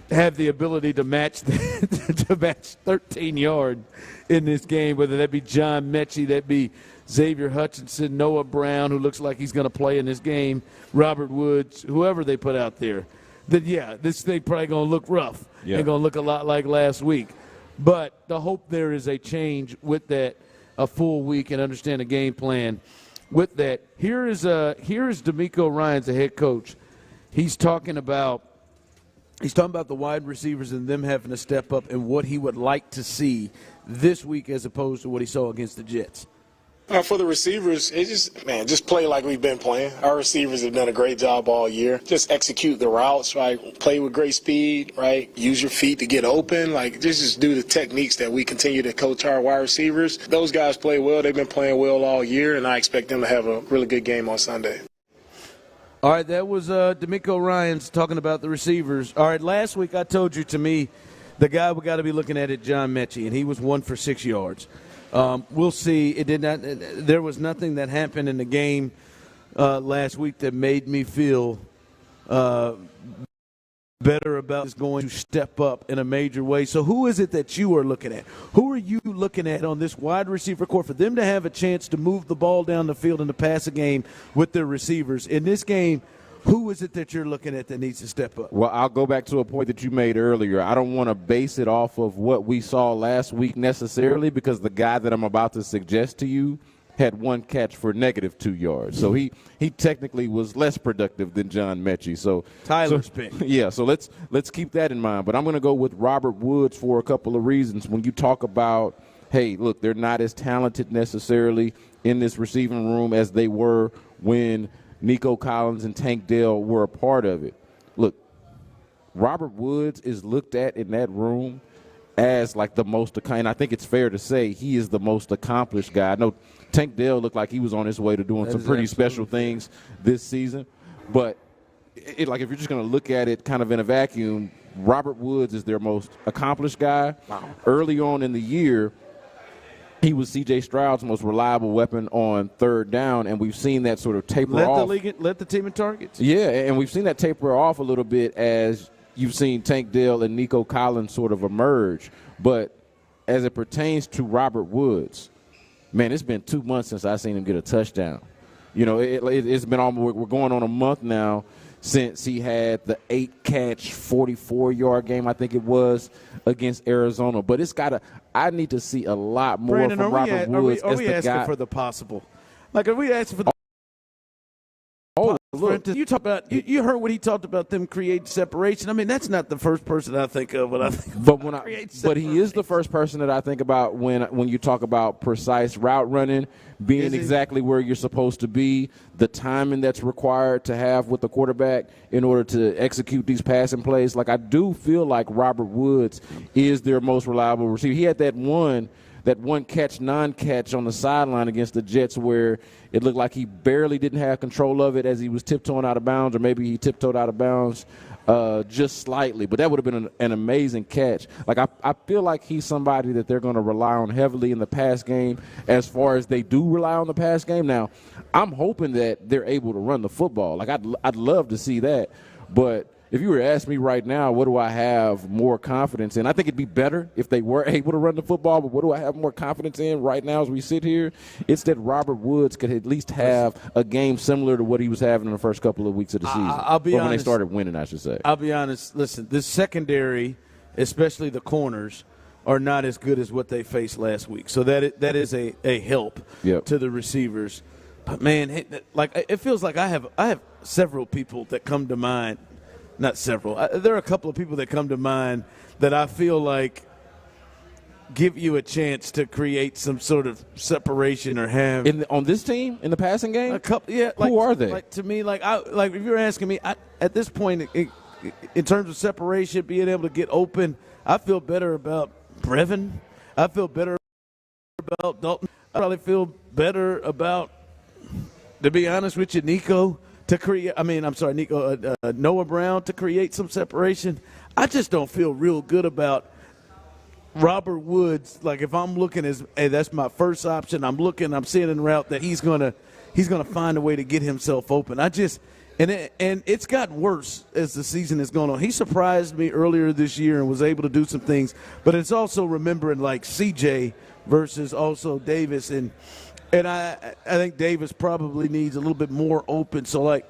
have the ability to match 13 yards in this game, whether that be John Mechie, that be Xavier Hutchinson, Noah Brown, who looks like he's going to play in this game, Robert Woods, whoever they put out there, then, yeah, this thing probably going to look rough and going to look a lot like last week. But the hope there is a change with that, a full week, and understand the game plan with that. Here is DeMeco Ryans, the head coach. He's talking about the wide receivers and them having to step up and what he would like to see this week as opposed to what he saw against the Jets. For the receivers, just play like we've been playing. Our receivers have done a great job all year. Just execute the routes, right? Play with great speed, right? Use your feet to get open. Just do the techniques that we continue to coach our wide receivers. Those guys play well. They've been playing well all year, and I expect them to have a really good game on Sunday. All right, that was DeMeco Ryans talking about the receivers. All right, last week I told you, to me, the guy we got to be looking at is John Mechie, and he was 1 for 6 yards. We'll see. There was nothing that happened in the game last week that made me feel better about this going to step up in a major way. So who is it that you are looking at? Who are you looking at on this wide receiver core for them to have a chance to move the ball down the field and to pass a game with their receivers? In this game, who is it that you're looking at that needs to step up? Well, I'll go back to a point that you made earlier. I don't want to base it off of what we saw last week necessarily, because the guy that I'm about to suggest to you had 1 catch for -2 yards. So he technically was less productive than John Mechie. So Tyler's pick. Yeah, so let's keep that in mind. But I'm going to go with Robert Woods for a couple of reasons. When you talk about, hey, look, they're not as talented necessarily in this receiving room as they were when Nico Collins and Tank Dell were a part of it. Look, Robert Woods is looked at in that room as like the most, and I think it's fair to say he is the most accomplished guy. I know Tank Dell looked like he was on his way to doing some pretty special things this season, but if you're just going to look at it kind of in a vacuum, Robert Woods is their most accomplished guy. Wow. Early on in the year, he was C.J. Stroud's most reliable weapon on third down, and we've seen that sort of taper off. Let the team in targets. Yeah, and we've seen that taper off a little bit as you've seen Tank Dell and Nico Collins sort of emerge. But as it pertains to Robert Woods, man, it's been 2 months since I've seen him get a touchdown. It's been almost, we're going on a month now since he had the 8-catch, 44-yard game, I think it was, against Arizona. But I need to see a lot more Brandon, from Robert Woods. Are we asking for the possible? Are we asking for the You talk about you heard what he talked about them create separation. I mean, that's not the first person I think of when I think. But he is the first person that I think about when you talk about precise route running, being exactly where you're supposed to be, the timing that's required to have with the quarterback in order to execute these passing plays. Like, I do feel like Robert Woods is their most reliable receiver. He had that one non-catch on the sideline against the Jets where it looked like he barely didn't have control of it as he was tiptoeing out of bounds, or maybe he tiptoed out of bounds just slightly. But that would have been an amazing catch. Like, I feel like he's somebody that they're going to rely on heavily in the pass game as far as they do rely on the pass game. Now, I'm hoping that they're able to run the football. Like, I'd love to see that. But if you were to ask me right now, what do I have more confidence in? I think it'd be better if they were able to run the football, but what do I have more confidence in right now as we sit here? It's that Robert Woods could at least have a game similar to what he was having in the first couple of weeks of the season. I'll be honest. When they started winning, I should say. I'll be honest. Listen, this secondary, especially the corners, are not as good as what they faced last week. So that is a help to the receivers. But, man, like, it feels like I have several people that come to mind. Not several. There are a couple of people that come to mind that I feel like give you a chance to create some sort of separation or have on this team in the passing game. A couple, yeah. Who are they? Like, to me, like if you're asking me, at this point, in terms of separation, being able to get open, I feel better about Brevin. I feel better about Dalton. I probably feel better about, to be honest with you, Nico. Noah Brown to create some separation. I just don't feel real good about Robert Woods. Like, if I'm looking that's my first option. I'm seeing in route that he's gonna find a way to get himself open. And it's gotten worse as the season has gone on. He surprised me earlier this year and was able to do some things, but it's also remembering like CJ versus also Davis and I think Davis probably needs a little bit more open. So, like,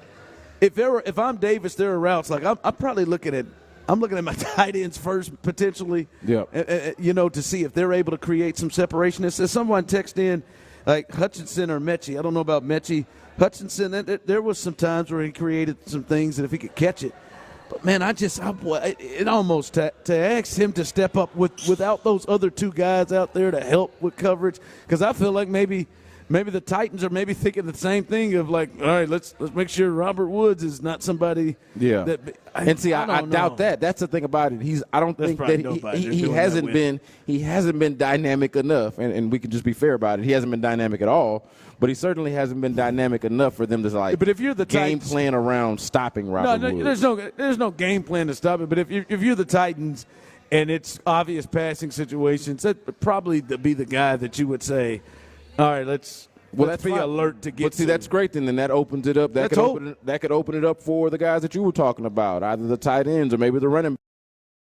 if I'm Davis, there are routes. Like, I'm probably looking at my tight ends first potentially. Yeah. To see if they're able to create some separation. As someone texted in, like Hutchinson or Mechie. I don't know about Mechie. Hutchinson, there was some times where he created some things that if he could catch it. But, man, it almost to ask him to step up without those other two guys out there to help with coverage, because I feel like maybe the Titans are maybe thinking the same thing of, like, all right, let's make sure Robert Woods is not somebody. Yeah. I doubt that. That's the thing about it. I don't think that he hasn't been dynamic enough, and we can just be fair about it. He hasn't been dynamic at all, but he certainly hasn't been dynamic enough for them to, like, but if you're the game plan around stopping Robert Woods. There's no game plan to stop it. But if you're the Titans and it's obvious passing situations, that would probably be the guy that you would say, all right, let's be alert to get. But see, that's great. Then that opens it up. That could open it up for the guys that you were talking about, either the tight ends or maybe the running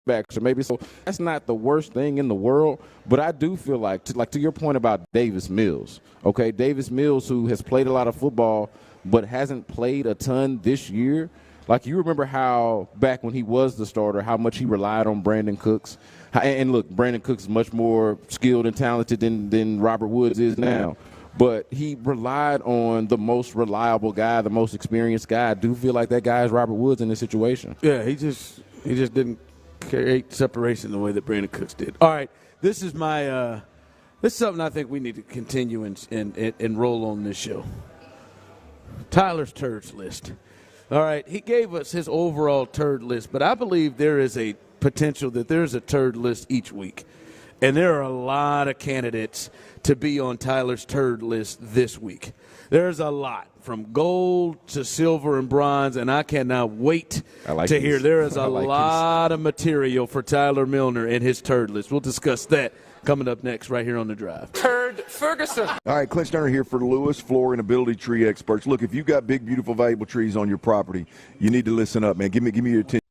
backs, or maybe so. That's not the worst thing in the world. But I do feel like to your point about Davis Mills. Okay, Davis Mills, who has played a lot of football but hasn't played a ton this year. Like, you remember how back when he was the starter, how much he relied on Brandon Cooks. And look, Brandon Cooks is much more skilled and talented than Robert Woods is now. But he relied on the most reliable guy, the most experienced guy. I do feel like that guy is Robert Woods in this situation. Yeah, he just didn't create separation the way that Brandon Cooks did. All right, this is something I think we need to continue and roll on this show. Tyler's turds list. All right, he gave us his overall turd list, but I believe there is a potential that there's a turd list each week. And there are a lot of candidates to be on Tyler's turd list this week. There's a lot, from gold to silver and bronze, and I cannot wait to hear. There is a lot of material for Tyler Milner and his turd list. We'll discuss that coming up next right here on The Drive. Turd Ferguson. All right, Clint Stoerner here for Lewis Floor and Ability Tree Experts. Look, if you've got big, beautiful, valuable trees on your property, you need to listen up, man. Give me your attention.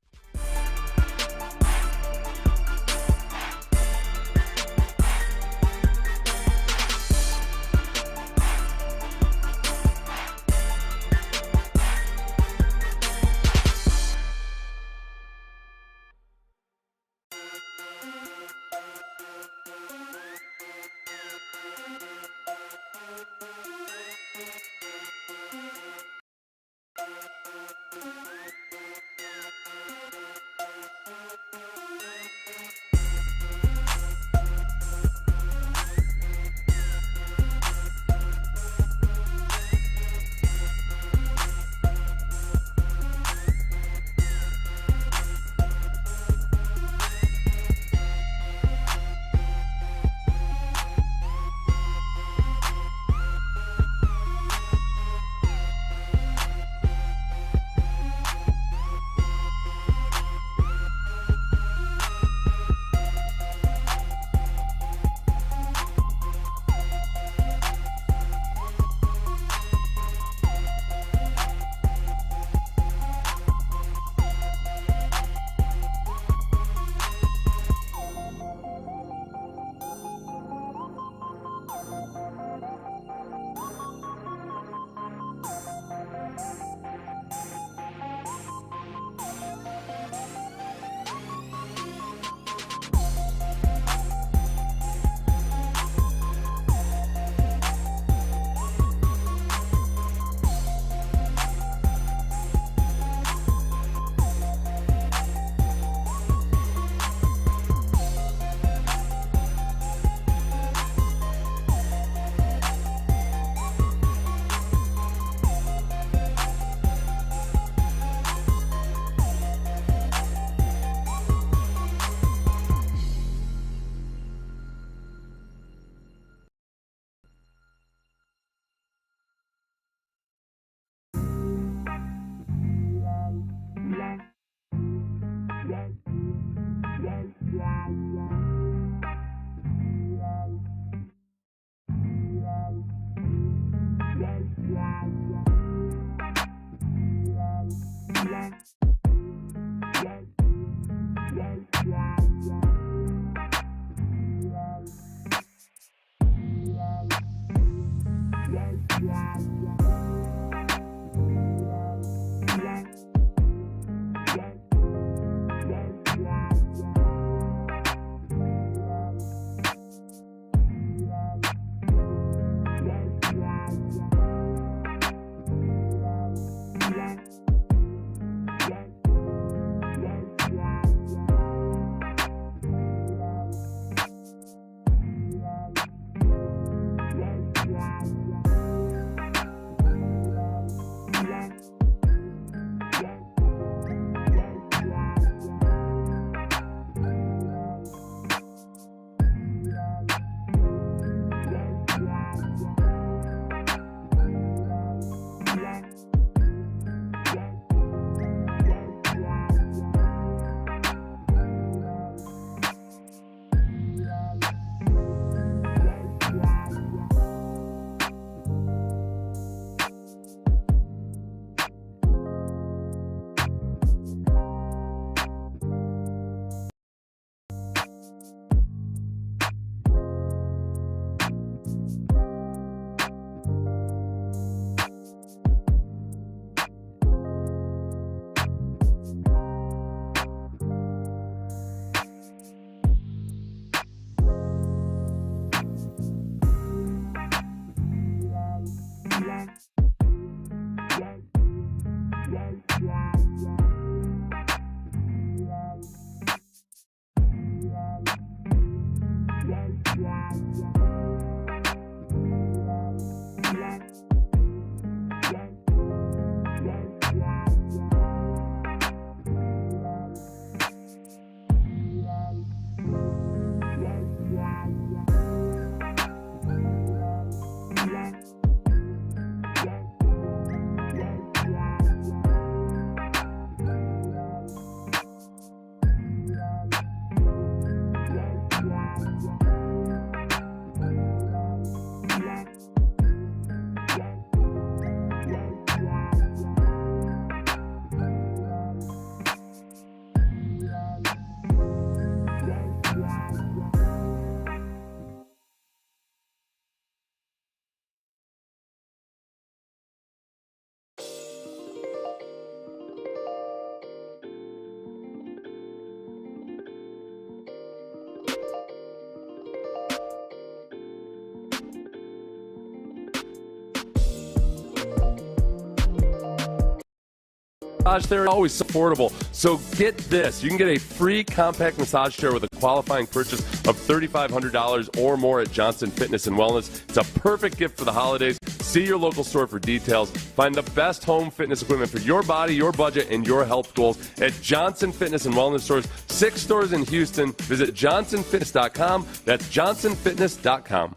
Massage therapy always affordable. So get this. You can get a free compact massage chair with a qualifying purchase of $3,500 or more at Johnson Fitness and Wellness. It's a perfect gift for the holidays. See your local store for details. Find the best home fitness equipment for your body, your budget, and your health goals at Johnson Fitness and Wellness stores. 6 stores in Houston. Visit johnsonfitness.com. That's johnsonfitness.com.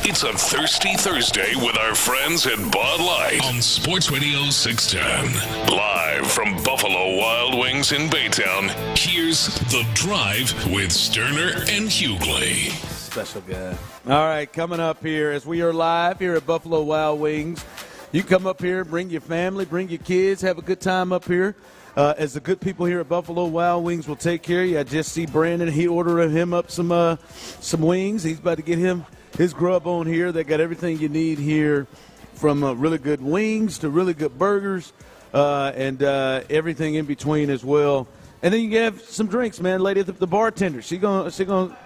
It's a Thirsty Thursday with our friends at Bud Light on Sports Radio 610. Live from Buffalo Wild Wings in Baytown, here's The Drive with Stoerner and Hughley. Special guy. All right, coming up here as we are live here at Buffalo Wild Wings. You come up here, bring your family, bring your kids, have a good time up here. As the good people here at Buffalo Wild Wings will take care of you. I just see Brandon. He ordered him up some wings. He's about to get him his grub on here. They got everything you need here, from really good wings to really good burgers and everything in between as well. And then you can have some drinks, man. Lady, the bartender, she gonna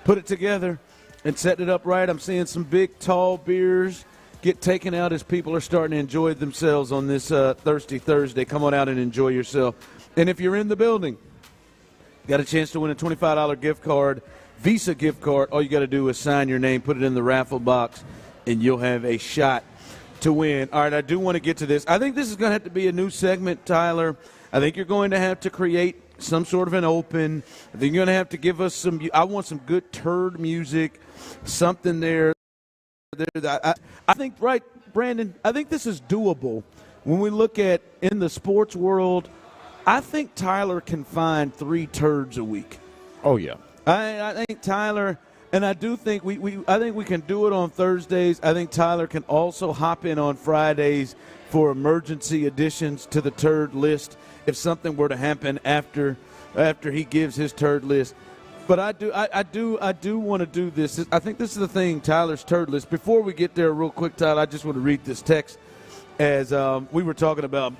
put it together and set it up right. I'm seeing some big, tall beers get taken out as people are starting to enjoy themselves on this Thirsty Thursday. Come on out and enjoy yourself. And if you're in the building, got a chance to win a $25 gift card, Visa gift card. All you got to do is sign your name, put it in the raffle box, and you'll have a shot to win. All right, I do want to get to this. I think this is going to have to be a new segment, Tyler. I think you're going to have to create some sort of an open. I think you're going to have to give us some – I want some good turd music, something there. I think, right, Brandon, I think this is doable when we look at in the sports world I think Tyler can find 3 turds a week. Oh, yeah. I think Tyler, and I do think I think we can do it on Thursdays. I think Tyler can also hop in on Fridays for emergency additions to the turd list if something were to happen after he gives his turd list. But I do want to do this. I think this is the thing, Tyler's turd list. Before we get there real quick, Tyler, I just want to read this text as we were talking about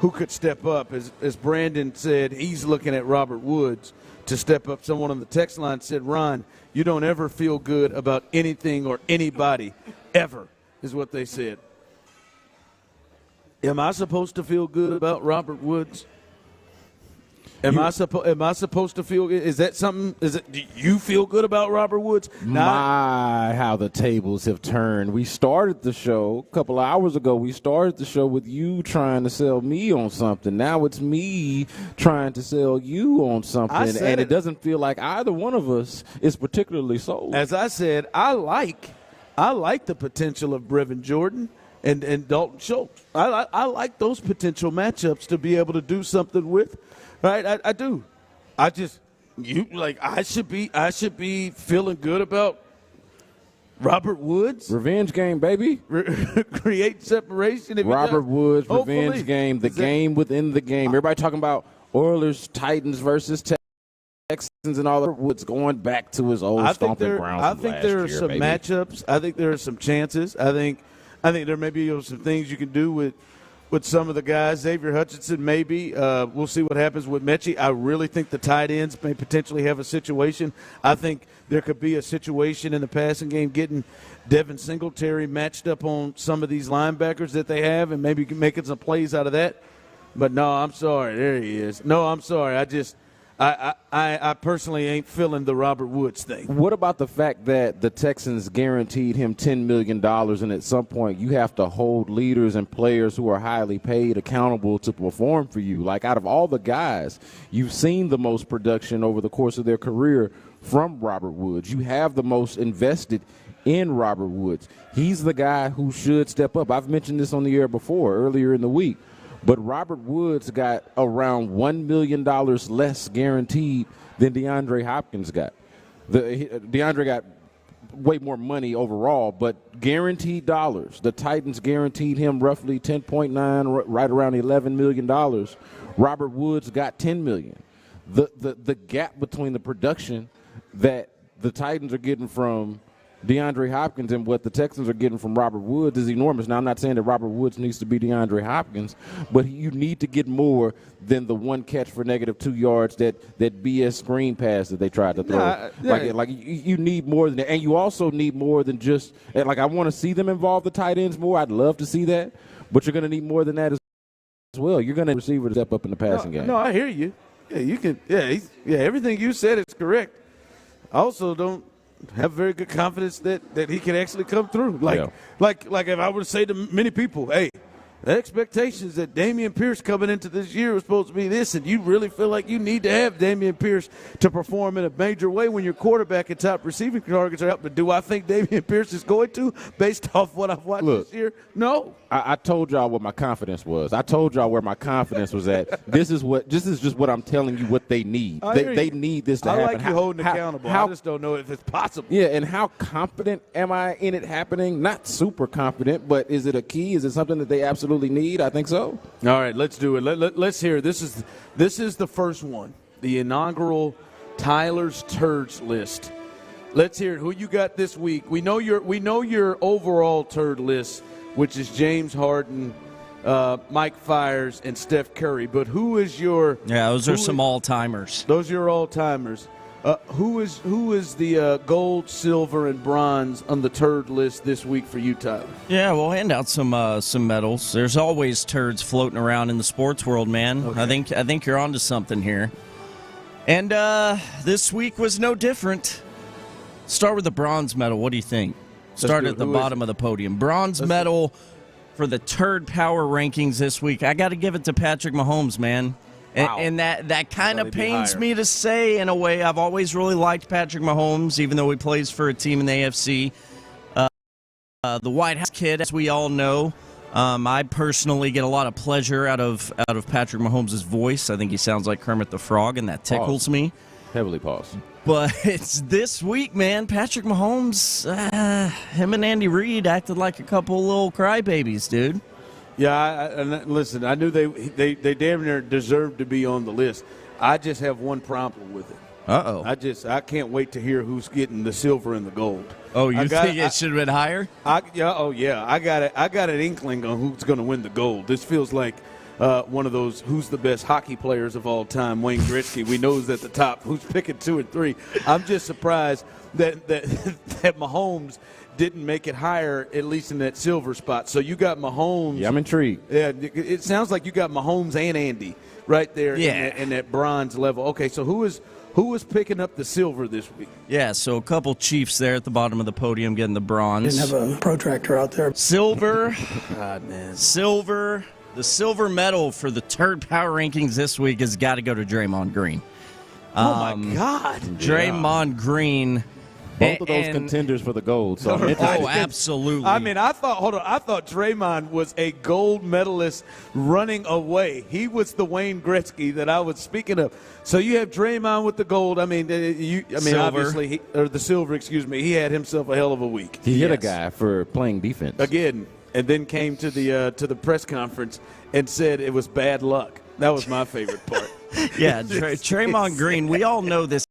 who could step up. As Brandon said, he's looking at Robert Woods to step up. Someone on the text line said, Ron, you don't ever feel good about anything or anybody, ever, is what they said. Am I supposed to feel good about Robert Woods? Am I supposed to feel? Is that something? Do you feel good about Robert Woods? How the tables have turned. We started the show a couple of hours ago. We started the show with you trying to sell me on something. Now it's me trying to sell you on something, and it doesn't feel like either one of us is particularly sold. As I said, I like the potential of Brevin Jordan and Dalton Schultz. I like those potential matchups to be able to do something with. Right, I do. I should be feeling good about Robert Woods. Revenge game, baby. Create separation. Robert Woods, revenge game, the game within the game. Everybody talking about Oilers, Titans versus Texans and all that. Woods going back to his old stomping grounds. I think there are some matchups. I think there are some chances. I think there may be some things you can do with some of the guys. Xavier Hutchinson, maybe. We'll see what happens with Mechie. I really think the tight ends may potentially have a situation. I think there could be a situation in the passing game getting Devin Singletary matched up on some of these linebackers that they have and maybe making some plays out of that. But no, I'm sorry. There he is. No, I'm sorry. I personally ain't feeling the Robert Woods thing. What about the fact that the Texans guaranteed him $10 million, and at some point you have to hold leaders and players who are highly paid accountable to perform for you? Like, out of all the guys, you've seen the most production over the course of their career from Robert Woods. You have the most invested in Robert Woods. He's the guy who should step up. I've mentioned this on the air before, earlier in the week. But Robert Woods got around $1 million less guaranteed than DeAndre Hopkins got. DeAndre got way more money overall, but guaranteed dollars. The Titans guaranteed him roughly 10.9, right around $11 million. Robert Woods got $10 million. The gap between the production that the Titans are getting from DeAndre Hopkins and what the Texans are getting from Robert Woods is enormous. Now, I'm not saying that Robert Woods needs to be DeAndre Hopkins, but you need to get more than the one catch for -2 yards, that BS screen pass that they tried to throw. You need more than that. And you also need more than just – like, I want to see them involve the tight ends more. I'd love to see that. But you're going to need more than that as well. You're going to receiver to step up in the passing game. No, I hear you. Yeah, you can. Yeah, everything you said is correct. I also don't have very good confidence that he can actually come through. Like if I were to say to many people, hey, the expectations that Dameon Pierce coming into this year was supposed to be this, and you really feel like you need to have Dameon Pierce to perform in a major way when your quarterback and top receiving targets are up. But do I think Dameon Pierce is going to, based off what I've watched this year? No. I told y'all what my confidence was. I told y'all where my confidence was at. This is just what I'm telling you what they need. They need this to happen. I like you holding accountable. I just don't know if it's possible. Yeah, and how confident am I in it happening? Not super confident, but is it a key? Is it something that they absolutely need? I think so. All right, let's do it. Let's hear it. This is the first one, the inaugural Tyler's Turds list. Let's hear it. Who you got this week? We know your overall turd list, which is James Harden, Mike Fiers, and Steph Curry. But who is your? Yeah, those are some all-timers. Those are your all-timers. Who is the gold, silver, and bronze on the turd list this week for you, Tyler? Yeah, we'll hand out some medals. There's always turds floating around in the sports world, man. Okay. I think you're onto something here. And this week was no different. Start with the bronze medal. What do you think? Start at the bottom of the podium. Bronze medal for the turd power rankings this week. I got to give it to Patrick Mahomes, man. Wow. And that kind of pains me to say in a way. I've always really liked Patrick Mahomes, even though he plays for a team in the AFC. The White House kid, as we all know. I personally get a lot of pleasure out of Patrick Mahomes' voice. I think he sounds like Kermit the Frog, and that tickles me. Heavily pause. But it's this week, man. Patrick Mahomes, him and Andy Reid acted like a couple little crybabies, dude. Yeah, listen, I knew they damn near deserved to be on the list. I just have one problem with it. Uh-oh. I can't wait to hear who's getting the silver and the gold. Oh, you think it should have been higher? I got an inkling on who's going to win the gold. This feels like one of those who's the best hockey players of all time, Wayne Gretzky. We know who's at the top. Who's picking 2 and 3? I'm just surprised that Mahomes didn't make it higher, at least in that silver spot. So you got Mahomes. Yeah, I'm intrigued. Yeah, it sounds like you got Mahomes and Andy right there in that bronze level. Okay, so who is picking up the silver this week? Yeah, so a couple Chiefs there at the bottom of the podium getting the bronze. Didn't have a protractor out there. Silver. God, man. Silver. The silver medal for the Turd Power Rankings this week has got to go to Draymond Green. Oh, my God. Draymond Green. Both of those contenders for the gold. So absolutely. I mean, I thought Draymond was a gold medalist running away. He was the Wayne Gretzky that I was speaking of. So you have Draymond with the gold. I mean, silver. Obviously, or the silver, excuse me. He had himself a hell of a week. He hit a guy for playing defense. Again, and then came to the press conference and said it was bad luck. That was my favorite part. Yeah, Draymond Green, we all know this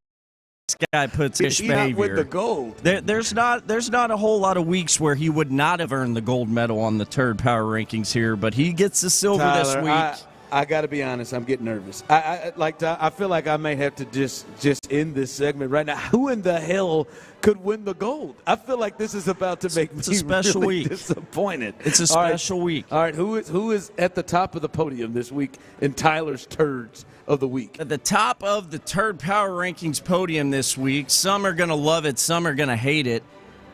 guy puts his behavior. With the gold. There's not a whole lot of weeks where he would not have earned the gold medal on the Turd Power Rankings here, but he gets the silver Tyler, this week. I got to be honest, I'm getting nervous. I feel like I may have to just end this segment right now. Who in the hell could win the gold? I feel like this is about to make me a special really week. Disappointed. It's a special week. All right, who is at the top of the podium this week in Tyler's Turds of the week? At the top of the Turd Power Rankings podium this week, some are going to love it, some are going to hate it.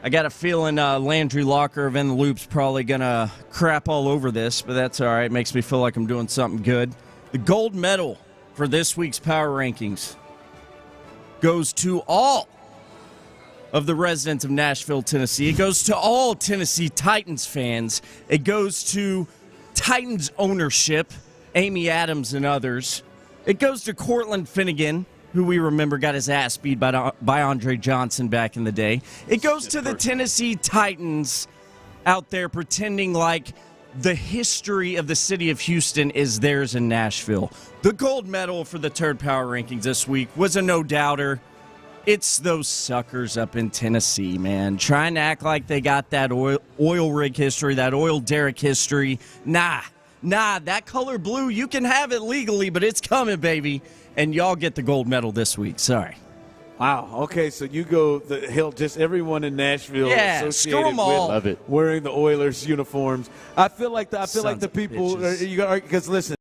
I got a feeling Landry Locker of In the Loop's probably going to crap all over this, but that's all right. It makes me feel like I'm doing something good. The gold medal for this week's Power Rankings goes to all of the residents of Nashville, Tennessee. It goes to all Tennessee Titans fans. It goes to Titans ownership, Amy Adams and others. It goes to Cortland Finnegan, who we remember got his ass beat by Andre Johnson back in the day. It goes to the Tennessee Titans out there pretending like the history of the city of Houston is theirs in Nashville. The gold medal for the Turd Power Rankings this week was a no-doubter. It's those suckers up in Tennessee, man, trying to act like they got that oil rig history, that oil derrick history. Nah, that color blue, you can have it legally, but it's coming, baby. And y'all get the gold medal this week. Sorry. Wow. Okay, so you go the hell. Just everyone in Nashville associated screw 'em all. Love it. Wearing the Oilers uniforms. I feel like the people because listen.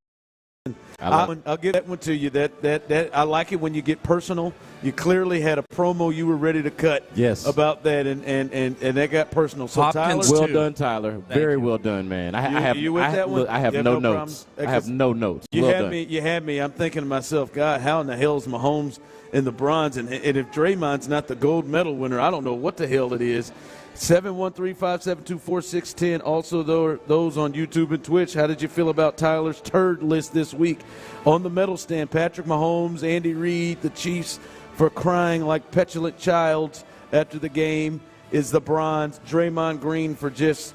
I'll give that one to you. That I like it when you get personal. You clearly had a promo you were ready to cut. Yes. About that, and that got personal. So Hopkins, Tyler, well done, Tyler. Very well done, man. I have no notes. I have no notes. You had me. I'm thinking to myself, God, how in the hell is Mahomes in the bronze? And if Draymond's not the gold medal winner, I don't know what the hell it is. 713-572-4610. Also, those on YouTube and Twitch, how did you feel about Tyler's Turd list this week? On the medal stand, Patrick Mahomes, Andy Reid, the Chiefs for crying like petulant childs after the game is the bronze. Draymond Green for just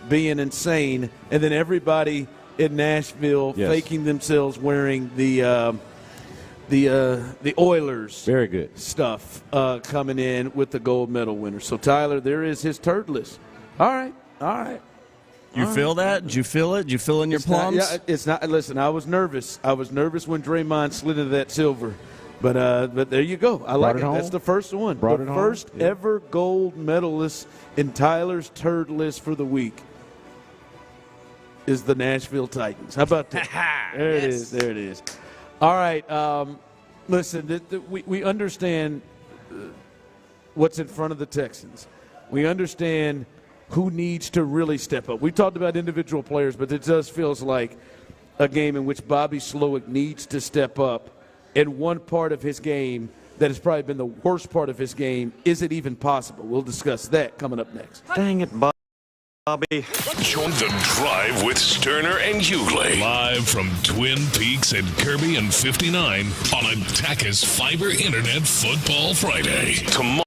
being insane. And then everybody in Nashville faking themselves wearing the Oilers very good stuff coming in with the gold medal winner. So, Tyler, there is his Turd list. All right. You feel that? Did you feel it? Did you feel in your plums? It's not. Listen, I was nervous. I was nervous when Draymond slid into that silver. But there you go. I like it. That's the first one. The first ever gold medalist in Tyler's Turd list for the week is the Nashville Titans. How about that? There it is. There it is. All right. Listen, we understand what's in front of the Texans. We understand who needs to really step up. We talked about individual players, but it just feels like a game in which Bobby Slowick needs to step up. And one part of his game that has probably been the worst part of his game, is it even possible? We'll discuss that coming up next. Dang it, Bobby. Bobby. Join the drive with Stoerner and Hughley. Live from Twin Peaks at Kirby and 59 on Attackus Fiber Internet Football Friday. Tomorrow.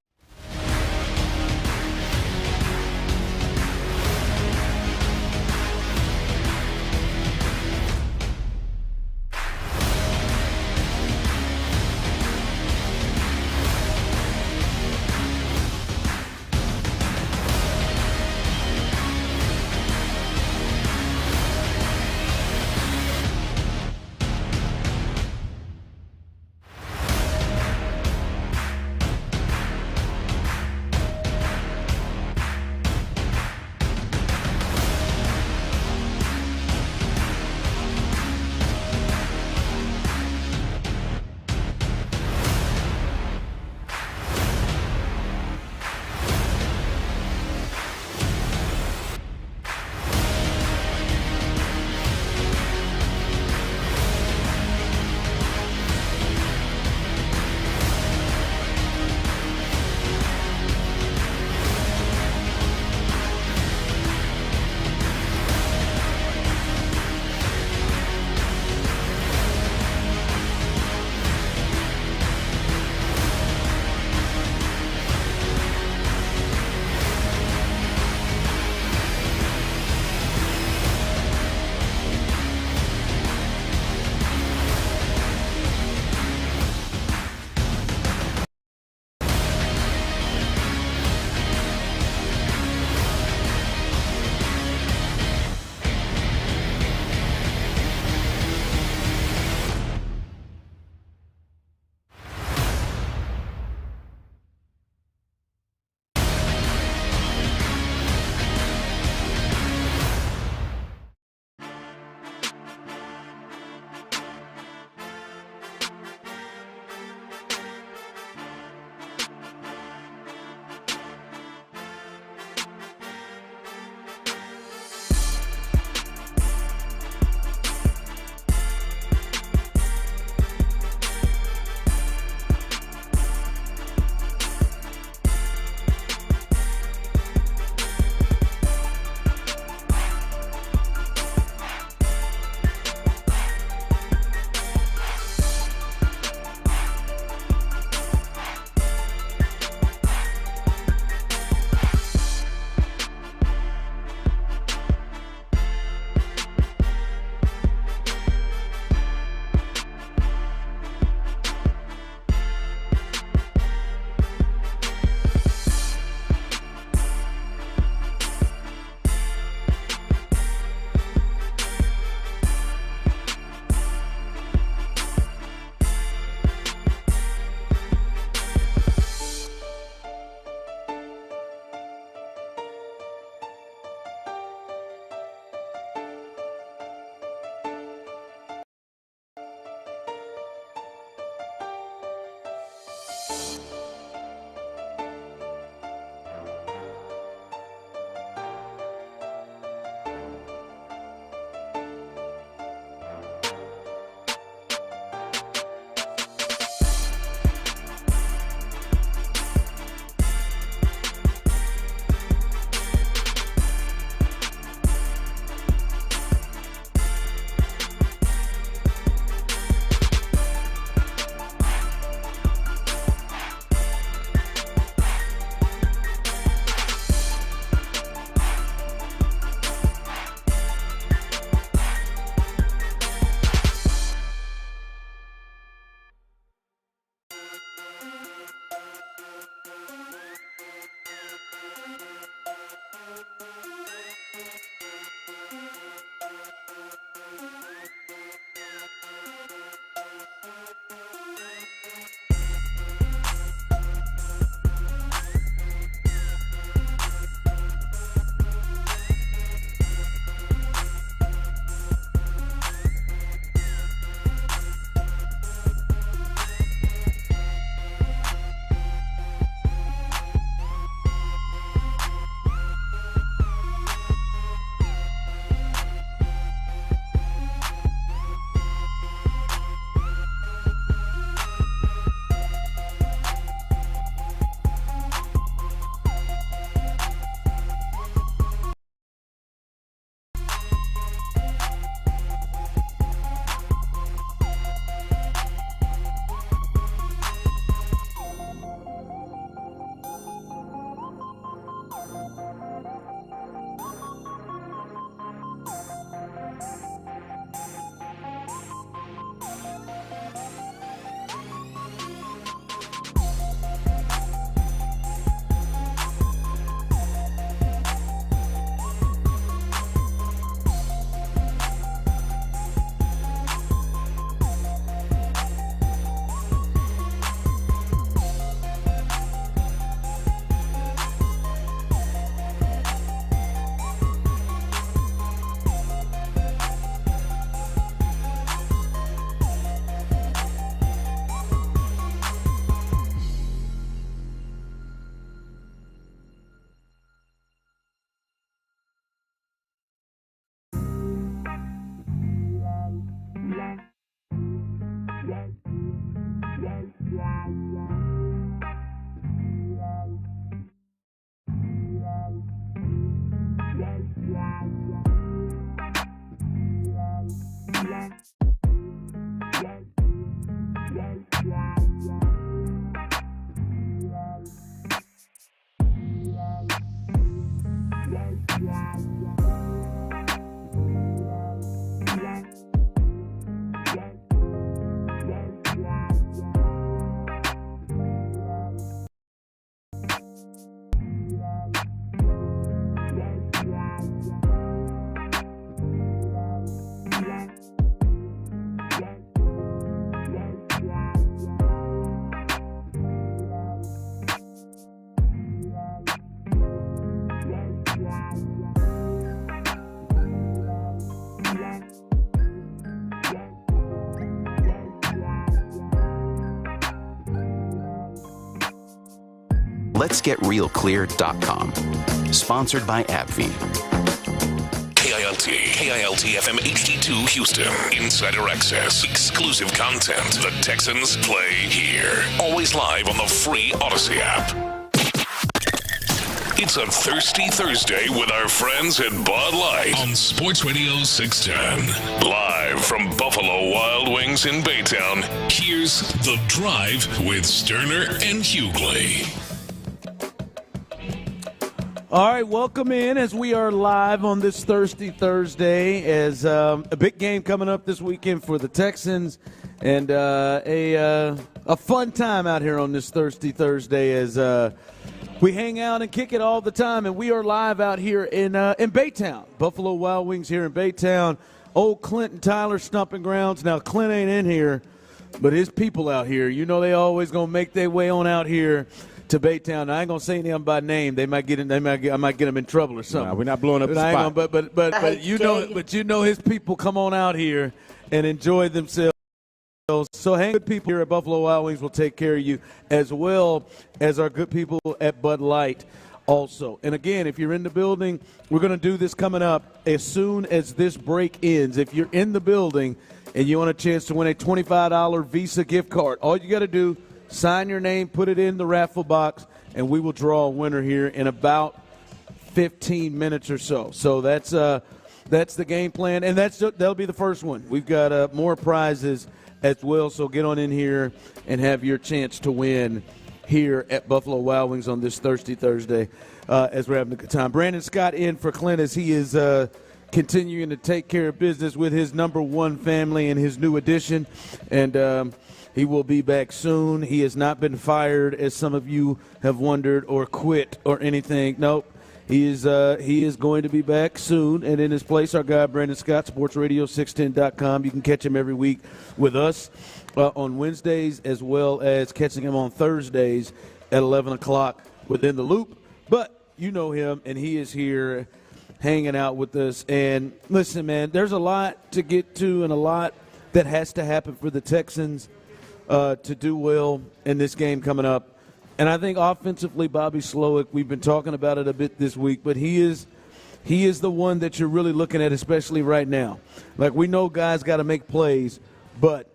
letsgetrealclear.com. Sponsored by AbbVie. KILT FM HD2 Houston. Insider access. Exclusive content. The Texans play here. Always live on the free Odyssey app. It's a Thirsty Thursday with our friends at Bud Light on Sports Radio 610. Live from Buffalo Wild Wings in Baytown, here's The Drive with Stoerner and Hughley. All right, welcome in as we are live on this Thirsty Thursday as a big game coming up this weekend for the Texans and a fun time out here on this Thirsty Thursday as we hang out and kick it all the time, and we are live out here in Baytown. Buffalo Wild Wings here in Baytown. Old Clint and Tyler stomping grounds. Now, Clint ain't in here, but his people out here, you know they always going to make their way on out here to Baytown. I ain't gonna say anything by name. I might get them in trouble or something. Nah, we're not blowing up the spot. But you know his people come on out here and enjoy themselves. So hang good people here at Buffalo Wild Wings will take care of you as well as our good people at Bud Light also. And again, if you're in the building, we're going to do this coming up as soon as this break ends. If you're in the building and you want a chance to win a $25 Visa gift card, all you got to do, sign your name, put it in the raffle box, and we will draw a winner here in about 15 minutes or so. So that's the game plan, and that'll be the first one. We've got more prizes as well, so get on in here and have your chance to win here at Buffalo Wild Wings on this Thirsty Thursday as we're having a good time. Brandon Scott in for Clint as he is continuing to take care of business with his number one family and his new addition, and he will be back soon. He has not been fired, as some of you have wondered, or quit or anything. Nope. He is going to be back soon. And in his place, our guy, Brandon Scott, SportsRadio610.com. You can catch him every week with us on Wednesdays, as well as catching him on Thursdays at 11 o'clock within the Loop. But you know him, and he is here hanging out with us. And listen, man, there's a lot to get to and a lot that has to happen for the Texans to do well in this game coming up. And I think offensively, Bobby Slowick, we've been talking about it a bit this week, but he is the one that you're really looking at, especially right now. Like, we know guys got to make plays, but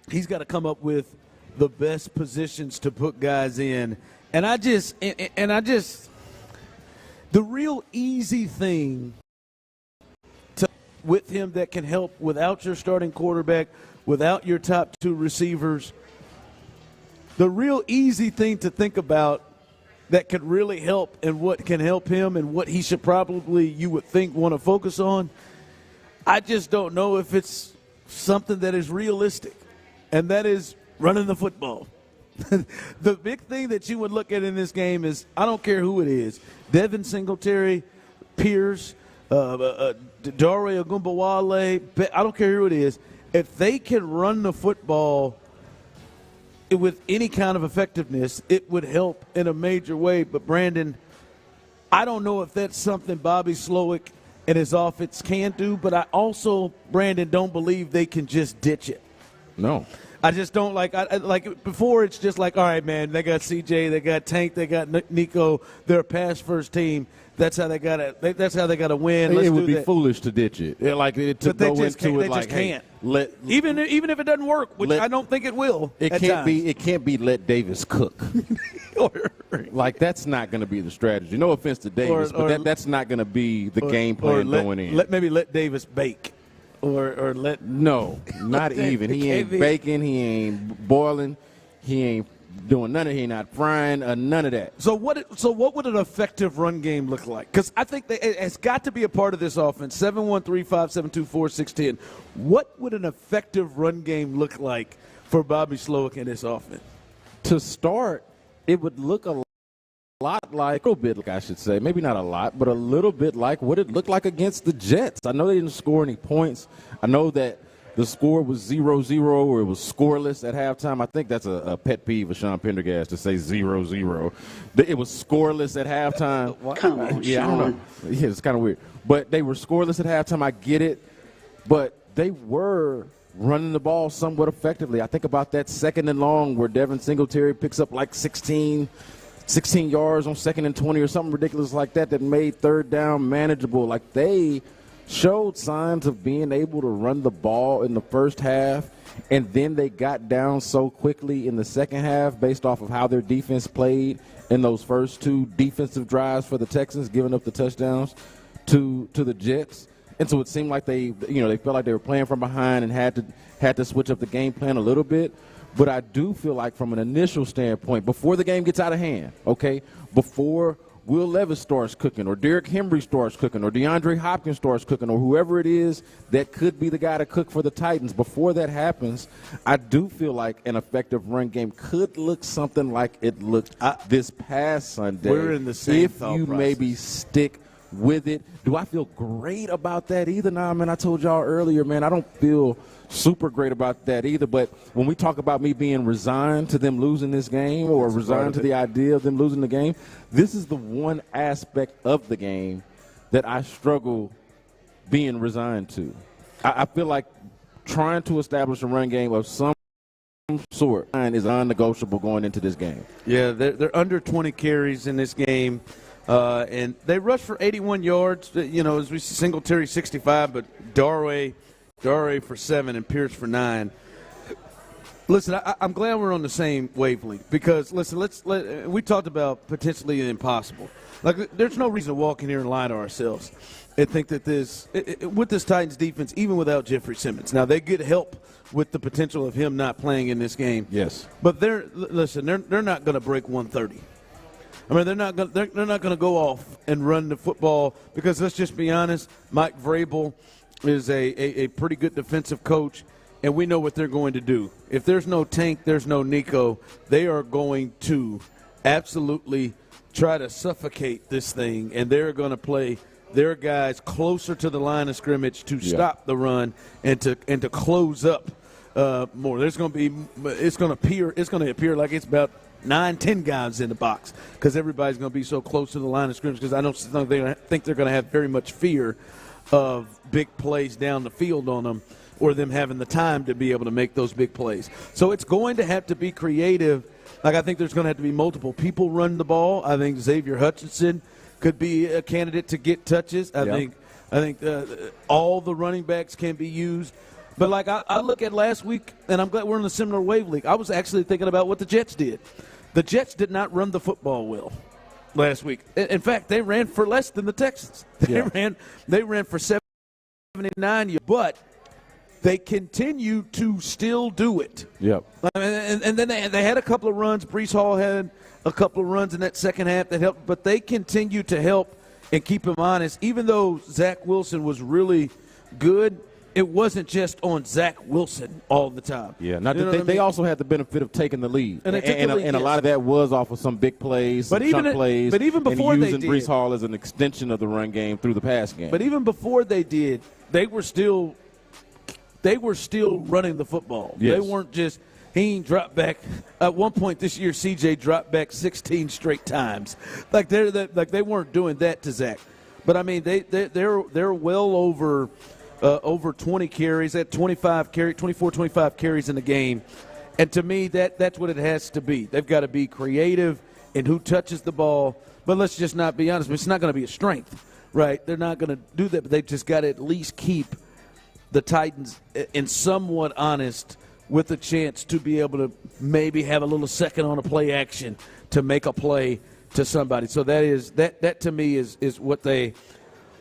he's got to come up with the best positions to put guys in. And I just the real easy thing with him that can help without your starting quarterback, without your top two receivers, the real easy thing to think about that could really help and what can help him and what he should probably, you would think, want to focus on, I just don't know if it's something that is realistic, and that is running the football. The big thing that you would look at in this game is, I don't care who it is, Devin Singletary, Pierce, Dare Ogunbowale, I don't care who it is, if they can run the football with any kind of effectiveness, it would help in a major way. But, Brandon, I don't know if that's something Bobby Slowick and his offense can do, but I also, Brandon, don't believe they can just ditch it. No. I just don't like before. It's just like, all right, man, they got CJ, they got Tank, they got Nico, they're a pass first team. That's how they got to. That's how they got to win. It would be foolish to ditch it. To go into it like, hey, even if it doesn't work, which I don't think it will. It can't be let Davis cook. Like, that's not going to be the strategy. No offense to Davis, but that's not going to be the game plan going in. Maybe let Davis bake. No, not even. He ain't baking. He ain't boiling. He ain't doing none of it. He ain't not frying. None of that. So what would an effective run game look like? Because I think that it's got to be a part of this offense. 713-572-4610. What would an effective run game look like for Bobby Slowick and his offense? To start, it would look a little bit like, I should say, maybe not a lot, but a little bit like what it looked like against the Jets. I know they didn't score any points. I know that the score was 0-0 or it was scoreless at halftime. I think that's a pet peeve of Sean Pendergast to say 0-0. It was scoreless at halftime. Come on, yeah, Sean. I don't know. Yeah, it's kind of weird. But they were scoreless at halftime. I get it. But they were running the ball somewhat effectively. I think about that second and long where Devin Singletary picks up like 16. 16 yards on 2nd and 20 or something ridiculous like that made third down manageable. Like, they showed signs of being able to run the ball in the first half, and then they got down so quickly in the second half based off of how their defense played in those first 2 defensive drives for the Texans, giving up the touchdowns to the Jets. And so it seemed like they felt like they were playing from behind and had to switch up the game plan a little bit. But I do feel like from an initial standpoint, before the game gets out of hand, okay, before Will Levis starts cooking or Derrick Henry starts cooking or DeAndre Hopkins starts cooking or whoever it is that could be the guy to cook for the Titans, before that happens, I do feel like an effective run game could look something like it looked this past Sunday. We're in the same if thought you process. maybe stick with it. Do I feel great about that either? Nah, man, I told y'all earlier, man, I don't feel super great about that either. But when we talk about me being resigned to them losing this game or resigned to the idea of them losing the game, this is the one aspect of the game that I struggle being resigned to. I feel like trying to establish a run game of some sort is non-negotiable going into this game. Yeah, they're under 20 carries in this game. And they rushed for 81 yards. As we see, Singletary 65, but Darway for 7 and Pierce for 9. Listen, I'm glad we're on the same wavelength because, listen, we talked about potentially the impossible. Like, there's no reason to walk in here and lie to ourselves and think that with this Titans defense, even without Jeffrey Simmons, now they get help with the potential of him not playing in this game. Yes. But they're not going to break 130. I mean, they're not going to go off and run the football because, let's just be honest, Mike Vrabel is a pretty good defensive coach, and we know what they're going to do. If there's no Tank, there's no Nico. They are going to absolutely try to suffocate this thing, and they're going to play their guys closer to the line of scrimmage to stop the run and to close up more. It's going to appear like it's about 9-10 guys in the box because everybody's going to be so close to the line of scrimmage because I don't think they're going to have very much fear of big plays down the field on them or them having the time to be able to make those big plays. So it's going to have to be creative. Like, I think there's going to have to be multiple people run the ball. I think Xavier Hutchinson could be a candidate to get touches. I think all the running backs can be used. But, like, I look at last week, and I'm glad we're in a similar wavelength. I was actually thinking about what the Jets did. The Jets did not run the football well last week. In fact, they ran for less than the Texans. They ran for 79 yards, but they continue to still do it. Yep. And then they had a couple of runs. Breece Hall had a couple of runs in that second half that helped, but they continue to help and keep him honest. Even though Zach Wilson was really good, it wasn't just on Zach Wilson all the time. Yeah, they also had the benefit of taking the lead, and a lot of that was off of some big plays, chunk plays. But even before and they using did, Breece Hall as an extension of the run game through the pass game. But even before they did, they were still running the football. Yes. They weren't just he ain't dropped back. At one point this year, CJ dropped back 16 straight times. Like they weren't doing that to Zach. But I mean, they're well over 20 carries. They had 24, 25 carries in the game. And to me, that's what it has to be. They've got to be creative in who touches the ball. But let's just not be honest. It's not going to be a strength, right? They're not going to do that. But they've just got to at least keep the Titans in somewhat honest with a chance to be able to maybe have a little second on a play action to make a play to somebody. So that to me is what they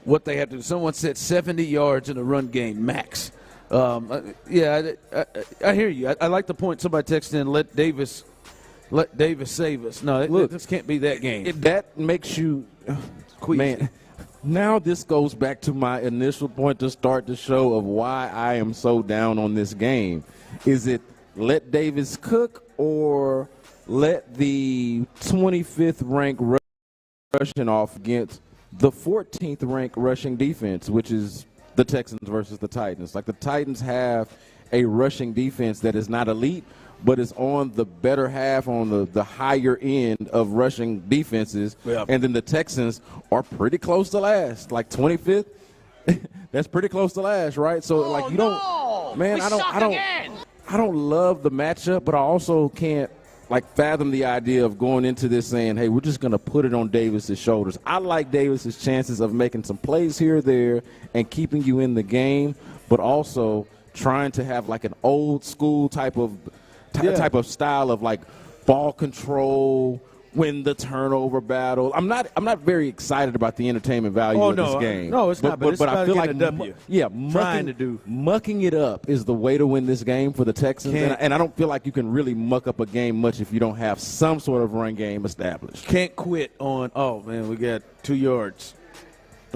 have to do. Someone said 70 yards in a run game max. I hear you. I like the point somebody texted in. Let Davis save us. No, look, this can't be that game. That makes you, man. Now this goes back to my initial point to start the show of why I am so down on this game. Is it let Davis cook or let the 25th ranked rushing off against the 14th ranked rushing defense, which is the Texans versus the Titans? Like, the Titans have a rushing defense that is not elite, but is on the better half, on the higher end of rushing defenses. Yeah. And then the Texans are pretty close to last, like 25th. That's pretty close to last, right? So I don't love the matchup, but I also can't fathom the idea of going into this saying, hey, we're just going to put it on Davis's shoulders. I like Davis's chances of making some plays here or there and keeping you in the game, but also trying to have like an old school type of style of like ball control, win the turnover battle. I'm not very excited about the entertainment value of this game. No, it's not. But I feel like a W. Mucking it up is the way to win this game for the Texans. And I don't feel like you can really muck up a game much if you don't have some sort of run game established. Can't quit on. Oh man, we got 2 yards.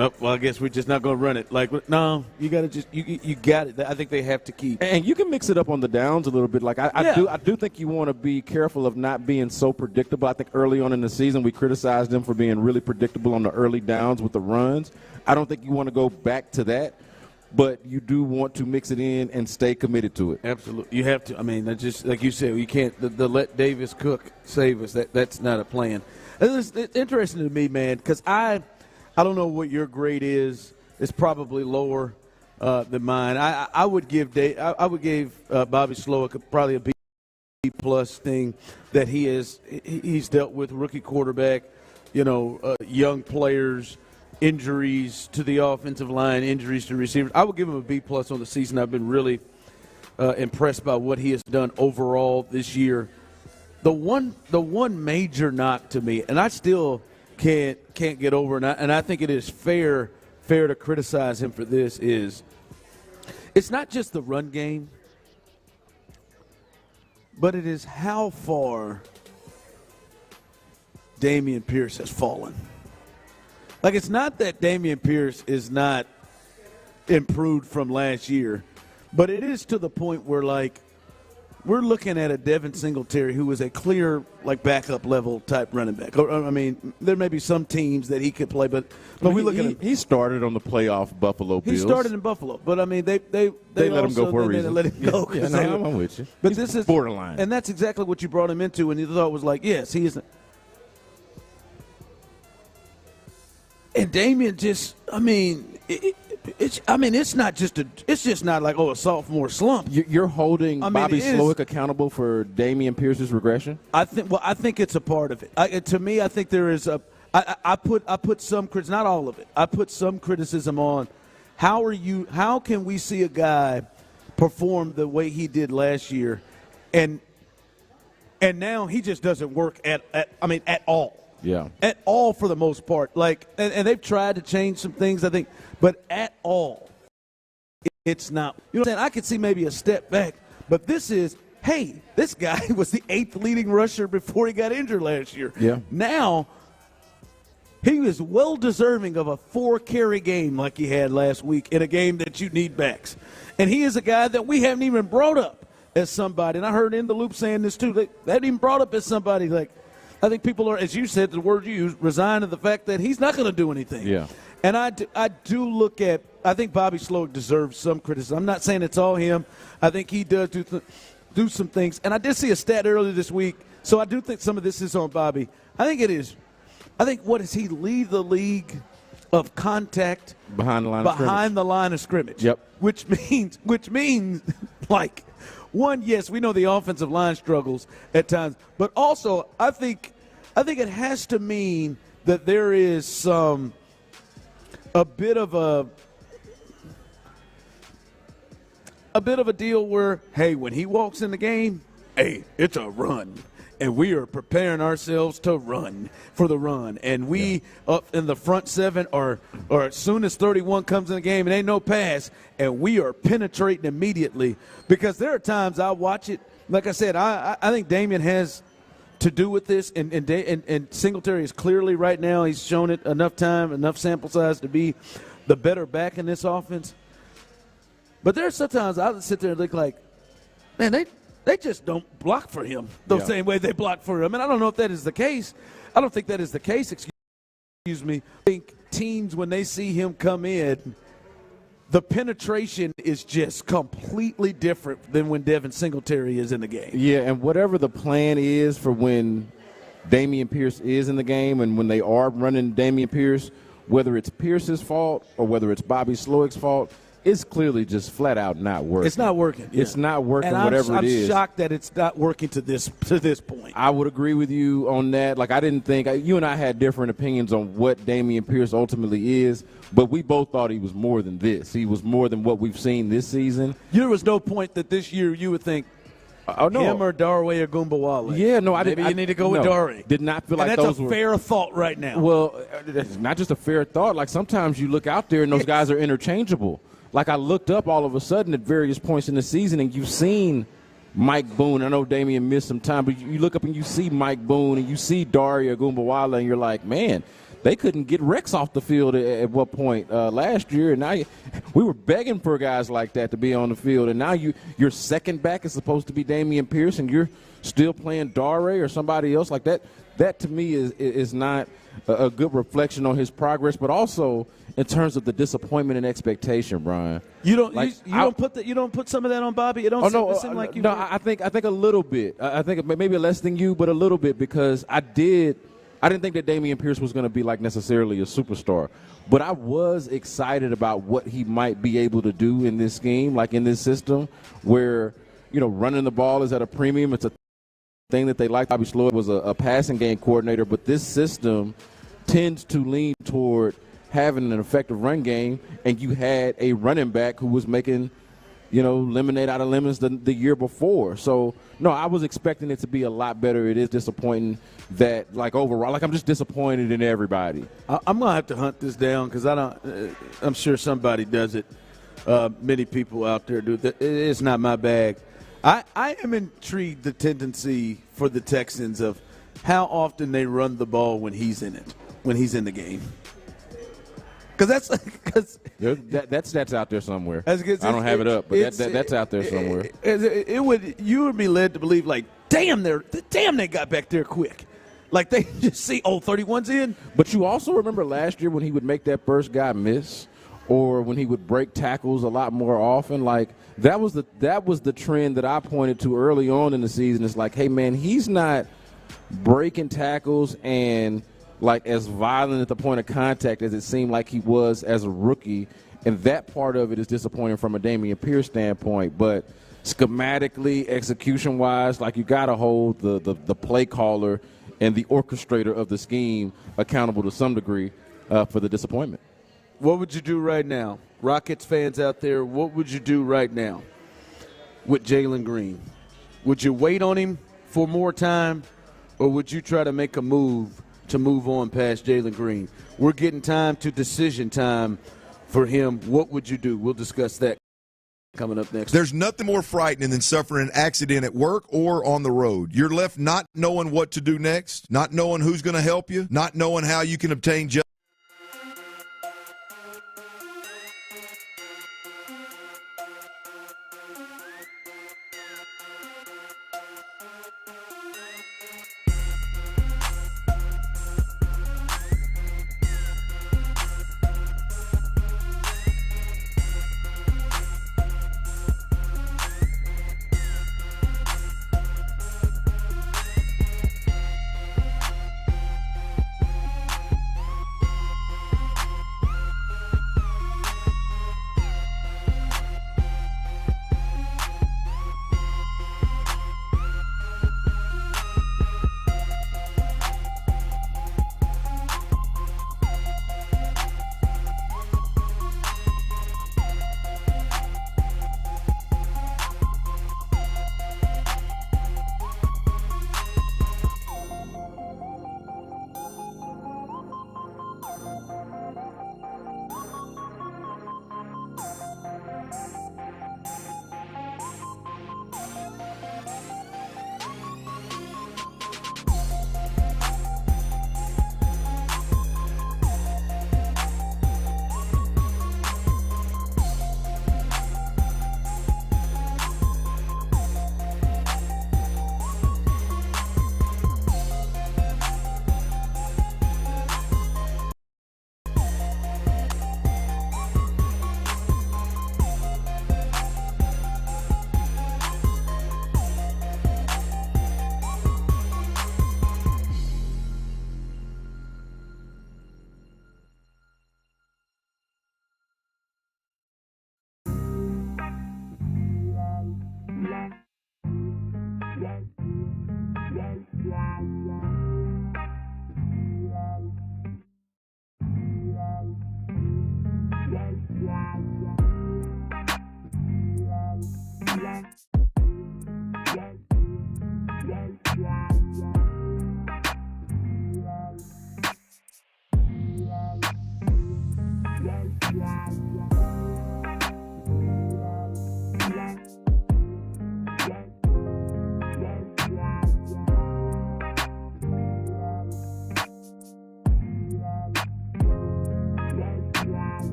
Oh, well, I guess we're just not going to run it. Like, no, you got to just you got it. I think they have to keep. And you can mix it up on the downs a little bit. Like I do think you want to be careful of not being so predictable. I think early on in the season we criticized them for being really predictable on the early downs with the runs. I don't think you want to go back to that, but you do want to mix it in and stay committed to it. Absolutely, you have to. I mean, that's just like you said. You can't the let Davis cook save us. That's not a plan. It's interesting to me, man, because I don't know what your grade is. It's probably lower than mine. I would give Bobby Slowick probably a B plus thing that he's dealt with rookie quarterback, young players, injuries to the offensive line, injuries to receivers. I would give him a B plus on the season. I've been really impressed by what he has done overall this year. The one major knock to me, and I still can't get over, and I think it is fair to criticize him for this, is it's not just the run game, but it is how far Dameon Pierce has fallen. Like, it's not that Dameon Pierce is not improved from last year, but it is to the point where, like, we're looking at a Devin Singletary who is a clear, like, backup level type running back. I mean, there may be some teams that he could play, but we look at him. He started on the playoff Buffalo Bills. He started in Buffalo, but I mean, they let him go for a reason. They let him go. Yeah, I'm with you. But this is borderline, and that's exactly what you brought him into, and you thought was like, yes, he isn't. And Dameon just, I mean, it's not just it's just not like a sophomore slump. You're holding Bobby Slowick accountable for Dameon Pierce's regression? I think it's a part of it. To me, I think there is I put some criticism, not all of it. I put some criticism on how can we see a guy perform the way he did last year, and now he just doesn't work at all. Yeah. At all for the most part. Like, and they've tried to change some things, I think, but at all, it's not. You know what I'm saying? I could see maybe a step back, but this guy was the 8th leading rusher before he got injured last year. Yeah. Now, he is well deserving of a 4-carry game like he had last week in a game that you need backs. And he is a guy that we haven't even brought up as somebody. And I heard In the Loop saying this too. They haven't even brought up as somebody like, I think people are, as you said, the word you used, resigned to the fact that he's not going to do anything. Yeah. And I do look at, I think Bobby Slowick deserves some criticism. I'm not saying it's all him. I think he does do some things. And I did see a stat earlier this week, so I do think some of this is on Bobby. I think it is. I think, what does he lead the league of contact behind the line of scrimmage? Yep. Which means like, one, yes, we know the offensive line struggles at times, but also I think it has to mean that there is a bit of a deal where, hey, when he walks in the game, hey, it's a run. And we are preparing ourselves to run for the run. And we up in the front 7 or as soon as 31 comes in the game, it ain't no pass, and we are penetrating immediately. Because there are times I watch it. Like I said, I think Dameon has to do with this, and Singletary is clearly right now, he's shown it enough time, enough sample size to be the better back in this offense. But there are sometimes I sit there and look like, man, they just don't block for him the same way they block for him. And I don't know if that is the case. I don't think that is the case, excuse me. I think teams, when they see him come in, the penetration is just completely different than when Devin Singletary is in the game. Yeah, and whatever the plan is for when Dameon Pierce is in the game and when they are running Dameon Pierce, whether it's Pierce's fault or whether it's Bobby Slowick's fault, it's clearly just flat out not working. It's not working. It's not working. And whatever I'm it is. I'm shocked that it's not working to this point. I would agree with you on that. Like, I didn't think you and I had different opinions on what Dameon Pierce ultimately is, but we both thought he was more than this. He was more than what we've seen this season. There was no point that this year you would think him or Darway or Goombawale. Yeah, no, I Maybe didn't. you need to go with Darway. Did not feel like that's those a were fair thought right now. Well, it's not just a fair thought. Like, sometimes you look out there and those guys are interchangeable. Like, I looked up all of a sudden at various points in the season, and you've seen Mike Boone. I know Dameon missed some time, but you look up and you see Mike Boone and you see Daria Goombawale, and you're like, man, they couldn't get Rex off the field at what point last year, and now we were begging for guys like that to be on the field, and now your second back is supposed to be Dameon Pierce, and you're still playing Daria or somebody else like that. That to me is not a good reflection on his progress, but also in terms of the disappointment and expectation, Brian. You don't put some of that on Bobby. It don't seem like you. No, I think a little bit. I think maybe less than you, but a little bit, because I didn't think that Dameon Pierce was going to be like necessarily a superstar, but I was excited about what he might be able to do in this scheme, like in this system where, running the ball is at a premium. It's a thing that they like. Bobby Sloyd was a passing game coordinator, but this system tends to lean toward having an effective run game, and you had a running back who was making, lemonade out of lemons the year before. So, no, I was expecting it to be a lot better. It is disappointing that, like, overall, like, I'm just disappointed in everybody. I'm going to have to hunt this down because I'm sure somebody does it. Many people out there do it. It's not my bag. I am intrigued the tendency for the Texans of how often they run the ball when he's in it, when he's in the game. Because that's out there somewhere. I don't have it up, but that's out there somewhere. You would be led to believe, like, damn, they got back there quick. Like, they just see, 31's in. But you also remember last year when he would make that first guy miss, or when he would break tackles a lot more often. Like, that was the trend that I pointed to early on in the season. It's like, hey, man, he's not breaking tackles and, like, as violent at the point of contact as it seemed like he was as a rookie, and that part of it is disappointing from a Dameon Pierce standpoint. But schematically, execution-wise, like, you got to hold the play caller and the orchestrator of the scheme accountable to some degree for the disappointment. What would you do right now? Rockets fans out there, what would you do right now with Jalen Green? Would you wait on him for more time, or would you try to make a move to move on past Jalen Green? We're getting time to decision time for him. What would you do? We'll discuss that coming up next. There's nothing more frightening than suffering an accident at work or on the road. You're left not knowing what to do next, not knowing who's going to help you, not knowing how you can obtain justice.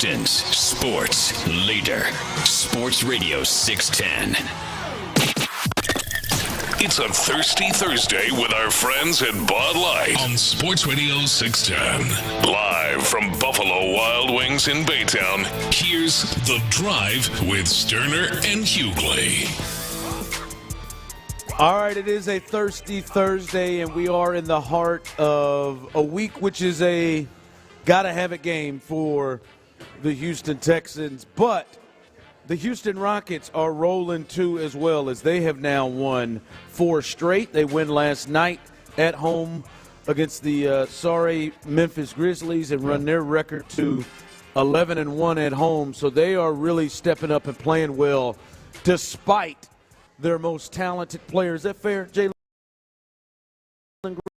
Houston's sports leader, Sports Radio 610. It's a Thirsty Thursday with our friends at Bud Light on Sports Radio 610. Live from Buffalo Wild Wings in Baytown, here's The Drive with Stoerner and Hughley. All right, it is a Thirsty Thursday, and we are in the heart of a week, which is a gotta-have-it game for the Houston Texans. But the Houston Rockets are rolling too as well, as they have now won 4 straight. They win last night at home against the sorry Memphis Grizzlies and run their record to 11-1 at home. So they are really stepping up and playing well despite their most talented players. Is that fair, Jalen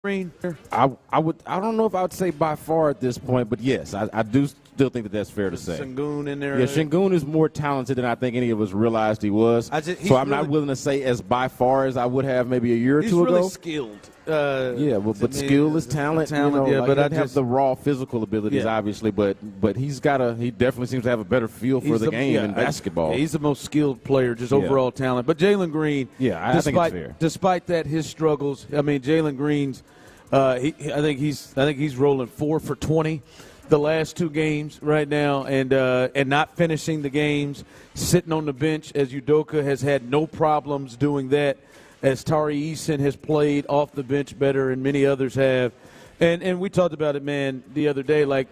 Green? I don't know if I would say by far at this point, but yes, I do still think that's fair to say. Sengun in there. Yeah, Sengun is more talented than I think any of us realized he was. So I'm not willing to say as by far as I would have maybe a year or two ago. He's really skilled. But skill is talent. Yeah, like but I have the raw physical abilities, obviously, but he definitely seems to have a better feel for the game in basketball. He's the most skilled player, just overall talent. But Jalen Green, I think it's fair. Despite that, his struggles. I mean, Jalen Green's. I think he's rolling 4 for 20 the last 2 games right now, and not finishing the games, sitting on the bench, as Udoka has had no problems doing that, as Tari Eason has played off the bench better, and many others have. And we talked about it, man, the other day. Like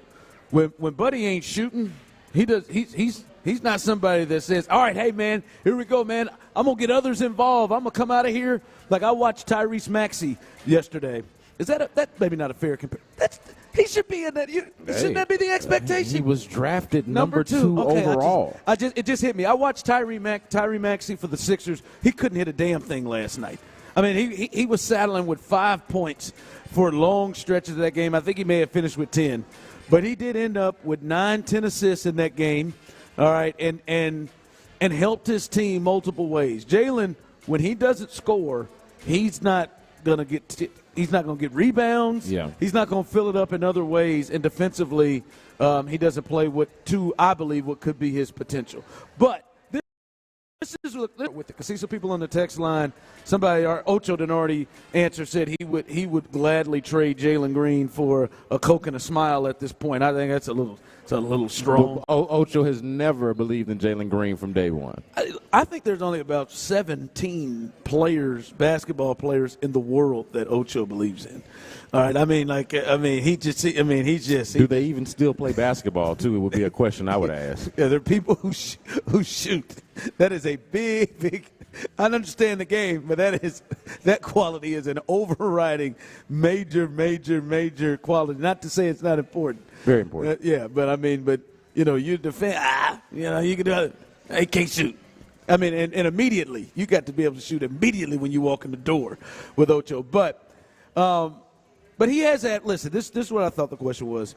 when Buddy ain't shooting, he's not somebody that says, all right, hey, man, here we go, man. I'm going to get others involved. I'm going to come out of here. Like I watched Tyrese Maxey yesterday. Is that maybe not a fair comparison? He should be in that. Shouldn't that be the expectation? He was drafted number 2 overall. It just hit me. I watched Tyree Maxey for the Sixers. He couldn't hit a damn thing last night. I mean, he was saddling with 5 points for long stretches of that game. I think he may have finished with 10. But he did end up with 10 assists in that game. All right, and helped his team multiple ways. Jalen, when he doesn't score, he's not going to get he's not going to get rebounds. Yeah. He's not going to fill it up in other ways. And defensively, he doesn't play I believe, what could be his potential. But this is with it. Because see some people on the text line, somebody, Ocho Denardi answer said he would gladly trade Jalen Green for a Coke and a smile at this point. I think that's a little strong. Ocho has never believed in Jalen Green from day one. I think there's only about 17 basketball players in the world that Ocho believes in. All right, Do they even still play basketball too? It would be a question I would ask. Yeah, there are people who shoot. That is a big. I understand the game, but that quality is an overriding major quality. Not to say it's not important. Very important. You defend. You can do it. He can't shoot. I mean, and immediately you got to be able to shoot immediately when you walk in the door with Ocho. But he has that. Listen, this is what I thought the question was.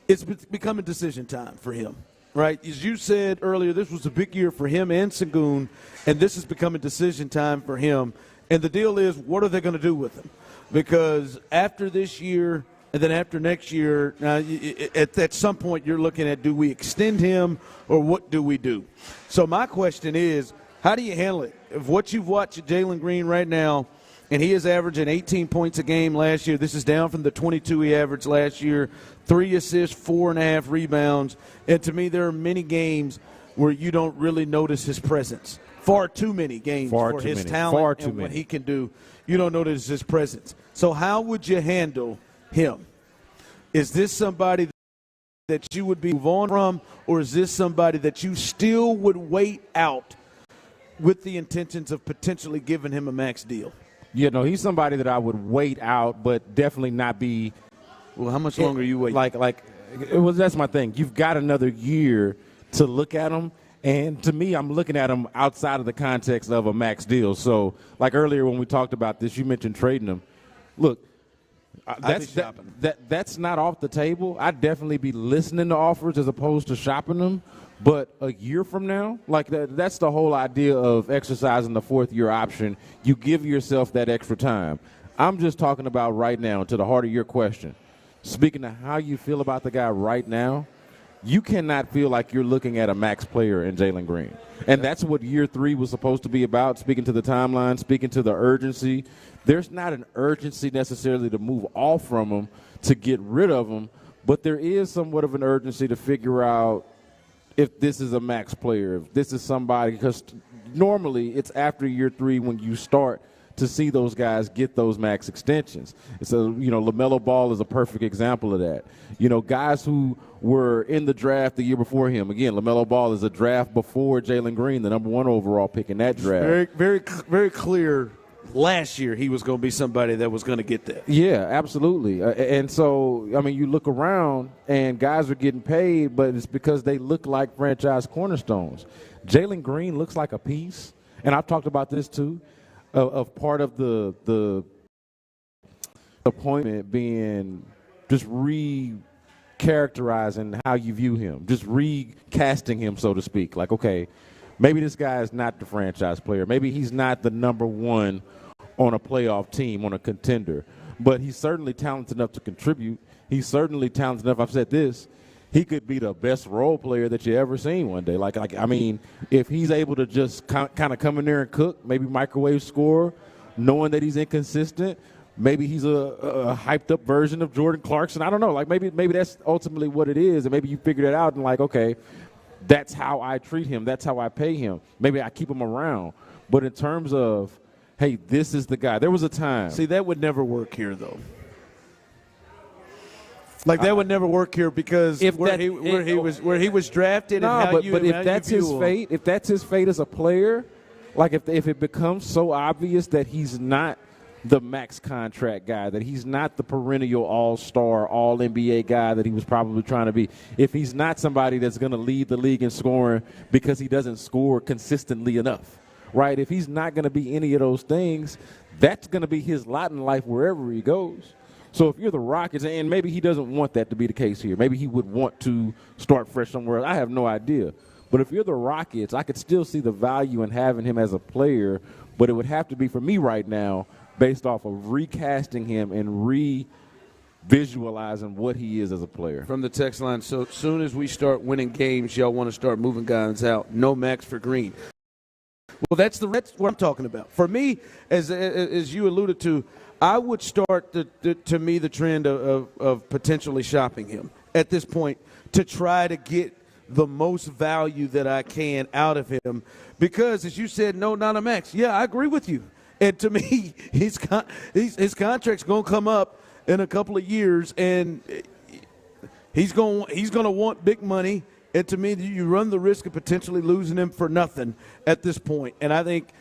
It's becoming decision time for him, right? As you said earlier, this was a big year for him and Sengun, and this is becoming decision time for him. And the deal is, what are they going to do with him? Because after this year and then after next year, at some point you're looking at, do we extend him or what do we do? So my question is, how do you handle it? If what you've watched at Jalen Green right now, and he is averaging 18 points a game last year. This is down from the 22 he averaged last year. 3 assists, 4.5 rebounds. And to me, there are many games where you don't really notice his presence. Far too many games for his talent and what he can do. You don't notice his presence. So how would you handle him? Is this somebody that you would move on from, or is this somebody that you still would wait out with the intentions of potentially giving him a max deal? He's somebody that I would wait out, but definitely not be. Well, how much longer are you waiting? That's my thing. You've got another year to look at him, and to me, I'm looking at him outside of the context of a max deal. So, like earlier when we talked about this, you mentioned trading him. Look, that's not off the table. I'd definitely be listening to offers as opposed to shopping them. But a year from now, that's the whole idea of exercising the 4th-year option. You give yourself that extra time. I'm just talking about right now, to the heart of your question. Speaking of how you feel about the guy right now, you cannot feel like you're looking at a max player in Jalen Green. And that's what year 3 was supposed to be about, speaking to the timeline, speaking to the urgency. There's not an urgency necessarily to move off from him, to get rid of him, but there is somewhat of an urgency to figure out if this is a max player, if this is somebody, because normally it's after year 3 when you start to see those guys get those max extensions. So, LaMelo Ball is a perfect example of that. Guys who were in the draft the year before him. Again, LaMelo Ball is a draft before Jalen Green, the number 1 overall pick in that draft. Very, very, very clear last year he was going to be somebody that was going to get that. Yeah, absolutely. And so, you look around and guys are getting paid, but it's because they look like franchise cornerstones. Jalen Green looks like a piece, and I've talked about this too, of part of the appointment being just re-characterizing how you view him, just recasting him, so to speak. Like, okay, maybe this guy is not the franchise player. Maybe he's not the number 1 on a playoff team, on a contender. But he's certainly talented enough to contribute. He's certainly talented enough. I've said this. He could be the best role player that you ever seen one day. If he's able to just kind of come in there and cook, maybe microwave score, knowing that he's inconsistent, maybe he's a hyped-up version of Jordan Clarkson. I don't know. Maybe that's ultimately what it is, and maybe you figure that out and okay, that's how I treat him. That's how I pay him. Maybe I keep him around. But in terms of, hey, this is the guy. There was a time. See, that would never work here, though. That would never work here because where he was drafted. But if that's his fate, if that's his fate as a player, if it becomes so obvious that he's not the max contract guy, that he's not the perennial all-star, all-NBA guy that he was probably trying to be, if he's not somebody that's going to lead the league in scoring because he doesn't score consistently enough, right? If he's not going to be any of those things, that's going to be his lot in life wherever he goes. So if you're the Rockets, and maybe he doesn't want that to be the case here. Maybe he would want to start fresh somewhere else. I have no idea. But if you're the Rockets, I could still see the value in having him as a player, but it would have to be, for me right now, based off of recasting him and visualizing what he is as a player. From the text line, so soon as we start winning games, y'all want to start moving guys out. No max for Green. Well, that's what I'm talking about. For me, as you alluded to, I would start, to me, the trend of potentially shopping him at this point to try to get the most value that I can out of him because, as you said, no, not a max. Yeah, I agree with you. And to me, his contract's going to come up in a couple of years, and he's going to want big money. And to me, you run the risk of potentially losing him for nothing at this point. And I think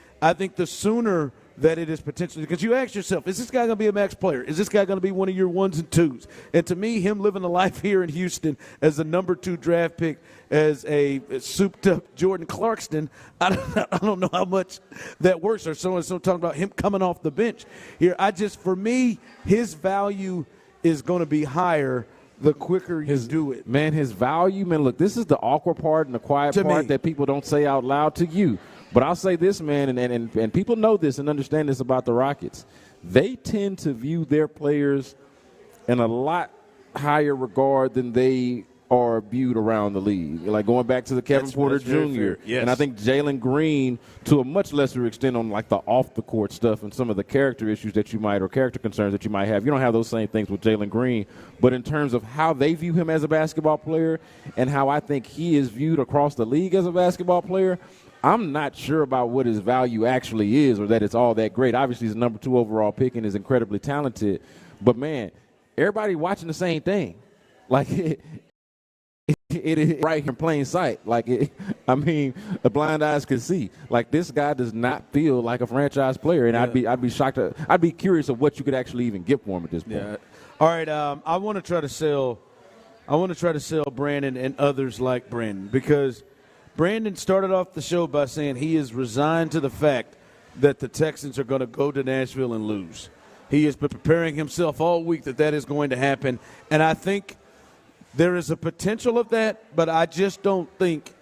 the sooner that it is potentially, because you ask yourself, is this guy going to be a max player? Is this guy going to be one of your 1s and 2s? And to me, him living a life here in Houston as the number 2 draft pick, as a souped-up Jordan Clarkson, I don't know how much that works. Or so-and-so talking about him coming off the bench here. For me, his value is going to be higher the quicker you do it. Man, his value, look, this is the awkward part and the quiet part that people don't say out loud to you. But I'll say this, man, and people know this and understand this about the Rockets. They tend to view their players in a lot higher regard than they are viewed around the league. Like going back to the Kevin Porter Jr. Yes. And I think Jalen Green, to a much lesser extent on the off-the-court stuff and some of the character issues that you might, or character concerns that you might have. You don't have those same things with Jalen Green. But in terms of how they view him as a basketball player and how I think he is viewed across the league as a basketball player, I'm not sure about what his value actually is or that it's all that great. Obviously, he's a number 2 overall pick and is incredibly talented. But, man, everybody watching the same thing. It is right here in plain sight. The blind eyes can see. This guy does not feel like a franchise player, and I'd be shocked. I'd be curious of what you could actually even get for him at this point. Yeah. All right, I want to try to sell Brandon and others like Brandon, because Brandon started off the show by saying he is resigned to the fact that the Texans are going to go to Nashville and lose. He has been preparing himself all week that is going to happen, and I think there is a potential of that, but I just don't think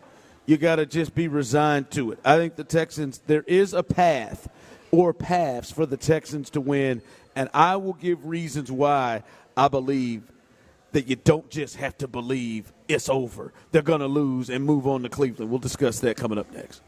you got to just be resigned to it. I think the Texans, there is a path or paths for the Texans to win, and I will give reasons why I believe that you don't just have to believe it's over. They're going to lose and move on to Cleveland. We'll discuss that coming up next.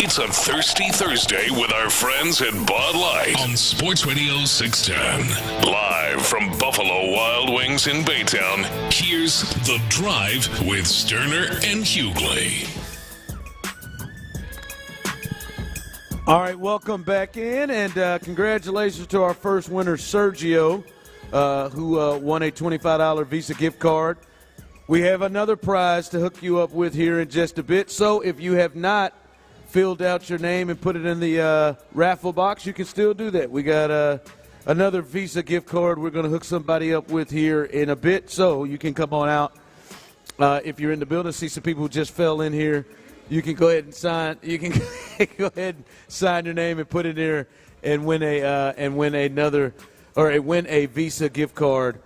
It's a Thirsty Thursday with our friends at Bud Light on Sports Radio 610. Live from Buffalo Wild Wings in Baytown, here's The Drive with Stoerner and Hughley. All right, welcome back in, and congratulations to our first winner, Sergio, who won a $25 Visa gift card. We have another prize to hook you up with here in just a bit. So if you have not filled out your name and put it in the raffle box, you can still do that. We got another Visa gift card we're going to hook somebody up with here in a bit. So you can come on out. If you're in the building, see some people who just fell in here, you can go ahead and sign. You can go ahead and sign your name and put it there and win a Visa gift card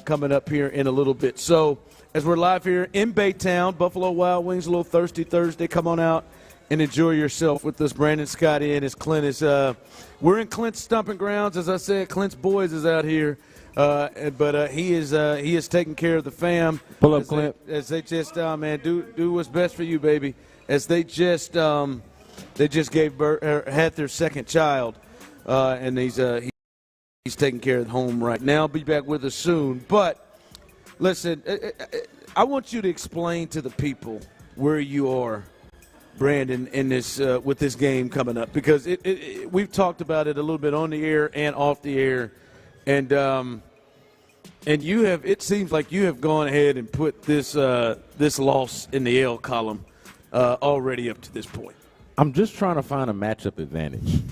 coming up here in a little bit. So as we're live here in Baytown, Buffalo Wild Wings, a little Thirsty Thursday. Come on out and enjoy yourself with us. Brandon Scotty and his Clint is we're in Clint's stomping grounds. As I said, Clint's boys is out here, but he is taking care of the fam. Pull up, Clint. As they just man, do what's best for you, baby. As they just gave birth, had their second child, and he's taking care of the home right now. Be back with us soon, but. Listen, I want you to explain to the people where you are, Brandon, in this with this game coming up, because we've talked about it a little bit on the air and off the air, and you have. It seems like you have gone ahead and put this loss in the L column already up to this point. I'm just trying to find a matchup advantage.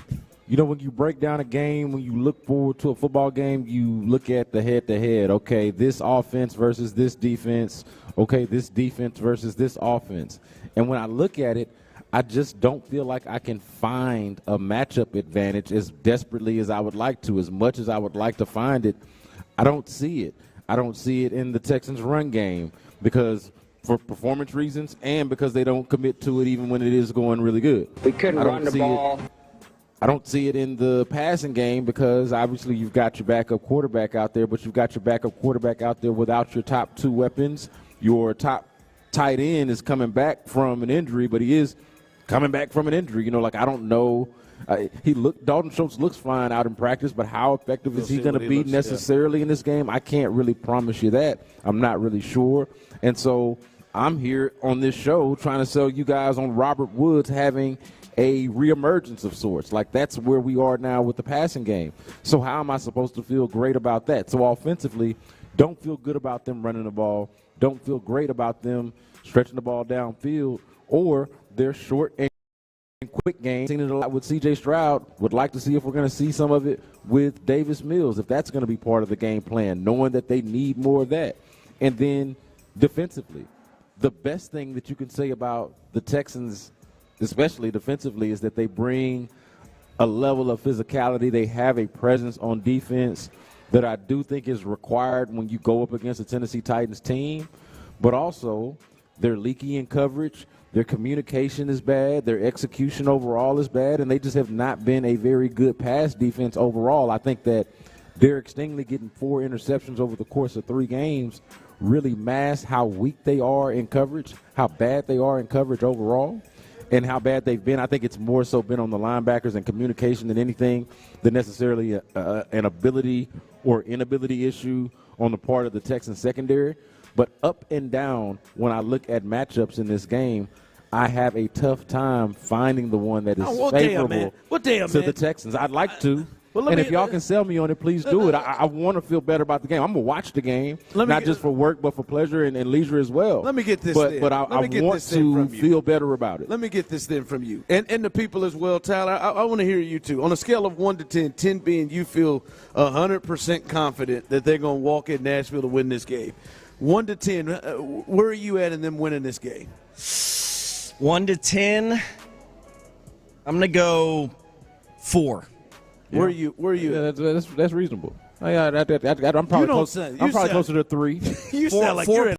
You know, when you break down a game, when you look forward to a football game, you look at the head-to-head. Okay, this offense versus this defense. Okay, this defense versus this offense. And when I look at it, I just don't feel like I can find a matchup advantage as desperately as I would like to. As much as I would like to find it, I don't see it. I don't see it in the Texans' run game because for performance reasons and because they don't commit to it even when it is going really good. We couldn't run the ball. I don't see it in the passing game because obviously you've got your backup quarterback out there, but you've got your backup quarterback out there without your top two weapons. Your top tight end is coming back from an injury, but he is coming back from an injury. You know, like I don't know. Dalton Schultz looks fine out in practice, but how effective is he going to be necessarily in this game? I can't really promise you that. I'm not really sure. And so I'm here on this show trying to sell you guys on Robert Woods having a reemergence of sorts. Like that's where we are now with the passing game. So how am I supposed to feel great about that? So offensively, don't feel good about them running the ball. Don't feel great about them stretching the ball downfield or their short and quick game. Seen it a lot with C.J. Stroud. Would like to see if we're going to see some of it with Davis Mills, if that's going to be part of the game plan, knowing that they need more of that. And then defensively, the best thing that you can say about the Texans, especially defensively, is that they bring a level of physicality. They have a presence on defense that I do think is required when you go up against a Tennessee Titans team. But also, they're leaky in coverage. Their communication is bad. Their execution overall is bad. And they just have not been a very good pass defense overall. I think that Derek Stingley getting 4 interceptions over the course of 3 games really masks how weak they are in coverage, how bad they are in coverage overall, and how bad they've been. I think it's more so been on the linebackers and communication than anything, than necessarily an ability or inability issue on the part of the Texans secondary. But up and down, when I look at matchups in this game, I have a tough time finding the one that is favorable to the Texans. I'd like to. Well, and if y'all can sell me on it, please do it. I want to feel better about the game. I'm going to watch the game, not just for work, but for pleasure and leisure as well. Let me get this But I want to feel better about it. Let me get this then from you. And the people as well, Tyler. I want to hear you too. On a scale of 1 to 10, 10 being you feel 100% confident that they're going to walk in Nashville to win this game. 1 to 10, where are you at in them winning this game? 1 to 10, I'm going to go 4. Yeah. Where are you? Yeah, that's reasonable. I'm probably closer to 3. You sound like you're at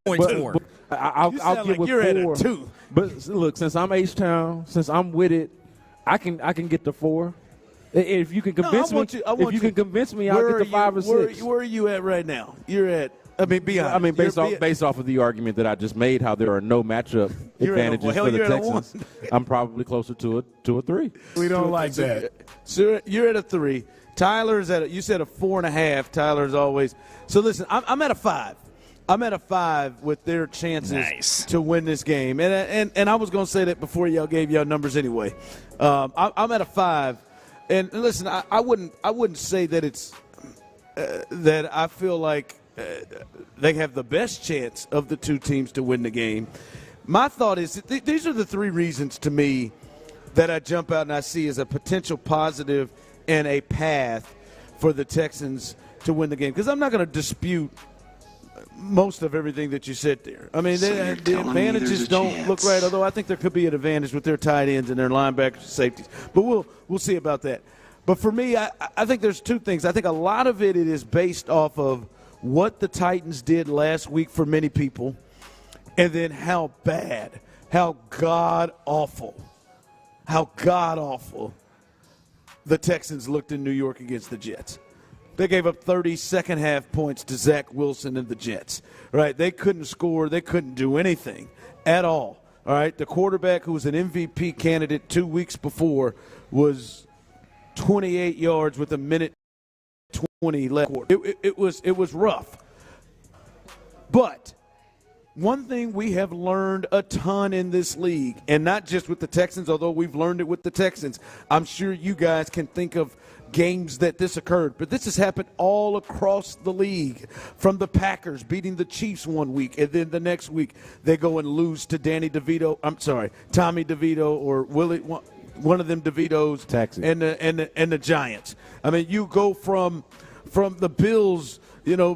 4.4. I'll give like you're 4. At a 2. But look, since I'm H-Town, since I'm with it, I can get to 4. If you can convince me, I'll get to 5 or 6. Where are you at right now? You're at I mean, be honest. Based off of the argument that I just made, how there are no matchup advantages for the Texans, I'm probably closer to a 3. We don't like that. So you're at a 3. Tyler's you said a 4.5. Tyler's always. So listen, I'm at a 5. I'm at a 5 with their chances to win this game. And I was going to say that before y'all gave y'all numbers anyway. I'm at a 5. And listen, I wouldn't say that it's that I feel like they have the best chance of the two teams to win the game. My thought is these are the 3 reasons to me that I jump out and I see as a potential positive and a path for the Texans to win the game. Because I'm not going to dispute most of everything that you said there. I mean, the advantages don't look right, although I think there could be an advantage with their tight ends and their linebackers and safeties. But we'll see about that. But for me, I think there's 2 things. I think a lot of it is based off of what the Titans did last week for many people, and then how bad, how god-awful the Texans looked in New York against the Jets. They gave up 30 second-half points to Zach Wilson and the Jets. Right? They couldn't score. They couldn't do anything at all. All right? The quarterback who was an MVP candidate 2 weeks before was 28 yards with a minute 20 left. It was rough. But one thing we have learned a ton in this league, and not just with the Texans, although we've learned it with the Texans. I'm sure you guys can think of games that this occurred, but this has happened all across the league, from the Packers beating the Chiefs one week, and then the next week they go and lose to Tommy DeVito or Willie, one of them DeVitos, and the Giants. I mean, you go from the Bills,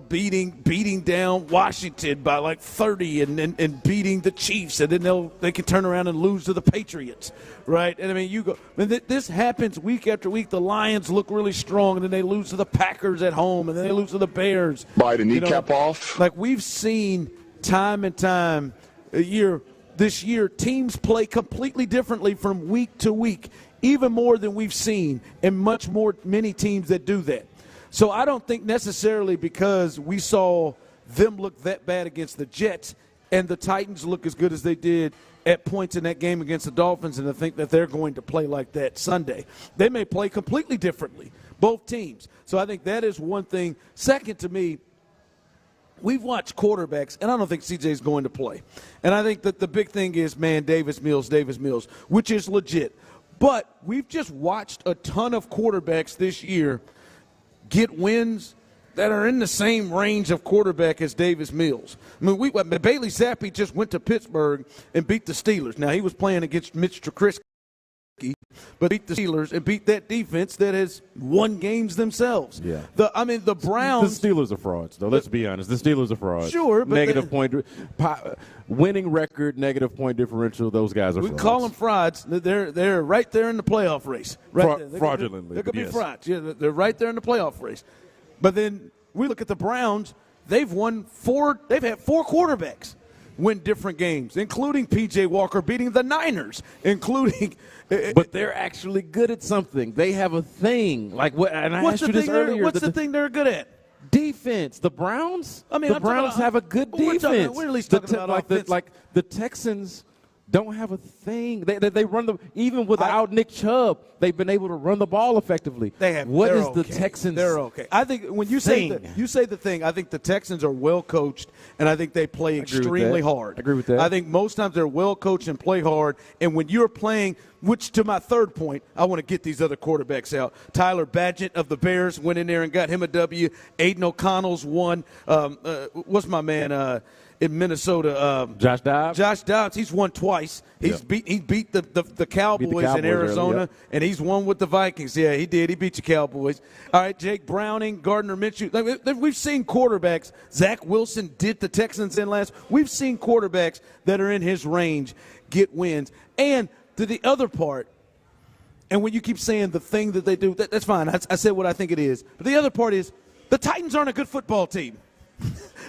beating down Washington by like 30 and beating the Chiefs, and then they can turn around and lose to the Patriots, right? And I mean, this happens week after week. The Lions look really strong, and then they lose to the Packers at home, and then they lose to the Bears. Bite a kneecap off. Like we've seen time and time this year, teams play completely differently from week to week, even more than we've seen, and many teams that do that. So I don't think necessarily because we saw them look that bad against the Jets and the Titans look as good as they did at points in that game against the Dolphins, and I think that they're going to play like that Sunday. They may play completely differently, both teams. So I think that is one thing. Second, to me, we've watched quarterbacks, and I don't think CJ is going to play. And I think that the big thing is, Davis Mills, which is legit. But we've just watched a ton of quarterbacks this year get wins that are in the same range of quarterback as Davis Mills. I mean, Bailey Zappi just went to Pittsburgh and beat the Steelers. Now, he was playing against Mitch Trubisky, but beat the Steelers and beat that defense that has won games themselves. Yeah. The Browns. The Steelers are frauds, though. Let's be honest. The Steelers are frauds. Sure, but negative winning record, negative point differential. Those guys are frauds. We call them frauds. They're right there in the playoff race. Fraudulently. There could be frauds. Yeah, they're right there in the playoff race. But then we look at the Browns. They've had 4 quarterbacks win different games, including P.J. Walker beating the Niners, But they're actually good at something. They have a thing. Like what? And I asked you this earlier. What's the thing they're good at? Defense. The Browns. The Browns have a good defense. We're at least talking about offense. The Texans don't have a thing. They run even without Nick Chubb, they've been able to run the ball effectively. The Texans? They're okay. I think when you say the thing, I think the Texans are well coached, and I think they play extremely hard. I agree with that. I think most times they're well coached and play hard. And when you're playing, which to my third point, I want to get these other quarterbacks out. Tyler Badgett of the Bears went in there and got him a W. Aiden O'Connell's won. What's my man? In Minnesota, Josh Dobbs, he's won twice. He beat the Cowboys in Arizona, and he's won with the Vikings. Yeah, he did. He beat the Cowboys. All right, Jake Browning, Gardner Minshew. We've seen quarterbacks. Zach Wilson did the Texans in last. We've seen quarterbacks that are in his range get wins. And to the other part, and when you keep saying the thing that they do, that's fine. I said what I think it is. But the other part is the Titans aren't a good football team.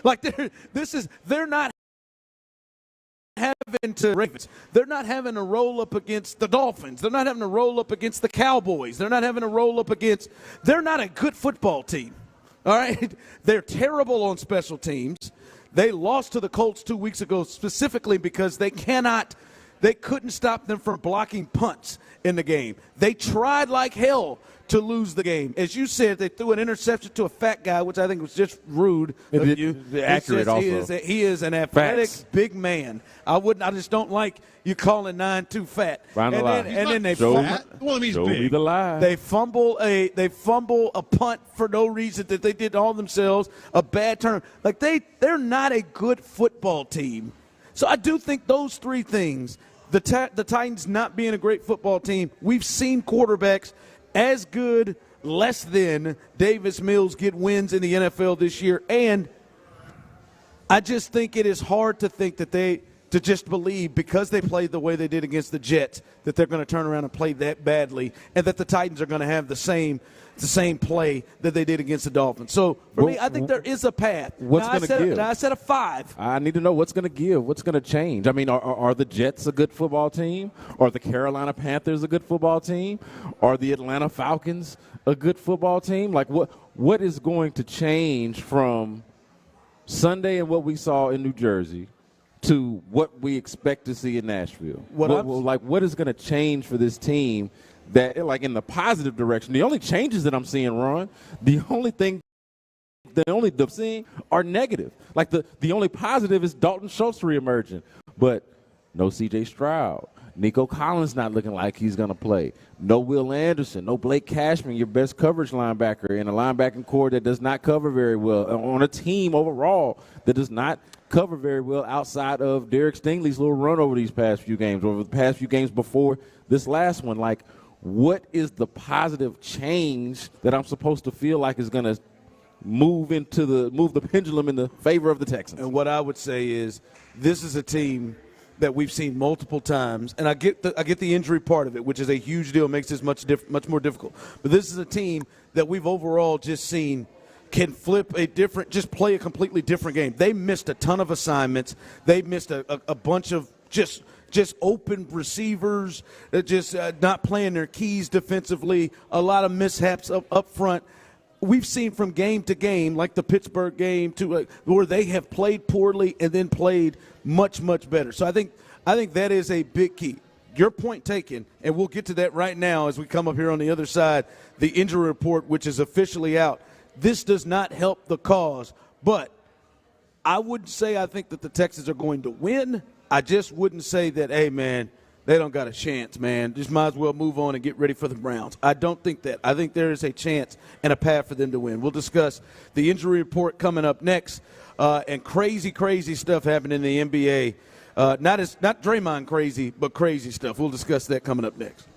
They're not having to Ravens. They're not having to roll up against the Dolphins. They're not having to roll up against the Cowboys. They're not having to roll up against. They're not a good football team. All right? They're terrible on special teams. They lost to the Colts 2 weeks ago specifically because they couldn't stop them from blocking punts in the game. They tried like hell to lose the game. As you said, they threw an interception to a fat guy, which I think was just rude of you. Accurate also. He is an athletic big man. I just don't like you calling 9'2" fat. And then they show me the lie. They fumble a punt for no reason that they did all themselves. A bad turn. Like they're not a good football team. So I do think those three things, the Titans not being a great football team, we've seen quarterbacks as good, less than Davis Mills get wins in the NFL this year. And I just think it is hard to think that to just believe because they played the way they did against the Jets that they're going to turn around and play that badly and that the Titans are going to have the same play that they did against the Dolphins. So, for me, I think there is a path. What's going to give? I said a 5. I need to know what's going to give. What's going to change? I mean, are the Jets a good football team? Are the Carolina Panthers a good football team? Are the Atlanta Falcons a good football team? Like, what is going to change from Sunday and what we saw in New Jersey to what we expect to see in Nashville? What is going to change for this team that, like, in the positive direction? The only changes that I'm seeing, Ron, the only I'm seeing are negative. Like, the only positive is Dalton Schultz reemerging. But no C.J. Stroud. Nico Collins not looking like he's going to play. No Will Anderson. No Blake Cashman, your best coverage linebacker, in a linebacking core that does not cover very well. On a team overall that does not cover very well outside of Derek Stingley's little run over these past few games, over the past few games before this last one. Like, what is the positive change that I'm supposed to feel like is going to move the pendulum in the favor of the Texans? And what I would say is this is a team that we've seen multiple times, and I get the injury part of it, which is a huge deal, makes this much more difficult. But this is a team that we've overall just seen can just play a completely different game. They missed a ton of assignments. They missed a bunch of just open receivers, just not playing their keys defensively, a lot of mishaps up front. We've seen from game to game, like the Pittsburgh game, where they have played poorly and then played much, much better. So I think that is a big key. Your point taken, and we'll get to that right now as we come up here on the other side, the injury report, which is officially out. This does not help the cause, but I wouldn't say I think that the Texans are going to win. I just wouldn't say that, hey, man, they don't got a chance, man. Just might as well move on and get ready for the Browns. I don't think that. I think there is a chance and a path for them to win. We'll discuss the injury report coming up next, and crazy, crazy stuff happening in the NBA. Not Draymond crazy, but crazy stuff. We'll discuss that coming up next.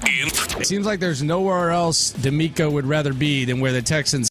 It seems like there's nowhere else D'Amico would rather be than where the Texans.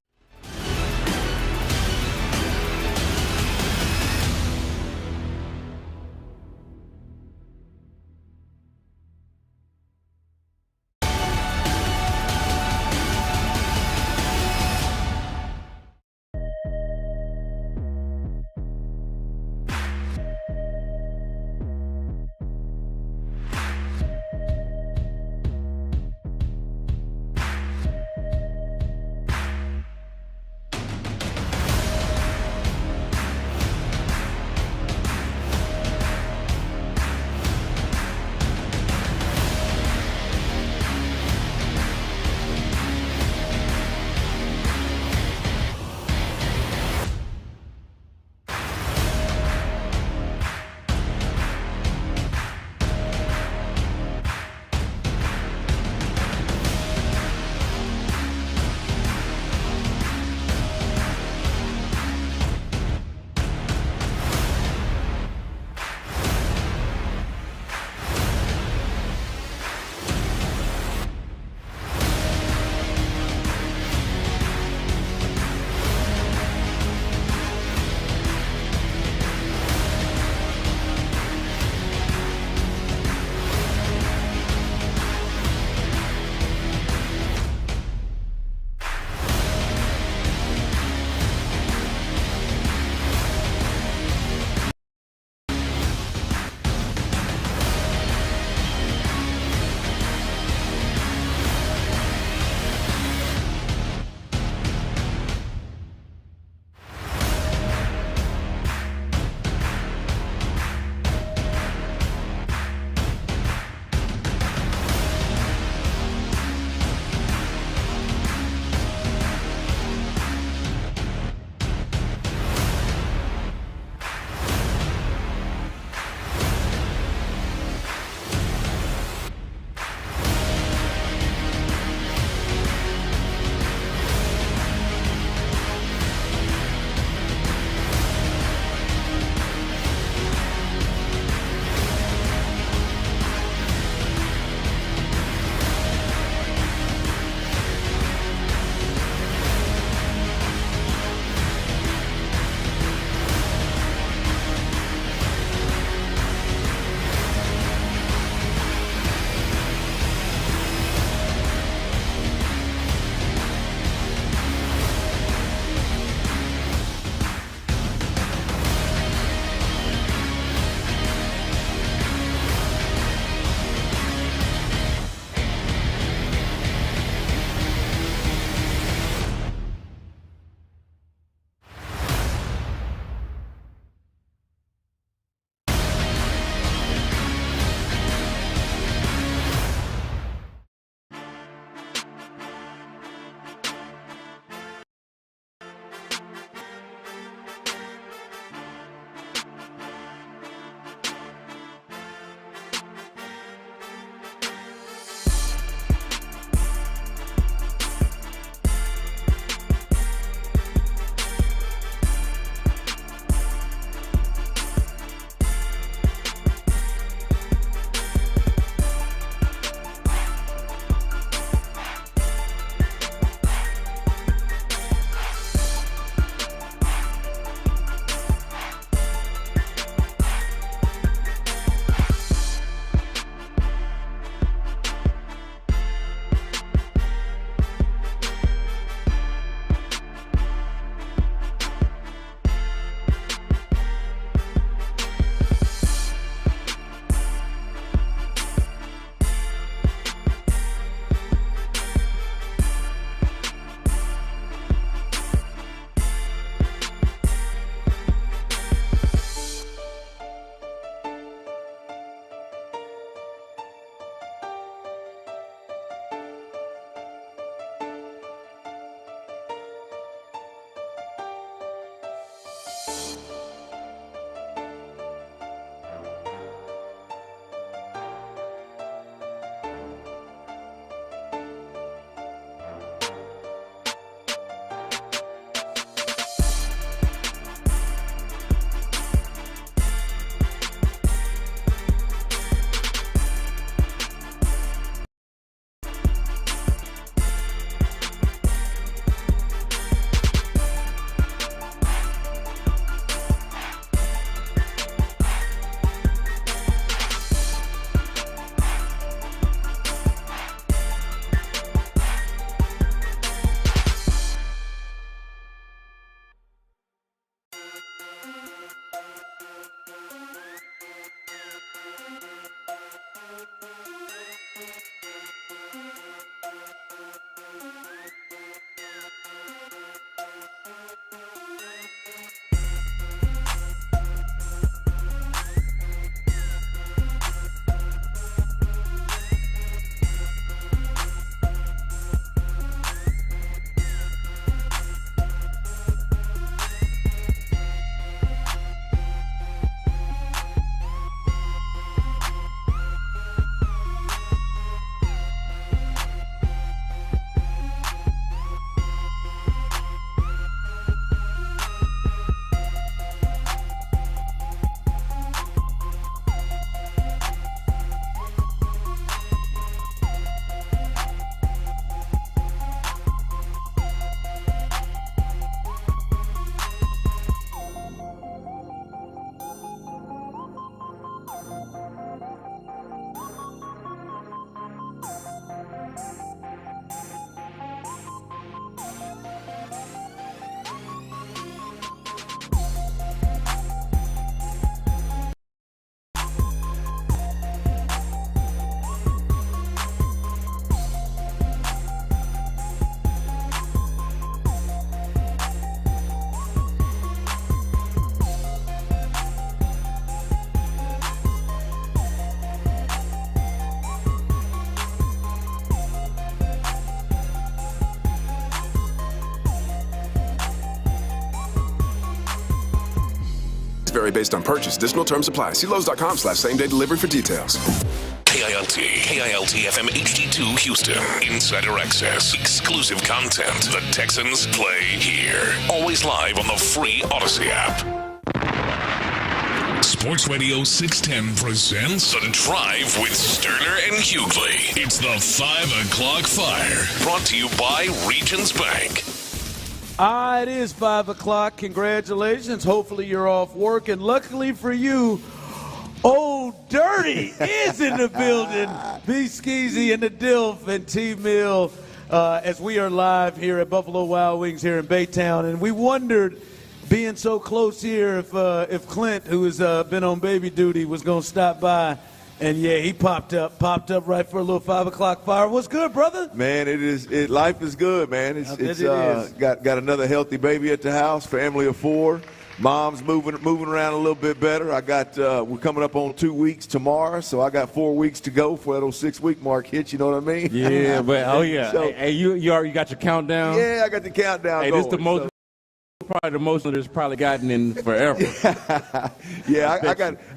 vary based on purchase. Additional terms apply. See Lowe's.com/same-day delivery for details. KILT FM HD2 Houston. Insider access. Exclusive content. The Texans play here. Always live on the free Odyssey app. Sports Radio 610 presents The Drive with Stoerner and Hughley. It's the 5 o'clock fire. Brought to you by Regions Bank. It is 5 o'clock. Congratulations. Hopefully you're off work. And luckily for you, Old Dirty is in the building. B. Skeezy and the Dilf and T-Mill as we are live here at Buffalo Wild Wings here in Baytown. And we wondered, being so close here, if Clint, who has been on baby duty, was going to stop by. And, yeah, he popped up right for a little 5 o'clock fire. What's good, brother? Man, life is good, man. It's got another healthy baby at the house, family of 4. Mom's moving around a little bit better. We're coming up on 2 weeks tomorrow, so I got 4 weeks to go for that old 6-week mark hits. You know what I mean? Yeah, but So, hey, you already got your countdown? Yeah, I got the countdown. Hey, this is the most. Probably the most that it's probably gotten in forever. Yeah,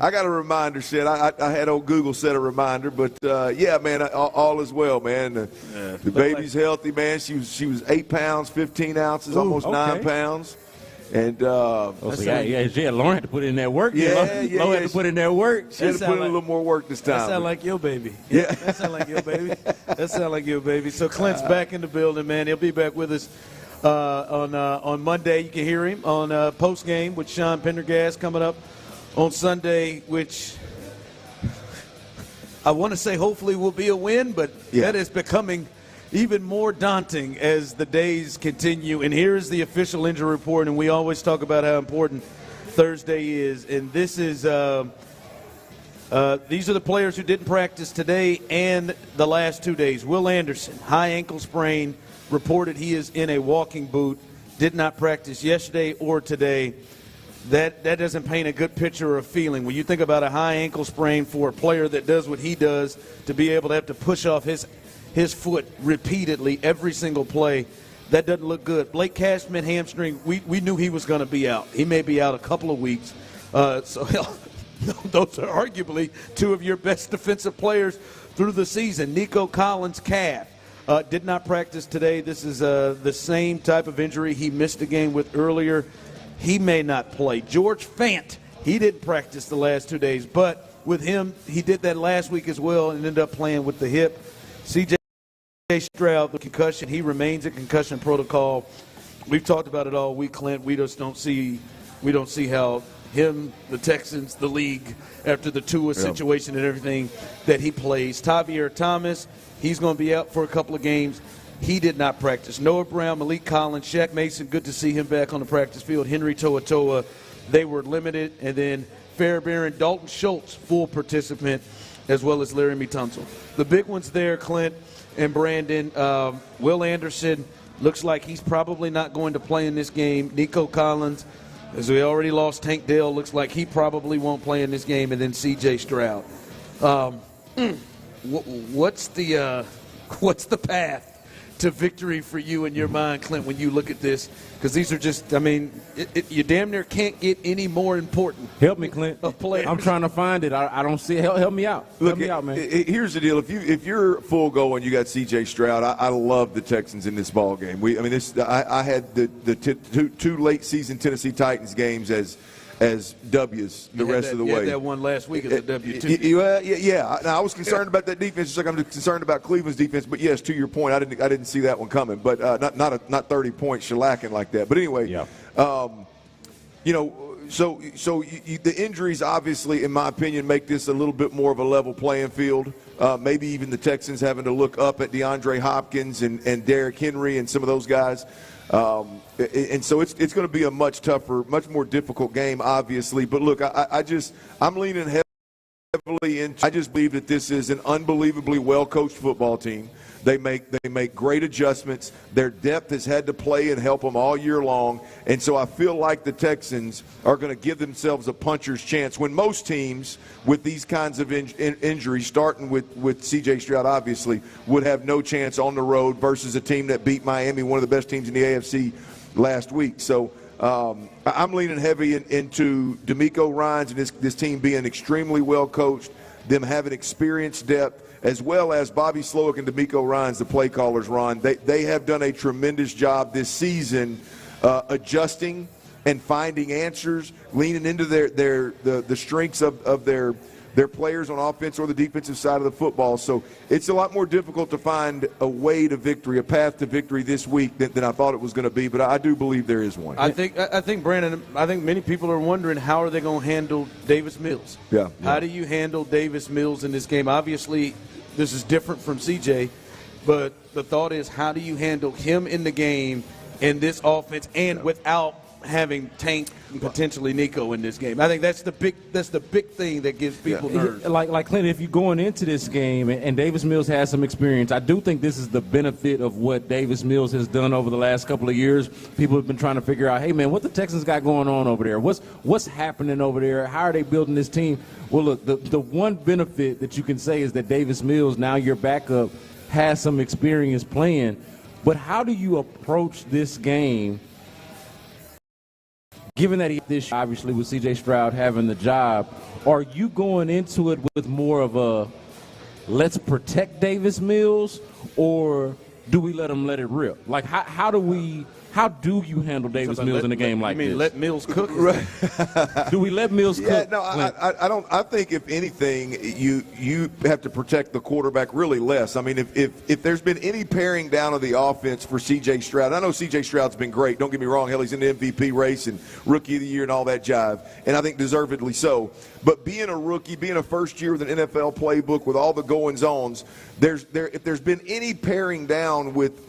I got a reminder set. I had old Google set a reminder, but yeah, man, all is well, man. The baby's healthy, man. She was 8 pounds 15 ounces, almost 9 pounds. And Lauren had to put in that work. Lauren had to put in that work. She had to put in a little more work this time. That sound like your baby. Yeah. That sound like your baby. That sound like your baby. So Clint's back in the building, man. He'll be back with us on Monday. You can hear him on post game with Sean Pendergast coming up on Sunday, which I want to say hopefully will be a win, but that is becoming even more daunting as the days continue. And here's the official injury report, and we always talk about how important Thursday is. And this is these are the players who didn't practice today and the last 2 days. Will Anderson, high ankle sprain, reported he is in a walking boot, did not practice yesterday or today. That doesn't paint a good picture or a feeling. When you think about a high ankle sprain for a player that does what he does, to be able to have to push off his foot repeatedly every single play, that doesn't look good. Blake Cashman, hamstring, we knew he was going to be out. He may be out a couple of weeks. So those are arguably 2 of your best defensive players through the season. Nico Collins, calf. Did not practice today. This is the same type of injury he missed a game with earlier. He may not play. George Fant, he didn't practice the last 2 days, but with him, he did that last week as well and ended up playing with the hip. C.J. Stroud, the concussion, he remains in concussion protocol. We've talked about it all week, Clint. We don't see how him, the Texans, the league, after the Tua situation and everything, that he plays. Tavier Thomas, he's going to be out for a couple of games. He did not practice. Noah Brown, Malik Collins, Shaq Mason, good to see him back on the practice field. Henry To'oTo'o, they were limited. And then Fairbairn, Dalton Schultz, full participant, as well as Laramie Tunsil. The big ones there, Clint and Brandon. Will Anderson looks like he's probably not going to play in this game. Nico Collins, as we already lost Tank Dell, looks like he probably won't play in this game. And then C.J. Stroud. What's the path to victory for you in your mind, Clint, when you look at this? Because these are just, you damn near can't get any more important. Help me, Clint. Players. I'm trying to find it. I don't see it. Help me out. Help me out, man. Here's the deal. If you're full go and you got C.J. Stroud, I love the Texans in this ball game. I had the 2 late season Tennessee Titans games as W's the rest of the way. You had that one last week as a W, too. Yeah. Now, I was concerned about that defense, just like I'm concerned about Cleveland's defense. But, yes, to your point, I didn't see that one coming. But not 30 points shellacking like that. But anyway, so the injuries obviously, in my opinion, make this a little bit more of a level playing field. Maybe even the Texans having to look up at DeAndre Hopkins and Derrick Henry and some of those guys. And so it's going to be a much tougher, much more difficult game, obviously. But look, I'm leaning heavily into. I just believe that this is an unbelievably well-coached football team. They make great adjustments. Their depth has had to play and help them all year long. And so I feel like the Texans are going to give themselves a puncher's chance when most teams with these kinds of injuries, starting with C.J. Stroud, obviously, would have no chance on the road versus a team that beat Miami, one of the best teams in the AFC last week. So I'm leaning heavy into D'Amico Ryans and this team being extremely well coached, them having experienced depth, as well as Bobby Slowick and D'Amico Ryans, the play callers, Ron. They have done a tremendous job this season adjusting and finding answers, leaning into the strengths of their players on offense or the defensive side of the football. So it's a lot more difficult to find a way to victory, a path to victory this week than I thought it was going to be, but I do believe there is one. I think, Brandon, many people are wondering how are they going to handle Davis Mills. Yeah. How do you handle Davis Mills in this game? Obviously, this is different from CJ, but the thought is how do you handle him in the game in this offense and without having Tank and potentially Nico in this game? I think that's the big thing that gives people nerves. Like Clint, if you're going into this game and Davis Mills has some experience, I do think this is the benefit of what Davis Mills has done over the last couple of years. People have been trying to figure out, hey man, what the Texans got going on over there? What's happening over there? How are they building this team? Well, look, the one benefit that you can say is that Davis Mills, now your backup, has some experience playing. But how do you approach this game, given that he this obviously with C.J. Stroud having the job? Are you going into it with more of a let's protect Davis Mills, or do we let him let it rip? Like how do you handle Davis Mills in a game like this? You mean let Mills cook? Right. Do we let Mills cook? Yeah, no, I don't. I think if anything, you have to protect the quarterback really less. I mean, if there's been any paring down of the offense for C.J. Stroud, I know C.J. Stroud's been great. Don't get me wrong. Hell, he's in the MVP race and Rookie of the Year and all that jive, and I think deservedly so. But being a rookie, being a first year with an NFL playbook with all the goings-ons, if there's been any paring down with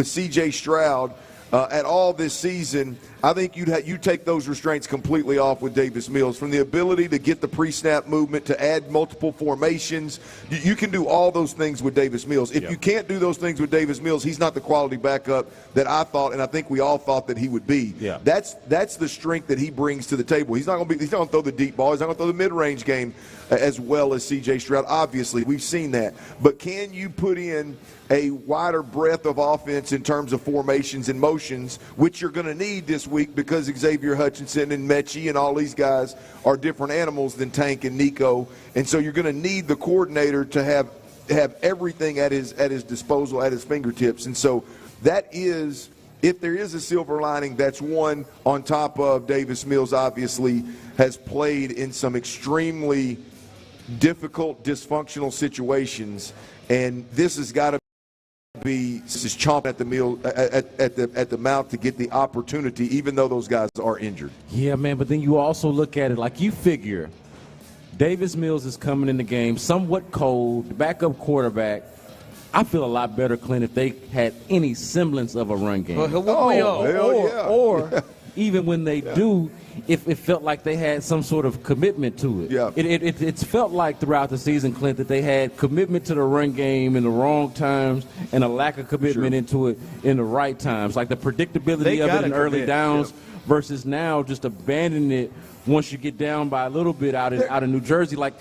C.J. Stroud at all this season, I think you take those restraints completely off with Davis Mills. From the ability to get the pre-snap movement, to add multiple formations, you can do all those things with Davis Mills. If you can't do those things with Davis Mills, he's not the quality backup that I thought, and I think we all thought that he would be. Yeah. That's the strength that he brings to the table. He's not going to throw the deep ball. He's not going to throw the mid-range game as well as C.J. Stroud. Obviously, we've seen that. But can you put in a wider breadth of offense in terms of formations and motions, which you're going to need this week because Xavier Hutchinson and Mechie and all these guys are different animals than Tank and Nico, and so you're going to need the coordinator to have everything at his disposal, at his fingertips. And so that is, if there is a silver lining, that's one on top of Davis Mills obviously has played in some extremely difficult, dysfunctional situations, and this has got to be just chomping at the mouth to get the opportunity, even though those guys are injured. Yeah, man, but then you also look at it like you figure Davis Mills is coming in the game somewhat cold, the backup quarterback. I feel a lot better, Clint, if they had any semblance of a run game. Or even when they do, if it felt like they had some sort of commitment to it. Yeah. It's felt like throughout the season, Clint, that they had commitment to the run game in the wrong times and a lack of commitment into it in the right times. Like the predictability of it in early downs versus now just abandoning it once you get down by a little bit out of New Jersey. Like,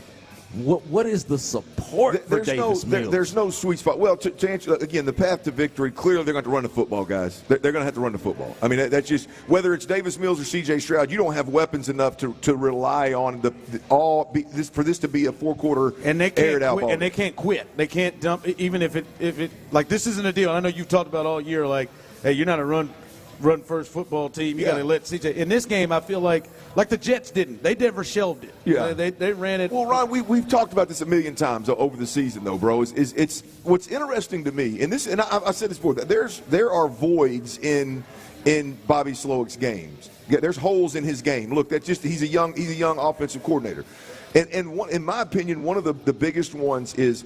what is the support for Davis Mills? There's no sweet spot. Well, to answer again, the path to victory, clearly they're going to run the football, guys. They're going to have to run the football. I mean, that's just, whether it's Davis Mills or C.J. Stroud, you don't have weapons enough to rely on for this to be a four-quarter aired out ball. And they can't quit. They can't dump, even if it like this isn't a deal. I know you've talked about all year, like, hey, you're not a run first football team. You got to let CJ. In this game, I feel like the Jets didn't. They never shelved it. Yeah. They ran it. Well, Ron, we've talked about this a million times over the season, though, bro. It's what's interesting to me, and I said this before. There are voids in Bobby Slowick's games. Yeah, there's holes in his game. Look, he's a young offensive coordinator, and in my opinion, one of the biggest ones is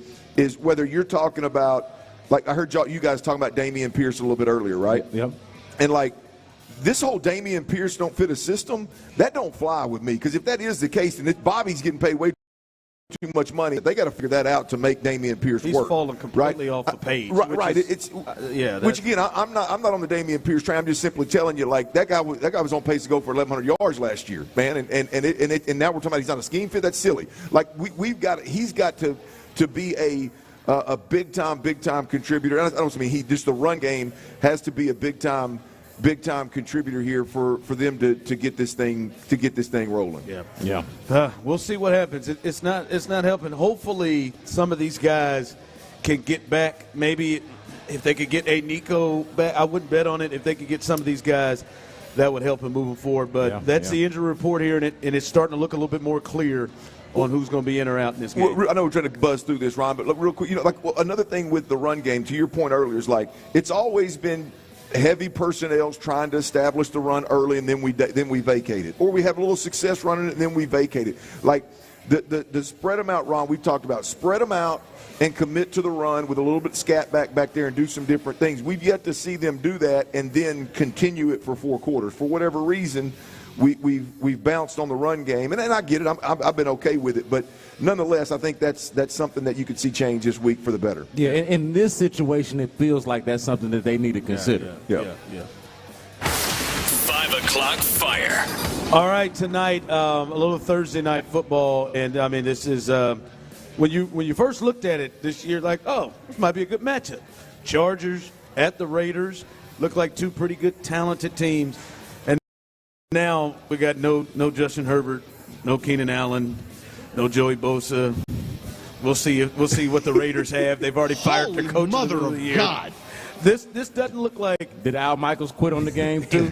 whether you're talking about, like I heard you guys talking about Dameon Pierce a little bit earlier, right? Yep. And like this whole Dameon Pierce don't fit a system, that don't fly with me. Because if that is the case, and Bobby's getting paid way too much money, they got to figure that out to make Dameon Pierce work. He's falling completely off the page. Right. Which again, I'm not on the Dameon Pierce train. I'm just simply telling you, like that guy was on pace to go for 1,100 yards last year, man. And now we're talking about he's not a scheme fit. That's silly. Like he's got to be a big time contributor. I don't mean just the run game has to be a big time big time contributor here for them to get this thing rolling. Yeah. We'll see what happens. It's not helping. Hopefully, some of these guys can get back. Maybe if they could get a Nico back, I wouldn't bet on it. If they could get some of these guys, that would help him moving forward. But that's the injury report here, and it's starting to look a little bit more clear on who's going to be in or out in this game. Well, I know we're trying to buzz through this, Ron, but look, real quick, another thing with the run game, to your point earlier, is like it's always been heavy personnel's trying to establish the run early, and then we vacate it, or we have a little success running it, and then we vacate it. Like the spread them out, Ron. We've talked about spread them out and commit to the run with a little bit scat back there and do some different things. We've yet to see them do that and then continue it for 4 quarters. For whatever reason, we've bounced on the run game, and I get it. I've been okay with it, but nonetheless, I think that's something that you could see change this week for the better. Yeah, in this situation, it feels like that's something that they need to consider. Yeah. 5 o'clock fire. All right, tonight a little Thursday night football, and I mean this is when you first looked at it this year, like, oh, this might be a good matchup. Chargers at the Raiders look like two pretty good, talented teams. Now we got no Justin Herbert, no Keenan Allen, no Joey Bosa. We'll see what the Raiders have. They've already fired their coach of the year. God. This doesn't look like. Did Al Michaels quit on the game too?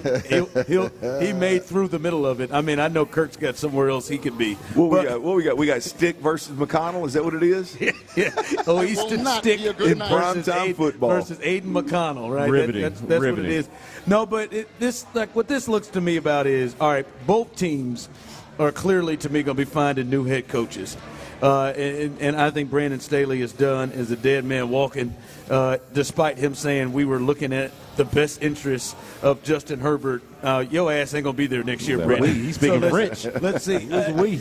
he made through the middle of it. I mean, I know Kirk's got somewhere else he could be. What we got? We got Stick versus McConnell. Is that what it is? Yeah. Oh, he's Stick in primetime football versus Aiden McConnell, right? Riveting. That's what it is. No, but what this looks to me about is, all right, both teams are clearly, to me, going to be finding new head coaches. And I think Brandon Staley is done as a dead man walking, despite him saying we were looking at the best interests of Justin Herbert. Your ass ain't going to be there next year, Brandon. He's speaking French. Let's see.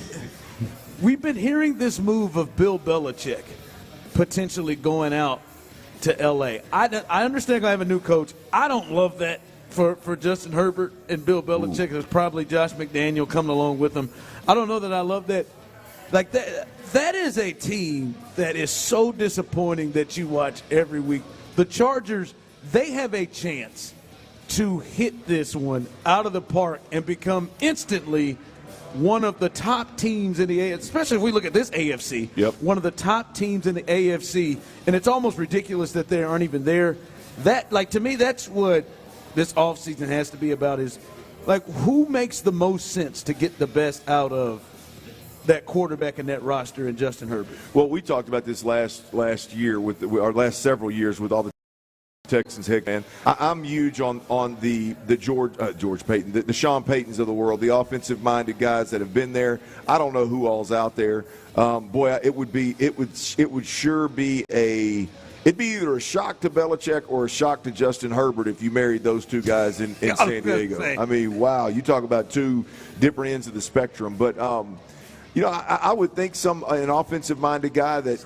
We've been hearing this move of Bill Belichick potentially going out to L.A. I understand I have a new coach. I don't love that for Justin Herbert and Bill Belichick. There's probably Josh McDaniel coming along with them. I don't know that I love that. Like that is a team that is so disappointing that you watch every week. The Chargers, they have a chance to hit this one out of the park and become instantly one of the top teams in the AFC, especially if we look at this AFC. Yep. One of the top teams in the AFC, and it's almost ridiculous that they aren't even there. That, like, to me, that's what this offseason has to be about is, like, who makes the most sense to get the best out of that quarterback and that roster and Justin Herbert? Well, we talked about this last year with our last several years with all the Texans. Heck, man, I'm huge on the George Payton, the Sean Paytons of the world, the offensive-minded guys that have been there. I don't know who all's out there. Boy, it would sure be it'd be either a shock to Belichick or a shock to Justin Herbert if you married those two guys in San Diego. I mean, wow, you talk about two different ends of the spectrum, but. I would think an offensive-minded guy that's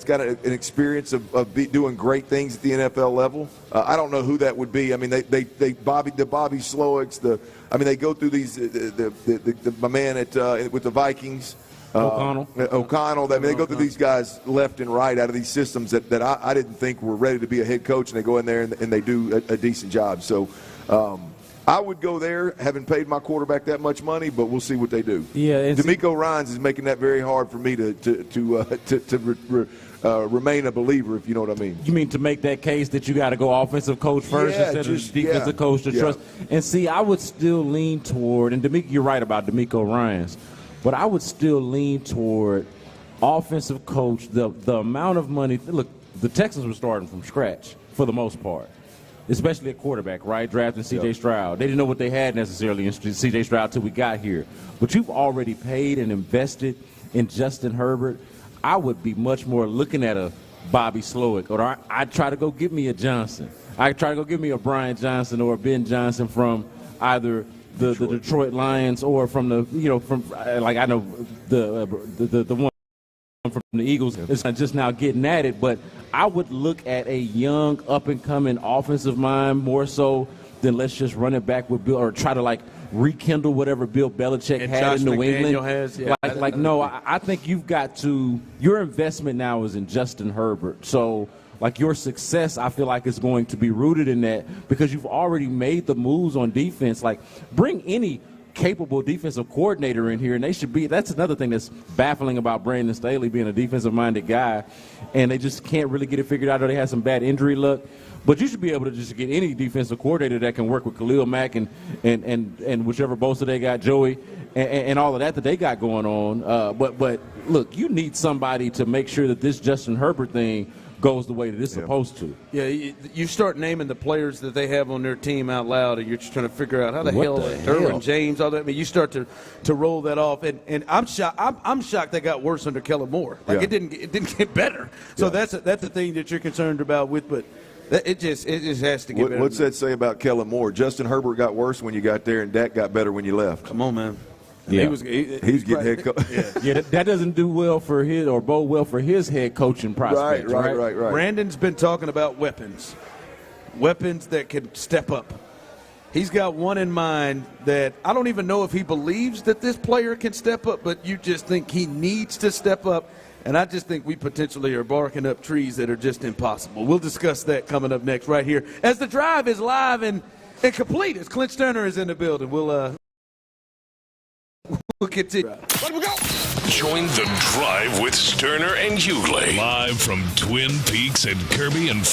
got an experience of doing great things at the NFL level. I don't know who that would be. I mean, Bobby Slowicks. They go through these. My man with the Vikings. O'Connell. They go through these guys left and right out of these systems that I didn't think were ready to be a head coach, and they go in there and they do a decent job. So. I would go there, having paid my quarterback that much money, but we'll see what they do. Yeah, D'Amico Ryans is making that very hard for me to remain a believer, if you know what I mean. You mean to make that case that you got to go offensive coach first instead of defensive coach to trust? And see, I would still lean toward, and you're right about D'Amico Ryans, but I would still lean toward offensive coach. The amount of money. Look, the Texans were starting from scratch for the most part. Especially at quarterback, right? Drafting C.J. Stroud. They didn't know what they had necessarily in C.J. Stroud until we got here. But you've already paid and invested in Justin Herbert. I would be much more looking at a Bobby Slowick, or I'd try to go get me a Johnson. I'd try to go get me a Brian Johnson or a Ben Johnson from either the Detroit Lions or from the one from the Eagles is just now getting at it, but I would look at a young, up-and-coming offensive mind more so than let's just run it back with Bill or try to, rekindle whatever Bill Belichick had Josh in New McDaniel England. Has, yeah. No, I think you've got to – your investment now is in Justin Herbert. So like your success, I feel like, is going to be rooted in that because you've already made the moves on defense. Like, bring any capable defensive coordinator in here, and they should be. That's another thing that's baffling about Brandon Staley being a defensive-minded guy, and they just can't really get it figured out, or they have some bad injury luck. But you should be able to just get any defensive coordinator that can work with Khalil Mack and whichever Bosa they got, Joey, and all of that they got going on. But look, you need somebody to make sure that this Justin Herbert thing goes the way that it's supposed to. Yeah, you start naming the players that they have on their team out loud, and you're just trying to figure out how the hell Derwin James, all that. I mean, you start to roll that off, and I'm shocked. I'm shocked they got worse under Kellen Moore. Like it didn't get better. So that's the thing that you're concerned about with, but. It just has to get better. What's that say about Kellen Moore? Justin Herbert got worse when you got there, and Dak got better when you left. Come on, man. Yeah. He's getting head coach. Yeah, that doesn't do well for his or bode well for his head coaching prospects. Right. Brandon's been talking about weapons that can step up. He's got one in mind that I don't even know if he believes that this player can step up, but you just think he needs to step up. And I just think we potentially are barking up trees that are just impossible. We'll discuss that coming up next right here as the drive is live and complete as Clint Stoerner is in the building. We'll continue. Let we go. Join the drive with Stoerner and Hughley. Live from Twin Peaks at Kirby and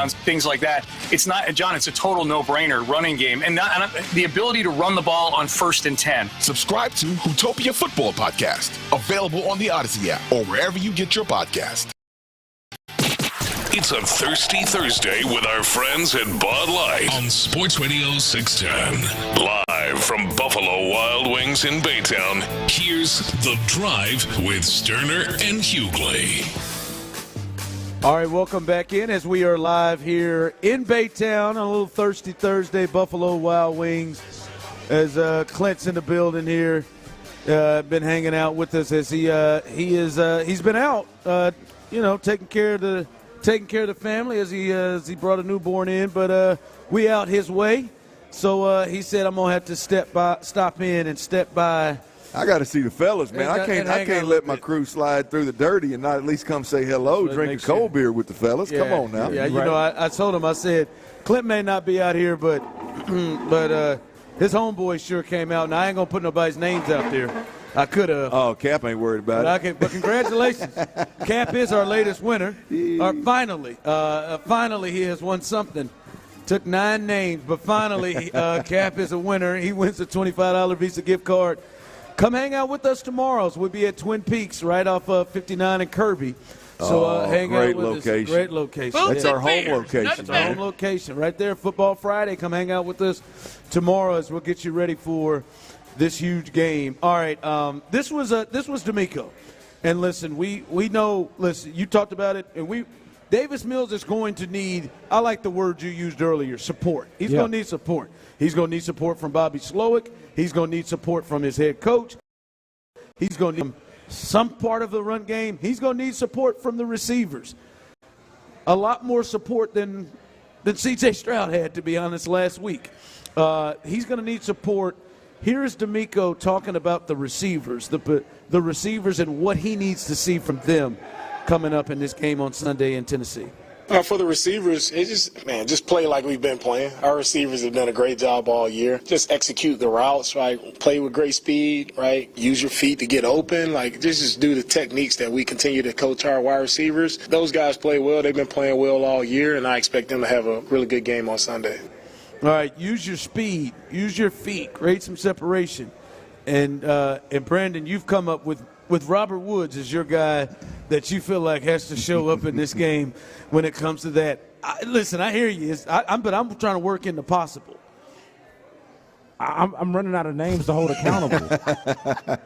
touchdowns, things like that. It's not, John, it's a total no-brainer running game. And the ability to run the ball on 1st and 10. Subscribe to Hootopia Football Podcast, available on the Odyssey app or wherever you get your podcast. It's a Thirsty Thursday with our friends at Bud Light on Sports Radio 610. Live from Buffalo Wild Wings in Baytown, here's The Drive with Stoerner and Hughley. All right, welcome back in as we are live here in Baytown on a little Thirsty Thursday, Buffalo Wild Wings. As Clint's in the building here, been hanging out with us as he's been out, taking care of the family as he brought a newborn in, but we out his way. So he said I'm gonna have to stop in and step by. I got to see the fellas, man. I can't let my crew slide through the dirty and not at least come say hello, drink a cold beer with the fellas. Yeah, come on now. Yeah, I told him, I said, Clint may not be out here, but his homeboy sure came out, and I ain't gonna put nobody's names out there. I could have. Oh, Cap ain't worried about it. But congratulations. Cap is our latest winner. Finally, he has won something. Took 9 names, but finally, Cap is a winner. He wins a $25 Visa gift card. Come hang out with us tomorrow. We'll be at Twin Peaks right off 59 and Kirby. So hang out with us. Great location. That's our home location. That's our home location right there. Football Friday. Come hang out with us tomorrow as we'll get you ready for this huge game. All right, this was D'Amico, and listen, we know. Listen, you talked about it, and Davis Mills is going to need. I like the word you used earlier, support. He's going to need support. He's going to need support from Bobby Slowick. He's going to need support from his head coach. He's going to need some part of the run game. He's going to need support from the receivers. A lot more support than C.J. Stroud had, to be honest, last week. He's going to need support. Here's D'Amico talking about the receivers, the receivers and what he needs to see from them coming up in this game on Sunday in Tennessee. For the receivers, just play like we've been playing. Our receivers have done a great job all year. Just execute the routes, right? Play with great speed, right? Use your feet to get open. Just do the techniques that we continue to coach our wide receivers. Those guys play well. They've been playing well all year, and I expect them to have a really good game on Sunday. All right, use your speed, use your feet, create some separation. And Brandon, you've come up with Robert Woods as your guy that you feel like has to show up in this game when it comes to that. Listen, I hear you, but I'm trying to work in the possible. I'm running out of names to hold accountable.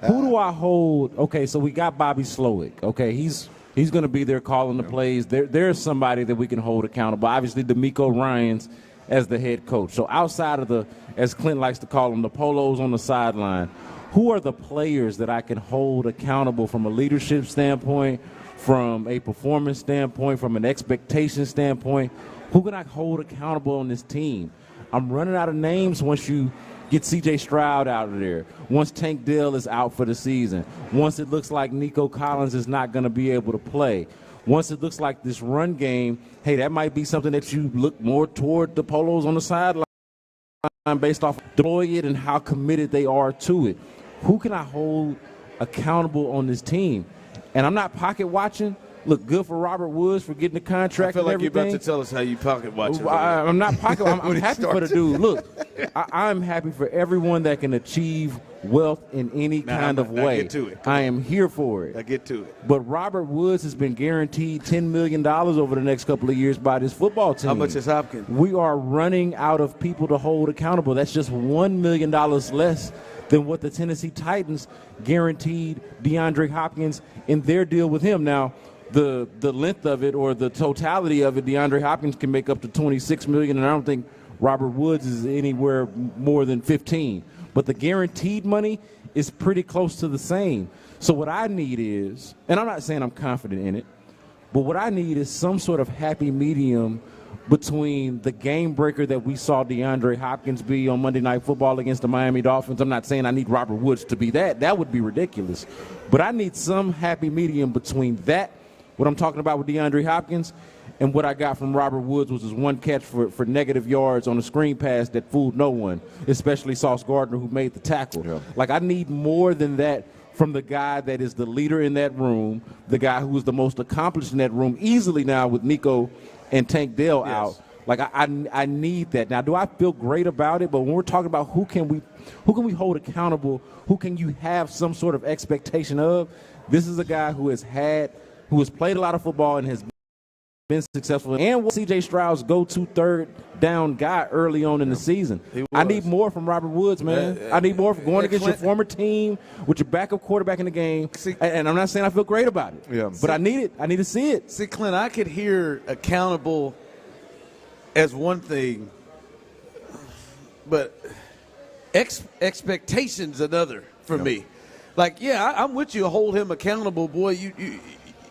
Who do I hold? Okay, so we got Bobby Slowick. Okay, he's going to be there calling the plays. There's somebody that we can hold accountable. Obviously, D'Amico Ryans as the head coach. So outside of as Clint likes to call them, the polos on the sideline, who are the players that I can hold accountable from a leadership standpoint, from a performance standpoint, from an expectation standpoint? Who can I hold accountable on this team? I'm running out of names once you get C.J. Stroud out of there, once Tank Dell is out for the season, once it looks like Nico Collins is not going to be able to play. Once it looks like this run game, hey, that might be something that you look more toward the polos on the sideline based off deploy it and how committed they are to it. Who can I hold accountable on this team? And I'm not pocket watching. Look, good for Robert Woods for getting the contract. I feel like and you're everything. about to tell us how you pocket watch. I'm not pocket. I'm happy for the dude. Look, I'm happy for everyone that can achieve wealth in any kind of way. Get to it. I am here for it. I get to it. But Robert Woods has been guaranteed $10 million over the next couple of years by this football team. How much is Hopkins? We are running out of people to hold accountable. That's just $1 million less than what the Tennessee Titans guaranteed DeAndre Hopkins in their deal with him. Now, the length of it or the totality of it, DeAndre Hopkins can make up to $26 million, and I don't think Robert Woods is anywhere more than 15. But the guaranteed money is pretty close to the same. So what I need is, and I'm not saying I'm confident in it, but what I need is some sort of happy medium between the game breaker that we saw DeAndre Hopkins be on Monday Night Football against the Miami Dolphins. I'm not saying I need Robert Woods to be that. That would be ridiculous. But I need some happy medium between that, what I'm talking about with DeAndre Hopkins, and what I got from Robert Woods, which was one catch for negative yards on a screen pass that fooled no one, especially Sauce Gardner, who made the tackle. Yeah. Like, I need more than that from the guy that is the leader in that room, the guy who is the most accomplished in that room, easily now with Nico and Tank Dell out. Like I need that. Now, do I feel great about it? But when we're talking about who can we hold accountable, who can you have some sort of expectation of, this is a guy who has played a lot of football and has been successful, and was C.J. Stroud's go-to third down guy early on in the season. I need more from Robert Woods, man. I need more from going against your former team with your backup quarterback in the game. And I'm not saying I feel great about it, but I need it. I need to see it. See, Clint, I could hear accountable as one thing, but expectations another for me. Like, I'm with you. Hold him accountable, boy.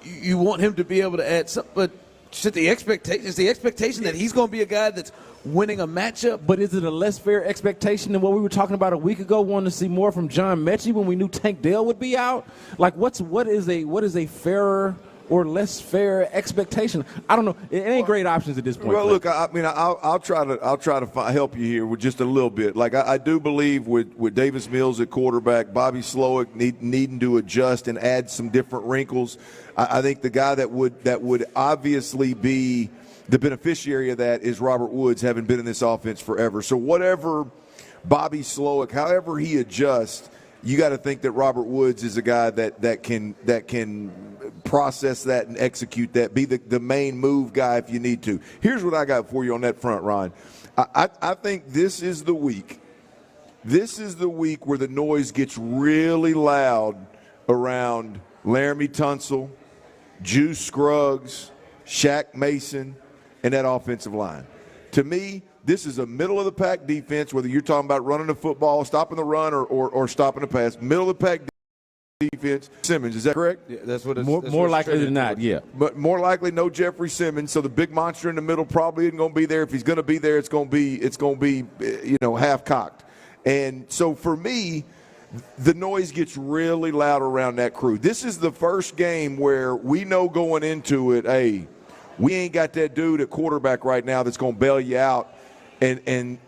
You want him to be able to add something, but is the expectation that he's going to be a guy that's winning a matchup? But is it a less fair expectation than what we were talking about a week ago, wanting to see more from John Mechie when we knew Tank Dell would be out? Like, what is a fairer or less fair expectation? I don't know. It ain't great options at this point. Well, look, I mean, I'll try to help you here with just a little bit. Like, I do believe with Davis Mills at quarterback, Bobby Slowick needing to adjust and add some different wrinkles. I think the guy that would obviously be the beneficiary of that is Robert Woods, having been in this offense forever. So whatever Bobby Slowick, however he adjusts, you got to think that Robert Woods is a guy that can process that and execute that, be the main move guy if you need to. Here's what I got for you on that front, Ron. I think this is the week. This is the week where the noise gets really loud around Laramie Tunsil, Juice Scruggs, Shaq Mason, and that offensive line. To me, this is a middle-of-the-pack defense, whether you're talking about running the football, stopping the run, or stopping the pass. Middle-of-the-pack defense. Simmons, is that correct? Yeah, that's what it's more likely than not, yeah. But more likely, no Jeffrey Simmons. So the big monster in the middle probably isn't going to be there. If he's going to be there, it's going to be half-cocked. And so for me, the noise gets really loud around that crew. This is the first game where we know going into it, hey, we ain't got that dude at quarterback right now that's going to bail you out and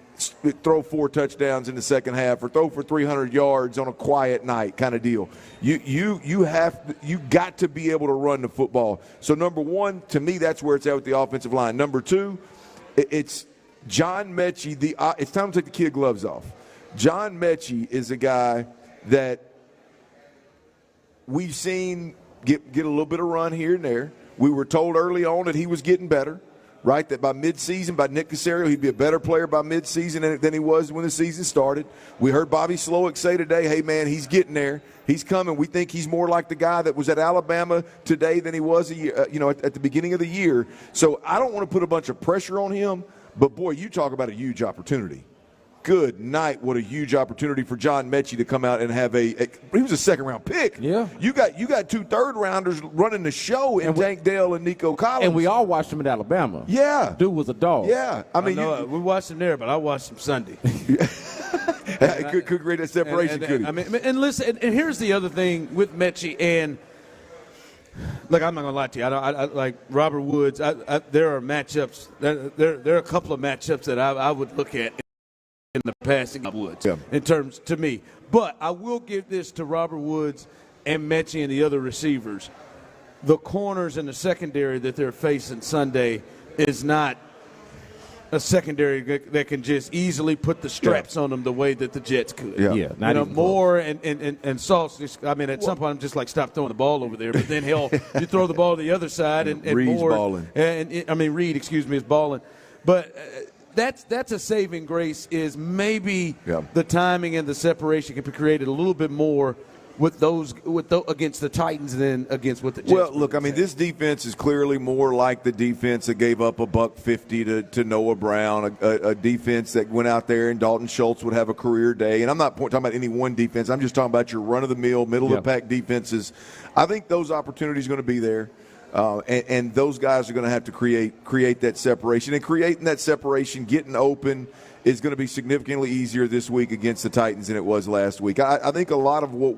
throw 4 touchdowns in the second half or throw for 300 yards on a quiet night kind of deal. You got to be able to run the football. So number one, to me, that's where it's at with the offensive line. Number two, it's John Mechie. It's time to take the kid gloves off. John Mechie is a guy that we've seen get a little bit of run here and there. We were told early on that he was getting better, right? That by midseason, by Nick Caserio, he'd be a better player by midseason than he was when the season started. We heard Bobby Slowick say today, hey, man, he's getting there. He's coming. We think he's more like the guy that was at Alabama today than he was at the beginning of the year. So I don't want to put a bunch of pressure on him, but, boy, you talk about a huge opportunity. Good night. What a huge opportunity for John Mechie to come out and have he was a second-round pick. Yeah. You got 2 third-rounders running the show in Tank Dell and Nico Collins. And we all watched him at Alabama. Yeah. Dude was a dog. Yeah. I mean, we watched him there, but I watched him Sunday. could create a separation, could he? I mean, and listen, and here's the other thing with Mechie, and look, I'm not gonna lie to you. I like Robert Woods. There are matchups. There are a couple of matchups that I would look at in the passing of Woods in terms to me. But I will give this to Robert Woods and Mechie and the other receivers. The corners and the secondary that they're facing Sunday is not a secondary that can just easily put the straps on them the way that the Jets could. Yeah. Moore and Sauce. I mean, at some point I'm just like, stop throwing the ball over there. But then you throw the ball to the other side and Reed's Moore balling. Reed, is balling. But that's a saving grace is maybe the timing and the separation can be created a little bit more with those against the Titans than against what the Jets. Well, look, I mean, this defense is clearly more like the defense that gave up $150 to Noah Brown, a defense that went out there and Dalton Schultz would have a career day. And I'm not talking about any one defense. I'm just talking about your run-of-the-mill, middle-of-the-pack defenses. I think those opportunities are going to be there. And those guys are going to have to create that separation. And creating that separation, getting open, is going to be significantly easier this week against the Titans than it was last week. I think a lot of what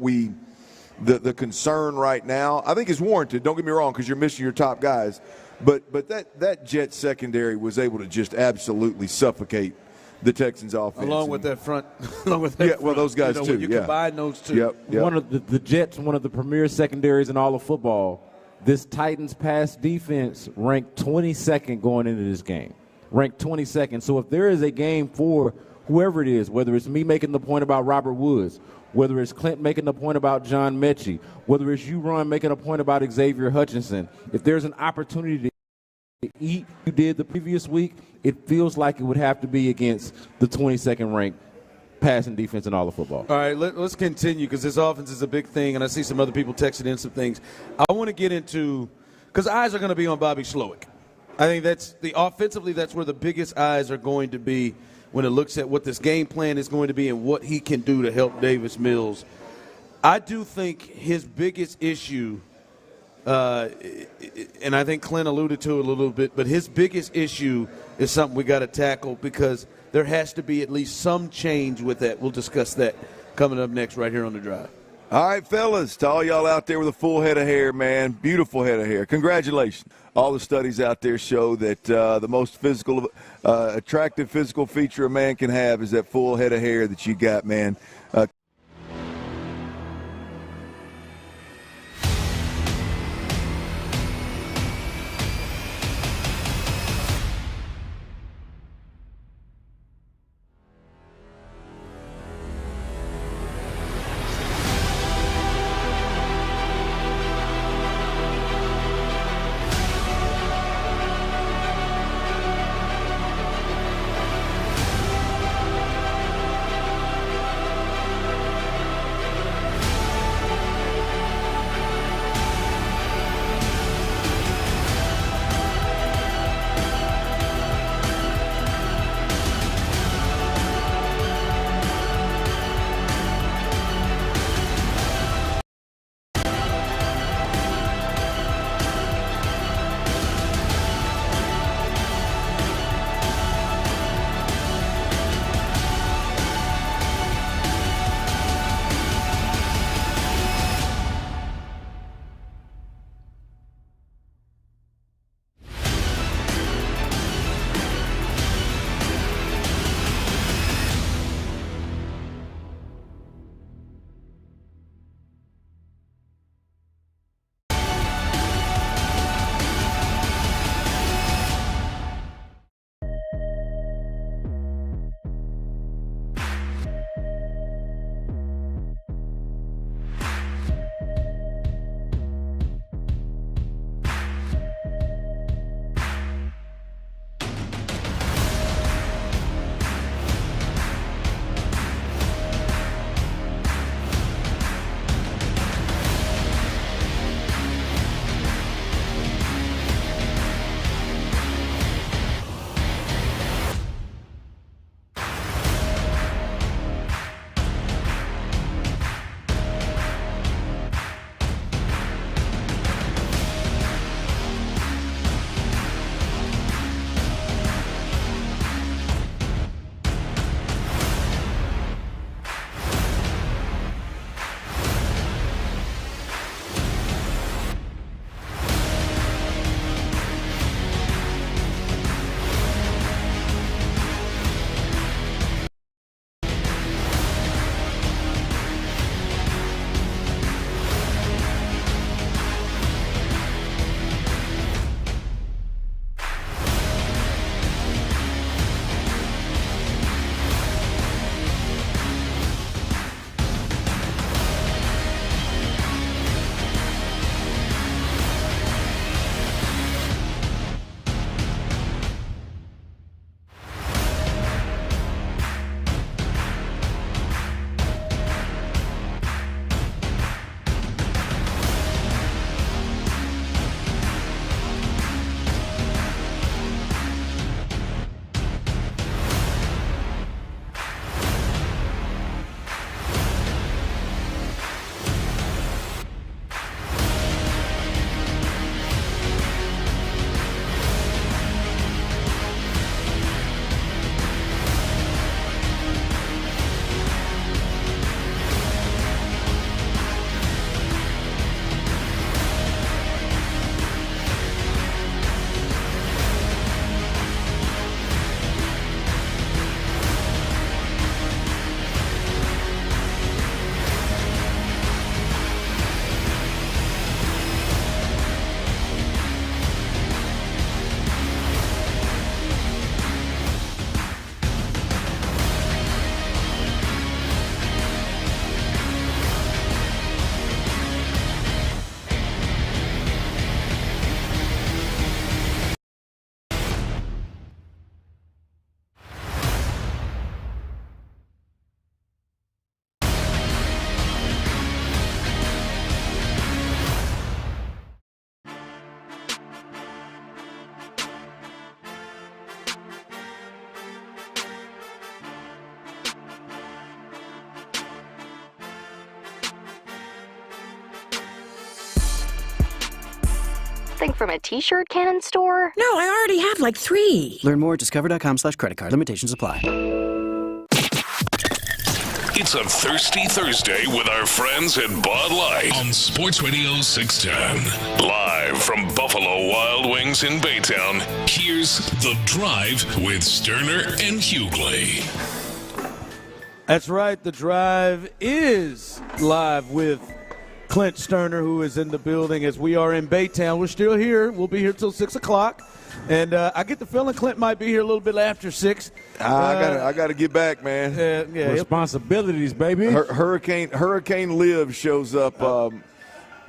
the concern right now, I think is warranted. Don't get me wrong, because you're missing your top guys. But that Jets secondary was able to just absolutely suffocate the Texans offense. Along with that front. Well, those guys too. When you combine those two. One of the Jets, one of the premier secondaries in all of football, This Titans pass defense ranked 22nd going into this game. Ranked 22nd. So if there is a game for whoever it is, whether it's me making the point about Robert Woods, whether it's Clint making the point about John Mechie, whether it's you, Ron, making a point about Xavier Hutchinson, if there's an opportunity to eat you did the previous week, it feels like it would have to be against the 22nd ranked passing defense in all of football. All right, let's continue because this offense is a big thing, and I see some other people texting in some things. I want to get into – because eyes are going to be on Bobby Slowick. I think offensively that's where the biggest eyes are going to be when it looks at what this game plan is going to be and what he can do to help Davis Mills. I do think his biggest issue and I think Clint alluded to it a little bit, but his biggest issue is something we got to tackle because there has to be at least some change with that. We'll discuss that coming up next right here on The Drive. All right, fellas, to all y'all out there with a full head of hair, man, beautiful head of hair, congratulations. All the studies out there show that the most attractive physical feature a man can have is that full head of hair that you got, man. something from a t-shirt cannon store? No, I already have like 3. Learn more at discover.com/creditcard. Limitations apply. It's a Thirsty Thursday with our friends at Bud Light on Sports Radio 610. Live from Buffalo Wild Wings in Baytown, here's The Drive with Stoerner and Hughley. That's right. The Drive is live with Clint Stoerner, who is in the building as we are in Baytown. We're still here. We'll be here till 6 o'clock. And I get the feeling Clint might be here a little bit after 6. I got to get back, man. Responsibilities, baby. Hurricane Liv shows up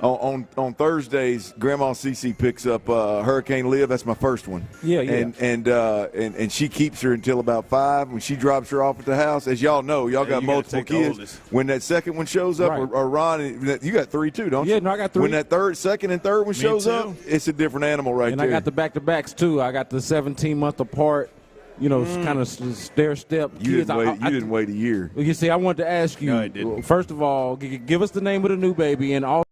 on Thursdays. Grandma Cece picks up Hurricane Liv. That's my first one. Yeah. And she keeps her until about 5. When she drops her off at the house, as y'all know, y'all got multiple kids. When that second one shows up, or Ron, you got 3 too, don't you? Yeah, no, I got 3. When that second and third one shows up, it's a different animal right there. And I got the back-to-backs too. I got the 17-month apart. Kind of stair-step kids. You didn't wait a year. You see, I wanted to ask you, I didn't. First of all, give us the name of the new baby, and also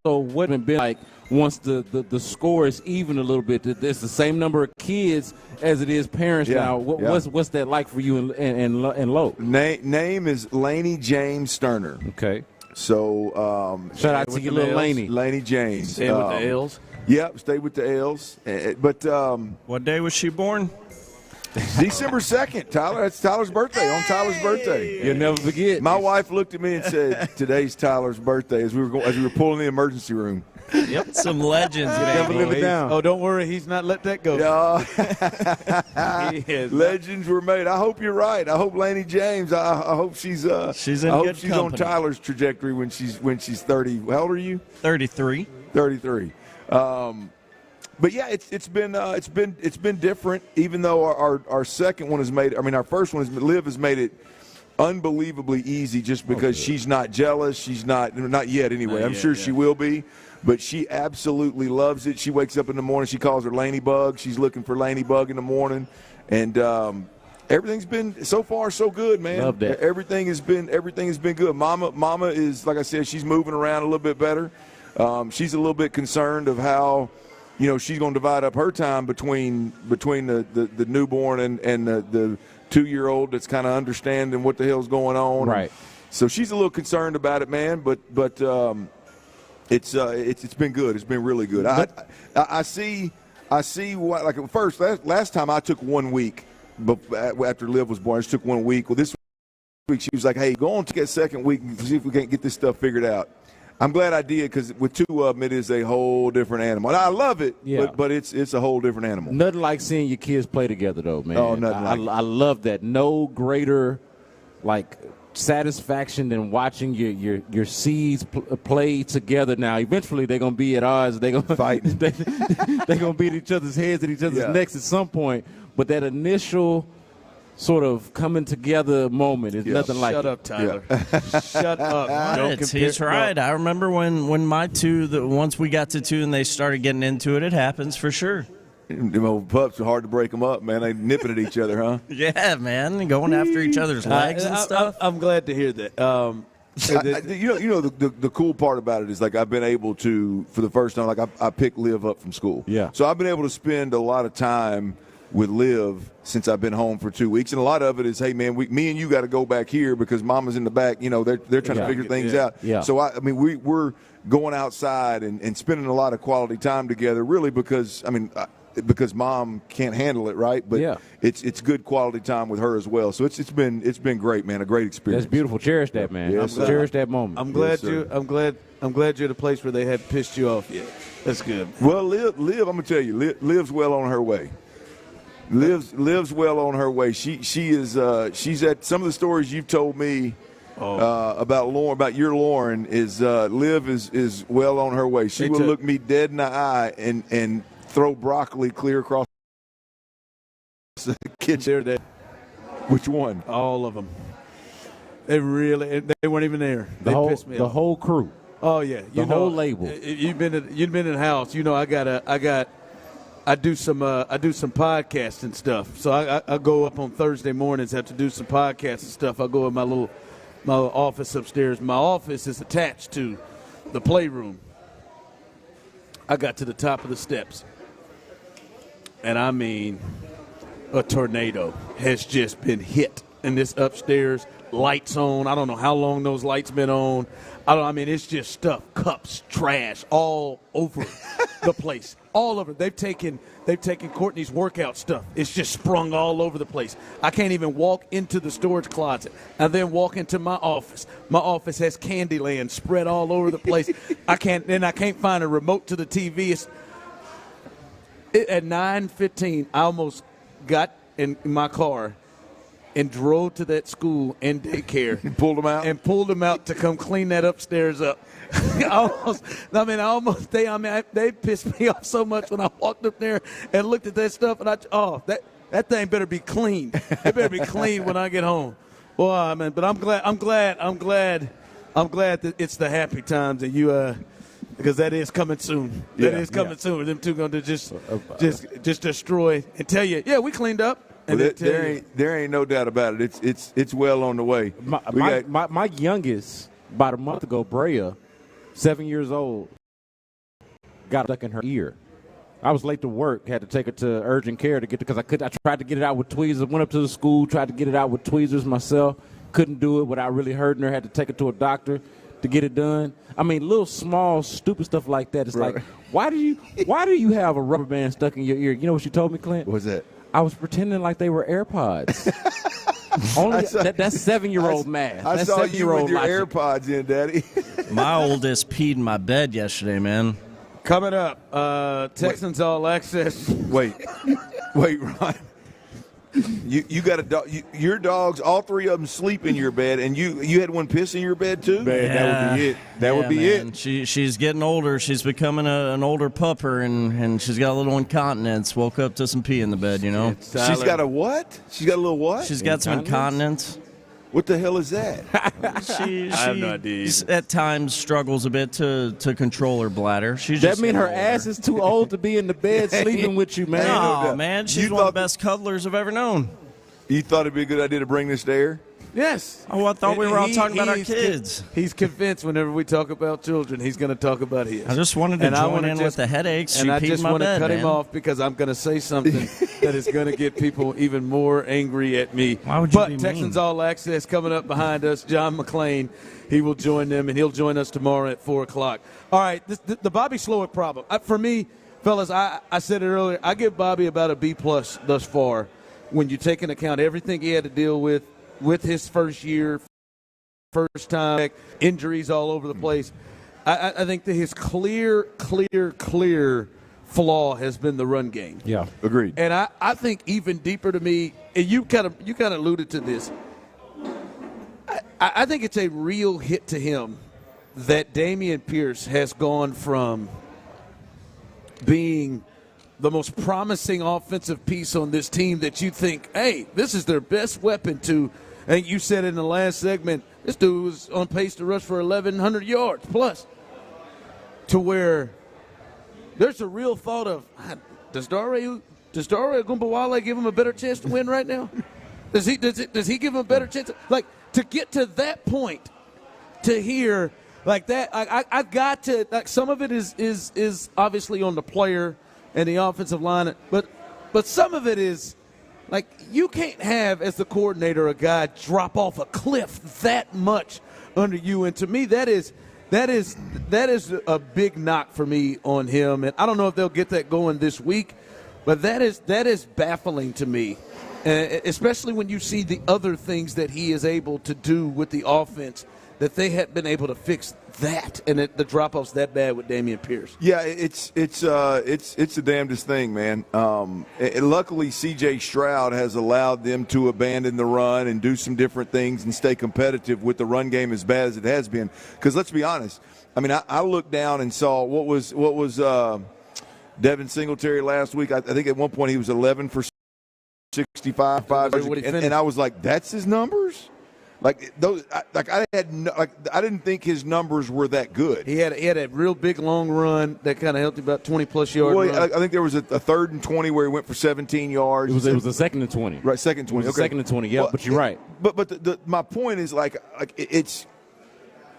what it been like once the score is even a little bit. It's the same number of kids as it is parents now. What's that like for you and Lo? Name is Laney James Stoerner. Okay. So shout out to your little Laney. Laney James. Stay with the L's? Yep, stay with the L's. But what day was she born? December 2nd, Tyler. That's Tyler's birthday. On Tyler's birthday. You'll never forget. My wife looked at me and said, "Today's Tyler's birthday." As we were pulling the emergency room. Yep, some legends. Never live it down. Oh, don't worry, he's not let that go. Legends were made. I hope you're right. I hope Laney James. I hope she's on Tyler's trajectory when she's 30. How old are you? 33. 33. But yeah, it's been different. Even though our second one has made. I mean, our first one Liv has made it unbelievably easy, just because she's not jealous. She's not yet anyway. I'm sure she will be, but she absolutely loves it. She wakes up in the morning. She calls her Laney Bug. She's looking for Laney Bug in the morning, and everything's been so far so good, man. Love that. Everything has been good. Mama is, like I said, she's moving around a little bit better. She's a little bit concerned of how. She's going to divide up her time between the newborn and the 2-year-old that's kind of understanding what the hell's going on. Right. So she's a little concerned about it, man. But it's been good. It's been really good. I see what, like, first last time I took 1 week after Liv was born. I just took 1 week. Well, this week she was like, "Hey, go on to that second week and see if we can't get this stuff figured out." I'm glad I did, because with 2 of them, it is a whole different animal. And I love it, but it's a whole different animal. Nothing like seeing your kids play together, though, man. Oh, nothing I love that. No greater, satisfaction than watching your seeds play together. Now, eventually, they're going to be at odds. They're going to fight. They're going to beat each other's heads and each other's necks at some point. But that initial sort of coming together moment is nothing like it. Shut up, Tyler. Shut up. He's right. I remember when my 2, once we got to 2 and they started getting into it, it happens for sure. Them old pups are hard to break them up, man. They nipping at each other, huh? Yeah, man. Going after each other's legs and stuff. I'm glad to hear that. The cool part about it is, like, I've been able to, for the first time, like, I picked Liv up from school. Yeah. So I've been able to spend a lot of time with Liv since I've been home for 2 weeks, and a lot of it is, hey man, me and you got to go back here because Mama's in the back. They're trying to figure things out. Yeah. So we're going outside and spending a lot of quality time together, really, because Mom can't handle it, right? But it's good quality time with her as well. So it's been great, man. A great experience. That's beautiful. Cherish that, man. Yes, cherish that moment. I'm glad I'm glad you're at a place where they haven't pissed you off yet. That's good. Well, Liv, I'm gonna tell you, Liv's well on her way. Lives well on her way. She's at some of the stories you've told me about Lauren, about your Lauren. Liv is well on her way. She will look me dead in the eye and throw broccoli clear across the kitchen. Which one? All of them. They weren't even there. They pissed me off. The whole crew. Oh yeah, the whole label. You've been in the house. I do some podcasts and stuff. So I go up on Thursday mornings, have to do some podcasts and stuff. I go in my little office upstairs. My office is attached to the playroom. I got to the top of the steps, and I mean, a tornado has just been hit in this upstairs. Lights on. I don't know how long those lights been on. I mean, it's just stuff, cups, trash, all over the place. All over. They've taken Courtney's workout stuff. It's just sprung all over the place. I can't even walk into the storage closet and then walk into my office. My office has Candyland spread all over the place. I can't find a remote to the TV. At 9:15, I almost got in my car and drove to that school and daycare. And pulled them out to come clean that upstairs up. They pissed me off so much when I walked up there and looked at that stuff, and that thing better be clean. It better be clean when I get home. Boy, man, but I'm glad that it's the happy times, and you because that is coming soon. That is coming soon. Them two going to just destroy and tell you, yeah, we cleaned up. And there ain't no doubt about it. It's well on the way. My youngest, about a month ago, Brea, 7 years old, got stuck in her ear. I was late to work, had to take her to urgent care to get because I tried to get it out with tweezers. Went up to the school, tried to get it out with tweezers myself. Couldn't do it without really hurting her. Had to take her to a doctor to get it done. I mean, little small stupid stuff like that. It's like, why do you have a rubber band stuck in your ear? You know what she told me, Clint? What's that? I was pretending like they were AirPods. That's 7-year-old math. I saw you with your AirPods in, Daddy. My oldest peed in my bed yesterday, man. Coming up, Texans All Access. Wait, Ron. You got a dog. Your dogs, all three of them, sleep in your bed, and you had one piss in your bed too. Man, that would be it. That would be it. She's getting older. She's becoming an older pupper, and she's got a little incontinence. Woke up to some pee in the bed. You know. She's got a what? She's got a little what? She's got some incontinence. What the hell is that? She I have no idea. At times struggles a bit to control her bladder. That mean her ass is too old to be in the bed sleeping with you, man. No, man. She's one of the best cuddlers I've ever known. You thought it'd be a good idea to bring this to air? Yes. Oh, I thought we were all talking about our kids. He's convinced whenever we talk about children, he's going to talk about his. I just wanted to join in with the headaches. And I just want to cut him off because I'm going to say something that is going to get people even more angry at me. Why would you be Texans mean? All Access coming up behind us. John McClain, he will join them, and he'll join us tomorrow at 4 o'clock. All right, the Bobby Slowick problem. For me, fellas, I said it earlier, I give Bobby about a B+ thus far when you take into account everything he had to deal with his first year, first time, injuries all over the place. I think that his clear flaw has been the run game. Yeah, agreed. And I think even deeper to me, and you kind of alluded to this, I think it's a real hit to him that Dameon Pierce has gone from being the most promising offensive piece on this team that you think, hey, this is their best weapon to, I think you said in the last segment, this dude was on pace to rush for 1,100 yards plus, to where there's a real thought of, does Dare Ogunbowale give him a better chance to win right now? Does he give him a better chance? Like, to get to that point, to hear like that, I got to, like, some of it is obviously on the player and the offensive line, but some of it is, like, you can't have, as the coordinator, a guy drop off a cliff that much under you. And to me, that is a big knock for me on him. And I don't know if they'll get that going this week, but that is baffling to me, especially when you see the other things that he is able to do with the offense, that they hadn't been able to fix that, and the drop-off's that bad with Dameon Pierce. Yeah, it's the damnedest thing, man. Luckily, C.J. Stroud has allowed them to abandon the run and do some different things and stay competitive with the run game as bad as it has been. Because let's be honest, I mean, I looked down and saw what was Devin Singletary last week. I think at one point he was 11 for 65, and I was like, that's his numbers. Like those, I didn't think his numbers were that good. He had a real big long run that kind of helped him about 20+ yards. Well, I think there was a 3rd and 20 where he went for 17 yards. It was a 2nd and 20. Right, 2nd and 20. It was okay. 2nd and 20. Yeah, well, but you're right. But my point is like it's.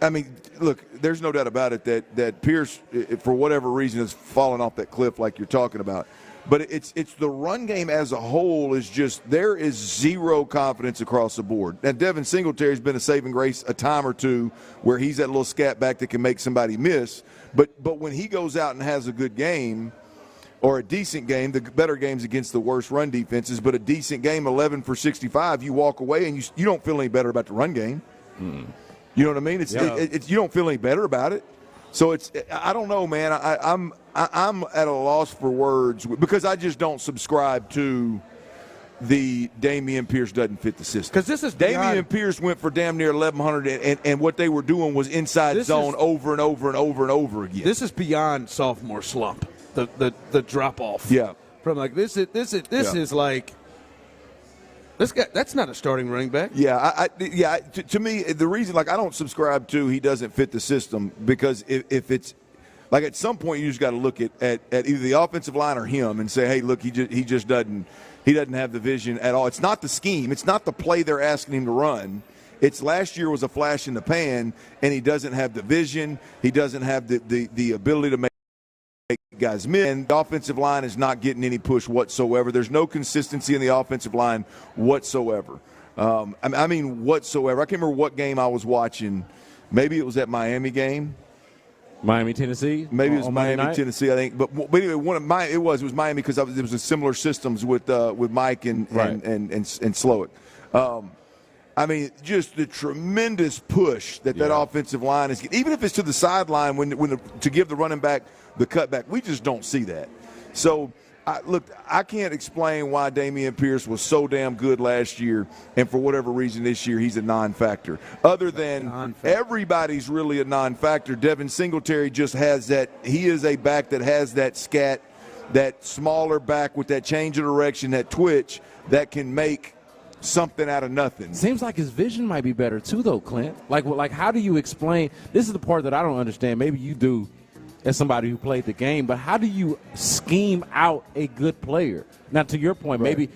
I mean, look, there's no doubt about it that Pierce, for whatever reason, has fallen off that cliff like you're talking about. But it's the run game as a whole is just there is zero confidence across the board. Now, Devin Singletary's been a saving grace a time or two where he's that little scat back that can make somebody miss. But when he goes out and has a good game or a decent game, the better games against the worst run defenses, but a decent game, 11 for 65, you walk away and you don't feel any better about the run game. You know what I mean? You don't feel any better about it. So I don't know, man. I'm at a loss for words because I just don't subscribe to the Dameon Pierce doesn't fit the system. Because this is Dameon Pierce went for damn near 1,100, and what they were doing was inside zone over and over and over and over again. This is beyond sophomore slump. The drop off. Yeah. From like this is like. This guy, that's not a starting running back. Yeah, to me, the reason, like, I don't subscribe to he doesn't fit the system because if it's like at some point you just got to look at either the offensive line or him and say, hey, look, he just doesn't have the vision at all. It's not the scheme. It's not the play they're asking him to run. It's last year was a flash in the pan, and he doesn't have the vision. He doesn't have the ability to make guys miss, and the offensive line is not getting any push whatsoever. There's no consistency in the offensive line whatsoever. I mean whatsoever. I can't remember what game I was watching. Maybe it was that Miami game. Miami-Tennessee? Maybe it was Miami-Tennessee, I think. But it was Miami because it was similar systems with Mike and Slowick. I mean, just the tremendous push that offensive line is getting. Even if it's to the sideline to give the running back the cutback, we just don't see that. So, I can't explain why Dameon Pierce was so damn good last year, and for whatever reason this year he's a non-factor. Other than everybody's really a non-factor, Devin Singletary just has that. He is a back that has that scat, that smaller back with that change of direction, that twitch that can make something out of nothing. Seems like his vision might be better too, though, Clint. Like how do you explain? This is the part that I don't understand. Maybe you do, as somebody who played the game. But how do you scheme out a good player? Now, to your point, maybe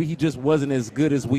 he just wasn't as good as we